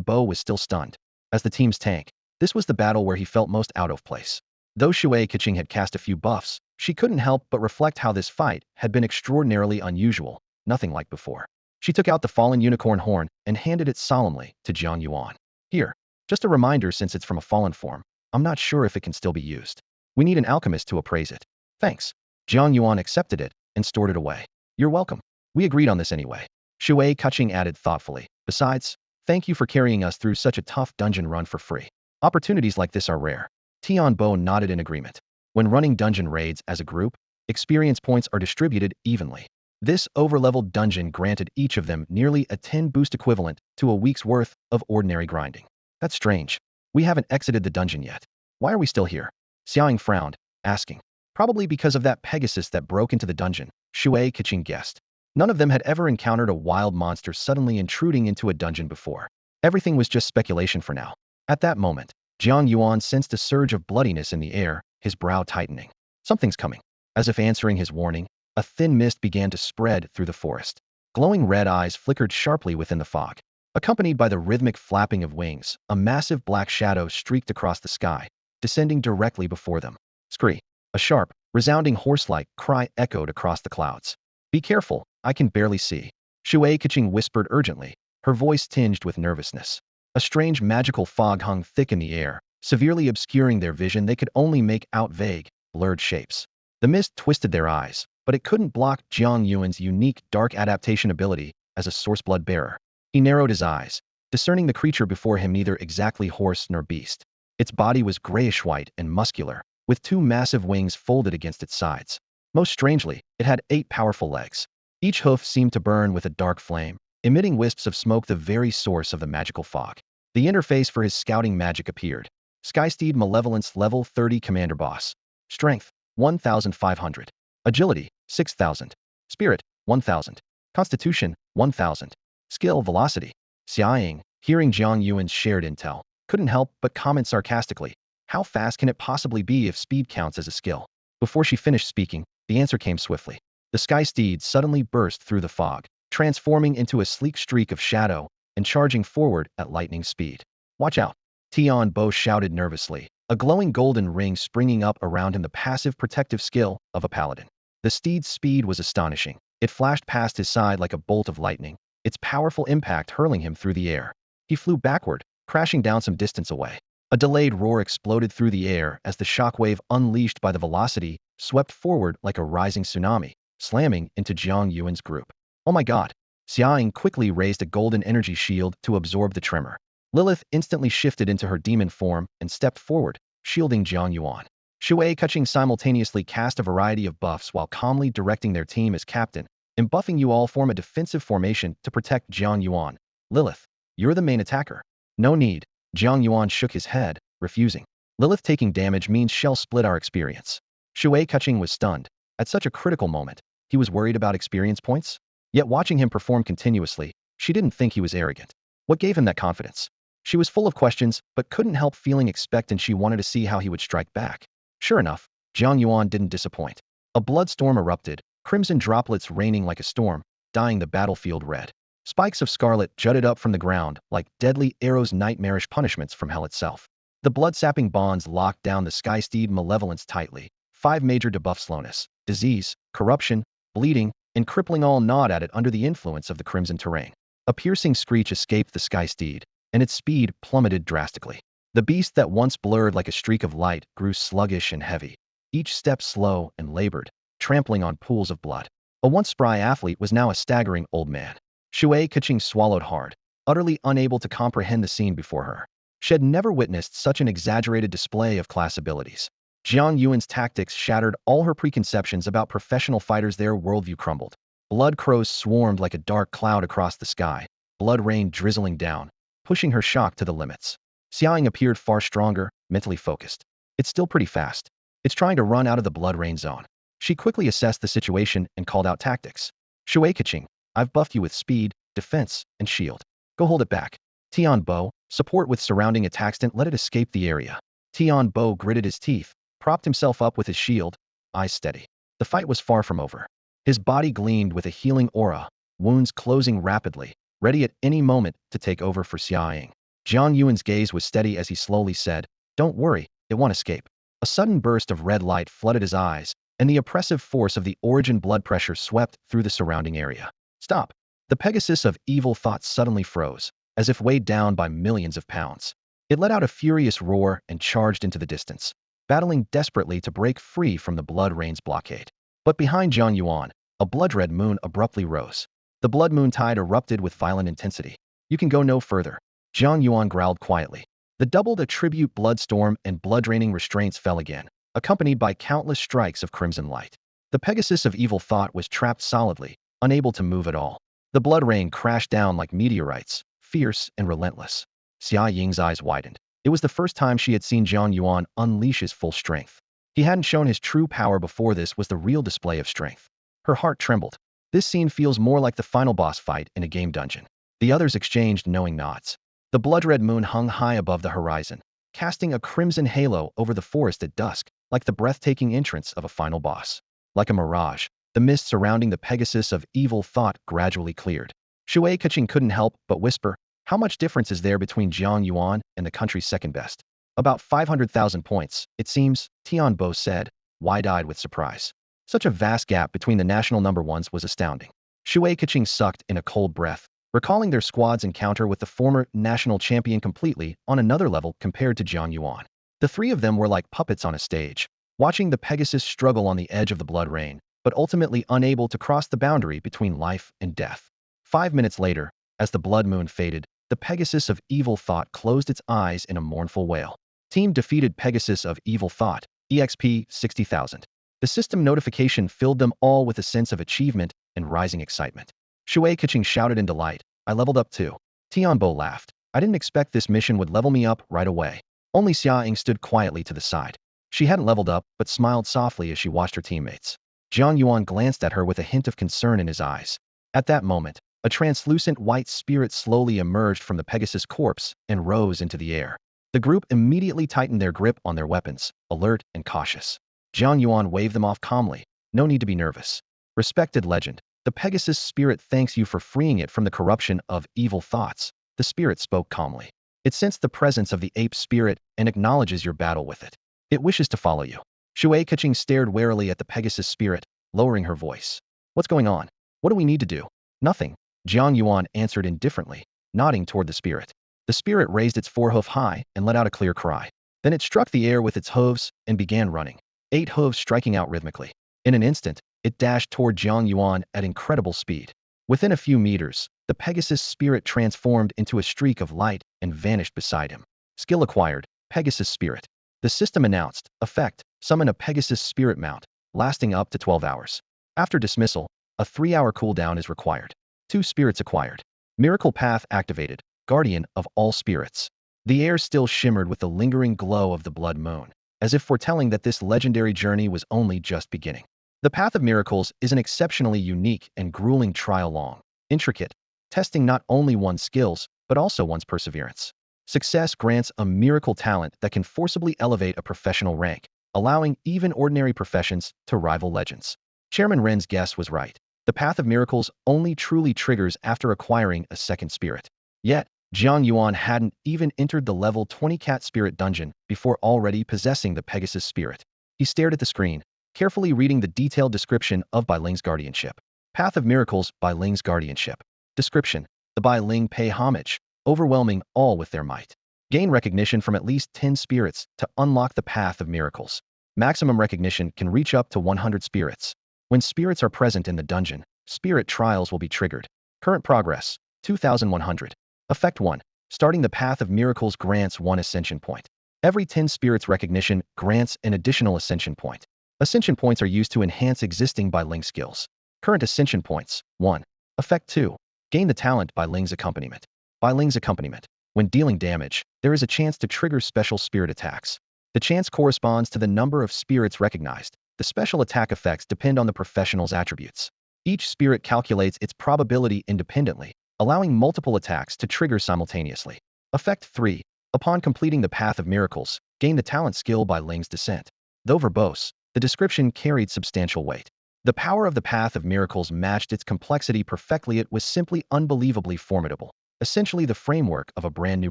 Bo was still stunned. As the team's tank, this was the battle where he felt most out of place. Though Shui Keqing had cast a few buffs, she couldn't help but reflect how this fight had been extraordinarily unusual, nothing like before. She took out the fallen unicorn horn and handed it solemnly to Jiang Yuan. Here, just a reminder, since it's from a fallen form, I'm not sure if it can still be used. We need an alchemist to appraise it. Thanks. Jiang Yuan accepted it and stored it away. You're welcome. We agreed on this anyway. Shui Keqing added thoughtfully. Besides, thank you for carrying us through such a tough dungeon run for free. Opportunities like this are rare. Tian Bo nodded in agreement. When running dungeon raids as a group, experience points are distributed evenly. This overleveled dungeon granted each of them nearly a 10 boost equivalent to a week's worth of ordinary grinding. That's strange. We haven't exited the dungeon yet. Why are we still here? Xiaoying frowned, asking. Probably because of that Pegasus that broke into the dungeon, Shui Keqing guessed. None of them had ever encountered a wild monster suddenly intruding into a dungeon before. Everything was just speculation for now. At that moment, Jiang Yuan sensed a surge of bloodiness in the air, his brow tightening. Something's coming. As if answering his warning, a thin mist began to spread through the forest. Glowing red eyes flickered sharply within the fog. Accompanied by the rhythmic flapping of wings, a massive black shadow streaked across the sky, descending directly before them. Scree! A sharp, resounding horse-like cry echoed across the clouds. Be careful, I can barely see. Shui Keqing whispered urgently, her voice tinged with nervousness. A strange magical fog hung thick in the air, severely obscuring their vision. They could only make out vague, blurred shapes. The mist twisted their eyes, but it couldn't block Jiang Yuan's unique dark adaptation ability as a source blood bearer. He narrowed his eyes, discerning the creature before him neither exactly horse nor beast. Its body was grayish-white and muscular, with 2 massive wings folded against its sides. Most strangely, it had 8 powerful legs. Each hoof seemed to burn with a dark flame, emitting wisps of smoke, the very source of the magical fog. The interface for his scouting magic appeared. Skysteed Malevolence Level 30 Commander Boss. Strength, 1,500. Agility, 6,000. Spirit, 1,000. Constitution, 1,000. Skill Velocity. Xiaoying, hearing Jiang Yuan's shared intel, couldn't help but comment sarcastically. How fast can it possibly be if speed counts as a skill? Before she finished speaking, the answer came swiftly. The sky steed suddenly burst through the fog, transforming into a sleek streak of shadow and charging forward at lightning speed. Watch out! Tian Bo shouted nervously, a glowing golden ring springing up around him, the passive protective skill of a paladin. The steed's speed was astonishing. It flashed past his side like a bolt of lightning, its powerful impact hurling him through the air. He flew backward, crashing down some distance away. A delayed roar exploded through the air as the shockwave unleashed by the velocity swept forward like a rising tsunami, slamming into Jiang Yuan's group. Oh my god! Xiaoying quickly raised a golden energy shield to absorb the tremor. Lilith instantly shifted into her demon form and stepped forward, shielding Jiang Yuan. Shui Keqing simultaneously cast a variety of buffs while calmly directing their team as captain. In buffing, you all form a defensive formation to protect Jiang Yuan. Lilith, you're the main attacker. No need. Jiang Yuan shook his head, refusing. Lilith taking damage means she'll split our experience. Shui Keqing was stunned. At such a critical moment, he was worried about experience points? Yet watching him perform continuously, she didn't think he was arrogant. What gave him that confidence? She was full of questions, but couldn't help feeling expectant. She wanted to see how he would strike back. Sure enough, Jiang Yuan didn't disappoint. A blood storm erupted, crimson droplets raining like a storm, dyeing the battlefield red. Spikes of scarlet jutted up from the ground like deadly arrows, nightmarish punishments from hell itself. The blood-sapping bonds locked down the Skysteed Malevolence tightly. 5 major debuffs: slowness, disease, corruption, bleeding, and crippling, all gnawed at it under the influence of the crimson terrain. A piercing screech escaped the Skysteed, and its speed plummeted drastically. The beast that once blurred like a streak of light grew sluggish and heavy, each step slow and labored, trampling on pools of blood. A once spry athlete was now a staggering old man. Shui Keqing swallowed hard, utterly unable to comprehend the scene before her. She had never witnessed such an exaggerated display of class abilities. Jiang Yuan's tactics shattered all her preconceptions about professional fighters. Their worldview crumbled. Blood crows swarmed like a dark cloud across the sky, blood rain drizzling down, pushing her shock to the limits. Xiaoying appeared far stronger, mentally focused. It's still pretty fast. It's trying to run out of the blood rain zone. She quickly assessed the situation and called out tactics. Shui Keqing, I've buffed you with speed, defense, and shield. Go hold it back. Tian Bo, support with surrounding attacks didn't let it escape the area. Tian Bo gritted his teeth, propped himself up with his shield, eyes steady. The fight was far from over. His body gleamed with a healing aura, wounds closing rapidly, ready at any moment to take over for Xiaoying. Jiang Yuan's gaze was steady as he slowly said, "Don't worry, it won't escape." A sudden burst of red light flooded his eyes, and the oppressive force of the origin blood pressure swept through the surrounding area. Stop! The Pegasus of evil thought suddenly froze, as if weighed down by millions of pounds. It let out a furious roar and charged into the distance, battling desperately to break free from the blood rain's blockade. But behind Jiang Yuan, a blood-red moon abruptly rose. The blood moon tide erupted with violent intensity. "You can go no further," Jiang Yuan growled quietly. The doubled attribute blood storm and blood-draining restraints fell again, accompanied by countless strikes of crimson light. The Pegasus of evil thought was trapped solidly, unable to move at all. The blood rain crashed down like meteorites, fierce and relentless. Xia Ying's eyes widened. It was the first time she had seen Jiang Yuan unleash his full strength. He hadn't shown his true power before. This was the real display of strength. Her heart trembled. This scene feels more like the final boss fight in a game dungeon. The others exchanged knowing nods. The blood-red moon hung high above the horizon, casting a crimson halo over the forest at dusk, like the breathtaking entrance of a final boss. Like a mirage, the mist surrounding the Pegasus of evil thought gradually cleared. Shui Keqing couldn't help but whisper, "How much difference is there between Jiang Yuan and the country's second best?" "About 500,000 points, it seems," Tian Bo said, wide-eyed with surprise. Such a vast gap between the national number ones was astounding. Shui Keqing sucked in a cold breath, recalling their squad's encounter with the former national champion completely on another level compared to Jiang Yuan. The three of them were like puppets on a stage, watching the Pegasus struggle on the edge of the blood rain, but ultimately unable to cross the boundary between life and death. 5 minutes later, as the blood moon faded, the Pegasus of evil thought closed its eyes in a mournful wail. Team defeated Pegasus of evil thought, EXP 60,000. The system notification filled them all with a sense of achievement and rising excitement. Shui Keqing shouted in delight, "I leveled up too." Tian Bo laughed. "I didn't expect this mission would level me up right away." Only Xia Ying stood quietly to the side. She hadn't leveled up, but smiled softly as she watched her teammates. Jiang Yuan glanced at her with a hint of concern in his eyes. At that moment, a translucent white spirit slowly emerged from the Pegasus corpse and rose into the air. The group immediately tightened their grip on their weapons, alert and cautious. Jiang Yuan waved them off calmly. "No need to be nervous. Respected legend, the Pegasus spirit thanks you for freeing it from the corruption of evil thoughts." The spirit spoke calmly. "It sensed the presence of the ape spirit and acknowledges your battle with it. It wishes to follow you." Shui Keqing stared warily at the Pegasus spirit, lowering her voice. "What's going on? What do we need to do?" "Nothing," Jiang Yuan answered indifferently, nodding toward the spirit. The spirit raised its forehoof high and let out a clear cry. Then it struck the air with its hooves and began running, 8 hooves striking out rhythmically. In an instant, it dashed toward Jiang Yuan at incredible speed. Within a few meters, the Pegasus spirit transformed into a streak of light and vanished beside him. Skill acquired, Pegasus spirit. The system announced, effect, summon a Pegasus spirit mount, lasting up to 12 hours. After dismissal, a 3-hour cooldown is required. 2 spirits acquired. Miracle path activated, guardian of all spirits. The air still shimmered with the lingering glow of the blood moon, as if foretelling that this legendary journey was only just beginning. The Path of Miracles is an exceptionally unique and grueling trial long, intricate, testing not only one's skills, but also one's perseverance. Success grants a miracle talent that can forcibly elevate a professional rank, allowing even ordinary professions to rival legends. Chairman Ren's guess was right. The Path of Miracles only truly triggers after acquiring a second spirit. Yet, Jiang Yuan hadn't even entered the level 20 cat spirit dungeon before already possessing the Pegasus spirit. He stared at the screen, carefully reading the detailed description of Bai Ling's guardianship. Path of Miracles, Bai Ling's guardianship. Description: the Bai Ling pay homage, overwhelming all with their might. Gain recognition from at least 10 spirits to unlock the Path of Miracles. Maximum recognition can reach up to 100 spirits. When spirits are present in the dungeon, spirit trials will be triggered. Current progress, 2100. Effect 1. Starting the Path of Miracles grants 1 ascension point. Every 10 spirits recognition grants an additional ascension point. Ascension points are used to enhance existing Bai Ling skills. Current ascension points, 1. Effect 2. Gain the talent Bai Ling's accompaniment. Bai Ling's accompaniment. When dealing damage, there is a chance to trigger special spirit attacks. The chance corresponds to the number of spirits recognized. The special attack effects depend on the professional's attributes. Each spirit calculates its probability independently, allowing multiple attacks to trigger simultaneously. Effect 3. Upon completing the Path of Miracles, gain the talent skill by Ling's Descent. Though verbose, the description carried substantial weight. The power of the Path of Miracles matched its complexity perfectly. It was simply unbelievably formidable, essentially the framework of a brand new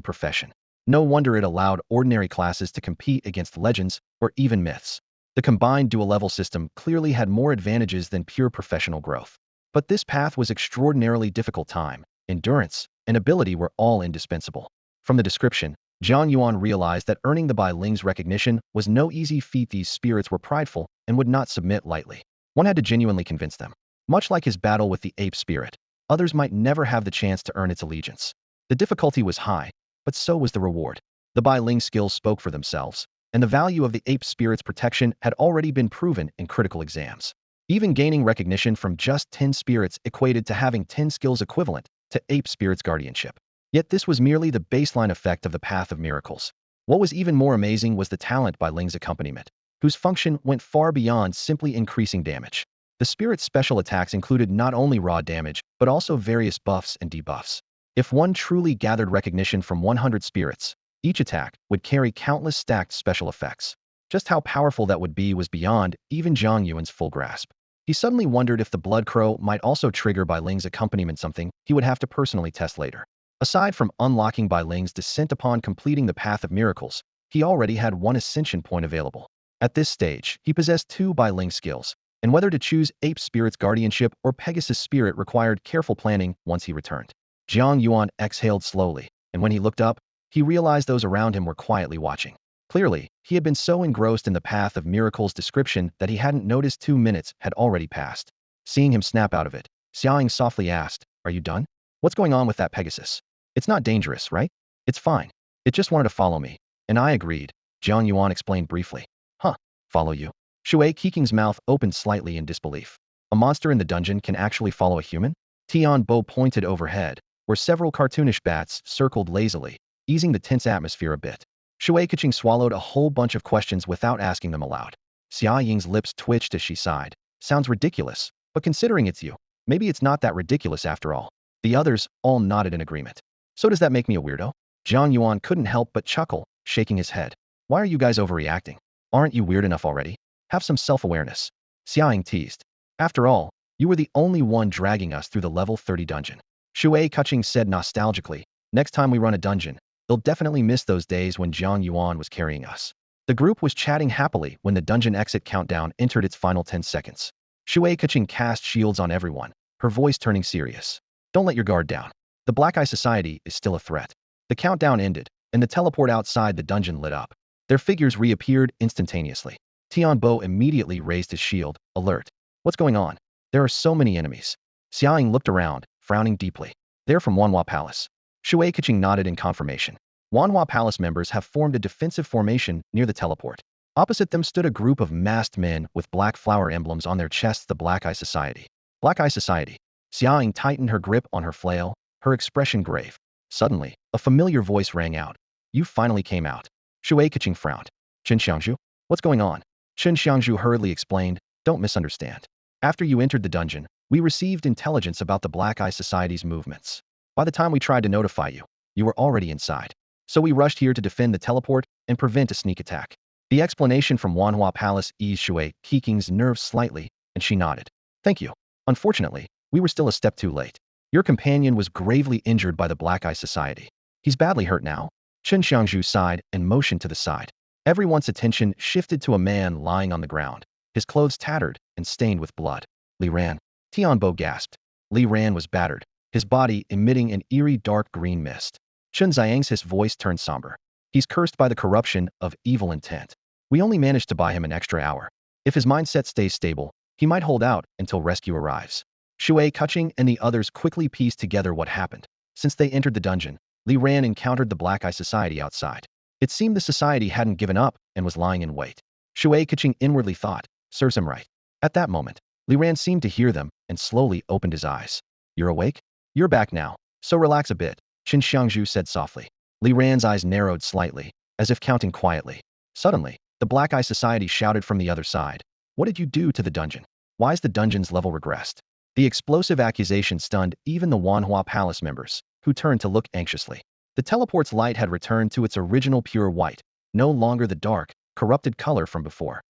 profession. No wonder it allowed ordinary classes to compete against legends or even myths. The combined dual-level system clearly had more advantages than pure professional growth. But this path was extraordinarily difficult. Time, endurance, and ability were all indispensable. From the description, Jiang Yuan realized that earning the Bai Ling's recognition was no easy feat. These spirits were prideful and would not submit lightly. One had to genuinely convince them. Much like his battle with the ape spirit, others might never have the chance to earn its allegiance. The difficulty was high, but so was the reward. The Bai Ling skills spoke for themselves, and the value of the ape spirit's protection had already been proven in critical exams. Even gaining recognition from just 10 spirits equated to having 10 skills equivalent to ape spirit's guardianship. Yet this was merely the baseline effect of the Path of Miracles. What was even more amazing was the talent Bai Ling's accompaniment, whose function went far beyond simply increasing damage. The spirit's special attacks included not only raw damage, but also various buffs and debuffs. If one truly gathered recognition from 100 spirits, each attack would carry countless stacked special effects. Just how powerful that would be was beyond even Jiang Yuan's full grasp. He suddenly wondered if the Blood Crow might also trigger Bai Ling's accompaniment, something he would have to personally test later. Aside from unlocking Bai Ling's descent upon completing the Path of Miracles, he already had one ascension point available. At this stage, he possessed 2 Bai Ling skills, and whether to choose Ape Spirit's guardianship or Pegasus Spirit required careful planning once he returned. Jiang Yuan exhaled slowly, and when he looked up, he realized those around him were quietly watching. Clearly, he had been so engrossed in the Path of Miracles description that he hadn't noticed 2 minutes had already passed. Seeing him snap out of it, Xiaoying softly asked, "Are you done? What's going on with that Pegasus? It's not dangerous, right?" "It's fine. It just wanted to follow me." "And I agreed," Jiang Yuan explained briefly. "Huh, follow you?" Shui Kiking's mouth opened slightly in disbelief. "A monster in the dungeon can actually follow a human?" Tian Bo pointed overhead, where several cartoonish bats circled lazily, easing the tense atmosphere a bit. Shui Kiching swallowed a whole bunch of questions without asking them aloud. Xia Ying's lips twitched as she sighed. "Sounds ridiculous, but considering it's you, maybe it's not that ridiculous after all." The others all nodded in agreement. "So does that make me a weirdo?" Jiang Yuan couldn't help but chuckle, shaking his head. "Why are you guys overreacting? Aren't you weird enough already? Have some self-awareness." Xiaoying teased. "After all, you were the only one dragging us through the level 30 dungeon." Shui Kuching said nostalgically, "Next time we run a dungeon, they'll definitely miss those days when Jiang Yuan was carrying us." The group was chatting happily when the dungeon exit countdown entered its final 10 seconds. Shui Kuching cast shields on everyone, her voice turning serious. "Don't let your guard down. The Black Eye Society is still a threat." The countdown ended, and the teleport outside the dungeon lit up. Their figures reappeared instantaneously. Tian Bo immediately raised his shield, alert. "What's going on? There are so many enemies." Xiaoying looked around, frowning deeply. "They're from Wanhua Palace." Shui Keqing nodded in confirmation. Wanhua Palace members have formed a defensive formation near the teleport. Opposite them stood a group of masked men with black flower emblems on their chests, the Black Eye Society. Black Eye Society. Xiaoying tightened her grip on her flail, her expression grave. Suddenly, a familiar voice rang out. "You finally came out." Shui Keqing frowned. "Chen Xiangzhu? What's going on?" Chen Xiangzhu hurriedly explained, "Don't misunderstand. After you entered the dungeon, we received intelligence about the Black Eye Society's movements. By the time we tried to notify you, you were already inside. So we rushed here to defend the teleport and prevent a sneak attack." The explanation from Wanhua Palace eased Shui Kiking's nerves slightly, and she nodded. "Thank you. Unfortunately, we were still a step too late. Your companion was gravely injured by the Black Eye Society. He's badly hurt now." Chen Xiangzhu sighed and motioned to the side. Everyone's attention shifted to a man lying on the ground, his clothes tattered and stained with blood. "Li Ran." Tian Bo gasped. Li Ran was battered, his body emitting an eerie dark green mist. Chen Xiang's voice turned somber. "He's cursed by the corruption of evil intent. We only managed to buy him an extra hour. If his mindset stays stable, he might hold out until rescue arrives." Shui Kuching and the others quickly pieced together what happened. Since they entered the dungeon, Li Ran encountered the Black Eye Society outside. It seemed the society hadn't given up and was lying in wait. Shui Kuching inwardly thought, "Serves him right." At that moment, Li Ran seemed to hear them and slowly opened his eyes. "You're awake? You're back now, so relax a bit," Chen Xiangzhu said softly. Li Ran's eyes narrowed slightly, as if counting quietly. Suddenly, the Black Eye Society shouted from the other side. "What did you do to the dungeon? Why's the dungeon's level regressed?" The explosive accusation stunned even the Wanhua Palace members, who turned to look anxiously. The teleport's light had returned to its original pure white, no longer the dark, corrupted color from before.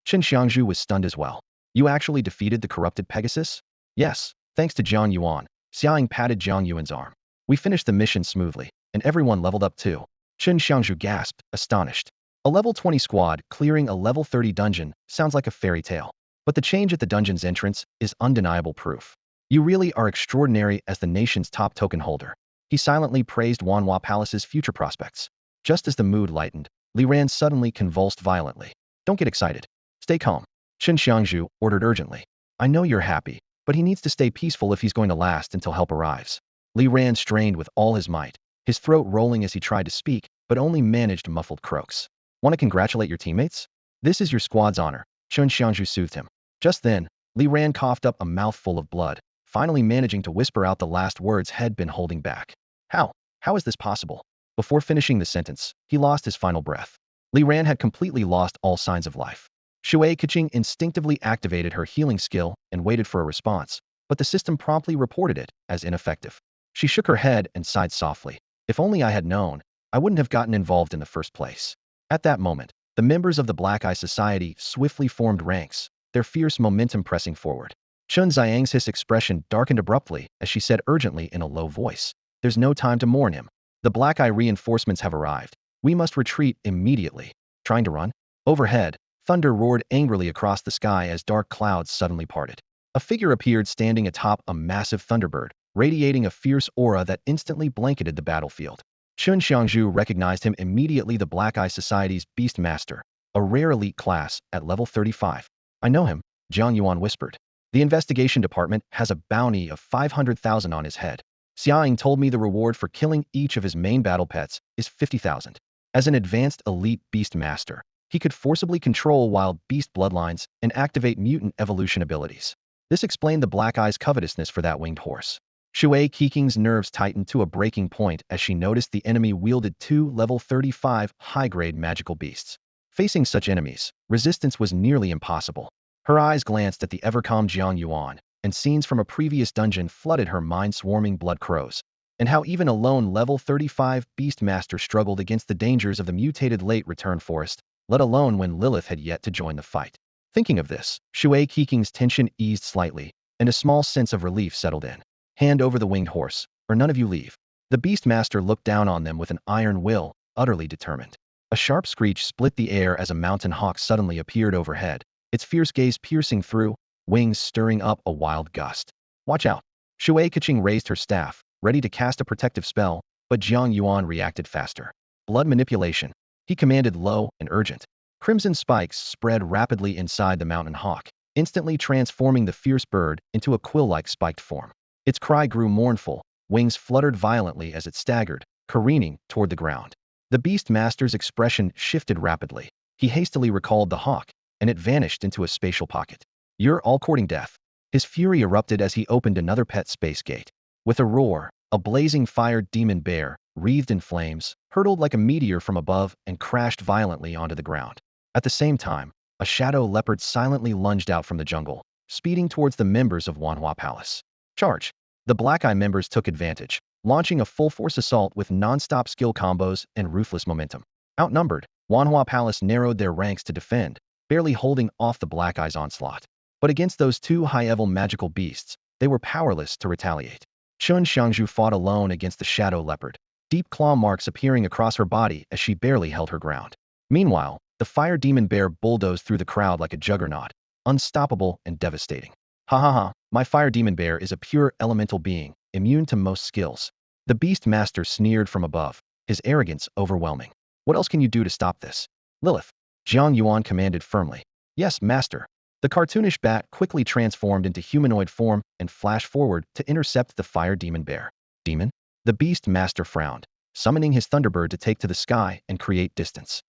Chen Xiangzhu was stunned as well. You actually defeated the corrupted Pegasus? Yes, thanks to Jiang Yuan. Xiaoying patted Jiang Yuan's arm. We finished the mission smoothly, and everyone leveled up too. Chen Xiangzhu gasped, astonished. A level 20 squad clearing a level 30 dungeon sounds like a fairy tale. But the change at the dungeon's entrance is undeniable proof. You really are extraordinary as the nation's top token holder. He silently praised Wanhua Palace's future prospects. Just as the mood lightened, Li Ran suddenly convulsed violently. Don't get excited. Stay calm. Chen Xiangzhu ordered urgently. I know you're happy, but he needs to stay peaceful if he's going to last until help arrives. Li Ran strained with all his might, his throat rolling as he tried to speak, but only managed muffled croaks. Want to congratulate your teammates? This is your squad's honor, Chen Xiangzhu soothed him. Just then, Li Ran coughed up a mouthful of blood, finally managing to whisper out the last words he'd been holding back. How? How is this possible? Before finishing the sentence, he lost his final breath. Li Ran had completely lost all signs of life. Shui Keqing instinctively activated her healing skill and waited for a response, but the system promptly reported it as ineffective. She shook her head and sighed softly. If only I had known, I wouldn't have gotten involved in the first place. At that moment, the members of the Black Eye Society swiftly formed ranks, their fierce momentum pressing forward. Chun Xiang's expression darkened abruptly as she said urgently in a low voice. There's no time to mourn him. The Black Eye reinforcements have arrived. We must retreat immediately. Trying to run? Overhead, thunder roared angrily across the sky as dark clouds suddenly parted. A figure appeared standing atop a massive thunderbird, radiating a fierce aura that instantly blanketed the battlefield. Chen Xiangzhu recognized him immediately, the Black Eye Society's Beast Master, a rare elite class at level 35. I know him, Jiang Yuan whispered. The investigation department has a bounty of 500,000 on his head. Xiaoying told me the reward for killing each of his main battle pets is 50,000. As an advanced elite beast master, he could forcibly control wild beast bloodlines and activate mutant evolution abilities. This explained the Black Eye's covetousness for that winged horse. Shui Keqing's nerves tightened to a breaking point as she noticed the enemy wielded 2 level 35 high-grade magical beasts. Facing such enemies, resistance was nearly impossible. Her eyes glanced at the ever-calm Jiang Yuan, and scenes from a previous dungeon flooded her mind, swarming blood crows, and how even a lone level 35 beast master struggled against the dangers of the mutated late return forest, let alone when Lilith had yet to join the fight. Thinking of this, Shui Keqing's tension eased slightly, and a small sense of relief settled in. Hand over the winged horse, or none of you leave. The beast master looked down on them with an iron will, utterly determined. A sharp screech split the air as a mountain hawk suddenly appeared overhead, its fierce gaze piercing through, wings stirring up a wild gust. Watch out. Shui Keqing raised her staff, ready to cast a protective spell, but Jiang Yuan reacted faster. Blood manipulation. He commanded low and urgent. Crimson spikes spread rapidly inside the mountain hawk, instantly transforming the fierce bird into a quill-like spiked form. Its cry grew mournful, wings fluttered violently as it staggered, careening toward the ground. The beast master's expression shifted rapidly. He hastily recalled the hawk, and it vanished into a spatial pocket. You're all courting death. His fury erupted as he opened another pet space gate. With a roar, a blazing fire demon bear, wreathed in flames, hurtled like a meteor from above and crashed violently onto the ground. At the same time, a shadow leopard silently lunged out from the jungle, speeding towards the members of Wanhua Palace. Charge! The Black Eye members took advantage, launching a full-force assault with non-stop skill combos and ruthless momentum. Outnumbered, Wanhua Palace narrowed their ranks to defend, barely holding off the Black Eye's onslaught. But against those 2 high-level magical beasts, they were powerless to retaliate. Chen Xiangzhu fought alone against the shadow leopard, deep claw marks appearing across her body as she barely held her ground. Meanwhile, the fire demon bear bulldozed through the crowd like a juggernaut, unstoppable and devastating. Ha ha ha, my fire demon bear is a pure elemental being, immune to most skills. The beast master sneered from above, his arrogance overwhelming. What else can you do to stop this? Lilith. Jiang Yuan commanded firmly. Yes, master. The cartoonish bat quickly transformed into humanoid form and flashed forward to intercept the fire demon bear. Demon? The beast master frowned, summoning his thunderbird to take to the sky and create distance.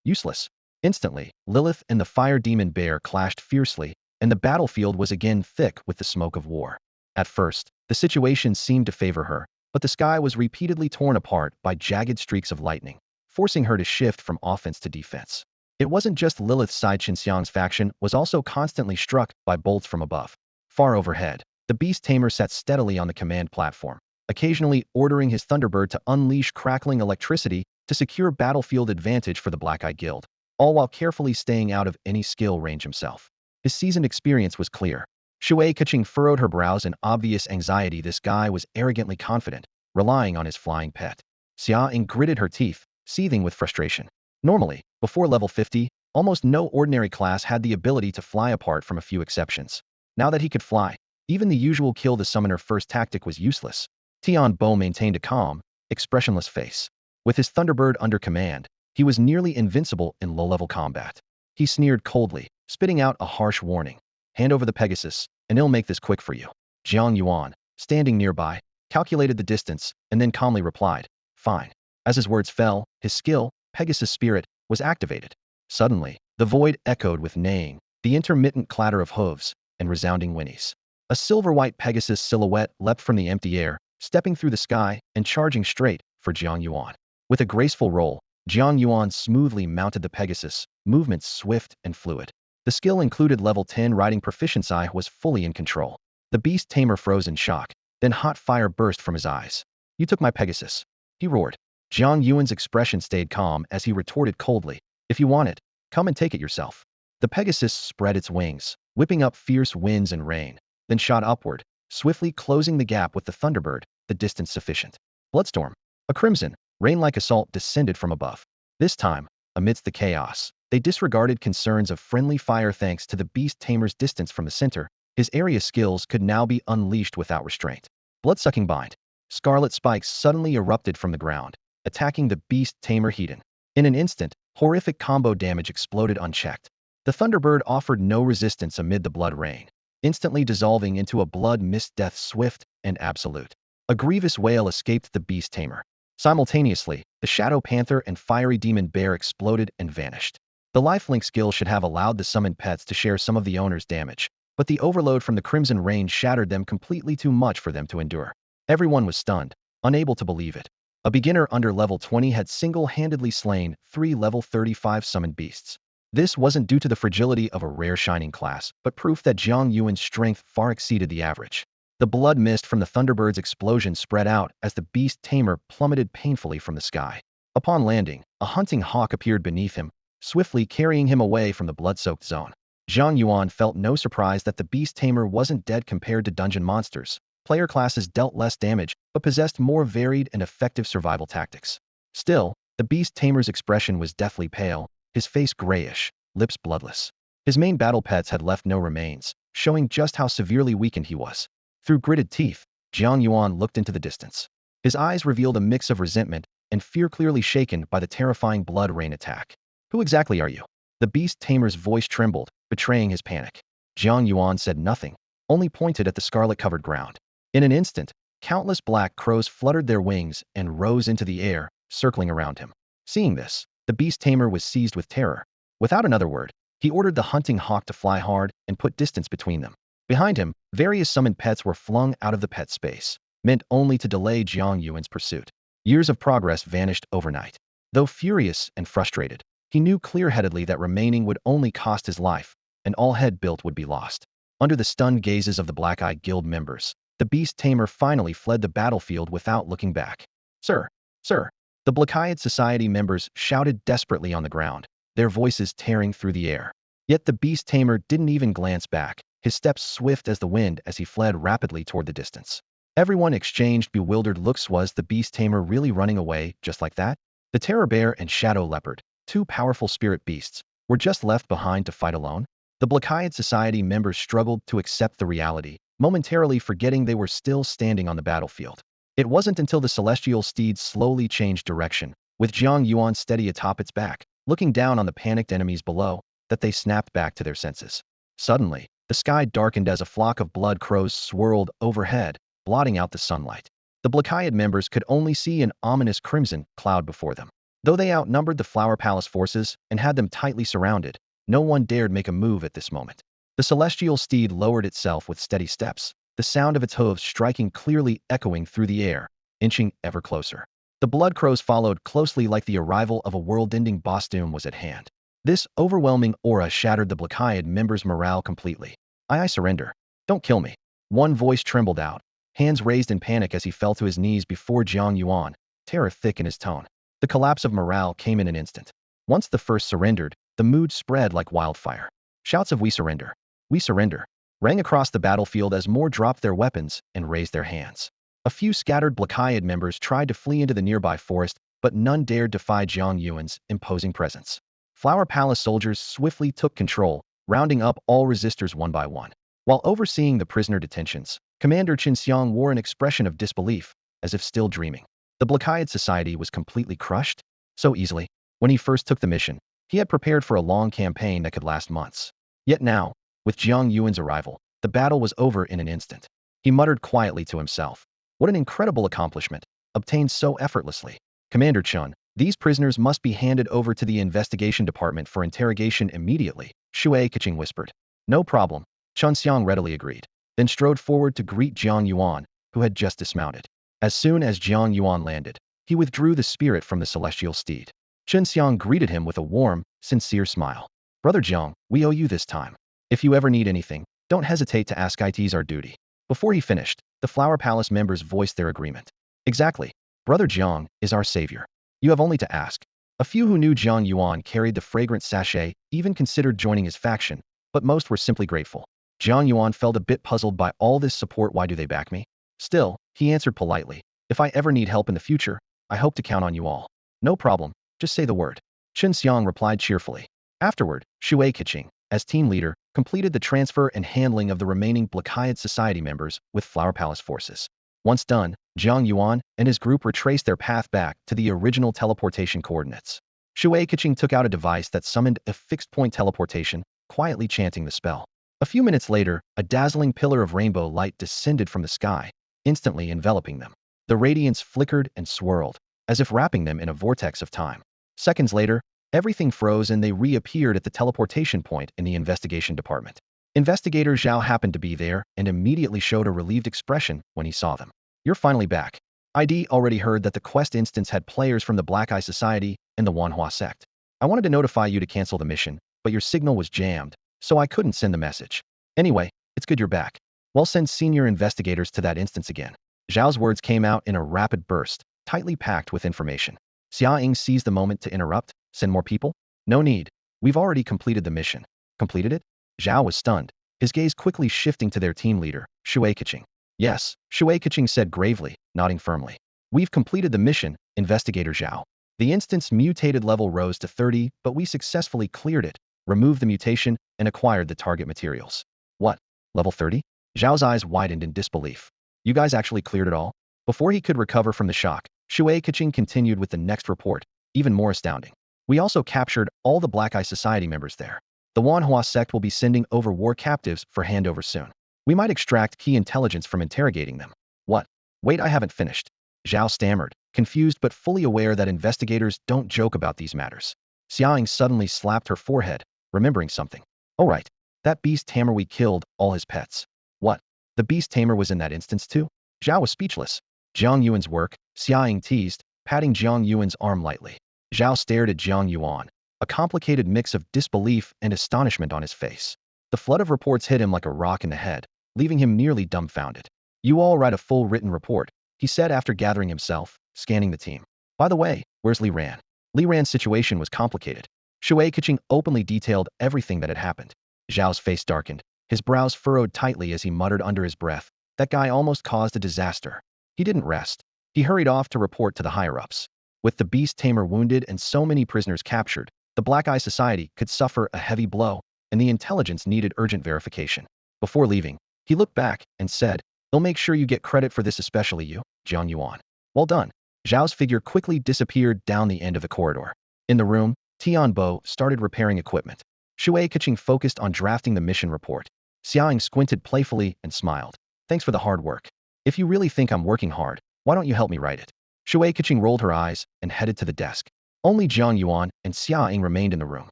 Useless. Instantly, Lilith and the fire demon bear clashed fiercely, and the battlefield was again thick with the smoke of war. At first, the situation seemed to favor her, but the sky was repeatedly torn apart by jagged streaks of lightning, forcing her to shift from offense to defense. It wasn't just Lilith's side. Qinxiang's faction was also constantly struck by bolts from above. Far overhead, the beast tamer sat steadily on the command platform, occasionally ordering his Thunderbird to unleash crackling electricity to secure battlefield advantage for the Black-Eye Guild, all while carefully staying out of any skill range himself. His seasoned experience was clear. Shui Keqing furrowed her brows in obvious anxiety. This guy was arrogantly confident, relying on his flying pet. Xia Ying gritted her teeth, seething with frustration. Normally, before level 50, almost no ordinary class had the ability to fly apart from a few exceptions. Now that he could fly, even the usual kill the summoner first tactic was useless. Tian Bo maintained a calm, expressionless face. With his Thunderbird under command, he was nearly invincible in low-level combat. He sneered coldly, spitting out a harsh warning. Hand over the Pegasus, and he'll make this quick for you. Jiang Yuan, standing nearby, calculated the distance, and then calmly replied, fine. As his words fell, his skill, Pegasus Spirit, was activated. Suddenly, the void echoed with neighing, the intermittent clatter of hooves, and resounding whinnies. A silver-white Pegasus silhouette leapt from the empty air, stepping through the sky and charging straight for Jiang Yuan. With a graceful roll, Jiang Yuan smoothly mounted the Pegasus, movements swift and fluid. The skill included level 10 riding proficiency was fully in control. The beast tamer froze in shock, then hot fire burst from his eyes. You took my Pegasus, he roared. Jiang Yuan's expression stayed calm as he retorted coldly, if you want it, come and take it yourself. The Pegasus spread its wings, whipping up fierce winds and rain, then shot upward, swiftly closing the gap with the Thunderbird, the distance sufficient. Bloodstorm. A crimson, rain-like assault descended from above. This time, amidst the chaos, they disregarded concerns of friendly fire thanks to the beast tamer's distance from the center. His area skills could now be unleashed without restraint. Blood-sucking bind. Scarlet spikes suddenly erupted from the ground, attacking the beast tamer Hedon. In an instant, horrific combo damage exploded unchecked. The Thunderbird offered no resistance amid the blood rain, instantly dissolving into a blood mist death swift and absolute. A grievous wail escaped the beast tamer. Simultaneously, the Shadow Panther and Fiery Demon Bear exploded and vanished. The lifelink skill should have allowed the summoned pets to share some of the owner's damage, but the overload from the Crimson Rain shattered them completely too much for them to endure. Everyone was stunned, unable to believe it. A beginner under level 20 had single-handedly slain 3 level 35 summoned beasts. This wasn't due to the fragility of a rare shining class, but proof that Jiang Yuan's strength far exceeded the average. The blood mist from the Thunderbird's explosion spread out as the beast tamer plummeted painfully from the sky. Upon landing, a hunting hawk appeared beneath him, swiftly carrying him away from the blood-soaked zone. Jiang Yuan felt no surprise that the beast tamer wasn't dead compared to dungeon monsters. Player classes dealt less damage, but possessed more varied and effective survival tactics. Still, the beast tamer's expression was deathly pale, his face grayish, lips bloodless. His main battle pets had left no remains, showing just how severely weakened he was. Through gritted teeth, Jiang Yuan looked into the distance. His eyes revealed a mix of resentment and fear, clearly shaken by the terrifying blood rain attack. Who exactly are you? The beast tamer's voice trembled, betraying his panic. Jiang Yuan said nothing, only pointed at the scarlet-covered ground. In an instant, countless black crows fluttered their wings and rose into the air, circling around him. Seeing this, the beast tamer was seized with terror. Without another word, he ordered the hunting hawk to fly hard and put distance between them. Behind him, various summoned pets were flung out of the pet space, meant only to delay Jiang Yuan's pursuit. Years of progress vanished overnight. Though furious and frustrated, he knew clear-headedly that remaining would only cost his life, and all head built would be lost. Under the stunned gazes of the Black-Eye Guild members, the beast tamer finally fled the battlefield without looking back. Sir! Sir! The Black-Eyed Society members shouted desperately on the ground, their voices tearing through the air. Yet the beast tamer didn't even glance back, his steps swift as the wind as he fled rapidly toward the distance. Everyone exchanged bewildered looks. Was the beast tamer really running away just like that? The Terror Bear and Shadow Leopard, two powerful spirit beasts, were just left behind to fight alone? The Black-Eyed Society members struggled to accept the reality, momentarily forgetting they were still standing on the battlefield. It wasn't until the celestial steed slowly changed direction, with Jiang Yuan steady atop its back, looking down on the panicked enemies below, that they snapped back to their senses. Suddenly, the sky darkened as a flock of blood crows swirled overhead, blotting out the sunlight. The Black-Eyed members could only see an ominous crimson cloud before them. Though they outnumbered the Flower Palace forces and had them tightly surrounded, no one dared make a move at this moment. The celestial steed lowered itself with steady steps, the sound of its hooves striking clearly echoing through the air, inching ever closer. The blood crows followed closely, like the arrival of a world-ending boss. Doom was at hand. This overwhelming aura shattered the Black-Eyed members' morale completely. I surrender. Don't kill me. One voice trembled out, hands raised in panic as he fell to his knees before Jiang Yuan, terror thick in his tone. The collapse of morale came in an instant. Once the first surrendered, the mood spread like wildfire. Shouts of we surrender, rang across the battlefield as more dropped their weapons and raised their hands. A few scattered Blockade members tried to flee into the nearby forest, but none dared defy Jiang Yuan's imposing presence. Flower Palace soldiers swiftly took control, rounding up all resistors one by one. While overseeing the prisoner detentions, Commander Qin Xiang wore an expression of disbelief, as if still dreaming. The Blockade Society was completely crushed? So easily. When he first took the mission, he had prepared for a long campaign that could last months. Yet now, with Jiang Yuan's arrival, the battle was over in an instant. He muttered quietly to himself. What an incredible accomplishment, obtained so effortlessly. Commander Chun, these prisoners must be handed over to the investigation department for interrogation immediately, Shui Keqing whispered. No problem, Chun Xiang readily agreed, then strode forward to greet Jiang Yuan, who had just dismounted. As soon as Jiang Yuan landed, he withdrew the spirit from the celestial steed. Chun Xiang greeted him with a warm, sincere smile. Brother Jiang, we owe you this time. If you ever need anything, don't hesitate to ask. It's our duty. Before he finished, the Flower Palace members voiced their agreement. Exactly. Brother Jiang is our savior. You have only to ask. A few who knew Jiang Yuan carried the fragrant sachet, even considered joining his faction, but most were simply grateful. Jiang Yuan felt a bit puzzled by all this support. Why do they back me? Still, he answered politely. If I ever need help in the future, I hope to count on you all. No problem, just say the word. Qin Xiang replied cheerfully. Afterward, Shui Keqing, as team leader, completed the transfer and handling of the remaining Blockade Society members with Flower Palace forces. Once done, Jiang Yuan and his group retraced their path back to the original teleportation coordinates. Shui Keqing took out a device that summoned a fixed-point teleportation, quietly chanting the spell. A few minutes later, a dazzling pillar of rainbow light descended from the sky, instantly enveloping them. The radiance flickered and swirled, as if wrapping them in a vortex of time. Seconds later, everything froze and they reappeared at the teleportation point in the investigation department. Investigator Zhao happened to be there and immediately showed a relieved expression when he saw them. You're finally back. I'd already heard that the quest instance had players from the Black Eye Society and the Wanhua sect. I wanted to notify you to cancel the mission, but your signal was jammed, so I couldn't send the message. Anyway, it's good you're back. We'll send senior investigators to that instance again. Zhao's words came out in a rapid burst, tightly packed with information. Xia Ying seized the moment to interrupt. Send more people? No need. We've already completed the mission. Completed it? Zhao was stunned, his gaze quickly shifting to their team leader, Shui Keqing. Yes, Shui Keqing said gravely, nodding firmly. We've completed the mission, Investigator Zhao. The instance mutated level rose to 30, but we successfully cleared it, removed the mutation, and acquired the target materials. What? Level 30? Zhao's eyes widened in disbelief. You guys actually cleared it all? Before he could recover from the shock, Shui Keqing continued with the next report, even more astounding. We also captured all the Black Eye Society members there. The Wanhua sect will be sending over war captives for handover soon. We might extract key intelligence from interrogating them. What? Wait, I haven't finished. Zhao stammered, confused but fully aware that investigators don't joke about these matters. Xiaoying suddenly slapped her forehead, remembering something. Oh right, that beast tamer we killed, all his pets. What? The beast tamer was in that instance too? Zhao was speechless. Jiang Yuan's work, Xiaoying teased, patting Jiang Yuan's arm lightly. Zhao stared at Jiang Yuan, a complicated mix of disbelief and astonishment on his face. The flood of reports hit him like a rock in the head, leaving him nearly dumbfounded. You all write a full written report, he said after gathering himself, scanning the team. By the way, where's Li Ran? Li Ran's situation was complicated. Shui Keqing openly detailed everything that had happened. Zhao's face darkened, his brows furrowed tightly as he muttered under his breath, that guy almost caused a disaster. He didn't rest. He hurried off to report to the higher-ups. With the beast tamer wounded and so many prisoners captured, the Black Eye Society could suffer a heavy blow, and the intelligence needed urgent verification. Before leaving, he looked back and said, they'll make sure you get credit for this, especially you, Jiang Yuan. Well done. Zhao's figure quickly disappeared down the end of the corridor. In the room, Tianbo started repairing equipment. Shui Keqing focused on drafting the mission report. Xiaoying squinted playfully and smiled. Thanks for the hard work. If you really think I'm working hard, why don't you help me write it? Shui Keqing rolled her eyes and headed to the desk. Only Jiang Yuan and Xiaoying remained in the room.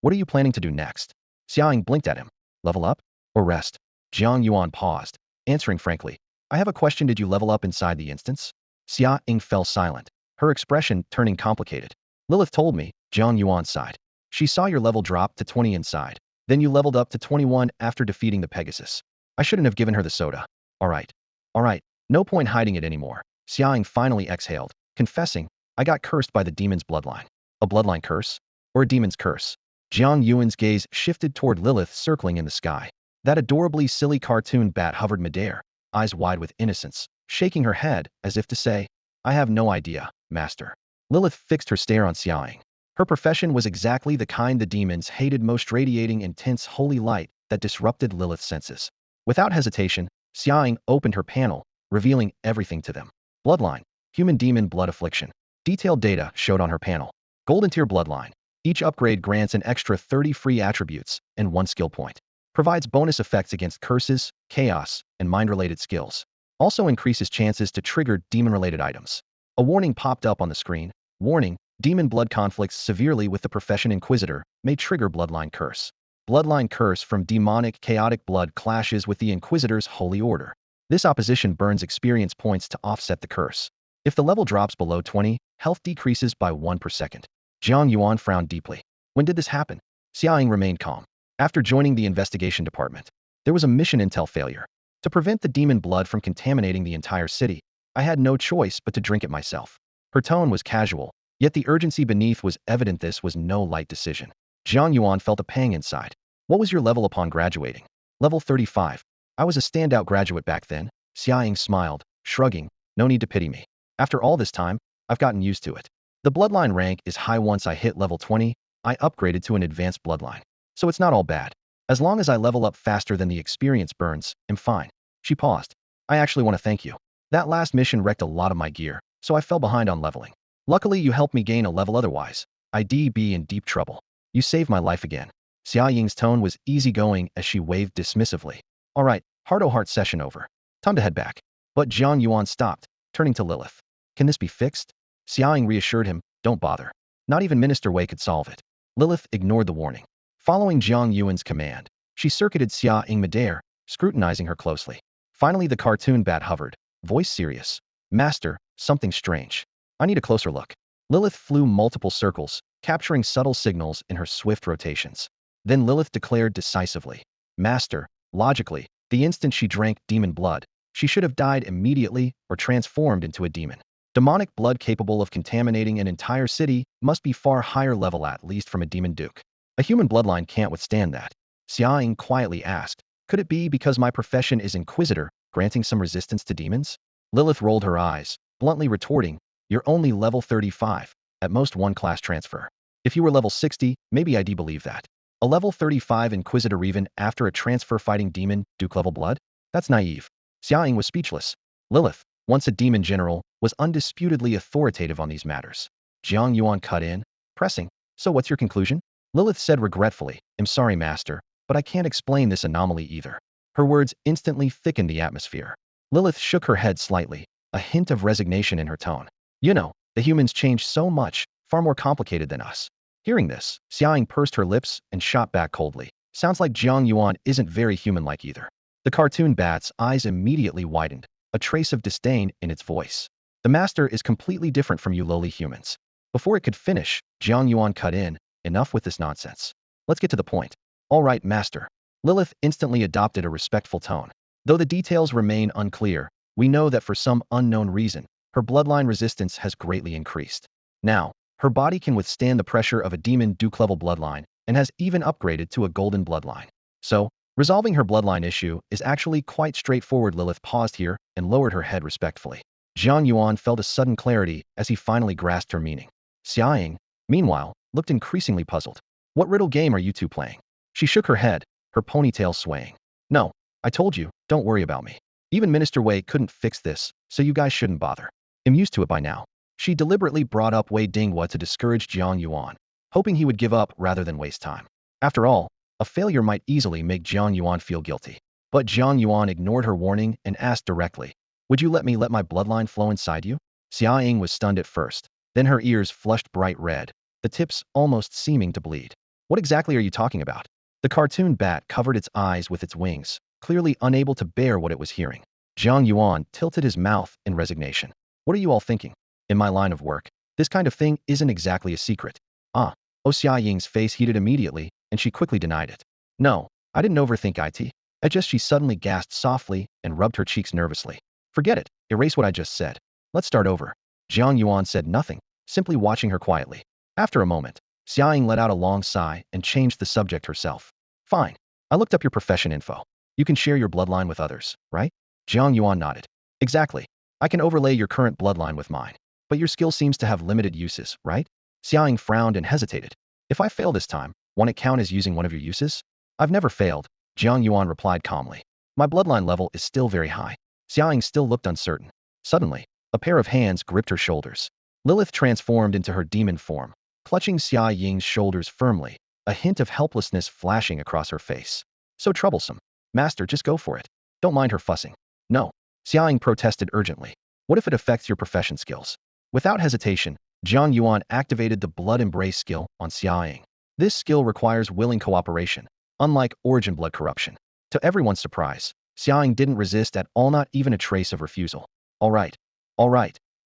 What are you planning to do next? Xiaoying blinked at him. Level up? Or rest? Jiang Yuan paused, answering frankly. I have a question. Did you level up inside the instance? Xiaoying fell silent, her expression turning complicated. Lilith told me, Jiang Yuan sighed. She saw your level drop to 20 inside. Then you leveled up to 21 after defeating the Pegasus. I shouldn't have given her the soda. All right. All right. No point hiding it anymore. Xiaoying finally exhaled, confessing, I got cursed by the demon's bloodline. A bloodline curse? Or a demon's curse? Jiang Yuan's gaze shifted toward Lilith circling in the sky. That adorably silly cartoon bat hovered midair, eyes wide with innocence, shaking her head as if to say, I have no idea, master. Lilith fixed her stare on Xiaoying. Her profession was exactly the kind the demons hated most, radiating intense holy light that disrupted Lilith's senses. Without hesitation, Xiaoying opened her panel, revealing everything to them. Bloodline, human demon blood affliction. Detailed data showed on her panel. Golden tier bloodline. Each upgrade grants an extra 30 free attributes and 1 skill point. Provides bonus effects against curses, chaos, and mind-related skills. Also increases chances to trigger demon-related items. A warning popped up on the screen. Warning, demon blood conflicts severely with the profession Inquisitor may trigger bloodline curse. Bloodline curse from demonic, chaotic blood clashes with the Inquisitor's holy order. This opposition burns experience points to offset the curse. If the level drops below 20, health decreases by 1 per second. Jiang Yuan frowned deeply. When did this happen? Xiaoying remained calm. After joining the investigation department, there was a mission intel failure. To prevent the demon blood from contaminating the entire city, I had no choice but to drink it myself. Her tone was casual, yet the urgency beneath was evident. This was no light decision. Jiang Yuan felt a pang inside. What was your level upon graduating? Level 35. I was a standout graduate back then. Xiaoying smiled, shrugging, no need to pity me. After all this time, I've gotten used to it. The bloodline rank is high. Once I hit level 20, I upgraded to an advanced bloodline. So it's not all bad. As long as I level up faster than the experience burns, I'm fine. She paused. I actually want to thank you. That last mission wrecked a lot of my gear, so I fell behind on leveling. Luckily you helped me gain a level, otherwise I'd be in deep trouble. You saved my life again. Xiaoying's tone was easygoing as she waved dismissively. All right, heart-to-heart session over. Time to head back. But Jiang Yuan stopped, turning to Lilith. Can this be fixed? Xiaoying reassured him, don't bother. Not even Minister Wei could solve it. Lilith ignored the warning. Following Jiang Yuan's command, she circuited Xiaoying midair, scrutinizing her closely. Finally the cartoon bat hovered, voice serious. Master, something strange. I need a closer look. Lilith flew multiple circles, capturing subtle signals in her swift rotations. Then Lilith declared decisively. Master, logically, the instant she drank demon blood, she should have died immediately or transformed into a demon. Demonic blood capable of contaminating an entire city must be far higher level, at least from a demon duke. A human bloodline can't withstand that. Xiaoying quietly asked, could it be because my profession is Inquisitor, granting some resistance to demons? Lilith rolled her eyes, bluntly retorting, you're only level 35, at most 1 class transfer. If you were level 60, maybe I'd believe that. A level 35 Inquisitor even after a transfer fighting demon duke level blood? That's naive. Xiaoying was speechless. Lilith, once a demon general, was undisputedly authoritative on these matters. Jiang Yuan cut in, pressing, so what's your conclusion? Lilith said regretfully, I'm sorry master, but I can't explain this anomaly either. Her words instantly thickened the atmosphere. Lilith shook her head slightly, a hint of resignation in her tone. You know, the humans change so much, far more complicated than us. Hearing this, Xiaoying pursed her lips and shot back coldly. Sounds like Jiang Yuan isn't very human-like either. The cartoon bat's eyes immediately widened, a trace of disdain in its voice. The master is completely different from you lowly humans. Before it could finish, Jiang Yuan cut in, enough with this nonsense. Let's get to the point. All right, master. Lilith instantly adopted a respectful tone. Though the details remain unclear, we know that for some unknown reason, her bloodline resistance has greatly increased. Now, her body can withstand the pressure of a demon duke-level bloodline and has even upgraded to a golden bloodline. So, resolving her bloodline issue is actually quite straightforward. Lilith paused here and lowered her head respectfully. Jiang Yuan felt a sudden clarity as he finally grasped her meaning. Xiaoying, meanwhile, looked increasingly puzzled. What riddle game are you two playing? She shook her head, her ponytail swaying. No, I told you, don't worry about me. Even Minister Wei couldn't fix this, so you guys shouldn't bother. I'm used to it by now. She deliberately brought up Wei Dinghua to discourage Jiang Yuan, hoping he would give up rather than waste time. After all, a failure might easily make Jiang Yuan feel guilty. But Jiang Yuan ignored her warning and asked directly, would you let me let my bloodline flow inside you? Xiaoying was stunned at first, then her ears flushed bright red, the tips almost seeming to bleed. What exactly are you talking about? The cartoon bat covered its eyes with its wings, clearly unable to bear what it was hearing. Jiang Yuan tilted his mouth in resignation. What are you all thinking? In my line of work, this kind of thing isn't exactly a secret. Ah, Xiaoying's face heated immediately, and she quickly denied it. No, I didn't overthink it. At just she suddenly gasped softly and rubbed her cheeks nervously. Forget it. Erase what I just said. Let's start over. Jiang Yuan said nothing, simply watching her quietly. After a moment, Xiaoying let out a long sigh and changed the subject herself. Fine. I looked up your profession info. You can share your bloodline with others, right? Jiang Yuan nodded. Exactly. I can overlay your current bloodline with mine. But your skill seems to have limited uses, right? Xiaoying frowned and hesitated. If I fail this time, won't it count as using one of your uses? I've never failed, Jiang Yuan replied calmly. My bloodline level is still very high. Xiaoying still looked uncertain. Suddenly, a pair of hands gripped her shoulders. Lilith transformed into her demon form, clutching Xia Ying's shoulders firmly, a hint of helplessness flashing across her face. So troublesome. Master, just go for it. Don't mind her fussing. No. Xiaoying protested urgently. What if it affects your profession skills? Without hesitation, Jiang Yuan activated the Blood Embrace skill on Xiaoying. This skill requires willing cooperation, unlike Origin Blood Corruption. To everyone's surprise, Xiaoying didn't resist at all, not even a trace of refusal. All right.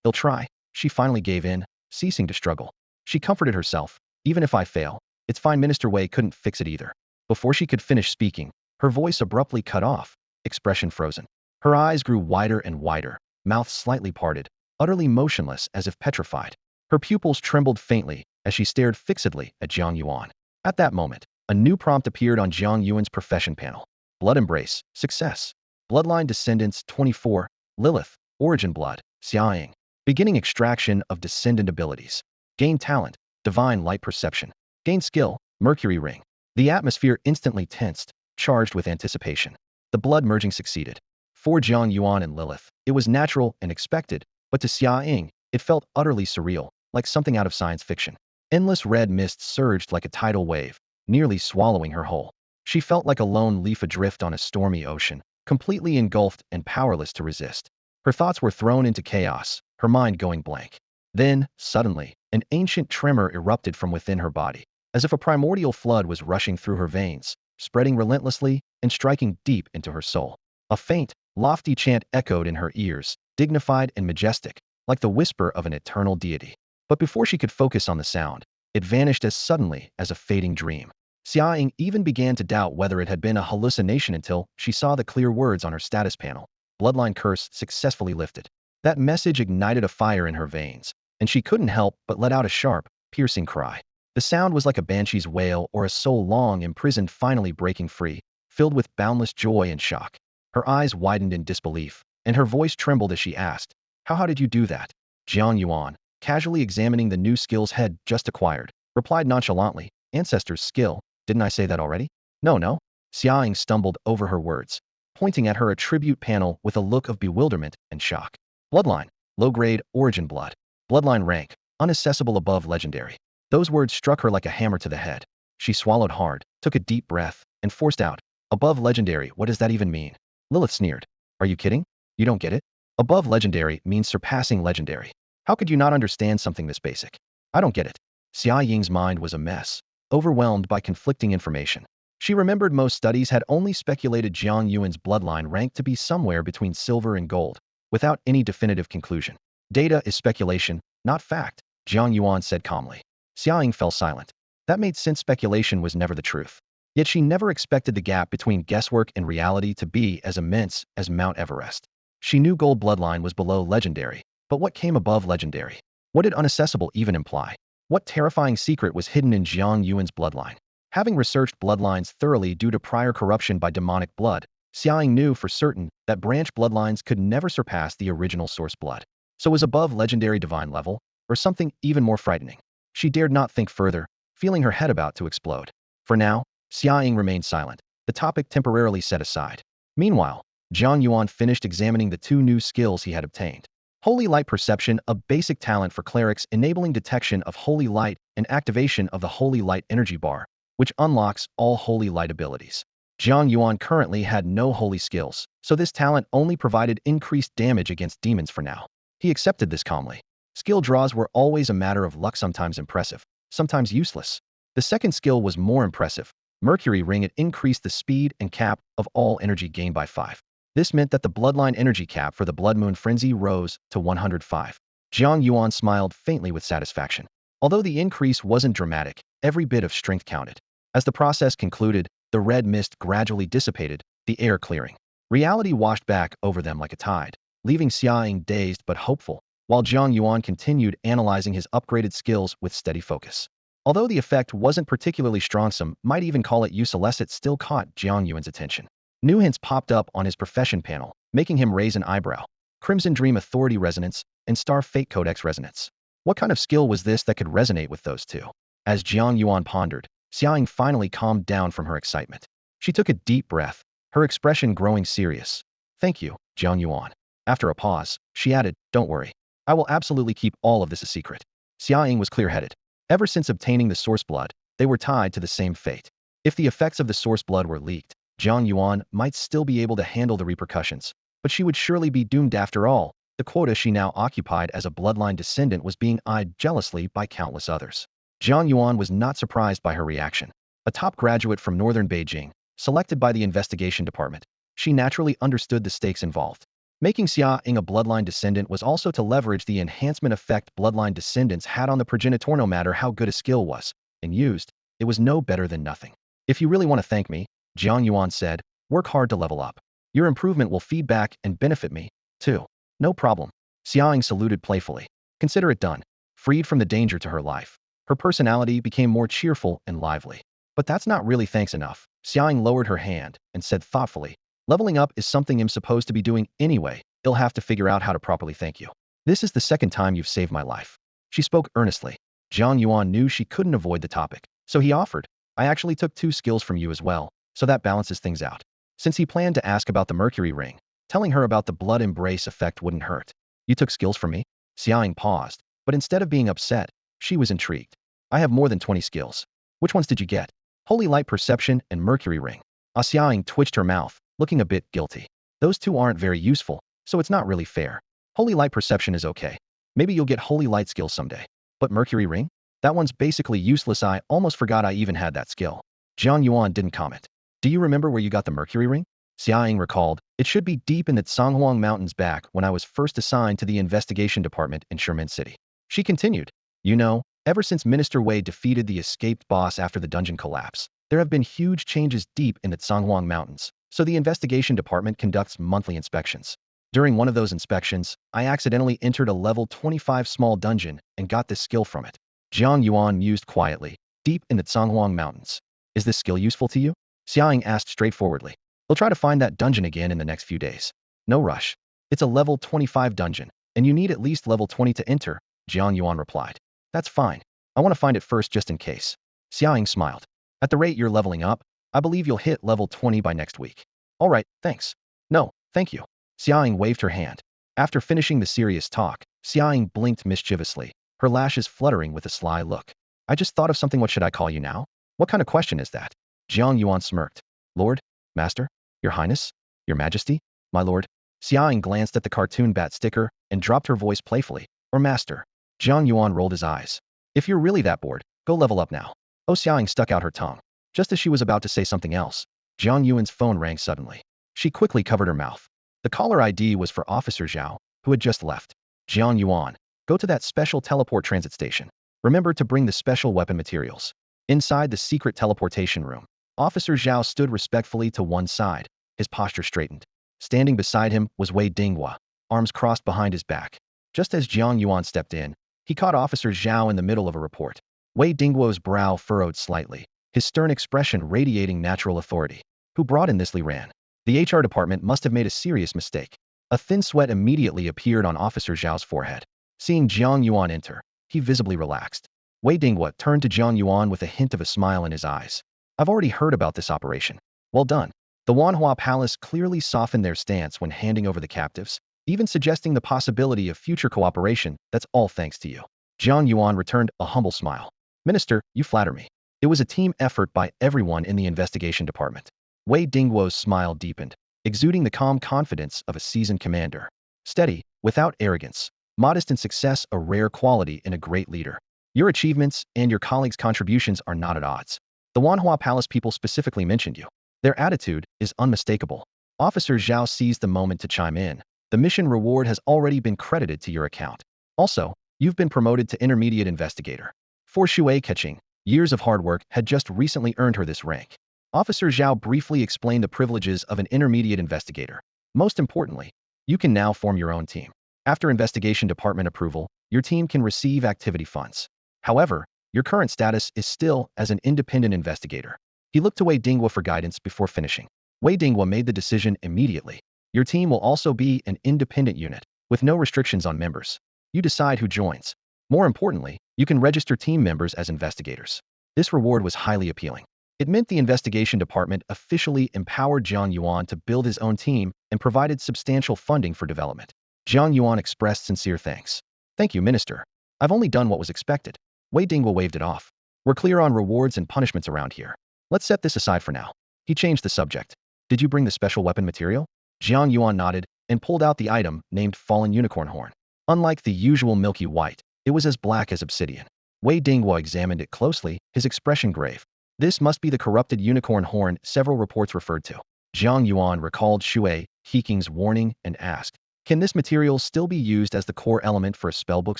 He'll try. She finally gave in, ceasing to struggle. She comforted herself. Even if I fail, it's fine. Minister Wei couldn't fix it either. Before she could finish speaking, her voice abruptly cut off, expression frozen. Her eyes grew wider and wider, mouth slightly parted, utterly motionless as if petrified. Her pupils trembled faintly as she stared fixedly at Jiang Yuan. At that moment, a new prompt appeared on Jiang Yuan's profession panel. Blood Embrace, success. Bloodline Descendants 24, Lilith, Origin Blood, Xiaoying. Beginning extraction of descendant abilities. Gain talent, Divine Light Perception. Gain skill, Mercury Ring. The atmosphere instantly tensed, charged with anticipation. The blood merging succeeded. For Jiang Yuan and Lilith, it was natural and expected, but to Xiaoying, it felt utterly surreal, like something out of science fiction. Endless red mist surged like a tidal wave, nearly swallowing her whole. She felt like a lone leaf adrift on a stormy ocean, completely engulfed and powerless to resist. Her thoughts were thrown into chaos, her mind going blank. Then, suddenly, an ancient tremor erupted from within her body, as if a primordial flood was rushing through her veins, spreading relentlessly and striking deep into her soul. A faint, lofty chant echoed in her ears, dignified and majestic, like the whisper of an eternal deity. But before she could focus on the sound, it vanished as suddenly as a fading dream. Xiaoying even began to doubt whether it had been a hallucination until she saw the clear words on her status panel. Bloodline curse successfully lifted. That message ignited a fire in her veins, and she couldn't help but let out a sharp, piercing cry. The sound was like a banshee's wail or a soul long imprisoned finally breaking free, filled with boundless joy and shock. Her eyes widened in disbelief, and her voice trembled as she asked, How did you do that? Jiang Yuan, casually examining the new skills head just acquired, replied nonchalantly, Ancestor's skill, didn't I say that already? No. Xiaoying stumbled over her words, pointing at her attribute panel with a look of bewilderment and shock. Bloodline, low-grade, Origin Blood. Bloodline rank, unaccessible above legendary. Those words struck her like a hammer to the head. She swallowed hard, took a deep breath, and forced out, Above legendary, what does that even mean? Lilith sneered. Are you kidding? You don't get it? Above legendary means surpassing legendary. How could you not understand something this basic? I don't get it. Xia Ying's mind was a mess, overwhelmed by conflicting information. She remembered most studies had only speculated Jiang Yuan's bloodline rank to be somewhere between silver and gold, without any definitive conclusion. Data is speculation, not fact, Jiang Yuan said calmly. Xia Ying fell silent. That made sense. Speculation was never the truth. Yet she never expected the gap between guesswork and reality to be as immense as Mount Everest. She knew gold bloodline was below legendary, but what came above legendary? What did unaccessible even imply? What terrifying secret was hidden in Jiang Yuan's bloodline? Having researched bloodlines thoroughly due to prior corruption by demonic blood, Xiaoying knew for certain that branch bloodlines could never surpass the original source blood. So was above legendary divine level, or something even more frightening? She dared not think further, feeling her head about to explode. For now, Xiaoying remained silent, the topic temporarily set aside. Meanwhile, Jiang Yuan finished examining the two new skills he had obtained. Holy Light Perception, a basic talent for clerics enabling detection of holy light and activation of the Holy Light Energy Bar, which unlocks all holy light abilities. Jiang Yuan currently had no holy skills, so this talent only provided increased damage against demons for now. He accepted this calmly. Skill draws were always a matter of luck, sometimes impressive, sometimes useless. The second skill was more impressive. Mercury Ring. It increased the speed and cap of all energy gained by 5. This meant that the bloodline energy cap for the Blood Moon Frenzy rose to 105. Jiang Yuan smiled faintly with satisfaction. Although the increase wasn't dramatic, every bit of strength counted. As the process concluded, the red mist gradually dissipated, the air clearing. Reality washed back over them like a tide, leaving Xiaoying dazed but hopeful, while Jiang Yuan continued analyzing his upgraded skills with steady focus. Although the effect wasn't particularly strong, some might even call it useless, it still caught Jiang Yuan's attention. New hints popped up on his profession panel, making him raise an eyebrow. Crimson Dream Authority Resonance and Star Fate Codex Resonance. What kind of skill was this that could resonate with those two? As Jiang Yuan pondered, Xiaoying finally calmed down from her excitement. She took a deep breath, her expression growing serious. Thank you, Jiang Yuan. After a pause, she added, don't worry. I will absolutely keep all of this a secret. Xiaoying was clear-headed. Ever since obtaining the source blood, they were tied to the same fate. If the effects of the source blood were leaked, Jiang Yuan might still be able to handle the repercussions, but she would surely be doomed after all. The quota she now occupied as a bloodline descendant was being eyed jealously by countless others. Jiang Yuan was not surprised by her reaction. A top graduate from northern Beijing, selected by the investigation department, she naturally understood the stakes involved. Making Xiaoying a bloodline descendant was also to leverage the enhancement effect bloodline descendants had on the progenitor. No matter how good a skill was, and used, it was no better than nothing. If you really want to thank me, Jiang Yuan said, work hard to level up. Your improvement will feed back and benefit me, too. No problem. Xiaoying saluted playfully. Consider it done. Freed from the danger to her life, her personality became more cheerful and lively. But that's not really thanks enough. Xiaoying lowered her hand and said thoughtfully, leveling up is something I'm supposed to be doing anyway. I'll have to figure out how to properly thank you. This is the second time you've saved my life. She spoke earnestly. Jiang Yuan knew she couldn't avoid the topic, so he offered, I actually took 2 skills from you as well, so that balances things out. Since he planned to ask about the Mercury ring, telling her about the blood embrace effect wouldn't hurt. You took skills from me? Xiaoying paused, but instead of being upset, she was intrigued. I have more than 20 skills. Which ones did you get? Holy Light Perception and Mercury ring. Xiaoying twitched her mouth, looking a bit guilty. Those two aren't very useful, so it's not really fair. Holy Light Perception is okay. Maybe you'll get Holy Light skills someday. But Mercury ring? That one's basically useless. I almost forgot I even had that skill. Jiang Yuan didn't comment. Do you remember where you got the Mercury ring? Xiaoying recalled, it should be deep in the Canghuang Mountains back when I was first assigned to the investigation department in Sherman City. She continued, you know, ever since Minister Wei defeated the escaped boss after the dungeon collapse, there have been huge changes deep in the Canghuang Mountains, so the investigation department conducts monthly inspections. During one of those inspections, I accidentally entered a level 25 small dungeon and got this skill from it. Jiang Yuan mused quietly, deep in the Canghuang Mountains. Is this skill useful to you? Xiaoying asked straightforwardly. We'll try to find that dungeon again in the next few days. No rush. It's a level 25 dungeon, and you need at least level 20 to enter, Jiang Yuan replied. That's fine. I want to find it first just in case. Xiaoying smiled. At the rate you're leveling up, I believe you'll hit level 20 by next week. All right, thanks. No, thank you. Xiaoying waved her hand. After finishing the serious talk, Xiaoying blinked mischievously, her lashes fluttering with a sly look. I just thought of something. What should I call you now? What kind of question is that? Jiang Yuan smirked. Lord? Master? Your Highness? Your Majesty? My lord? Xiaoying glanced at the cartoon bat sticker and dropped her voice playfully. Or Master? Jiang Yuan rolled his eyes. If you're really that bored, go level up now. Oh, Xiaoying stuck out her tongue. Just as she was about to say something else, Jiang Yuan's phone rang suddenly. She quickly covered her mouth. The caller ID was for Officer Zhao, who had just left. Jiang Yuan, go to that special teleport transit station. Remember to bring the special weapon materials. Inside the secret teleportation room, Officer Zhao stood respectfully to one side, his posture straightened. Standing beside him was Wei Dinghua, arms crossed behind his back. Just as Jiang Yuan stepped in, he caught Officer Zhao in the middle of a report. Wei Dinghuo's brow furrowed slightly, his stern expression radiating natural authority. Who brought in this Li Ran? The HR department must have made a serious mistake. A thin sweat immediately appeared on Officer Zhao's forehead. Seeing Jiang Yuan enter, he visibly relaxed. Wei Dinghua turned to Jiang Yuan with a hint of a smile in his eyes. I've already heard about this operation. Well done. The Wanhua Palace clearly softened their stance when handing over the captives, even suggesting the possibility of future cooperation. That's all thanks to you. Jiang Yuan returned a humble smile. Minister, you flatter me. It was a team effort by everyone in the investigation department. Wei Dinghuo's smile deepened, exuding the calm confidence of a seasoned commander. Steady, without arrogance. Modest in success, a rare quality in a great leader. Your achievements and your colleagues' contributions are not at odds. The Wanhua Palace people specifically mentioned you. Their attitude is unmistakable. Officer Zhao seized the moment to chime in. The mission reward has already been credited to your account. Also, you've been promoted to intermediate investigator. For Shui Keqing, years of hard work had just recently earned her this rank. Officer Zhao briefly explained the privileges of an intermediate investigator. Most importantly, you can now form your own team. After investigation department approval, your team can receive activity funds. However, your current status is still as an independent investigator. He looked to Wei Dinghua for guidance before finishing. Wei Dinghua made the decision immediately. Your team will also be an independent unit, with no restrictions on members. You decide who joins. More importantly, you can register team members as investigators. This reward was highly appealing. It meant the investigation department officially empowered Jiang Yuan to build his own team and provided substantial funding for development. Jiang Yuan expressed sincere thanks. Thank you, Minister. I've only done what was expected. Wei Dinghua waved it off. We're clear on rewards and punishments around here. Let's set this aside for now. He changed the subject. Did you bring the special weapon material? Jiang Yuan nodded and pulled out the item named Fallen Unicorn Horn. Unlike the usual milky white, it was as black as obsidian. Wei Dinghua examined it closely, his expression grave. This must be the corrupted unicorn horn several reports referred to. Jiang Yuan recalled Shui Heking's warning and asked, can this material still be used as the core element for a spellbook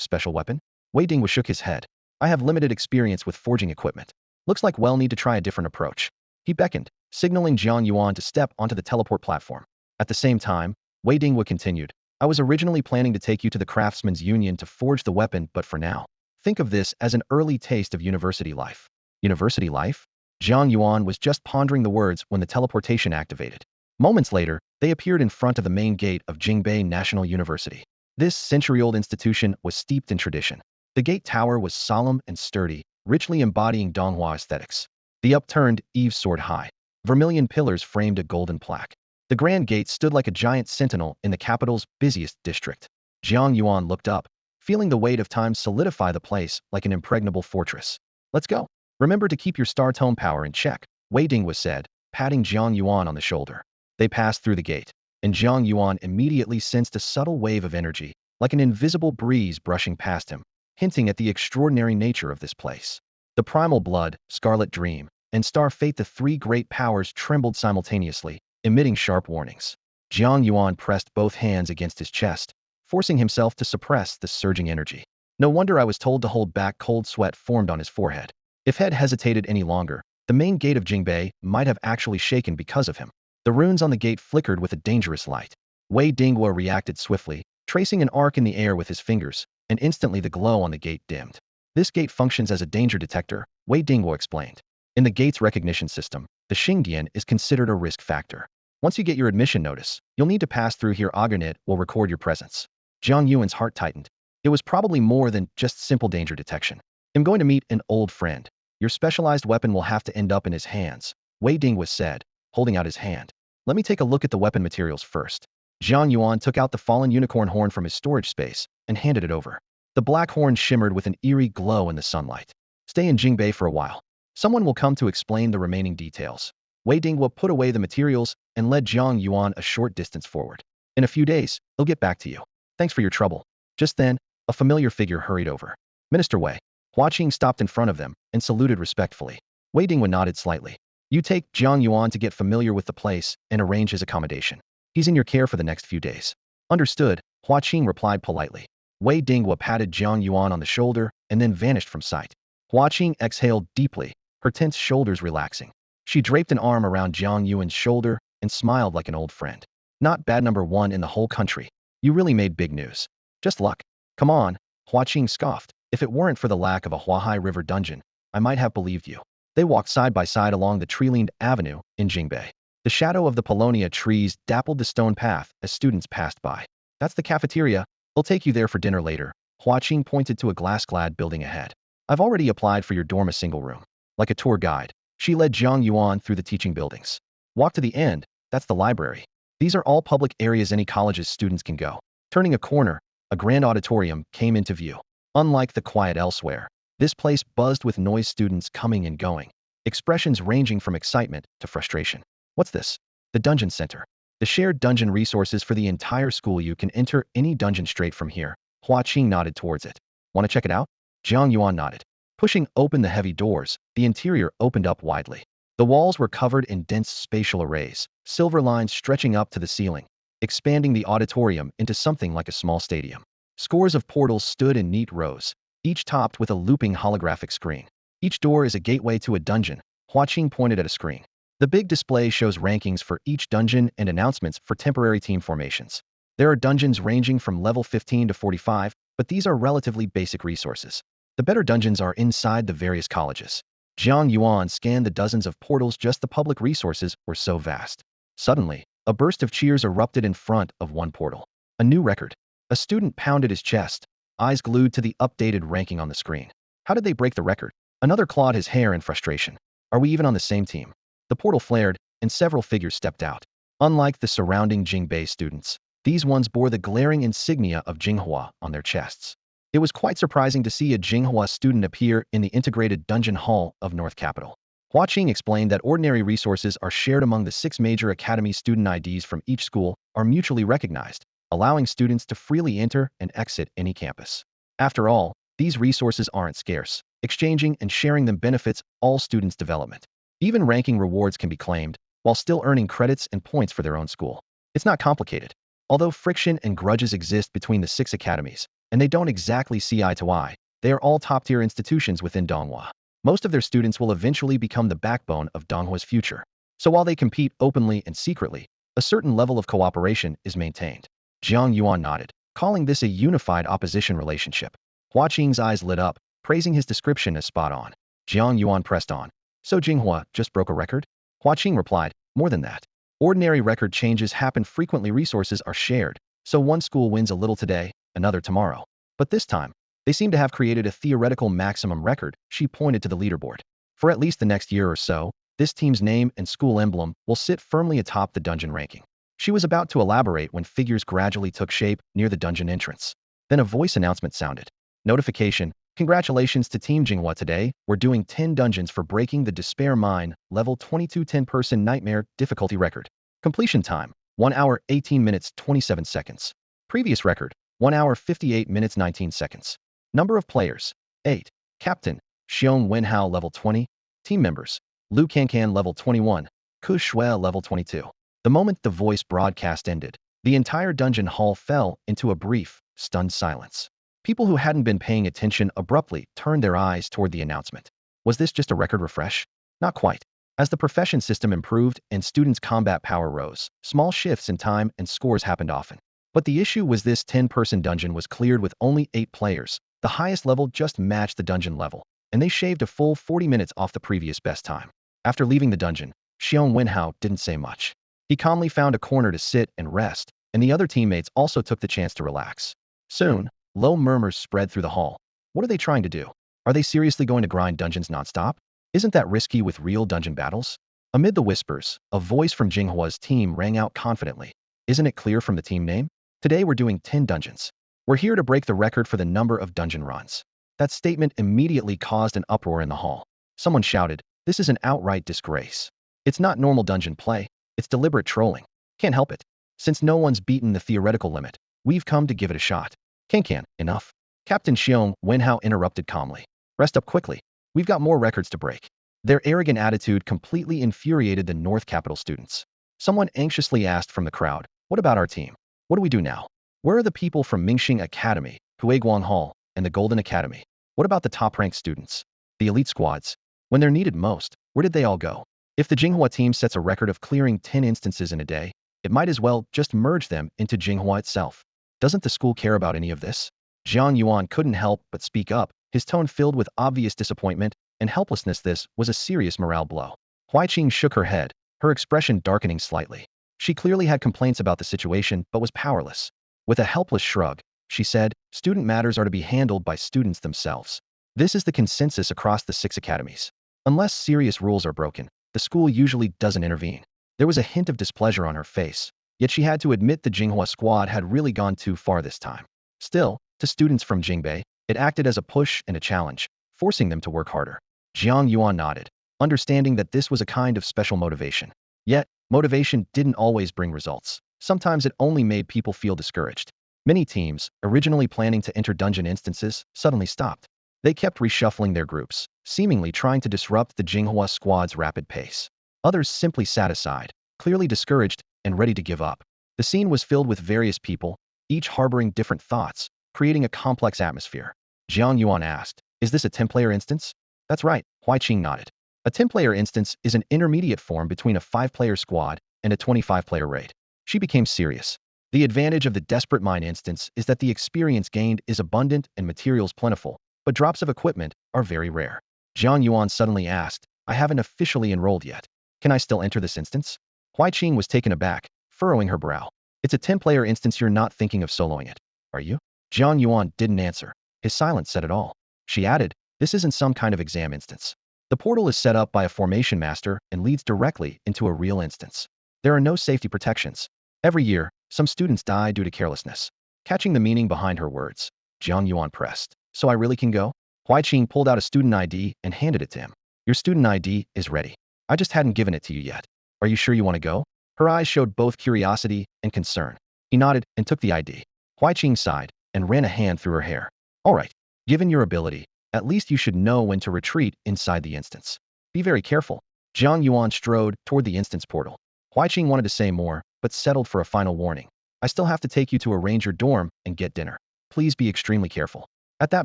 special weapon? Wei Dinghua shook his head. I have limited experience with forging equipment. Looks like we'll need to try a different approach. He beckoned, signaling Jiang Yuan to step onto the teleport platform. At the same time, Wei Dinghua continued, I was originally planning to take you to the Craftsmen's Union to forge the weapon, but for now, think of this as an early taste of university life. University life? Jiang Yuan was just pondering the words when the teleportation activated. Moments later, they appeared in front of the main gate of Jingbei National University. This century-old institution was steeped in tradition. The gate tower was solemn and sturdy, richly embodying Donghua aesthetics. The upturned eaves soared high. Vermilion pillars framed a golden plaque. The grand gate stood like a giant sentinel in the capital's busiest district. Jiang Yuan looked up, feeling the weight of time solidify the place like an impregnable fortress. Let's go. Remember to keep your star tone power in check, Wei Dinghua said, patting Jiang Yuan on the shoulder. They passed through the gate, and Jiang Yuan immediately sensed a subtle wave of energy, like an invisible breeze brushing past him, hinting at the extraordinary nature of this place. The primal blood, scarlet dream, and star fate, the three great powers, trembled simultaneously, emitting sharp warnings. Jiang Yuan pressed both hands against his chest, forcing himself to suppress the surging energy. No wonder I was told to hold back. Cold sweat formed on his forehead. If Head hesitated any longer, the main gate of Jingbei might have actually shaken because of him. The runes on the gate flickered with a dangerous light. Wei Dinghua reacted swiftly, tracing an arc in the air with his fingers, and instantly the glow on the gate dimmed. This gate functions as a danger detector, Wei Dinghua explained. In the gate's recognition system, the Xingdian is considered a risk factor. Once you get your admission notice, you'll need to pass through here. Ogrenit will record your presence. Jiang Yuan's heart tightened. It was probably more than just simple danger detection. I'm going to meet an old friend. Your specialized weapon will have to end up in his hands, Wei Dinghua said, holding out his hand. Let me take a look at the weapon materials first. Jiang Yuan took out the fallen unicorn horn from his storage space and handed it over. The black horn shimmered with an eerie glow in the sunlight. Stay in Jingbei for a while. Someone will come to explain the remaining details. Wei Dinghua put away the materials and led Jiang Yuan a short distance forward. In a few days, he'll get back to you. Thanks for your trouble. Just then, a familiar figure hurried over. Minister Wei. Hua Qing stopped in front of them and saluted respectfully. Wei Dinghua nodded slightly. You take Jiang Yuan to get familiar with the place and arrange his accommodation. He's in your care for the next few days. Understood, Hua Qing replied politely. Wei Dinghua patted Jiang Yuan on the shoulder and then vanished from sight. Hua Qing exhaled deeply, her tense shoulders relaxing. She draped an arm around Jiang Yuan's shoulder and smiled like an old friend. Not bad, number one in the whole country. You really made big news. Just luck. Come on, Hua Qing scoffed. If it weren't for the lack of a Huahai River dungeon, I might have believed you. They walked side by side along the tree-lined avenue in Jingbei. The shadow of the Paulownia trees dappled the stone path as students passed by. That's the cafeteria. They'll take you there for dinner later. Hua Qing pointed to a glass-clad building ahead. I've already applied for your dorm, a single room. Like a tour guide, she led Jiang Yuan through the teaching buildings. Walk to the end, that's the library. These are all public areas any college's students can go. Turning a corner, a grand auditorium came into view. Unlike the quiet elsewhere, this place buzzed with noise, students coming and going, expressions ranging from excitement to frustration. What's this? The Dungeon Center. The shared dungeon resources for the entire school. You can enter any dungeon straight from here. Hua Qing nodded towards it. Want to check it out? Jiang Yuan nodded. Pushing open the heavy doors, the interior opened up widely. The walls were covered in dense spatial arrays, silver lines stretching up to the ceiling, expanding the auditorium into something like a small stadium. Scores of portals stood in neat rows, each topped with a looping holographic screen. Each door is a gateway to a dungeon. Hua Qing pointed at a screen. The big display shows rankings for each dungeon and announcements for temporary team formations. There are dungeons ranging from level 15 to 45, but these are relatively basic resources. The better dungeons are inside the various colleges. Jiang Yuan scanned the dozens of portals. Just the public resources were so vast. Suddenly, a burst of cheers erupted in front of one portal. A new record. A student pounded his chest, eyes glued to the updated ranking on the screen. How did they break the record? Another clawed his hair in frustration. Are we even on the same team? The portal flared, and several figures stepped out. Unlike the surrounding Jingbei students, these ones bore the glaring insignia of Jinghua on their chests. It was quite surprising to see a Jinghua student appear in the integrated dungeon hall of North Capital. Hua Qing explained that ordinary resources are shared among the 6 major academy. Student IDs from each school are mutually recognized, allowing students to freely enter and exit any campus. After all, these resources aren't scarce. Exchanging and sharing them benefits all students' development. Even ranking rewards can be claimed, while still earning credits and points for their own school. It's not complicated. Although friction and grudges exist between the 6 academies, and they don't exactly see eye to eye, they are all top-tier institutions within Donghua. Most of their students will eventually become the backbone of Donghua's future. So while they compete openly and secretly, a certain level of cooperation is maintained. Jiang Yuan nodded, calling this a unified opposition relationship. Hua Qing's eyes lit up, praising his description as spot on. Jiang Yuan pressed on. So Jinghua just broke a record? Hua Qing replied, more than that. Ordinary record changes happen frequently. Resources are shared, so one school wins a little today, another tomorrow. But this time, they seem to have created a theoretical maximum record. She pointed to the leaderboard. For at least the next year or so, this team's name and school emblem will sit firmly atop the dungeon ranking. She was about to elaborate when figures gradually took shape near the dungeon entrance. Then a voice announcement sounded. Notification. Congratulations to Team Jinghua. Today, we're doing 10 dungeons for breaking the Despair Mine, level 22 10-person nightmare difficulty record. Completion time, 1 hour 18 minutes 27 seconds. Previous record, 1 hour 58 minutes 19 seconds. Number of players, 8. Captain, Xiong Wenhao level 20. Team members, Lu Cancan level 21, Ku Shui level 22. The moment the voice broadcast ended, the entire dungeon hall fell into a brief, stunned silence. People who hadn't been paying attention abruptly turned their eyes toward the announcement. Was this just a record refresh? Not quite. As the profession system improved and students' combat power rose, small shifts in time and scores happened often. But the issue was this 10-person dungeon was cleared with only 8 players. The highest level just matched the dungeon level, and they shaved a full 40 minutes off the previous best time. After leaving the dungeon, Xiong Wenhao didn't say much. He calmly found a corner to sit and rest, and the other teammates also took the chance to relax. Soon, low murmurs spread through the hall. What are they trying to do? Are they seriously going to grind dungeons nonstop? Isn't that risky with real dungeon battles? Amid the whispers, a voice from Jinghua's team rang out confidently. Isn't it clear from the team name? Today we're doing 10 dungeons. We're here to break the record for the number of dungeon runs. That statement immediately caused an uproar in the hall. Someone shouted, this is an outright disgrace. It's not normal dungeon play, it's deliberate trolling. Can't help it. Since no one's beaten the theoretical limit, we've come to give it a shot. Can, enough. Captain Xiong Wenhao interrupted calmly. Rest up quickly. We've got more records to break. Their arrogant attitude completely infuriated the North Capital students. Someone anxiously asked from the crowd, what about our team? What do we do now? Where are the people from Mingxing Academy, Huiguang Hall, and the Golden Academy? What about the top-ranked students? The elite squads? When they're needed most, where did they all go? If the Jinghua team sets a record of clearing 10 instances in a day, it might as well just merge them into Jinghua itself. Doesn't the school care about any of this? Jiang Yuan couldn't help but speak up, his tone filled with obvious disappointment and helplessness. This was a serious morale blow. Hua Qing shook her head, her expression darkening slightly. She clearly had complaints about the situation but was powerless. With a helpless shrug, she said, student matters are to be handled by students themselves. This is the consensus across the 6 academies. Unless serious rules are broken, the school usually doesn't intervene. There was a hint of displeasure on her face, yet she had to admit the Jinghua squad had really gone too far this time. Still, to students from Jingbei, it acted as a push and a challenge, forcing them to work harder. Jiang Yuan nodded, understanding that this was a kind of special motivation. Yet, motivation didn't always bring results. Sometimes it only made people feel discouraged. Many teams, originally planning to enter dungeon instances, suddenly stopped. They kept reshuffling their groups, seemingly trying to disrupt the Jinghua squad's rapid pace. Others simply sat aside, clearly discouraged and ready to give up. The scene was filled with various people, each harboring different thoughts, creating a complex atmosphere. Jiang Yuan asked, is this a 10-player instance? That's right, Hua Qing nodded. A 10-player instance is an intermediate form between a 5-player squad and a 25-player raid. She became serious. The advantage of the Desperate Mine instance is that the experience gained is abundant and materials plentiful, but drops of equipment are very rare. Jiang Yuan suddenly asked, I haven't officially enrolled yet. Can I still enter this instance? Huai Qing was taken aback, furrowing her brow. It's a 10-player instance, you're not thinking of soloing it, are you? Jiang Yuan didn't answer. His silence said it all. She added, this isn't some kind of exam instance. The portal is set up by a formation master and leads directly into a real instance. There are no safety protections. Every year, some students die due to carelessness. Catching the meaning behind her words, Jiang Yuan pressed. So I really can go? Huai Qing pulled out a student ID and handed it to him. Your student ID is ready. I just hadn't given it to you yet. Are you sure you want to go? Her eyes showed both curiosity and concern. He nodded and took the ID. Huai Qing sighed and ran a hand through her hair. All right. Given your ability, at least you should know when to retreat inside the instance. Be very careful. Jiang Yuan strode toward the instance portal. Huai Qing wanted to say more, but settled for a final warning. I still have to take you to a ranger dorm and get dinner. Please be extremely careful. At that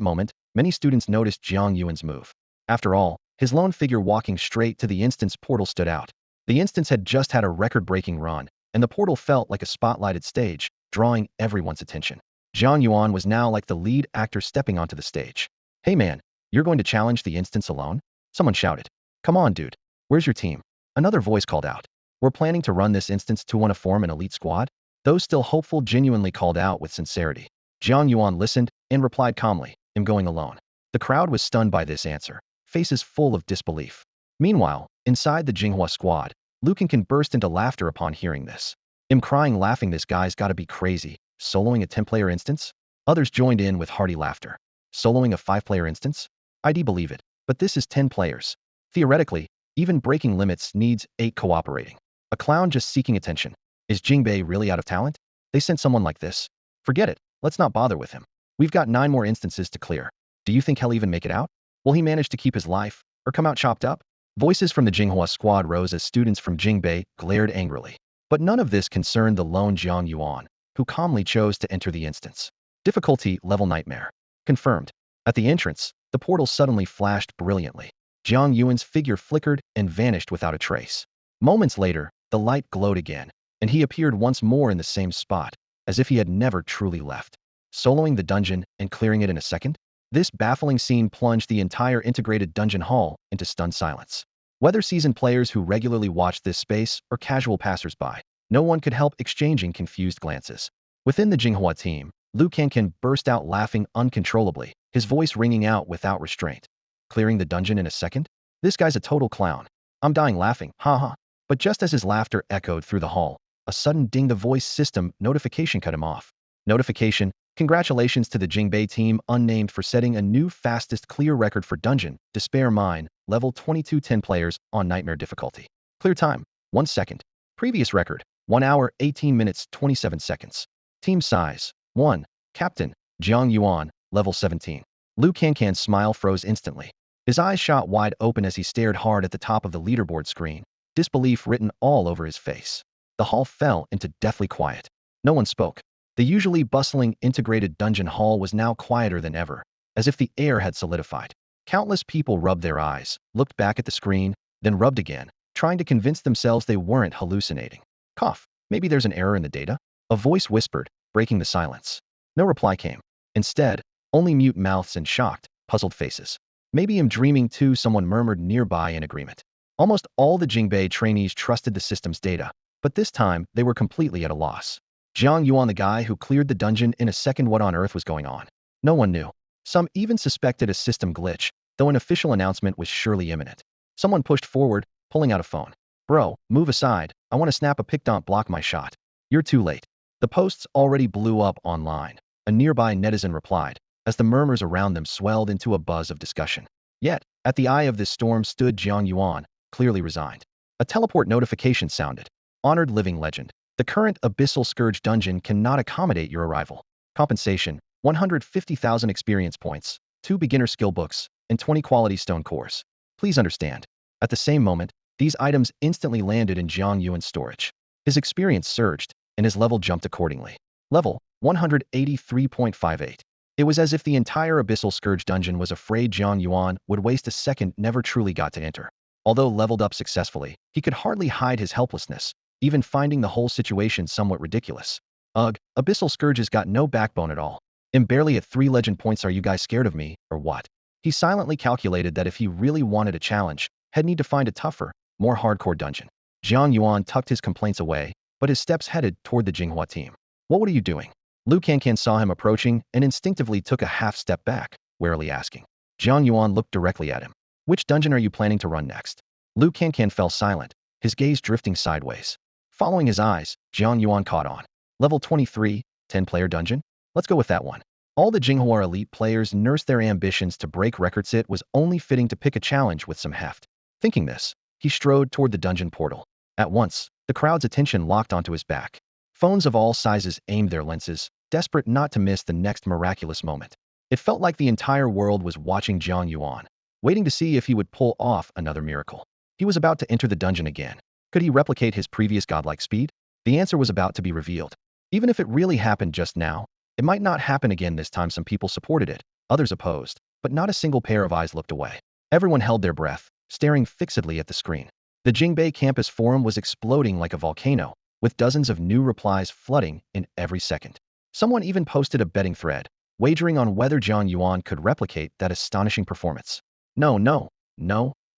moment, many students noticed Jiang Yuan's move. After all, his lone figure walking straight to the instance portal stood out. The instance had just had a record-breaking run, and the portal felt like a spotlighted stage, drawing everyone's attention. Jiang Yuan was now like the lead actor stepping onto the stage. Hey man, you're going to challenge the instance alone? Someone shouted. Come on, dude. Where's your team? Another voice called out. We're planning to run this instance to want to form an elite squad? Those still hopeful genuinely called out with sincerity. Jiang Yuan listened and replied calmly, I'm going alone. The crowd was stunned by this answer, faces full of disbelief. Meanwhile, inside the Jinghua squad, Lu Kangkan burst into laughter upon hearing this. I'm crying laughing, this guy's gotta be crazy. Soloing a 10-player instance? Others joined in with hearty laughter. Soloing a 5-player instance? I'd believe it, but this is 10 players. Theoretically, even breaking limits needs 8 cooperating. A clown just seeking attention. Is Jingbei really out of talent? They sent someone like this? Forget it, let's not bother with him. We've got 9 more instances to clear. Do you think he'll even make it out? Will he manage to keep his life, or come out chopped up? Voices from the Jinghua squad rose as students from Jingbei glared angrily. But none of this concerned the lone Jiang Yuan, who calmly chose to enter the instance. Difficulty level nightmare. Confirmed. At the entrance, the portal suddenly flashed brilliantly. Jiang Yuan's figure flickered and vanished without a trace. Moments later, the light glowed again, and he appeared once more in the same spot, as if he had never truly left. Soloing the dungeon and clearing it in a second? This baffling scene plunged the entire integrated dungeon hall into stunned silence. Whether seasoned players who regularly watched this space or casual passersby, no one could help exchanging confused glances. Within the Jinghua team, Lu Kangkan burst out laughing uncontrollably, his voice ringing out without restraint. Clearing the dungeon in a second? This guy's a total clown. I'm dying laughing, haha. But just as his laughter echoed through the hall, a sudden ding the voice system notification cut him off. Notification, congratulations to the Jingbei team unnamed for setting a new fastest clear record for Dungeon, Despair Mine, level 22 10 players on Nightmare difficulty. Clear time, 1 second. Previous record, 1 hour 18 minutes 27 seconds. Team size, 1. Captain, Jiang Yuan, level 17. Lu Kangkan's smile froze instantly. His eyes shot wide open as he stared hard at the top of the leaderboard screen, disbelief written all over his face. The hall fell into deathly quiet. No one spoke. The usually bustling integrated dungeon hall was now quieter than ever, as if the air had solidified. Countless people rubbed their eyes, looked back at the screen, then rubbed again, trying to convince themselves they weren't hallucinating. Cough. Maybe there's an error in the data? A voice whispered, breaking the silence. No reply came. Instead, only mute mouths and shocked, puzzled faces. Maybe I'm dreaming too, someone murmured nearby in agreement. Almost all the Jingbei trainees trusted the system's data, but this time they were completely at a loss. Jiang Yuan, the guy who cleared the dungeon in a second, what on earth was going on? No one knew. Some even suspected a system glitch, though an official announcement was surely imminent. Someone pushed forward, pulling out a phone. Bro, move aside, I want to snap a pic, don't block my shot. You're too late. The posts already blew up online, a nearby netizen replied, as the murmurs around them swelled into a buzz of discussion. Yet, at the eye of this storm stood Jiang Yuan, clearly resigned. A teleport notification sounded. Honored living legend. The current Abyssal Scourge dungeon cannot accommodate your arrival. Compensation, 150,000 experience points, 2 beginner skill books, and 20 quality stone cores. Please understand. At the same moment, these items instantly landed in Jiang Yuan's storage. His experience surged, and his level jumped accordingly. Level, 183.58. It was as if the entire Abyssal Scourge dungeon was afraid Jiang Yuan would waste a second never truly got to enter. Although leveled up successfully, he could hardly hide his helplessness, even finding the whole situation somewhat ridiculous. Ugh, Abyssal Scourge's got no backbone at all. I'm barely at 3 legend points. Are you guys scared of me, or what? He silently calculated that if he really wanted a challenge, he'd need to find a tougher, more hardcore dungeon. Jiang Yuan tucked his complaints away, but his steps headed toward the Jinghua team. What are you doing? Liu Kankan saw him approaching and instinctively took a half step back, warily asking. Jiang Yuan looked directly at him. Which dungeon are you planning to run next? Liu Kankan fell silent, his gaze drifting sideways. Following his eyes, Jiang Yuan caught on. Level 23, 10-player dungeon? Let's go with that one. All the Jinghua elite players nursed their ambitions to break records. It was only fitting to pick a challenge with some heft. Thinking this, he strode toward the dungeon portal. At once, the crowd's attention locked onto his back. Phones of all sizes aimed their lenses, desperate not to miss the next miraculous moment. It felt like the entire world was watching Jiang Yuan, waiting to see if he would pull off another miracle. He was about to enter the dungeon again. Could he replicate his previous godlike speed? The answer was about to be revealed. Even if it really happened just now, it might not happen again this time. Some people supported it, others opposed, but not a single pair of eyes looked away. Everyone held their breath, staring fixedly at the screen. The Jingbei campus forum was exploding like a volcano, with dozens of new replies flooding in every second. Someone even posted a betting thread, wagering on whether Jiang Yuan could replicate that astonishing performance. No,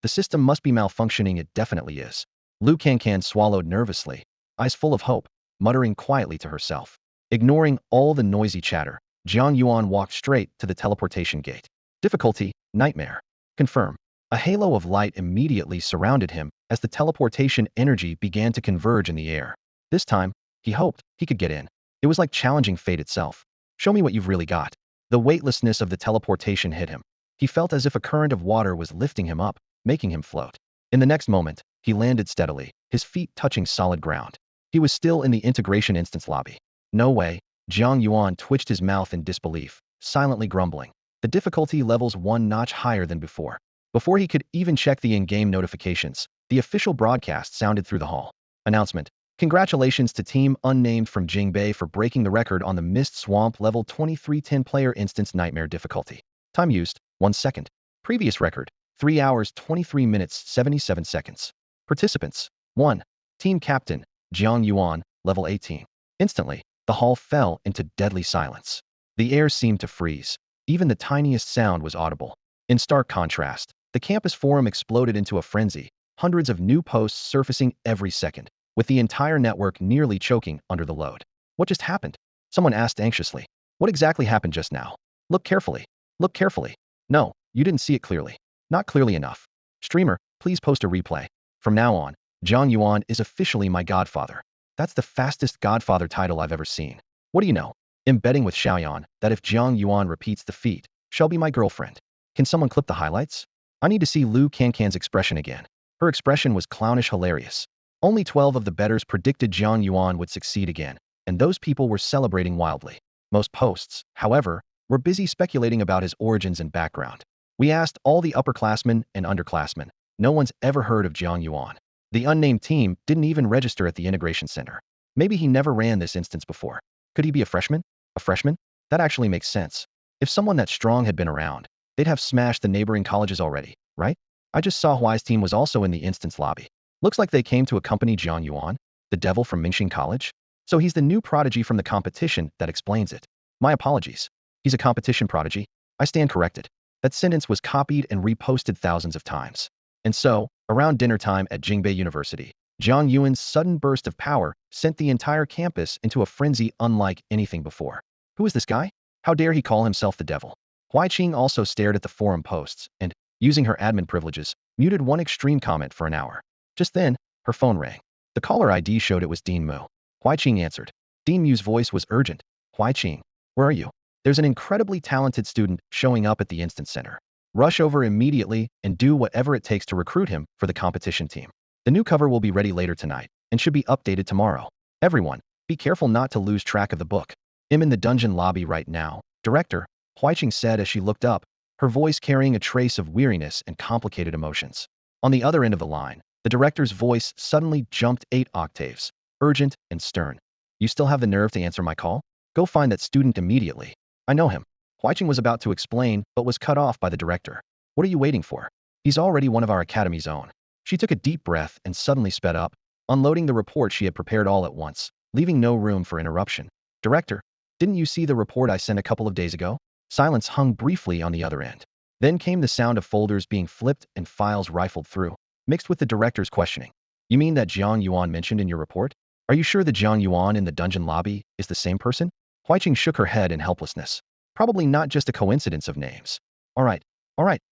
the system must be malfunctioning. It definitely is. Liu Kankan swallowed nervously, eyes full of hope, muttering quietly to herself. Ignoring all the noisy chatter, Jiang Yuan walked straight to the teleportation gate. Difficulty, nightmare. Confirm. A halo of light immediately surrounded him as the teleportation energy began to converge in the air. This time, he hoped he could get in. It was like challenging fate itself. Show me what you've really got. The weightlessness of the teleportation hit him. He felt as if a current of water was lifting him up, making him float. In the next moment, he landed steadily, his feet touching solid ground. He was still in the integration instance lobby. No way. Jiang Yuan twitched his mouth in disbelief, silently grumbling. The difficulty levels one notch higher than before. Before he could even check the in-game notifications, the official broadcast sounded through the hall. Announcement. Congratulations to Team Unnamed from Jingbei for breaking the record on the Mist Swamp Level 23 10-player instance nightmare difficulty. Time used, 1 second. Previous record, 3 hours 23 minutes 77 seconds. Participants. 1. Team Captain, Jiang Yuan, Level 18. Instantly, the hall fell into deadly silence. The air seemed to freeze. Even the tiniest sound was audible. In stark contrast, the campus forum exploded into a frenzy, hundreds of new posts surfacing every second, with the entire network nearly choking under the load. What just happened? Someone asked anxiously. What exactly happened just now? Look carefully. Look carefully. No, you didn't see it clearly. Not clearly enough. Streamer, please post a replay. From now on, Jiang Yuan is officially my godfather. That's the fastest godfather title I've ever seen. What do you know? I'm betting with Xiaoyan that if Jiang Yuan repeats the feat, she'll be my girlfriend. Can someone clip the highlights? I need to see Liu Kankan's expression again. Her expression was clownish hilarious. Only 12 of the bettors predicted Jiang Yuan would succeed again, and those people were celebrating wildly. Most posts, however, were busy speculating about his origins and background. We asked all the upperclassmen and underclassmen. No one's ever heard of Jiang Yuan. The unnamed team didn't even register at the integration center. Maybe he never ran this instance before. Could he be a freshman? A freshman? That actually makes sense. If someone that strong had been around, they'd have smashed the neighboring colleges already, right? I just saw Huai's team was also in the instance lobby. Looks like they came to accompany Jiang Yuan, the devil from Mingxing College. So he's the new prodigy from the competition. That explains it. My apologies. He's a competition prodigy. I stand corrected. That sentence was copied and reposted thousands of times. And so, around dinner time at Jingbei University, Jiang Yuan's sudden burst of power sent the entire campus into a frenzy unlike anything before. Who is this guy? How dare he call himself the devil? Huai Qing also stared at the forum posts and, using her admin privileges, muted one extreme comment for an hour. Just then, her phone rang. The caller ID showed it was Dean Mu. Huai Qing answered. Dean Mu's voice was urgent. Huai Qing, where are you? There's an incredibly talented student showing up at the instance center. Rush over immediately and do whatever it takes to recruit him for the competition team. The new cover will be ready later tonight and should be updated tomorrow. Everyone, be careful not to lose track of the book. I'm in the dungeon lobby right now, Director, Huai Qing said as she looked up, her voice carrying a trace of weariness and complicated emotions. On the other end of the line, the director's voice suddenly jumped 8 octaves, urgent and stern. You still have the nerve to answer my call? Go find that student immediately. I know him. Huai Qing was about to explain, but was cut off by the director. What are you waiting for? He's already one of our academy's own. She took a deep breath and suddenly sped up, unloading the report she had prepared all at once, leaving no room for interruption. Director, didn't you see the report I sent a couple of days ago? Silence hung briefly on the other end. Then came the sound of folders being flipped and files rifled through, mixed with the director's questioning. You mean that Jiang Yuan mentioned in your report? Are you sure the Jiang Yuan in the dungeon lobby is the same person? Huiqing shook her head in helplessness. Probably not just a coincidence of names. All right,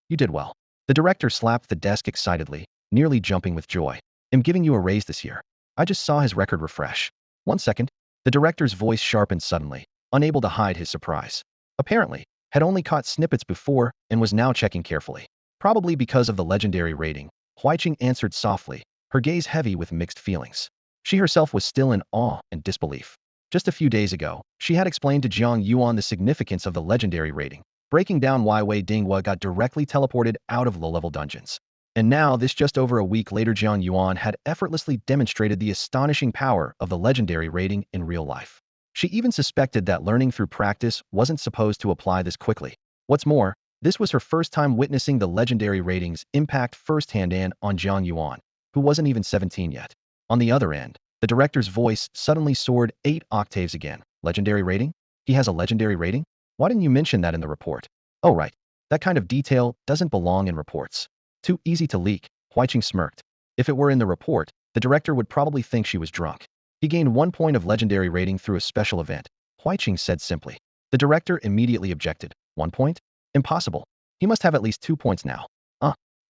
you did well. The director slapped the desk excitedly, nearly jumping with joy. I'm giving you a raise this year. I just saw his record refresh. 1 second. The director's voice sharpened suddenly, unable to hide his surprise. Apparently, had only caught snippets before and was now checking carefully. Probably because of the legendary rating, Huiqing answered softly, her gaze heavy with mixed feelings. She herself was still in awe and disbelief. Just a few days ago, she had explained to Jiang Yuan the significance of the legendary rating, breaking down why Wei Dinghua got directly teleported out of low-level dungeons. And now, this just over a week later, Jiang Yuan had effortlessly demonstrated the astonishing power of the legendary rating in real life. She even suspected that learning through practice wasn't supposed to apply this quickly. What's more, this was her first time witnessing the legendary rating's impact firsthand and on Jiang Yuan, who wasn't even 17 yet. On the other end, the director's voice suddenly soared 8 octaves again. Legendary rating? He has a legendary rating? Why didn't you mention that in the report? Oh right, that kind of detail doesn't belong in reports. Too easy to leak, Huiqing smirked. If it were in the report, the director would probably think she was drunk. He gained 1 point of legendary rating through a special event, Huiqing said simply. The director immediately objected. 1 point? Impossible. He must have at least 2 points now.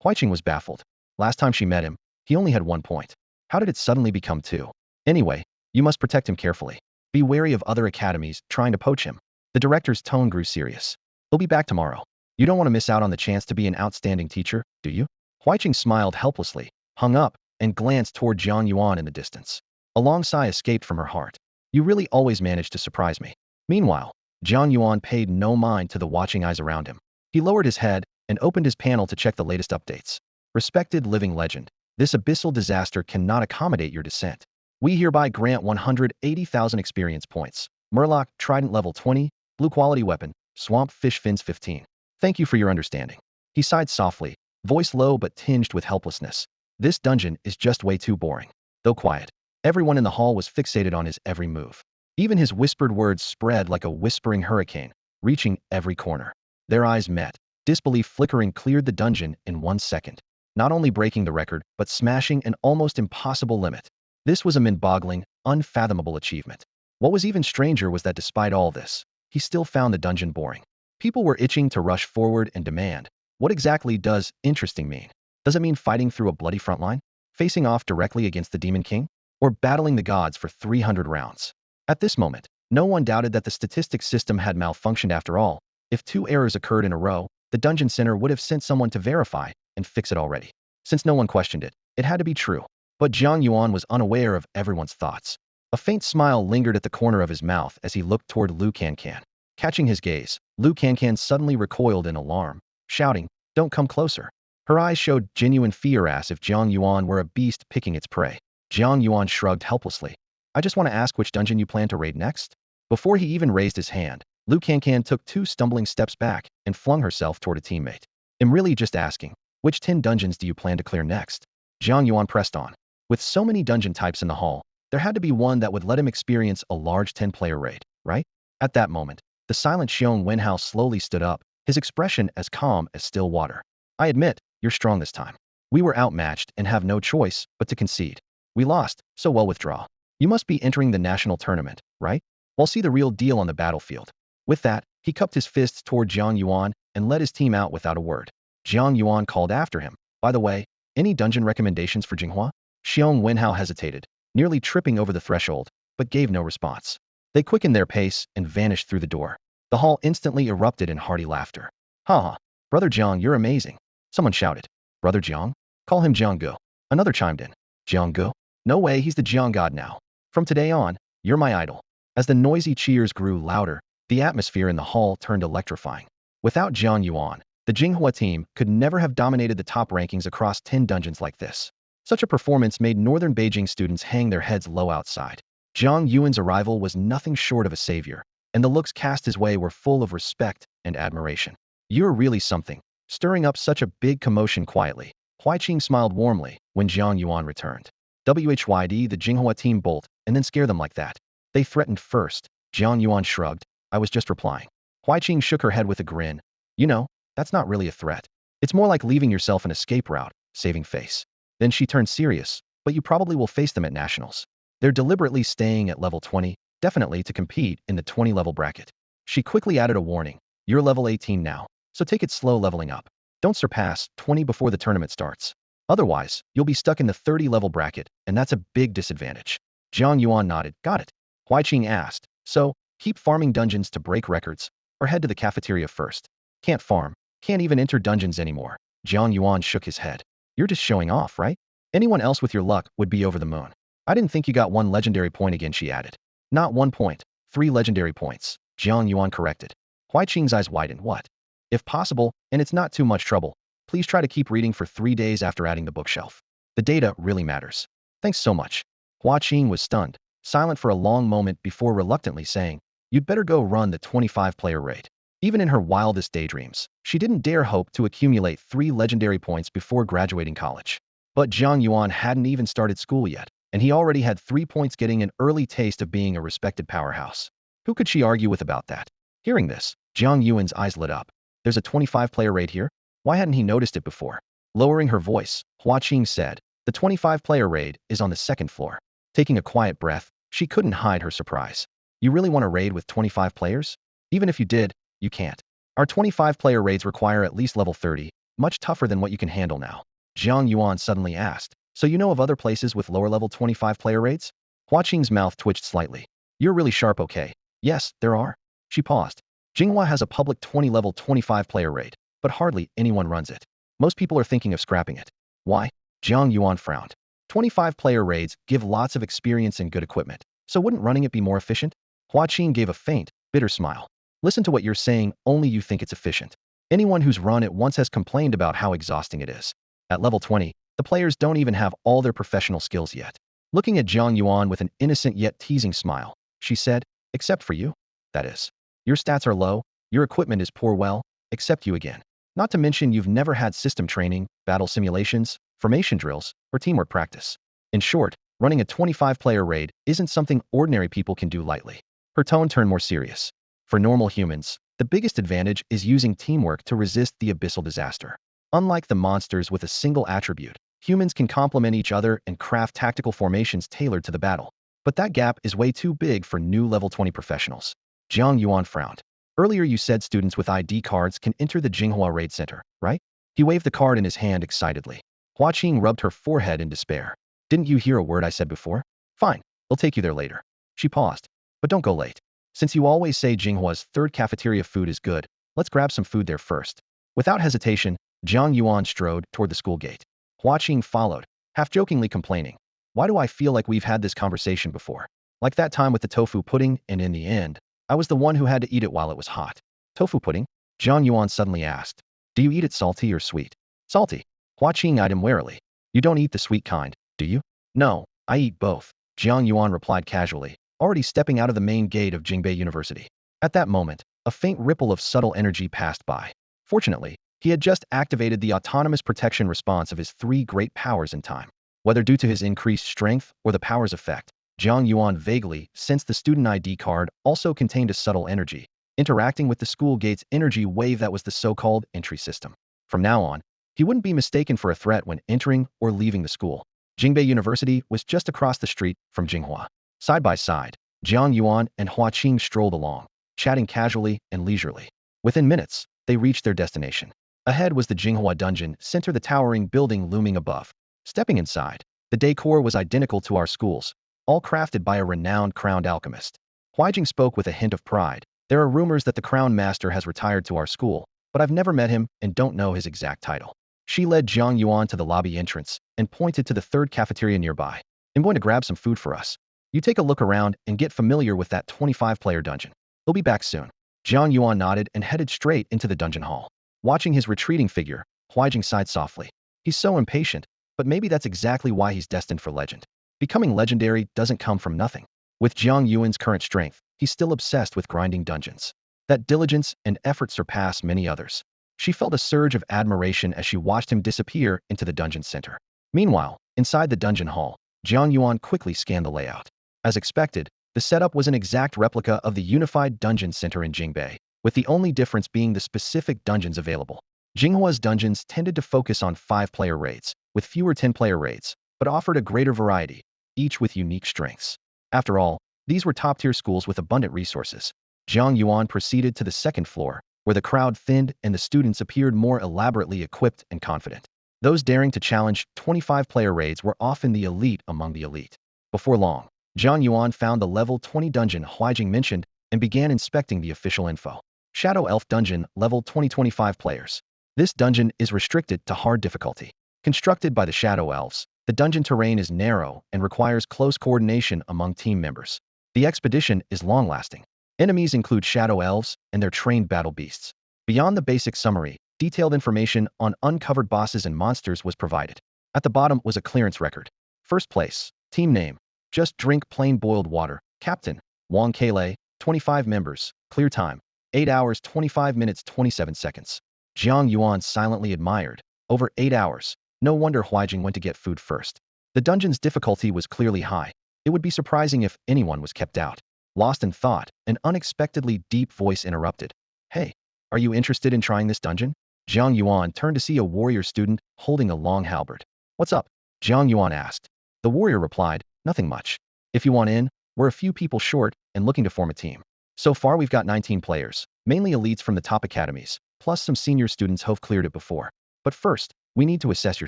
Huiqing was baffled. Last time she met him, he only had 1 point. How did it suddenly become 2? Anyway, you must protect him carefully. Be wary of other academies trying to poach him. The director's tone grew serious. He'll be back tomorrow. You don't want to miss out on the chance to be an outstanding teacher, do you? Huiqing smiled helplessly, hung up, and glanced toward Jiang Yuan in the distance. A long sigh escaped from her heart. You really always manage to surprise me. Meanwhile, Jiang Yuan paid no mind to the watching eyes around him. He lowered his head and opened his panel to check the latest updates. Respected living legend, this abyssal disaster cannot accommodate your descent. We hereby grant 180,000 experience points. Murloc, Trident level 20, blue quality weapon, Swamp Fish Fins 15. Thank you for your understanding. He sighed softly, voice low but tinged with helplessness. This dungeon is just way too boring. Though quiet, everyone in the hall was fixated on his every move. Even his whispered words spread like a whispering hurricane, reaching every corner. Their eyes met. Disbelief flickering cleared the dungeon in 1 second, not only breaking the record, but smashing an almost impossible limit. This was a mind-boggling, unfathomable achievement. What was even stranger was that despite all this, he still found the dungeon boring. People were itching to rush forward and demand, what exactly does interesting mean? Does it mean fighting through a bloody front line? Facing off directly against the Demon King? Or battling the gods for 300 rounds? At this moment, no one doubted that the statistics system had malfunctioned after all. If 2 errors occurred in a row, the dungeon center would have sent someone to verify and fix it already. Since no one questioned it, it had to be true. But Jiang Yuan was unaware of everyone's thoughts. A faint smile lingered at the corner of his mouth as he looked toward Liu Cancan. Catching his gaze, Liu Cancan suddenly recoiled in alarm, shouting, "Don't come closer." Her eyes showed genuine fear as if Jiang Yuan were a beast picking its prey. Jiang Yuan shrugged helplessly. I just want to ask which dungeon you plan to raid next? Before he even raised his hand, Liu Cancan took 2 stumbling steps back and flung herself toward a teammate. I'm really just asking, which 10 dungeons do you plan to clear next? Jiang Yuan pressed on. With so many dungeon types in the hall, there had to be one that would let him experience a large 10-player raid, right? At that moment, the silent Xiong Wenhao slowly stood up, his expression as calm as still water. I admit, you're strong this time. We were outmatched and have no choice but to concede. We lost, so we'll withdraw. You must be entering the national tournament, right? We'll see the real deal on the battlefield. With that, he cupped his fists toward Jiang Yuan and led his team out without a word. Jiang Yuan called after him. By the way, any dungeon recommendations for Jinghua? Xiong Wenhao hesitated, nearly tripping over the threshold, but gave no response. They quickened their pace and vanished through the door. The hall instantly erupted in hearty laughter. Ha ha, Brother Jiang, you're amazing. Someone shouted. Brother Jiang? Call him Jianggu. Another chimed in. Jianggu? No way, he's the Jiang god now. From today on, you're my idol. As the noisy cheers grew louder, the atmosphere in the hall turned electrifying. Without Jiang Yuan, the Jinghua team could never have dominated the top rankings across 10 dungeons like this. Such a performance made northern Beijing students hang their heads low outside. Jiang Yuan's arrival was nothing short of a savior, and the looks cast his way were full of respect and admiration. You're really something, stirring up such a big commotion quietly. Huiqing smiled warmly, when Jiang Yuan returned. WHYD the Jinghua team bolt and then scare them like that. They threatened first. Jiang Yuan shrugged. I was just replying. Huaiqing shook her head with a grin. You know, that's not really a threat. It's more like leaving yourself an escape route, saving face. Then she turned serious, but you probably will face them at nationals. They're deliberately staying at level 20, definitely to compete in the 20 level bracket. She quickly added a warning. You're level 18 now, so take it slow leveling up. Don't surpass 20 before the tournament starts. Otherwise, you'll be stuck in the 30 level bracket, and that's a big disadvantage. Jiang Yuan nodded. Got it. Huaiqing asked. So, keep farming dungeons to break records, or head to the cafeteria first. Can't farm. Can't even enter dungeons anymore. Jiang Yuan shook his head. You're just showing off, right? Anyone else with your luck would be over the moon. I didn't think you got 1 legendary point again, she added. Not 1 point, 3 legendary points, Jiang Yuan corrected. Huaiqing's eyes widened. What? If possible, and it's not too much trouble, please try to keep reading for 3 days after adding the bookshelf. The data really matters. Thanks so much. Huaiqing was stunned, silent for a long moment before reluctantly saying, You'd better go run the 25-player raid. Even in her wildest daydreams, she didn't dare hope to accumulate 3 legendary points before graduating college. But Jiang Yuan hadn't even started school yet, and he already had 3 points, getting an early taste of being a respected powerhouse. Who could she argue with about that? Hearing this, Jiang Yuan's eyes lit up. There's a 25-player raid here? Why hadn't he noticed it before? Lowering her voice, Huaiqing said, The 25-player raid is on the 2nd floor. Taking a quiet breath, she couldn't hide her surprise. You really want a raid with 25 players? Even if you did, you can't. Our 25-player raids require at least level 30, much tougher than what you can handle now. Jiang Yuan suddenly asked, So you know of other places with lower level 25-player raids? Huaqing's mouth twitched slightly. You're really sharp, okay? Yes, there are. She paused. Jinghua has a public 20-level 25-player raid, but hardly anyone runs it. Most people are thinking of scrapping it. Why? Jiang Yuan frowned. 25-player raids give lots of experience and good equipment, so wouldn't running it be more efficient? Huaqing gave a faint, bitter smile. Listen to what you're saying, only you think it's efficient. Anyone who's run it once has complained about how exhausting it is. At level 20, the players don't even have all their professional skills yet. Looking at Jiang Yuan with an innocent yet teasing smile, she said, Except for you. That is. Your stats are low, your equipment is poor, well, except you again. Not to mention you've never had system training, battle simulations, formation drills, or teamwork practice. In short, running a 25-player raid isn't something ordinary people can do lightly. Her tone turned more serious. For normal humans, the biggest advantage is using teamwork to resist the abyssal disaster. Unlike the monsters with a single attribute, humans can complement each other and craft tactical formations tailored to the battle. But that gap is way too big for new level 20 professionals. Jiang Yuan frowned. Earlier you said students with ID cards can enter the Jinghua Raid Center, right? He waved the card in his hand excitedly. Huaqing rubbed her forehead in despair. Didn't you hear a word I said before? Fine, I'll take you there later. She paused. But don't go late. Since you always say Jinghua's 3rd cafeteria food is good, let's grab some food there first. Without hesitation, Jiang Yuan strode toward the school gate. Huaqing followed, half-jokingly complaining. Why do I feel like we've had this conversation before? Like that time with the tofu pudding, and in the end, I was the one who had to eat it while it was hot. Tofu pudding? Jiang Yuan suddenly asked. Do you eat it salty or sweet? Salty. Huaqing eyed him warily. You don't eat the sweet kind, do you? No, I eat both, Jiang Yuan replied casually, already stepping out of the main gate of Jingbei University. At that moment, a faint ripple of subtle energy passed by. Fortunately, he had just activated the autonomous protection response of his 3 great powers in time. Whether due to his increased strength or the power's effect, Jiang Yuan vaguely sensed the student ID card also contained a subtle energy, interacting with the school gate's energy wave that was the so-called entry system. From now on, he wouldn't be mistaken for a threat when entering or leaving the school. Jingbei University was just across the street from Jinghua. Side by side, Jiang Yuan and Huaqing strolled along, chatting casually and leisurely. Within minutes, they reached their destination. Ahead was the Jinghua dungeon center, the towering building looming above. Stepping inside, the decor was identical to our schools, all crafted by a renowned crowned alchemist. Huijing spoke with a hint of pride. There are rumors that the crown master has retired to our school, but I've never met him and don't know his exact title. She led Jiang Yuan to the lobby entrance and pointed to the 3rd cafeteria nearby. I'm going to grab some food for us. You take a look around and get familiar with that 25-player dungeon. He'll be back soon. Jiang Yuan nodded and headed straight into the dungeon hall. Watching his retreating figure, Huijing sighed softly. He's so impatient, but maybe that's exactly why he's destined for legend. Becoming legendary doesn't come from nothing. With Jiang Yuan's current strength, he's still obsessed with grinding dungeons. That diligence and effort surpass many others. She felt a surge of admiration as she watched him disappear into the dungeon center. Meanwhile, inside the dungeon hall, Jiang Yuan quickly scanned the layout. As expected, the setup was an exact replica of the unified dungeon center in Jingbei, with the only difference being the specific dungeons available. Jinghua's dungeons tended to focus on 5-player raids, with fewer 10-player raids, but offered a greater variety, each with unique strengths. After all, these were top-tier schools with abundant resources. Jiang Yuan proceeded to the second floor, where the crowd thinned and the students appeared more elaborately equipped and confident. Those daring to challenge 25-player raids were often the elite among the elite. Before long, Jiang Yuan found the level 20 dungeon Huijing mentioned and began inspecting the official info. Shadow Elf Dungeon, level 20-25 players. This dungeon is restricted to hard difficulty. Constructed by the Shadow Elves, the dungeon terrain is narrow and requires close coordination among team members. The expedition is long-lasting. Enemies include Shadow Elves and their trained battle beasts. Beyond the basic summary, detailed information on uncovered bosses and monsters was provided. At the bottom was a clearance record. First place, team name, just drink plain boiled water, Captain, Wang Kele, 25 members, clear time, 8 hours 25 minutes 27 seconds. Jiang Yuan silently admired. Over 8 hours. No wonder Huijing went to get food first. The dungeon's difficulty was clearly high. It would be surprising if anyone was kept out. Lost in thought, an unexpectedly deep voice interrupted. Hey, are you interested in trying this dungeon? Jiang Yuan turned to see a warrior student holding a long halberd. What's up? Jiang Yuan asked. The warrior replied, nothing much. If you want in, we're a few people short and looking to form a team. So far we've got 19 players, mainly elites from the top academies, plus some senior students who've cleared it before. But first, we need to assess your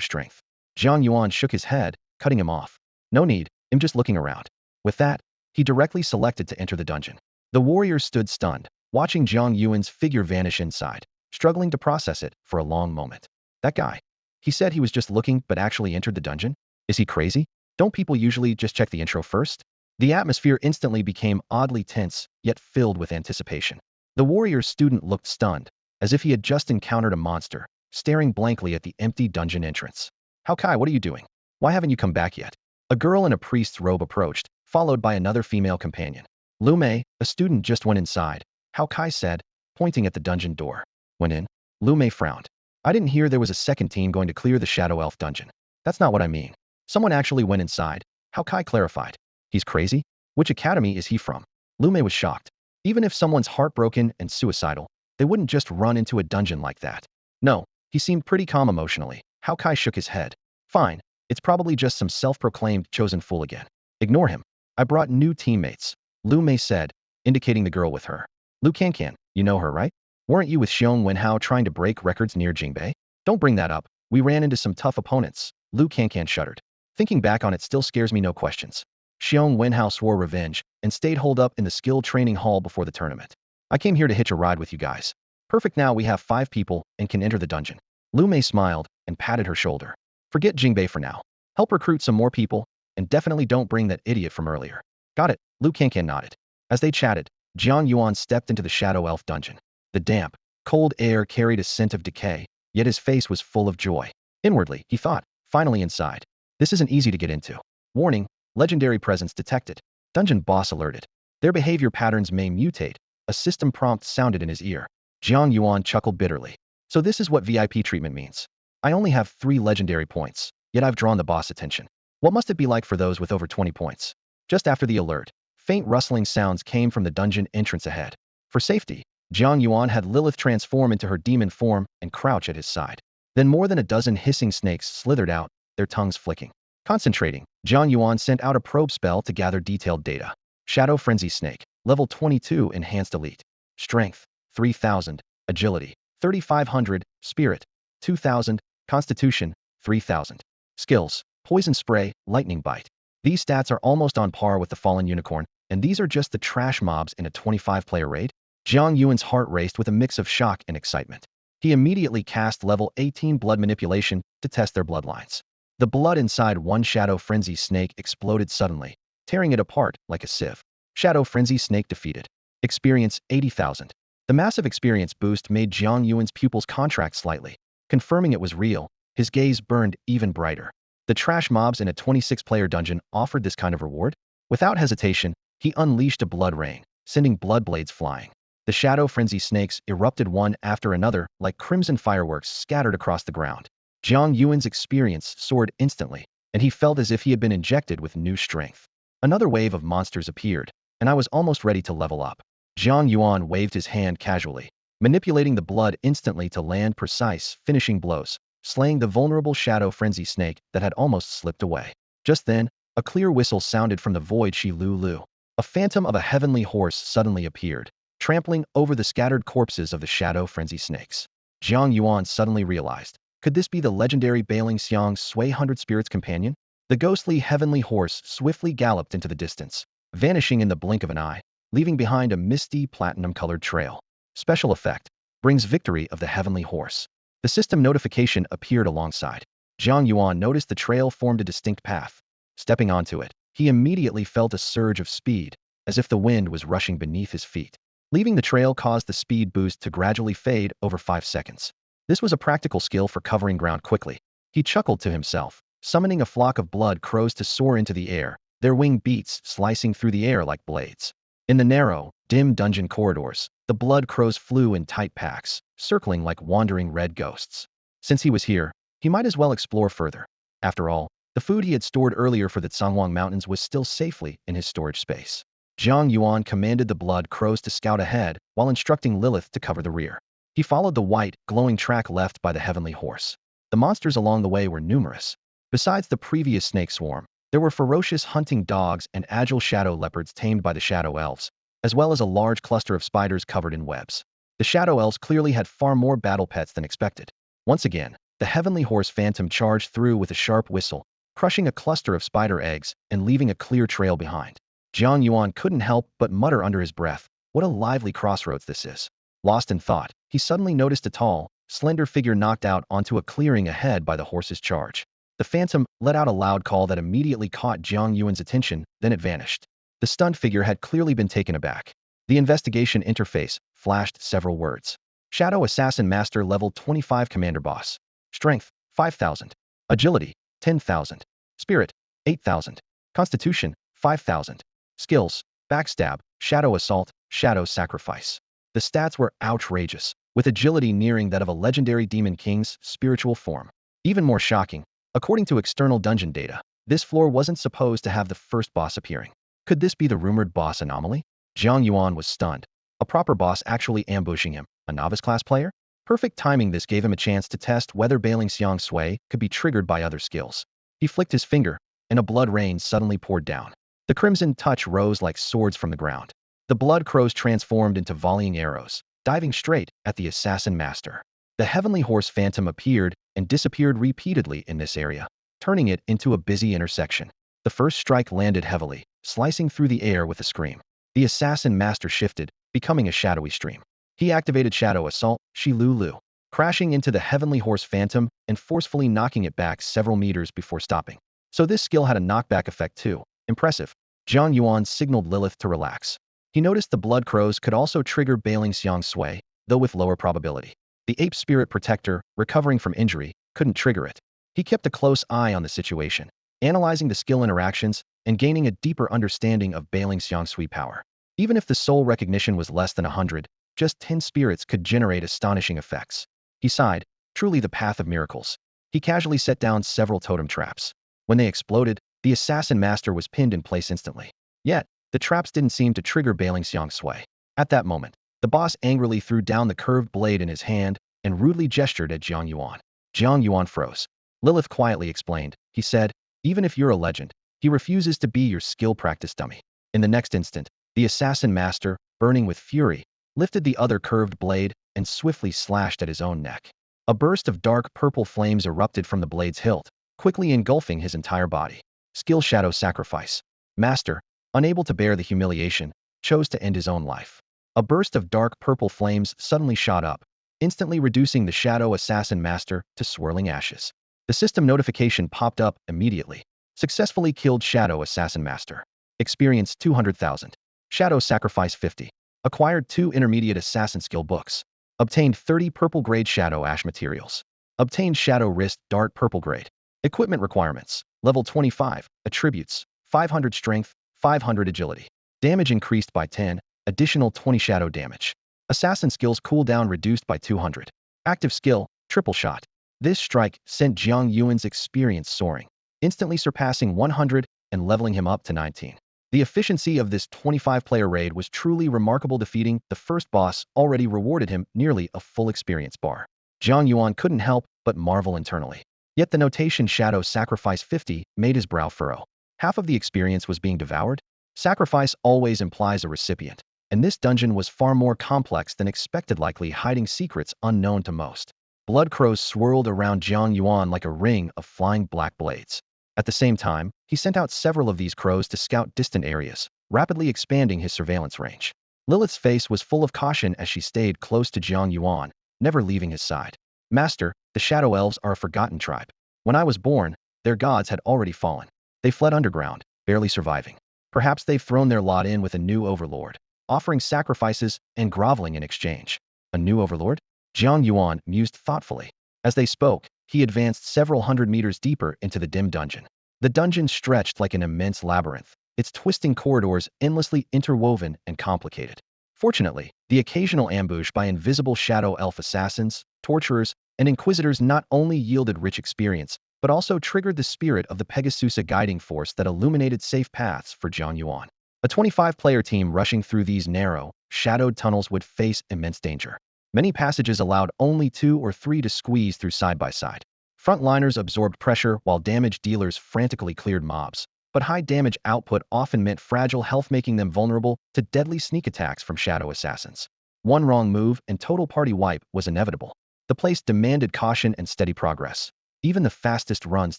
strength. Jiang Yuan shook his head, cutting him off. No need, I'm just looking around. With that, he directly selected to enter the dungeon. The warrior stood stunned, watching Jiang Yuan's figure vanish inside, struggling to process it for a long moment. That guy. He said he was just looking but actually entered the dungeon? Is he crazy? Don't people usually just check the intro first? The atmosphere instantly became oddly tense, yet filled with anticipation. The warrior student looked stunned, as if he had just encountered a monster, staring blankly at the empty dungeon entrance. Hao Kai, what are you doing? Why haven't you come back yet? A girl in a priest's robe approached, followed by another female companion. Lu Mei, a student, just went inside, Hao Kai said, pointing at the dungeon door. Went in? Lu Mei frowned. I didn't hear there was a second team going to clear the Shadow Elf dungeon. That's not what I mean. Someone actually went inside, Hao Kai clarified. He's crazy? Which academy is he from? Lu Mei was shocked. Even if someone's heartbroken and suicidal, they wouldn't just run into a dungeon like that. No, he seemed pretty calm emotionally. Hao Kai shook his head. Fine, it's probably just some self-proclaimed chosen fool again. Ignore him. I brought new teammates, Lu Mei said, indicating the girl with her. Lu Kankan, you know her, right? Weren't you with Xiong Wenhao trying to break records near Jingbei? Don't bring that up. We ran into some tough opponents. Lu Kankan shuddered. Thinking back on it still scares me, no questions. Xiong Wenhao swore revenge and stayed holed up in the skill training hall before the tournament. I came here to hitch a ride with you guys. Perfect, now we have 5 people and can enter the dungeon. Lu Mei smiled and patted her shoulder. Forget Jingbei for now. Help recruit some more people, and definitely don't bring that idiot from earlier. Got it, Lu Kankan nodded. As they chatted, Jiang Yuan stepped into the Shadow Elf dungeon. The damp, cold air carried a scent of decay, yet his face was full of joy. Inwardly, he thought, finally inside. This isn't easy to get into. Warning, legendary presence detected. Dungeon boss alerted. Their behavior patterns may mutate. A system prompt sounded in his ear. Jiang Yuan chuckled bitterly. So this is what VIP treatment means. I only have 3 legendary points, yet I've drawn the boss' attention. What must it be like for those with over 20 points? Just after the alert, faint rustling sounds came from the dungeon entrance ahead. For safety, Jiang Yuan had Lilith transform into her demon form and crouch at his side. Then more than a dozen hissing snakes slithered out, their tongues flicking. Concentrating, Jiang Yuan sent out a probe spell to gather detailed data. Shadow Frenzy Snake, level 22 enhanced elite. Strength, 3000, agility, 3500, spirit, 2000, constitution, 3000. Skills, poison spray, lightning bite. These stats are almost on par with the fallen unicorn, and these are just the trash mobs in a 25-player raid? Jiang Yuan's heart raced with a mix of shock and excitement. He immediately cast level 18 blood manipulation to test their bloodlines. The blood inside one Shadow Frenzy Snake exploded suddenly, tearing it apart like a sieve. Shadow Frenzy Snake defeated. Experience 80,000. The massive experience boost made Jiang Yuan's pupils contract slightly. Confirming it was real, his gaze burned even brighter. The trash mobs in a 26-player dungeon offered this kind of reward? Without hesitation, he unleashed a blood rain, sending blood blades flying. The Shadow Frenzy Snakes erupted one after another like crimson fireworks scattered across the ground. Jiang Yuan's experience soared instantly, and he felt as if he had been injected with new strength. Another wave of monsters appeared, and I was almost ready to level up. Jiang Yuan waved his hand casually, manipulating the blood instantly to land precise, finishing blows, slaying the vulnerable shadow frenzy snake that had almost slipped away. Just then, a clear whistle sounded from the void. Shi Lu. A phantom of a heavenly horse suddenly appeared, trampling over the scattered corpses of the shadow frenzy snakes. Jiang Yuan suddenly realized, could this be the legendary Bailing Xiang Sui 100 Spirits companion? The ghostly heavenly horse swiftly galloped into the distance, vanishing in the blink of an eye, leaving behind a misty platinum-colored trail. Special effect brings victory of the heavenly horse. The system notification appeared alongside. Jiang Yuan noticed the trail formed a distinct path. Stepping onto it, he immediately felt a surge of speed, as if the wind was rushing beneath his feet. Leaving the trail caused the speed boost to gradually fade over 5 seconds. This was a practical skill for covering ground quickly. He chuckled to himself, summoning a flock of blood crows to soar into the air, their wing beats slicing through the air like blades. In the narrow, dim dungeon corridors, the blood crows flew in tight packs, circling like wandering red ghosts. Since he was here, he might as well explore further. After all, the food he had stored earlier for the Tsangwang Mountains was still safely in his storage space. Jiang Yuan commanded the blood crows to scout ahead while instructing Lilith to cover the rear. He followed the white, glowing track left by the heavenly horse. The monsters along the way were numerous. Besides the previous snake swarm, there were ferocious hunting dogs and agile shadow leopards tamed by the shadow elves, as well as a large cluster of spiders covered in webs. The shadow elves clearly had far more battle pets than expected. Once again, the heavenly horse phantom charged through with a sharp whistle, crushing a cluster of spider eggs and leaving a clear trail behind. Jiang Yuan couldn't help but mutter under his breath, what a lively crossroads this is. Lost in thought, he suddenly noticed a tall, slender figure knocked out onto a clearing ahead by the horse's charge. The phantom let out a loud call that immediately caught Jiang Yuan's attention, then it vanished. The stunned figure had clearly been taken aback. The investigation interface flashed several words. Shadow Assassin Master Level 25 Commander Boss. Strength, 5,000. Agility, 10,000. Spirit, 8,000. Constitution, 5,000. Skills, Backstab, Shadow Assault, Shadow Sacrifice. The stats were outrageous, with agility nearing that of a legendary Demon King's spiritual form. Even more shocking, according to external dungeon data, this floor wasn't supposed to have the first boss appearing. Could this be the rumored boss anomaly? Jiang Yuan was stunned. A proper boss actually ambushing him, a novice class player? Perfect timing. This gave him a chance to test whether Bailing Xiang Sui could be triggered by other skills. He flicked his finger, and a blood rain suddenly poured down. The crimson touch rose like swords from the ground. The blood crows transformed into volleying arrows, diving straight at the assassin master. The heavenly horse phantom appeared and disappeared repeatedly in this area, turning it into a busy intersection. The first strike landed heavily, slicing through the air with a scream. The assassin master shifted, becoming a shadowy stream. He activated Shadow Assault, Shi Lu, crashing into the heavenly horse phantom and forcefully knocking it back several meters before stopping. So this skill had a knockback effect too. Impressive. Jiang Yuan signaled Lilith to relax. He noticed the blood crows could also trigger Bailing Xiang Sui, though with lower probability. The ape spirit protector, recovering from injury, couldn't trigger it. He kept a close eye on the situation, analyzing the skill interactions and gaining a deeper understanding of Bailing Xiang Sui power. Even if the soul recognition was less than 100, just 10 spirits could generate astonishing effects. He sighed, truly the path of miracles. He casually set down several totem traps. When they exploded, the assassin master was pinned in place instantly. Yet, the traps didn't seem to trigger Bailing Xiang Sui. At that moment, the boss angrily threw down the curved blade in his hand and rudely gestured at Jiang Yuan. Jiang Yuan froze. Lilith quietly explained. He said, even if you're a legend, he refuses to be your skill practice dummy. In the next instant, the assassin master, burning with fury, lifted the other curved blade and swiftly slashed at his own neck. A burst of dark purple flames erupted from the blade's hilt, quickly engulfing his entire body. Skill Shadow Sacrifice. Master, unable to bear the humiliation, chose to end his own life. A burst of dark purple flames suddenly shot up, instantly reducing the Shadow Assassin Master to swirling ashes. The system notification popped up immediately. Successfully killed Shadow Assassin Master. Experience 200,000. Shadow Sacrifice 50. Acquired 2 intermediate assassin skill books. Obtained 30 purple grade Shadow Ash materials. Obtained Shadow Wrist Dart purple grade. Equipment requirements. Level 25. Attributes. 500 strength, 500 agility. Damage increased by 10. Additional 20 shadow damage. Assassin skills cooldown reduced by 200. Active skill, triple shot. This strike sent Jiang Yuan's experience soaring, instantly surpassing 100 and leveling him up to 19. The efficiency of this 25-player raid was truly remarkable. Defeating the first boss already rewarded him nearly a full experience bar. Jiang Yuan couldn't help but marvel internally. Yet the notation Shadow Sacrifice 50 made his brow furrow. Half of the experience was being devoured? Sacrifice always implies a recipient, and this dungeon was far more complex than expected, likely hiding secrets unknown to most. Blood crows swirled around Jiang Yuan like a ring of flying black blades. At the same time, he sent out several of these crows to scout distant areas, rapidly expanding his surveillance range. Lilith's face was full of caution as she stayed close to Jiang Yuan, never leaving his side. Master, the Shadow Elves are a forgotten tribe. When I was born, their gods had already fallen. They fled underground, barely surviving. Perhaps they've thrown their lot in with a new overlord, offering sacrifices and groveling in exchange. A new overlord? Jiang Yuan mused thoughtfully. As they spoke, he advanced several hundred meters deeper into the dim dungeon. The dungeon stretched like an immense labyrinth, its twisting corridors endlessly interwoven and complicated. Fortunately, the occasional ambush by invisible shadow elf assassins, torturers, and inquisitors not only yielded rich experience, but also triggered the spirit of the Pegasusa guiding force that illuminated safe paths for Jiang Yuan. A 25-player team rushing through these narrow, shadowed tunnels would face immense danger. Many passages allowed only 2 or 3 to squeeze through side by side. Frontliners absorbed pressure while damage dealers frantically cleared mobs, but high damage output often meant fragile health, making them vulnerable to deadly sneak attacks from shadow assassins. One wrong move and total party wipe was inevitable. The place demanded caution and steady progress. Even the fastest runs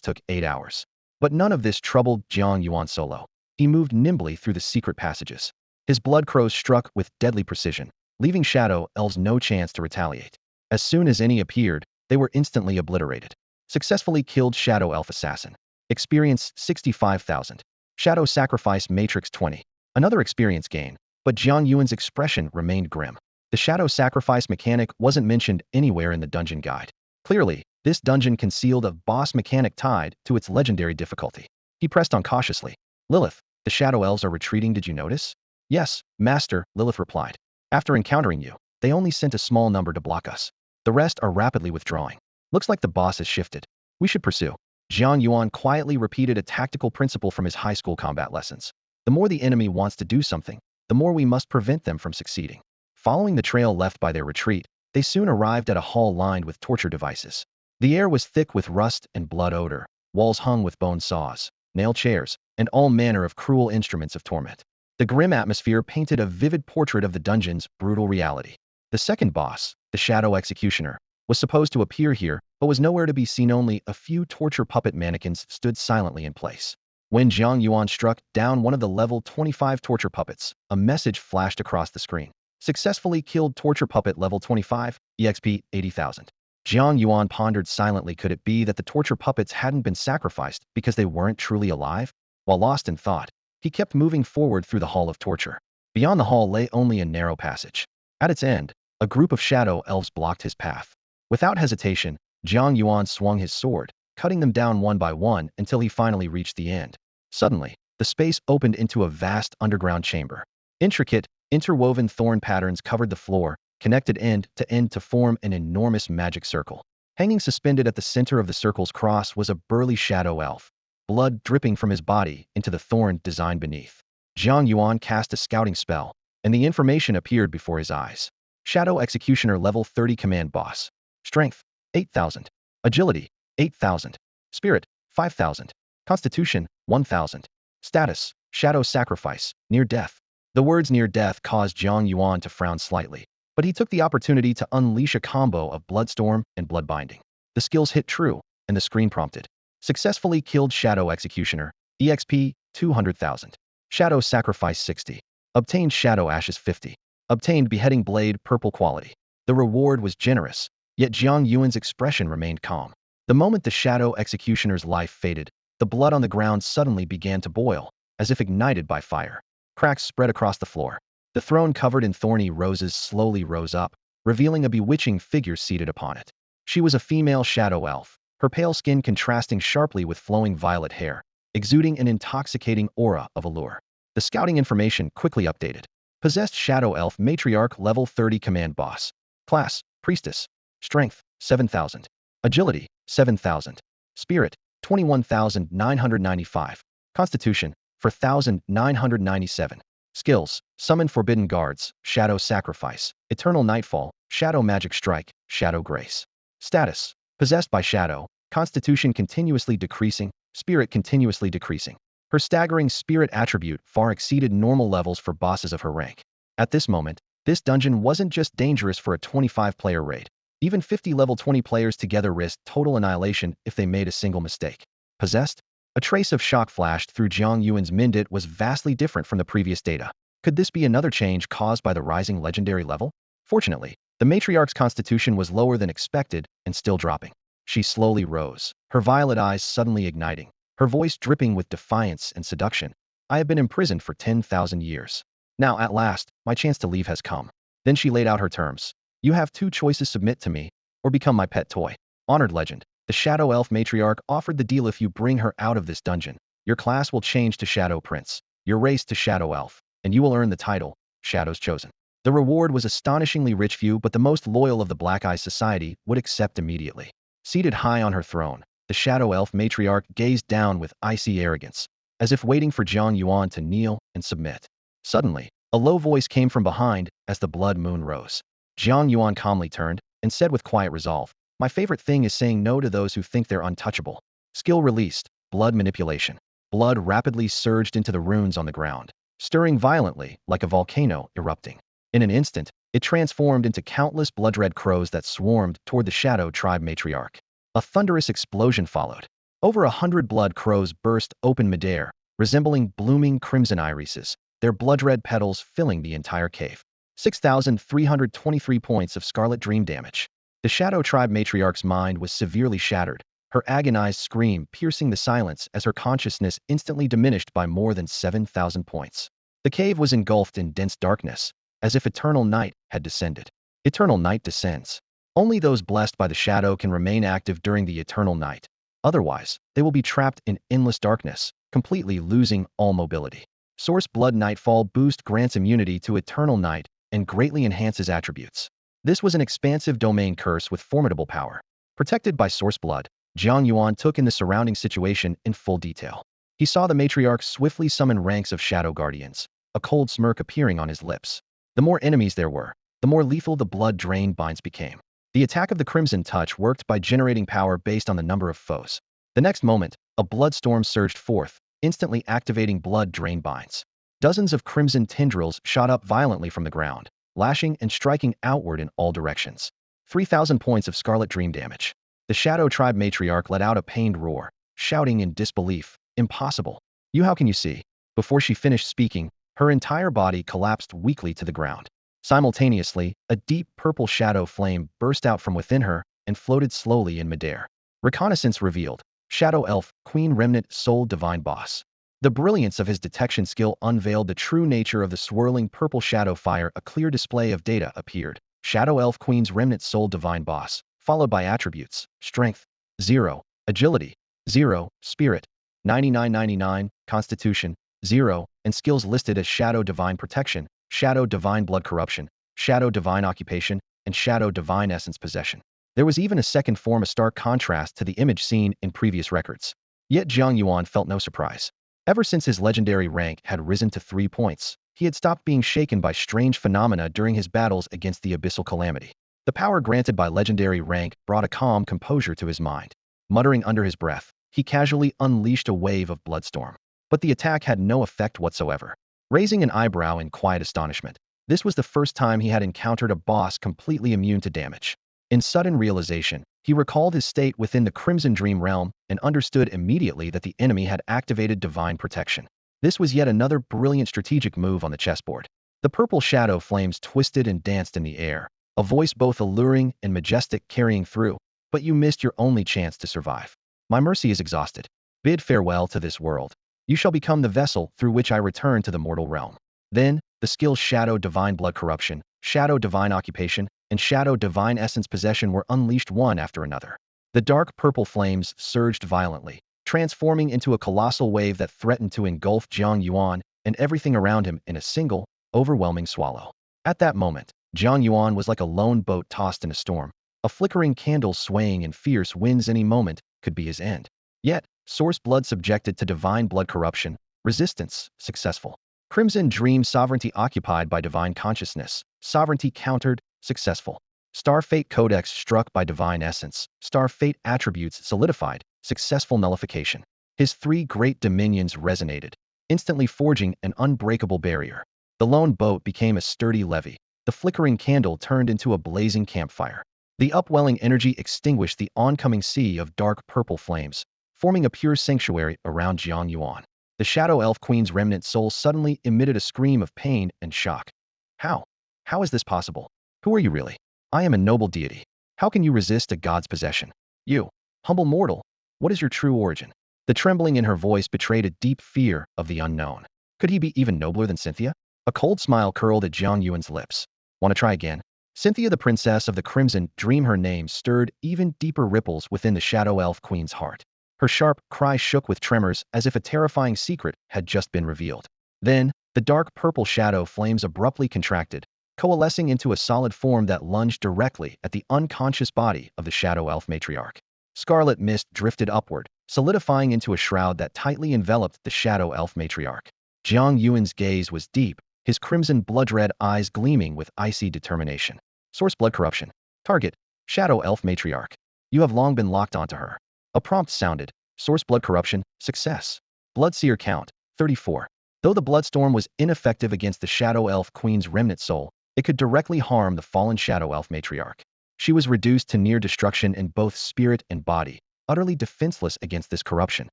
took 8 hours. But none of this troubled Jiang Yuan solo. He moved nimbly through the secret passages. His blood crows struck with deadly precision, leaving shadow elves no chance to retaliate. As soon as any appeared, they were instantly obliterated. Successfully killed shadow elf assassin. Experience 65,000. Shadow sacrifice matrix 20. Another experience gain, but Jiang Yuan's expression remained grim. The shadow sacrifice mechanic wasn't mentioned anywhere in the dungeon guide. Clearly, this dungeon concealed a boss mechanic tied to its legendary difficulty. He pressed on cautiously. Lilith, the shadow elves are retreating, did you notice? Yes, master, Lilith replied. After encountering you, they only sent a small number to block us. The rest are rapidly withdrawing. Looks like the boss has shifted. We should pursue. Jiang Yuan quietly repeated a tactical principle from his high school combat lessons. The more the enemy wants to do something, the more we must prevent them from succeeding. Following the trail left by their retreat, they soon arrived at a hall lined with torture devices. The air was thick with rust and blood odor, walls hung with bone saws, nail chairs, and all manner of cruel instruments of torment. The grim atmosphere painted a vivid portrait of the dungeon's brutal reality. The second boss, the Shadow Executioner, was supposed to appear here, but was nowhere to be seen. Only a few torture puppet mannequins stood silently in place. When Jiang Yuan struck down one of the level 25 torture puppets, a message flashed across the screen. Successfully killed torture puppet level 25, EXP 80,000. Jiang Yuan pondered silently. Could it be that the torture puppets hadn't been sacrificed because they weren't truly alive? While lost in thought, he kept moving forward through the hall of torture. Beyond the hall lay only a narrow passage. At its end, a group of shadow elves blocked his path. Without hesitation, Jiang Yuan swung his sword, cutting them down one by one until he finally reached the end. Suddenly, the space opened into a vast underground chamber. Intricate, interwoven thorn patterns covered the floor, connected end to form an enormous magic circle. Hanging suspended at the center of the circle's cross was a burly shadow elf, blood dripping from his body into the thorn design beneath. Jiang Yuan cast a scouting spell, and the information appeared before his eyes. Shadow Executioner level 30 command boss. Strength, 8,000. Agility, 8,000. Spirit, 5,000. Constitution, 1,000. Status, Shadow Sacrifice, near death. The words near death caused Jiang Yuan to frown slightly, but he took the opportunity to unleash a combo of Bloodstorm and Bloodbinding. The skills hit true, and the screen prompted. Successfully killed Shadow Executioner, EXP 200,000. Shadow Sacrifice 60. Obtained Shadow Ashes 50. Obtained Beheading Blade purple quality. The reward was generous, yet Jiang Yuan's expression remained calm. The moment the Shadow Executioner's life faded, the blood on the ground suddenly began to boil, as if ignited by fire. Cracks spread across the floor. The throne covered in thorny roses slowly rose up, revealing a bewitching figure seated upon it. She was a female shadow elf, her pale skin contrasting sharply with flowing violet hair, exuding an intoxicating aura of allure. The scouting information quickly updated. Possessed shadow elf matriarch level 30 command boss. Class, priestess. Strength, 7,000. Agility, 7,000. Spirit, 21,995. Constitution, 4,997. Skills, Summon Forbidden Guards, Shadow Sacrifice, Eternal Nightfall, Shadow Magic Strike, Shadow Grace. Status, Possessed by Shadow, Constitution continuously decreasing, Spirit continuously decreasing. Her staggering spirit attribute far exceeded normal levels for bosses of her rank. At this moment, this dungeon wasn't just dangerous for a 25-player raid. Even 50 level 20 players together risked total annihilation if they made a single mistake. Possessed? A trace of shock flashed through Jiang Yuan's mind. It was vastly different from the previous data. Could this be another change caused by the rising legendary level? Fortunately, the matriarch's constitution was lower than expected and still dropping. She slowly rose, her violet eyes suddenly igniting, her voice dripping with defiance and seduction. I have been imprisoned for 10,000 years. Now, at last, my chance to leave has come. Then she laid out her terms. You have two choices: submit to me, or become my pet toy. Honored legend. The Shadow Elf Matriarch offered the deal: if you bring her out of this dungeon, your class will change to Shadow Prince, your race to Shadow Elf, and you will earn the title, Shadow's Chosen. The reward was astonishingly rich. Few but the most loyal of the Black Eye Society would accept immediately. Seated high on her throne, the Shadow Elf Matriarch gazed down with icy arrogance, as if waiting for Jiang Yuan to kneel and submit. Suddenly, a low voice came from behind as the blood moon rose. Jiang Yuan calmly turned and said with quiet resolve, "My favorite thing is saying no to those who think they're untouchable." Skill released, blood manipulation. Blood rapidly surged into the runes on the ground, stirring violently like a volcano erupting. In an instant, it transformed into countless blood-red crows that swarmed toward the Shadow Tribe Matriarch. A thunderous explosion followed. Over 100 blood crows burst open midair, resembling blooming crimson irises, their blood-red petals filling the entire cave. 6,323 points of Scarlet Dream damage. The Shadow Tribe Matriarch's mind was severely shattered, her agonized scream piercing the silence as her consciousness instantly diminished by more than 7,000 points. The cave was engulfed in dense darkness, as if eternal night had descended. Eternal night descends. Only those blessed by the shadow can remain active during the eternal night. Otherwise, they will be trapped in endless darkness, completely losing all mobility. Source Blood Nightfall boost grants immunity to eternal night and greatly enhances attributes. This was an expansive domain curse with formidable power. Protected by Source Blood, Jiang Yuan took in the surrounding situation in full detail. He saw the matriarch swiftly summon ranks of shadow guardians, a cold smirk appearing on his lips. The more enemies there were, the more lethal the blood-drained binds became. The attack of the Crimson Touch worked by generating power based on the number of foes. The next moment, a blood storm surged forth, instantly activating blood-drained binds. Dozens of crimson tendrils shot up violently from the ground, lashing and striking outward in all directions. 3,000 points of Scarlet Dream damage. The Shadow Tribe Matriarch let out a pained roar, shouting in disbelief, "Impossible! How can you see?" Before she finished speaking, her entire body collapsed weakly to the ground. Simultaneously, a deep purple shadow flame burst out from within her and floated slowly in midair. Reconnaissance revealed. Shadow Elf, Queen Remnant Soul Divine Boss. The brilliance of his detection skill unveiled the true nature of the swirling purple shadow fire. A clear display of data appeared. Shadow Elf Queen's Remnant Soul Divine Boss, followed by attributes: Strength, 0, Agility, 0, Spirit, 9999, Constitution, 0, and skills listed as Shadow Divine Protection, Shadow Divine Blood Corruption, Shadow Divine Occupation, and Shadow Divine Essence Possession. There was even a second form, a stark contrast to the image seen in previous records. Yet Jiang Yuan felt no surprise. Ever since his legendary rank had risen to 3 points, he had stopped being shaken by strange phenomena during his battles against the Abyssal Calamity. The power granted by legendary rank brought a calm composure to his mind. Muttering under his breath, he casually unleashed a wave of bloodstorm. But the attack had no effect whatsoever. Raising an eyebrow in quiet astonishment, this was the first time he had encountered a boss completely immune to damage. In sudden realization, he recalled his state within the Crimson Dream Realm and understood immediately that the enemy had activated Divine Protection. This was yet another brilliant strategic move on the chessboard. The purple shadow flames twisted and danced in the air, a voice both alluring and majestic carrying through. "But you missed your only chance to survive. My mercy is exhausted. Bid farewell to this world. You shall become the vessel through which I return to the mortal realm." Then, the skills Shadow Divine Blood Corruption, Shadow Divine Occupation, and Shadow Divine Essence Possession were unleashed one after another. The dark purple flames surged violently, transforming into a colossal wave that threatened to engulf Jiang Yuan and everything around him in a single, overwhelming swallow. At that moment, Jiang Yuan was like a lone boat tossed in a storm. A flickering candle swaying in fierce winds any moment could be his end. Yet, source blood subjected to divine blood corruption, resistance, successful. Crimson dream sovereignty occupied by divine consciousness, sovereignty countered, successful. Star fate codex struck by divine essence, star fate attributes solidified, successful nullification. His three great dominions resonated, instantly forging an unbreakable barrier. The lone boat became a sturdy levee. The flickering candle turned into a blazing campfire. The upwelling energy extinguished the oncoming sea of dark purple flames, forming a pure sanctuary around Jiang Yuan. The Shadow Elf Queen's remnant soul suddenly emitted a scream of pain and shock. How? How is this possible? Who are you really? I am a noble deity. How can you resist a god's possession? You, humble mortal, what is your true origin? The trembling in her voice betrayed a deep fear of the unknown. Could he be even nobler than Cynthia? A cold smile curled at Jiang Yuan's lips. Want to try again? Cynthia, the princess of the Crimson Dream, her name stirred even deeper ripples within the Shadow Elf Queen's heart. Her sharp cry shook with tremors as if a terrifying secret had just been revealed. Then, the dark purple shadow flames abruptly contracted, coalescing into a solid form that lunged directly at the unconscious body of the Shadow Elf matriarch. Scarlet mist drifted upward, solidifying into a shroud that tightly enveloped the Shadow Elf matriarch. Jiang Yuan's gaze was deep, his crimson blood-red eyes gleaming with icy determination. Source blood corruption. Target, Shadow Elf matriarch. You have long been locked onto her. A prompt sounded. Source blood corruption, success. Bloodseer count, 34. Though the bloodstorm was ineffective against the Shadow Elf Queen's remnant soul, it could directly harm the fallen Shadow Elf matriarch. She was reduced to near destruction in both spirit and body, utterly defenseless against this corruption.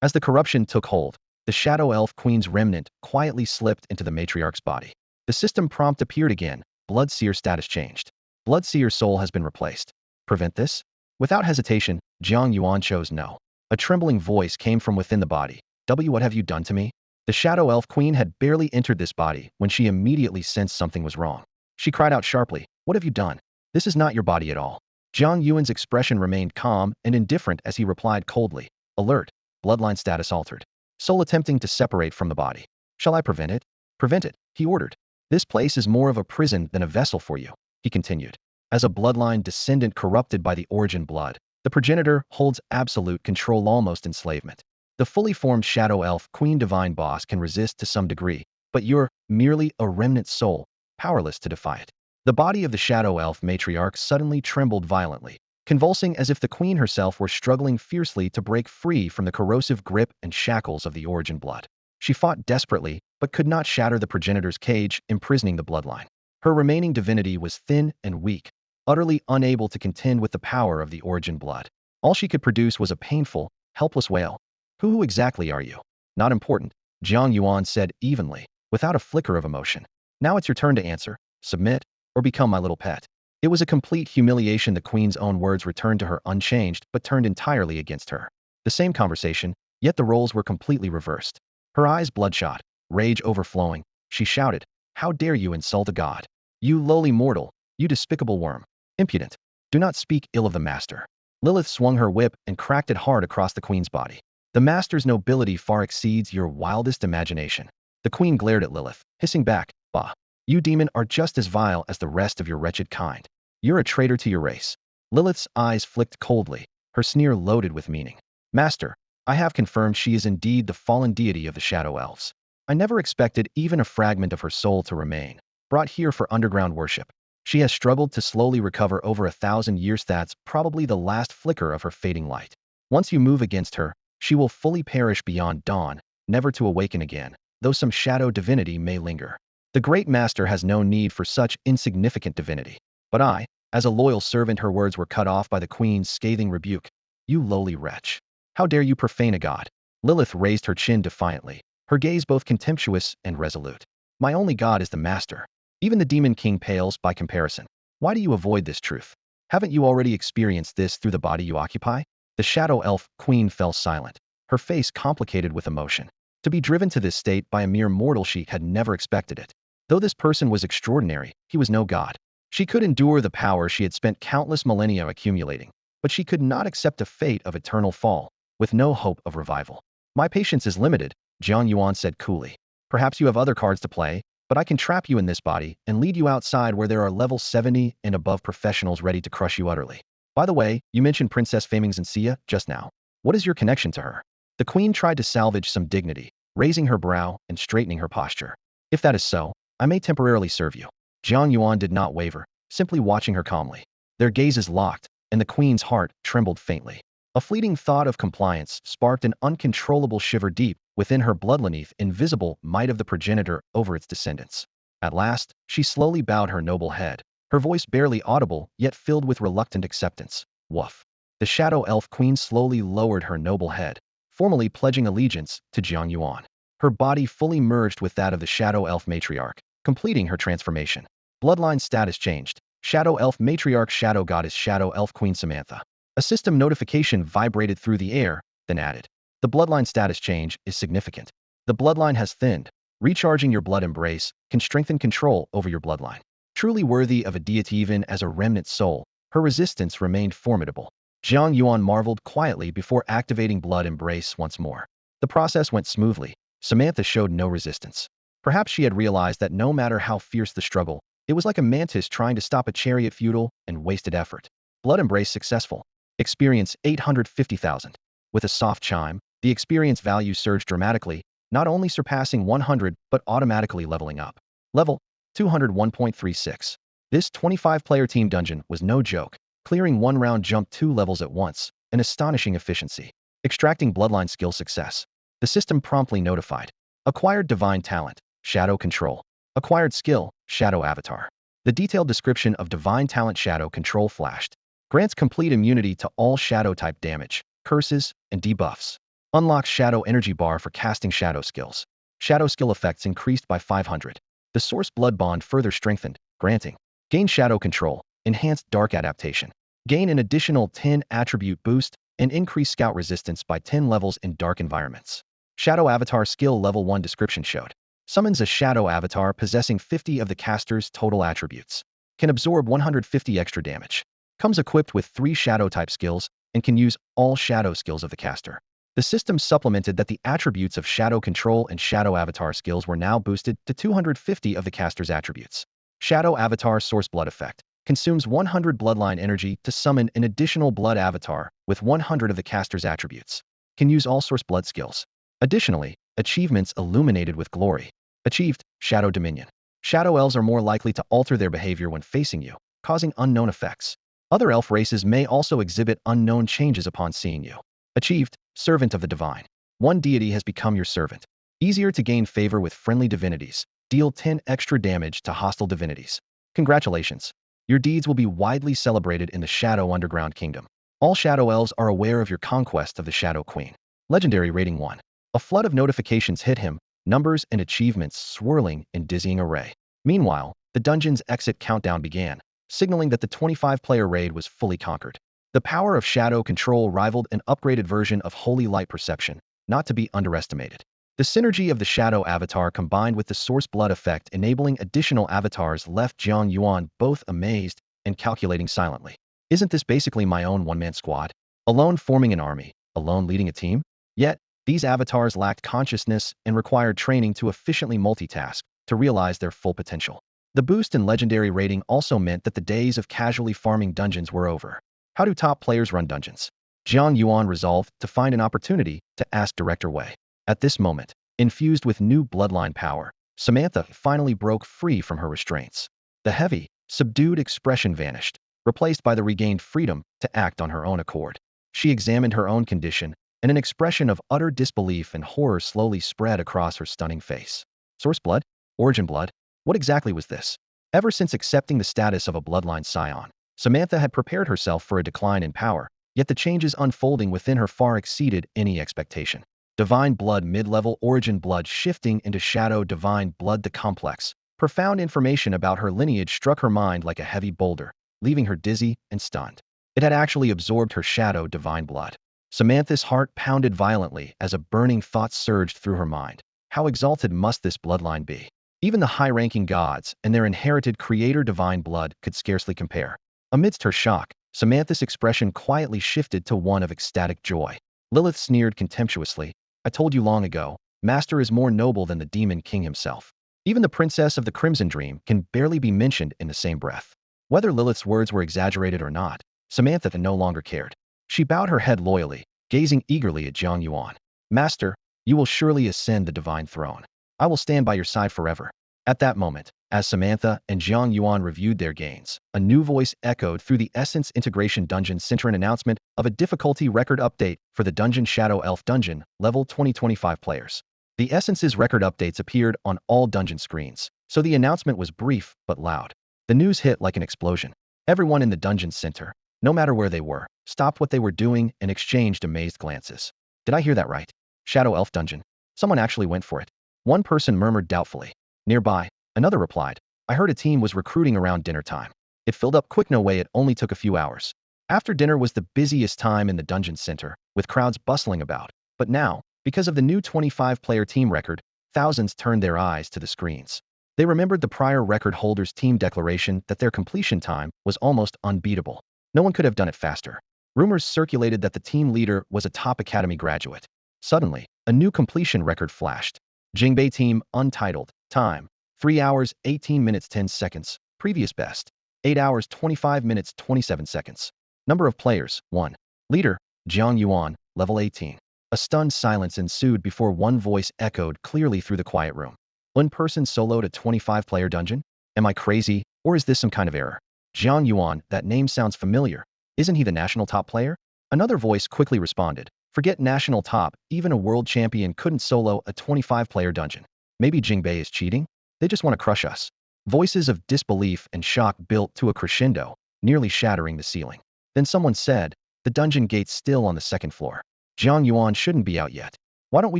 As the corruption took hold, the Shadow Elf Queen's remnant quietly slipped into the matriarch's body. The system prompt appeared again. Bloodseer status changed. Bloodseer soul has been replaced. Prevent this? Without hesitation, Jiang Yuan chose no. A trembling voice came from within the body. What have you done to me? The Shadow Elf Queen had barely entered this body when she immediately sensed something was wrong. She cried out sharply, what have you done? This is not your body at all. Jiang Yuan's expression remained calm and indifferent as he replied coldly. Alert. Bloodline status altered. Soul attempting to separate from the body. Shall I prevent it? Prevent it, he ordered. This place is more of a prison than a vessel for you, he continued. As a bloodline descendant corrupted by the origin blood, the progenitor holds absolute control, almost enslavement. The fully formed Shadow Elf Queen Divine Boss can resist to some degree, but you're merely a remnant soul, powerless to defy it. The body of the Shadow Elf matriarch suddenly trembled violently, convulsing as if the queen herself were struggling fiercely to break free from the corrosive grip and shackles of the origin blood. She fought desperately, but could not shatter the progenitor's cage, imprisoning the bloodline. Her remaining divinity was thin and weak, utterly unable to contend with the power of the origin blood. All she could produce was a painful, helpless wail. Who exactly are you? Not important, Jiang Yuan said evenly, without a flicker of emotion. Now it's your turn to answer. Submit, or become my little pet. It was a complete humiliation. The queen's own words returned to her unchanged, but turned entirely against her. The same conversation, yet the roles were completely reversed. Her eyes bloodshot, rage overflowing, she shouted, how dare you insult a god? You lowly mortal, you despicable worm. Impudent. Do not speak ill of the master. Lilith swung her whip and cracked it hard across the queen's body. The master's nobility far exceeds your wildest imagination. The queen glared at Lilith, hissing back, bah. You demon are just as vile as the rest of your wretched kind. You're a traitor to your race. Lilith's eyes flicked coldly, her sneer loaded with meaning. Master, I have confirmed she is indeed the fallen deity of the Shadow Elves. I never expected even a fragment of her soul to remain, brought here for underground worship. She has struggled to slowly recover over 1,000 years. That's probably the last flicker of her fading light. Once you move against her, she will fully perish beyond dawn, never to awaken again, though some shadow divinity may linger. The great master has no need for such insignificant divinity. But I, as a loyal servant. Her words were cut off by the queen's scathing rebuke. You lowly wretch. How dare you profane a god? Lilith raised her chin defiantly, her gaze both contemptuous and resolute. My only god is the master. Even the demon king pales by comparison. Why do you avoid this truth? Haven't you already experienced this through the body you occupy? The Shadow Elf Queen fell silent, her face complicated with emotion. To be driven to this state by a mere mortal, she had never expected it. Though this person was extraordinary, he was no god. She could endure the power she had spent countless millennia accumulating, but she could not accept a fate of eternal fall, with no hope of revival. My patience is limited, Jiang Yuan said coolly. Perhaps you have other cards to play, but I can trap you in this body and lead you outside where there are level 70 and above professionals ready to crush you utterly. By the way, you mentioned Princess Faming Sia just now. What is your connection to her? The queen tried to salvage some dignity, raising her brow and straightening her posture. If that is so, I may temporarily serve you. Jiang Yuan did not waver, simply watching her calmly. Their gazes locked, and the queen's heart trembled faintly. A fleeting thought of compliance sparked an uncontrollable shiver deep within her bloodlineath invisible might of the progenitor over its descendants. At last, she slowly bowed her noble head, her voice barely audible yet filled with reluctant acceptance. Woof. The shadow elf queen slowly lowered her noble head, formally pledging allegiance to Jiang Yuan. Her body fully merged with that of the shadow elf matriarch, completing her transformation. Bloodline status changed. Shadow elf matriarch shadow goddess shadow elf queen Samantha. A system notification vibrated through the air, then added. The bloodline status change is significant. The bloodline has thinned. Recharging your blood embrace can strengthen control over your bloodline. Truly worthy of a deity even as a remnant soul, her resistance remained formidable. Jiang Yuan marveled quietly before activating blood embrace once more. The process went smoothly. Samantha showed no resistance. Perhaps she had realized that no matter how fierce the struggle, it was like a mantis trying to stop a chariot futile and wasted effort. Blood embrace successful. Experience 850,000. With a soft chime, the experience value surged dramatically, not only surpassing 100 but automatically leveling up. Level 201.36. This 25-player team dungeon was no joke. Clearing one round jumped 2 levels at once, an astonishing efficiency. Extracting bloodline skill success. The system promptly notified. Acquired divine talent, shadow control. Acquired skill, shadow avatar. The detailed description of divine talent shadow control flashed. Grants complete immunity to all shadow-type damage, curses, and debuffs. Unlocks shadow energy bar for casting shadow skills. Shadow skill effects increased by 500. The source blood bond further strengthened, granting. Gain shadow control, enhanced dark adaptation. Gain an additional 10 attribute boost, and increase scout resistance by 10 levels in dark environments. Shadow avatar skill level 1 description showed. Summons a shadow avatar possessing 50 of the caster's total attributes. Can absorb 150 extra damage. Comes equipped with 3 shadow-type skills and can use all shadow skills of the caster. The system supplemented that the attributes of shadow control and shadow avatar skills were now boosted to 250 of the caster's attributes. Shadow avatar source blood effect. Consumes 100 bloodline energy to summon an additional blood avatar with 100 of the caster's attributes. Can use all source blood skills. Additionally, achievements illuminated with glory. Achieved, Shadow Dominion. Shadow elves are more likely to alter their behavior when facing you, causing unknown effects. Other elf races may also exhibit unknown changes upon seeing you. Achieved, Servant of the Divine. One deity has become your servant. Easier to gain favor with friendly divinities. Deal 10 extra damage to hostile divinities. Congratulations. Your deeds will be widely celebrated in the Shadow Underground Kingdom. All Shadow elves are aware of your conquest of the Shadow Queen. Legendary Rating 1. A flood of notifications hit him, numbers and achievements swirling in dizzying array. Meanwhile, the dungeon's exit countdown began, signaling that the 25-player raid was fully conquered. The power of shadow control rivaled an upgraded version of holy light perception, not to be underestimated. The synergy of the shadow avatar combined with the source blood effect enabling additional avatars left Jiang Yuan both amazed and calculating silently. Isn't this basically my own one-man squad? Alone forming an army, alone leading a team? Yet, these avatars lacked consciousness and required training to efficiently multitask to realize their full potential. The boost in legendary rating also meant that the days of casually farming dungeons were over. How do top players run dungeons? Jiang Yuan resolved to find an opportunity to ask Director Wei. At this moment, infused with new bloodline power, Samantha finally broke free from her restraints. The heavy, subdued expression vanished, replaced by the regained freedom to act on her own accord. She examined her own condition, and an expression of utter disbelief and horror slowly spread across her stunning face. Source blood? Origin blood? What exactly was this? Ever since accepting the status of a bloodline scion, Samantha had prepared herself for a decline in power, yet the changes unfolding within her far exceeded any expectation. Divine blood mid-level origin blood shifting into shadow divine blood. The complex, profound information about her lineage struck her mind like a heavy boulder, leaving her dizzy and stunned. It had actually absorbed her shadow divine blood. Samantha's heart pounded violently as a burning thought surged through her mind. How exalted must this bloodline be? Even the high-ranking gods and their inherited creator divine blood could scarcely compare. Amidst her shock, Samantha's expression quietly shifted to one of ecstatic joy. Lilith sneered contemptuously. I told you long ago, Master is more noble than the demon king himself. Even the princess of the Crimson Dream can barely be mentioned in the same breath. Whether Lilith's words were exaggerated or not, Samantha no longer cared. She bowed her head loyally, gazing eagerly at Jiang Yuan. Master, you will surely ascend the divine throne. I will stand by your side forever. At that moment, as Samantha and Jiang Yuan reviewed their gains, a new voice echoed through the Essence Integration Dungeon Center, an announcement of a difficulty record update for the Dungeon Shadow Elf Dungeon, level 2025 players. The Essence's record updates appeared on all dungeon screens, so the announcement was brief but loud. The news hit like an explosion. Everyone in the dungeon center, no matter where they were, stopped what they were doing and exchanged amazed glances. Did I hear that right? Shadow Elf Dungeon. Someone actually went for it. One person murmured doubtfully. Nearby, another replied, I heard a team was recruiting around dinner time. It filled up quick, no way, it only took a few hours. After dinner was the busiest time in the dungeon center, with crowds bustling about. But now, because of the new 25-player team record, thousands turned their eyes to the screens. They remembered the prior record holder's team declaration that their completion time was almost unbeatable. No one could have done it faster. Rumors circulated that the team leader was a top academy graduate. Suddenly, a new completion record flashed. Jingbei team, untitled, time, 3 hours, 18 minutes, 10 seconds, previous best, 8 hours, 25 minutes, 27 seconds. Number of players, 1. Leader, Jiang Yuan, level 18. A stunned silence ensued before one voice echoed clearly through the quiet room. One person soloed a 25-player dungeon? Am I crazy, or is this some kind of error? Jiang Yuan, that name sounds familiar. Isn't he the national top player? Another voice quickly responded. Forget national top, even a world champion couldn't solo a 25-player dungeon. Maybe Jingbei is cheating? They just want to crush us. Voices of disbelief and shock built to a crescendo, nearly shattering the ceiling. Then someone said, the dungeon gate's still on the second floor. Jiang Yuan shouldn't be out yet. Why don't we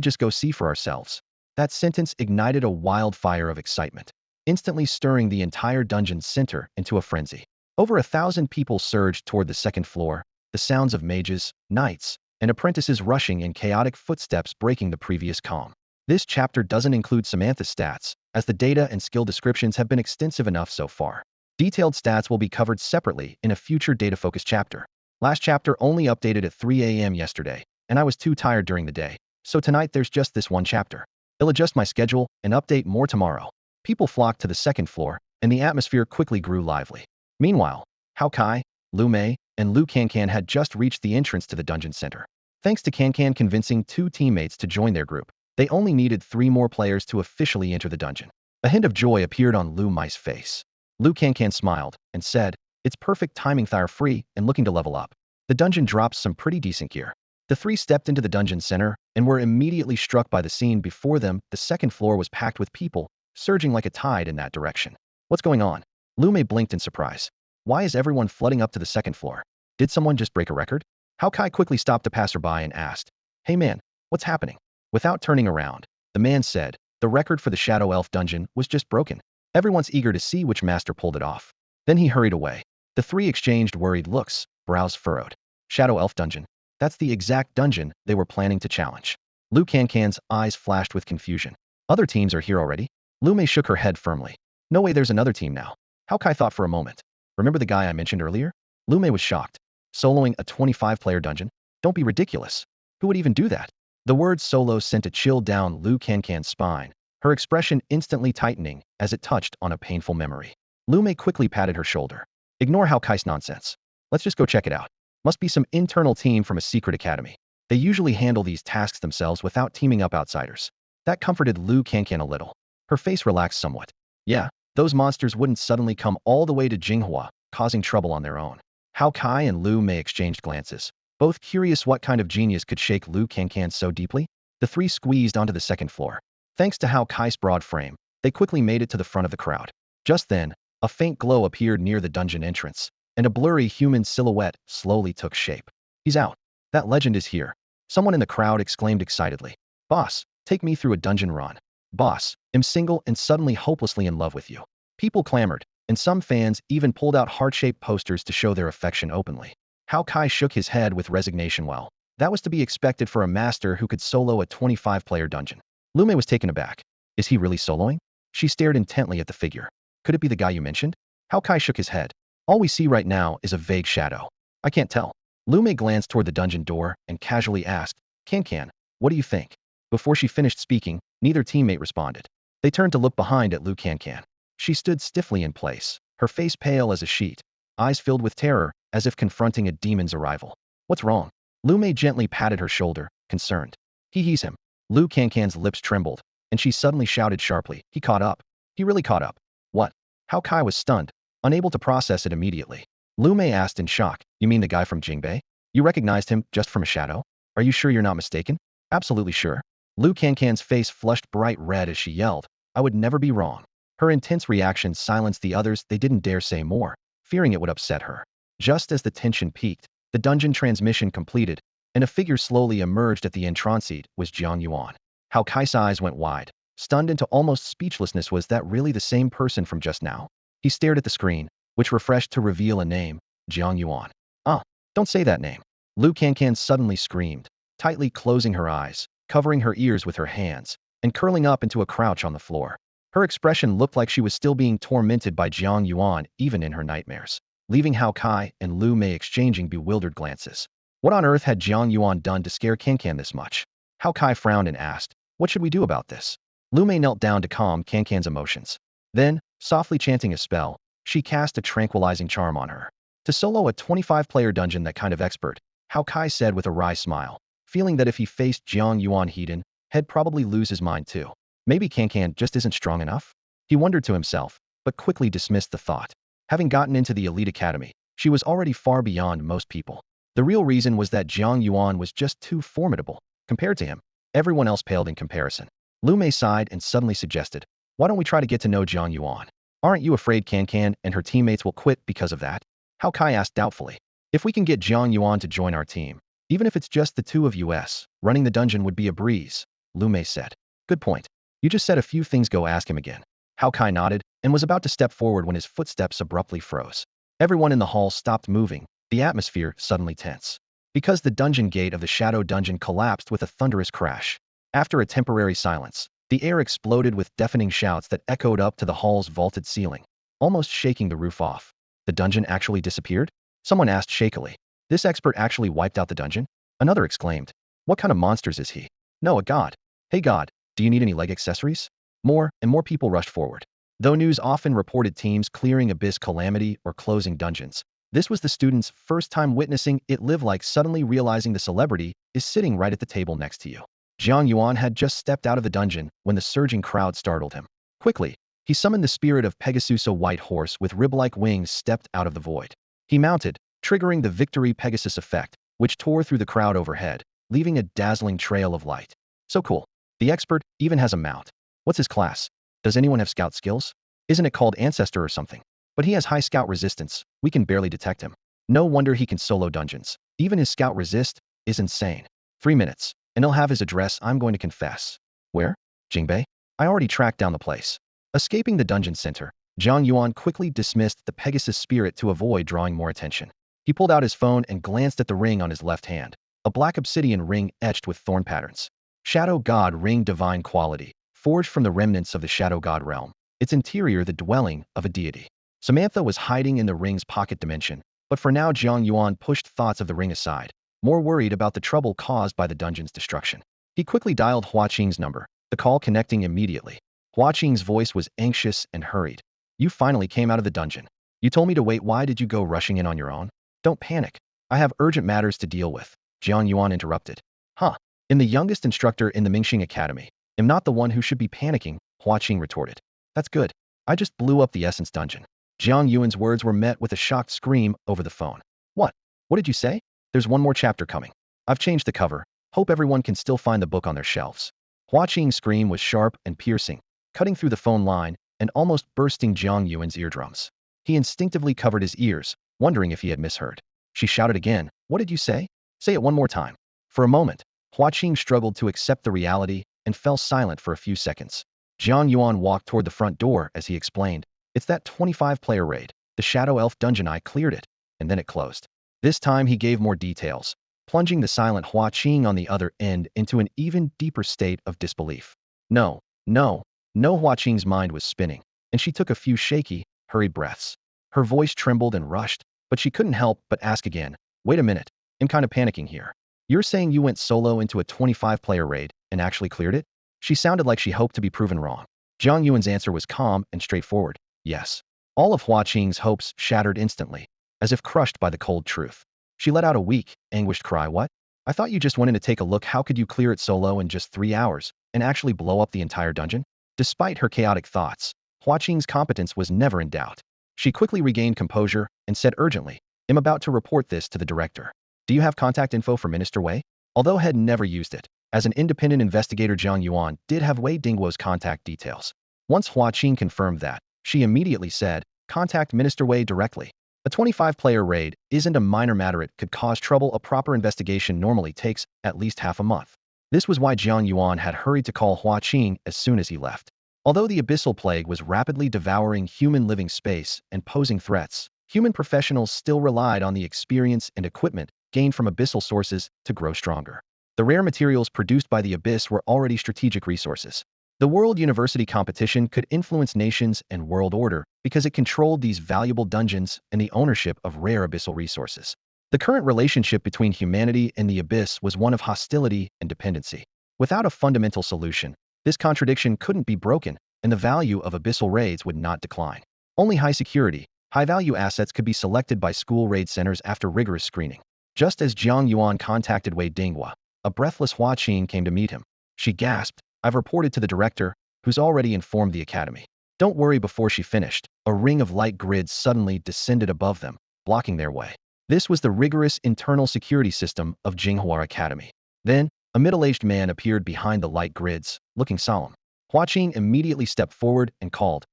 just go see for ourselves? That sentence ignited a wildfire of excitement, instantly stirring the entire dungeon center into a frenzy. Over 1,000 people surged toward the second floor, the sounds of mages, knights, and apprentices rushing in chaotic footsteps breaking the previous calm. This chapter doesn't include Samantha's stats, as the data and skill descriptions have been extensive enough so far. Detailed stats will be covered separately in a future data-focused chapter. Last chapter only updated at 3 a.m. yesterday, and I was too tired during the day, so tonight there's just this one chapter. I'll adjust my schedule and update more tomorrow. People flocked to the second floor, and the atmosphere quickly grew lively. Meanwhile, Hao Kai, Lu Mei, and Lu Cancan had just reached the entrance to the dungeon center. Thanks to Cancan convincing 2 teammates to join their group, they only needed 3 more players to officially enter the dungeon. A hint of joy appeared on Lu Mei's face. Lu Cancan smiled and said, it's perfect timing, they're free and looking to level up. The dungeon dropped some pretty decent gear. The 3 stepped into the dungeon center and were immediately struck by the scene before them. The second floor was packed with people, surging like a tide in that direction. What's going on? Lu Mei blinked in surprise. Why is everyone flooding up to the second floor? Did someone just break a record? Hao Kai quickly stopped a passerby and asked, hey man, what's happening? Without turning around, the man said, the record for the Shadow Elf dungeon was just broken. Everyone's eager to see which master pulled it off. Then he hurried away. The 3 exchanged worried looks, brows furrowed. Shadow Elf dungeon. That's the exact dungeon they were planning to challenge. Lu Cancan's eyes flashed with confusion. Other teams are here already? Lu Mei shook her head firmly. No way, there's another team now. Hao Kai thought for a moment. Remember the guy I mentioned earlier? Lu Mei was shocked. Soloing a 25-player dungeon? Don't be ridiculous. Who would even do that? The word solo sent a chill down Lu Cancan's spine, her expression instantly tightening as it touched on a painful memory. Lu Mei quickly patted her shoulder. Ignore Hao Kai's nonsense. Let's just go check it out. Must be some internal team from a secret academy. They usually handle these tasks themselves without teaming up outsiders. That comforted Lu Cancan a little. Her face relaxed somewhat. Yeah, those monsters wouldn't suddenly come all the way to Jinghua, causing trouble on their own. Hao Kai and Lu Mei exchanged glances, both curious what kind of genius could shake Lu Cancan so deeply. The 3 squeezed onto the second floor. Thanks to Hao Kai's broad frame, they quickly made it to the front of the crowd. Just then, a faint glow appeared near the dungeon entrance, and a blurry human silhouette slowly took shape. He's out. That legend is here. Someone in the crowd exclaimed excitedly. Boss, take me through a dungeon run. Boss, I'm single and suddenly hopelessly in love with you. People clamored, and some fans even pulled out heart-shaped posters to show their affection openly. Hao Kai shook his head with resignation. Well, that was to be expected for a master who could solo a 25-player dungeon. Lu Mei was taken aback. Is he really soloing? She stared intently at the figure. Could it be the guy you mentioned? Hao Kai shook his head. All we see right now is a vague shadow. I can't tell. Lu Mei glanced toward the dungeon door and casually asked, Cancan, what do you think? Before she finished speaking, neither teammate responded. They turned to look behind at Lu Cancan. She stood stiffly in place, her face pale as a sheet, eyes filled with terror, as if confronting a demon's arrival. What's wrong? Lu Mei gently patted her shoulder, concerned. He's him. Lu Cancan's lips trembled, and she suddenly shouted sharply. He caught up. He really caught up. What? Hao Kai was stunned, unable to process it immediately. Lu Mei asked in shock, you mean the guy from Jingbei? You recognized him just from a shadow? Are you sure you're not mistaken? Absolutely sure. Lu Cancan's face flushed bright red as she yelled, I would never be wrong. Her intense reaction silenced the others. They didn't dare say more, fearing it would upset her. Just as the tension peaked, the dungeon transmission completed, and a figure slowly emerged at the entrance. Was Jiang Yuan. Hao Kai's eyes went wide. Stunned into almost speechlessness. Was that really the same person from just now? He stared at the screen, which refreshed to reveal a name, Jiang Yuan. Ah, don't say that name. Lu Cancan suddenly screamed, tightly closing her eyes, covering her ears with her hands, and curling up into a crouch on the floor. Her expression looked like she was still being tormented by Jiang Yuan even in her nightmares, leaving Hao Kai and Lu Mei exchanging bewildered glances. What on earth had Jiang Yuan done to scare Cancan this much? Hao Kai frowned and asked, what should we do about this? Lu Mei knelt down to calm Cancan's emotions. Then, softly chanting a spell, she cast a tranquilizing charm on her. To solo a 25-player dungeon that kind of expert, Hao Kai said with a wry smile, feeling that if he faced Jiang Yuan he'd probably lose his mind too. Maybe Cancan just isn't strong enough? He wondered to himself, but quickly dismissed the thought. Having gotten into the elite academy, she was already far beyond most people. The real reason was that Jiang Yuan was just too formidable. Compared to him, everyone else paled in comparison. Lu Mei sighed and suddenly suggested, why don't we try to get to know Jiang Yuan? Aren't you afraid Cancan and her teammates will quit because of that? Hao Kai asked doubtfully. If we can get Jiang Yuan to join our team, even if it's just the two of us, running the dungeon would be a breeze, Lu Mei said. Good point. You just said a few things, go ask him again. Hao Kai nodded and was about to step forward when his footsteps abruptly froze. Everyone in the hall stopped moving, the atmosphere suddenly tense. Because the dungeon gate of the shadow dungeon collapsed with a thunderous crash. After a temporary silence, the air exploded with deafening shouts that echoed up to the hall's vaulted ceiling, almost shaking the roof off. The dungeon actually disappeared? Someone asked shakily. This expert actually wiped out the dungeon? Another exclaimed. What kind of monsters is he? No, a god. Hey god, do you need any leg accessories? More and more people rushed forward. Though news often reported teams clearing abyss calamity or closing dungeons, this was the students' first time witnessing it live, like suddenly realizing the celebrity is sitting right at the table next to you. Jiang Yuan had just stepped out of the dungeon when the surging crowd startled him. Quickly, he summoned the spirit of Pegasus, a white horse with rib-like wings, stepped out of the void. He mounted, triggering the Victory Pegasus effect, which tore through the crowd overhead, leaving a dazzling trail of light. So cool. The expert even has a mount. What's his class? Does anyone have scout skills? Isn't it called Ancestor or something? But he has high scout resistance, we can barely detect him. No wonder he can solo dungeons. Even his scout resist is insane. 3 minutes, and he'll have his address. I'm going to confess. Where? Jingbei? I already tracked down the place. Escaping the dungeon center, Jiang Yuan quickly dismissed the Pegasus spirit to avoid drawing more attention. He pulled out his phone and glanced at the ring on his left hand, a black obsidian ring etched with thorn patterns. Shadow God Ring, divine quality, forged from the remnants of the Shadow God realm, its interior the dwelling of a deity. Samantha was hiding in the ring's pocket dimension, but for now Jiang Yuan pushed thoughts of the ring aside, more worried about the trouble caused by the dungeon's destruction. He quickly dialed Hua Qing's number, the call connecting immediately. Hua Qing's voice was anxious and hurried. You finally came out of the dungeon. You told me to wait. Why did you go rushing in on your own? Don't panic. I have urgent matters to deal with, Jiang Yuan interrupted. Huh. In the youngest instructor in the Mingxing Academy, am not the one who should be panicking, Hua Qing retorted. That's good. I just blew up the Essence dungeon. Jiang Yuan's words were met with a shocked scream over the phone. What? What did you say? There's one more chapter coming. I've changed the cover. Hope everyone can still find the book on their shelves. Hua Qing's scream was sharp and piercing, cutting through the phone line and almost bursting Jiang Yuan's eardrums. He instinctively covered his ears, wondering if he had misheard. She shouted again, what did you say? Say it one more time. For a moment, Hua Qing struggled to accept the reality and fell silent for a few seconds. Jiang Yuan walked toward the front door as he explained, it's that 25-player raid, the Shadow Elf dungeon. I cleared it, and then it closed. This time he gave more details, plunging the silent Hua Qing on the other end into an even deeper state of disbelief. No, Hua Qing's mind was spinning, and she took a few shaky, hurried breaths. Her voice trembled and rushed, but she couldn't help but ask again, wait a minute, I'm kind of panicking here. You're saying you went solo into a 25-player raid and actually cleared it? She sounded like she hoped to be proven wrong. Jiang Yuan's answer was calm and straightforward. Yes. All of Hua Qing's hopes shattered instantly. as if crushed by the cold truth. She let out a weak, anguished cry. What? I thought you just went in to take a look. How could you clear it solo in just 3 hours and actually blow up the entire dungeon? Despite her chaotic thoughts, Hua Qing's competence was never in doubt. She quickly regained composure and said urgently, I'm about to report this to the director. Do you have contact info for Minister Wei? Although had never used it, as an independent investigator, Jiang Yuan did have Wei Dingguo's contact details. Once Hua Qing confirmed that, she immediately said, contact Minister Wei directly. A 25-player raid isn't a minor matter. It could cause trouble. A proper investigation normally takes at least half a month. This was why Jiang Yuan had hurried to call Hua Qing as soon as he left. Although the abyssal plague was rapidly devouring human living space and posing threats, human professionals still relied on the experience and equipment gained from abyssal sources to grow stronger. The rare materials produced by the abyss were already strategic resources. The World University competition could influence nations and world order because it controlled these valuable dungeons and the ownership of rare abyssal resources. The current relationship between humanity and the abyss was one of hostility and dependency. Without a fundamental solution, this contradiction couldn't be broken, and the value of abyssal raids would not decline. Only high-security, high-value assets could be selected by school raid centers after rigorous screening. Just as Jiang Yuan contacted Wei Dingguo, a breathless Hua Qing came to meet him. She gasped, I've reported to the director, who's already informed the academy. Don't worry. Before she finished, a ring of light grids suddenly descended above them, blocking their way. This was the rigorous internal security system of Jinghua Academy. Then, a middle-aged man appeared behind the light grids, looking solemn. Hua Qing immediately stepped forward and called,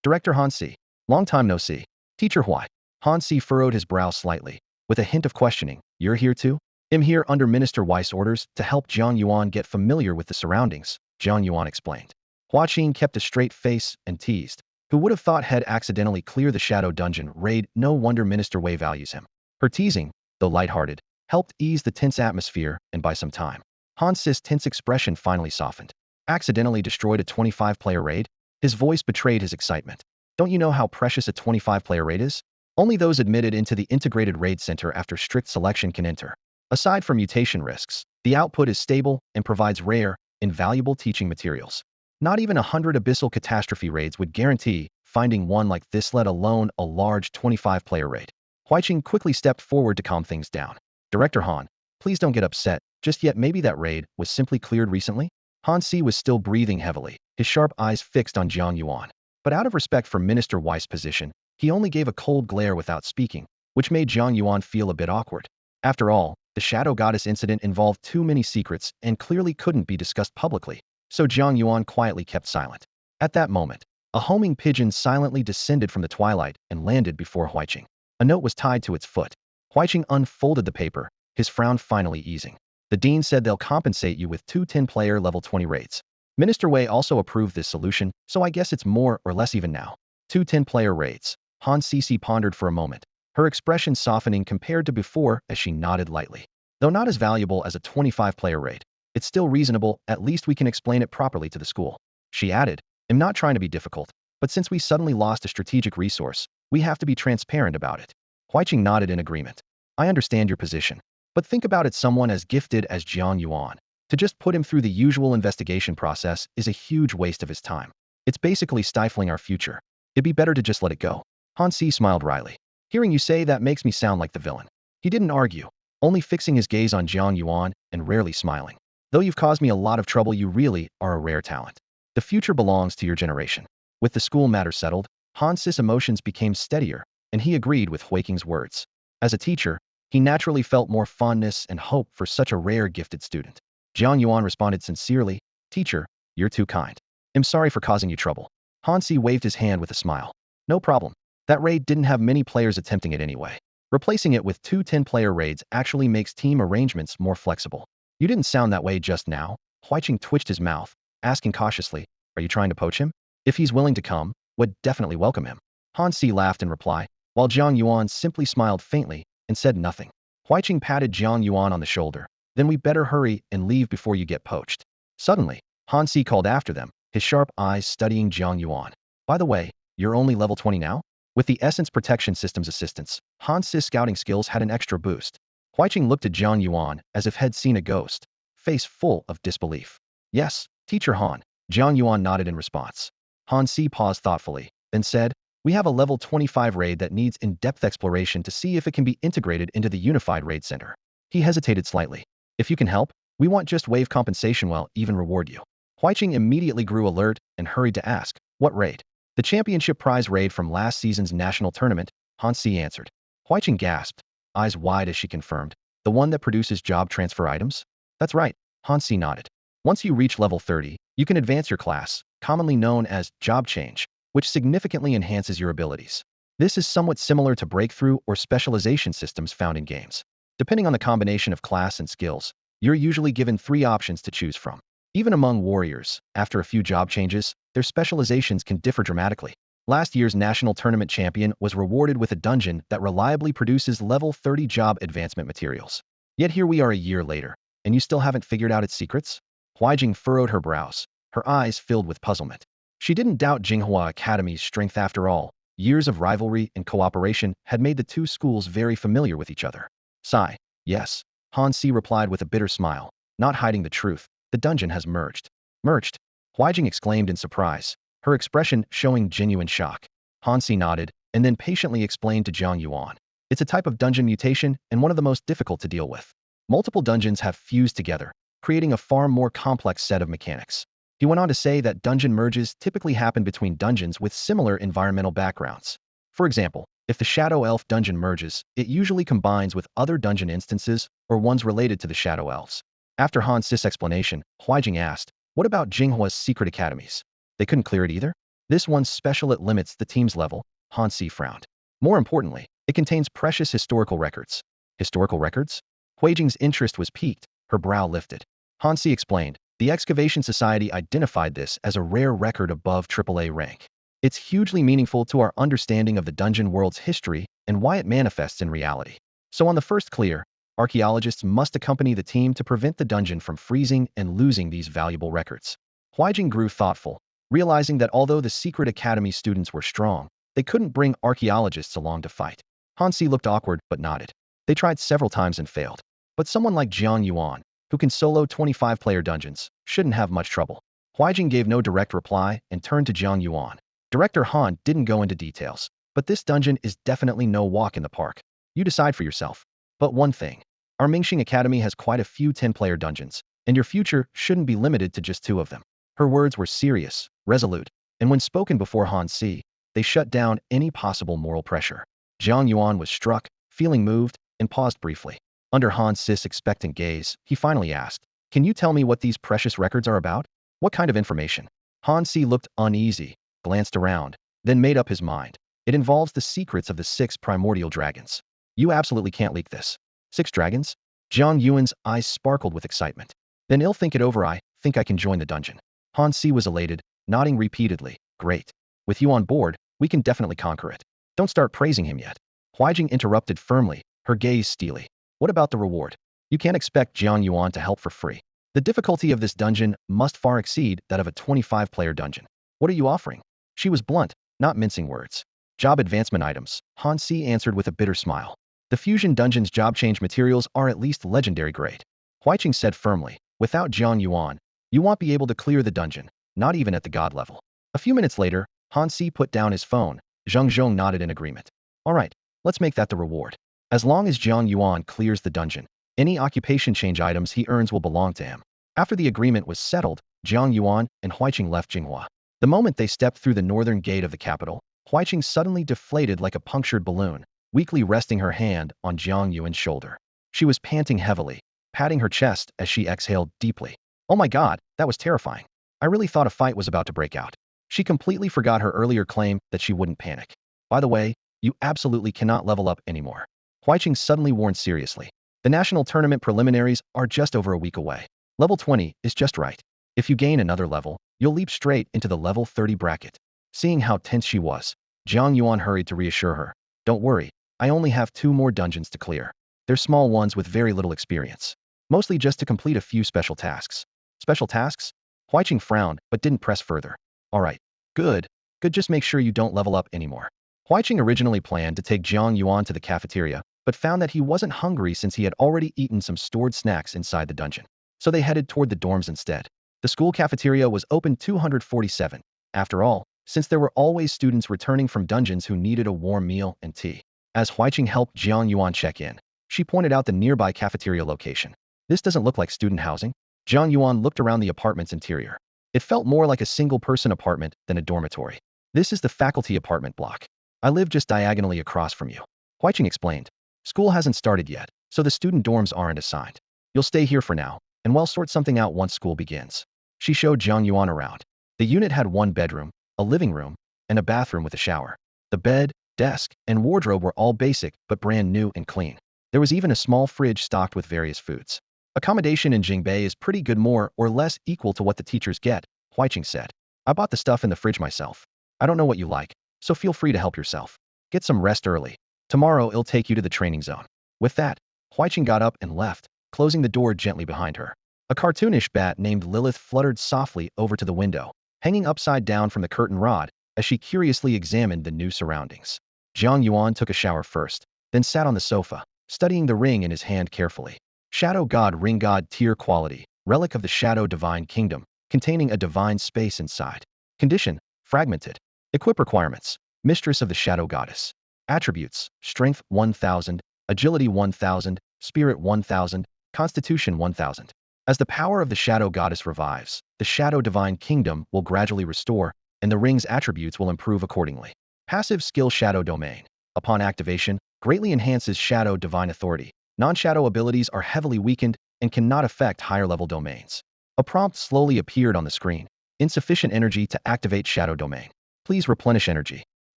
Director Hansi. Long time no see. Teacher Huai. Hansi furrowed his brow slightly, with a hint of questioning. You're here too? I'm here under Minister Weiss' orders to help Jiang Yuan get familiar with the surroundings, Jiang Yuan explained. Hua Qing kept a straight face and teased. Who would have thought he'd accidentally clear the Shadow Dungeon raid? No wonder Minister Wei values him. Her teasing, though lighthearted, helped ease the tense atmosphere, and by some time, Hansi's tense expression finally softened. Accidentally destroyed a 25-player raid? His voice betrayed his excitement. Don't you know how precious a 25-player raid is? Only those admitted into the integrated raid center after strict selection can enter. Aside from mutation risks, the output is stable and provides rare, invaluable teaching materials. Not even 100 abyssal catastrophe raids would guarantee finding one like this, let alone a large 25-player raid. Huaiqing quickly stepped forward to calm things down. Director Han, please don't get upset just yet. Maybe that raid was simply cleared recently? Hansi was still breathing heavily, his sharp eyes fixed on Jiang Yuan. But out of respect for Minister Weiss' position, he only gave a cold glare without speaking, which made Jiang Yuan feel a bit awkward. After all, the Shadow Goddess incident involved too many secrets and clearly couldn't be discussed publicly, so Jiang Yuan quietly kept silent. At that moment, a homing pigeon silently descended from the twilight and landed before Huaiqing. A note was tied to its foot. Huaiqing unfolded the paper, his frown finally easing. The dean said they'll compensate you with 2 10-player level 20 raids. Minister Wei also approved this solution, so I guess it's more or less even now. 2 10-player raids. Han Sisi pondered for a moment, her expression softening compared to before as she nodded lightly. Though not as valuable as a 25-player raid, it's still reasonable. At least we can explain it properly to the school. She added, I'm not trying to be difficult, but since we suddenly lost a strategic resource, we have to be transparent about it. Huaiqing nodded in agreement. I understand your position, but think about it. Someone as gifted as Jiang Yuan, to just put him through the usual investigation process is a huge waste of his time. It's basically stifling our future. It'd be better to just let it go. Hansi smiled wryly. Hearing you say that makes me sound like the villain. He didn't argue, only fixing his gaze on Jiang Yuan and rarely smiling. Though you've caused me a lot of trouble, you really are a rare talent. The future belongs to your generation. With the school matter settled, Hansi's emotions became steadier, and he agreed with Huiking's words. As a teacher, he naturally felt more fondness and hope for such a rare gifted student. Jiang Yuan responded sincerely, Teacher, you're too kind. I'm sorry for causing you trouble. Hansi waved his hand with a smile. No problem. That raid didn't have many players attempting it anyway. Replacing it with 2 10-player raids actually makes team arrangements more flexible. You didn't sound that way just now. Huaiqing twitched his mouth, asking cautiously, are you trying to poach him? If he's willing to come, would definitely welcome him. Hansi laughed in reply, while Jiang Yuan simply smiled faintly and said nothing. Huaiqing patted Jiang Yuan on the shoulder. Then we better hurry and leave before you get poached. Suddenly, Hansi called after them, his sharp eyes studying Jiang Yuan. By the way, you're only level 20 now? With the Essence Protection System's assistance, Hansi's scouting skills had an extra boost. Huaiqing looked at Jiang Yuan as if he'd seen a ghost, face full of disbelief. Yes, Teacher Han. Jiang Yuan nodded in response. Hansi paused thoughtfully, then said, We have a level 25 raid that needs in-depth exploration to see if it can be integrated into the unified raid center. He hesitated slightly. If you can help, we won't just waive compensation while even reward you. Huiqing immediately grew alert and hurried to ask, what raid? The championship prize raid from last season's national tournament, Hansi answered. Huiqing gasped, eyes wide as she confirmed. The one that produces job transfer items? That's right, Hansi nodded. Once you reach level 30, you can advance your class, commonly known as job change, which significantly enhances your abilities. This is somewhat similar to breakthrough or specialization systems found in games. Depending on the combination of class and skills, you're usually given 3 options to choose from. Even among warriors, after a few job changes, their specializations can differ dramatically. Last year's national tournament champion was rewarded with a dungeon that reliably produces level 30 job advancement materials. Yet here we are a year later, and you still haven't figured out its secrets? Huiqing furrowed her brows, her eyes filled with puzzlement. She didn't doubt Jinghua Academy's strength after all. Years of rivalry and cooperation had made the two schools very familiar with each other. Sigh. Yes. Hansi replied with a bitter smile, not hiding the truth. The dungeon has merged. Merged? Huiqing exclaimed in surprise, her expression showing genuine shock. Hansi nodded, and then patiently explained to Jiang Yuan. It's a type of dungeon mutation and one of the most difficult to deal with. Multiple dungeons have fused together, creating a far more complex set of mechanics. He went on to say that dungeon merges typically happen between dungeons with similar environmental backgrounds. For example, if the Shadow Elf dungeon merges, it usually combines with other dungeon instances or ones related to the Shadow Elves. After Hansi's explanation, Huiqing asked, what about Jinghua's secret academies? They couldn't clear it either? This one's special, it limits the team's level. Hansi frowned. More importantly, it contains precious historical records. Historical records? Huiqing's interest was piqued, her brow lifted. Hansi explained, the Excavation Society identified this as a rare record above AAA rank. It's hugely meaningful to our understanding of the dungeon world's history and why it manifests in reality. So on the first clear, archaeologists must accompany the team to prevent the dungeon from freezing and losing these valuable records. Huiqing grew thoughtful, realizing that although the secret academy students were strong, they couldn't bring archaeologists along to fight. Hansi looked awkward but nodded. They tried several times and failed. But someone like Jiang Yuan, who can solo 25-player dungeons, shouldn't have much trouble. Huiqing gave no direct reply and turned to Jiang Yuan. Director Han didn't go into details, but this dungeon is definitely no walk in the park. You decide for yourself. But one thing, our Mingxing Academy has quite a few 10-player dungeons, and your future shouldn't be limited to just 2 of them. Her words were serious, resolute, and when spoken before Hansi, they shut down any possible moral pressure. Jiang Yuan was struck, feeling moved, and paused briefly. Under Hansi's expectant gaze, he finally asked, can you tell me what these precious records are about? What kind of information? Hansi looked uneasy, glanced around, then made up his mind. It involves the secrets of the 6 primordial dragons. You absolutely can't leak this. 6 dragons? Jiang Yuan's eyes sparkled with excitement. Then he'll think it over. I think I can join the dungeon. Hansi was elated, nodding repeatedly. Great. With you on board, we can definitely conquer it. Don't start praising him yet. Huiqing interrupted firmly, her gaze steely. What about the reward? You can't expect Jiang Yuan to help for free. The difficulty of this dungeon must far exceed that of a 25-player dungeon. What are you offering? She was blunt, not mincing words. Job advancement items, Hansi answered with a bitter smile. The Fusion Dungeon's job change materials are at least legendary grade. Huiqing said firmly, without Jiang Yuan, you won't be able to clear the dungeon, not even at the god level. A few minutes later, Hansi put down his phone. Zheng Zhong nodded in agreement. All right, let's make that the reward. As long as Jiang Yuan clears the dungeon, any occupation change items he earns will belong to him. After the agreement was settled, Jiang Yuan and Huiqing left Jinghua. The moment they stepped through the northern gate of the capital, Huiqing suddenly deflated like a punctured balloon, weakly resting her hand on Jiang Yuan's shoulder. She was panting heavily, patting her chest as she exhaled deeply. Oh my god, that was terrifying. I really thought a fight was about to break out. She completely forgot her earlier claim that she wouldn't panic. By the way, you absolutely cannot level up anymore. Huiqing suddenly warned seriously. The national tournament preliminaries are just over a week away. Level 20 is just right. If you gain another level, you'll leap straight into the level 30 bracket. Seeing how tense she was, Jiang Yuan hurried to reassure her. Don't worry, I only have 2 more dungeons to clear. They're small ones with very little experience. Mostly just to complete a few special tasks. Special tasks? Huiqing frowned, but didn't press further. Alright, good. Good, just make sure you don't level up anymore. Huiqing originally planned to take Jiang Yuan to the cafeteria, but found that he wasn't hungry since he had already eaten some stored snacks inside the dungeon. So they headed toward the dorms instead. The school cafeteria was open 247. After all, since there were always students returning from dungeons who needed a warm meal and tea. As Huiqing helped Jiang Yuan check in, she pointed out the nearby cafeteria location. This doesn't look like student housing. Jiang Yuan looked around the apartment's interior. It felt more like a single-person apartment than a dormitory. This is the faculty apartment block. I live just diagonally across from you. Huiqing explained. School hasn't started yet, so the student dorms aren't assigned. You'll stay here for now, and we'll sort something out once school begins. She showed Jiang Yuan around. The unit had one bedroom, a living room, and a bathroom with a shower. The bed, desk, and wardrobe were all basic but brand new and clean. There was even a small fridge stocked with various foods. Accommodation in Jingbei is pretty good, more or less equal to what the teachers get, Huiqing said. I bought the stuff in the fridge myself. I don't know what you like, so feel free to help yourself. Get some rest early. Tomorrow it'll take you to the training zone. With that, Huiqing got up and left, closing the door gently behind her. A cartoonish bat named Lilith fluttered softly over to the window, hanging upside down from the curtain rod as she curiously examined the new surroundings. Jiang Yuan took a shower first, then sat on the sofa, studying the ring in his hand carefully. Shadow God Ring, God tier quality, relic of the Shadow Divine Kingdom, containing a divine space inside. Condition, fragmented. Equip requirements, Mistress of the Shadow Goddess. Attributes, Strength 1000, Agility 1000, Spirit 1000, Constitution 1000. As the power of the Shadow Goddess revives, the Shadow Divine Kingdom will gradually restore, and the ring's attributes will improve accordingly. Passive skill Shadow Domain. Upon activation, greatly enhances Shadow Divine Authority. Non-shadow abilities are heavily weakened and cannot affect higher-level domains. A prompt slowly appeared on the screen. Insufficient energy to activate Shadow Domain. Please replenish energy.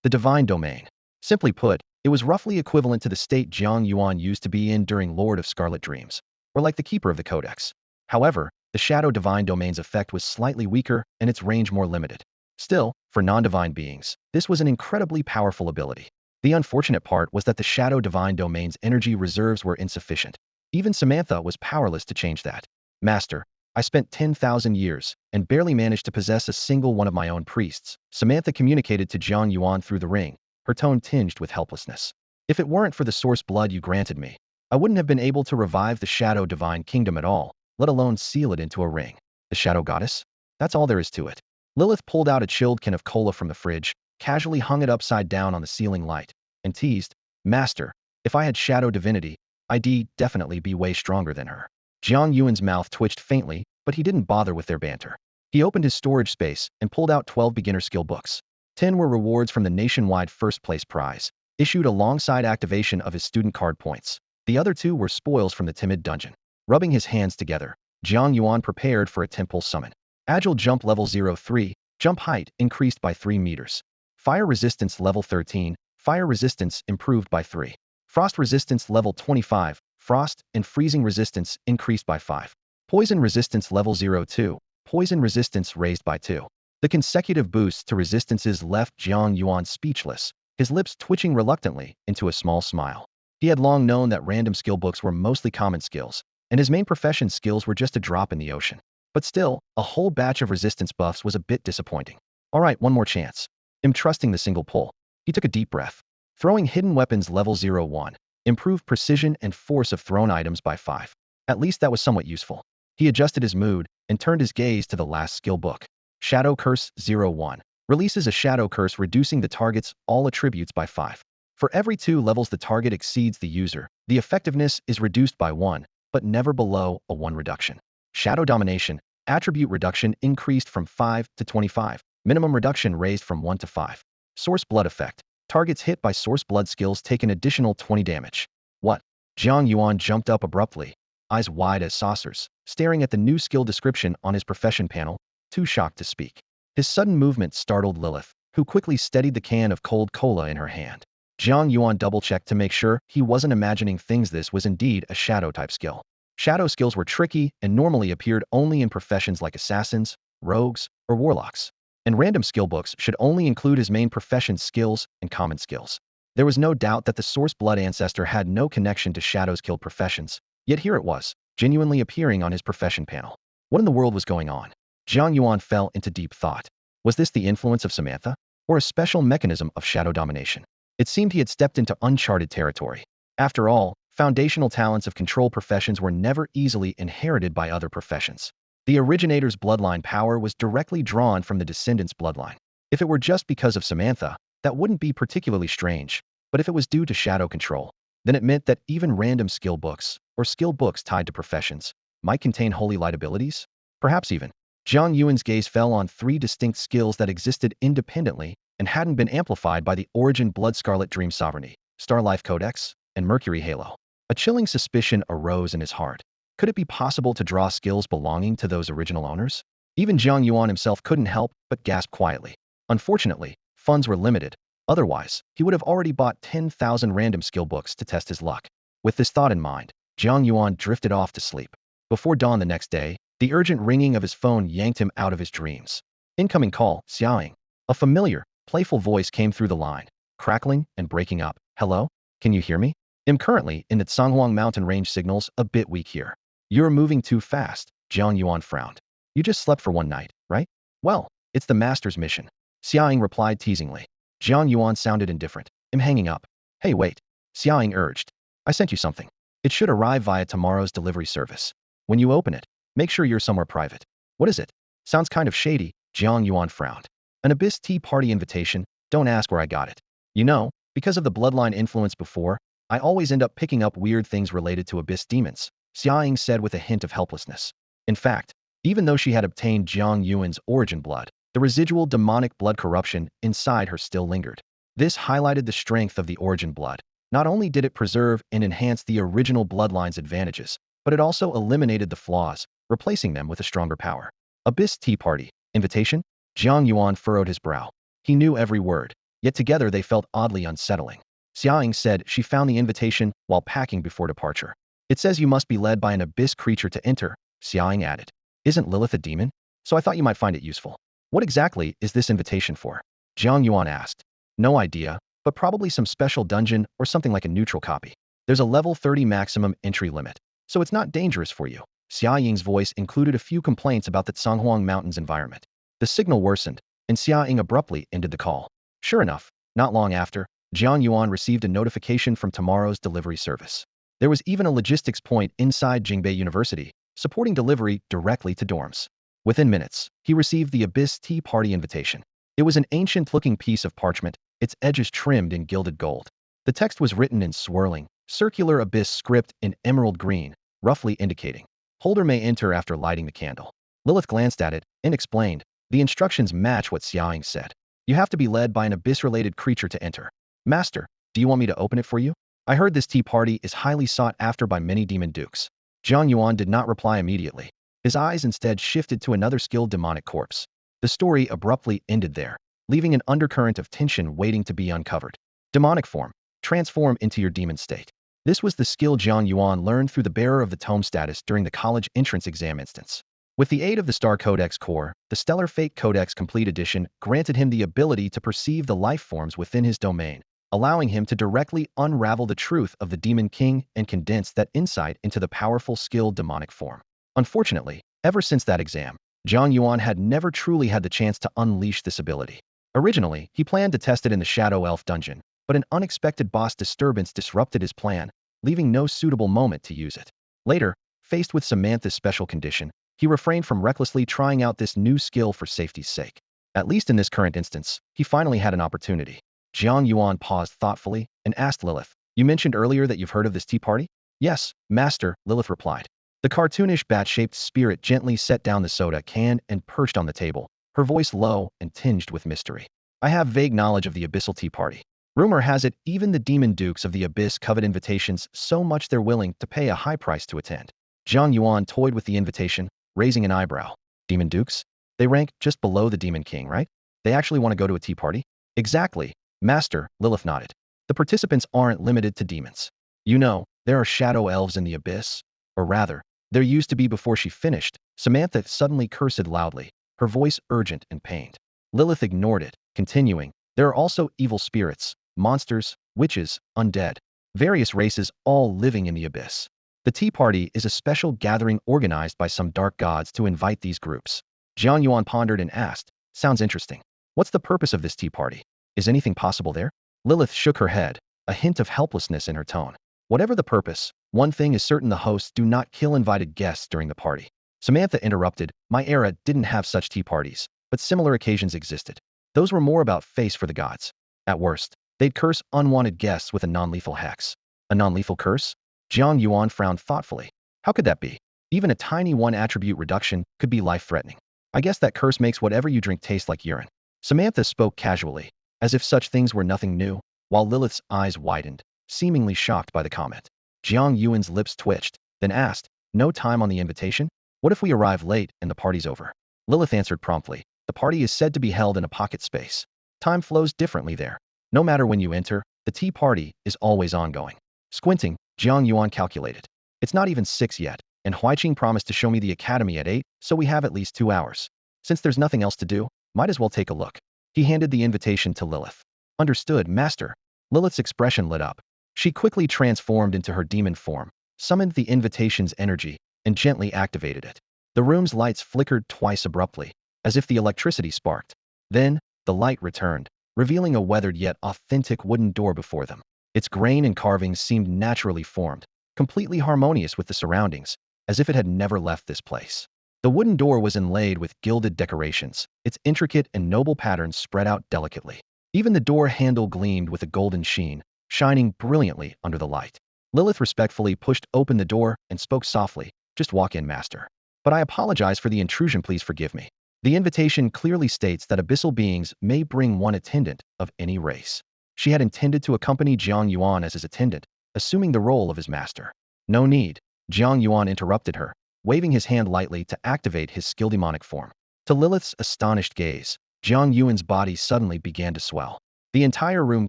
The Divine Domain. Simply put, it was roughly equivalent to the state Jiang Yuan used to be in during Lord of Scarlet Dreams, or like the Keeper of the Codex. However, the Shadow Divine Domain's effect was slightly weaker and its range more limited. Still, for non-divine beings, this was an incredibly powerful ability. The unfortunate part was that the Shadow Divine Domain's energy reserves were insufficient. Even Samantha was powerless to change that. Master, I spent 10,000 years and barely managed to possess a single one of my own priests, Samantha communicated to Jiang Yuan through the ring, her tone tinged with helplessness. If it weren't for the source blood you granted me, I wouldn't have been able to revive the Shadow Divine Kingdom at all, let alone seal it into a ring. The Shadow Goddess? That's all there is to it. Lilith pulled out a chilled can of cola from the fridge, casually hung it upside down on the ceiling light, and teased, Master, if I had Shadow Divinity, I'd definitely be way stronger than her. Jiang Yuan's mouth twitched faintly, but he didn't bother with their banter. He opened his storage space and pulled out 12 beginner skill books. 10 were rewards from the nationwide first-place prize, issued alongside activation of his student card points. The other 2 were spoils from the timid dungeon. Rubbing his hands together, Jiang Yuan prepared for a temple summon. Agile jump level 03, jump height increased by 3 meters. Fire resistance level 13, fire resistance improved by 3. Frost resistance level 25, frost and freezing resistance increased by 5. Poison resistance level 02, poison resistance raised by 2. The consecutive boosts to resistances left Jiang Yuan speechless, his lips twitching reluctantly into a small smile. He had long known that random skill books were mostly common skills, and his main profession skills were just a drop in the ocean. But still, a whole batch of resistance buffs was a bit disappointing. Alright, one more chance. Trusting the single pull. He took a deep breath. Throwing hidden weapons level 01. Improved precision and force of thrown items by 5. At least that was somewhat useful. He adjusted his mood and turned his gaze to the last skill book. Shadow Curse 01. Releases a Shadow Curse reducing the target's all attributes by 5. For every 2 levels the target exceeds the user, the effectiveness is reduced by 1, but never below a 1 reduction. Shadow Domination. Attribute reduction increased from 5 to 25. Minimum reduction raised from 1 to 5. Source Blood Effect. Targets hit by Source Blood skills take an additional 20 damage. What? Jiang Yuan jumped up abruptly, eyes wide as saucers, staring at the new skill description on his profession panel, too shocked to speak. His sudden movement startled Lilith, who quickly steadied the can of cold cola in her hand. Jiang Yuan double-checked to make sure he wasn't imagining things. This was indeed a shadow-type skill. Shadow skills were tricky and normally appeared only in professions like assassins, rogues, or warlocks. And random skill books should only include his main profession skills and common skills. There was no doubt that the Source Blood ancestor had no connection to Shadow's killed professions, yet here it was, genuinely appearing on his profession panel. What in the world was going on? Jiang Yuan fell into deep thought. Was this the influence of Samantha, or a special mechanism of shadow domination? It seemed he had stepped into uncharted territory. After all, foundational talents of control professions were never easily inherited by other professions. The originator's bloodline power was directly drawn from the descendant's bloodline. If it were just because of Samantha, that wouldn't be particularly strange, but if it was due to shadow control, then it meant that even random skill books, or skill books tied to professions, might contain holy light abilities? Perhaps even. Jiang Yuan's gaze fell on three distinct skills that existed independently and hadn't been amplified by the Origin Blood Scarlet Dream Sovereignty, Star Life Codex, and Mercury Halo. A chilling suspicion arose in his heart. Could it be possible to draw skills belonging to those original owners? Even Jiang Yuan himself couldn't help but gasp quietly. Unfortunately, funds were limited. Otherwise, he would have already bought 10,000 random skill books to test his luck. With this thought in mind, Jiang Yuan drifted off to sleep. Before dawn the next day, the urgent ringing of his phone yanked him out of his dreams. Incoming call, Xiaoying. A familiar, playful voice came through the line, crackling and breaking up. Hello? Can you hear me? I'm currently in the Zhanghuang mountain range, signals a bit weak here. You're moving too fast, Jiang Yuan frowned. You just slept for one night, right? Well, it's the master's mission. Xiaoying replied teasingly. Jiang Yuan sounded indifferent. I'm hanging up. Hey, wait. Xiaoying urged. I sent you something. It should arrive via tomorrow's delivery service. When you open it, make sure you're somewhere private. What is it? Sounds kind of shady, Jiang Yuan frowned. An Abyss Tea Party invitation. Don't ask where I got it. You know, because of the bloodline influence before, I always end up picking up weird things related to Abyss demons, Xiaoying said with a hint of helplessness. In fact, even though she had obtained Jiang Yuan's origin blood, the residual demonic blood corruption inside her still lingered. This highlighted the strength of the origin blood. Not only did it preserve and enhance the original bloodline's advantages, but it also eliminated the flaws, replacing them with a stronger power. Abyss Tea Party. Invitation? Jiang Yuan furrowed his brow. He knew every word, yet together they felt oddly unsettling. Xiaoying said she found the invitation while packing before departure. It says you must be led by an abyss creature to enter, Xiaoying added. Isn't Lilith a demon? So I thought you might find it useful. What exactly is this invitation for? Jiang Yuan asked. No idea, but probably some special dungeon or something like a neutral copy. There's a level 30 maximum entry limit, so it's not dangerous for you. Xiaoying's voice included a few complaints about the Zhanghuang Mountains environment. The signal worsened, and Xiaoying abruptly ended the call. Sure enough, not long after, Jiang Yuan received a notification from tomorrow's delivery service. There was even a logistics point inside Jingbei University, supporting delivery directly to dorms. Within minutes, he received the Abyss Tea Party invitation. It was an ancient-looking piece of parchment, its edges trimmed in gilded gold. The text was written in swirling, circular abyss script in emerald green, roughly indicating, "Holder may enter after lighting the candle." Lilith glanced at it and explained, "The instructions match what Xiaoying said. You have to be led by an abyss-related creature to enter. Master, do you want me to open it for you? I heard this tea party is highly sought after by many demon dukes." Jiang Yuan did not reply immediately. His eyes instead shifted to another skilled demonic corpse. The story abruptly ended there, leaving an undercurrent of tension waiting to be uncovered. Demonic form. Transform into your demon state. This was the skill Jiang Yuan learned through the bearer of the tome status during the college entrance exam instance. With the aid of the Star Codex Core, the Stellar Fate Codex Complete Edition granted him the ability to perceive the life forms within his domain, allowing him to directly unravel the truth of the Demon King and condense that insight into the powerful skilled demonic form. Unfortunately, ever since that exam, Jiang Yuan had never truly had the chance to unleash this ability. Originally, he planned to test it in the Shadow Elf dungeon, but an unexpected boss disturbance disrupted his plan, leaving no suitable moment to use it. Later, faced with Samantha's special condition, he refrained from recklessly trying out this new skill for safety's sake. At least in this current instance, he finally had an opportunity. Jiang Yuan paused thoughtfully and asked Lilith, "You mentioned earlier that you've heard of this tea party?" "Yes, Master," Lilith replied. The cartoonish bat-shaped spirit gently set down the soda can and perched on the table, her voice low and tinged with mystery. "I have vague knowledge of the Abyssal Tea Party. Rumor has it even the demon dukes of the Abyss covet invitations so much they're willing to pay a high price to attend." Jiang Yuan toyed with the invitation, raising an eyebrow. Demon dukes? They rank just below the Demon King, right? They actually want to go to a tea party? Exactly, Master, Lilith nodded. The participants aren't limited to demons. You know, there are shadow elves in the Abyss. Or rather, there used to be before she finished. Samantha suddenly cursed loudly, her voice urgent and pained. Lilith ignored it, continuing, "There are also evil spirits, monsters, witches, undead, various races all living in the Abyss. The Tea Party is a special gathering organized by some dark gods to invite these groups." Jiang Yuan pondered and asked, "Sounds interesting. What's the purpose of this tea party? Is anything possible there?" Lilith shook her head, a hint of helplessness in her tone. "Whatever the purpose, one thing is certain: the hosts do not kill invited guests during the party." Samantha interrupted, "My era didn't have such tea parties, but similar occasions existed. Those were more about face for the gods. At worst, they'd curse unwanted guests with a non-lethal hex. A non-lethal curse? Jiang Yuan frowned thoughtfully. How could that be? Even a tiny one attribute reduction could be life-threatening. I guess that curse makes whatever you drink taste like urine. Samantha spoke casually, as if such things were nothing new, while Lilith's eyes widened, seemingly shocked by the comment. Jiang Yuan's lips twitched, then asked, "No time on the invitation? What if we arrive late and the party's over?" Lilith answered promptly, "The party is said to be held in a pocket space. Time flows differently there. No matter when you enter, the tea party is always ongoing." Squinting, Jiang Yuan calculated. "It's not even 6 yet, and Huiqing promised to show me the academy at 8, so we have at least 2 hours. Since there's nothing else to do, might as well take a look." He handed the invitation to Lilith. "Understood, Master." Lilith's expression lit up. She quickly transformed into her demon form, summoned the invitation's energy, and gently activated it. The room's lights flickered twice abruptly, as if the electricity sparked. Then, the light returned, revealing a weathered yet authentic wooden door before them. Its grain and carvings seemed naturally formed, completely harmonious with the surroundings, as if it had never left this place. The wooden door was inlaid with gilded decorations, its intricate and noble patterns spread out delicately. Even the door handle gleamed with a golden sheen, shining brilliantly under the light. Lilith respectfully pushed open the door and spoke softly, "Just walk in, Master. But I apologize for the intrusion, please forgive me." The invitation clearly states that abyssal beings may bring one attendant of any race. She had intended to accompany Jiang Yuan as his attendant, assuming the role of his master. "No need," Jiang Yuan interrupted her, waving his hand lightly to activate his skill demonic form. To Lilith's astonished gaze, Jiang Yuan's body suddenly began to swell. The entire room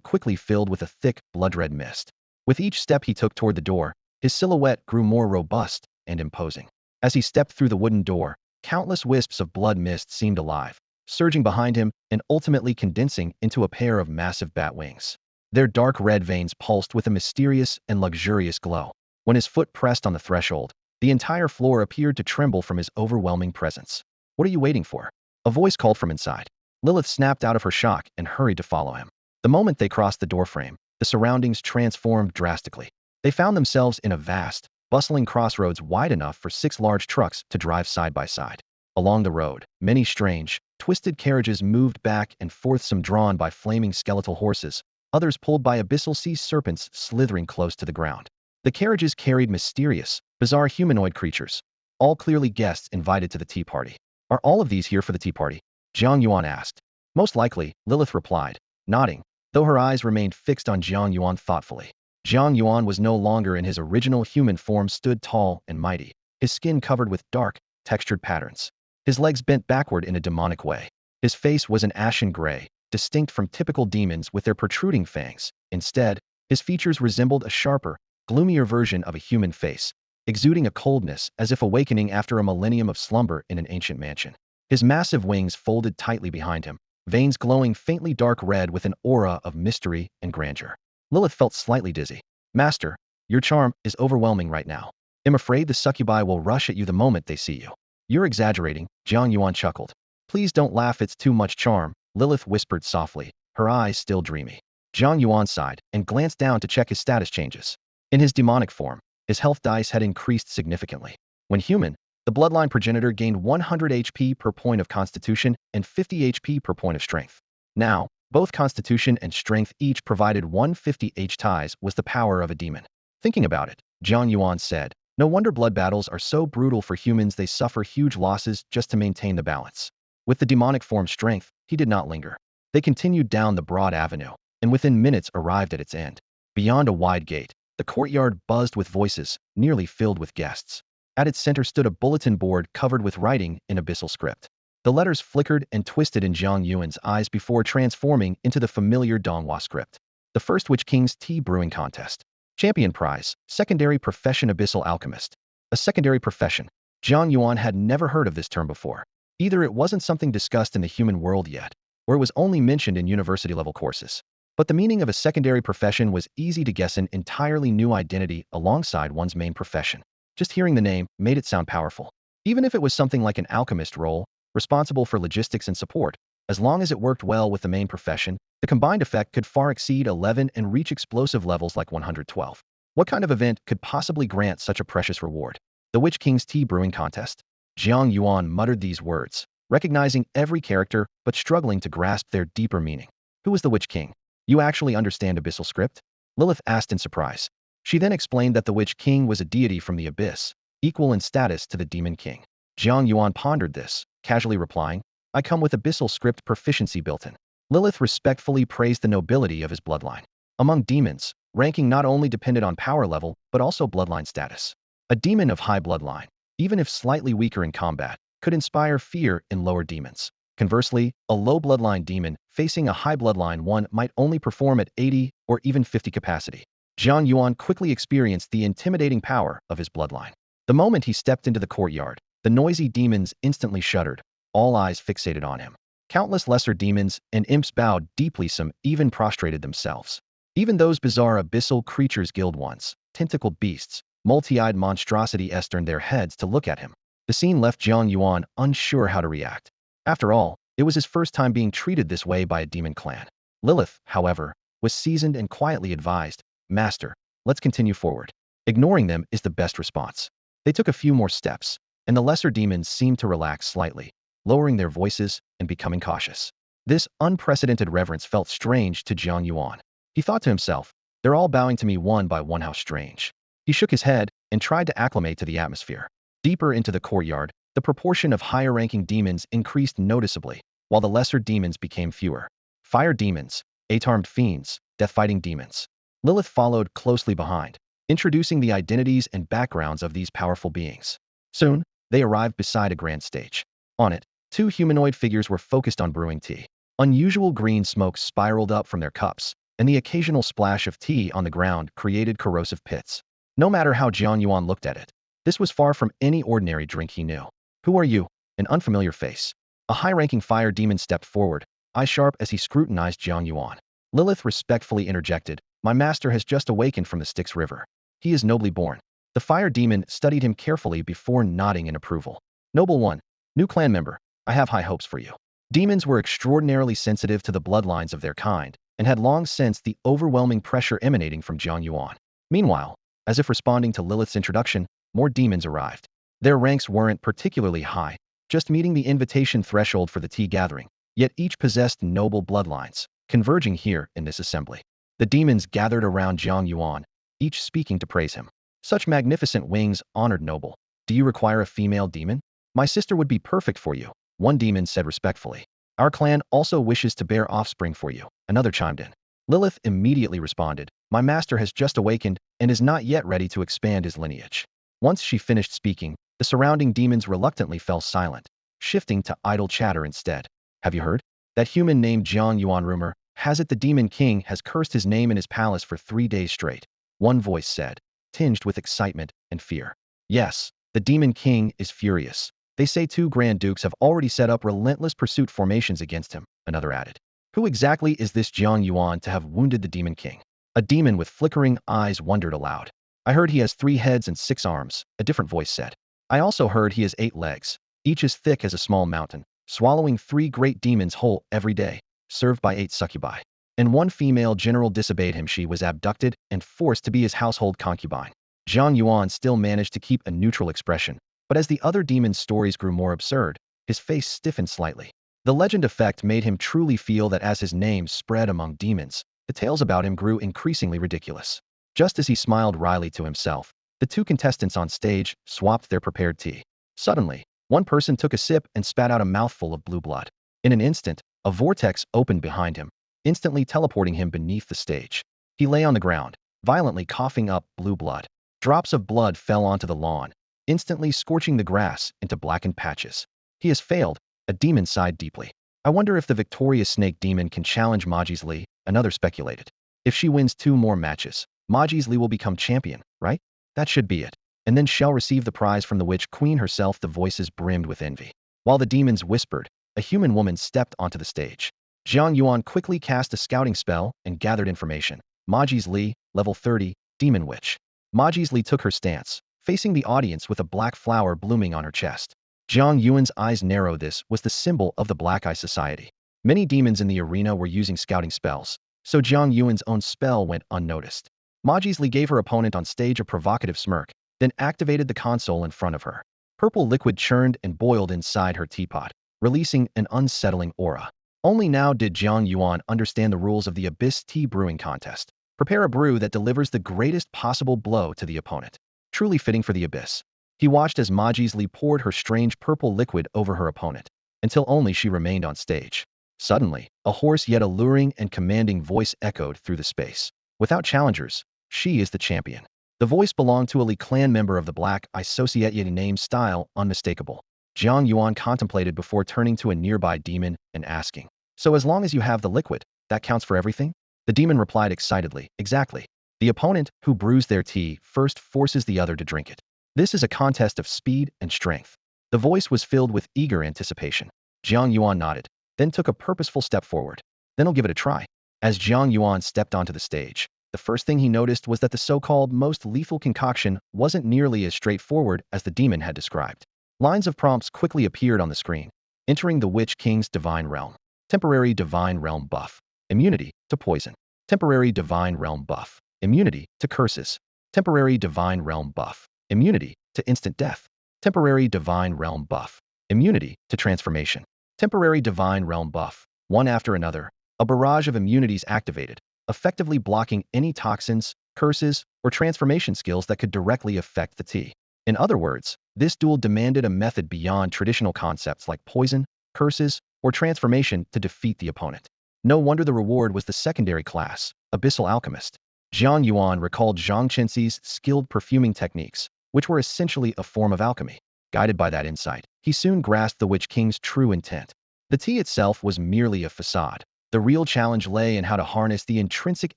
quickly filled with a thick, blood-red mist. With each step he took toward the door, his silhouette grew more robust and imposing. As he stepped through the wooden door, countless wisps of blood mist seemed alive, surging behind him and ultimately condensing into a pair of massive bat wings. Their dark red veins pulsed with a mysterious and luxurious glow. When his foot pressed on the threshold, the entire floor appeared to tremble from his overwhelming presence. "What are you waiting for?" A voice called from inside. Lilith snapped out of her shock and hurried to follow him. The moment they crossed the doorframe, the surroundings transformed drastically. They found themselves in a vast, bustling crossroads wide enough for 6 large trucks to drive side by side. Along the road, many strange, twisted carriages moved back and forth, some drawn by flaming skeletal horses, others pulled by abyssal sea serpents slithering close to the ground. The carriages carried mysterious, bizarre humanoid creatures, all clearly guests invited to the tea party. "Are all of these here for the tea party?" Jiang Yuan asked. "Most likely," Lilith replied, nodding, though her eyes remained fixed on Jiang Yuan thoughtfully. Jiang Yuan was no longer in his original human form, stood tall and mighty, his skin covered with dark, textured patterns. His legs bent backward in a demonic way. His face was an ashen gray, distinct from typical demons with their protruding fangs. Instead, his features resembled a sharper, gloomier version of a human face, exuding a coldness as if awakening after a millennium of slumber in an ancient mansion. His massive wings folded tightly behind him, veins glowing faintly dark red with an aura of mystery and grandeur. Lilith felt slightly dizzy. "Master, your charm is overwhelming right now. I'm afraid the succubi will rush at you the moment they see you." "You're exaggerating," Jiang Yuan chuckled. "Please don't laugh, it's too much charm," Lilith whispered softly, her eyes still dreamy. Jiang Yuan sighed and glanced down to check his status changes. In his demonic form, his health dice had increased significantly. When human, the bloodline progenitor gained 100 HP per point of constitution and 50 HP per point of strength. Now, both constitution and strength each provided 150 ties was the power of a demon. "Thinking about it," Jiang Yuan said, "no wonder blood battles are so brutal for humans. They suffer huge losses just to maintain the balance." With the demonic form strength, he did not linger. They continued down the broad avenue, and within minutes arrived at its end. Beyond a wide gate, the courtyard buzzed with voices, nearly filled with guests. At its center stood a bulletin board covered with writing in abyssal script. The letters flickered and twisted in Jiang Yuan's eyes before transforming into the familiar Donghua script. The first Witch King's Tea Brewing Contest. Champion Prize, Secondary Profession Abyssal Alchemist. A secondary profession. Jiang Yuan had never heard of this term before. Either it wasn't something discussed in the human world yet, or it was only mentioned in university-level courses. But the meaning of a secondary profession was easy to guess, an entirely new identity alongside one's main profession. Just hearing the name made it sound powerful. Even if it was something like an alchemist role, responsible for logistics and support, as long as it worked well with the main profession, the combined effect could far exceed 11 and reach explosive levels like 112. What kind of event could possibly grant such a precious reward? The Witch King's Tea Brewing Contest? Jiang Yuan muttered these words, recognizing every character but struggling to grasp their deeper meaning. Who was the Witch King? You actually understand Abyssal script? Lilith asked in surprise. She then explained that the Witch King was a deity from the Abyss, equal in status to the Demon King. Jiang Yuan pondered this, casually replying, I come with Abyssal script proficiency built in. Lilith respectfully praised the nobility of his bloodline. Among demons, ranking not only depended on power level, but also bloodline status. A demon of high bloodline, even if slightly weaker in combat, could inspire fear in lower demons. Conversely, a low bloodline demon facing a high bloodline one might only perform at 80 or even 50 capacity. Jiang Yuan quickly experienced the intimidating power of his bloodline. The moment he stepped into the courtyard, the noisy demons instantly shuddered, all eyes fixated on him. Countless lesser demons and imps bowed deeply, some even prostrated themselves. Even those bizarre abyssal creatures guild ones, tentacled beasts, multi-eyed monstrosities turned their heads to look at him. The scene left Jiang Yuan unsure how to react. After all, it was his first time being treated this way by a demon clan. Lilith, however, was seasoned and quietly advised, Master, let's continue forward. Ignoring them is the best response. They took a few more steps, and the lesser demons seemed to relax slightly, lowering their voices and becoming cautious. This unprecedented reverence felt strange to Jiang Yuan. He thought to himself, they're all bowing to me one by one, how strange. He shook his head and tried to acclimate to the atmosphere. Deeper into the courtyard, the proportion of higher-ranking demons increased noticeably, while the lesser demons became fewer. Fire demons, eight-armed fiends, death-fighting demons. Lilith followed closely behind, introducing the identities and backgrounds of these powerful beings. Soon, they arrived beside a grand stage. On it, two humanoid figures were focused on brewing tea. Unusual green smoke spiraled up from their cups, and the occasional splash of tea on the ground created corrosive pits. No matter how Jiang Yuan looked at it, this was far from any ordinary drink he knew. Who are you? An unfamiliar face. A high-ranking fire demon stepped forward, eyes sharp as he scrutinized Jiang Yuan. Lilith respectfully interjected, my master has just awakened from the Styx River. He is nobly born. The fire demon studied him carefully before nodding in approval. Noble one, new clan member, I have high hopes for you. Demons were extraordinarily sensitive to the bloodlines of their kind, and had long sensed the overwhelming pressure emanating from Jiang Yuan. Meanwhile, as if responding to Lilith's introduction, more demons arrived. Their ranks weren't particularly high, just meeting the invitation threshold for the tea gathering, yet each possessed noble bloodlines, converging here in this assembly. The demons gathered around Jiang Yuan, each speaking to praise him. Such magnificent wings, honored noble. Do you require a female demon? My sister would be perfect for you, one demon said respectfully. Our clan also wishes to bear offspring for you, another chimed in. Lilith immediately responded, my master has just awakened and is not yet ready to expand his lineage. Once she finished speaking, the surrounding demons reluctantly fell silent, shifting to idle chatter instead. Have you heard? That human named Jiang Yuan rumor has it the Demon King has cursed his name in his palace for 3 days straight. One voice said, tinged with excitement and fear. Yes, the Demon King is furious. They say 2 Grand Dukes have already set up relentless pursuit formations against him, another added. Who exactly is this Jiang Yuan to have wounded the Demon King? A demon with flickering eyes wondered aloud. I heard he has 3 heads and 6 arms, a different voice said. I also heard he has 8 legs, each as thick as a small mountain, swallowing 3 great demons whole every day, served by 8 succubi. And 1 female general disobeyed him. She was abducted and forced to be his household concubine. Jiang Yuan still managed to keep a neutral expression, but as the other demons' stories grew more absurd, his face stiffened slightly. The legend effect made him truly feel that as his name spread among demons, the tales about him grew increasingly ridiculous. Just as he smiled wryly to himself, the 2 contestants on stage swapped their prepared tea. Suddenly, one person took a sip and spat out a mouthful of blue blood. In an instant, a vortex opened behind him, instantly teleporting him beneath the stage. He lay on the ground, violently coughing up blue blood. Drops of blood fell onto the lawn, instantly scorching the grass into blackened patches. He has failed, a demon sighed deeply. I wonder if the victorious snake demon can challenge Maji's Li, another speculated. If she wins 2 more matches, Maji's Li will become champion, right? That should be it. And then shall receive the prize from the witch queen herself. The voices brimmed with envy. While the demons whispered, a human woman stepped onto the stage. Jiang Yuan quickly cast a scouting spell and gathered information. Maji's Li, level 30, demon witch. Maji's Li took her stance, facing the audience with a black flower blooming on her chest. Jiang Yuan's eyes narrowed. This was the symbol of the Black Eye Society. Many demons in the arena were using scouting spells, so Jiang Yuan's own spell went unnoticed. Maji's Li gave her opponent on stage a provocative smirk, then activated the console in front of her. Purple liquid churned and boiled inside her teapot, releasing an unsettling aura. Only now did Jiang Yuan understand the rules of the Abyss Tea Brewing Contest. Prepare a brew that delivers the greatest possible blow to the opponent. Truly fitting for the Abyss. He watched as Maji's poured her strange purple liquid over her opponent, until only she remained on stage. Suddenly, a hoarse yet alluring and commanding voice echoed through the space. Without challengers, she is the champion. The voice belonged to a Li clan member of the Black Associate, name style unmistakable. Jiang Yuan contemplated before turning to a nearby demon and asking, "So as long as you have the liquid, that counts for everything?" The demon replied excitedly, "Exactly. The opponent, who brews their tea, first forces the other to drink it. This is a contest of speed and strength." The voice was filled with eager anticipation. Jiang Yuan nodded, then took a purposeful step forward. "Then I'll give it a try." As Jiang Yuan stepped onto the stage, the first thing he noticed was that the so-called most lethal concoction wasn't nearly as straightforward as the demon had described. Lines of prompts quickly appeared on the screen. Entering the Witch King's Divine Realm. Temporary Divine Realm buff. Immunity to poison. Temporary Divine Realm buff. Immunity to curses. Temporary Divine Realm buff. Immunity to instant death. Temporary Divine Realm buff. Immunity to transformation. Temporary Divine Realm buff. One after another, a barrage of immunities activated, effectively blocking any toxins, curses, or transformation skills that could directly affect the tea. In other words, this duel demanded a method beyond traditional concepts like poison, curses, or transformation to defeat the opponent. No wonder the reward was the secondary class, Abyssal Alchemist. Jiang Yuan recalled Zhang Chenxi's skilled perfuming techniques, which were essentially a form of alchemy. Guided by that insight, he soon grasped the Witch King's true intent. The tea itself was merely a facade. The real challenge lay in how to harness the intrinsic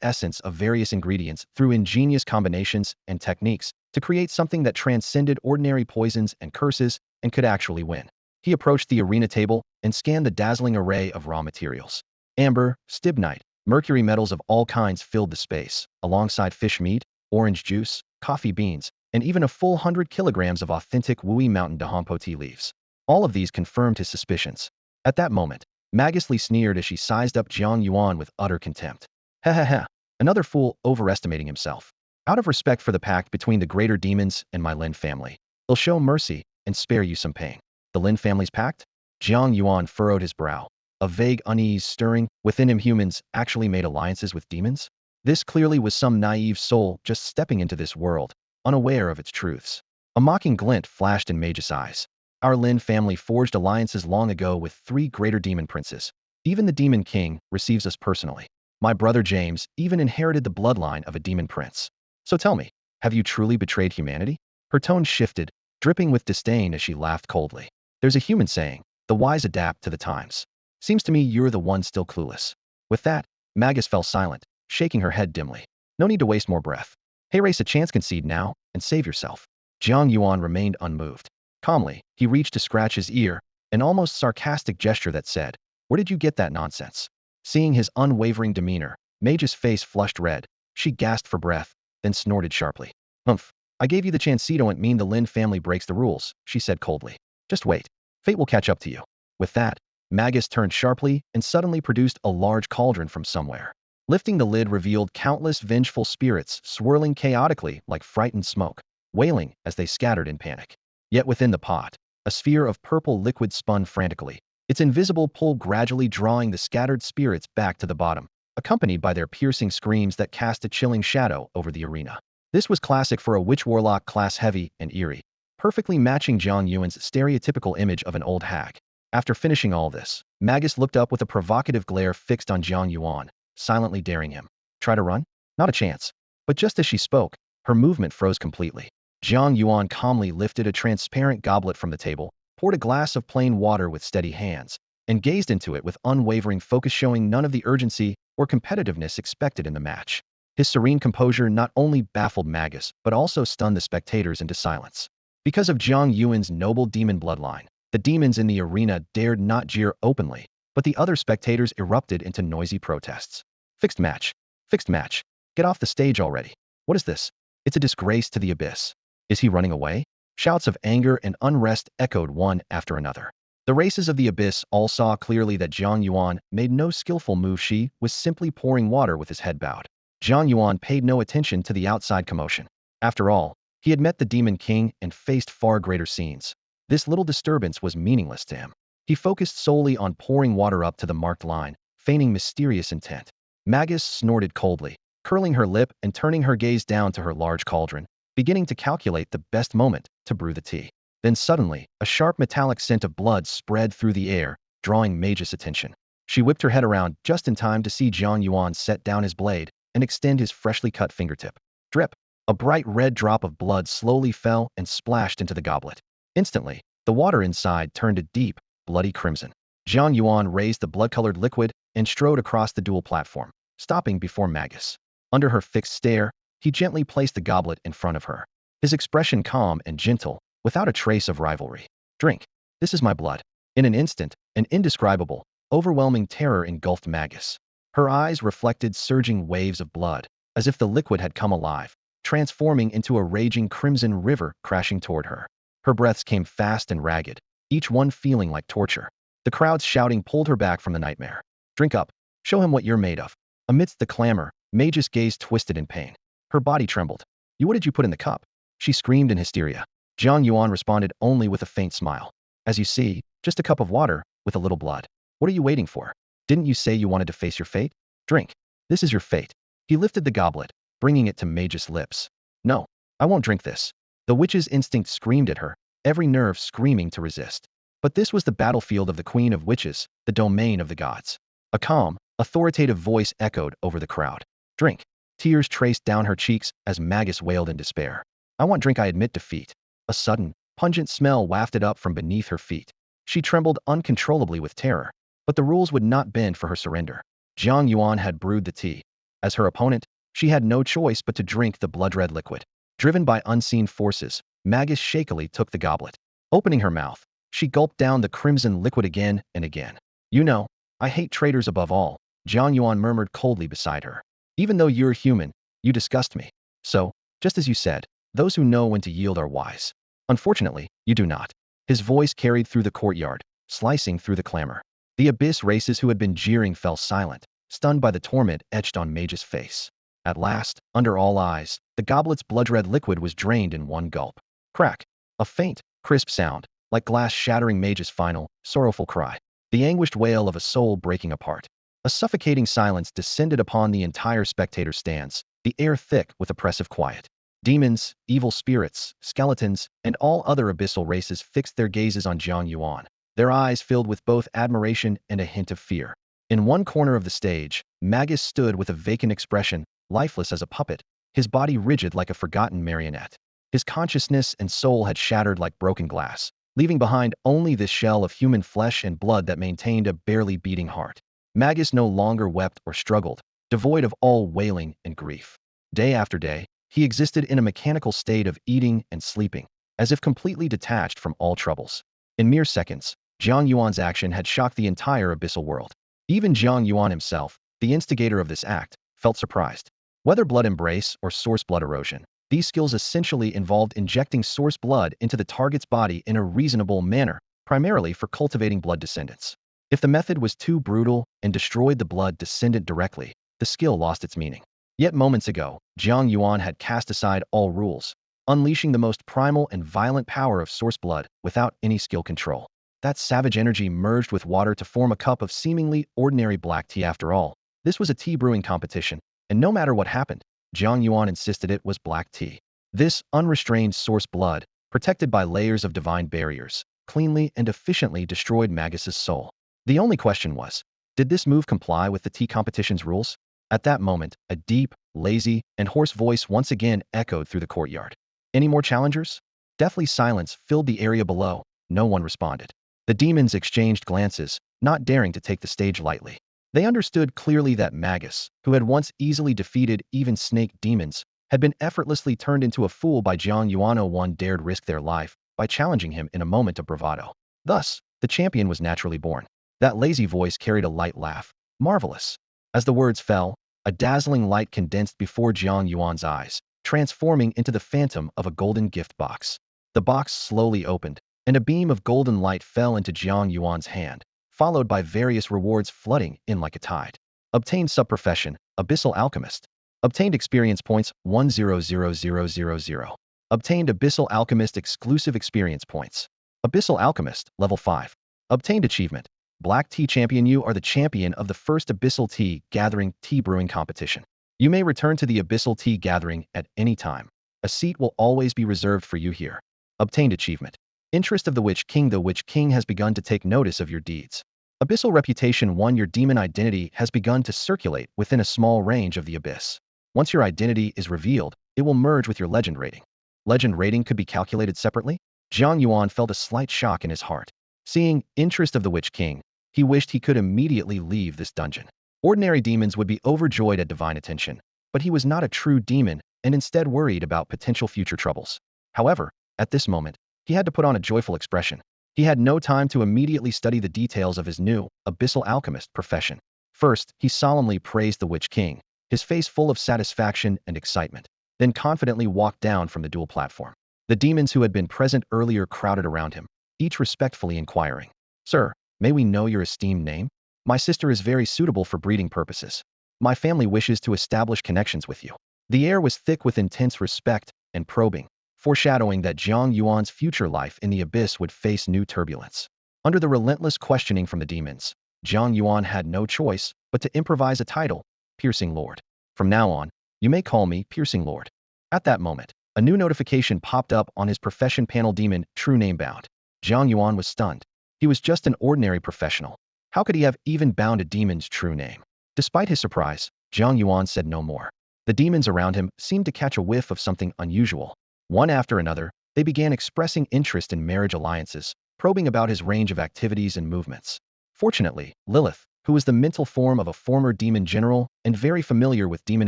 essence of various ingredients through ingenious combinations and techniques to create something that transcended ordinary poisons and curses and could actually win. He approached the arena table and scanned the dazzling array of raw materials. Amber, stibnite, mercury metals of all kinds filled the space, alongside fish meat, orange juice, coffee beans, and even a full 100 kilograms of authentic Wui Mountain Dahompo tea leaves. All of these confirmed his suspicions. At that moment, Magus Li sneered as she sized up Jiang Yuan with utter contempt. "Ha ha ha, another fool overestimating himself. Out of respect for the pact between the greater demons and my Lin family, I'll show mercy and spare you some pain." The Lin family's pact? Jiang Yuan furrowed his brow, a vague unease stirring within him. Humans actually made alliances with demons? This clearly was some naive soul just stepping into this world, unaware of its truths. A mocking glint flashed in Magus' eyes. "Our Lin family forged alliances long ago with 3 greater demon princes. Even the Demon King receives us personally. My brother James even inherited the bloodline of a demon prince. So tell me, have you truly betrayed humanity?" Her tone shifted, dripping with disdain as she laughed coldly. "There's a human saying, the wise adapt to the times. Seems to me you're the one still clueless." With that, Magus fell silent, shaking her head dimly. "No need to waste more breath. Hey, race a chance, concede now, and save yourself." Jiang Yuan remained unmoved. Calmly, he reached to scratch his ear, an almost sarcastic gesture that said, "Where did you get that nonsense?" Seeing his unwavering demeanor, Mage's face flushed red. She gasped for breath, then snorted sharply. "Humph, I gave you the chance. Don't mean the Lin family breaks the rules," she said coldly. "Just wait. Fate will catch up to you." With that, Magus turned sharply and suddenly produced a large cauldron from somewhere. Lifting the lid revealed countless vengeful spirits swirling chaotically like frightened smoke, wailing as they scattered in panic. Yet within the pot, a sphere of purple liquid spun frantically, its invisible pull gradually drawing the scattered spirits back to the bottom, accompanied by their piercing screams that cast a chilling shadow over the arena. This was classic for a witch warlock class, heavy and eerie, perfectly matching Jiang Yuan's stereotypical image of an old hag. After finishing all this, Magus looked up with a provocative glare fixed on Jiang Yuan, silently daring him. "Try to run? Not a chance." But just as she spoke, her movement froze completely. Jiang Yuan calmly lifted a transparent goblet from the table, poured a glass of plain water with steady hands, and gazed into it with unwavering focus, showing none of the urgency or competitiveness expected in the match. His serene composure not only baffled Magus, but also stunned the spectators into silence. Because of Jiang Yuan's noble demon bloodline, the demons in the arena dared not jeer openly, but the other spectators erupted into noisy protests. "Fixed match! Fixed match! Get off the stage already! What is this? It's a disgrace to the Abyss. Is he running away?" Shouts of anger and unrest echoed one after another. The races of the Abyss all saw clearly that Jiang Yuan made no skillful move. She was simply pouring water with his head bowed. Jiang Yuan paid no attention to the outside commotion. After all, he had met the Demon King and faced far greater scenes. This little disturbance was meaningless to him. He focused solely on pouring water up to the marked line, feigning mysterious intent. Magus snorted coldly, curling her lip and turning her gaze down to her large cauldron, beginning to calculate the best moment to brew the tea. Then suddenly, a sharp metallic scent of blood spread through the air, drawing Magus' attention. She whipped her head around just in time to see Jiang Yuan set down his blade and extend his freshly cut fingertip. Drip! A bright red drop of blood slowly fell and splashed into the goblet. Instantly, the water inside turned a deep, bloody crimson. Jiang Yuan raised the blood-colored liquid and strode across the dual platform, stopping before Magus. Under her fixed stare, he gently placed the goblet in front of her, his expression calm and gentle, without a trace of rivalry. Drink. This is my blood. In an instant, an indescribable, overwhelming terror engulfed Magus. Her eyes reflected surging waves of blood, as if the liquid had come alive, transforming into a raging crimson river crashing toward her. Her breaths came fast and ragged, each one feeling like torture. The crowd's shouting pulled her back from the nightmare. Drink up. Show him what you're made of. Amidst the clamor, Magus' gaze twisted in pain. Her body trembled. What did you put in the cup? She screamed in hysteria. Jiang Yuan responded only with a faint smile. As you see, just a cup of water, with a little blood. What are you waiting for? Didn't you say you wanted to face your fate? Drink. This is your fate. He lifted the goblet, bringing it to Magus' lips. No, I won't drink this. The witch's instinct screamed at her, every nerve screaming to resist. But this was the battlefield of the Queen of Witches, the domain of the gods. A calm, authoritative voice echoed over the crowd. Drink. Tears traced down her cheeks as Magus wailed in despair. I want drink. I admit defeat. A sudden, pungent smell wafted up from beneath her feet. She trembled uncontrollably with terror, but the rules would not bend for her surrender. Jiang Yuan had brewed the tea. As her opponent, she had no choice but to drink the blood-red liquid. Driven by unseen forces, Magus shakily took the goblet. Opening her mouth, she gulped down the crimson liquid again and again. You know, I hate traitors above all, Jiang Yuan murmured coldly beside her. Even though you're human, you disgust me. So, just as you said, those who know when to yield are wise. Unfortunately, you do not. His voice carried through the courtyard, slicing through the clamor. The abyss races who had been jeering fell silent, stunned by the torment etched on Magus' face. At last, under all eyes, the goblet's blood-red liquid was drained in one gulp. Crack! A faint, crisp sound, like glass shattering Magus' final, sorrowful cry. The anguished wail of a soul breaking apart. A suffocating silence descended upon the entire spectator stands, the air thick with oppressive quiet. Demons, evil spirits, skeletons, and all other abyssal races fixed their gazes on Jiang Yuan, their eyes filled with both admiration and a hint of fear. In one corner of the stage, Magus stood with a vacant expression, lifeless as a puppet, his body rigid like a forgotten marionette. His consciousness and soul had shattered like broken glass, leaving behind only this shell of human flesh and blood that maintained a barely beating heart. Magus no longer wept or struggled, devoid of all wailing and grief. Day after day, he existed in a mechanical state of eating and sleeping, as if completely detached from all troubles. In mere seconds, Jiang Yuan's action had shocked the entire abyssal world. Even Jiang Yuan himself, the instigator of this act, felt surprised. Whether blood embrace or source blood erosion, these skills essentially involved injecting source blood into the target's body in a reasonable manner, primarily for cultivating blood descendants. If the method was too brutal and destroyed the blood descendant directly, the skill lost its meaning. Yet moments ago, Jiang Yuan had cast aside all rules, unleashing the most primal and violent power of source blood without any skill control. That savage energy merged with water to form a cup of seemingly ordinary black tea. After all, this was a tea brewing competition, and no matter what happened, Jiang Yuan insisted it was black tea. This unrestrained source blood, protected by layers of divine barriers, cleanly and efficiently destroyed Magus' soul. The only question was, did this move comply with the tea competition's rules? At that moment, a deep, lazy, and hoarse voice once again echoed through the courtyard. Any more challengers? Deathly silence filled the area below. No one responded. The demons exchanged glances, not daring to take the stage lightly. They understood clearly that Magus, who had once easily defeated even snake demons, had been effortlessly turned into a fool by Jiang Yuan. No one dared risk their life by challenging him in a moment of bravado. Thus, the champion was naturally born. That lazy voice carried a light laugh. Marvelous. As the words fell, a dazzling light condensed before Jiang Yuan's eyes, transforming into the phantom of a golden gift box. The box slowly opened, and a beam of golden light fell into Jiang Yuan's hand, followed by various rewards flooding in like a tide. Obtained subprofession, Abyssal Alchemist. Obtained experience points, 100000. Obtained Abyssal Alchemist exclusive experience points. Abyssal Alchemist, level 5. Obtained achievement. Black Tea Champion. You are the champion of the first Abyssal Tea Gathering tea brewing competition. You may return to the Abyssal Tea Gathering at any time. A seat will always be reserved for you here. Obtained achievement. Interest of the Witch King. The Witch King has begun to take notice of your deeds. Abyssal reputation. 1. Your demon identity has begun to circulate within a small range of the abyss. Once your identity is revealed, it will merge with your legend rating. Legend rating could be calculated separately. Jiang Yuan felt a slight shock in his heart. Seeing interest of the Witch King, he wished he could immediately leave this dungeon. Ordinary demons would be overjoyed at divine attention, but he was not a true demon and instead worried about potential future troubles. However, at this moment, he had to put on a joyful expression. He had no time to immediately study the details of his new Abyssal Alchemist profession. First, he solemnly praised the Witch King, his face full of satisfaction and excitement, then confidently walked down from the dual platform. The demons who had been present earlier crowded around him, each respectfully inquiring, "Sir, may we know your esteemed name? My sister is very suitable for breeding purposes. My family wishes to establish connections with you." The air was thick with intense respect and probing, foreshadowing that Jiang Yuan's future life in the abyss would face new turbulence. Under the relentless questioning from the demons, Jiang Yuan had no choice but to improvise a title, Piercing Lord. "From now on, you may call me Piercing Lord." At that moment, a new notification popped up on his profession panel. Demon, true name bound. Jiang Yuan was stunned. He was just an ordinary professional. How could he have even bound a demon's true name? Despite his surprise, Jiang Yuan said no more. The demons around him seemed to catch a whiff of something unusual. One after another, they began expressing interest in marriage alliances, probing about his range of activities and movements. Fortunately, Lilith, who was the mental form of a former demon general and very familiar with demon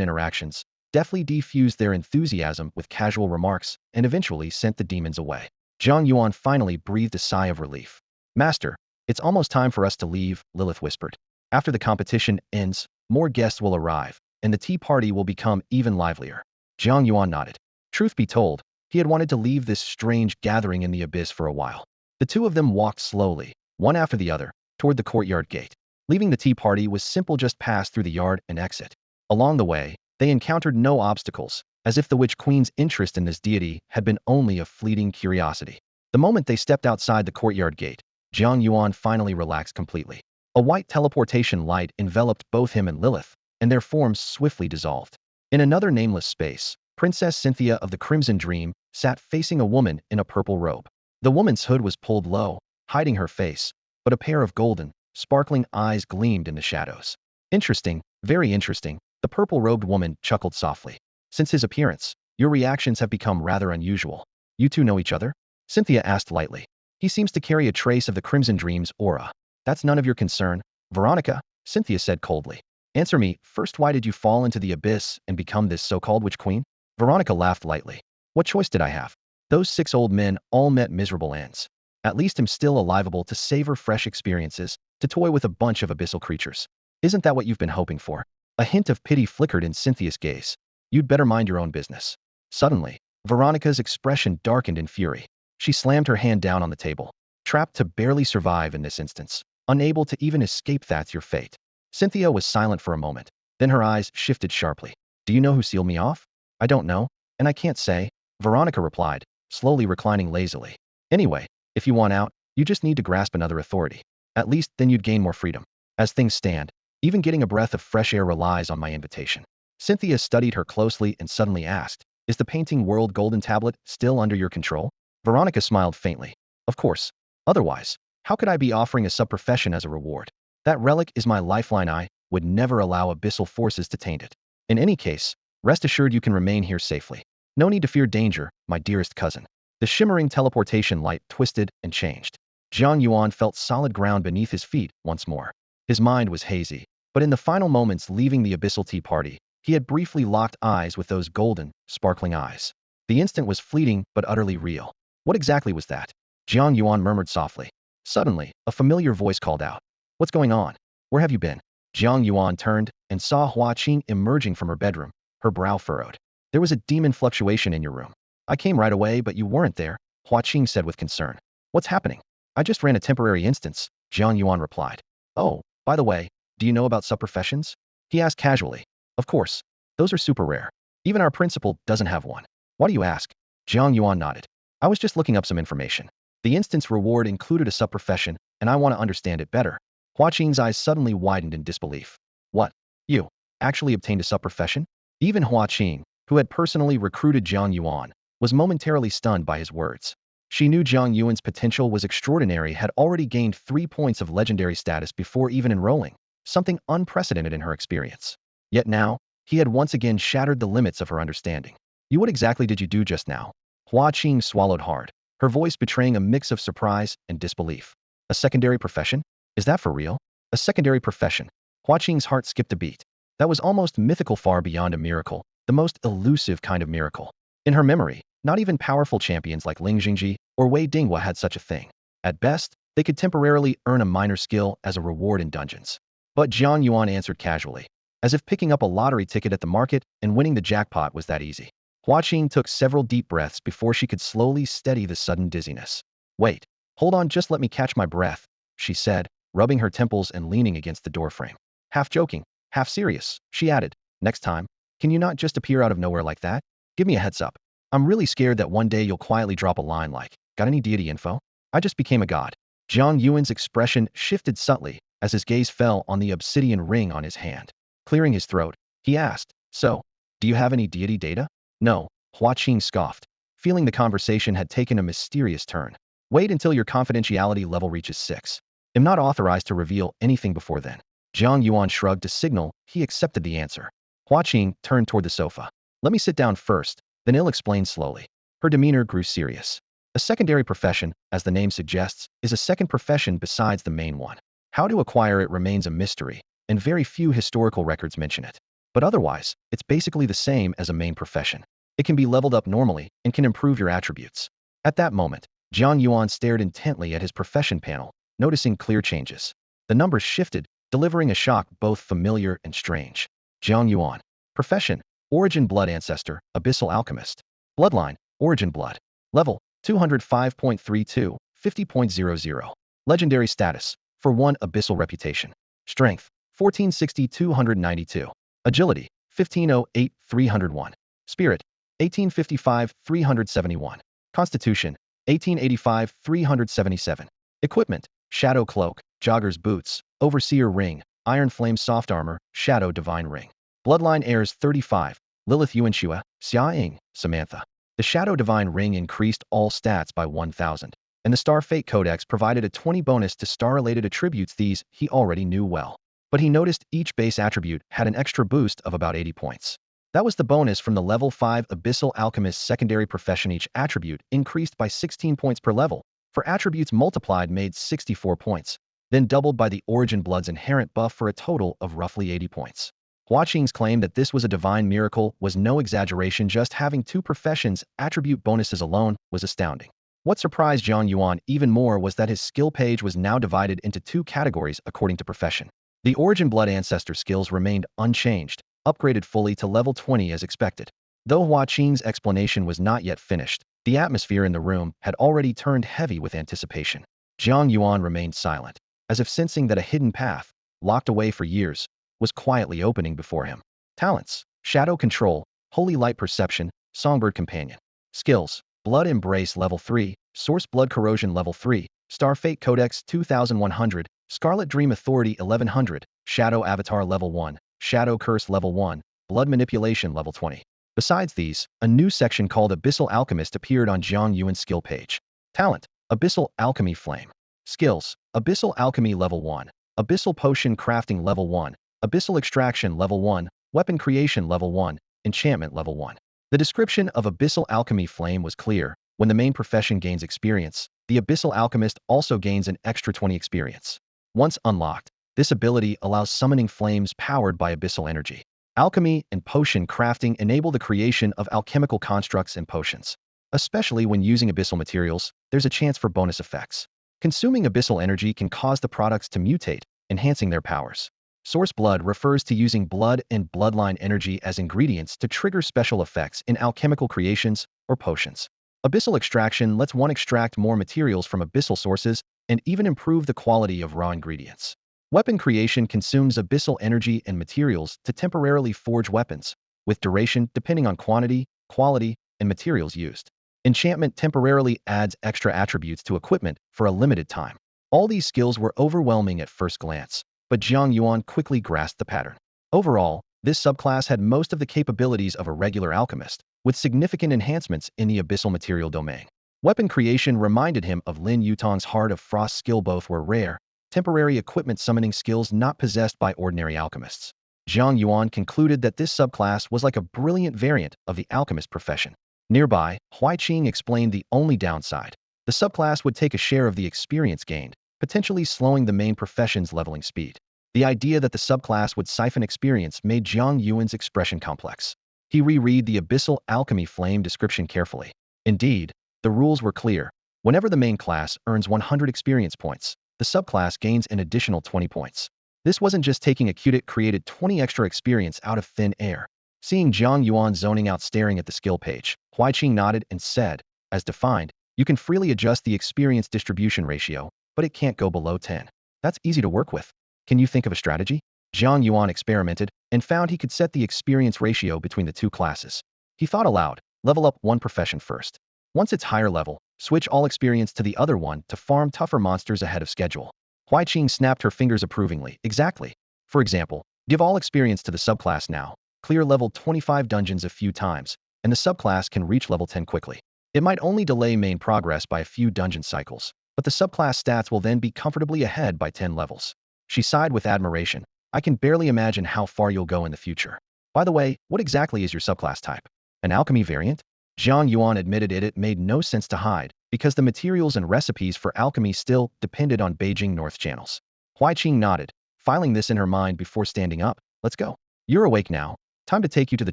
interactions, deftly defused their enthusiasm with casual remarks and eventually sent the demons away. Jiang Yuan finally breathed a sigh of relief. "Master, it's almost time for us to leave," Lilith whispered. "After the competition ends, more guests will arrive, and the tea party will become even livelier." Jiang Yuan nodded. Truth be told, he had wanted to leave this strange gathering in the abyss for a while. The two of them walked slowly, one after the other, toward the courtyard gate. Leaving the tea party was simple, just pass through the yard and exit. Along the way, they encountered no obstacles, as if the Witch Queen's interest in this deity had been only a fleeting curiosity. The moment they stepped outside the courtyard gate, Jiang Yuan finally relaxed completely. A white teleportation light enveloped both him and Lilith, and their forms swiftly dissolved. In another nameless space, Princess Cynthia of the Crimson Dream sat facing a woman in a purple robe. The woman's hood was pulled low, hiding her face, but a pair of golden, sparkling eyes gleamed in the shadows. "Interesting, very interesting," the purple-robed woman chuckled softly. "Since his appearance, your reactions have become rather unusual. You two know each other?" Cynthia asked lightly. "He seems to carry a trace of the Crimson Dream's aura." "That's none of your concern, Veronica," Cynthia said coldly. "Answer me, first, why did you fall into the abyss and become this so-called Witch Queen?" Veronica laughed lightly. "What choice did I have? Those 6 old men all met miserable ends. At least I'm still aliveable to savor fresh experiences, to toy with a bunch of abyssal creatures. Isn't that what you've been hoping for?" A hint of pity flickered in Cynthia's gaze. "You'd better mind your own business." Suddenly, Veronica's expression darkened in fury. She slammed her hand down on the table. "Trapped to barely survive in this instance. Unable to even escape, that's your fate." Cynthia was silent for a moment. Then her eyes shifted sharply. "Do you know who sealed me off?" "I don't know, and I can't say," Veronica replied, slowly reclining lazily. "Anyway, if you want out, you just need to grasp another authority. At least then you'd gain more freedom. As things stand, even getting a breath of fresh air relies on my invitation." Cynthia studied her closely and suddenly asked, "Is the painting world golden tablet still under your control?" Veronica smiled faintly. "Of course. Otherwise, how could I be offering a sub-profession as a reward? That relic is my lifeline. I would never allow abyssal forces to taint it. In any case, rest assured you can remain here safely. No need to fear danger, my dearest cousin." The shimmering teleportation light twisted and changed. Jiang Yuan felt solid ground beneath his feet once more. His mind was hazy, but in the final moments leaving the abyssal tea party, he had briefly locked eyes with those golden, sparkling eyes. The instant was fleeting but utterly real. What exactly was that? Jiang Yuan murmured softly. Suddenly, a familiar voice called out. "What's going on? Where have you been?" Jiang Yuan turned and saw Hua Qing emerging from her bedroom, her brow furrowed. "There was a demon fluctuation in your room. I came right away, but you weren't there," Hua Qing said with concern. "What's happening?" "I just ran a temporary instance," Jiang Yuan replied. "Oh, by the way, do you know about sub-professions?" he asked casually. "Of course. Those are super rare. Even our principal doesn't have one." "Why do you ask?" Jiang Yuan nodded. "I was just looking up some information. The instance reward included a sub-profession, and I want to understand it better. Hua Qing's eyes suddenly widened in disbelief. What? You actually obtained a sub-profession? Even Hua Qing, who had personally recruited Jiang Yuan, was momentarily stunned by his words. She knew Jiang Yuan's potential was extraordinary, had already gained 3 points of legendary status before even enrolling, something unprecedented in her experience. Yet now, he had once again shattered the limits of her understanding. What exactly did you do just now? Hua Qing swallowed hard, her voice betraying a mix of surprise and disbelief. A secondary profession? Is that for real? A secondary profession? Hua Qing's heart skipped a beat. That was almost mythical, far beyond a miracle, the most elusive kind of miracle. In her memory, not even powerful champions like Ling Jingji or Wei Dinghua had such a thing. At best, they could temporarily earn a minor skill as a reward in dungeons. But Jiang Yuan answered casually, as if picking up a lottery ticket at the market and winning the jackpot was that easy. Hua Qing took several deep breaths before she could slowly steady the sudden dizziness. Wait, hold on, just let me catch my breath, she said, rubbing her temples and leaning against the doorframe. Half joking, half serious, she added, next time, can you not just appear out of nowhere like that? Give me a heads up. I'm really scared that one day you'll quietly drop a line like, got any deity info? I just became a god. Jiang Yuan's expression shifted subtly as his gaze fell on the obsidian ring on his hand. Clearing his throat, he asked, so, do you have any deity data? No, Hua Qing scoffed, feeling the conversation had taken a mysterious turn. Wait until your confidentiality level reaches 6. I'm not authorized to reveal anything before then. Jiang Yuan shrugged to signal he accepted the answer. Hua Qing turned toward the sofa. Let me sit down first, then he'll explain slowly. Her demeanor grew serious. A secondary profession, as the name suggests, is a second profession besides the main one. How to acquire it remains a mystery, and very few historical records mention it. But otherwise, it's basically the same as a main profession. It can be leveled up normally and can improve your attributes. At that moment, Jiang Yuan stared intently at his profession panel, noticing clear changes. The numbers shifted, delivering a shock both familiar and strange. Jiang Yuan. Profession: Origin Blood Ancestor, Abyssal Alchemist. Bloodline: Origin Blood. Level: 205.32, 50.00. Legendary status: for 1 Abyssal Reputation. Strength: 1460-292. Agility: 1508-301. Spirit: 1855-371. Constitution: 1885-377. Equipment: Shadow Cloak, Jogger's Boots, Overseer Ring, Iron Flame Soft Armor, Shadow Divine Ring. Bloodline heirs 35, Lilith Yuanxue, Xia Ying, Samantha. The Shadow Divine Ring increased all stats by 1,000, and the Star Fate Codex provided a 20 bonus to star-related attributes. These he already knew well. But he noticed each base attribute had an extra boost of about 80 points. That was the bonus from the level 5 Abyssal Alchemist secondary profession. Each attribute increased by 16 points per level, for attributes multiplied made 64 points, then doubled by the Origin Blood's inherent buff for a total of roughly 80 points. Hua Qing's claim that this was a divine miracle was no exaggeration. Just having 2 professions' attribute bonuses alone was astounding. What surprised Jiang Yuan even more was that his skill page was now divided into 2 categories according to profession. The Origin Blood Ancestor skills remained unchanged, upgraded fully to level 20 as expected. Though Hua Qing's explanation was not yet finished, the atmosphere in the room had already turned heavy with anticipation. Jiang Yuan remained silent, as if sensing that a hidden path, locked away for years, was quietly opening before him. Talents: Shadow Control, Holy Light Perception, Songbird Companion. Skills: Blood Embrace level 3, Source Blood Corrosion level 3, Star Fate Codex 2100, Scarlet Dream Authority 1100, Shadow Avatar level 1, Shadow Curse level 1, Blood Manipulation level 20. Besides these, a new section called Abyssal Alchemist appeared on Jiang Yuan's skill page. Talent: Abyssal Alchemy Flame. Skills: Abyssal Alchemy level 1, Abyssal Potion Crafting level 1, Abyssal Extraction level 1, Weapon Creation level 1, Enchantment level 1. The description of Abyssal Alchemy Flame was clear. When the main profession gains experience, the Abyssal Alchemist also gains an extra 20 experience. Once unlocked, this ability allows summoning flames powered by abyssal energy. Alchemy and potion crafting enable the creation of alchemical constructs and potions. Especially when using abyssal materials, there's a chance for bonus effects. Consuming abyssal energy can cause the products to mutate, enhancing their powers. Source Blood refers to using blood and bloodline energy as ingredients to trigger special effects in alchemical creations or potions. Abyssal Extraction lets one extract more materials from abyssal sources and even improve the quality of raw ingredients. Weapon Creation consumes abyssal energy and materials to temporarily forge weapons, with duration depending on quantity, quality, and materials used. Enchantment temporarily adds extra attributes to equipment for a limited time. All these skills were overwhelming at first glance, but Jiang Yuan quickly grasped the pattern. Overall, this subclass had most of the capabilities of a regular alchemist, with significant enhancements in the abyssal material domain. Weapon creation reminded him of Lin Yutong's Heart of Frost skill. Both were rare, temporary equipment summoning skills not possessed by ordinary alchemists. Jiang Yuan concluded that this subclass was like a brilliant variant of the alchemist profession. Nearby, Huaiqing explained the only downside. The subclass would take a share of the experience gained, potentially slowing the main profession's leveling speed. The idea that the subclass would siphon experience made Jiang Yuan's expression complex. He reread the Abyssal Alchemy Flame description carefully. Indeed, the rules were clear. Whenever the main class earns 100 experience points, the subclass gains an additional 20 points. This wasn't just taking a cute, it created 20 extra experience out of thin air. Seeing Jiang Yuan zoning out staring at the skill page, Huaiqing nodded and said, as defined, you can freely adjust the experience distribution ratio, but it can't go below 10. That's easy to work with. Can you think of a strategy? Jiang Yuan experimented and found he could set the experience ratio between the two classes. He thought aloud, level up one profession first. Once it's higher level, switch all experience to the other one to farm tougher monsters ahead of schedule. Huaiqing snapped her fingers approvingly. Exactly. For example, give all experience to the subclass now, clear level 25 dungeons a few times, and the subclass can reach level 10 quickly. It might only delay main progress by a few dungeon cycles, but the subclass stats will then be comfortably ahead by 10 levels. She sighed with admiration. I can barely imagine how far you'll go in the future. By the way, what exactly is your subclass type? An alchemy variant? Jiang Yuan admitted it made no sense to hide, because the materials and recipes for alchemy still depended on Beijing North channels. Huaiqing nodded, filing this in her mind before standing up. Let's go. You're awake now. Time to take you to the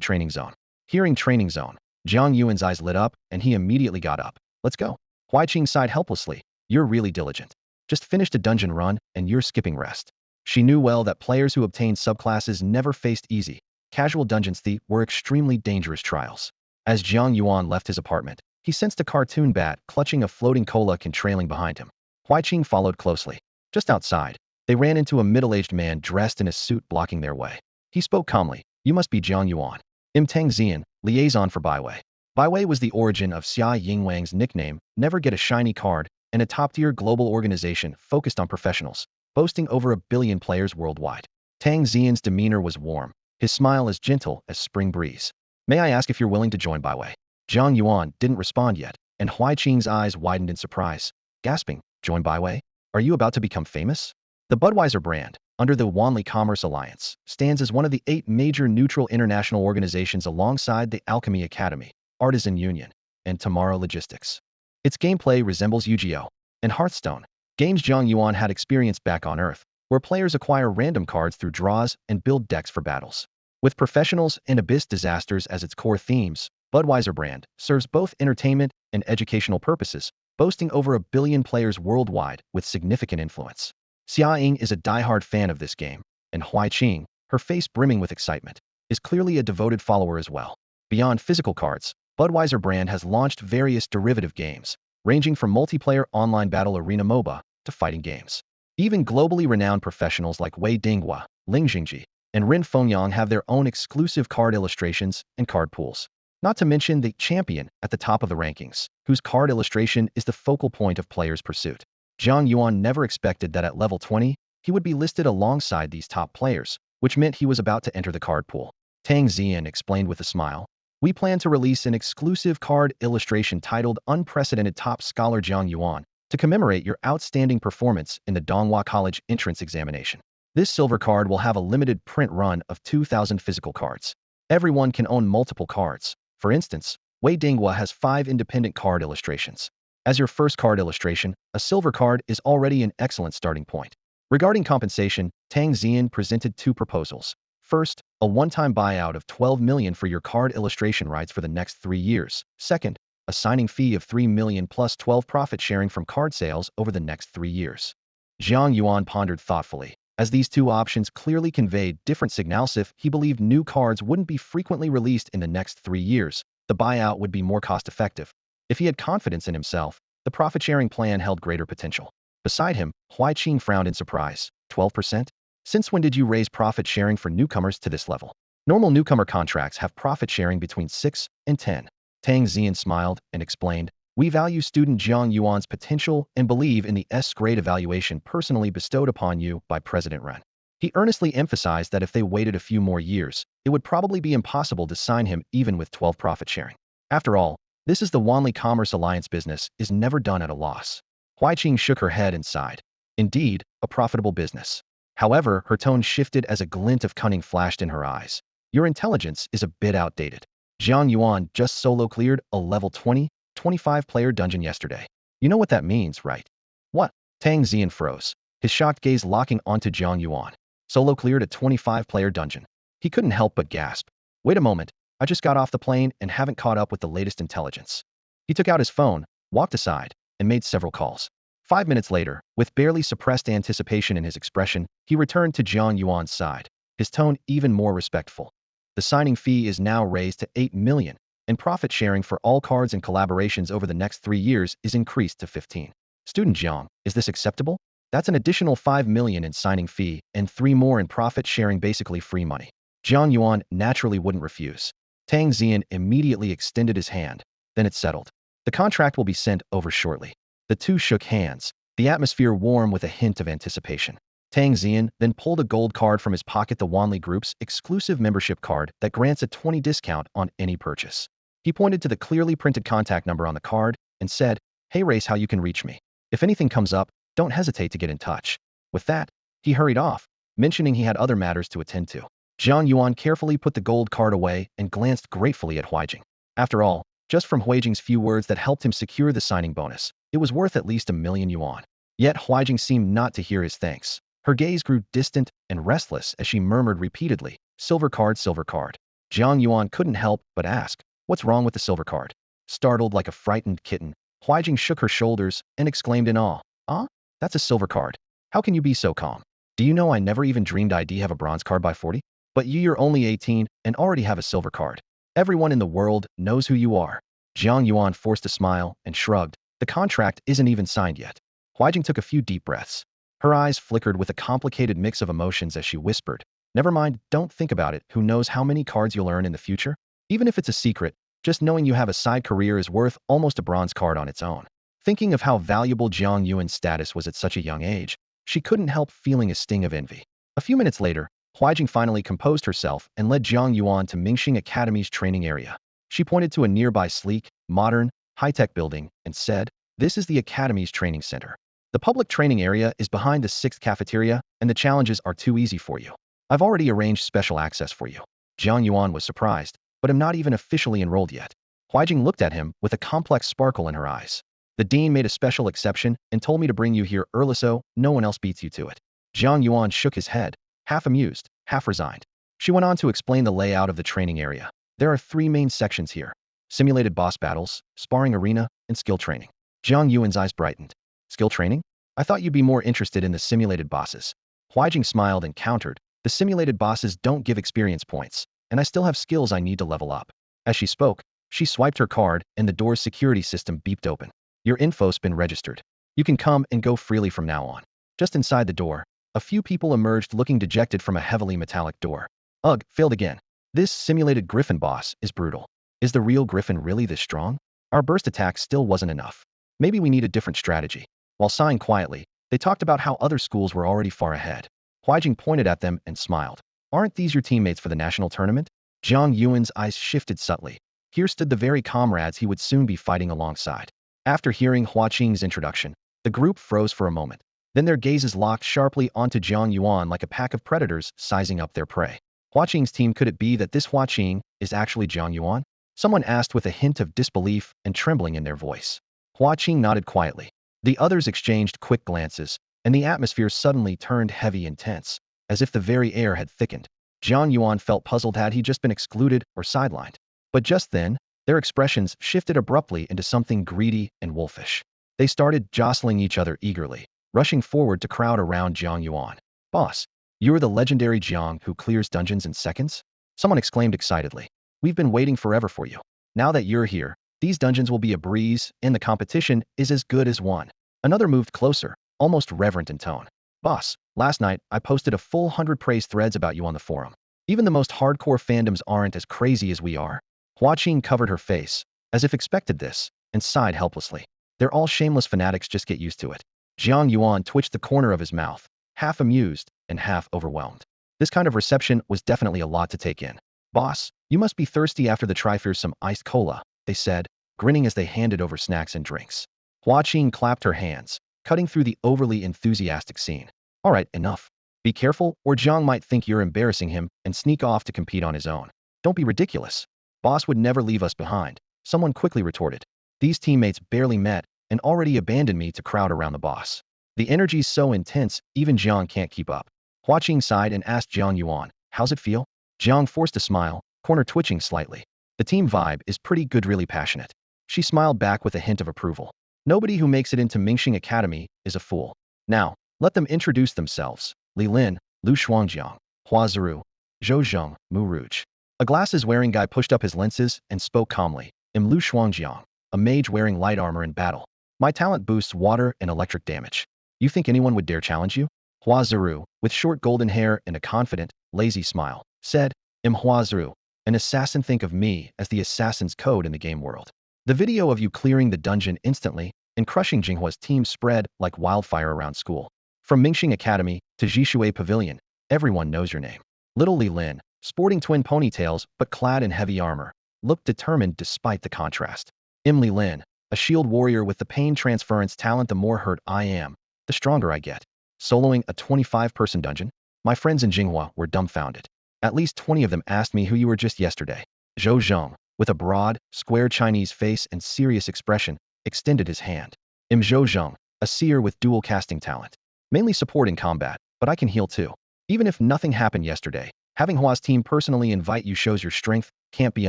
training zone. Hearing training zone, Jiang Yuan's eyes lit up, and he immediately got up. Let's go. Huaiqing sighed helplessly. You're really diligent. Just finished a dungeon run, and you're skipping rest. She knew well that players who obtained subclasses never faced easy, casual dungeons. They were extremely dangerous trials. As Jiang Yuan left his apartment, he sensed a cartoon bat clutching a floating cola can trailing behind him. Huaiqing followed closely. Just outside, they ran into a middle-aged man dressed in a suit blocking their way. He spoke calmly. You must be Jiang Yuan. I'm Tang Zian, liaison for Baiwei. Baiwei was the origin of Xia Yingwang's nickname, never get a shiny card, and a top-tier global organization focused on professionals, boasting over 1 billion players worldwide. Tang Zian's demeanor was warm, his smile as gentle as spring breeze. May I ask if you're willing to join Baiwei? Jiang Yuan didn't respond yet, and Huaiqing's eyes widened in surprise, gasping, join Baiwei? Are you about to become famous? The Budweiser brand, under the Wanli Commerce Alliance, stands as one of the 8 major neutral international organizations alongside the Alchemy Academy, Artisan Union, and Tomorrow Logistics. Its gameplay resembles Yu-Gi-Oh! And Hearthstone, games Jiang Yuan had experienced back on Earth, where players acquire random cards through draws and build decks for battles. With professionals and abyss disasters as its core themes, Budweiser brand serves both entertainment and educational purposes, boasting over 1 billion players worldwide with significant influence. Xia Ying is a diehard fan of this game, and Huaiqing, her face brimming with excitement, is clearly a devoted follower as well. Beyond physical cards, Budweiser brand has launched various derivative games, ranging from multiplayer online battle arena MOBA to fighting games. Even globally renowned professionals like Wei Dinghua, Ling Jingji, and Ren Fengyang have their own exclusive card illustrations and card pools. Not to mention the champion at the top of the rankings, whose card illustration is the focal point of players' pursuit. Jiang Yuan never expected that at level 20, he would be listed alongside these top players, which meant he was about to enter the card pool. Tang Zian explained with a smile, we plan to release an exclusive card illustration titled Unprecedented Top Scholar Jiang Yuan to commemorate your outstanding performance in the Donghua College entrance examination. This silver card will have a limited print run of 2,000 physical cards. Everyone can own multiple cards. For instance, Wei Dinghua has 5 independent card illustrations. As your first card illustration, a silver card is already an excellent starting point. Regarding compensation, Tang Zian presented 2 proposals. First, a one-time buyout of 12 million for your card illustration rights for the next 3 years. Second, a signing fee of 3 million plus 12 profit sharing from card sales over the next 3 years. Jiang Yuan pondered thoughtfully, as these 2 options clearly conveyed different signals. If he believed new cards wouldn't be frequently released in the next 3 years, the buyout would be more cost-effective. If he had confidence in himself, the profit-sharing plan held greater potential. Beside him, Huaiqing frowned in surprise. 12%? Since when did you raise profit sharing for newcomers to this level? Normal newcomer contracts have profit sharing between 6 and 10. Tang Zian smiled and explained, We value student Jiang Yuan's potential and believe in the S-grade evaluation personally bestowed upon you by President Ren. He earnestly emphasized that if they waited a few more years, it would probably be impossible to sign him even with 12 profit sharing. After all, this is the Wanli Commerce Alliance business is never done at a loss. Huaiqing shook her head and sighed. Indeed, a profitable business. However, her tone shifted as a glint of cunning flashed in her eyes. Your intelligence is a bit outdated. Jiang Yuan just solo cleared a level 20, 25-player dungeon yesterday. You know what that means, right? What? Tang Zian froze, his shocked gaze locking onto Jiang Yuan. Solo cleared a 25-player dungeon. He couldn't help but gasp. Wait a moment, I just got off the plane and haven't caught up with the latest intelligence. He took out his phone, walked aside, and made several calls. 5 minutes later, with barely suppressed anticipation in his expression, he returned to Jiang Yuan's side, his tone even more respectful. The signing fee is now raised to 8 million, and profit sharing for all cards and collaborations over the next 3 years is increased to 15. Student Jiang, is this acceptable? That's an additional 5 million in signing fee and 3 more in profit sharing, basically free money. Jiang Yuan naturally wouldn't refuse. Tang Zian immediately extended his hand. Then it settled. The contract will be sent over shortly. The two shook hands, the atmosphere warm with a hint of anticipation. Tang Zian then pulled a gold card from his pocket, the Wanli Group's exclusive membership card that grants a 20% discount on any purchase. He pointed to the clearly printed contact number on the card and said, "Hey Race, how you can reach me. If anything comes up, don't hesitate to get in touch." With that, he hurried off, mentioning he had other matters to attend to. Jiang Yuan carefully put the gold card away and glanced gratefully at Huijing. After all, just from Huijing's few words that helped him secure the signing bonus, it was worth at least 1,000,000 yuan. Yet Huijing seemed not to hear his thanks. Her gaze grew distant and restless as she murmured repeatedly, "Silver card, silver card." Jiang Yuan couldn't help but ask, "What's wrong with the silver card?" Startled like a frightened kitten, Huijing shook her shoulders and exclaimed in awe, "Ah? That's a silver card. How can you be so calm? Do you know I never even dreamed I'd have a bronze card by 40? But you're only 18 and already have a silver card. Everyone in the world knows who you are." Jiang Yuan forced a smile and shrugged. The contract isn't even signed yet. Huijing took a few deep breaths. Her eyes flickered with a complicated mix of emotions as she whispered, "Never mind, don't think about it. Who knows how many cards you'll earn in the future? Even if it's a secret, just knowing you have a side career is worth almost a bronze card on its own." Thinking of how valuable Jiang Yuan's status was at such a young age, she couldn't help feeling a sting of envy. A few minutes later, Huijing finally composed herself and led Jiang Yuan to Mingxing Academy's training area. She pointed to a nearby sleek, modern, high-tech building and said, "This is the Academy's training center. The public training area is behind the 6th cafeteria, and the challenges are too easy for you. I've already arranged special access for you." Jiang Yuan was surprised, but I'm not even officially enrolled yet. Huijing looked at him with a complex sparkle in her eyes. "The dean made a special exception and told me to bring you here early so no one else beats you to it." Jiang Yuan shook his head, half amused, half resigned. She went on to explain the layout of the training area. There are 3 main sections here: simulated boss battles, sparring arena, and skill training. Jiang Yuan's eyes brightened. "Skill training? I thought you'd be more interested in the simulated bosses." Huijing smiled and countered, "The simulated bosses don't give experience points, and I still have skills I need to level up." As she spoke, she swiped her card and the door's security system beeped open. "Your info's been registered. You can come and go freely from now on." Just inside the door, a few people emerged looking dejected from a heavily metallic door. "Ugh, failed again. This simulated Griffin boss is brutal. Is the real Griffin really this strong? Our burst attack still wasn't enough. Maybe we need a different strategy." While sighing quietly, they talked about how other schools were already far ahead. Huijing pointed at them and smiled. "Aren't these your teammates for the national tournament?" Jiang Yuan's eyes shifted subtly. Here stood the very comrades he would soon be fighting alongside. After hearing Huaqing's introduction, the group froze for a moment. Then their gazes locked sharply onto Jiang Yuan like a pack of predators sizing up their prey. Huaqing's team, could it be that this Huaqing is actually Jiang Yuan? Someone asked with a hint of disbelief and trembling in their voice. Huaqing nodded quietly. The others exchanged quick glances, and the atmosphere suddenly turned heavy and tense, as if the very air had thickened. Jiang Yuan felt puzzled. Had he just been excluded or sidelined? But just then, their expressions shifted abruptly into something greedy and wolfish. They started jostling each other eagerly, rushing forward to crowd around Jiang Yuan. "Boss, you're the legendary Jiang who clears dungeons in seconds?" Someone exclaimed excitedly. "We've been waiting forever for you. Now that you're here, these dungeons will be a breeze, and the competition is as good as won." Another moved closer, almost reverent in tone. "Boss, last night I posted a full 100 praise threads about you on the forum. Even the most hardcore fandoms aren't as crazy as we are." Huaqing covered her face, as if expected this, and sighed helplessly. They're all shameless fanatics, just get used to it. Jiang Yuan twitched the corner of his mouth, half amused and half overwhelmed. This kind of reception was definitely a lot to take in. Boss, you must be thirsty after the fearsome iced cola, they said, grinning as they handed over snacks and drinks. Hua Qing clapped her hands, cutting through the overly enthusiastic scene. All right, enough. Be careful, or Jiang might think you're embarrassing him and sneak off to compete on his own. Don't be ridiculous. Boss would never leave us behind, someone quickly retorted. These teammates barely met and already abandoned me to crowd around the boss. The energy's so intense, even Jiang can't keep up. Hua Qing sighed and asked Jiang Yuan, how's it feel? Jiang forced a smile, corner twitching slightly. The team vibe is pretty good, really passionate. She smiled back with a hint of approval. Nobody who makes it into Mingxing Academy is a fool. Now, let them introduce themselves. Li Lin, Lu Shuangjiang, Hua Ziru, Zhou Zheng, Mu Rouge. A glasses-wearing guy pushed up his lenses and spoke calmly. I'm Lu Shuangjiang, a mage wearing light armor in battle. My talent boosts water and electric damage. You think anyone would dare challenge you? Hua Ziru, with short golden hair and a confident, lazy smile, said, I'm Hua Ziru, an assassin. Think of me as the assassin's code in the game world. The video of you clearing the dungeon instantly and crushing Jinghua's team spread like wildfire around school. From Mingxing Academy to Jishui Pavilion, everyone knows your name. Little Li Lin, sporting twin ponytails but clad in heavy armor, looked determined despite the contrast. Li Lin, a shield warrior with the pain transference talent. The more hurt I am, the stronger I get. Soloing a 25-person dungeon? My friends in Jinghua were dumbfounded. At least 20 of them asked me who you were just yesterday. Zhou Zheng, with a broad, square Chinese face and serious expression, extended his hand. I'm Zhou Zheng, a seer with dual casting talent. Mainly support in combat, but I can heal too. Even if nothing happened yesterday, having Hua's team personally invite you shows your strength can't be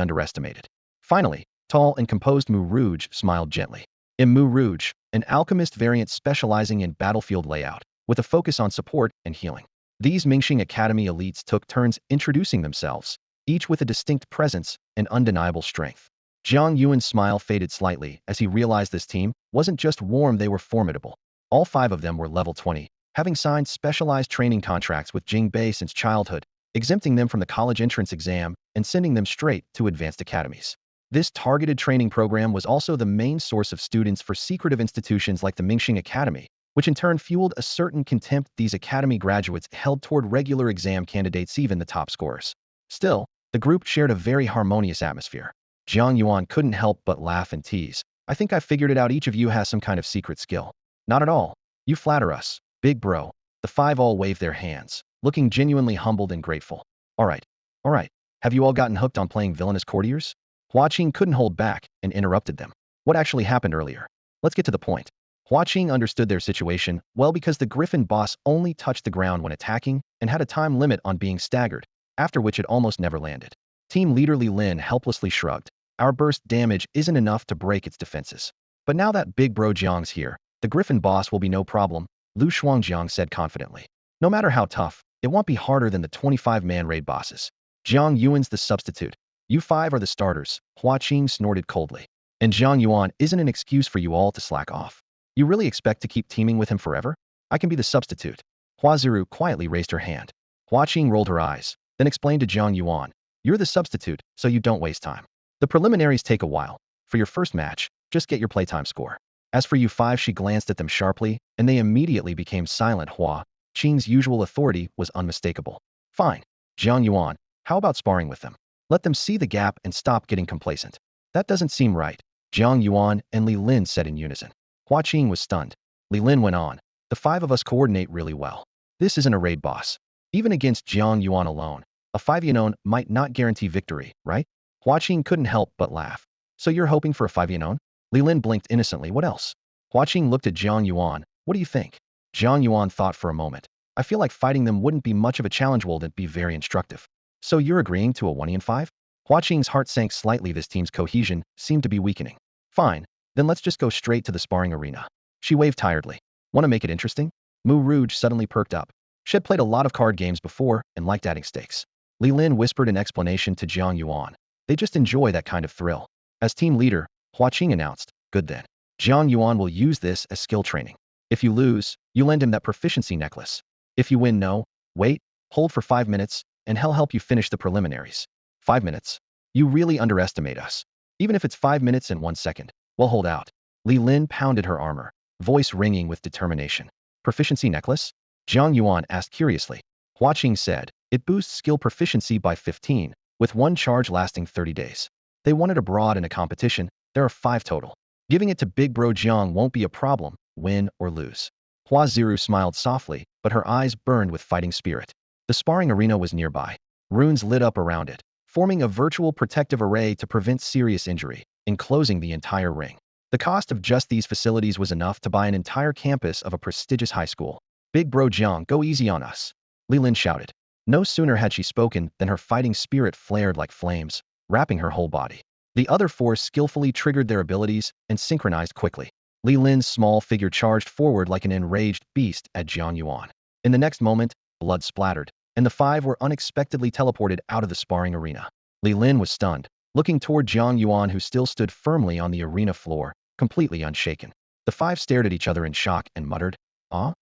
underestimated. Finally, tall and composed Mu Rouge smiled gently. I'm Mu Rouge, an alchemist variant specializing in battlefield layout, with a focus on support and healing. These Mingxing Academy elites took turns introducing themselves, each with a distinct presence and undeniable strength. Jiang Yuan's smile faded slightly as he realized this team wasn't just warm, they were formidable. All 5 of them were level 20, having signed specialized training contracts with Jingbei since childhood, exempting them from the college entrance exam and sending them straight to advanced academies. This targeted training program was also the main source of students for secretive institutions like the Mingxing Academy, which in turn fueled a certain contempt these academy graduates held toward regular exam candidates, even the top scorers. Still, the group shared a very harmonious atmosphere. Jiang Yuan couldn't help but laugh and tease. I think I figured it out, each of you has some kind of secret skill. Not at all. You flatter us, big bro. The 5 all waved their hands, looking genuinely humbled and grateful. All right. Have you all gotten hooked on playing villainous courtiers? Hua Qing couldn't hold back and interrupted them. What actually happened earlier? Let's get to the point. Hua Qing understood their situation well because the Griffin boss only touched the ground when attacking and had a time limit on being staggered, after which it almost never landed. Team leader Li Lin helplessly shrugged. Our burst damage isn't enough to break its defenses. But now that big bro Jiang's here, the Griffin boss will be no problem, Lu Shuangjiang said confidently. No matter how tough, it won't be harder than the 25-man raid bosses. Jiang Yuan's the substitute. You 5 are the starters, Hua Qing snorted coldly. And Jiang Yuan isn't an excuse for you all to slack off. You really expect to keep teaming with him forever? I can be the substitute. Hua Ziru quietly raised her hand. Hua Qing rolled her eyes, then explained to Jiang Yuan, you're the substitute, so you don't waste time. The preliminaries take a while. For your first match, just get your playtime score. As for you 5, she glanced at them sharply, and they immediately became silent. Hua Qing's usual authority was unmistakable. Fine. Jiang Yuan, how about sparring with them? Let them see the gap and stop getting complacent. That doesn't seem right, Jiang Yuan and Li Lin said in unison. Hua Qing was stunned. Li Lin went on, the 5 of us coordinate really well. This isn't a raid boss. Even against Jiang Yuan alone, a 5-Yanon might not guarantee victory, right? Hua Qing couldn't help but laugh. So you're hoping for a 5-Yanon? Li Lin blinked innocently. What else? Hua Qing looked at Jiang Yuan. What do you think? Jiang Yuan thought for a moment. I feel like fighting them wouldn't be much of a challenge. Wouldn't be very instructive. So you're agreeing to a 1-5? Hua Qing's heart sank slightly. This team's cohesion seemed to be weakening. Fine. Then let's just go straight to the sparring arena. She waved tiredly. Want to make it interesting? Mu Rouge suddenly perked up. She had played a lot of card games before and liked adding stakes. Li Lin whispered an explanation to Jiang Yuan. They just enjoy that kind of thrill. As team leader, Hua Qing announced, good then. Jiang Yuan will use this as skill training. If you lose, you lend him that proficiency necklace. If you win, no. Wait, hold for 5 minutes, and he'll help you finish the preliminaries. 5 minutes? You really underestimate us. Even if it's 5 minutes and 1 second. Well, hold out. Li Lin pounded her armor, voice ringing with determination. Proficiency necklace? Jiang Yuan asked curiously. Hua Qing said, it boosts skill proficiency by 15, with one charge lasting 30 days. They won it abroad in a competition. There are 5 total. Giving it to Big Bro Jiang won't be a problem, win or lose. Hua Ziru smiled softly, but her eyes burned with fighting spirit. The sparring arena was nearby. Runes lit up around it, forming a virtual protective array to prevent serious injury, enclosing the entire ring. The cost of just these facilities was enough to buy an entire campus of a prestigious high school. Big Bro Jiang, go easy on us. Li Lin shouted. No sooner had she spoken than her fighting spirit flared like flames, wrapping her whole body. The other 4 skillfully triggered their abilities and synchronized quickly. Li Lin's small figure charged forward like an enraged beast at Jiang Yuan. In the next moment, blood splattered, and the 5 were unexpectedly teleported out of the sparring arena. Li Lin was stunned, looking toward Jiang Yuan, who still stood firmly on the arena floor, completely unshaken. The 5 stared at each other in shock and muttered,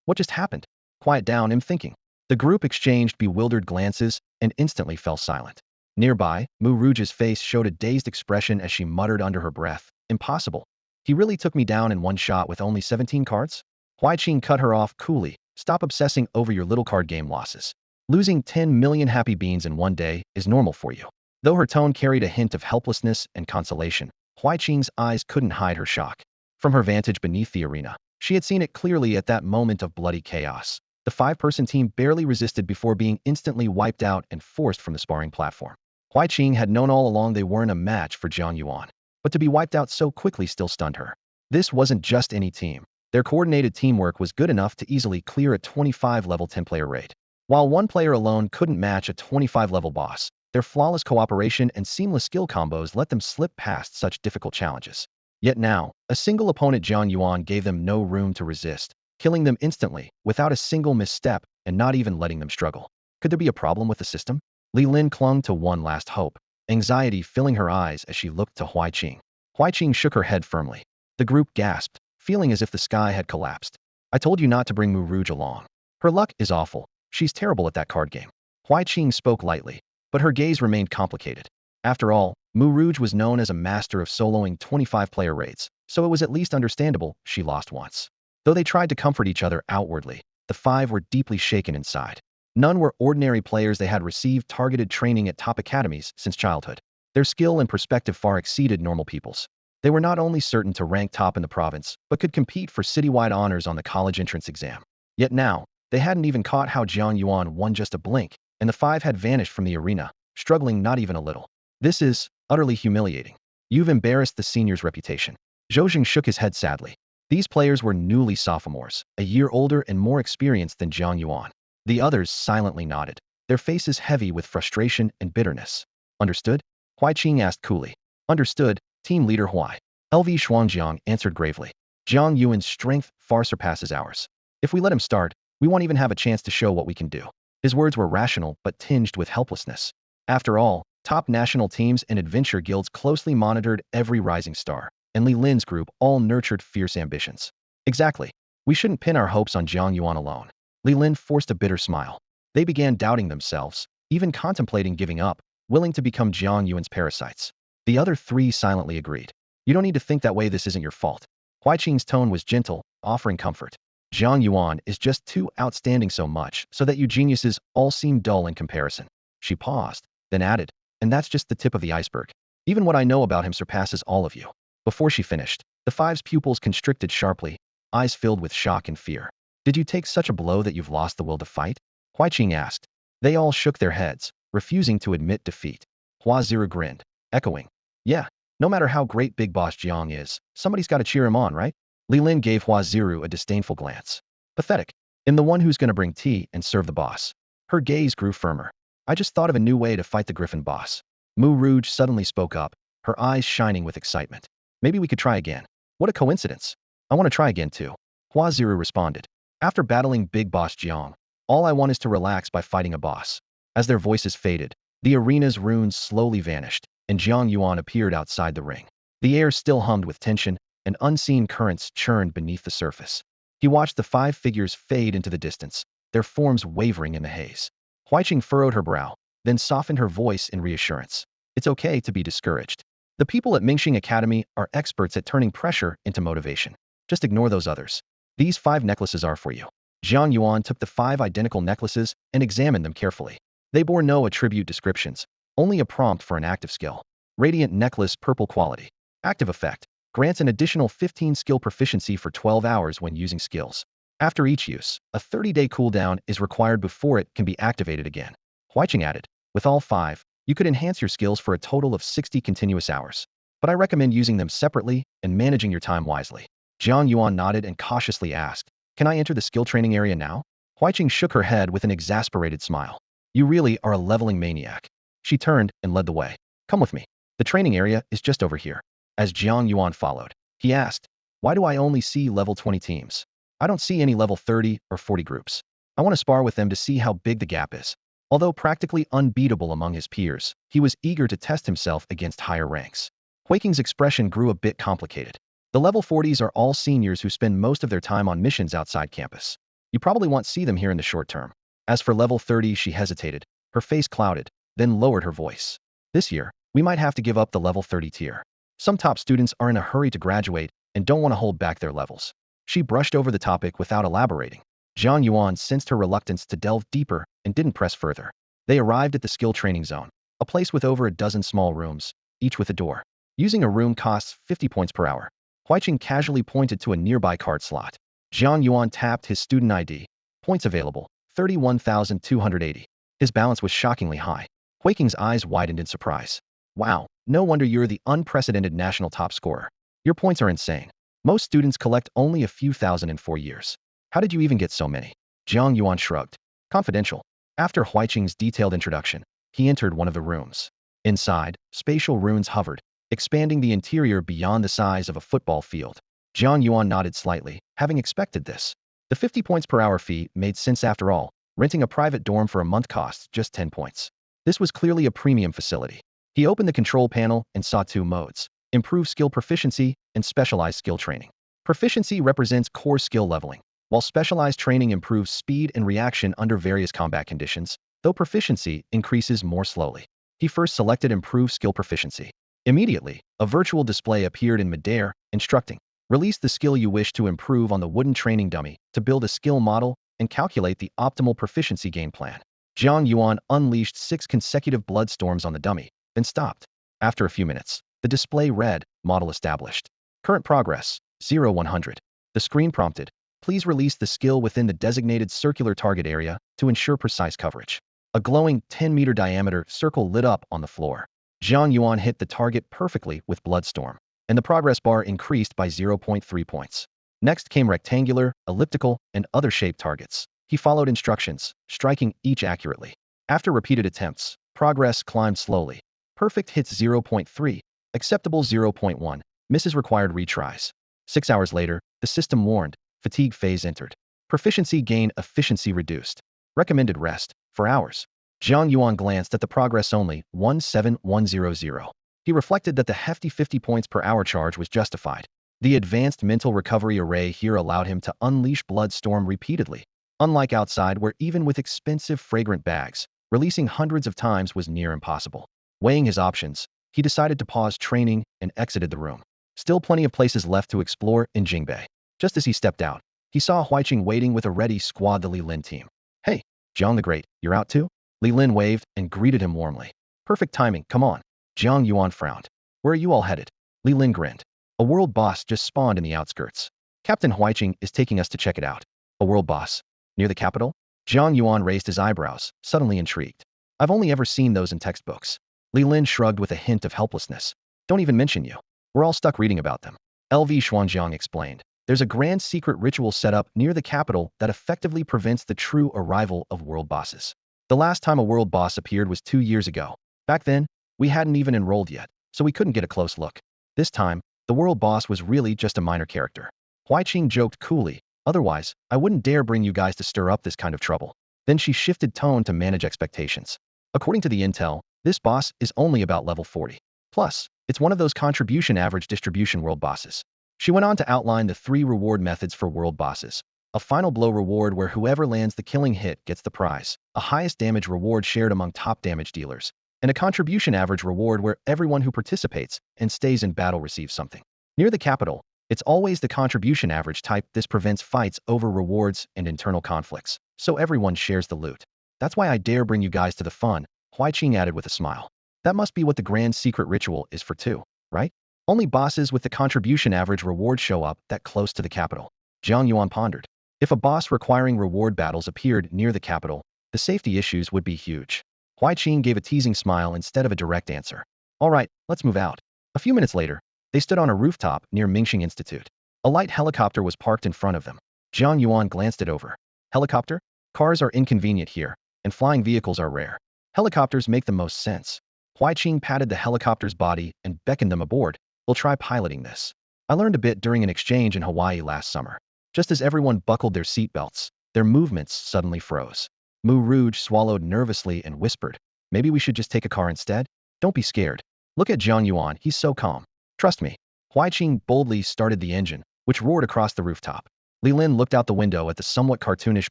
what just happened? Quiet down, I'm thinking. The group exchanged bewildered glances and instantly fell silent. Nearby, Mu Rouge's face showed a dazed expression as she muttered under her breath, impossible. He really took me down in one shot with only 17 cards? Hua Qing cut her off coolly. Stop obsessing over your little card game losses. Losing 10 million happy beans in one day is normal for you. Though her tone carried a hint of helplessness and consolation, Hua Qing's eyes couldn't hide her shock. From her vantage beneath the arena, she had seen it clearly at that moment of bloody chaos. The 5-person team barely resisted before being instantly wiped out and forced from the sparring platform. Hua Qing had known all along they weren't a match for Jiang Yuan, but to be wiped out so quickly still stunned her. This wasn't just any team. Their coordinated teamwork was good enough to easily clear a 25-level 10-player raid. While one player alone couldn't match a 25-level boss, their flawless cooperation and seamless skill combos let them slip past such difficult challenges. Yet now, a single opponent, Jiang Yuan, gave them no room to resist, killing them instantly, without a single misstep, and not even letting them struggle. Could there be a problem with the system? Li Lin clung to one last hope, anxiety filling her eyes as she looked to Hua Qing. Hua Qing shook her head firmly. The group gasped, feeling as if the sky had collapsed. I told you not to bring Mu Rouge along. Her luck is awful. She's terrible at that card game. Hua Qing spoke lightly, but her gaze remained complicated. After all, Mu Rouge was known as a master of soloing 25-player raids, so it was at least understandable she lost once. Though they tried to comfort each other outwardly, the 5 were deeply shaken inside. None were ordinary players. They had received targeted training at top academies since childhood. Their skill and perspective far exceeded normal people's. They were not only certain to rank top in the province, but could compete for citywide honors on the college entrance exam. Yet now, they hadn't even caught how Jiang Yuan won just a blink, and the 5 had vanished from the arena, struggling not even a little. This is utterly humiliating. You've embarrassed the senior's reputation. Zhou Jing shook his head sadly. These players were newly sophomores, a year older and more experienced than Jiang Yuan. The others silently nodded, their faces heavy with frustration and bitterness. Understood? Hua Qing asked coolly. Understood, team leader Huai. LV Shuangjiang answered gravely. Jiang Yuan's strength far surpasses ours. If we let him start, we won't even have a chance to show what we can do. His words were rational but tinged with helplessness. After all, top national teams and adventure guilds closely monitored every rising star, and Li Lin's group all nurtured fierce ambitions. Exactly. We shouldn't pin our hopes on Jiang Yuan alone. Li Lin forced a bitter smile. They began doubting themselves, even contemplating giving up, willing to become Jiang Yuan's parasites. The other 3 silently agreed. You don't need to think that way, this isn't your fault. Hua Qing's tone was gentle, offering comfort. Jiang Yuan is just too outstanding so much so that you geniuses all seem dull in comparison. She paused, then added, and that's just the tip of the iceberg. Even what I know about him surpasses all of you. Before she finished, the 5's pupils constricted sharply, eyes filled with shock and fear. Did you take such a blow that you've lost the will to fight? Hua Qing asked. They all shook their heads, refusing to admit defeat. Hua Ziru grinned, echoing. Yeah, no matter how great Big Boss Jiang is, somebody's got to cheer him on, right? Li Lin gave Hua Ziru a disdainful glance. Pathetic. I'm the one who's going to bring tea and serve the boss. Her gaze grew firmer. I just thought of a new way to fight the Griffin boss. Mu Rouge suddenly spoke up, her eyes shining with excitement. Maybe we could try again. What a coincidence. I want to try again too. Hua Ziru responded. After battling Big Boss Jiang, all I want is to relax by fighting a boss. As their voices faded, the arena's runes slowly vanished, and Jiang Yuan appeared outside the ring. The air still hummed with tension, and unseen currents churned beneath the surface. He watched the 5 figures fade into the distance, their forms wavering in the haze. Hua Qing furrowed her brow, then softened her voice in reassurance. It's okay to be discouraged. The people at Mingxing Academy are experts at turning pressure into motivation. Just ignore those others. These 5 necklaces are for you. Jiang Yuan took the 5 identical necklaces and examined them carefully. They bore no attribute descriptions, only a prompt for an active skill. Radiant necklace, purple quality. Active effect. Grants an additional 15 skill proficiency for 12 hours when using skills. After each use, a 30-day cooldown is required before it can be activated again. Huiqing added, with all 5, you could enhance your skills for a total of 60 continuous hours. But I recommend using them separately and managing your time wisely. Jiang Yuan nodded and cautiously asked, can I enter the skill training area now? Huiqing shook her head with an exasperated smile. You really are a leveling maniac. She turned and led the way. Come with me. The training area is just over here. As Jiang Yuan followed, he asked, why do I only see level 20 teams? I don't see any level 30 or 40 groups. I want to spar with them to see how big the gap is. Although practically unbeatable among his peers, he was eager to test himself against higher ranks. Huiqing's expression grew a bit complicated. The level 40s are all seniors who spend most of their time on missions outside campus. You probably won't see them here in the short term. As for level 30, she hesitated, her face clouded, then lowered her voice. This year, we might have to give up the level 30 tier. Some top students are in a hurry to graduate and don't want to hold back their levels. She brushed over the topic without elaborating. Jiang Yuan sensed her reluctance to delve deeper and didn't press further. They arrived at the skill training zone, a place with over a dozen small rooms, each with a door. Using a room costs 50 points per hour. Huiqing casually pointed to a nearby card slot. Jiang Yuan tapped his student ID. Points available, 31,280. His balance was shockingly high. Huiqing's eyes widened in surprise. Wow, no wonder you're the unprecedented national top scorer. Your points are insane. Most students collect only a few thousand in 4 years. How did you even get so many? Jiang Yuan shrugged. Confidential. After Huiqing's detailed introduction, he entered one of the rooms. Inside, spatial runes hovered, expanding the interior beyond the size of a football field. Jiang Yuan nodded slightly, having expected this. The 50 points per hour fee made sense after all. Renting a private dorm for a month costs just 10 points. This was clearly a premium facility. He opened the control panel and saw 2 modes: improved skill proficiency and specialized skill training. Proficiency represents core skill leveling, while specialized training improves speed and reaction under various combat conditions, though proficiency increases more slowly. He first selected improved skill proficiency. Immediately, a virtual display appeared in midair, instructing, release the skill you wish to improve on the wooden training dummy to build a skill model and calculate the optimal proficiency gain plan. Jiang Yuan unleashed 6 consecutive blood storms on the dummy, then stopped. After a few minutes, the display read, model established. Current progress, 0-100. The screen prompted, please release the skill within the designated circular target area to ensure precise coverage. A glowing 10-meter diameter circle lit up on the floor. Jiang Yuan hit the target perfectly with Bloodstorm, and the progress bar increased by 0.3 points. Next came rectangular, elliptical, and other shaped targets. He followed instructions, striking each accurately. After repeated attempts, progress climbed slowly. Perfect hits 0.3, acceptable 0.1, misses required retries. 6 hours later, the system warned, fatigue phase entered. Proficiency gain efficiency reduced. Recommended rest, 4 hours. Jiang Yuan glanced at the progress only, 17100. He reflected that the hefty 50 points per hour charge was justified. The advanced mental recovery array here allowed him to unleash Bloodstorm repeatedly. Unlike outside where even with expensive fragrant bags, releasing hundreds of times was near impossible. Weighing his options, he decided to pause training and exited the room. Still plenty of places left to explore in Jingbei. Just as he stepped out, he saw Huiqing waiting with a ready squad, the Li Lin team. Hey, Jiang the Great, you're out too? Li Lin waved and greeted him warmly. Perfect timing, come on. Jiang Yuan frowned. Where are you all headed? Li Lin grinned. A world boss just spawned in the outskirts. Captain Huiqing is taking us to check it out. A world boss? Near the capital? Jiang Yuan raised his eyebrows, suddenly intrigued. I've only ever seen those in textbooks. Li Lin shrugged with a hint of helplessness. Don't even mention you. We're all stuck reading about them. LV Xuanjiang explained. There's a grand secret ritual set up near the capital that effectively prevents the true arrival of world bosses. The last time a world boss appeared was 2 years ago. Back then, we hadn't even enrolled yet, so we couldn't get a close look. This time, the world boss was really just a minor character. Huiqing joked coolly, otherwise, I wouldn't dare bring you guys to stir up this kind of trouble. Then she shifted tone to manage expectations. According to the intel, this boss is only about level 40. Plus, it's one of those contribution average distribution world bosses. She went on to outline the 3 reward methods for world bosses. A final blow reward where whoever lands the killing hit gets the prize. A highest damage reward shared among top damage dealers. and a contribution average reward where everyone who participates and stays in battle receives something. Near the capital, it's always the contribution average type. This prevents fights over rewards and internal conflicts, so everyone shares the loot. That's why I dare bring you guys to the fun, Huaiqing added with a smile. That must be what the grand secret ritual is for too, right? Only bosses with the contribution average reward show up that close to the capital. Jiang Yuan pondered. If a boss requiring reward battles appeared near the capital, the safety issues would be huge. Huaiqing gave a teasing smile instead of a direct answer. All right, let's move out. A few minutes later, they stood on a rooftop near Mingxing Institute. A light helicopter was parked in front of them. Jiang Yuan glanced it over. Helicopter? Cars are inconvenient here, and flying vehicles are rare. Helicopters make the most sense. Huaiqing patted the helicopter's body and beckoned them aboard. We'll try piloting this. I learned a bit during an exchange in Hawaii last summer. Just as everyone buckled their seatbelts, their movements suddenly froze. Mu Rouge swallowed nervously and whispered, maybe we should just take a car instead? Don't be scared. Look at Jiang Yuan, he's so calm. Trust me. Huaiqing boldly started the engine, which roared across the rooftop. Li Lin looked out the window at the somewhat cartoonish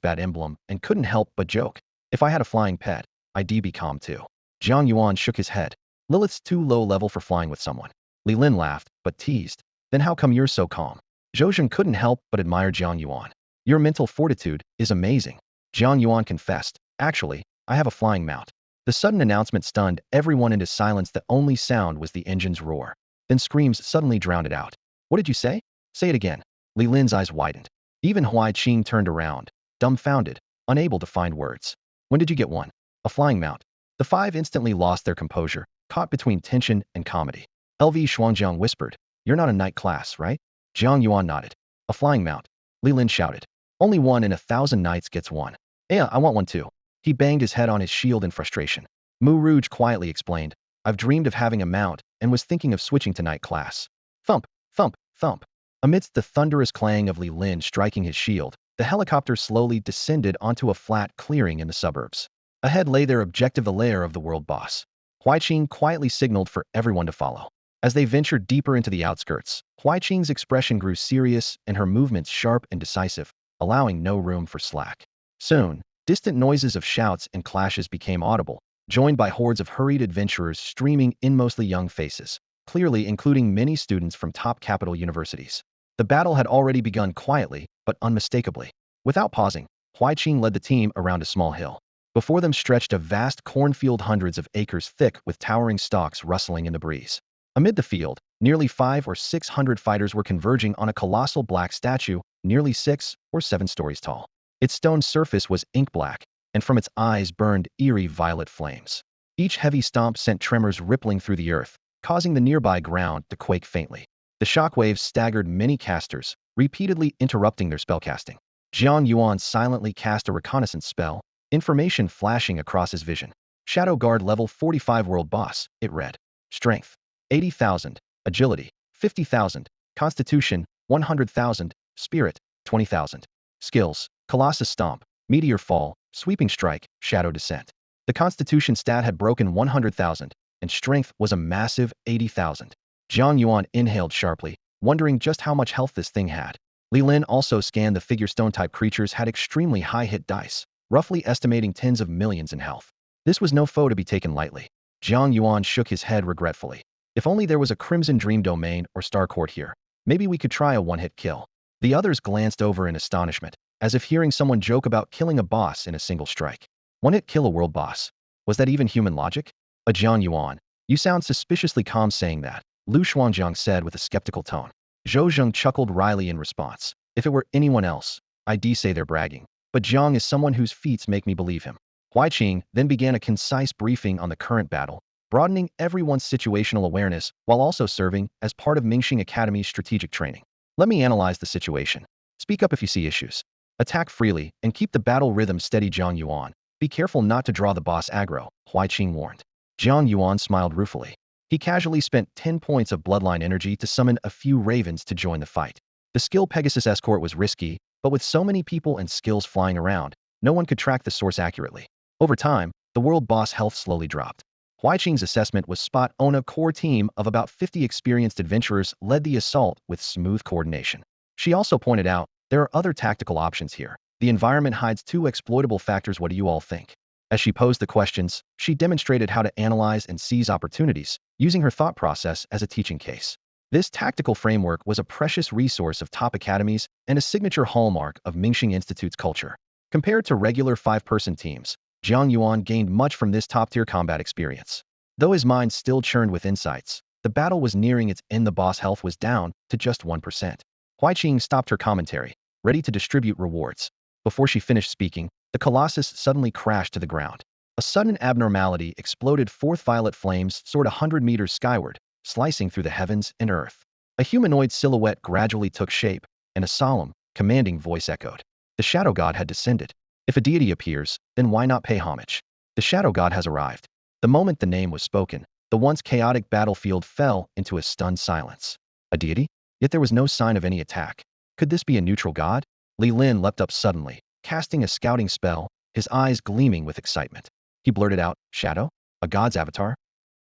bat emblem and couldn't help but joke. If I had a flying pet, I'd be calm too. Jiang Yuan shook his head. Lilith's too low level for flying with someone. Li Lin laughed, but teased. Then how come you're so calm? Zhou Zheng couldn't help but admire Jiang Yuan. Your mental fortitude is amazing. Jiang Yuan confessed. Actually, I have a flying mount. The sudden announcement stunned everyone into silence. The only sound was the engine's roar. Then screams suddenly drowned it out. What did you say? Say it again. Li Lin's eyes widened. Even Huaiqing turned around, dumbfounded, unable to find words. When did you get one? A flying mount. The five instantly lost their composure, caught between tension and comedy. LV Shuangjiang whispered, you're not a knight class, right? Jiang Yuan nodded. A flying mount. Li Lin shouted. Only 1 in 1,000 knights gets one. Yeah, I want one too. He banged his head on his shield in frustration. Mu Rouge quietly explained, I've dreamed of having a mount and was thinking of switching to knight class. Thump, thump, thump. Amidst the thunderous clang of Li Lin striking his shield, the helicopter slowly descended onto a flat clearing in the suburbs. Ahead lay their objective, the lair of the world boss. Huaiqing quietly signaled for everyone to follow. As they ventured deeper into the outskirts, Huaiqing's expression grew serious and her movements sharp and decisive, allowing no room for slack. Soon, distant noises of shouts and clashes became audible, joined by hordes of hurried adventurers streaming in, mostly young faces, clearly including many students from top capital universities. The battle had already begun quietly, but unmistakably. Without pausing, Huaiqing led the team around a small hill. Before them stretched a vast cornfield, hundreds of acres thick with towering stalks rustling in the breeze. Amid the field, nearly 500 or 600 fighters were converging on a colossal black statue, nearly 6 or 7 stories tall. Its stone surface was ink black, and from its eyes burned eerie violet flames. Each heavy stomp sent tremors rippling through the earth, causing the nearby ground to quake faintly. The shockwaves staggered many casters, repeatedly interrupting their spellcasting. Jiang Yuan silently cast a reconnaissance spell, information flashing across his vision. Shadow Guard level 45 world boss, it read. Strength, 80,000, Agility, 50,000, Constitution, 100,000, Spirit, 20,000. Skills, Colossus Stomp, Meteor Fall, Sweeping Strike, Shadow Descent. The Constitution stat had broken 100,000, and Strength was a massive 80,000. Jiang Yuan inhaled sharply, wondering just how much health this thing had. Li Lin also scanned the figure. Stone-type creatures had extremely high hit dice, roughly estimating tens of millions in health. This was no foe to be taken lightly. Jiang Yuan shook his head regretfully. If only there was a Crimson Dream Domain or Star Court here. Maybe we could try a one-hit kill. The others glanced over in astonishment, as if hearing someone joke about killing a boss in a single strike. One-hit kill a world boss. Was that even human logic? Jiang Yuan, you sound suspiciously calm saying that, Lu Shuangjiang said with a skeptical tone. Zhou Zheng chuckled wryly in response. If it were anyone else, I'd say they're bragging. But Jiang is someone whose feats make me believe him. Huaiqing then began a concise briefing on the current battle, broadening everyone's situational awareness while also serving as part of Mingxing Academy's strategic training. Let me analyze the situation. Speak up if you see issues. Attack freely and keep the battle rhythm steady. Jiang Yuan, be careful not to draw the boss aggro, Huaiqing warned. Jiang Yuan smiled ruefully. He casually spent 10 points of bloodline energy to summon a few ravens to join the fight. The skill Pegasus Escort was risky, but with so many people and skills flying around, no one could track the source accurately. Over time, the world boss health slowly dropped. Huaiqing's assessment was spot on. A core team of about 50 experienced adventurers led the assault with smooth coordination. She also pointed out, there are other tactical options here. The environment hides 2 exploitable factors. What do you all think? As she posed the questions, she demonstrated how to analyze and seize opportunities, using her thought process as a teaching case. This tactical framework was a precious resource of top academies and a signature hallmark of Mingxing Institute's culture. Compared to regular five-person teams, Jiang Yuan gained much from this top-tier combat experience. Though his mind still churned with insights, the battle was nearing its end. The boss health was down to just 1%. Huaiqing stopped her commentary, ready to distribute rewards. Before she finished speaking, the Colossus suddenly crashed to the ground. A sudden abnormality exploded forth. Violet flames soared 100 meters skyward, slicing through the heavens and earth. A humanoid silhouette gradually took shape, and a solemn, commanding voice echoed. The Shadow God had descended. If a deity appears, then why not pay homage? The Shadow God has arrived. The moment the name was spoken, the once chaotic battlefield fell into a stunned silence. A deity? Yet there was no sign of any attack. Could this be a neutral god? Li Lin leapt up suddenly, casting a scouting spell, his eyes gleaming with excitement. He blurted out, "Shadow? A god's avatar?"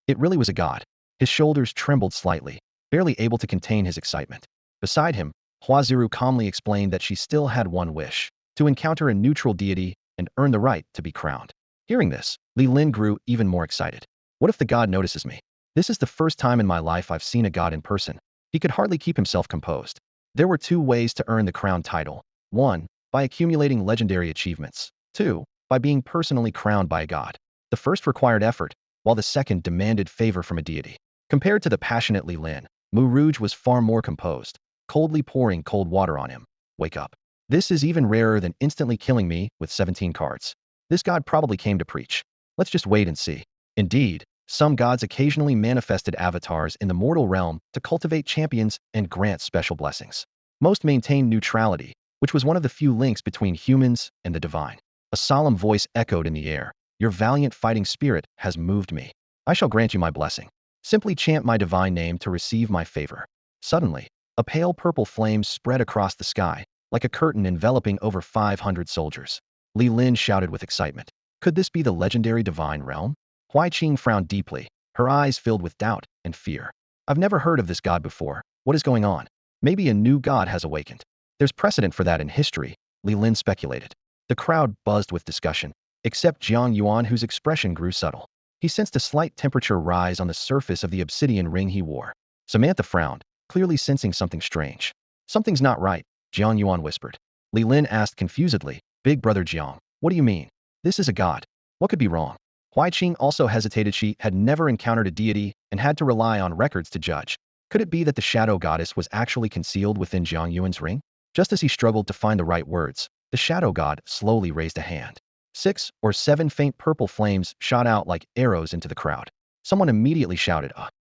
It really was a god. His shoulders trembled slightly, barely able to contain his excitement. Beside him, Huaziru calmly explained that she still had one wish: to encounter a neutral deity and earn the right to be crowned. Hearing this, Li Lin grew even more excited. What if the god notices me? This is the first time in my life I've seen a god in person. He could hardly keep himself composed. There were two ways to earn the crown title. 1. By accumulating legendary achievements. 2. By being personally crowned by a god. The first required effort, while the second demanded favor from a deity. Compared to the passionate Li Lin, Mu Rouge was far more composed, coldly pouring cold water on him. Wake up. This is even rarer than instantly killing me with 17 cards. This god probably came to preach. Let's just wait and see. Indeed, some gods occasionally manifested avatars in the mortal realm to cultivate champions and grant special blessings. Most maintained neutrality, which was one of the few links between humans and the divine. A solemn voice echoed in the air. Your valiant fighting spirit has moved me. I shall grant you my blessing. Simply chant my divine name to receive my favor. Suddenly, a pale purple flame spread across the sky, like a curtain enveloping over 500 soldiers. Li Lin shouted with excitement. Could this be the legendary divine realm? Huaiqing frowned deeply, her eyes filled with doubt and fear. I've never heard of this god before. What is going on? Maybe a new god has awakened. There's precedent for that in history, Li Lin speculated. The crowd buzzed with discussion, except Jiang Yuan, whose expression grew subtle. He sensed a slight temperature rise on the surface of the obsidian ring he wore. Samantha frowned, clearly sensing something strange. Something's not right, Jiang Yuan whispered. Li Lin asked confusedly, Big brother Jiang, what do you mean? This is a god. What could be wrong? Huaiqing also hesitated. She had never encountered a deity and had to rely on records to judge. Could it be that the shadow goddess was actually concealed within Jiang Yuan's ring? Just as he struggled to find the right words, the shadow god slowly raised a hand. 6 or 7 faint purple flames shot out like arrows into the crowd. Someone immediately shouted,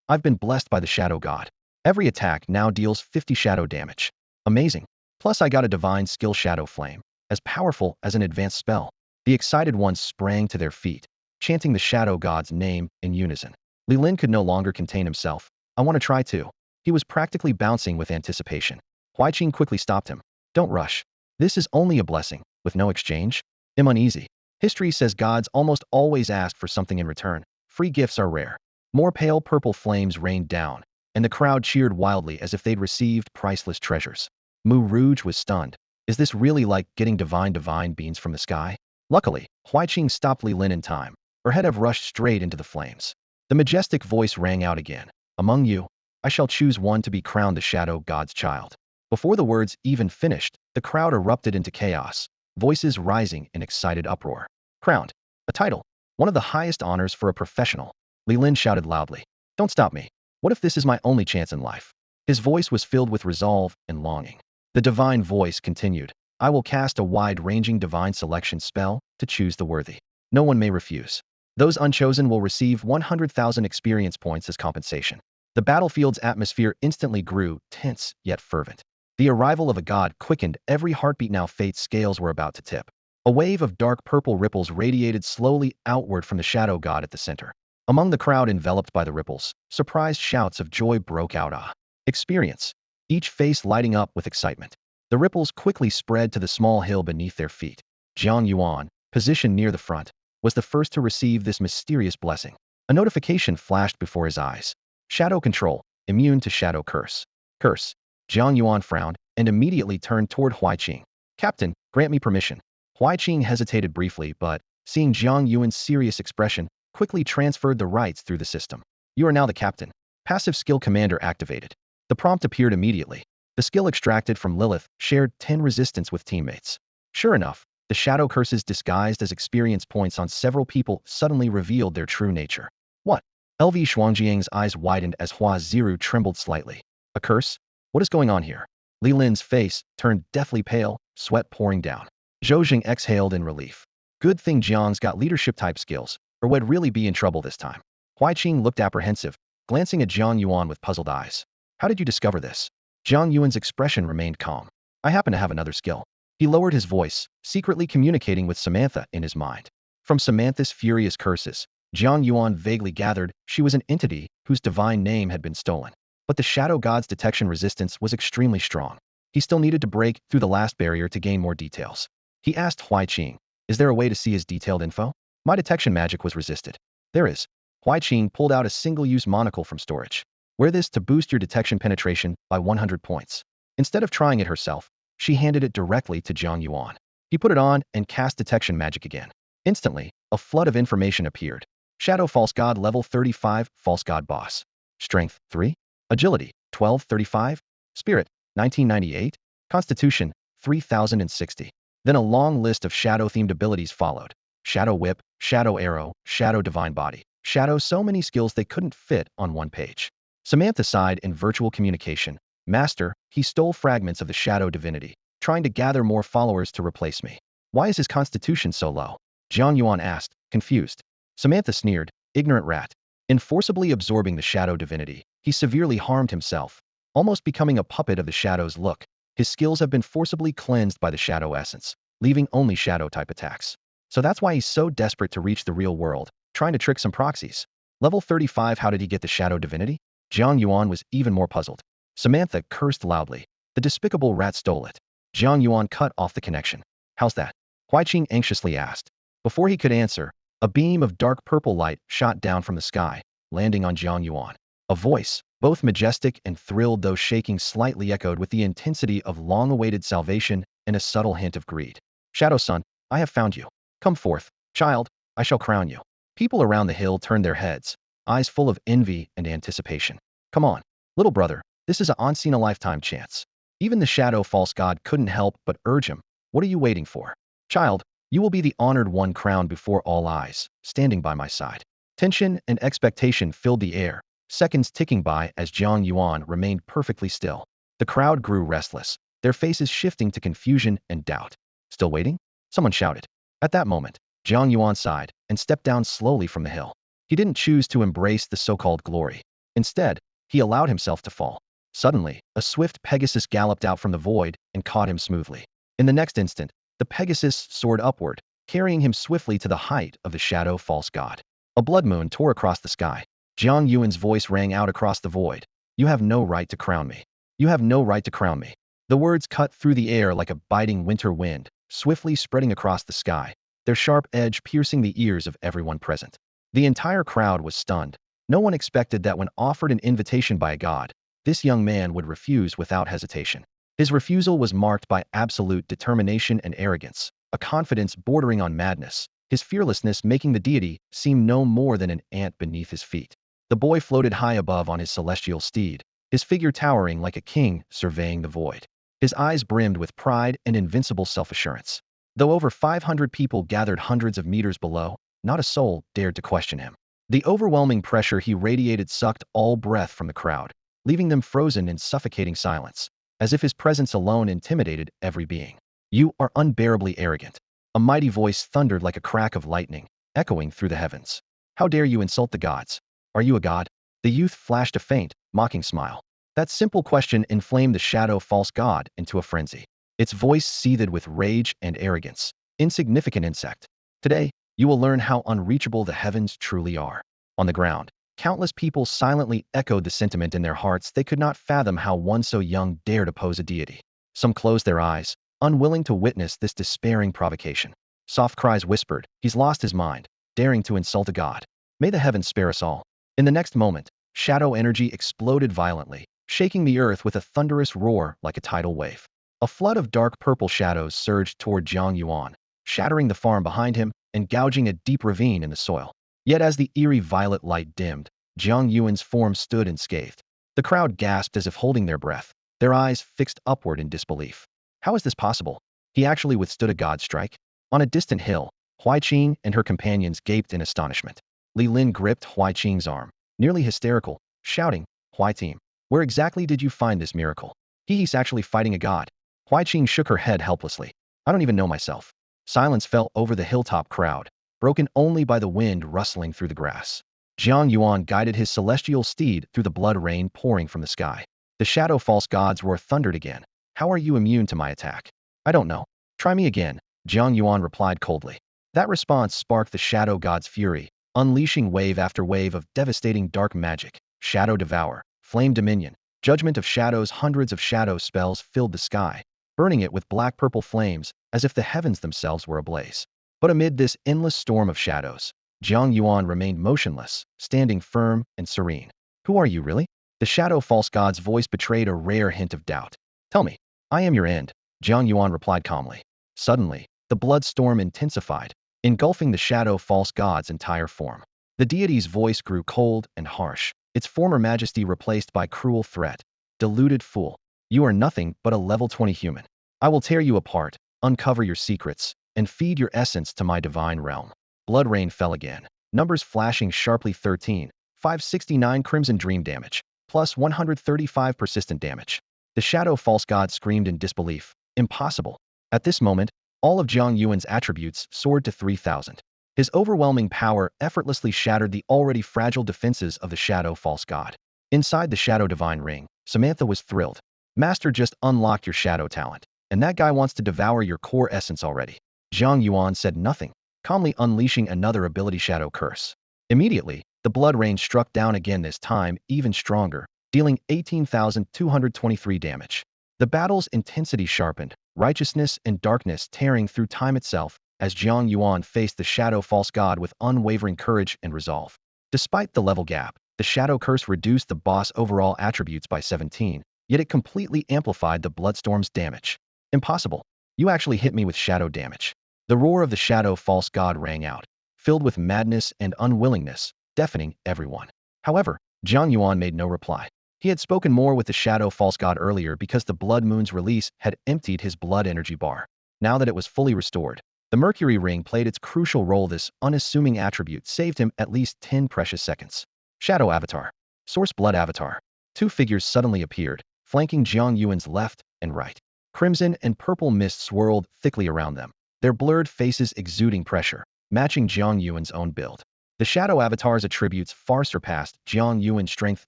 I've been blessed by the shadow god. Every attack now deals 50 shadow damage. Amazing. Plus I got a divine skill shadow flame, as powerful as an advanced spell. The excited ones sprang to their feet, chanting the shadow god's name in unison. Li Lin could no longer contain himself. I want to try too. He was practically bouncing with anticipation. Huaiqing quickly stopped him. Don't rush. This is only a blessing, with no exchange. I'm uneasy. History says gods almost always ask for something in return. Free gifts are rare. More pale purple flames rained down, and the crowd cheered wildly as if they'd received priceless treasures. Mu Rouge was stunned. Is this really like getting divine beans from the sky? Luckily, Huaiqing stopped Li Lin in time. Her head had rushed straight into the flames. The majestic voice rang out again. Among you, I shall choose one to be crowned the shadow god's child. Before the words even finished, the crowd erupted into chaos, voices rising in excited uproar. Crowned. A title. One of the highest honors for a professional. Li Lin shouted loudly. Don't stop me. What if this is my only chance in life? His voice was filled with resolve and longing. The divine voice continued. I will cast a wide-ranging divine selection spell to choose the worthy. No one may refuse. Those unchosen will receive 100,000 experience points as compensation. The battlefield's atmosphere instantly grew tense yet fervent. The arrival of a god quickened every heartbeat. Now fate's scales were about to tip. A wave of dark purple ripples radiated slowly outward from the shadow god at the center. Among the crowd enveloped by the ripples, surprised shouts of joy broke out. Experience. Each face lighting up with excitement. The ripples quickly spread to the small hill beneath their feet. Jiang Yuan, positioned near the front, was the first to receive this mysterious blessing. A notification flashed before his eyes. Shadow control, immune to shadow curse. Curse. Jiang Yuan frowned and immediately turned toward Huaiqing. Captain, grant me permission. Huaiqing hesitated briefly but, seeing Jiang Yuan's serious expression, quickly transferred the rights through the system. You are now the captain. Passive skill commander activated. The prompt appeared immediately. The skill extracted from Lilith shared 10 resistance with teammates. Sure enough, the shadow curses disguised as experience points on several people suddenly revealed their true nature. What? LV Shuangjiang's eyes widened as Hua Ziru trembled slightly. A curse? What is going on here? Li Lin's face turned deathly pale, sweat pouring down. Zhou Jing exhaled in relief. Good thing Jiang's got leadership-type skills, or would really be in trouble this time. Huaiqing looked apprehensive, glancing at Jiang Yuan with puzzled eyes. How did you discover this? Jiang Yuan's expression remained calm. I happen to have another skill. He lowered his voice, secretly communicating with Samantha in his mind. From Samantha's furious curses, Jiang Yuan vaguely gathered she was an entity whose divine name had been stolen. But the shadow god's detection resistance was extremely strong. He still needed to break through the last barrier to gain more details. He asked Huaiqing, is there a way to see his detailed info? My detection magic was resisted. There is. Huaiqing pulled out a single-use monocle from storage. Wear this to boost your detection penetration by 100 points. Instead of trying it herself, she handed it directly to Jiang Yuan. He put it on and cast detection magic again. Instantly, a flood of information appeared. Shadow False God level 35, False God Boss. Strength 3. Agility 1235. Spirit 1998. Constitution 3060. Then a long list of shadow-themed abilities followed. Shadow Whip, Shadow Arrow, Shadow Divine Body. Shadow so many skills they couldn't fit on one page. Samantha sighed in virtual communication. Master, he stole fragments of the shadow divinity, trying to gather more followers to replace me. Why is his constitution so low? Jiang Yuan asked, confused. Samantha sneered, ignorant rat. In forcibly absorbing the shadow divinity, he severely harmed himself, almost becoming a puppet of the shadow's look. His skills have been forcibly cleansed by the shadow essence, leaving only shadow-type attacks. So that's why he's so desperate to reach the real world, trying to trick some proxies. Level 35, how did he get the shadow divinity? Jiang Yuan was even more puzzled. Samantha cursed loudly. The despicable rat stole it. Jiang Yuan cut off the connection. How's that? Huaiqing anxiously asked. Before he could answer, a beam of dark purple light shot down from the sky, landing on Jiang Yuan. A voice, both majestic and thrilled though shaking slightly, echoed with the intensity of long-awaited salvation and a subtle hint of greed. Shadow Son, I have found you. Come forth, child, I shall crown you. People around the hill turned their heads, eyes full of envy and anticipation. Come on, little brother, this is a once-in-a-lifetime chance. Even the shadow false god couldn't help but urge him. What are you waiting for? Child, you will be the honored one crowned before all eyes, standing by my side. Tension and expectation filled the air, seconds ticking by as Jiang Yuan remained perfectly still. The crowd grew restless, their faces shifting to confusion and doubt. Still waiting? Someone shouted. At that moment, Jiang Yuan sighed and stepped down slowly from the hill. He didn't choose to embrace the so-called glory. Instead, he allowed himself to fall. Suddenly, a swift Pegasus galloped out from the void and caught him smoothly. In the next instant, the Pegasus soared upward, carrying him swiftly to the height of the shadow false god. A blood moon tore across the sky. Jiang Yuan's voice rang out across the void. You have no right to crown me. You have no right to crown me. The words cut through the air like a biting winter wind, swiftly spreading across the sky, their sharp edge piercing the ears of everyone present. The entire crowd was stunned. No one expected that when offered an invitation by a god, this young man would refuse without hesitation. His refusal was marked by absolute determination and arrogance, a confidence bordering on madness, his fearlessness making the deity seem no more than an ant beneath his feet. The boy floated high above on his celestial steed, his figure towering like a king surveying the void. His eyes brimmed with pride and invincible self-assurance. Though over 500 people gathered hundreds of meters below, not a soul dared to question him. The overwhelming pressure he radiated sucked all breath from the crowd, leaving them frozen in suffocating silence, as if his presence alone intimidated every being. You are unbearably arrogant. A mighty voice thundered like a crack of lightning, echoing through the heavens. How dare you insult the gods? Are you a god? The youth flashed a faint, mocking smile. That simple question inflamed the shadow false god into a frenzy. Its voice seethed with rage and arrogance. Insignificant insect. Today, you will learn how unreachable the heavens truly are. On the ground, countless people silently echoed the sentiment in their hearts. They could not fathom how one so young dared oppose a deity. Some closed their eyes, unwilling to witness this despairing provocation. Soft cries whispered, he's lost his mind, daring to insult a god. May the heavens spare us all. In the next moment, shadow energy exploded violently, shaking the earth with a thunderous roar like a tidal wave. A flood of dark purple shadows surged toward Jiang Yuan, shattering the farm behind him, and gouging a deep ravine in the soil. Yet as the eerie violet light dimmed, Jiang Yuan's form stood unscathed. The crowd gasped as if holding their breath, their eyes fixed upward in disbelief. How is this possible? He actually withstood a god strike? On a distant hill, Huai Qing and her companions gaped in astonishment. Li Lin gripped Huai Qing's arm, nearly hysterical, shouting, "Huai team, where exactly did you find this miracle? He's actually fighting a god." Huai Qing shook her head helplessly. "I don't even know myself." Silence fell over the hilltop crowd, broken only by the wind rustling through the grass. Jiang Yuan guided his celestial steed through the blood rain pouring from the sky. The shadow false god's roar thundered again. "How are you immune to my attack?" "I don't know. Try me again," Jiang Yuan replied coldly. That response sparked the shadow god's fury, unleashing wave after wave of devastating dark magic. Shadow Devour, Flame Dominion, Judgment of Shadows. Hundreds of shadow spells filled the sky, burning it with black-purple flames, as if the heavens themselves were ablaze. But amid this endless storm of shadows, Jiang Yuan remained motionless, standing firm and serene. "Who are you, really?" The shadow false god's voice betrayed a rare hint of doubt. "Tell me." "I am your end," Jiang Yuan replied calmly. Suddenly, the blood storm intensified, engulfing the shadow false god's entire form. The deity's voice grew cold and harsh, its former majesty replaced by cruel threat. "Deluded fool. You are nothing but a level 20 human. I will tear you apart, uncover your secrets, and feed your essence to my divine realm." Blood rain fell again, numbers flashing sharply. 13, 569 crimson dream damage, plus 135 persistent damage. The shadow false god screamed in disbelief. Impossible. At this moment, all of Jiang Yuan's attributes soared to 3,000. His overwhelming power effortlessly shattered the already fragile defenses of the shadow false god. Inside the shadow divine ring, Samantha was thrilled. "Master just unlocked your shadow talent, and that guy wants to devour your core essence already." Jiang Yuan said nothing, calmly unleashing another ability shadow curse. Immediately, the blood rain struck down again, this time even stronger, dealing 18,223 damage. The battle's intensity sharpened, righteousness and darkness tearing through time itself, as Jiang Yuan faced the shadow false god with unwavering courage and resolve. Despite the level gap, the shadow curse reduced the boss' overall attributes by 17, yet it completely amplified the bloodstorm's damage. "Impossible. You actually hit me with shadow damage." The roar of the shadow false god rang out, filled with madness and unwillingness, deafening everyone. However, Jiang Yuan made no reply. He had spoken more with the shadow false god earlier because the blood moon's release had emptied his blood energy bar. Now that it was fully restored, the Mercury ring played its crucial role. This unassuming attribute saved him at least 10 precious seconds. Shadow Avatar. Source Blood Avatar. Two figures suddenly appeared, flanking Jiang Yuan's left and right. Crimson and purple mist swirled thickly around them, their blurred faces exuding pressure, matching Jiang Yuan's own build. The Shadow Avatar's attributes far surpassed Jiang Yuan's strength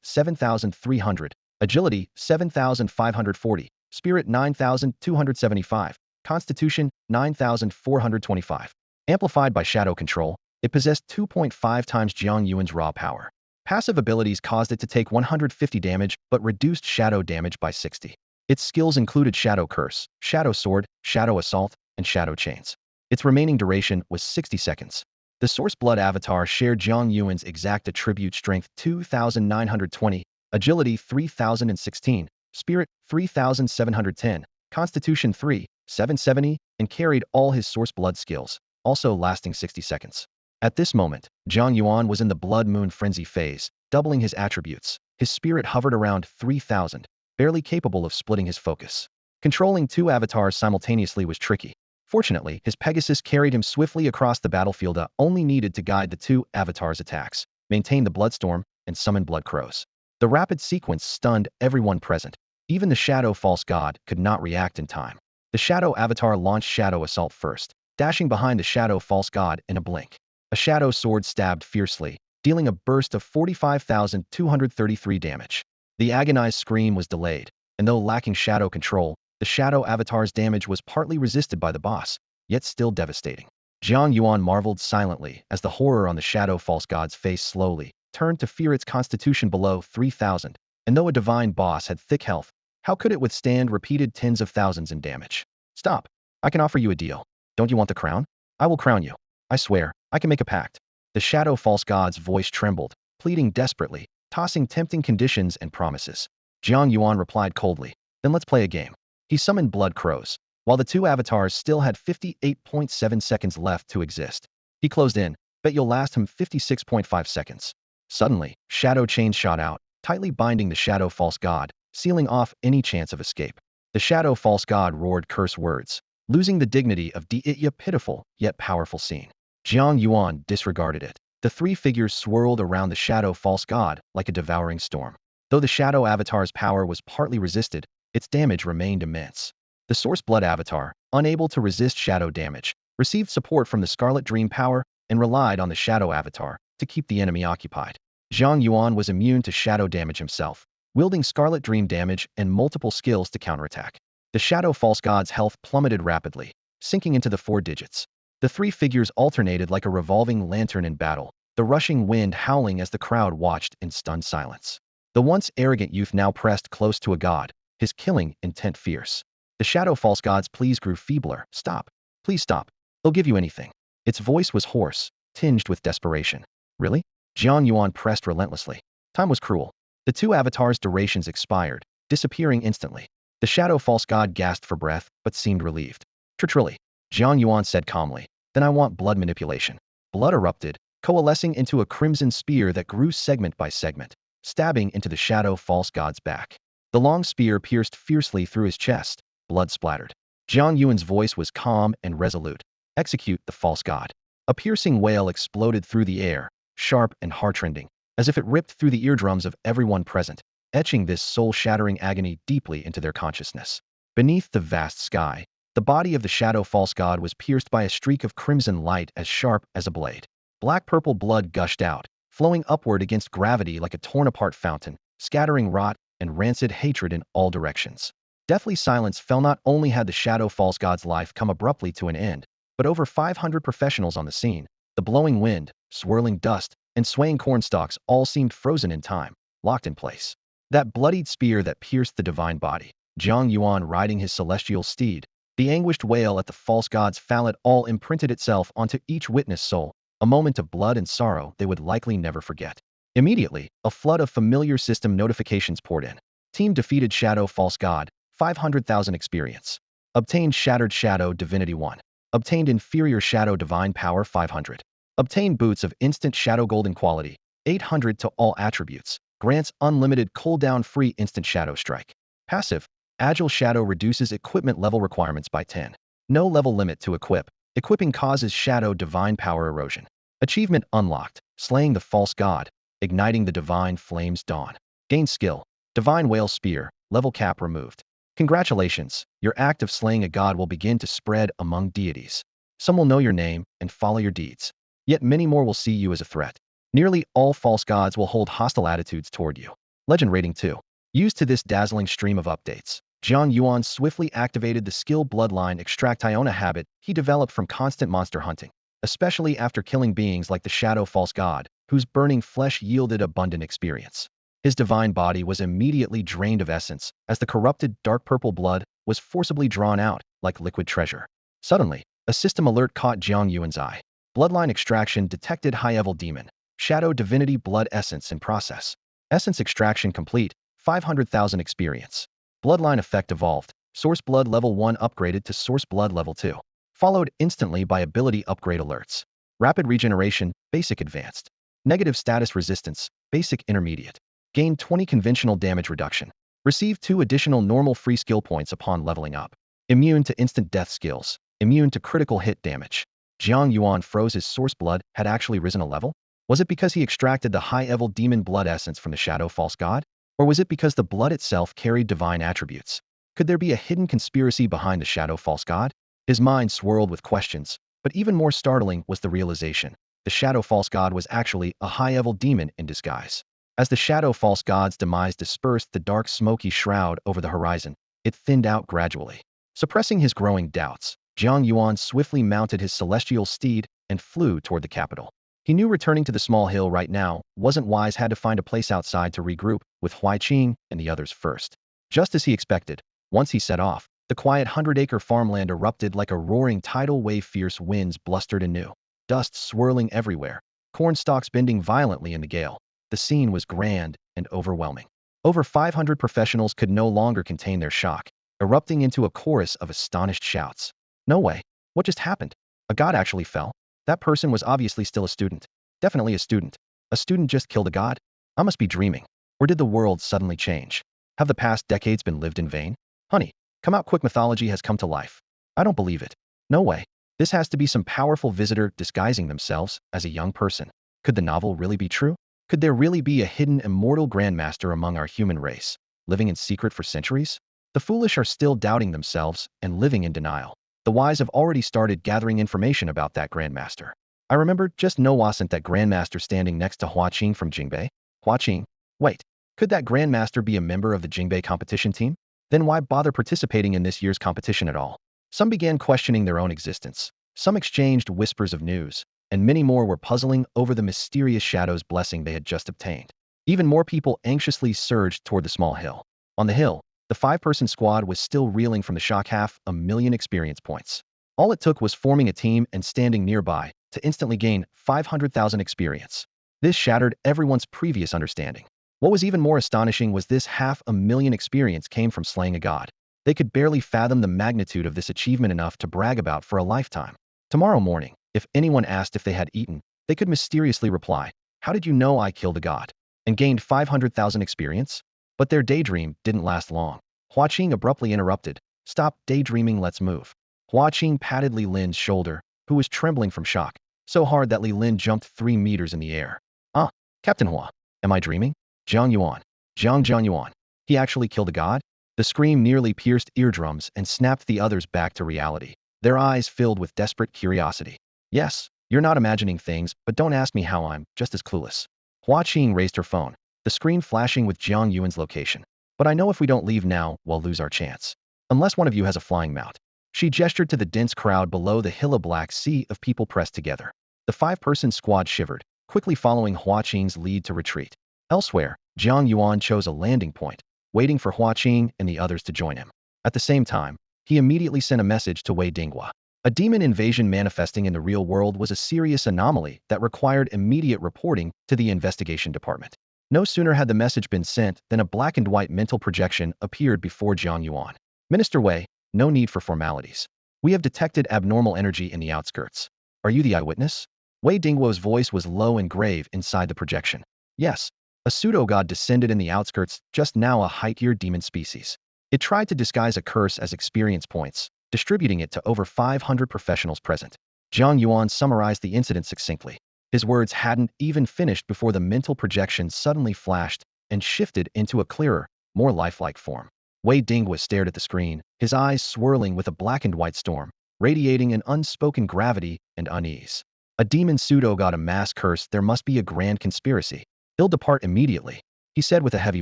7,300, agility 7,540, spirit 9,275, constitution 9,425. Amplified by shadow control, it possessed 2.5 times Jiang Yuan's raw power. Passive abilities caused it to take 150 damage but reduced shadow damage by 60. Its skills included Shadow Curse, Shadow Sword, Shadow Assault, and Shadow Chains. Its remaining duration was 60 seconds. The Source Blood Avatar shared Jiang Yuan's exact attribute: strength 2,920, agility 3,016, spirit 3,710, constitution 3,770, and carried all his Source Blood skills, also lasting 60 seconds. At this moment, Jiang Yuan was in the Blood Moon Frenzy phase, doubling his attributes. His spirit hovered around 3,000, barely capable of splitting his focus. Controlling two avatars simultaneously was tricky. Fortunately, his Pegasus carried him swiftly across the battlefield, only needed to guide the two avatars' attacks, maintain the Bloodstorm, and summon Blood Crows. The rapid sequence stunned everyone present. Even the Shadow False God could not react in time. The Shadow Avatar launched Shadow Assault first, dashing behind the Shadow False God in a blink. A Shadow Sword stabbed fiercely, dealing a burst of 45,233 damage. The agonized scream was delayed, and though lacking shadow control, the Shadow Avatar's damage was partly resisted by the boss, yet still devastating. Jiang Yuan marveled silently as the horror on the Shadow False God's face slowly turned to fear. Its constitution below 3,000, and though a divine boss had thick health, how could it withstand repeated tens of thousands in damage? "Stop. I can offer you a deal. Don't you want the crown? I will crown you. I swear, I can make a pact." The Shadow False God's voice trembled, pleading desperately, tossing tempting conditions and promises. Jiang Yuan replied coldly, "Then let's play a game." He summoned Blood Crows, while the two avatars still had 58.7 seconds left to exist. He closed in. Bet you'll last him 56.5 seconds. Suddenly, shadow chains shot out, tightly binding the shadow false god, sealing off any chance of escape. The shadow false god roared curse words, losing the dignity of the pitiful yet powerful scene. Jiang Yuan disregarded it. The three figures swirled around the shadow false god like a devouring storm. Though the shadow avatar's power was partly resisted, its damage remained immense. The source blood avatar, unable to resist shadow damage, received support from the Scarlet Dream power and relied on the shadow avatar to keep the enemy occupied. Jiang Yuan was immune to shadow damage himself, wielding Scarlet Dream damage and multiple skills to counterattack. The shadow false god's health plummeted rapidly, sinking into the 4 digits. The three figures alternated like a revolving lantern in battle, the rushing wind howling as the crowd watched in stunned silence. The once arrogant youth now pressed close to a god, his killing intent fierce. The shadow false god's pleas grew feebler. Stop. Please stop. They'll give you anything. Its voice was hoarse, tinged with desperation. Really? Jiang Yuan pressed relentlessly. Time was cruel. The two avatars' durations expired, disappearing instantly. The shadow false god gasped for breath, but seemed relieved. Truly, Jiang Yuan said calmly. Then I want blood manipulation. Blood erupted, coalescing into a crimson spear that grew segment by segment, stabbing into the shadow false god's back. The long spear pierced fiercely through his chest. Blood splattered. Jiang Yuan's voice was calm and resolute. Execute the false god. A piercing wail exploded through the air, sharp and heart-rending, as if it ripped through the eardrums of everyone present, etching this soul-shattering agony deeply into their consciousness. Beneath the vast sky, the body of the shadow false god was pierced by a streak of crimson light as sharp as a blade. Black-purple blood gushed out, flowing upward against gravity like a torn-apart fountain, scattering rot and rancid hatred in all directions. Deathly silence fell. Not only had the shadow false god's life come abruptly to an end, but over 500 professionals on the scene, the blowing wind, swirling dust, and swaying cornstalks all seemed frozen in time, locked in place. That bloodied spear that pierced the divine body, Jiang Yuan riding his celestial steed, the anguished wail at the false god's fallet all imprinted itself onto each witness soul, a moment of blood and sorrow they would likely never forget. Immediately, a flood of familiar system notifications poured in. Team defeated shadow false god, 500,000 experience. Obtained Shattered Shadow Divinity 1. Obtained Inferior Shadow Divine Power 500. Obtained Boots of Instant Shadow Golden Quality, 800 to all attributes. Grants unlimited cooldown free instant shadow strike. Passive, Agile Shadow reduces equipment level requirements by 10. No level limit to equip. Equipping causes shadow divine power erosion. Achievement unlocked, Slaying the false god, igniting the divine flames dawn. Gain skill, Divine Whale Spear, level cap removed. Congratulations, your act of slaying a god will begin to spread among deities. Some will know your name and follow your deeds. Yet many more will see you as a threat. Nearly all false gods will hold hostile attitudes toward you. Legend rating 2. Used to this dazzling stream of updates, Jiang Yuan swiftly activated the skill Bloodline Extraction habit he developed from constant monster hunting, especially after killing beings like the shadow false god, whose burning flesh yielded abundant experience. His divine body was immediately drained of essence as the corrupted dark purple blood was forcibly drawn out like liquid treasure. Suddenly, a system alert caught Jiang Yuan's eye. Bloodline extraction detected high-level demon, shadow divinity blood essence in process. Essence extraction complete, 500,000 experience. Bloodline effect evolved, source blood level 1 upgraded to source blood level 2. Followed instantly by ability upgrade alerts. Rapid regeneration, basic advanced. Negative status resistance, basic intermediate. Gain 20 conventional damage reduction. Receive 2 additional normal free skill points upon leveling up. Immune to instant death skills. Immune to critical hit damage. Jiang Yuan froze. His source blood had actually risen a level? Was it because he extracted the high-level demon blood essence from the shadow false god? Or was it because the blood itself carried divine attributes? Could there be a hidden conspiracy behind the shadow false god? His mind swirled with questions, but even more startling was the realization. The shadow false god was actually a high-level demon in disguise. As the shadow false god's demise dispersed the dark smoky shroud over the horizon, it thinned out gradually. Suppressing his growing doubts, Jiang Yuan swiftly mounted his celestial steed and flew toward the capital. He knew returning to the small hill right now wasn't wise, had to find a place outside to regroup with Huaiqing and the others first. Just as he expected, once he set off, the quiet 100-acre farmland erupted like a roaring tidal wave. Fierce winds blustered anew, dust swirling everywhere, corn stalks bending violently in the gale. The scene was grand and overwhelming. Over 500 professionals could no longer contain their shock, erupting into a chorus of astonished shouts. No way. What just happened? A god actually fell? That person was obviously still a student. Definitely a student. A student just killed a god? I must be dreaming. Or did the world suddenly change? Have the past decades been lived in vain? Honey, come out quick, mythology has come to life. I don't believe it. No way. This has to be some powerful visitor disguising themselves as a young person. Could the novel really be true? Could there really be a hidden immortal grandmaster among our human race, living in secret for centuries? The foolish are still doubting themselves and living in denial. The wise have already started gathering information about that grandmaster. I remember just wasn't that grandmaster standing next to Huaqing from Jingbei? Huaqing? Wait, could that grandmaster be a member of the Jingbei competition team? Then why bother participating in this year's competition at all? Some began questioning their own existence. Some exchanged whispers of news, and many more were puzzling over the mysterious shadow's blessing they had just obtained. Even more people anxiously surged toward the small hill. On the hill, the five-person squad was still reeling from the shock 500,000 experience points. All it took was forming a team and standing nearby to instantly gain 500,000 experience. This shattered everyone's previous understanding. What was even more astonishing was this 500,000 experience came from slaying a god. They could barely fathom the magnitude of this achievement enough to brag about for a lifetime. Tomorrow morning, if anyone asked if they had eaten, they could mysteriously reply, "How did you know I killed a god?" and gained 500,000 experience? But their daydream didn't last long. Huaqing abruptly interrupted. "Stop daydreaming, let's move." Huaqing patted Li Lin's shoulder, who was trembling from shock, so hard that Li Lin jumped 3 meters in the air. "Ah, Captain Hua, am I dreaming? Jiang Yuan. Jiang Yuan. He actually killed a god?" The scream nearly pierced eardrums and snapped the others back to reality, their eyes filled with desperate curiosity. "Yes, you're not imagining things, but don't ask me how I'm just as clueless." Huaqing raised her phone, the screen flashing with Jiang Yuan's location. "But I know if we don't leave now, we'll lose our chance. Unless one of you has a flying mount." She gestured to the dense crowd below the hill, a black sea of people pressed together. The five-person squad shivered, quickly following Huaqing's lead to retreat. Elsewhere, Jiang Yuan chose a landing point, waiting for Huaqing and the others to join him. At the same time, he immediately sent a message to Wei Dinghua. A demon invasion manifesting in the real world was a serious anomaly that required immediate reporting to the investigation department. No sooner had the message been sent than a black and white mental projection appeared before Jiang Yuan. "Minister Wei, no need for formalities. We have detected abnormal energy in the outskirts. Are you the eyewitness?" Wei Dinghuo's voice was low and grave inside the projection. "Yes. A pseudo-god descended in the outskirts just now, a high-tier demon species. It tried to disguise a curse as experience points, distributing it to over 500 professionals present." Jiang Yuan summarized the incident succinctly. His words hadn't even finished before the mental projection suddenly flashed and shifted into a clearer, more lifelike form. Wei Dinghua stared at the screen, his eyes swirling with a black and white storm, radiating an unspoken gravity and unease. "A demon pseudo-god, a mass curse, there must be a grand conspiracy. He'll depart immediately," he said with a heavy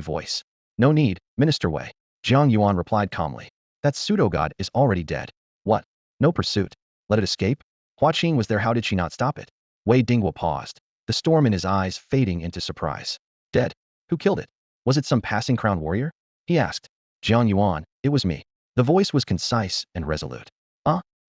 voice. "No need, Minister Wei," Jiang Yuan replied calmly. "That pseudo-god is already dead." "What? No pursuit? Let it escape?" Huaqing was there, how did she not stop it? Wei Dinghua paused, the storm in his eyes fading into surprise. "Dead? Who killed it? Was it some passing crown warrior?" he asked. "Jiang Yuan, it was me." The voice was concise and resolute.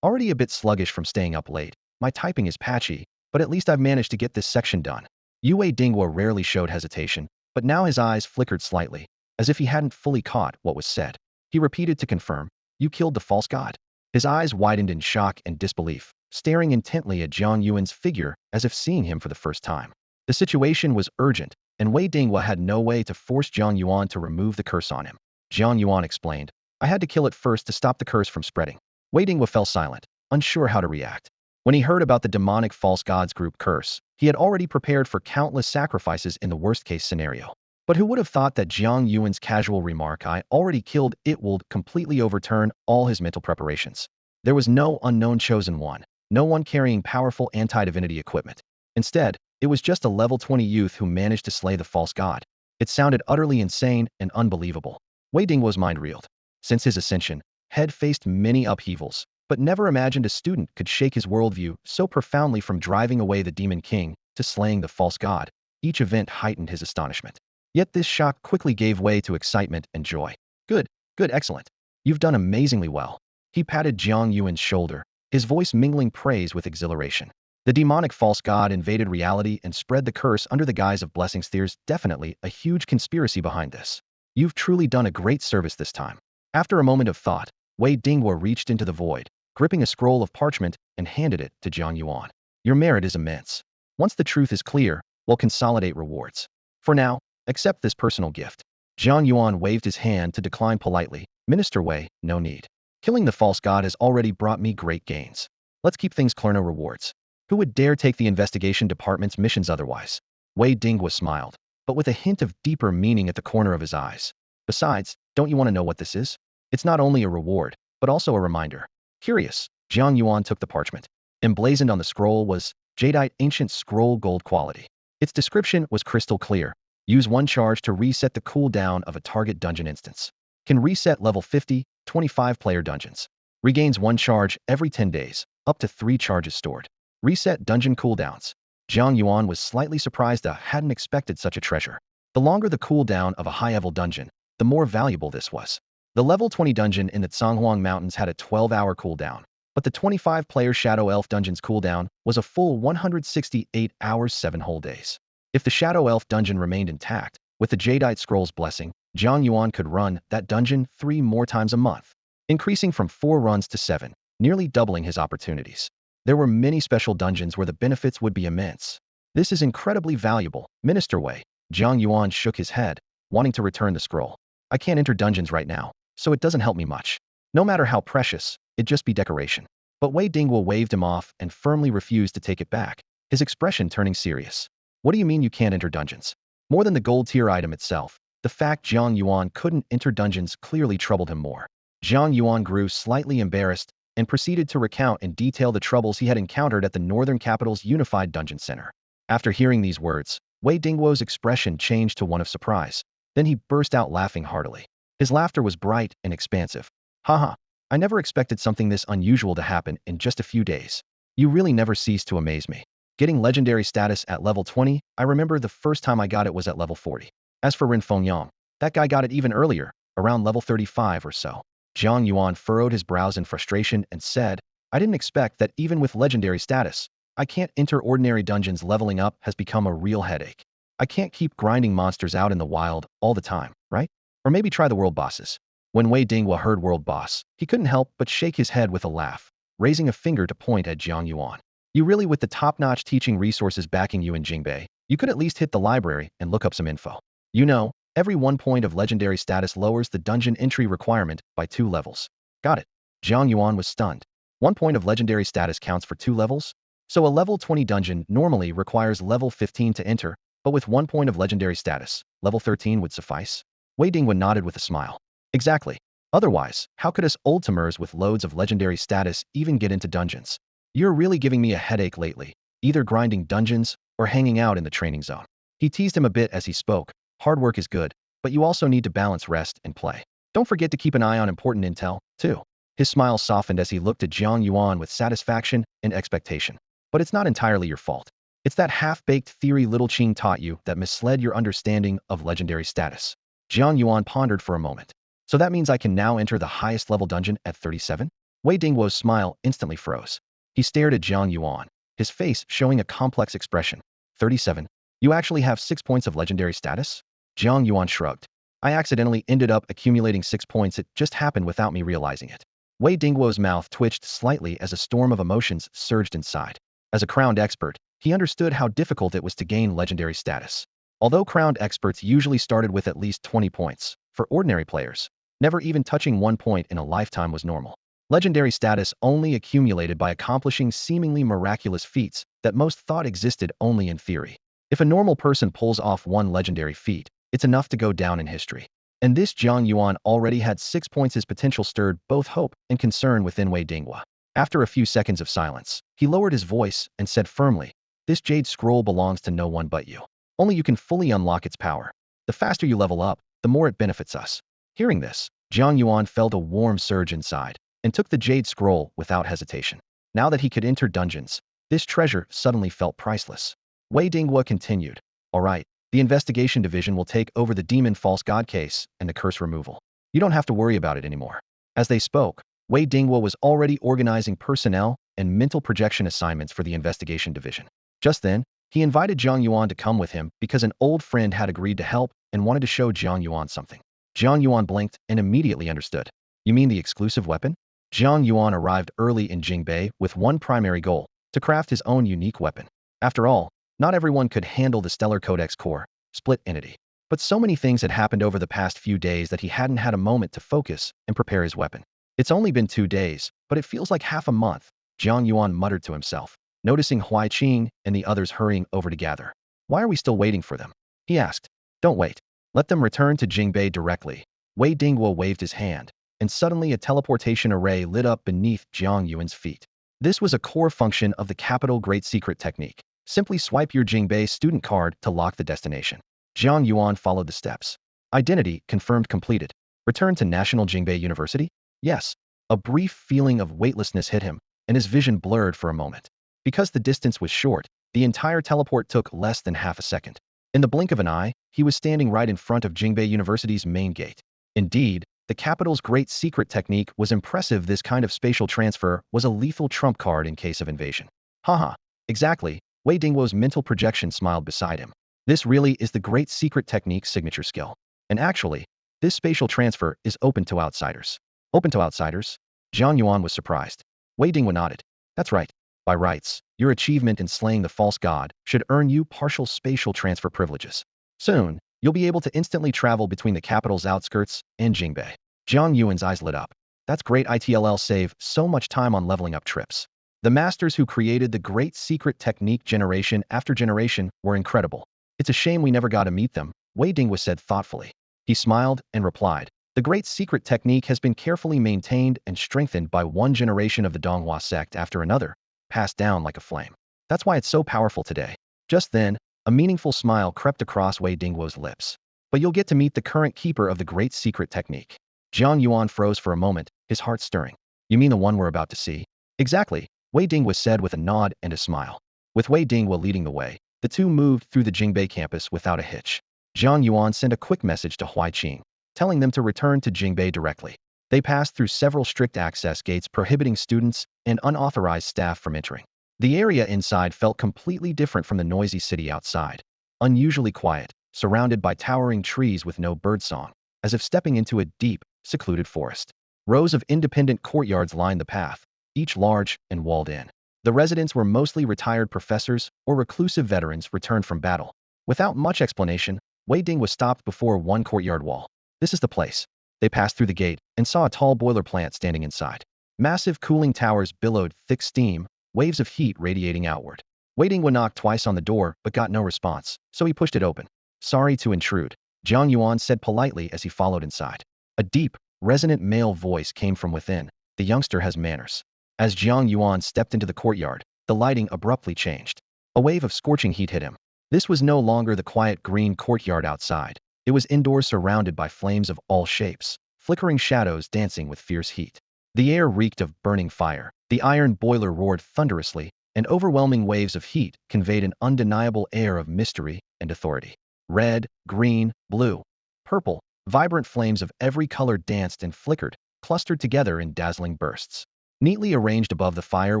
Already a bit sluggish from staying up late. My typing is patchy, but at least I've managed to get this section done." Wei Dinghua rarely showed hesitation, but now his eyes flickered slightly, as if he hadn't fully caught what was said. He repeated to confirm, "You killed the false god?" His eyes widened in shock and disbelief, staring intently at Jiang Yuan's figure as if seeing him for the first time. The situation was urgent, and Wei Dinghua had no way to force Jiang Yuan to remove the curse on him. Jiang Yuan explained, "I had to kill it first to stop the curse from spreading." Wei Dinghua fell silent, unsure how to react. When he heard about the demonic false gods group curse, he had already prepared for countless sacrifices in the worst-case scenario. But who would have thought that Jiang Yuan's casual remark, "I already killed it," would completely overturn all his mental preparations? There was no unknown chosen one, no one carrying powerful anti-divinity equipment. Instead, it was just a level 20 youth who managed to slay the false god. It sounded utterly insane and unbelievable. Wei Dinghua's mind reeled. Since his ascension, had faced many upheavals, but never imagined a student could shake his worldview so profoundly, from driving away the demon king to slaying the false god. Each event heightened his astonishment. Yet this shock quickly gave way to excitement and joy. Good, excellent. You've done amazingly well." He patted Jiang Yuan's shoulder, his voice mingling praise with exhilaration. "The demonic false god invaded reality and spread the curse under the guise of blessings. There's definitely a huge conspiracy behind this. You've truly done a great service this time." After a moment of thought, Wei Dinghua reached into the void, gripping a scroll of parchment, and handed it to Jiang Yuan. Your merit is immense. Once the truth is clear, we'll consolidate rewards. For now, accept this personal gift. Jiang Yuan waved his hand to decline politely. Minister Wei, no need. Killing the false god has already brought me great gains. Let's keep things clear, no rewards. Who would dare take the investigation department's missions otherwise? Wei Dingwa smiled, but with a hint of deeper meaning at the corner of his eyes. Besides, don't you want to know what this is? It's not only a reward, but also a reminder. Curious, Jiang Yuan took the parchment. Emblazoned on the scroll was Jadeite Ancient Scroll Gold Quality. Its description was crystal clear. Use 1 charge to reset the cooldown of a target dungeon instance. Can reset level 50, 25-player dungeons. Regains 1 charge every 10 days, up to 3 charges stored. Reset dungeon cooldowns. Jiang Yuan was slightly surprised hadn't expected such a treasure. The longer the cooldown of a high-level dungeon, the more valuable this was. The level 20 dungeon in the Canghuang Mountains had a 12-hour cooldown, but the 25-player Shadow Elf dungeon's cooldown was a full 168 hours 7 whole days. If the Shadow Elf dungeon remained intact, with the Jadeite Scroll's blessing, Jiang Yuan could run that dungeon 3 more times a month, increasing from 4 runs to 7, nearly doubling his opportunities. There were many special dungeons where the benefits would be immense. This is incredibly valuable, Minister Wei. Jiang Yuan shook his head, wanting to return the scroll. I can't enter dungeons right now, so it doesn't help me much. No matter how precious, it'd just be decoration. But Wei Dingwa waved him off and firmly refused to take it back, his expression turning serious. What do you mean you can't enter dungeons? More than the gold tier item itself, the fact Jiang Yuan couldn't enter dungeons clearly troubled him more. Jiang Yuan grew slightly embarrassed and proceeded to recount in detail the troubles he had encountered at the Northern Capital's Unified Dungeon Center. After hearing these words, Wei Dingwo's expression changed to one of surprise. Then he burst out laughing heartily. His laughter was bright and expansive. Haha, I never expected something this unusual to happen in just a few days. You really never cease to amaze me. Getting legendary status at level 20, I remember the first time I got it was at level 40. As for Rin Fengyang, that guy got it even earlier, around level 35 or so. Jiang Yuan furrowed his brows in frustration and said, I didn't expect that even with legendary status, I can't enter ordinary dungeons. Leveling up has become a real headache. I can't keep grinding monsters out in the wild all the time, right? Or maybe try the world bosses. When Wei Dingwa heard world boss, he couldn't help but shake his head with a laugh, raising a finger to point at Jiang Yuan. You really, with the top-notch teaching resources backing you in Jingbei, you could at least hit the library and look up some info. You know, every 1 point of legendary status lowers the dungeon entry requirement by 2 levels. Got it. Jiang Yuan was stunned. 1 point of legendary status counts for 2 levels? So a level 20 dungeon normally requires level 15 to enter, but with 1 point of legendary status, level 13 would suffice? Wei Dingwa nodded with a smile. Exactly. Otherwise, how could us old-timers with loads of legendary status even get into dungeons? You're really giving me a headache lately, either grinding dungeons or hanging out in the training zone. He teased him a bit as he spoke. Hard work is good, but you also need to balance rest and play. Don't forget to keep an eye on important intel, too. His smile softened as he looked at Jiang Yuan with satisfaction and expectation. But it's not entirely your fault. It's that half-baked theory Little Qing taught you that misled your understanding of legendary status. Jiang Yuan pondered for a moment. So that means I can now enter the highest level dungeon at 37? Wei Dingwo's smile instantly froze. He stared at Jiang Yuan, his face showing a complex expression. 37. You actually have 6 points of legendary status? Jiang Yuan shrugged. I accidentally ended up accumulating 6 points. It just happened without me realizing it. Wei Dingwo's mouth twitched slightly as a storm of emotions surged inside. As a crowned expert, he understood how difficult it was to gain legendary status. Although crowned experts usually started with at least 20 points, for ordinary players, never even touching 1 point in a lifetime was normal. Legendary status only accumulated by accomplishing seemingly miraculous feats that most thought existed only in theory. If a normal person pulls off 1 legendary feat, it's enough to go down in history. And this Jiang Yuan already had 6 points. His potential stirred both hope and concern within Wei Dingwa. After a few seconds of silence, he lowered his voice and said firmly, This jade scroll belongs to no one but you. Only you can fully unlock its power. The faster you level up, the more it benefits us. Hearing this, Jiang Yuan felt a warm surge inside and took the jade scroll without hesitation. Now that he could enter dungeons, this treasure suddenly felt priceless. Wei Dingwa continued, All right, the investigation division will take over the demon false god case and the curse removal. You don't have to worry about it anymore. As they spoke, Wei Dingwa was already organizing personnel and mental projection assignments for the investigation division. Just then, he invited Jiang Yuan to come with him because an old friend had agreed to help and wanted to show Jiang Yuan something. Jiang Yuan blinked and immediately understood. You mean the exclusive weapon? Jiang Yuan arrived early in Jingbei with one primary goal, to craft his own unique weapon. After all, not everyone could handle the Stellar Codex core, split entity. But so many things had happened over the past few days that he hadn't had a moment to focus and prepare his weapon. It's only been 2 days, but it feels like half a month, Jiang Yuan muttered to himself, noticing Huai Qing and the others hurrying over to gather. Why are we still waiting for them? He asked. Don't wait. Let them return to Jingbei directly. Wei Dingguo waved his hand, and suddenly a teleportation array lit up beneath Jiang Yuan's feet. This was a core function of the Capital Great Secret technique. Simply swipe your Jingbei student card to lock the destination. Jiang Yuan followed the steps. Identity confirmed completed. Return to National Jingbei University? Yes. A brief feeling of weightlessness hit him, and his vision blurred for a moment. Because the distance was short, the entire teleport took less than half a second. In the blink of an eye, he was standing right in front of Jingbei University's main gate. Indeed, the capital's great secret technique was impressive. This kind of spatial transfer was a lethal trump card in case of invasion. Haha, exactly, Wei Dingguo's mental projection smiled beside him. This really is the great secret technique's signature skill. And actually, this spatial transfer is open to outsiders. Open to outsiders? Jiang Yuan was surprised. Wei Dingguo nodded. That's right. By rights, your achievement in slaying the false god should earn you partial spatial transfer privileges. Soon, you'll be able to instantly travel between the capital's outskirts and Jingbei. Jiang Yuan's eyes lit up. That's great. It'll save so much time on leveling up trips. The masters who created the great secret technique generation after generation were incredible. It's a shame we never got to meet them, Wei Dingguo said thoughtfully. He smiled and replied, the great secret technique has been carefully maintained and strengthened by one generation of the Donghua sect after another, passed down like a flame. That's why it's so powerful today. Just then, a meaningful smile crept across Wei Dingguo's lips. But you'll get to meet the current keeper of the great secret technique. Jiang Yuan froze for a moment, his heart stirring. You mean the one we're about to see? Exactly, Wei Dingguo said with a nod and a smile. With Wei Dingguo leading the way, the two moved through the Jingbei campus without a hitch. Jiang Yuan sent a quick message to Huai Qing, telling them to return to Jingbei directly. They passed through several strict access gates prohibiting students and unauthorized staff from entering. The area inside felt completely different from the noisy city outside. Unusually quiet, surrounded by towering trees with no birdsong, as if stepping into a deep, secluded forest. Rows of independent courtyards lined the path, each large and walled in. The residents were mostly retired professors or reclusive veterans returned from battle. Without much explanation, Wei Ding was stopped before one courtyard wall. This is the place. They passed through the gate and saw a tall boiler plant standing inside. Massive cooling towers billowed thick steam, waves of heat radiating outward. Wei Ding knocked twice on the door but got no response, so he pushed it open. Sorry to intrude, Jiang Yuan said politely as he followed inside. A deep, resonant male voice came from within. The youngster has manners. As Jiang Yuan stepped into the courtyard, the lighting abruptly changed. A wave of scorching heat hit him. This was no longer the quiet green courtyard outside. It was indoors surrounded by flames of all shapes, flickering shadows dancing with fierce heat. The air reeked of burning fire. The iron boiler roared thunderously, and overwhelming waves of heat conveyed an undeniable air of mystery and authority. Red, green, blue, purple, vibrant flames of every color danced and flickered, clustered together in dazzling bursts. Neatly arranged above the fire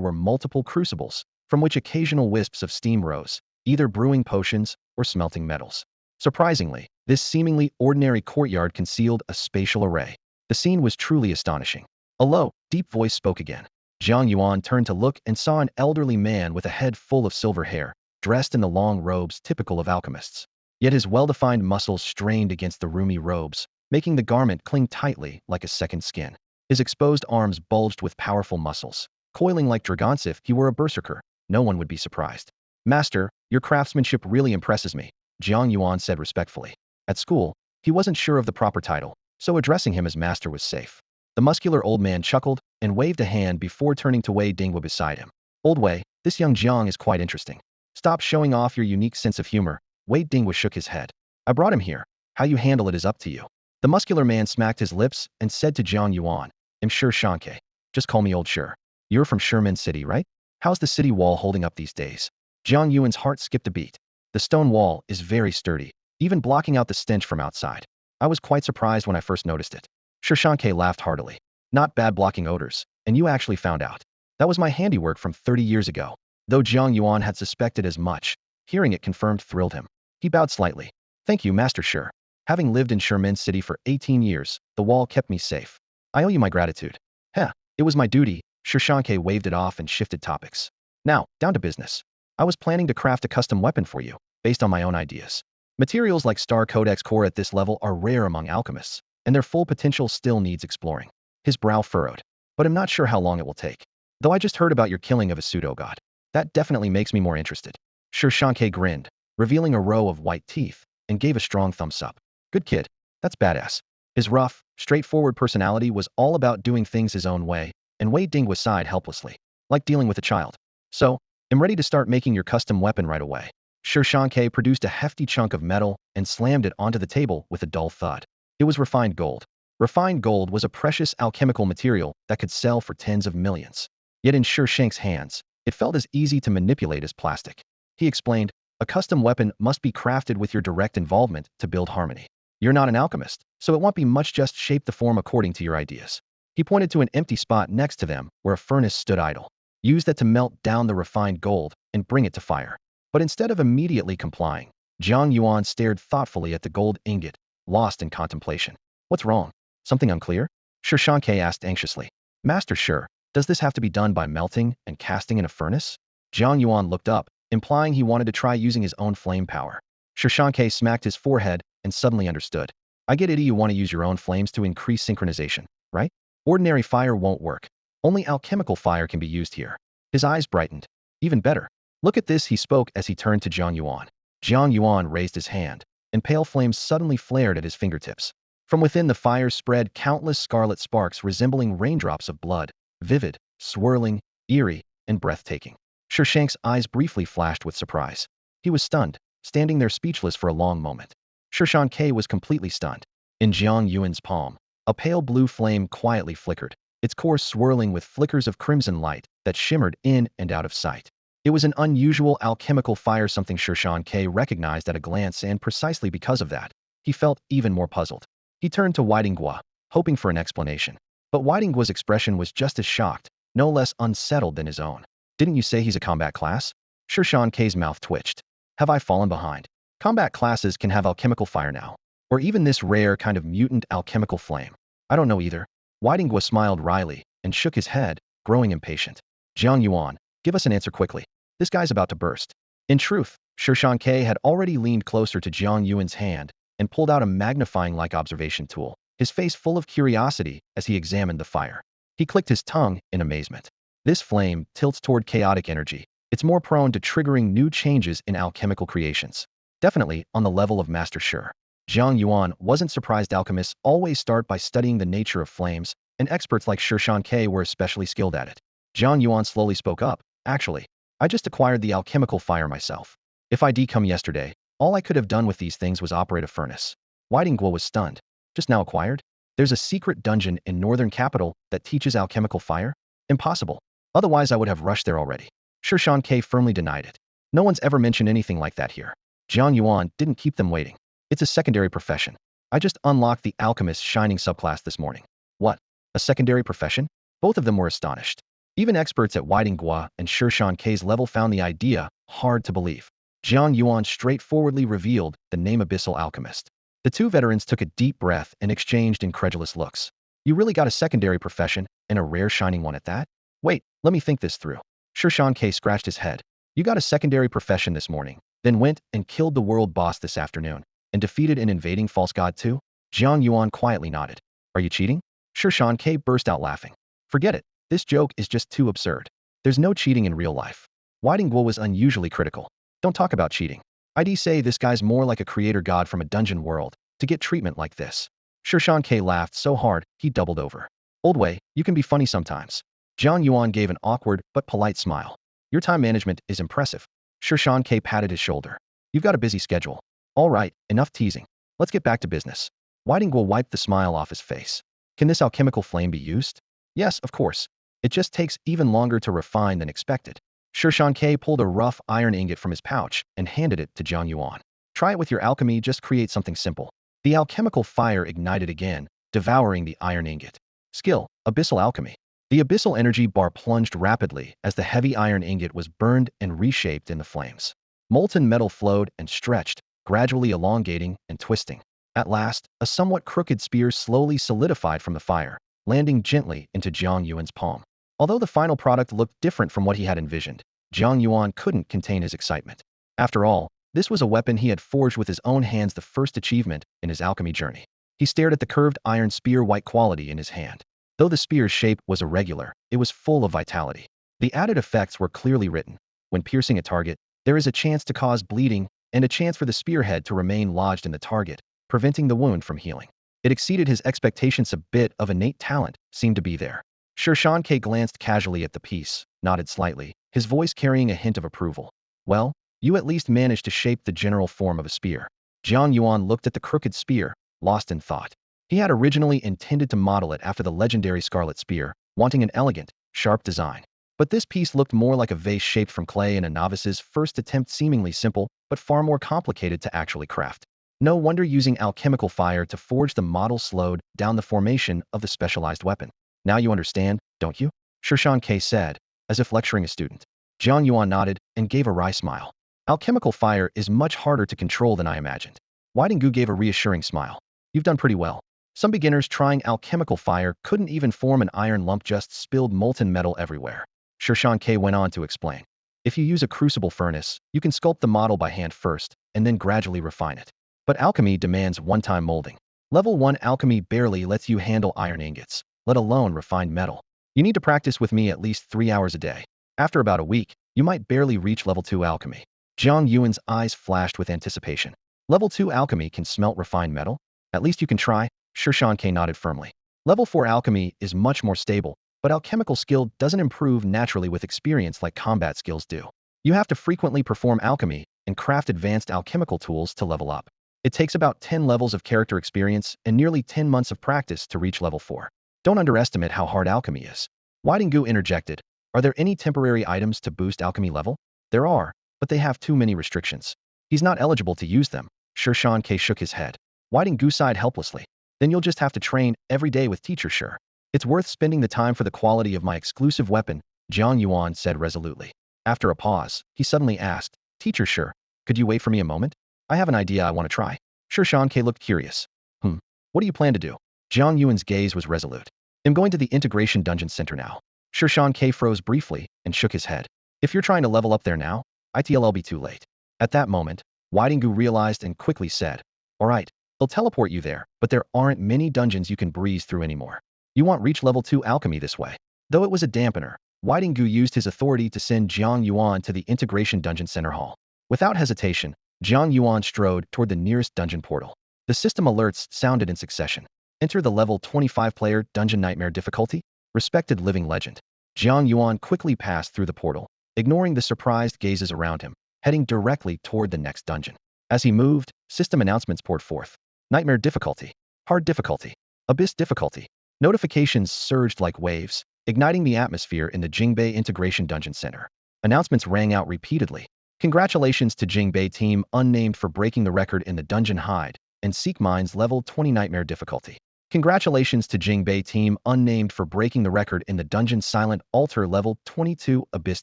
were multiple crucibles, from which occasional wisps of steam rose, either brewing potions or smelting metals. Surprisingly, this seemingly ordinary courtyard concealed a spatial array. The scene was truly astonishing. A low, deep voice spoke again. Jiang Yuan turned to look and saw an elderly man with a head full of silver hair, dressed in the long robes typical of alchemists. Yet his well-defined muscles strained against the roomy robes, making the garment cling tightly like a second skin. His exposed arms bulged with powerful muscles, coiling like dragons. If he were a berserker, no one would be surprised. Master, your craftsmanship really impresses me, Jiang Yuan said respectfully. At school, he wasn't sure of the proper title, so addressing him as master was safe. The muscular old man chuckled and waved a hand before turning to Wei Dingguo beside him. Old Wei, this young Jiang is quite interesting. Stop showing off your unique sense of humor. Wei Dingguo shook his head. I brought him here. How you handle it is up to you. The muscular man smacked his lips and said to Jiang Yuan, I'm sure Shanke. Just call me Old Sure. You're from Sherman City, right? How's the city wall holding up these days? Jiang Yuan's heart skipped a beat. The stone wall is very sturdy, even blocking out the stench from outside. I was quite surprised when I first noticed it. Sure, Shanke laughed heartily. Not bad blocking odors, and you actually found out. That was my handiwork from 30 years ago. Though Jiang Yuan had suspected as much, hearing it confirmed thrilled him. He bowed slightly. Thank you, Master Sure. Having lived in Sherman City for 18 years, the wall kept me safe. I owe you my gratitude. Heh, it was my duty. Sure, Shanke waved it off and shifted topics. Now, down to business. I was planning to craft a custom weapon for you, based on my own ideas. Materials like Star Codex core at this level are rare among alchemists, and their full potential still needs exploring. His brow furrowed. But I'm not sure how long it will take. Though I just heard about your killing of a pseudo-god. That definitely makes me more interested. Sure, Shanke grinned, revealing a row of white teeth, and gave a strong thumbs up. Good kid. That's badass. His rough, straightforward personality was all about doing things his own way, and Wei Ding sighed helplessly, like dealing with a child. So, I'm ready to start making your custom weapon right away. Sure, Shanke produced a hefty chunk of metal and slammed it onto the table with a dull thud. It was refined gold. Refined gold was a precious alchemical material that could sell for tens of millions. Yet in Sure Shank's hands, it felt as easy to manipulate as plastic. He explained, a custom weapon must be crafted with your direct involvement to build harmony. You're not an alchemist, so it won't be much just shape the form according to your ideas. He pointed to an empty spot next to them where a furnace stood idle. Use that to melt down the refined gold and bring it to fire. But instead of immediately complying, Jiang Yuan stared thoughtfully at the gold ingot, lost in contemplation. What's wrong? Something unclear? Sure, Shanke asked anxiously. Master Sure, does this have to be done by melting and casting in a furnace? Jiang Yuan looked up, implying he wanted to try using his own flame power. Sure, Shanke smacked his forehead and suddenly understood. I get it, you want to use your own flames to increase synchronization, right? Ordinary fire won't work. Only alchemical fire can be used here. His eyes brightened. Even better. Look at this, he spoke as he turned to Jiang Yuan. Jiang Yuan raised his hand, and pale flames suddenly flared at his fingertips. From within the fire spread countless scarlet sparks resembling raindrops of blood, vivid, swirling, eerie, and breathtaking. Sure Shank's eyes briefly flashed with surprise. He was stunned, standing there speechless for a long moment. Sure Shanke was completely stunned. In Jiang Yuan's palm, a pale blue flame quietly flickered, its core swirling with flickers of crimson light that shimmered in and out of sight. It was an unusual alchemical fire, something Sure Shanke recognized at a glance, and precisely because of that, he felt even more puzzled. He turned to Weidinghua, hoping for an explanation. But Weidinghua's expression was just as shocked, no less unsettled than his own. Didn't you say he's a combat class? Sure Shanke's mouth twitched. Have I fallen behind? Combat classes can have alchemical fire now. Or even this rare kind of mutant alchemical flame. I don't know either. Weidinghua smiled wryly and shook his head, growing impatient. Jiang Yuan, give us an answer quickly. This guy's about to burst. In truth, Sure Shanke had already leaned closer to Jiang Yuan's hand and pulled out a magnifying-like observation tool, his face full of curiosity as he examined the fire. He clicked his tongue in amazement. This flame tilts toward chaotic energy. It's more prone to triggering new changes in alchemical creations. Definitely on the level of Master Sure. Jiang Yuan wasn't surprised. Alchemists always start by studying the nature of flames, and experts like Sure Shanke were especially skilled at it. Jiang Yuan slowly spoke up. Actually, I just acquired the alchemical fire myself. If I'd come yesterday, all I could have done with these things was operate a furnace. Weidinghua was stunned. Just now acquired? There's a secret dungeon in northern capital that teaches alchemical fire? Impossible. Otherwise I would have rushed there already. Sure Shanke firmly denied it. No one's ever mentioned anything like that here. Jiang Yuan didn't keep them waiting. It's a secondary profession. I just unlocked the alchemist's shining subclass this morning. What? A secondary profession? Both of them were astonished. Even experts at Weidinghua and Sure Shanke's level found the idea hard to believe. Jiang Yuan straightforwardly revealed the name Abyssal Alchemist. The two veterans took a deep breath and exchanged incredulous looks. You really got a secondary profession, and a rare shining one at that? Wait, let me think this through. Sure Shanke scratched his head. You got a secondary profession this morning, then went and killed the world boss this afternoon, and defeated an invading false god too? Jiang Yuan quietly nodded. Are you cheating? Sure Shanke burst out laughing. Forget it. This joke is just too absurd. There's no cheating in real life. Weidinghua was unusually critical. Don't talk about cheating. I'd say this guy's more like a creator god from a dungeon world to get treatment like this. Sure Shanke laughed so hard, he doubled over. Old Wei, you can be funny sometimes. Jiang Yuan gave an awkward but polite smile. Your time management is impressive. Sure Shanke patted his shoulder. You've got a busy schedule. All right, enough teasing. Let's get back to business. Weidinghua wiped the smile off his face. Can this alchemical flame be used? Yes, of course. It just takes even longer to refine than expected. Sure Shanke pulled a rough iron ingot from his pouch and handed it to Jiang Yuan. Try it with your alchemy, just create something simple. The alchemical fire ignited again, devouring the iron ingot. Skill, Abyssal Alchemy. The abyssal energy bar plunged rapidly as the heavy iron ingot was burned and reshaped in the flames. Molten metal flowed and stretched, gradually elongating and twisting. At last, a somewhat crooked spear slowly solidified from the fire, landing gently into Jiang Yuan's palm. Although the final product looked different from what he had envisioned, Jiang Yuan couldn't contain his excitement. After all, this was a weapon he had forged with his own hands, the first achievement in his alchemy journey. He stared at the curved iron spear-white quality in his hand. Though the spear's shape was irregular, it was full of vitality. The added effects were clearly written. When piercing a target, there is a chance to cause bleeding and a chance for the spearhead to remain lodged in the target, preventing the wound from healing. It exceeded his expectations. A bit of innate talent seemed to be there. Shan Ke glanced casually at the piece, nodded slightly, his voice carrying a hint of approval. Well, you at least managed to shape the general form of a spear. Jiang Yuan looked at the crooked spear, lost in thought. He had originally intended to model it after the legendary Scarlet Spear, wanting an elegant, sharp design. But this piece looked more like a vase shaped from clay, and a novice's first attempt seemingly simple, but far more complicated to actually craft. No wonder using alchemical fire to forge the model slowed down the formation of the specialized weapon. Now you understand, don't you? Shan Ke said, as if lecturing a student. Jiang Yuan nodded and gave a wry smile. Alchemical fire is much harder to control than I imagined. Gu gave a reassuring smile. You've done pretty well. Some beginners trying alchemical fire couldn't even form an iron lump, just spilled molten metal everywhere. Shan Ke went on to explain. If you use a crucible furnace, you can sculpt the model by hand first, and then gradually refine it. But alchemy demands one-time molding. Level 1 alchemy barely lets you handle iron ingots, let alone refined metal. You need to practice with me at least 3 hours a day. After about a week, you might barely reach level 2 alchemy. Jiang Yuan's eyes flashed with anticipation. Level 2 alchemy can smelt refined metal? At least you can try. Shan Ke nodded firmly. Level 4 alchemy is much more stable, but alchemical skill doesn't improve naturally with experience like combat skills do. You have to frequently perform alchemy and craft advanced alchemical tools to level up. It takes about 10 levels of character experience and nearly 10 months of practice to reach level 4. Don't underestimate how hard alchemy is. Gu interjected. Are there any temporary items to boost alchemy level? There are, but they have too many restrictions. He's not eligible to use them. Shan Ke shook his head. Gu sighed helplessly. Then you'll just have to train every day with Teacher Sure. It's worth spending the time for the quality of my exclusive weapon, Jiang Yuan said resolutely. After a pause, he suddenly asked, Teacher Sure, could you wait for me a moment? I have an idea I want to try. Shan Ke looked curious. What do you plan to do? Jiang Yuan's gaze was resolute. I'm going to the Integration Dungeon Center now. Shan Ke froze briefly and shook his head. If you're trying to level up there now, it'll be too late. At that moment, Gu realized and quickly said, all right, they'll teleport you there, but there aren't many dungeons you can breeze through anymore. You won't reach level 2 alchemy this way. Though it was a dampener, Gu used his authority to send Jiang Yuan to the Integration Dungeon Center Hall. Without hesitation, Jiang Yuan strode toward the nearest dungeon portal. The system alerts sounded in succession. Enter the level 25 player dungeon nightmare difficulty. Respected living legend. Jiang Yuan quickly passed through the portal, ignoring the surprised gazes around him, heading directly toward the next dungeon. As he moved, system announcements poured forth. Nightmare difficulty. Hard difficulty. Abyss difficulty. Notifications surged like waves, igniting the atmosphere in the Jingbei Integration Dungeon Center. Announcements rang out repeatedly. Congratulations to Jingbei Team Unnamed for breaking the record in the Dungeon Hide and Seek Mines Level 20 Nightmare difficulty. Congratulations to Jingbei Team Unnamed for breaking the record in the Dungeon Silent Altar Level 22 Abyss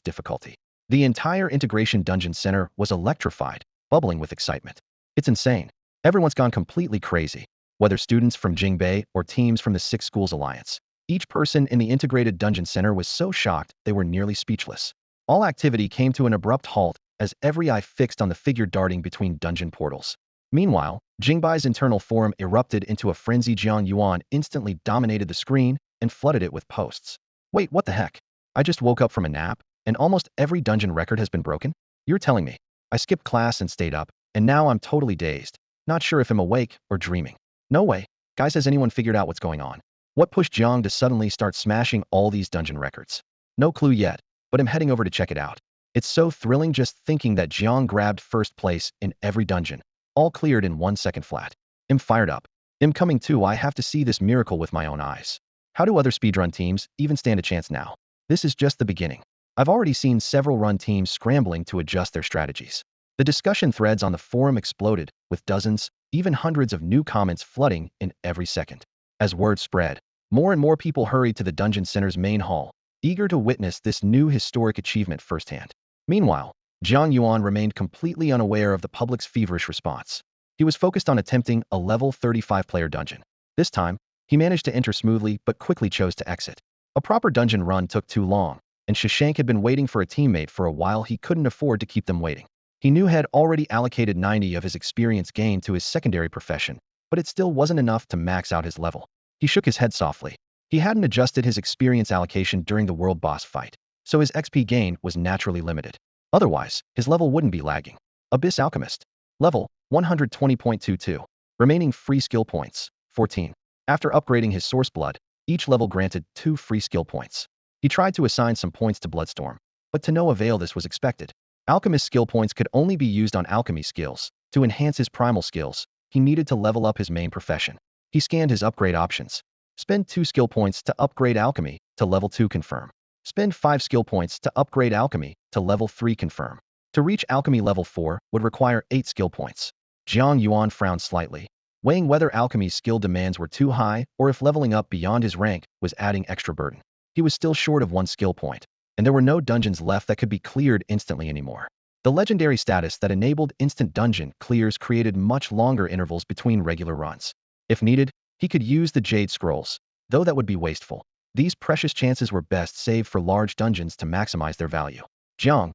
difficulty. The entire Integration Dungeon Center was electrified, bubbling with excitement. It's insane. Everyone's gone completely crazy. Whether students from Jingbei or teams from the Six Schools Alliance. Each person in the Integrated Dungeon Center was so shocked they were nearly speechless. All activity came to an abrupt halt as every eye fixed on the figure darting between dungeon portals. Meanwhile, Jingbei's internal forum erupted into a frenzy. Jiang Yuan instantly dominated the screen and flooded it with posts. Wait, what the heck? I just woke up from a nap, and almost every dungeon record has been broken? You're telling me. I skipped class and stayed up, and now I'm totally dazed. Not sure if I'm awake or dreaming. No way. Guys, has anyone figured out what's going on? What pushed Jiang to suddenly start smashing all these dungeon records? No clue yet, but I'm heading over to check it out. It's so thrilling just thinking that Jiang grabbed first place in every dungeon, all cleared in 1 second flat. I'm fired up. I'm coming too. I have to see this miracle with my own eyes. How do other speedrun teams even stand a chance now? This is just the beginning. I've already seen several run teams scrambling to adjust their strategies. The discussion threads on the forum exploded, with dozens, even hundreds of new comments flooding in every second. As word spread, more and more people hurried to the Dungeon Center's main hall, eager to witness this new historic achievement firsthand. Meanwhile, Jiang Yuan remained completely unaware of the public's feverish response. He was focused on attempting a level 35-player dungeon. This time, he managed to enter smoothly but quickly chose to exit. A proper dungeon run took too long, and Shashank had been waiting for a teammate for a while. He couldn't afford to keep them waiting. He knew he had already allocated 90 of his experience gain to his secondary profession, but it still wasn't enough to max out his level. He shook his head softly. He hadn't adjusted his experience allocation during the world boss fight, so his XP gain was naturally limited. Otherwise, his level wouldn't be lagging. Abyss Alchemist. Level 120.22. Remaining free skill points 14. After upgrading his source blood, each level granted 2 free skill points. He tried to assign some points to Bloodstorm, but to no avail. This was expected. Alchemist skill points could only be used on alchemy skills. To enhance his primal skills, he needed to level up his main profession. He scanned his upgrade options. Spend 2 skill points to upgrade alchemy to level 2 confirm. Spend 5 skill points to upgrade alchemy to level 3 confirm. To reach alchemy level 4 would require 8 skill points. Jiang Yuan frowned slightly, weighing whether alchemy's skill demands were too high or if leveling up beyond his rank was adding extra burden. He was still short of 1 skill point, and there were no dungeons left that could be cleared instantly anymore. The legendary status that enabled instant dungeon clears created much longer intervals between regular runs. If needed, he could use the Jade Scrolls, though that would be wasteful. These precious chances were best saved for large dungeons to maximize their value. Jiang,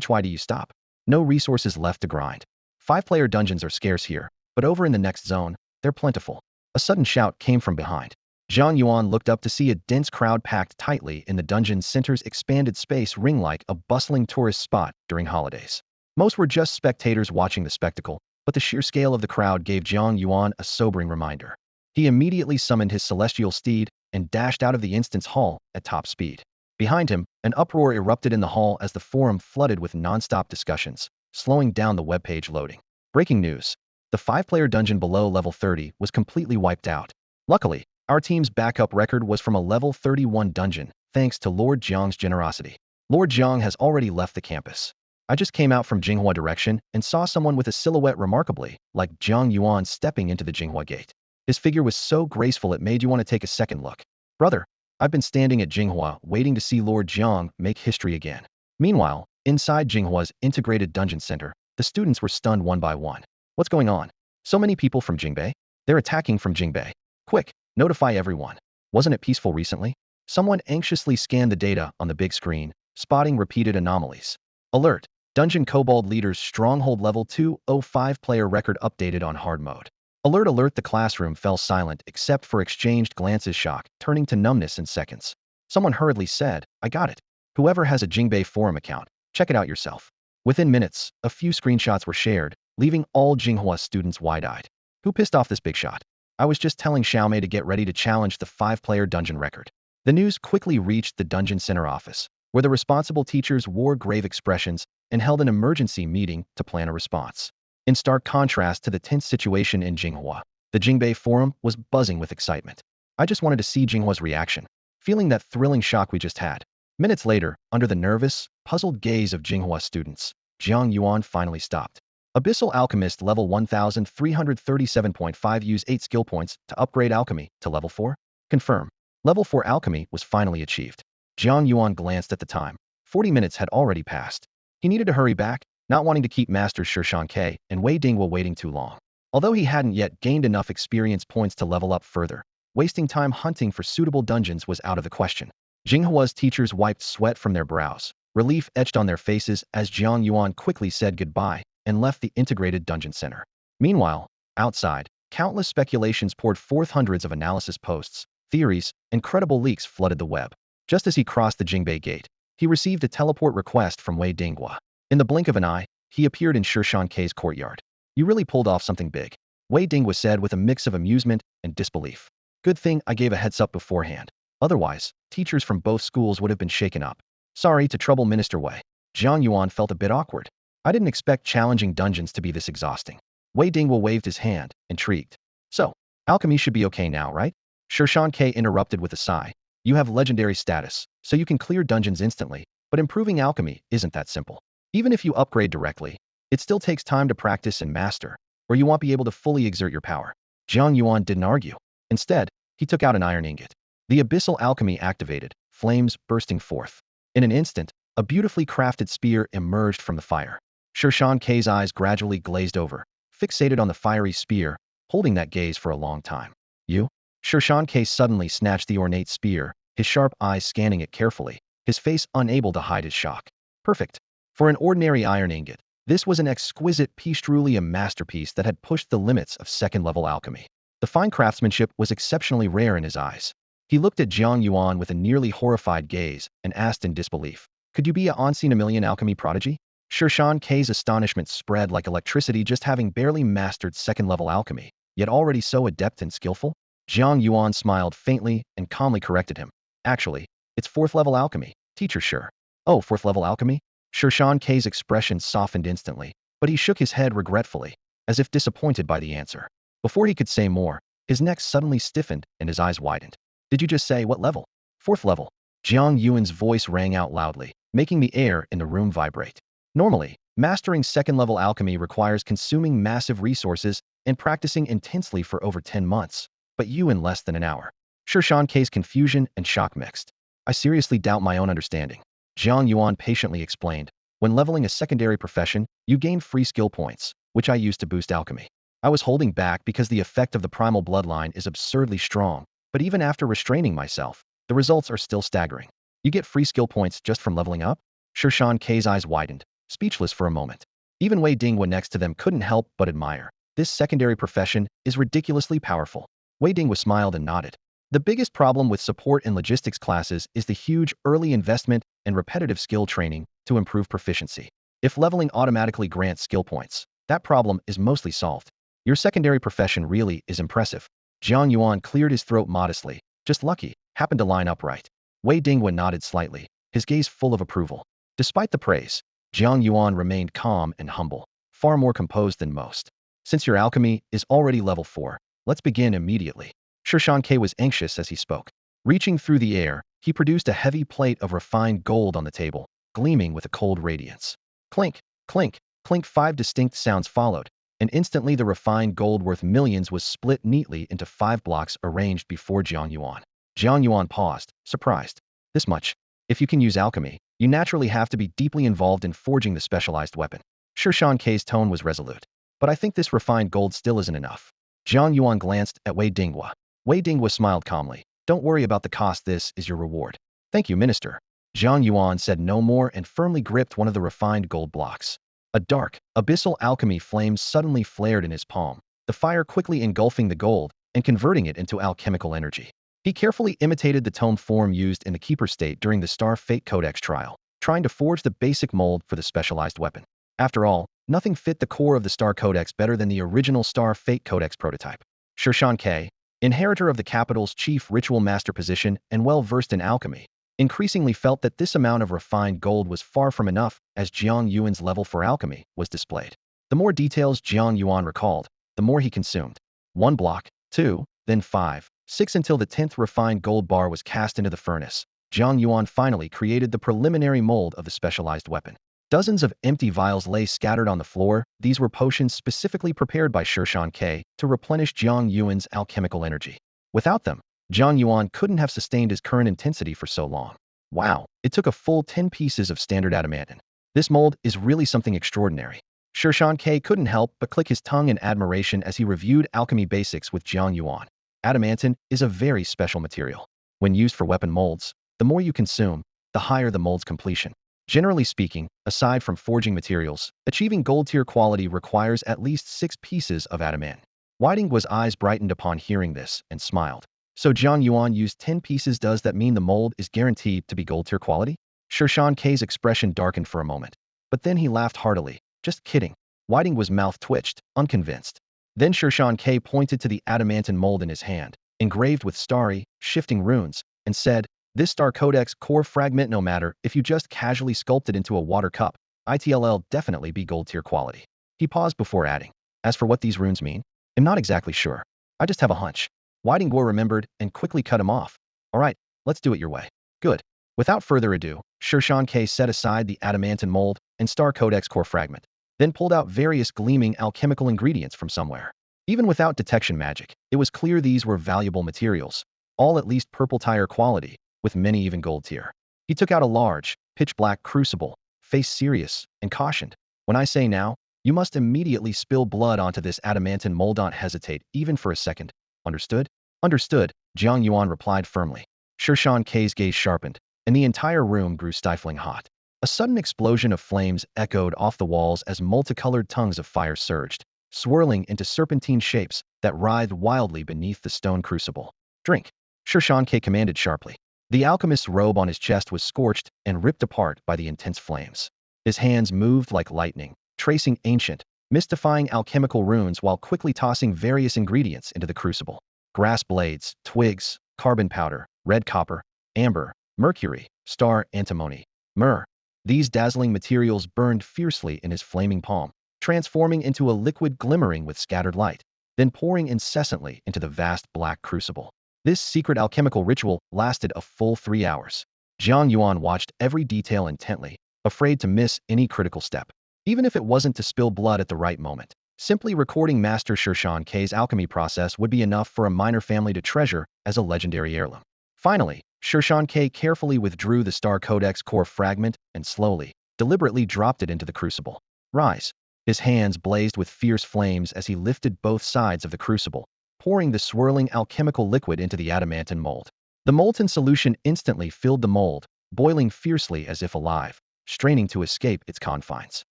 why do you stop? No resources left to grind. 5-player dungeons are scarce here, but over in the next zone, they're plentiful. A sudden shout came from behind. Jiang Yuan looked up to see a dense crowd packed tightly in the dungeon center's expanded space ring like a bustling tourist spot during holidays. Most were just spectators watching the spectacle, but the sheer scale of the crowd gave Jiang Yuan a sobering reminder. He immediately summoned his celestial steed and dashed out of the instance hall at top speed. Behind him, an uproar erupted in the hall as the forum flooded with non-stop discussions, slowing down the webpage loading. Breaking news. The 5-player dungeon below level 30 was completely wiped out. Luckily, our team's backup record was from a level 31 dungeon, thanks to Lord Jiang's generosity. Lord Jiang has already left the campus. I just came out from Jinghua direction and saw someone with a silhouette remarkably like Jiang Yuan stepping into the Jinghua gate. His figure was so graceful it made you want to take a second look. Brother, I've been standing at Jinghua waiting to see Lord Jiang make history again. Meanwhile, inside Jinghua's integrated dungeon center, the students were stunned one by one. What's going on? So many people from Jingbei? They're attacking from Jingbei. Quick, notify everyone. Wasn't it peaceful recently? Someone anxiously scanned the data on the big screen, spotting repeated anomalies. Alert! Dungeon Kobold Leader's Stronghold Level 205 player record updated on hard mode. Alert alert! The classroom fell silent except for exchanged glances, shock turning to numbness in seconds. Someone hurriedly said, I got it. Whoever has a Jingbei forum account, check it out yourself. Within minutes, a few screenshots were shared, leaving all Jinghua students wide-eyed. Who pissed off this big shot? I was just telling Xiaomei to get ready to challenge the 5-player dungeon record. The news quickly reached the dungeon center office, where the responsible teachers wore grave expressions and held an emergency meeting to plan a response. In stark contrast to the tense situation in Jinghua, the Jingbei forum was buzzing with excitement. I just wanted to see Jinghua's reaction, feeling that thrilling shock we just had. Minutes later, under the nervous, puzzled gaze of Jinghua students, Jiang Yuan finally stopped. Abyssal Alchemist level 1337.5. Use 8 skill points to upgrade alchemy to level 4. Confirm. Level 4 alchemy was finally achieved. Jiang Yuan glanced at the time. 40 minutes had already passed. He needed to hurry back, not wanting to keep Masters Shushan and Wei Dingwa waiting too long. Although he hadn't yet gained enough experience points to level up further, wasting time hunting for suitable dungeons was out of the question. Jinghua's teachers wiped sweat from their brows, relief etched on their faces as Jiang Yuan quickly said goodbye and left the integrated dungeon center. Meanwhile, outside, countless speculations poured forth. Hundreds of analysis posts, theories, and credible leaks flooded the web. Just as he crossed the Jingbei gate, he received a teleport request from Wei Dingwa. In the blink of an eye, he appeared in Shushan courtyard. You really pulled off something big, Wei Dingwa said with a mix of amusement and disbelief. Good thing I gave a heads up beforehand. Otherwise, teachers from both schools would have been shaken up. Sorry to trouble Minister Wei. Jiang Yuan felt a bit awkward. I didn't expect challenging dungeons to be this exhausting. Wei Dingwa waved his hand, intrigued. So, alchemy should be okay now, right? Shushan interrupted with a sigh. You have legendary status, so you can clear dungeons instantly, but improving alchemy isn't that simple. Even if you upgrade directly, it still takes time to practice and master, or you won't be able to fully exert your power. Jiang Yuan didn't argue. Instead, he took out an iron ingot. The abyssal alchemy activated, flames bursting forth. In an instant, a beautifully crafted spear emerged from the fire. Shushan eyes gradually glazed over, fixated on the fiery spear, holding that gaze for a long time. You? Shushan suddenly snatched the ornate spear, his sharp eyes scanning it carefully. his face unable to hide his shock. Perfect. For an ordinary iron ingot, this was an exquisite piece, truly a masterpiece that had pushed the limits of second-level alchemy. The fine craftsmanship was exceptionally rare in his eyes. He looked at Jiang Yuan with a nearly horrified gaze and asked in disbelief, "Could you be a unseen a million alchemy prodigy?" Shirshan K's astonishment spread like electricity, just having barely mastered second-level alchemy, yet already so adept and skillful. Jiang Yuan smiled faintly and calmly corrected him. "Actually, it's fourth-level alchemy, teacher sure." "Oh, fourth-level alchemy?" Shirshan K's expression softened instantly, but he shook his head regretfully, as if disappointed by the answer. Before he could say more, his neck suddenly stiffened and his eyes widened. "Did you just say what level?" "Fourth level." Jiang Yuan's voice rang out loudly, making the air in the room vibrate. Normally, mastering second-level alchemy requires consuming massive resources and practicing intensely for over 10 months, but you in less than an hour. Shirshan K's confusion and shock mixed. "I seriously doubt my own understanding." Jiang Yuan patiently explained, "When leveling a secondary profession, you gain free skill points, which I use to boost alchemy. I was holding back because the effect of the primal bloodline is absurdly strong, but even after restraining myself, the results are still staggering." "You get free skill points just from leveling up?" Shirshan K's eyes widened, speechless for a moment. Even Wei Dingwa next to them couldn't help but admire. "This secondary profession is ridiculously powerful." Wei Dingwa smiled and nodded. "The biggest problem with support and logistics classes is the huge early investment and repetitive skill training to improve proficiency. If leveling automatically grants skill points, that problem is mostly solved. Your secondary profession really is impressive." Jiang Yuan cleared his throat modestly. "Just lucky, happened to line up right." Wei Dingwa nodded slightly, his gaze full of approval. Despite the praise, Jiang Yuan remained calm and humble, far more composed than most. "Since your alchemy is already level 4, let's begin immediately." Shirshan K was anxious as he spoke. Reaching through the air, he produced a heavy plate of refined gold on the table, gleaming with a cold radiance. Clink, clink, clink. 5 distinct sounds followed, and instantly the refined gold worth millions was split neatly into 5 blocks arranged before Jiang Yuan. Jiang Yuan paused, surprised. "This much? If you can use alchemy, you naturally have to be deeply involved in forging the specialized weapon." Shirshan K's tone was resolute. "But I think this refined gold still isn't enough." Jiang Yuan glanced at Wei Dingwa. Wei Dingwa smiled calmly. "Don't worry about the cost, this is your reward." "Thank you, Minister." Jiang Yuan said no more and firmly gripped one of the refined gold blocks. A dark, abyssal alchemy flame suddenly flared in his palm, the fire quickly engulfing the gold and converting it into alchemical energy. He carefully imitated the tome form used in the Keeper State during the Star Fate Codex trial, trying to forge the basic mold for the specialized weapon. After all, nothing fit the core of the Star Codex better than the original Star Fate Codex prototype. Shirshan K, inheritor of the capital's chief ritual master position and well-versed in alchemy, increasingly felt that this amount of refined gold was far from enough as Jiang Yuan's level for alchemy was displayed. The more details Jiang Yuan recalled, the more he consumed. 1 block, 2, then 5, 6 until the 10th refined gold bar was cast into the furnace. Jiang Yuan finally created the preliminary mold of the specialized weapon. Dozens of empty vials lay scattered on the floor. These were potions specifically prepared by Shirshan K to replenish Jiang Yuan's alchemical energy. Without them, Jiang Yuan couldn't have sustained his current intensity for so long. Wow, it took a full 10 pieces of standard adamantine. This mold is really something extraordinary. Shirshan K couldn't help but click his tongue in admiration as he reviewed alchemy basics with Jiang Yuan. Adamantine is a very special material. When used for weapon molds, the more you consume, the higher the mold's completion. Generally speaking, aside from forging materials, achieving gold tier quality requires at least 6 pieces of adamantine. Wei Dingwa's eyes brightened upon hearing this and smiled. "So Jiang Yuan used 10 pieces. Does that mean the mold is guaranteed to be gold tier quality?" Shirshan K's expression darkened for a moment, but then he laughed heartily. "Just kidding." Wei Dingwa's mouth twitched, unconvinced. Then Shirshan K pointed to the adamantine mold in his hand, engraved with starry, shifting runes, and said, "This Star Codex core fragment, no matter if you just casually sculpt it into a water cup, it'll definitely be gold tier quality." He paused before adding, "As for what these runes mean, I'm not exactly sure. I just have a hunch." Wei Dingwa remembered and quickly cut him off. "All right, let's do it your way." "Good." Without further ado, Shirshan K set aside the adamantine mold and Star Codex core fragment, then pulled out various gleaming alchemical ingredients from somewhere. Even without detection magic, it was clear these were valuable materials, all at least purple tier quality, with many even gold tier. He took out a large, pitch-black crucible, face serious, and cautioned, "When I say now, you must immediately spill blood onto this adamantine mold. Don't hesitate even for a second. Understood?" "Understood," Jiang Yuan replied firmly. Shirshan K's gaze sharpened, and the entire room grew stifling hot. A sudden explosion of flames echoed off the walls as multicolored tongues of fire surged, swirling into serpentine shapes that writhed wildly beneath the stone crucible. Drink, Shirshan-K commanded sharply. The alchemist's robe on his chest was scorched and ripped apart by the intense flames. His hands moved like lightning, tracing ancient, mystifying alchemical runes while quickly tossing various ingredients into the crucible. Grass blades, twigs, carbon powder, red copper, amber, mercury, star antimony, myrrh. These dazzling materials burned fiercely in his flaming palm, transforming into a liquid glimmering with scattered light, then pouring incessantly into the vast black crucible. This secret alchemical ritual lasted a full 3 hours. Jiang Yuan watched every detail intently, afraid to miss any critical step. Even if it wasn't to spill blood at the right moment, simply recording Master Shirshan-K's alchemy process would be enough for a minor family to treasure as a legendary heirloom. Finally, Shirshan-K carefully withdrew the Star Codex core fragment and slowly, deliberately dropped it into the crucible. Rise. His hands blazed with fierce flames as he lifted both sides of the crucible, pouring the swirling alchemical liquid into the adamantine mold. The molten solution instantly filled the mold, boiling fiercely as if alive, straining to escape its confines.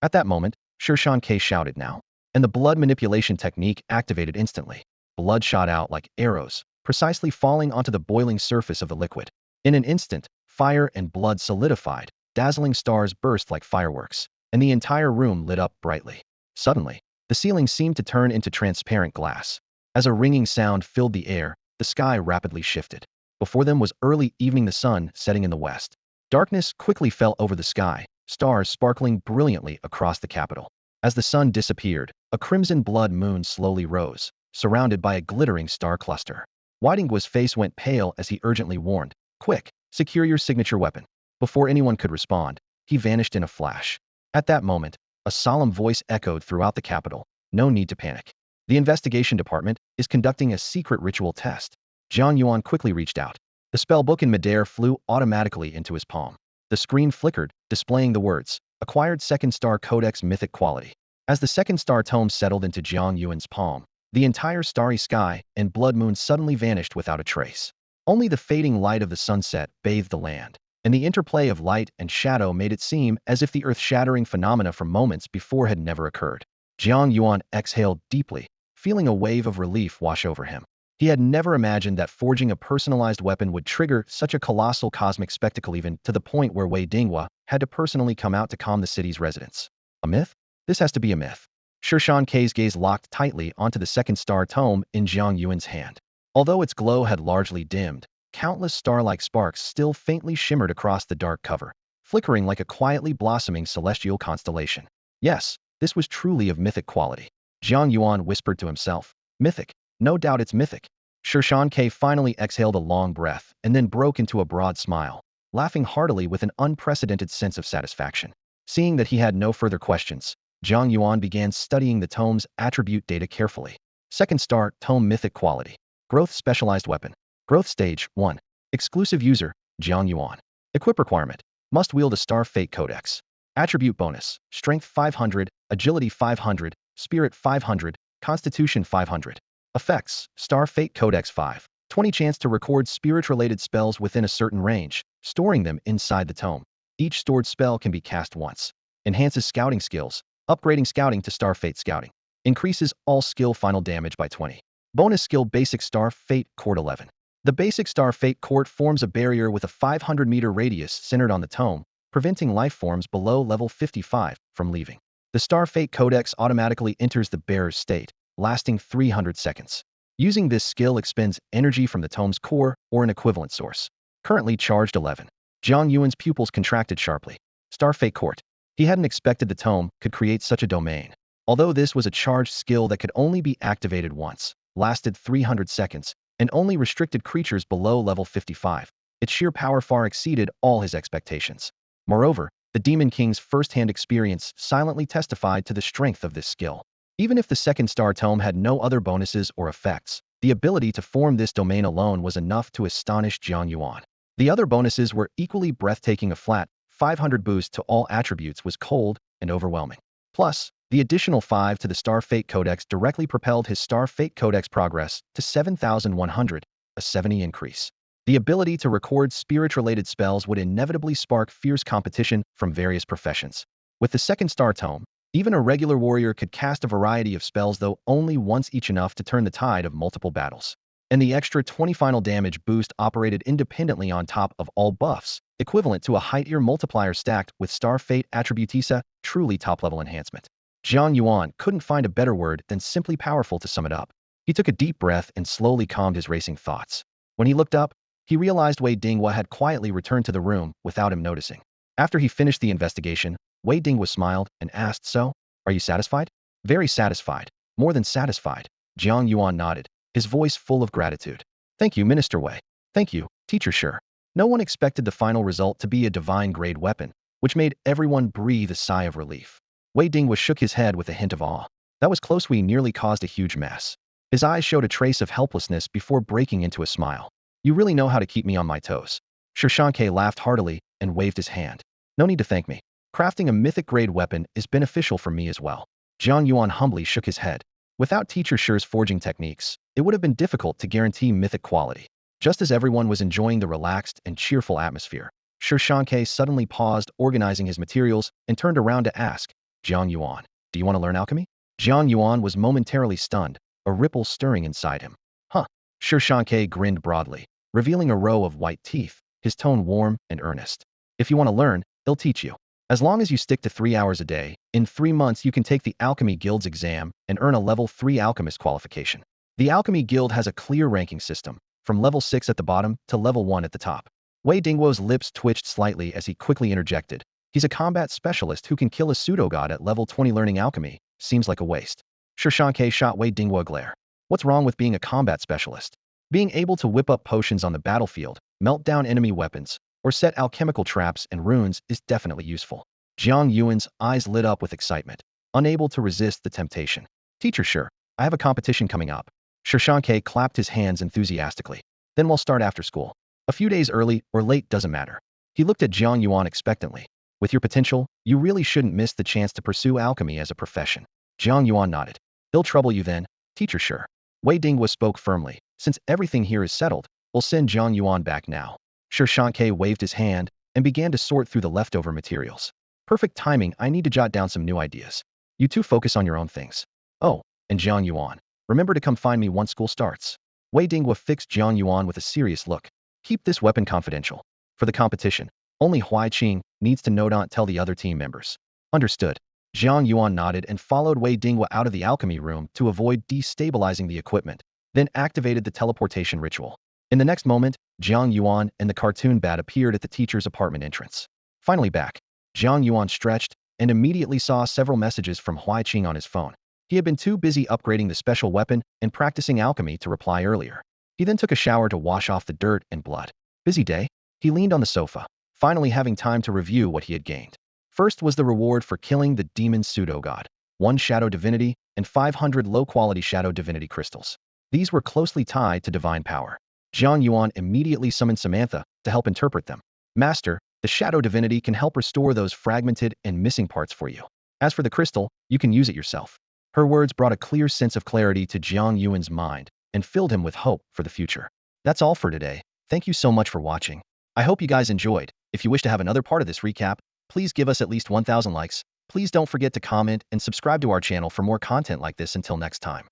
At that moment, Shirshan-K shouted now, and the blood manipulation technique activated instantly. Blood shot out like arrows, precisely falling onto the boiling surface of the liquid. In an instant, fire and blood solidified, dazzling stars burst like fireworks, and the entire room lit up brightly. Suddenly, the ceiling seemed to turn into transparent glass. As a ringing sound filled the air, the sky rapidly shifted. Before them was early evening, the sun setting in the west. Darkness quickly fell over the sky, stars sparkling brilliantly across the capital. As the sun disappeared, a crimson blood moon slowly rose, surrounded by a glittering star cluster. Weidingguo's face went pale as he urgently warned, "Quick, secure your signature weapon." Before anyone could respond, he vanished in a flash. At that moment, a solemn voice echoed throughout the capital, "No need to panic. The investigation department is conducting a secret ritual test." Jiang Yuan quickly reached out. The spellbook in midair flew automatically into his palm. The screen flickered, displaying the words, "Acquired Second Star Codex Mythic Quality." As the second star tome settled into Jiang Yuan's palm, the entire starry sky and blood moon suddenly vanished without a trace. Only the fading light of the sunset bathed the land, and the interplay of light and shadow made it seem as if the earth-shattering phenomena from moments before had never occurred. Jiang Yuan exhaled deeply, feeling a wave of relief wash over him. He had never imagined that forging a personalized weapon would trigger such a colossal cosmic spectacle, even to the point where Wei Dinghua had to personally come out to calm the city's residents. A myth? This has to be a myth. Shirshan-K's gaze locked tightly onto the second star tome in Jiang Yuan's hand. Although its glow had largely dimmed, countless star-like sparks still faintly shimmered across the dark cover, flickering like a quietly blossoming celestial constellation. Yes, this was truly of mythic quality. Jiang Yuan whispered to himself, "Mythic. No doubt it's mythic." Shirshan-K finally exhaled a long breath and then broke into a broad smile, laughing heartily with an unprecedented sense of satisfaction. Seeing that he had no further questions, Jiang Yuan began studying the tome's attribute data carefully. Second star, tome mythic quality. Growth specialized weapon. Growth stage 1. Exclusive user, Jiang Yuan. Equip requirement. Must wield a Star Fate Codex. Attribute bonus. Strength 500, Agility 500, Spirit 500, Constitution 500. Effects. Star Fate Codex 5. 20 chance to record spirit-related spells within a certain range, storing them inside the tome. Each stored spell can be cast once. Enhances scouting skills. Upgrading scouting to Star Fate Scouting. Increases all skill final damage by 20. Bonus skill Basic Star Fate Court 11. The Basic Star Fate Court forms a barrier with a 500-meter radius centered on the tome, preventing life forms below level 55 from leaving. The Star Fate Codex automatically enters the bearer's state, lasting 300 seconds. Using this skill expends energy from the tome's core or an equivalent source. Currently charged 11. Jiang Yuan's pupils contracted sharply. Star Fate Court. He hadn't expected the tome could create such a domain. Although this was a charged skill that could only be activated once, lasted 300 seconds, and only restricted creatures below level 55, its sheer power far exceeded all his expectations. Moreover, the Demon King's first-hand experience silently testified to the strength of this skill. Even if the second star tome had no other bonuses or effects, the ability to form this domain alone was enough to astonish Jiang Yuan. The other bonuses were equally breathtaking. A flat 500 boost to all attributes was cold and overwhelming. Plus, the additional 5 to the Star Fate Codex directly propelled his Star Fate Codex progress to 7,100, a 70 increase. The ability to record spirit-related spells would inevitably spark fierce competition from various professions. With the second star tome, even a regular warrior could cast a variety of spells, though only once each, enough to turn the tide of multiple battles. And the extra 20 final damage boost operated independently on top of all buffs, equivalent to a height tier multiplier stacked with Star Fate Attributisa, truly top-level enhancement. Jiang Yuan couldn't find a better word than simply powerful to sum it up. He took a deep breath and slowly calmed his racing thoughts. When he looked up, he realized Wei Dinghua had quietly returned to the room without him noticing. After he finished the investigation, Wei Dinghua smiled and asked, "So, are you satisfied?" "Very satisfied. More than satisfied." Jiang Yuan nodded, his voice full of gratitude. "Thank you, Minister Wei. Thank you, Teacher Shi." No one expected the final result to be a divine-grade weapon, which made everyone breathe a sigh of relief. Wei Dinghua shook his head with a hint of awe. "That was close. We nearly caused a huge mess." His eyes showed a trace of helplessness before breaking into a smile. "You really know how to keep me on my toes." Shi Shanke laughed heartily and waved his hand. "No need to thank me. Crafting a mythic-grade weapon is beneficial for me as well." Jiang Yuan humbly shook his head. Without Teacher Shi's forging techniques, it would have been difficult to guarantee mythic quality. Just as everyone was enjoying the relaxed and cheerful atmosphere, Shi Shanke suddenly paused organizing his materials and turned around to ask, "Jiang Yuan, do you want to learn alchemy?" Jiang Yuan was momentarily stunned, a ripple stirring inside him. "Huh." Shi Shanke grinned broadly, revealing a row of white teeth, his tone warm and earnest. "If you want to learn, he'll teach you. As long as you stick to 3 hours a day, in 3 months you can take the Alchemy Guild's exam and earn a level 3 alchemist qualification." The Alchemy Guild has a clear ranking system, from level 6 at the bottom to level 1 at the top. Wei Dinghuo's lips twitched slightly as he quickly interjected, "He's a combat specialist who can kill a pseudo-god at level 20. Learning alchemy seems like a waste." Shi Shanke shot Wei Dinghuo a glare. "What's wrong with being a combat specialist? Being able to whip up potions on the battlefield, melt down enemy weapons, or set alchemical traps and runes is definitely useful." Jiang Yuan's eyes lit up with excitement, unable to resist the temptation. "Teacher Shi, I have a competition coming up." Shi Shanke clapped his hands enthusiastically. "Then we'll start after school. A few days early or late doesn't matter." He looked at Jiang Yuan expectantly. "With your potential, you really shouldn't miss the chance to pursue alchemy as a profession." Jiang Yuan nodded. "He'll trouble you then, Teacher Shi." Wei Dinghua spoke firmly. "Since everything here is settled, we'll send Jiang Yuan back now." Shi Shanke waved his hand and began to sort through the leftover materials. "Perfect timing. I need to jot down some new ideas. You two focus on your own things. Oh, and Jiang Yuan, remember to come find me once school starts." Wei Dinghua fixed Jiang Yuan with a serious look. "Keep this weapon confidential. For the competition, only Huai Qing needs to know. Don't tell the other team members." "Understood." Jiang Yuan nodded and followed Wei Dinghua out of the alchemy room to avoid destabilizing the equipment, then activated the teleportation ritual. In the next moment, Jiang Yuan and the cartoon bat appeared at the teacher's apartment entrance. Finally back, Jiang Yuan stretched and immediately saw several messages from Huai Qing on his phone. He had been too busy upgrading the special weapon and practicing alchemy to reply earlier. He then took a shower to wash off the dirt and blood. Busy day? He leaned on the sofa, finally having time to review what he had gained. First was the reward for killing the demon pseudo-god, 1 shadow divinity and 500 low-quality shadow divinity crystals. These were closely tied to divine power. Jiang Yuan immediately summoned Samantha to help interpret them. "Master, the shadow divinity can help restore those fragmented and missing parts for you. As for the crystal, you can use it yourself." Her words brought a clear sense of clarity to Jiang Yuan's mind and filled him with hope for the future. That's all for today. Thank you so much for watching. I hope you guys enjoyed. If you wish to have another part of this recap, please give us at least 1,000 likes. Please don't forget to comment and subscribe to our channel for more content like this. Until next time.